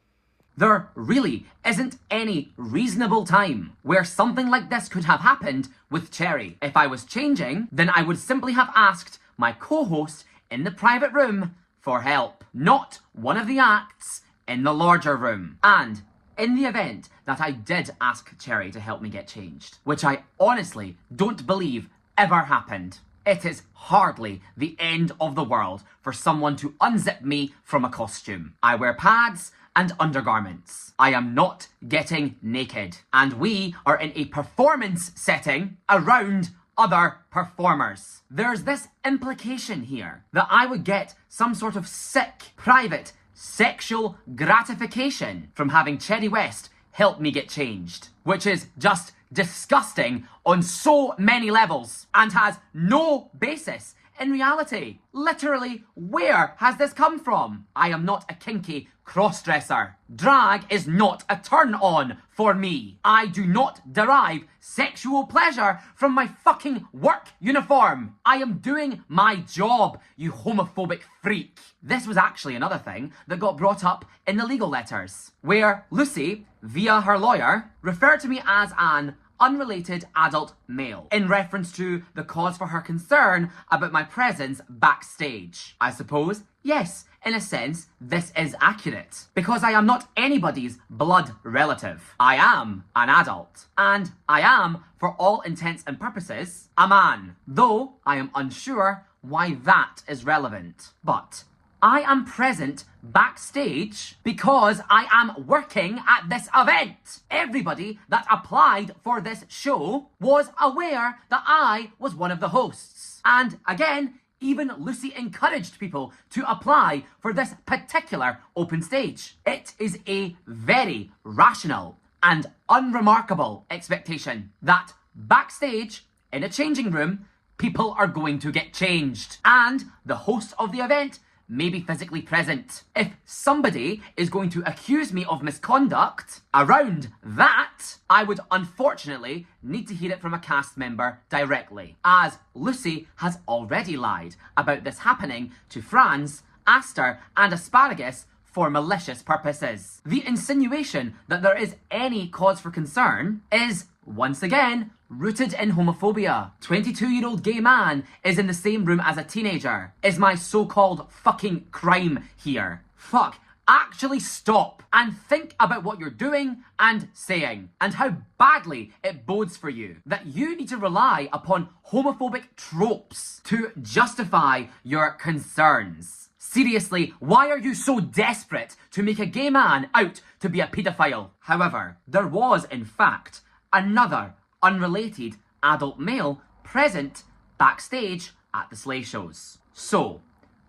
There really isn't any reasonable time where something like this could have happened with Cherry. If I was changing, then I would simply have asked my co-host in the private room for help, not one of the acts in the larger room. And in the event that I did ask Cherry to help me get changed, which I honestly don't believe ever happened, it is hardly the end of the world for someone to unzip me from a costume. I wear pads and undergarments. I am not getting naked. And we are in a performance setting around other performers. There's this implication here that I would get some sort of sick, private, sexual gratification from having Cherry West help me get changed, which is just disgusting on so many levels and has no basis in reality? Literally, where has this come from? I am not a kinky cross-dresser. Drag is not a turn-on for me. I do not derive sexual pleasure from my fucking work uniform. I am doing my job, you homophobic freak. This was actually another thing that got brought up in the legal letters, where Lucy, via her lawyer, referred to me as an unrelated adult male in reference to the cause for her concern about my presence backstage. I suppose, yes, in a sense, this is accurate, because I am not anybody's blood relative. I am an adult, and I am, for all intents and purposes, a man, though I am unsure why that is relevant. But I am present backstage because I am working at this event. Everybody that applied for this show was aware that I was one of the hosts. And again, even Lucy encouraged people to apply for this particular open stage. It is a very rational and unremarkable expectation that backstage, in a changing room, people are going to get changed. And the host of the event may be physically present. If somebody is going to accuse me of misconduct around that, I would unfortunately need to hear it from a cast member directly, as Lucy has already lied about this happening to Franz, Aster and Asparagus for malicious purposes. The insinuation that there is any cause for concern is, once again, rooted in homophobia. 22-year-old gay man is in the same room as a teenager. Is my so-called fucking crime here? Fuck. Actually stop and think about what you're doing and saying, and how badly it bodes for you that you need to rely upon homophobic tropes to justify your concerns. Seriously, why are you so desperate to make a gay man out to be a paedophile? However, there was, in fact, another unrelated adult male present backstage at the sleigh shows. So,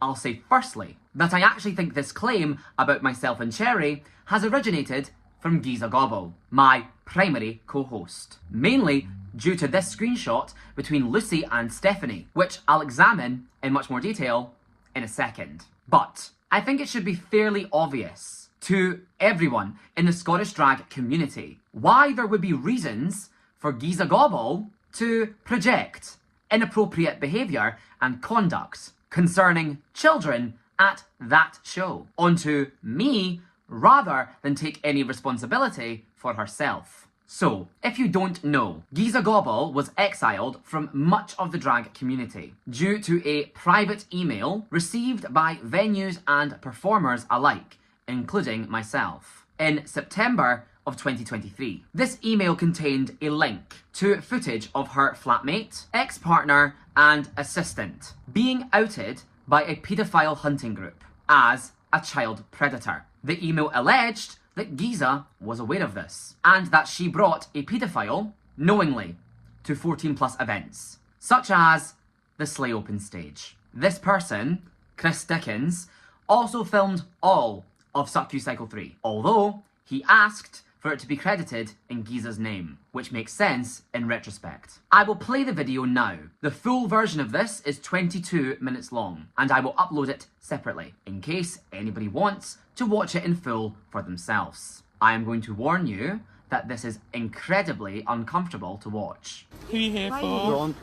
I'll say firstly that I actually think this claim about myself and Cherry has originated from Giza Gobble, my primary co-host. Mainly due to this screenshot between Lucy and Stephanie, which I'll examine in much more detail in a second. But I think it should be fairly obvious to everyone in the Scottish drag community why there would be reasons for Giza Gobble to project inappropriate behaviour and conduct concerning children at that show onto me rather than take any responsibility for herself. So, if you don't know, Giza Gobble was exiled from much of the drag community due to a private email received by venues and performers alike, including myself, in September of 2023. This email contained a link to footage of her flatmate, ex-partner and assistant being outed by a paedophile hunting group as a child predator. The email alleged that Giza was aware of this and that she brought a paedophile knowingly to 14+ events, such as the Slay Open stage. This person, Chris Dickens, also filmed all of Suck You Cycle 3, although he asked for it to be credited in Giza's name, which makes sense in retrospect. I will play the video now. The full version of this is 22 minutes long, and I will upload it separately, in case anybody wants to watch it in full for themselves. I am going to warn you that this is incredibly uncomfortable to watch. Who are you here for?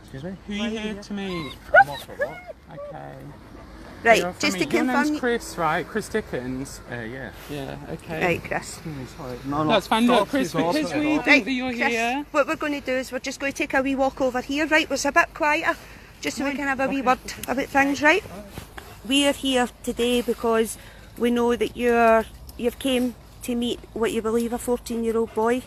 Excuse me? Who are you here to meet? I'm not for what? Okay. Right, You're just from to Your confirm. name's Chris, right? Chris Dickens. Yeah. Yeah, okay. Right, Chris. Sorry. No, That's fine. stop, Look, Chris, stop, because stop. we think Right, that you're Chris, here. what we're going to do is we're just going to take a wee walk over here, right? It's a bit quieter, just so we can have a wee word about things, right? We are here today because we know that you've came to meet what you believe a 14-year-old boy,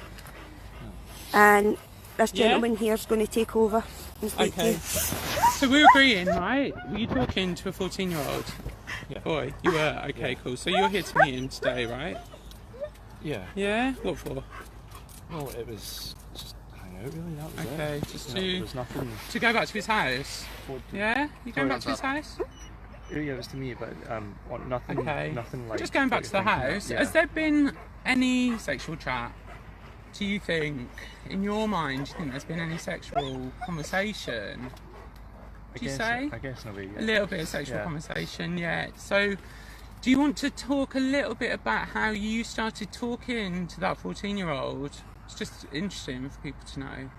and this gentleman here is going to take over and speak to Okay. you. So we're agreeing, right? Were you talking to a 14-year-old boy? You were? Okay, cool. So you're here to meet him today, right? Yeah. Yeah? What for? Well, it was just hang out really, that was Okay, it. just You to... know, there was nothing... To go back to his house? Yeah? You going back to his house? Yeah, it was to me, but nothing, Okay. nothing like... Just going back to the house, Yeah. has there been any sexual chat? Do you think, in your mind, do you think there's been any sexual conversation? I do you guess, say? I guess in a way, yeah. A little bit of sexual Yeah. conversation, yeah. So, do you want to talk a little bit about how you started talking to that 14-year-old? It's just interesting for people to know.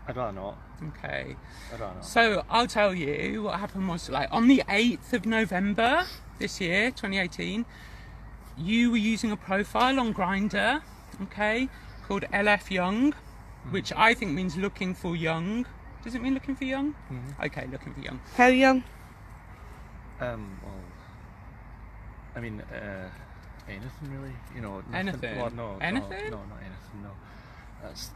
I'd rather not. Okay. I'd rather not. So, I'll tell you what happened was, like, on the 8th of November this year, 2018, you were using a profile on Grindr, okay, called LF Young, which I think means looking for young. Does it mean looking for young? Mm-hmm. Okay, looking for young. How young? Well, I mean, anything really, you know. Nothing, Anything? Well, no, Anything? No, not anything. No, that's.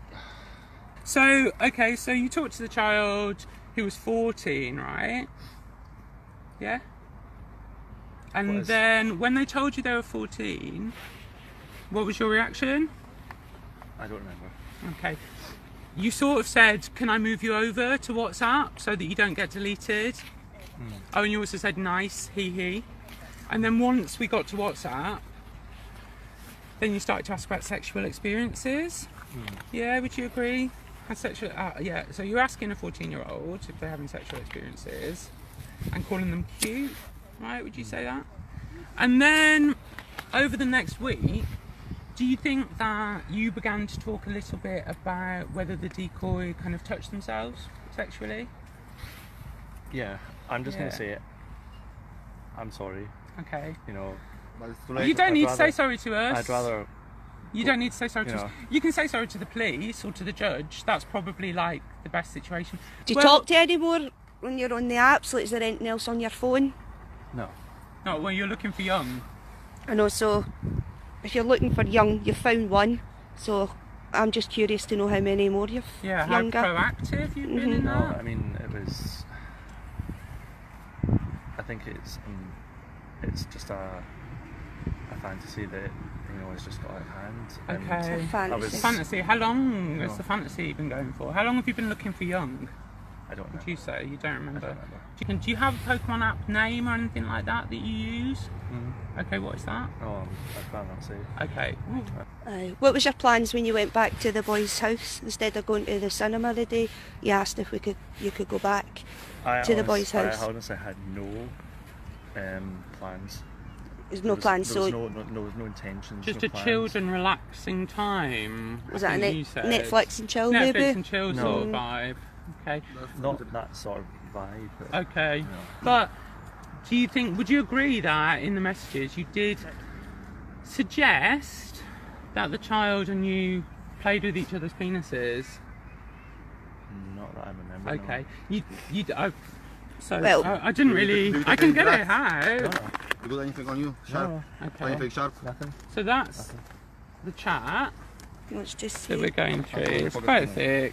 So, okay, so you talked to the child who was 14, right? Yeah? And then when they told you they were 14, what was your reaction? I don't remember. Okay. You sort of said, can I move you over to WhatsApp so that you don't get deleted? Oh, and you also said, nice, hee. And then once we got to WhatsApp, then you started to ask about sexual experiences. Yeah, would you agree? Yeah, so you're asking a 14-year-old if they're having sexual experiences and calling them cute, right? Would you say that? And then over the next week, do you think that you began to talk a little bit about whether the decoy kind of touched themselves sexually? Yeah, I'm just going to say it. I'm sorry. Okay. You know. You don't need to say sorry to us. I'd rather. You don't need to say sorry to You us. know. You can say sorry to the police or to the judge. That's probably like the best situation. Do you talk to anyone when you're on the apps? Like, is there anything else on your phone? No. No, well, you're looking for young. And also, if you're looking for young, you've found one. So I'm just curious to know how many more you've Yeah, how younger. proactive you've been in No, that? I mean, it was. I think it's just a fantasy that, you know, has just got out of hand. And Okay. I was, Fantasy. How long has No. the fantasy been going for? How long have you been looking for young? I don't know. Would you say? You don't remember? I don't remember. Do you have a Pokemon app name or anything like that that you use? Okay, what is that? Oh, I'd rather not say. Okay. What was your plans when you went back to the boys' house? Instead of going to the cinema today, you asked if you could go back to the boys' house. I honestly had no plans. There's no plans, There was so no intentions. Just no a plans. children relaxing time. Was I that a think you said. Netflix and chill, Netflix maybe? and chill sort of vibe. Okay. Not that sort of vibe. But, Okay. you know. But do you think, would you agree that in the messages you did suggest that the child and you played with each other's penises? Not that I remember. Okay. No. I didn't really. I can get it out. You got anything on you? Sharp? Okay. Anything sharp? Nothing. So that's the chat Let's just that see. we're going through. It's quite thick.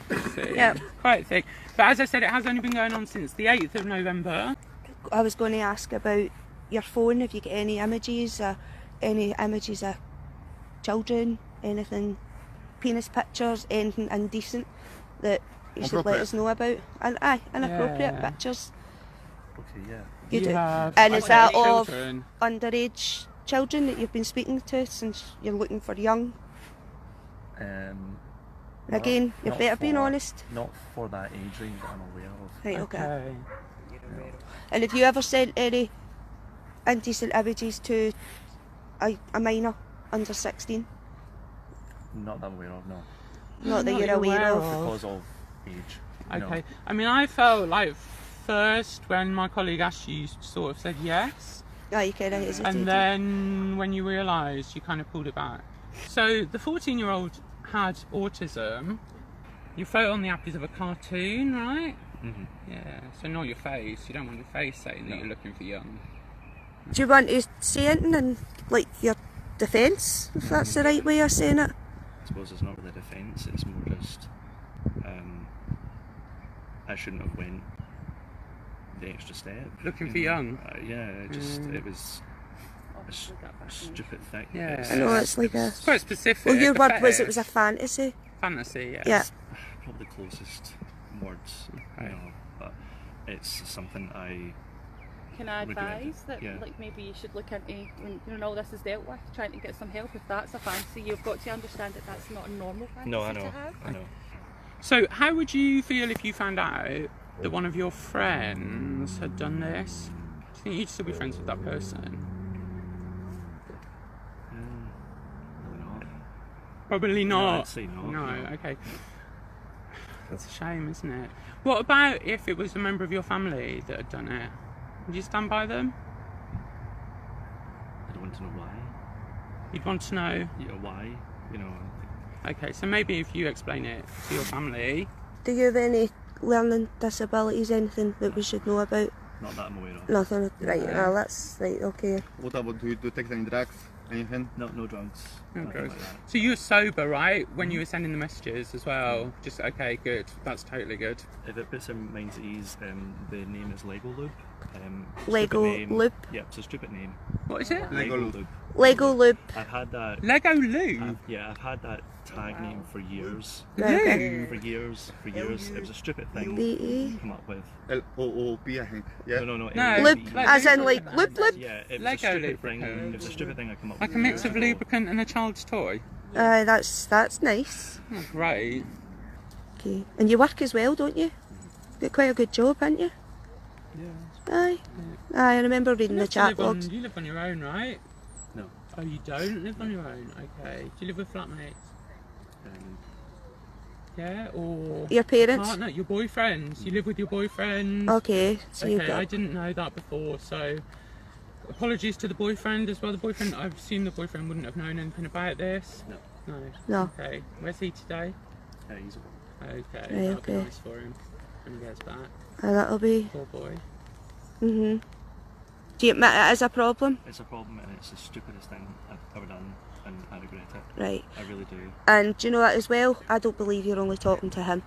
Yeah. Quite thick. But as I said, it has only been going on since the 8th of November. I was going to ask about your phone, if you get any images of children, anything, penis pictures, anything indecent that you should let us know about. And inappropriate Yeah. pictures. Okay, yeah. You do. have And is that of children. underage children that you've been speaking to since you're looking for young? Again, you're not better being for- honest. Not for that age range that I'm aware of. Right, okay. And have you ever sent any indecent images to a minor under 16? Not that I'm aware of, no. Not that you're aware of. Because of age. no. Okay. I mean, I felt like first when my colleague asked you, you sort of said yes. Oh, you kind of hesitated. And then when you realised, you kind of pulled it back. So the 14-year-old had autism. Your photo on the app is of a cartoon, right? Mm-hmm. Yeah, so not your face. You don't want your face saying that you're looking for young. Do you want to say anything in, like, your defence, if that's the right way of saying it? I suppose it's not really defence, it's more just I shouldn't have went the extra step. Looking for young? It was a stupid thing. Yeah. I know, it's like It's quite specific. Well, your a word was it fetish. was a fantasy. Fantasy, yes. Yeah. Probably the closest words, you know, but it's something I Can I regret. advise that Yeah. like maybe you should look into when all this is dealt with, trying to get some help if that's a fantasy. You've got to understand that that's not a normal fantasy No, I know. to have. I know. So how would you feel if you found out that one of your friends had done this, do you think you'd still be friends with that person? Probably not. No, I'd say no. No, okay. That's a shame, isn't it? What about if it was a member of your family that had done it? Would you stand by them? I'd want to know why. You'd want to know? Yeah, why, you know. Okay, so maybe if you explain it to your family. Do you have any learning disabilities, anything that we should know about? Not that I'm aware of. Nothing, right, that's right, okay. What about, do you take any drugs? Anything? No drugs. No drugs. So you were sober, right, when you were sending the messages as well? Just, okay, good. That's totally good. If it puts their minds at ease, the name is Lego Lube. Lego Lube? Yeah, it's a stupid name. What is it? Lego Lube. Lego Lube. I've had that. Lego Lube? I've had that tag name for years. Okay. For years. It was a stupid thing to come up with. L-O-O-P, I think. Yeah. No. Lube, as in like lube? Yeah, it was Lego a stupid thing. lubricant. It was a stupid thing I come up Like with. a mix of lubricant and a child's toy? That's nice. Oh, great. Okay, and you work as well, don't you? Got quite a good job, haven't you? Yeah. Aye. I remember reading the chat logs. You live on your own, right? No. Oh, you don't live on your own? Okay. Do you live with flatmates? Yeah, or... Your parents? Partner, your boyfriends. You live with your boyfriend. Okay, so you've Okay, got... I didn't know that before, so... Apologies to the boyfriend as well. The boyfriend, I've assumed the boyfriend wouldn't have known anything about this. No. No. Okay. Where's he today? He's Okay. Right, That'll okay. be nice for him when he gets back. That'll be... Poor boy. Do you admit it is a problem? It's a problem and it's the stupidest thing I've ever done and I regret it. Right. I really do. And do you know that as well? I don't believe you're only talking to him.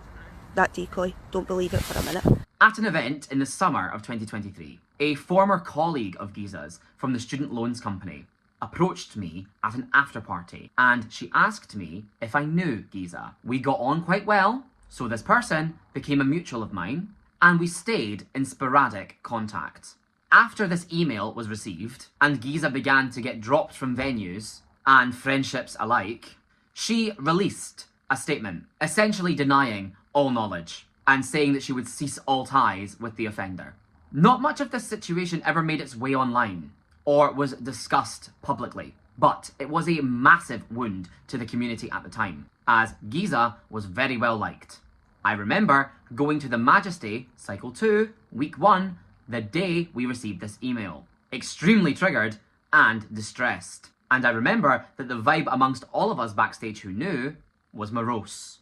That decoy. Don't believe it for a minute. At an event in the summer of 2023, a former colleague of Giza's from the Student Loans Company approached me at an after party and she asked me if I knew Giza. We got on quite well, so this person became a mutual of mine and we stayed in sporadic contact. After this email was received and Giza began to get dropped from venues and friendships alike, she released a statement essentially denying all knowledge and saying that she would cease all ties with the offender. Not much of this situation ever made its way online or was discussed publicly, but it was a massive wound to the community at the time, as Giza was very well liked. I remember going to the Majesty Cycle 2, Week 1, the day we received this email, extremely triggered and distressed. And I remember that the vibe amongst all of us backstage who knew was morose.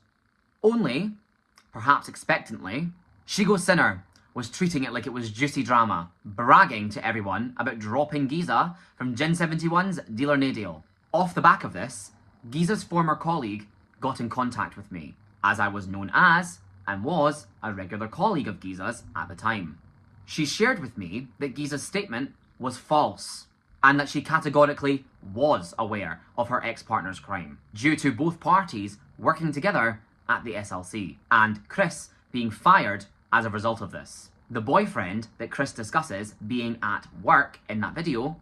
Only, perhaps expectantly, Shigo Sinner was treating it like it was juicy drama, bragging to everyone about dropping Giza from Gin 71's Deal or No Deal. Off the back of this, Giza's former colleague got in contact with me, as I was known as, and was, a regular colleague of Giza's at the time. She shared with me that Giza's statement was false, and that she categorically was aware of her ex-partner's crime, due to both parties working together at the SLC, and Chris being fired as a result of this. The boyfriend that Chris discusses being at work in that video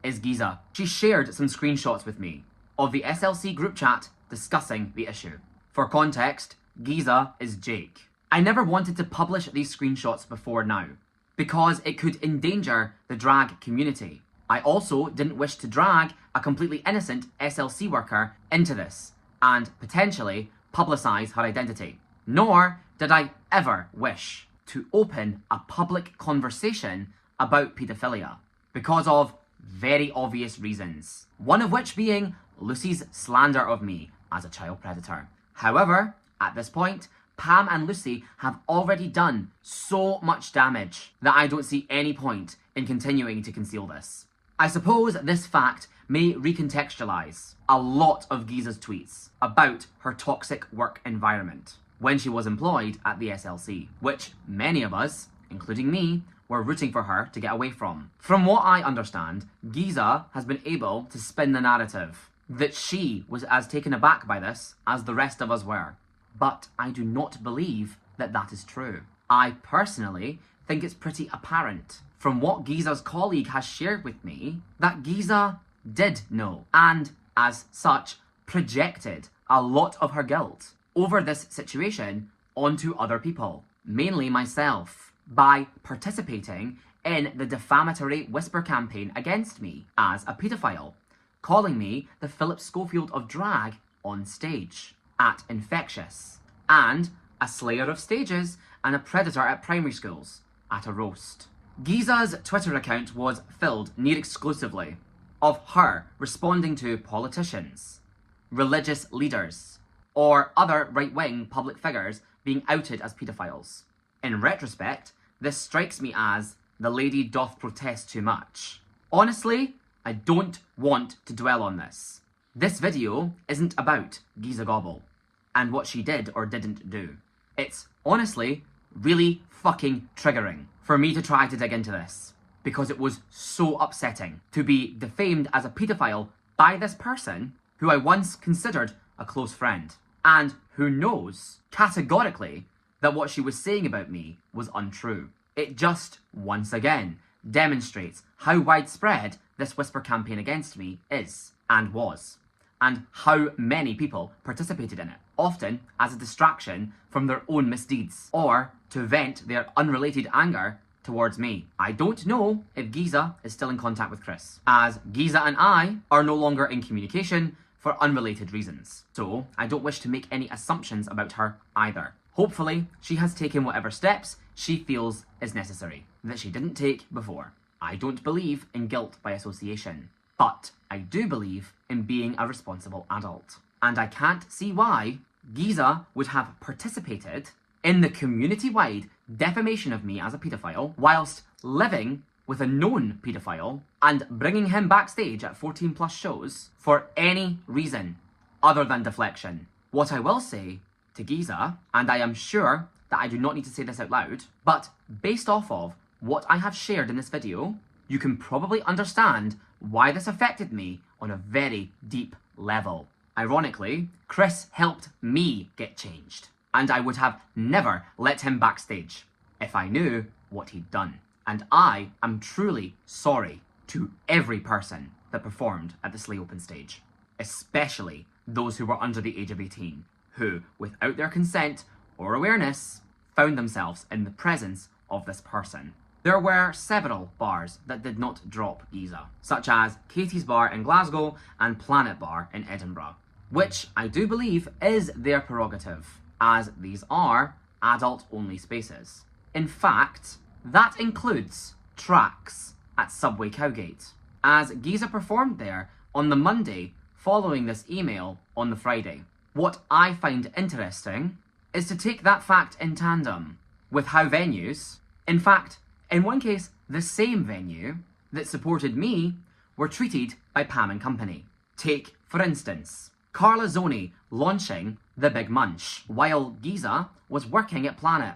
is Giza. She shared some screenshots with me of the SLC group chat discussing the issue. For context, Giza is Jake. I never wanted to publish these screenshots before now, because it could endanger the drag community. I also didn't wish to drag a completely innocent SLC worker into this, and potentially publicise her identity. Nor did I ever wish to open a public conversation about paedophilia, because of very obvious reasons. One of which being Lucy's slander of me as a child predator. However, at this point, Pam and Lucy have already done so much damage that I don't see any point in continuing to conceal this. I suppose this fact may recontextualize a lot of Giza's tweets about her toxic work environment when she was employed at the SLC, which many of us, including me, were rooting for her to get away from. From what I understand, Giza has been able to spin the narrative that she was as taken aback by this as the rest of us were. But I do not believe that that is true. I personally think it's pretty apparent from what Giza's colleague has shared with me that Giza did know, and as such projected a lot of her guilt over this situation onto other people. mainly myself, by participating in the defamatory whisper campaign against me as a paedophile, calling me the Philip Schofield of drag on stage at Infectious, and a slayer of stages and a predator at primary schools at a roast. Giza's Twitter account was filled near exclusively of her responding to politicians, religious leaders, or other right-wing public figures being outed as paedophiles. In retrospect, this strikes me as the lady doth protest too much. Honestly, I don't want to dwell on this. This video isn't about Giza Gobble and what she did or didn't do. It's honestly really fucking triggering for me to try to dig into this, because it was so upsetting to be defamed as a paedophile by this person who I once considered a close friend, and who knows categorically that what she was saying about me was untrue. It just, once again, demonstrates how widespread this whisper campaign against me is, and was, and how many people participated in it, often as a distraction from their own misdeeds, or to vent their unrelated anger towards me. I don't know if Giza is still in contact with Chris, as Giza and I are no longer in communication for unrelated reasons, so I don't wish to make any assumptions about her either. Hopefully, she has taken whatever steps she feels is necessary, that she didn't take before. I don't believe in guilt by association, but I do believe in being a responsible adult. And I can't see why Giza would have participated in the community-wide defamation of me as a paedophile whilst living with a known paedophile and bringing him backstage at 14 plus shows for any reason other than deflection. What I will say to Giza, and I am sure that I do not need to say this out loud, but based off of what I have shared in this video, you can probably understand why this affected me on a very deep level. Ironically, Chris helped me get changed, and I would have never let him backstage if I knew what he'd done. And I am truly sorry to every person that performed at the Slay Open stage, especially those who were under the age of 18, who, without their consent or awareness, found themselves in the presence of this person. There were several bars that did not drop Giza, such as Katie's Bar in Glasgow and Planet Bar in Edinburgh, which I do believe is their prerogative, as these are adult-only spaces. In fact, that includes Tracks at Subway Cowgate, as Giza performed there on the Monday following this email on the Friday. What I find interesting is to take that fact in tandem with how venues, in fact, in one case, the same venue that supported me, were treated by Pam and Company. Take, for instance, Carla Zoni launching The Big Munch, while Giza was working at Planet,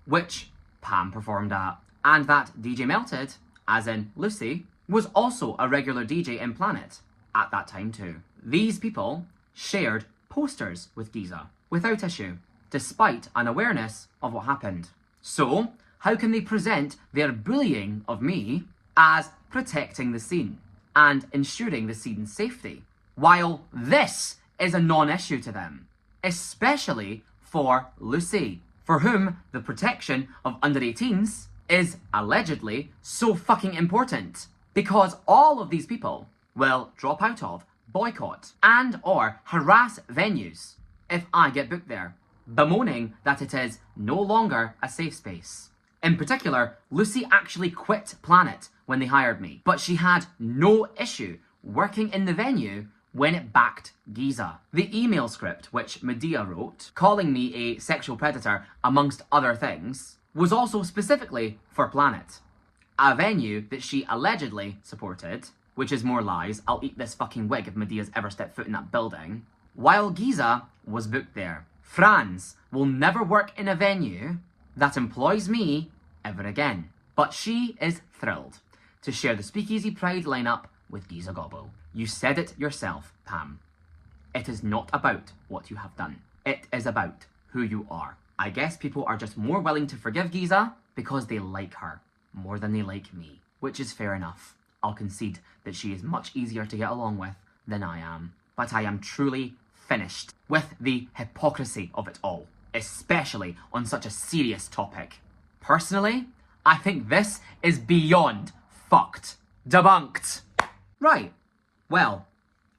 which Pam performed at, and that DJ Melted, as in Lucy, was also a regular DJ in Planet at that time too. These people shared posters with Giza without issue, despite an awareness of what happened. So, how can they present their bullying of me as protecting the scene and ensuring the scene's safety, while this is a non-issue to them, especially for Lucy, for whom the protection of under 18s is allegedly so fucking important, because all of these people will drop out of, boycott, and or harass venues if I get booked there, bemoaning that it is no longer a safe space. In particular, Lucy actually quit Planet when they hired me, but she had no issue working in the venue when it backed Giza. The email script which Medea wrote, calling me a sexual predator amongst other things, was also specifically for Planet, a venue that she allegedly supported, which is more lies, I'll eat this fucking wig if Medea's ever stepped foot in that building, while Giza was booked there. Franz will never work in a venue that employs me ever again. But she is thrilled to share the Speakeasy Pride lineup with Giza Gobble. You said it yourself, Pam. It is not about what you have done. It is about who you are. I guess people are just more willing to forgive Giza because they like her more than they like me, which is fair enough. I'll concede that she is much easier to get along with than I am. But I am truly finished with the hypocrisy of it all. especially on such a serious topic. Personally, I think this is beyond fucked. Debunked. Right, well,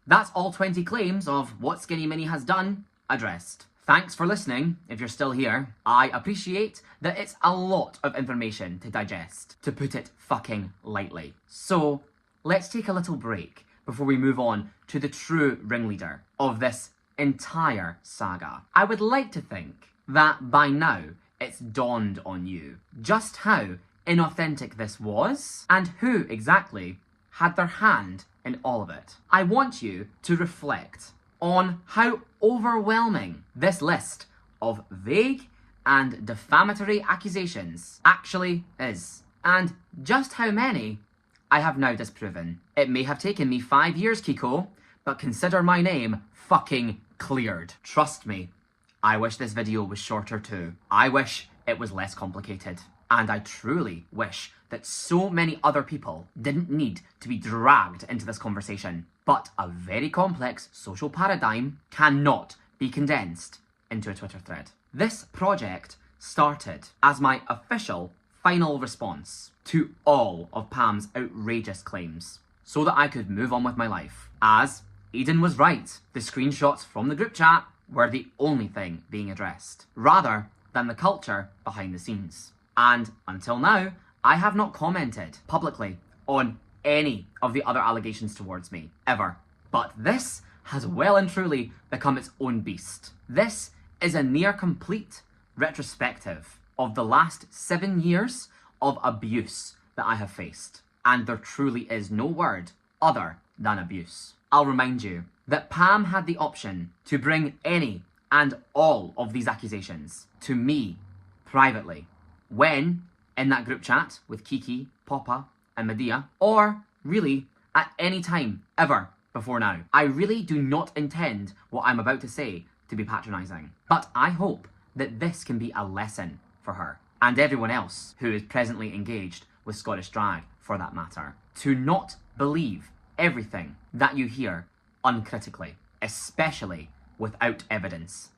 that's all 20 claims of what Skinny Mini has done addressed. Thanks for listening, if you're still here. I appreciate that it's a lot of information to digest, to put it fucking lightly. So, let's take a little break before we move on to the true ringleader of this entire saga. I would like to think that by now it's dawned on you just how inauthentic this was and who exactly had their hand in all of it. I want you to reflect on how overwhelming this list of vague and defamatory accusations actually is, and just how many I have now disproven. It may have taken me 5 years, Kiko, but consider my name fucking cleared. Trust me, I wish this video was shorter too. I wish it was less complicated. And I truly wish that so many other people didn't need to be dragged into this conversation. But a very complex social paradigm cannot be condensed into a Twitter thread. This project started as my official final response to all of Pam's outrageous claims, so that I could move on with my life. As Eden was right, the screenshots from the group chat were the only thing being addressed, rather than the culture behind the scenes. And until now, I have not commented publicly on any of the other allegations towards me, ever. But this has well and truly become its own beast. This is a near complete retrospective of the last 7 years of abuse that I have faced. And there truly is no word other than abuse. I'll remind you that Pam had the option to bring any and all of these accusations to me privately, when in that group chat with Kiki, Papa, and Medea, or really at any time ever before now. I really do not intend what I'm about to say to be patronising, but I hope that this can be a lesson for her and everyone else who is presently engaged with Scottish drag, for that matter, to not believe everything that you hear uncritically, especially without evidence,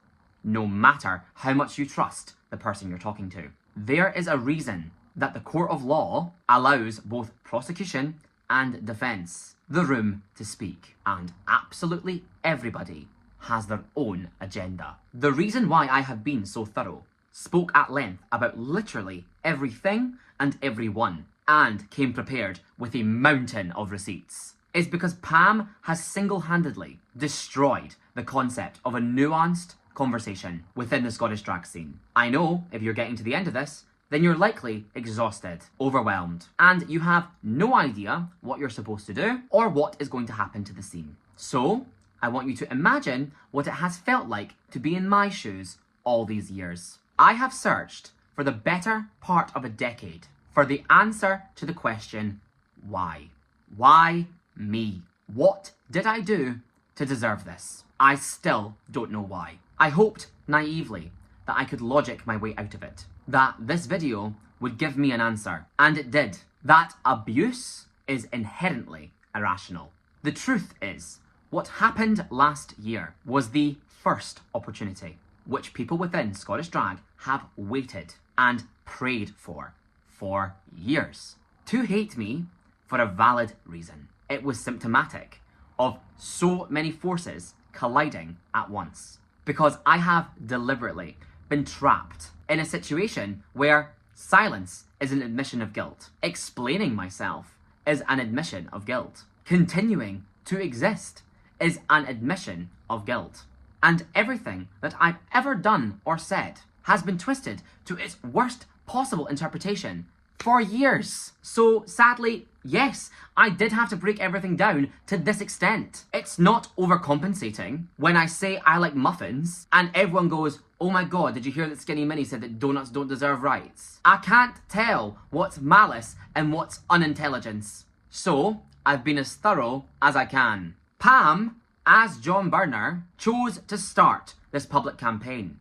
no matter how much you trust the person you're talking to. There is a reason that the court of law allows both prosecution and defence the room to speak, and absolutely everybody has their own agenda. The reason why I have been so thorough, spoke at length about literally everything and everyone, and came prepared with a mountain of receipts, is because Pam has single-handedly destroyed the concept of a nuanced conversation within the Scottish drag scene. I know if you're getting to the end of this, then you're likely exhausted, overwhelmed, and you have no idea what you're supposed to do or what is going to happen to the scene. So, I want you to imagine what it has felt like to be in my shoes all these years. I have searched for the better part of a decade for the answer to the question, why? Why me? What did I do to deserve this? I still don't know why. I hoped naively that I could logic my way out of it, that this video would give me an answer, and it did. That abuse is inherently irrational. The truth is, what happened last year was the first opportunity which people within Scottish drag have waited and prayed for years. To hate me for a valid reason. It was symptomatic of so many forces colliding at once. Because I have deliberately been trapped in a situation where silence is an admission of guilt. Explaining myself is an admission of guilt. Continuing to exist is an admission of guilt. And everything that I've ever done or said has been twisted to its worst possible interpretation for years. So sadly, yes, I did have to break everything down to this extent. It's not overcompensating when I say I like muffins and everyone goes, oh my god, did you hear that Skinny Mini said that donuts don't deserve rights? I can't tell what's malice and what's unintelligence. So, I've been as thorough as I can. Pam, as John Burner, chose to start this public campaign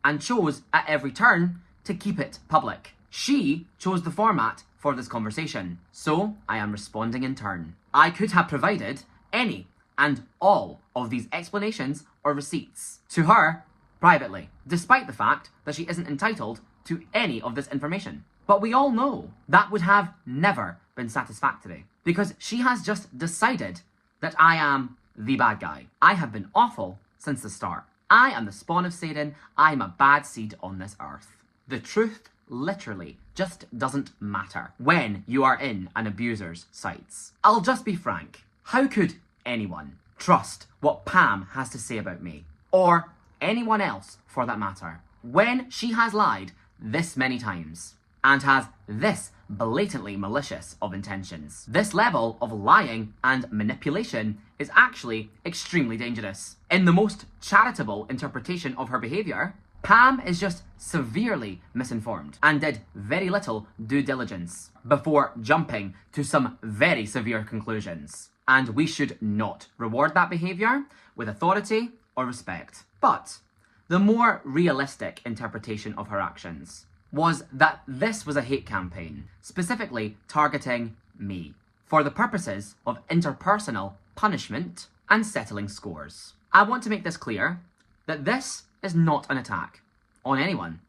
and chose at every turn to keep it public. She chose the format for this conversation, so I am responding in turn. I could have provided any and all of these explanations or receipts to her privately, despite the fact that she isn't entitled to any of this information. But we all know that would have never been satisfactory, because she has just decided that I am the bad guy. I have been awful since the start. I am the spawn of Satan. I am a bad seed on this earth. The truth literally just doesn't matter when you are in an abuser's sights. I'll just be frank. How could anyone trust what Pam has to say about me, or anyone else for that matter, when she has lied this many times and has this blatantly malicious of intentions? This level of lying and manipulation is actually extremely dangerous. In the most charitable interpretation of her behaviour, Pam is just severely misinformed and did very little due diligence before jumping to some very severe conclusions. And we should not reward that behaviour with authority or respect. But the more realistic interpretation of her actions was that this was a hate campaign, specifically targeting me, for the purposes of interpersonal punishment and settling scores. I want to make this clear that this is not an attack on anyone.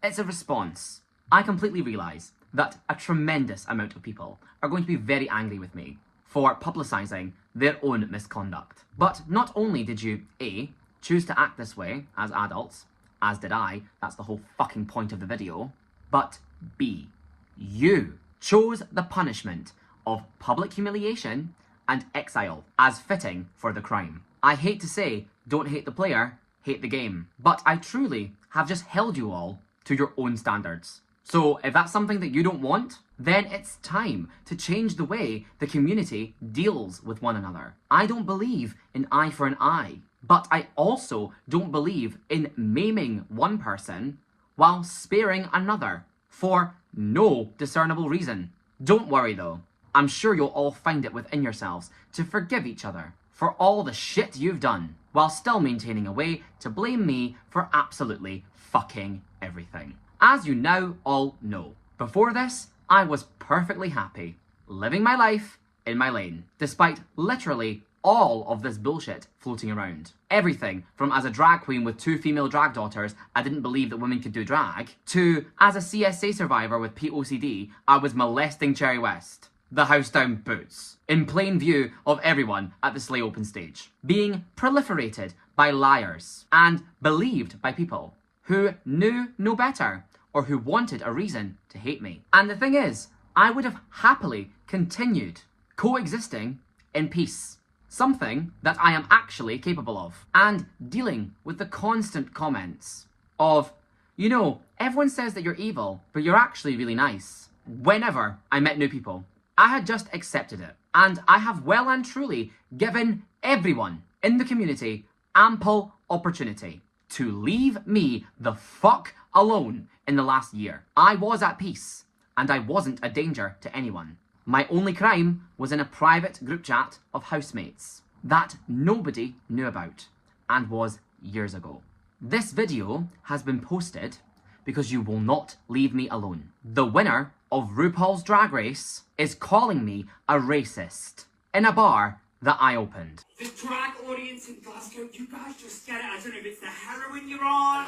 It's a response. I completely realise that a tremendous amount of people are going to be very angry with me for publicising their own misconduct. But not only did you, A, choose to act this way as adults, as did I, that's the whole fucking point of the video, but B, you chose the punishment of public humiliation and exile as fitting for the crime. I hate to say, don't hate the player, hate the game, but I truly have just held you all to your own standards. So if that's something that you don't want, then it's time to change the way the community deals with one another. I don't believe in eye for an eye, but I also don't believe in maiming one person while sparing another for no discernible reason. Don't worry though, I'm sure you'll all find it within yourselves to forgive each other for all the shit you've done, while still maintaining a way to blame me for absolutely fucking everything. As you now all know, before this, I was perfectly happy, living my life in my lane, despite literally all of this bullshit floating around. Everything from as a drag queen with 2 female drag daughters, I didn't believe that women could do drag, to as a CSA survivor with POCD, I was molesting Cherry West, the house down boots, in plain view of everyone at the Slay Open stage, being proliferated by liars and believed by people who knew no better or who wanted a reason to hate me. And the thing is, I would have happily continued coexisting in peace, something that I am actually capable of, and dealing with the constant comments of, you know, everyone says that you're evil, but you're actually really nice. Whenever I met new people, I had just accepted it, and I have well and truly given everyone in the community ample opportunity to leave me the fuck alone in the last year. I was at peace, and I wasn't a danger to anyone. My only crime was in a private group chat of housemates that nobody knew about, and was years ago. This video has been posted because you will not leave me alone. The winner of RuPaul's Drag Race is calling me a racist in a bar that I opened. The drag audience in Glasgow, you guys just get it. I don't know if it's the heroin you're on.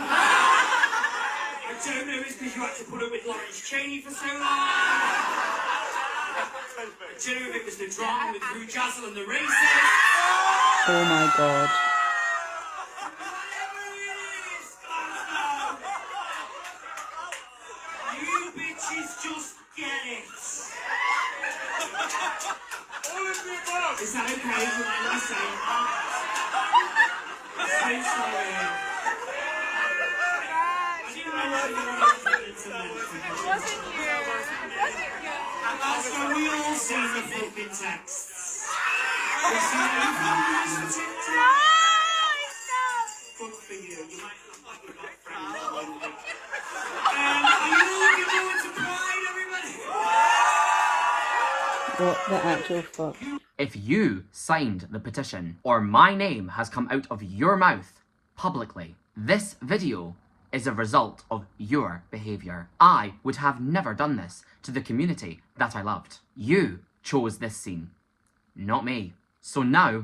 I don't know if it's because you had to put up with Lawrence Chaney for so long. I don't know if it was the drama with Drew Jazzle and the racist. Oh my god. You bitches just get it. Is that okay? Would you mind me saying that? I'm so sorry. I didn't know what you wanted to mention. It wasn't you. It wasn't you. And that's why we all see the flipping texts. We see the flipping texts. Good for you. You might look like you've got friends at one week. Are you all looking forward to Pride, everybody? What the actual fuck? If you signed the petition, or my name has come out of your mouth publicly, this video is a result of your behaviour. I would have never done this to the community that I loved. You chose this scene, not me. So now,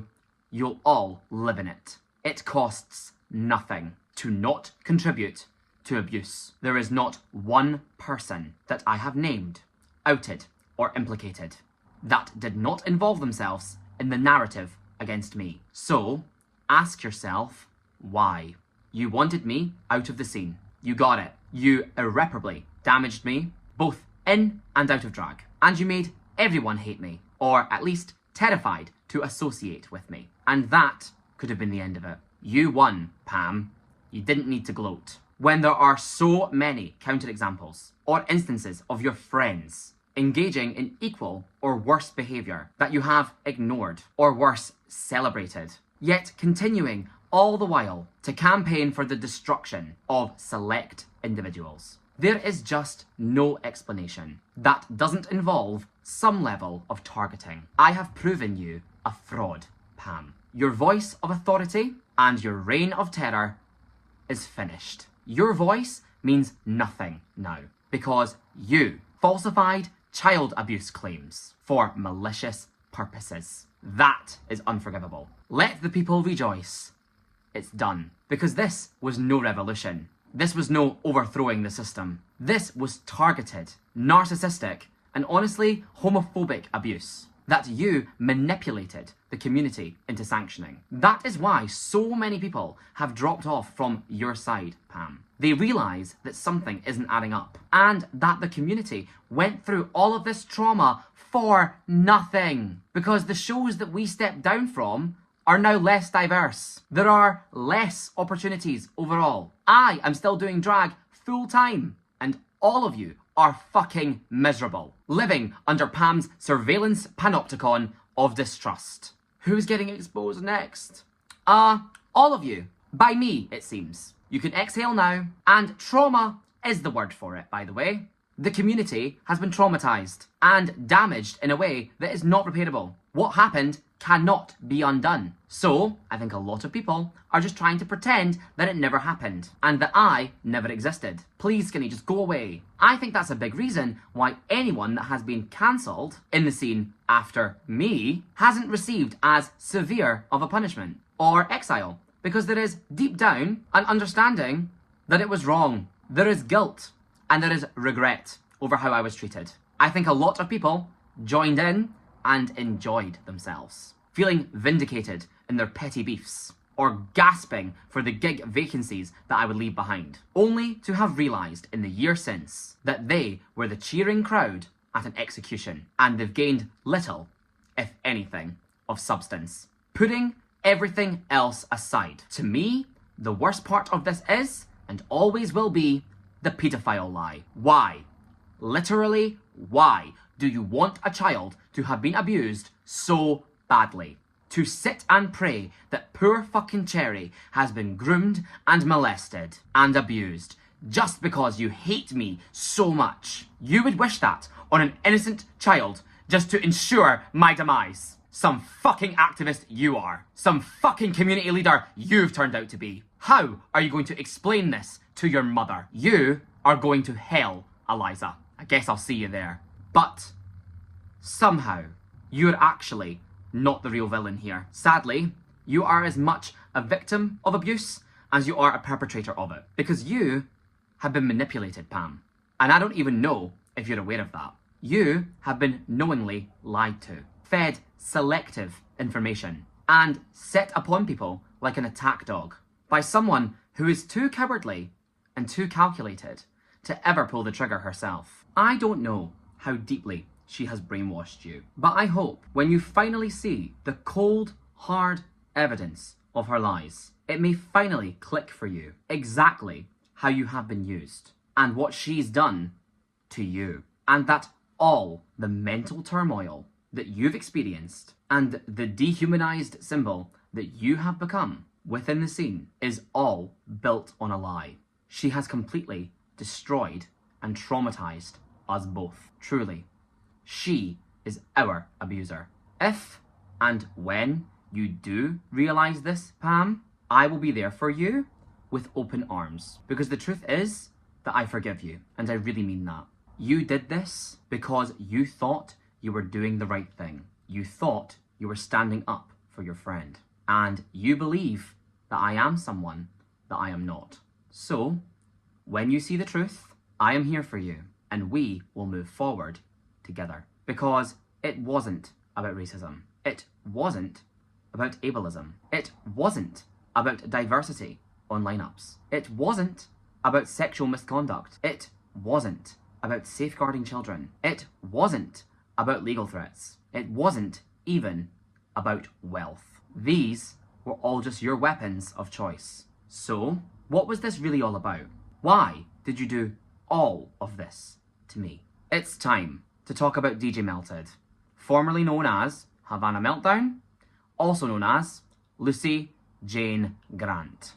you'll all live in it. It costs nothing to not contribute to abuse. There is not one person that I have named, outed, or implicated that did not involve themselves in the narrative against me. So, ask yourself, why? You wanted me out of the scene. You got it. You irreparably damaged me, both in and out of drag. And you made everyone hate me, or at least terrified to associate with me. And that could have been the end of it. You won, Pam. You didn't need to gloat. When there are so many counterexamples or instances of your friends engaging in equal or worse behaviour that you have ignored, or worse, celebrated, yet continuing all the while to campaign for the destruction of select individuals. There is just no explanation that doesn't involve some level of targeting. I have proven you a fraud, Pam. Your voice of authority and your reign of terror is finished. Your voice means nothing now because you falsified child abuse claims for malicious purposes. That is unforgivable. Let the people rejoice. It's done. Because this was no revolution. This was no overthrowing the system. This was targeted, narcissistic, and honestly homophobic abuse that you manipulated the community into sanctioning. That is why so many people have dropped off from your side, Pam. They realise that something isn't adding up and that the community went through all of this trauma for nothing because the shows that we stepped down from are now less diverse. There are less opportunities overall. I am still doing drag full time and all of you are fucking miserable, living under Pam's surveillance panopticon of distrust. Who's getting exposed next? All of you. By me, it seems. You can exhale now, and trauma is the word for it, by the way. The community has been traumatised and damaged in a way that is not repairable. What happened cannot be undone. So, I think a lot of people are just trying to pretend that it never happened and that I never existed. Please, Skinny, just go away. I think that's a big reason why anyone that has been cancelled in the scene after me hasn't received as severe of a punishment or exile, because there is deep down an understanding that it was wrong. There is guilt and there is regret over how I was treated. I think a lot of people joined in and enjoyed themselves, feeling vindicated in their petty beefs, or gasping for the gig vacancies that I would leave behind, only to have realised in the year since that they were the cheering crowd at an execution, and they've gained little, if anything, of substance. Putting everything else aside, to me, the worst part of this is, and always will be, the pedophile lie. Why? Literally, why do you want a child to have been abused so badly? To sit and pray that poor fucking Cherry has been groomed and molested and abused just because you hate me so much. You would wish that on an innocent child just to ensure my demise. Some fucking activist you are. Some fucking community leader you've turned out to be. How are you going to explain this to your mother? You are going to hell, Eliza. I guess I'll see you there. But somehow, you're actually not the real villain here. Sadly, you are as much a victim of abuse as you are a perpetrator of it. Because you have been manipulated, Pam. And I don't even know if you're aware of that. You have been knowingly lied to, fed selective information, and set upon people like an attack dog by someone who is too cowardly and too calculated to ever pull the trigger herself. I don't know how deeply she has brainwashed you, but I hope when you finally see the cold, hard evidence of her lies, it may finally click for you exactly how you have been used and what she's done to you, and that all the mental turmoil that you've experienced and the dehumanized symbol that you have become within the scene is all built on a lie. She has completely destroyed and traumatized us both. Truly, she is our abuser. If and when you do realize this, Pam, I will be there for you with open arms. Because the truth is that I forgive you, and I really mean that. You did this because you thought you were doing the right thing. You thought you were standing up for your friend. And you believe that I am someone that I am not. So, when you see the truth, I am here for you, and we will move forward together. Because it wasn't about racism. It wasn't about ableism. It wasn't about diversity on lineups. It wasn't about sexual misconduct. It wasn't about safeguarding children. It wasn't about legal threats. It wasn't even about wealth. These were all just your weapons of choice. So, what was this really all about? Why did you do all of this to me? It's time to talk about DJ Melted, formerly known as Havana Meltdown, also known as Lucy Jane Grant.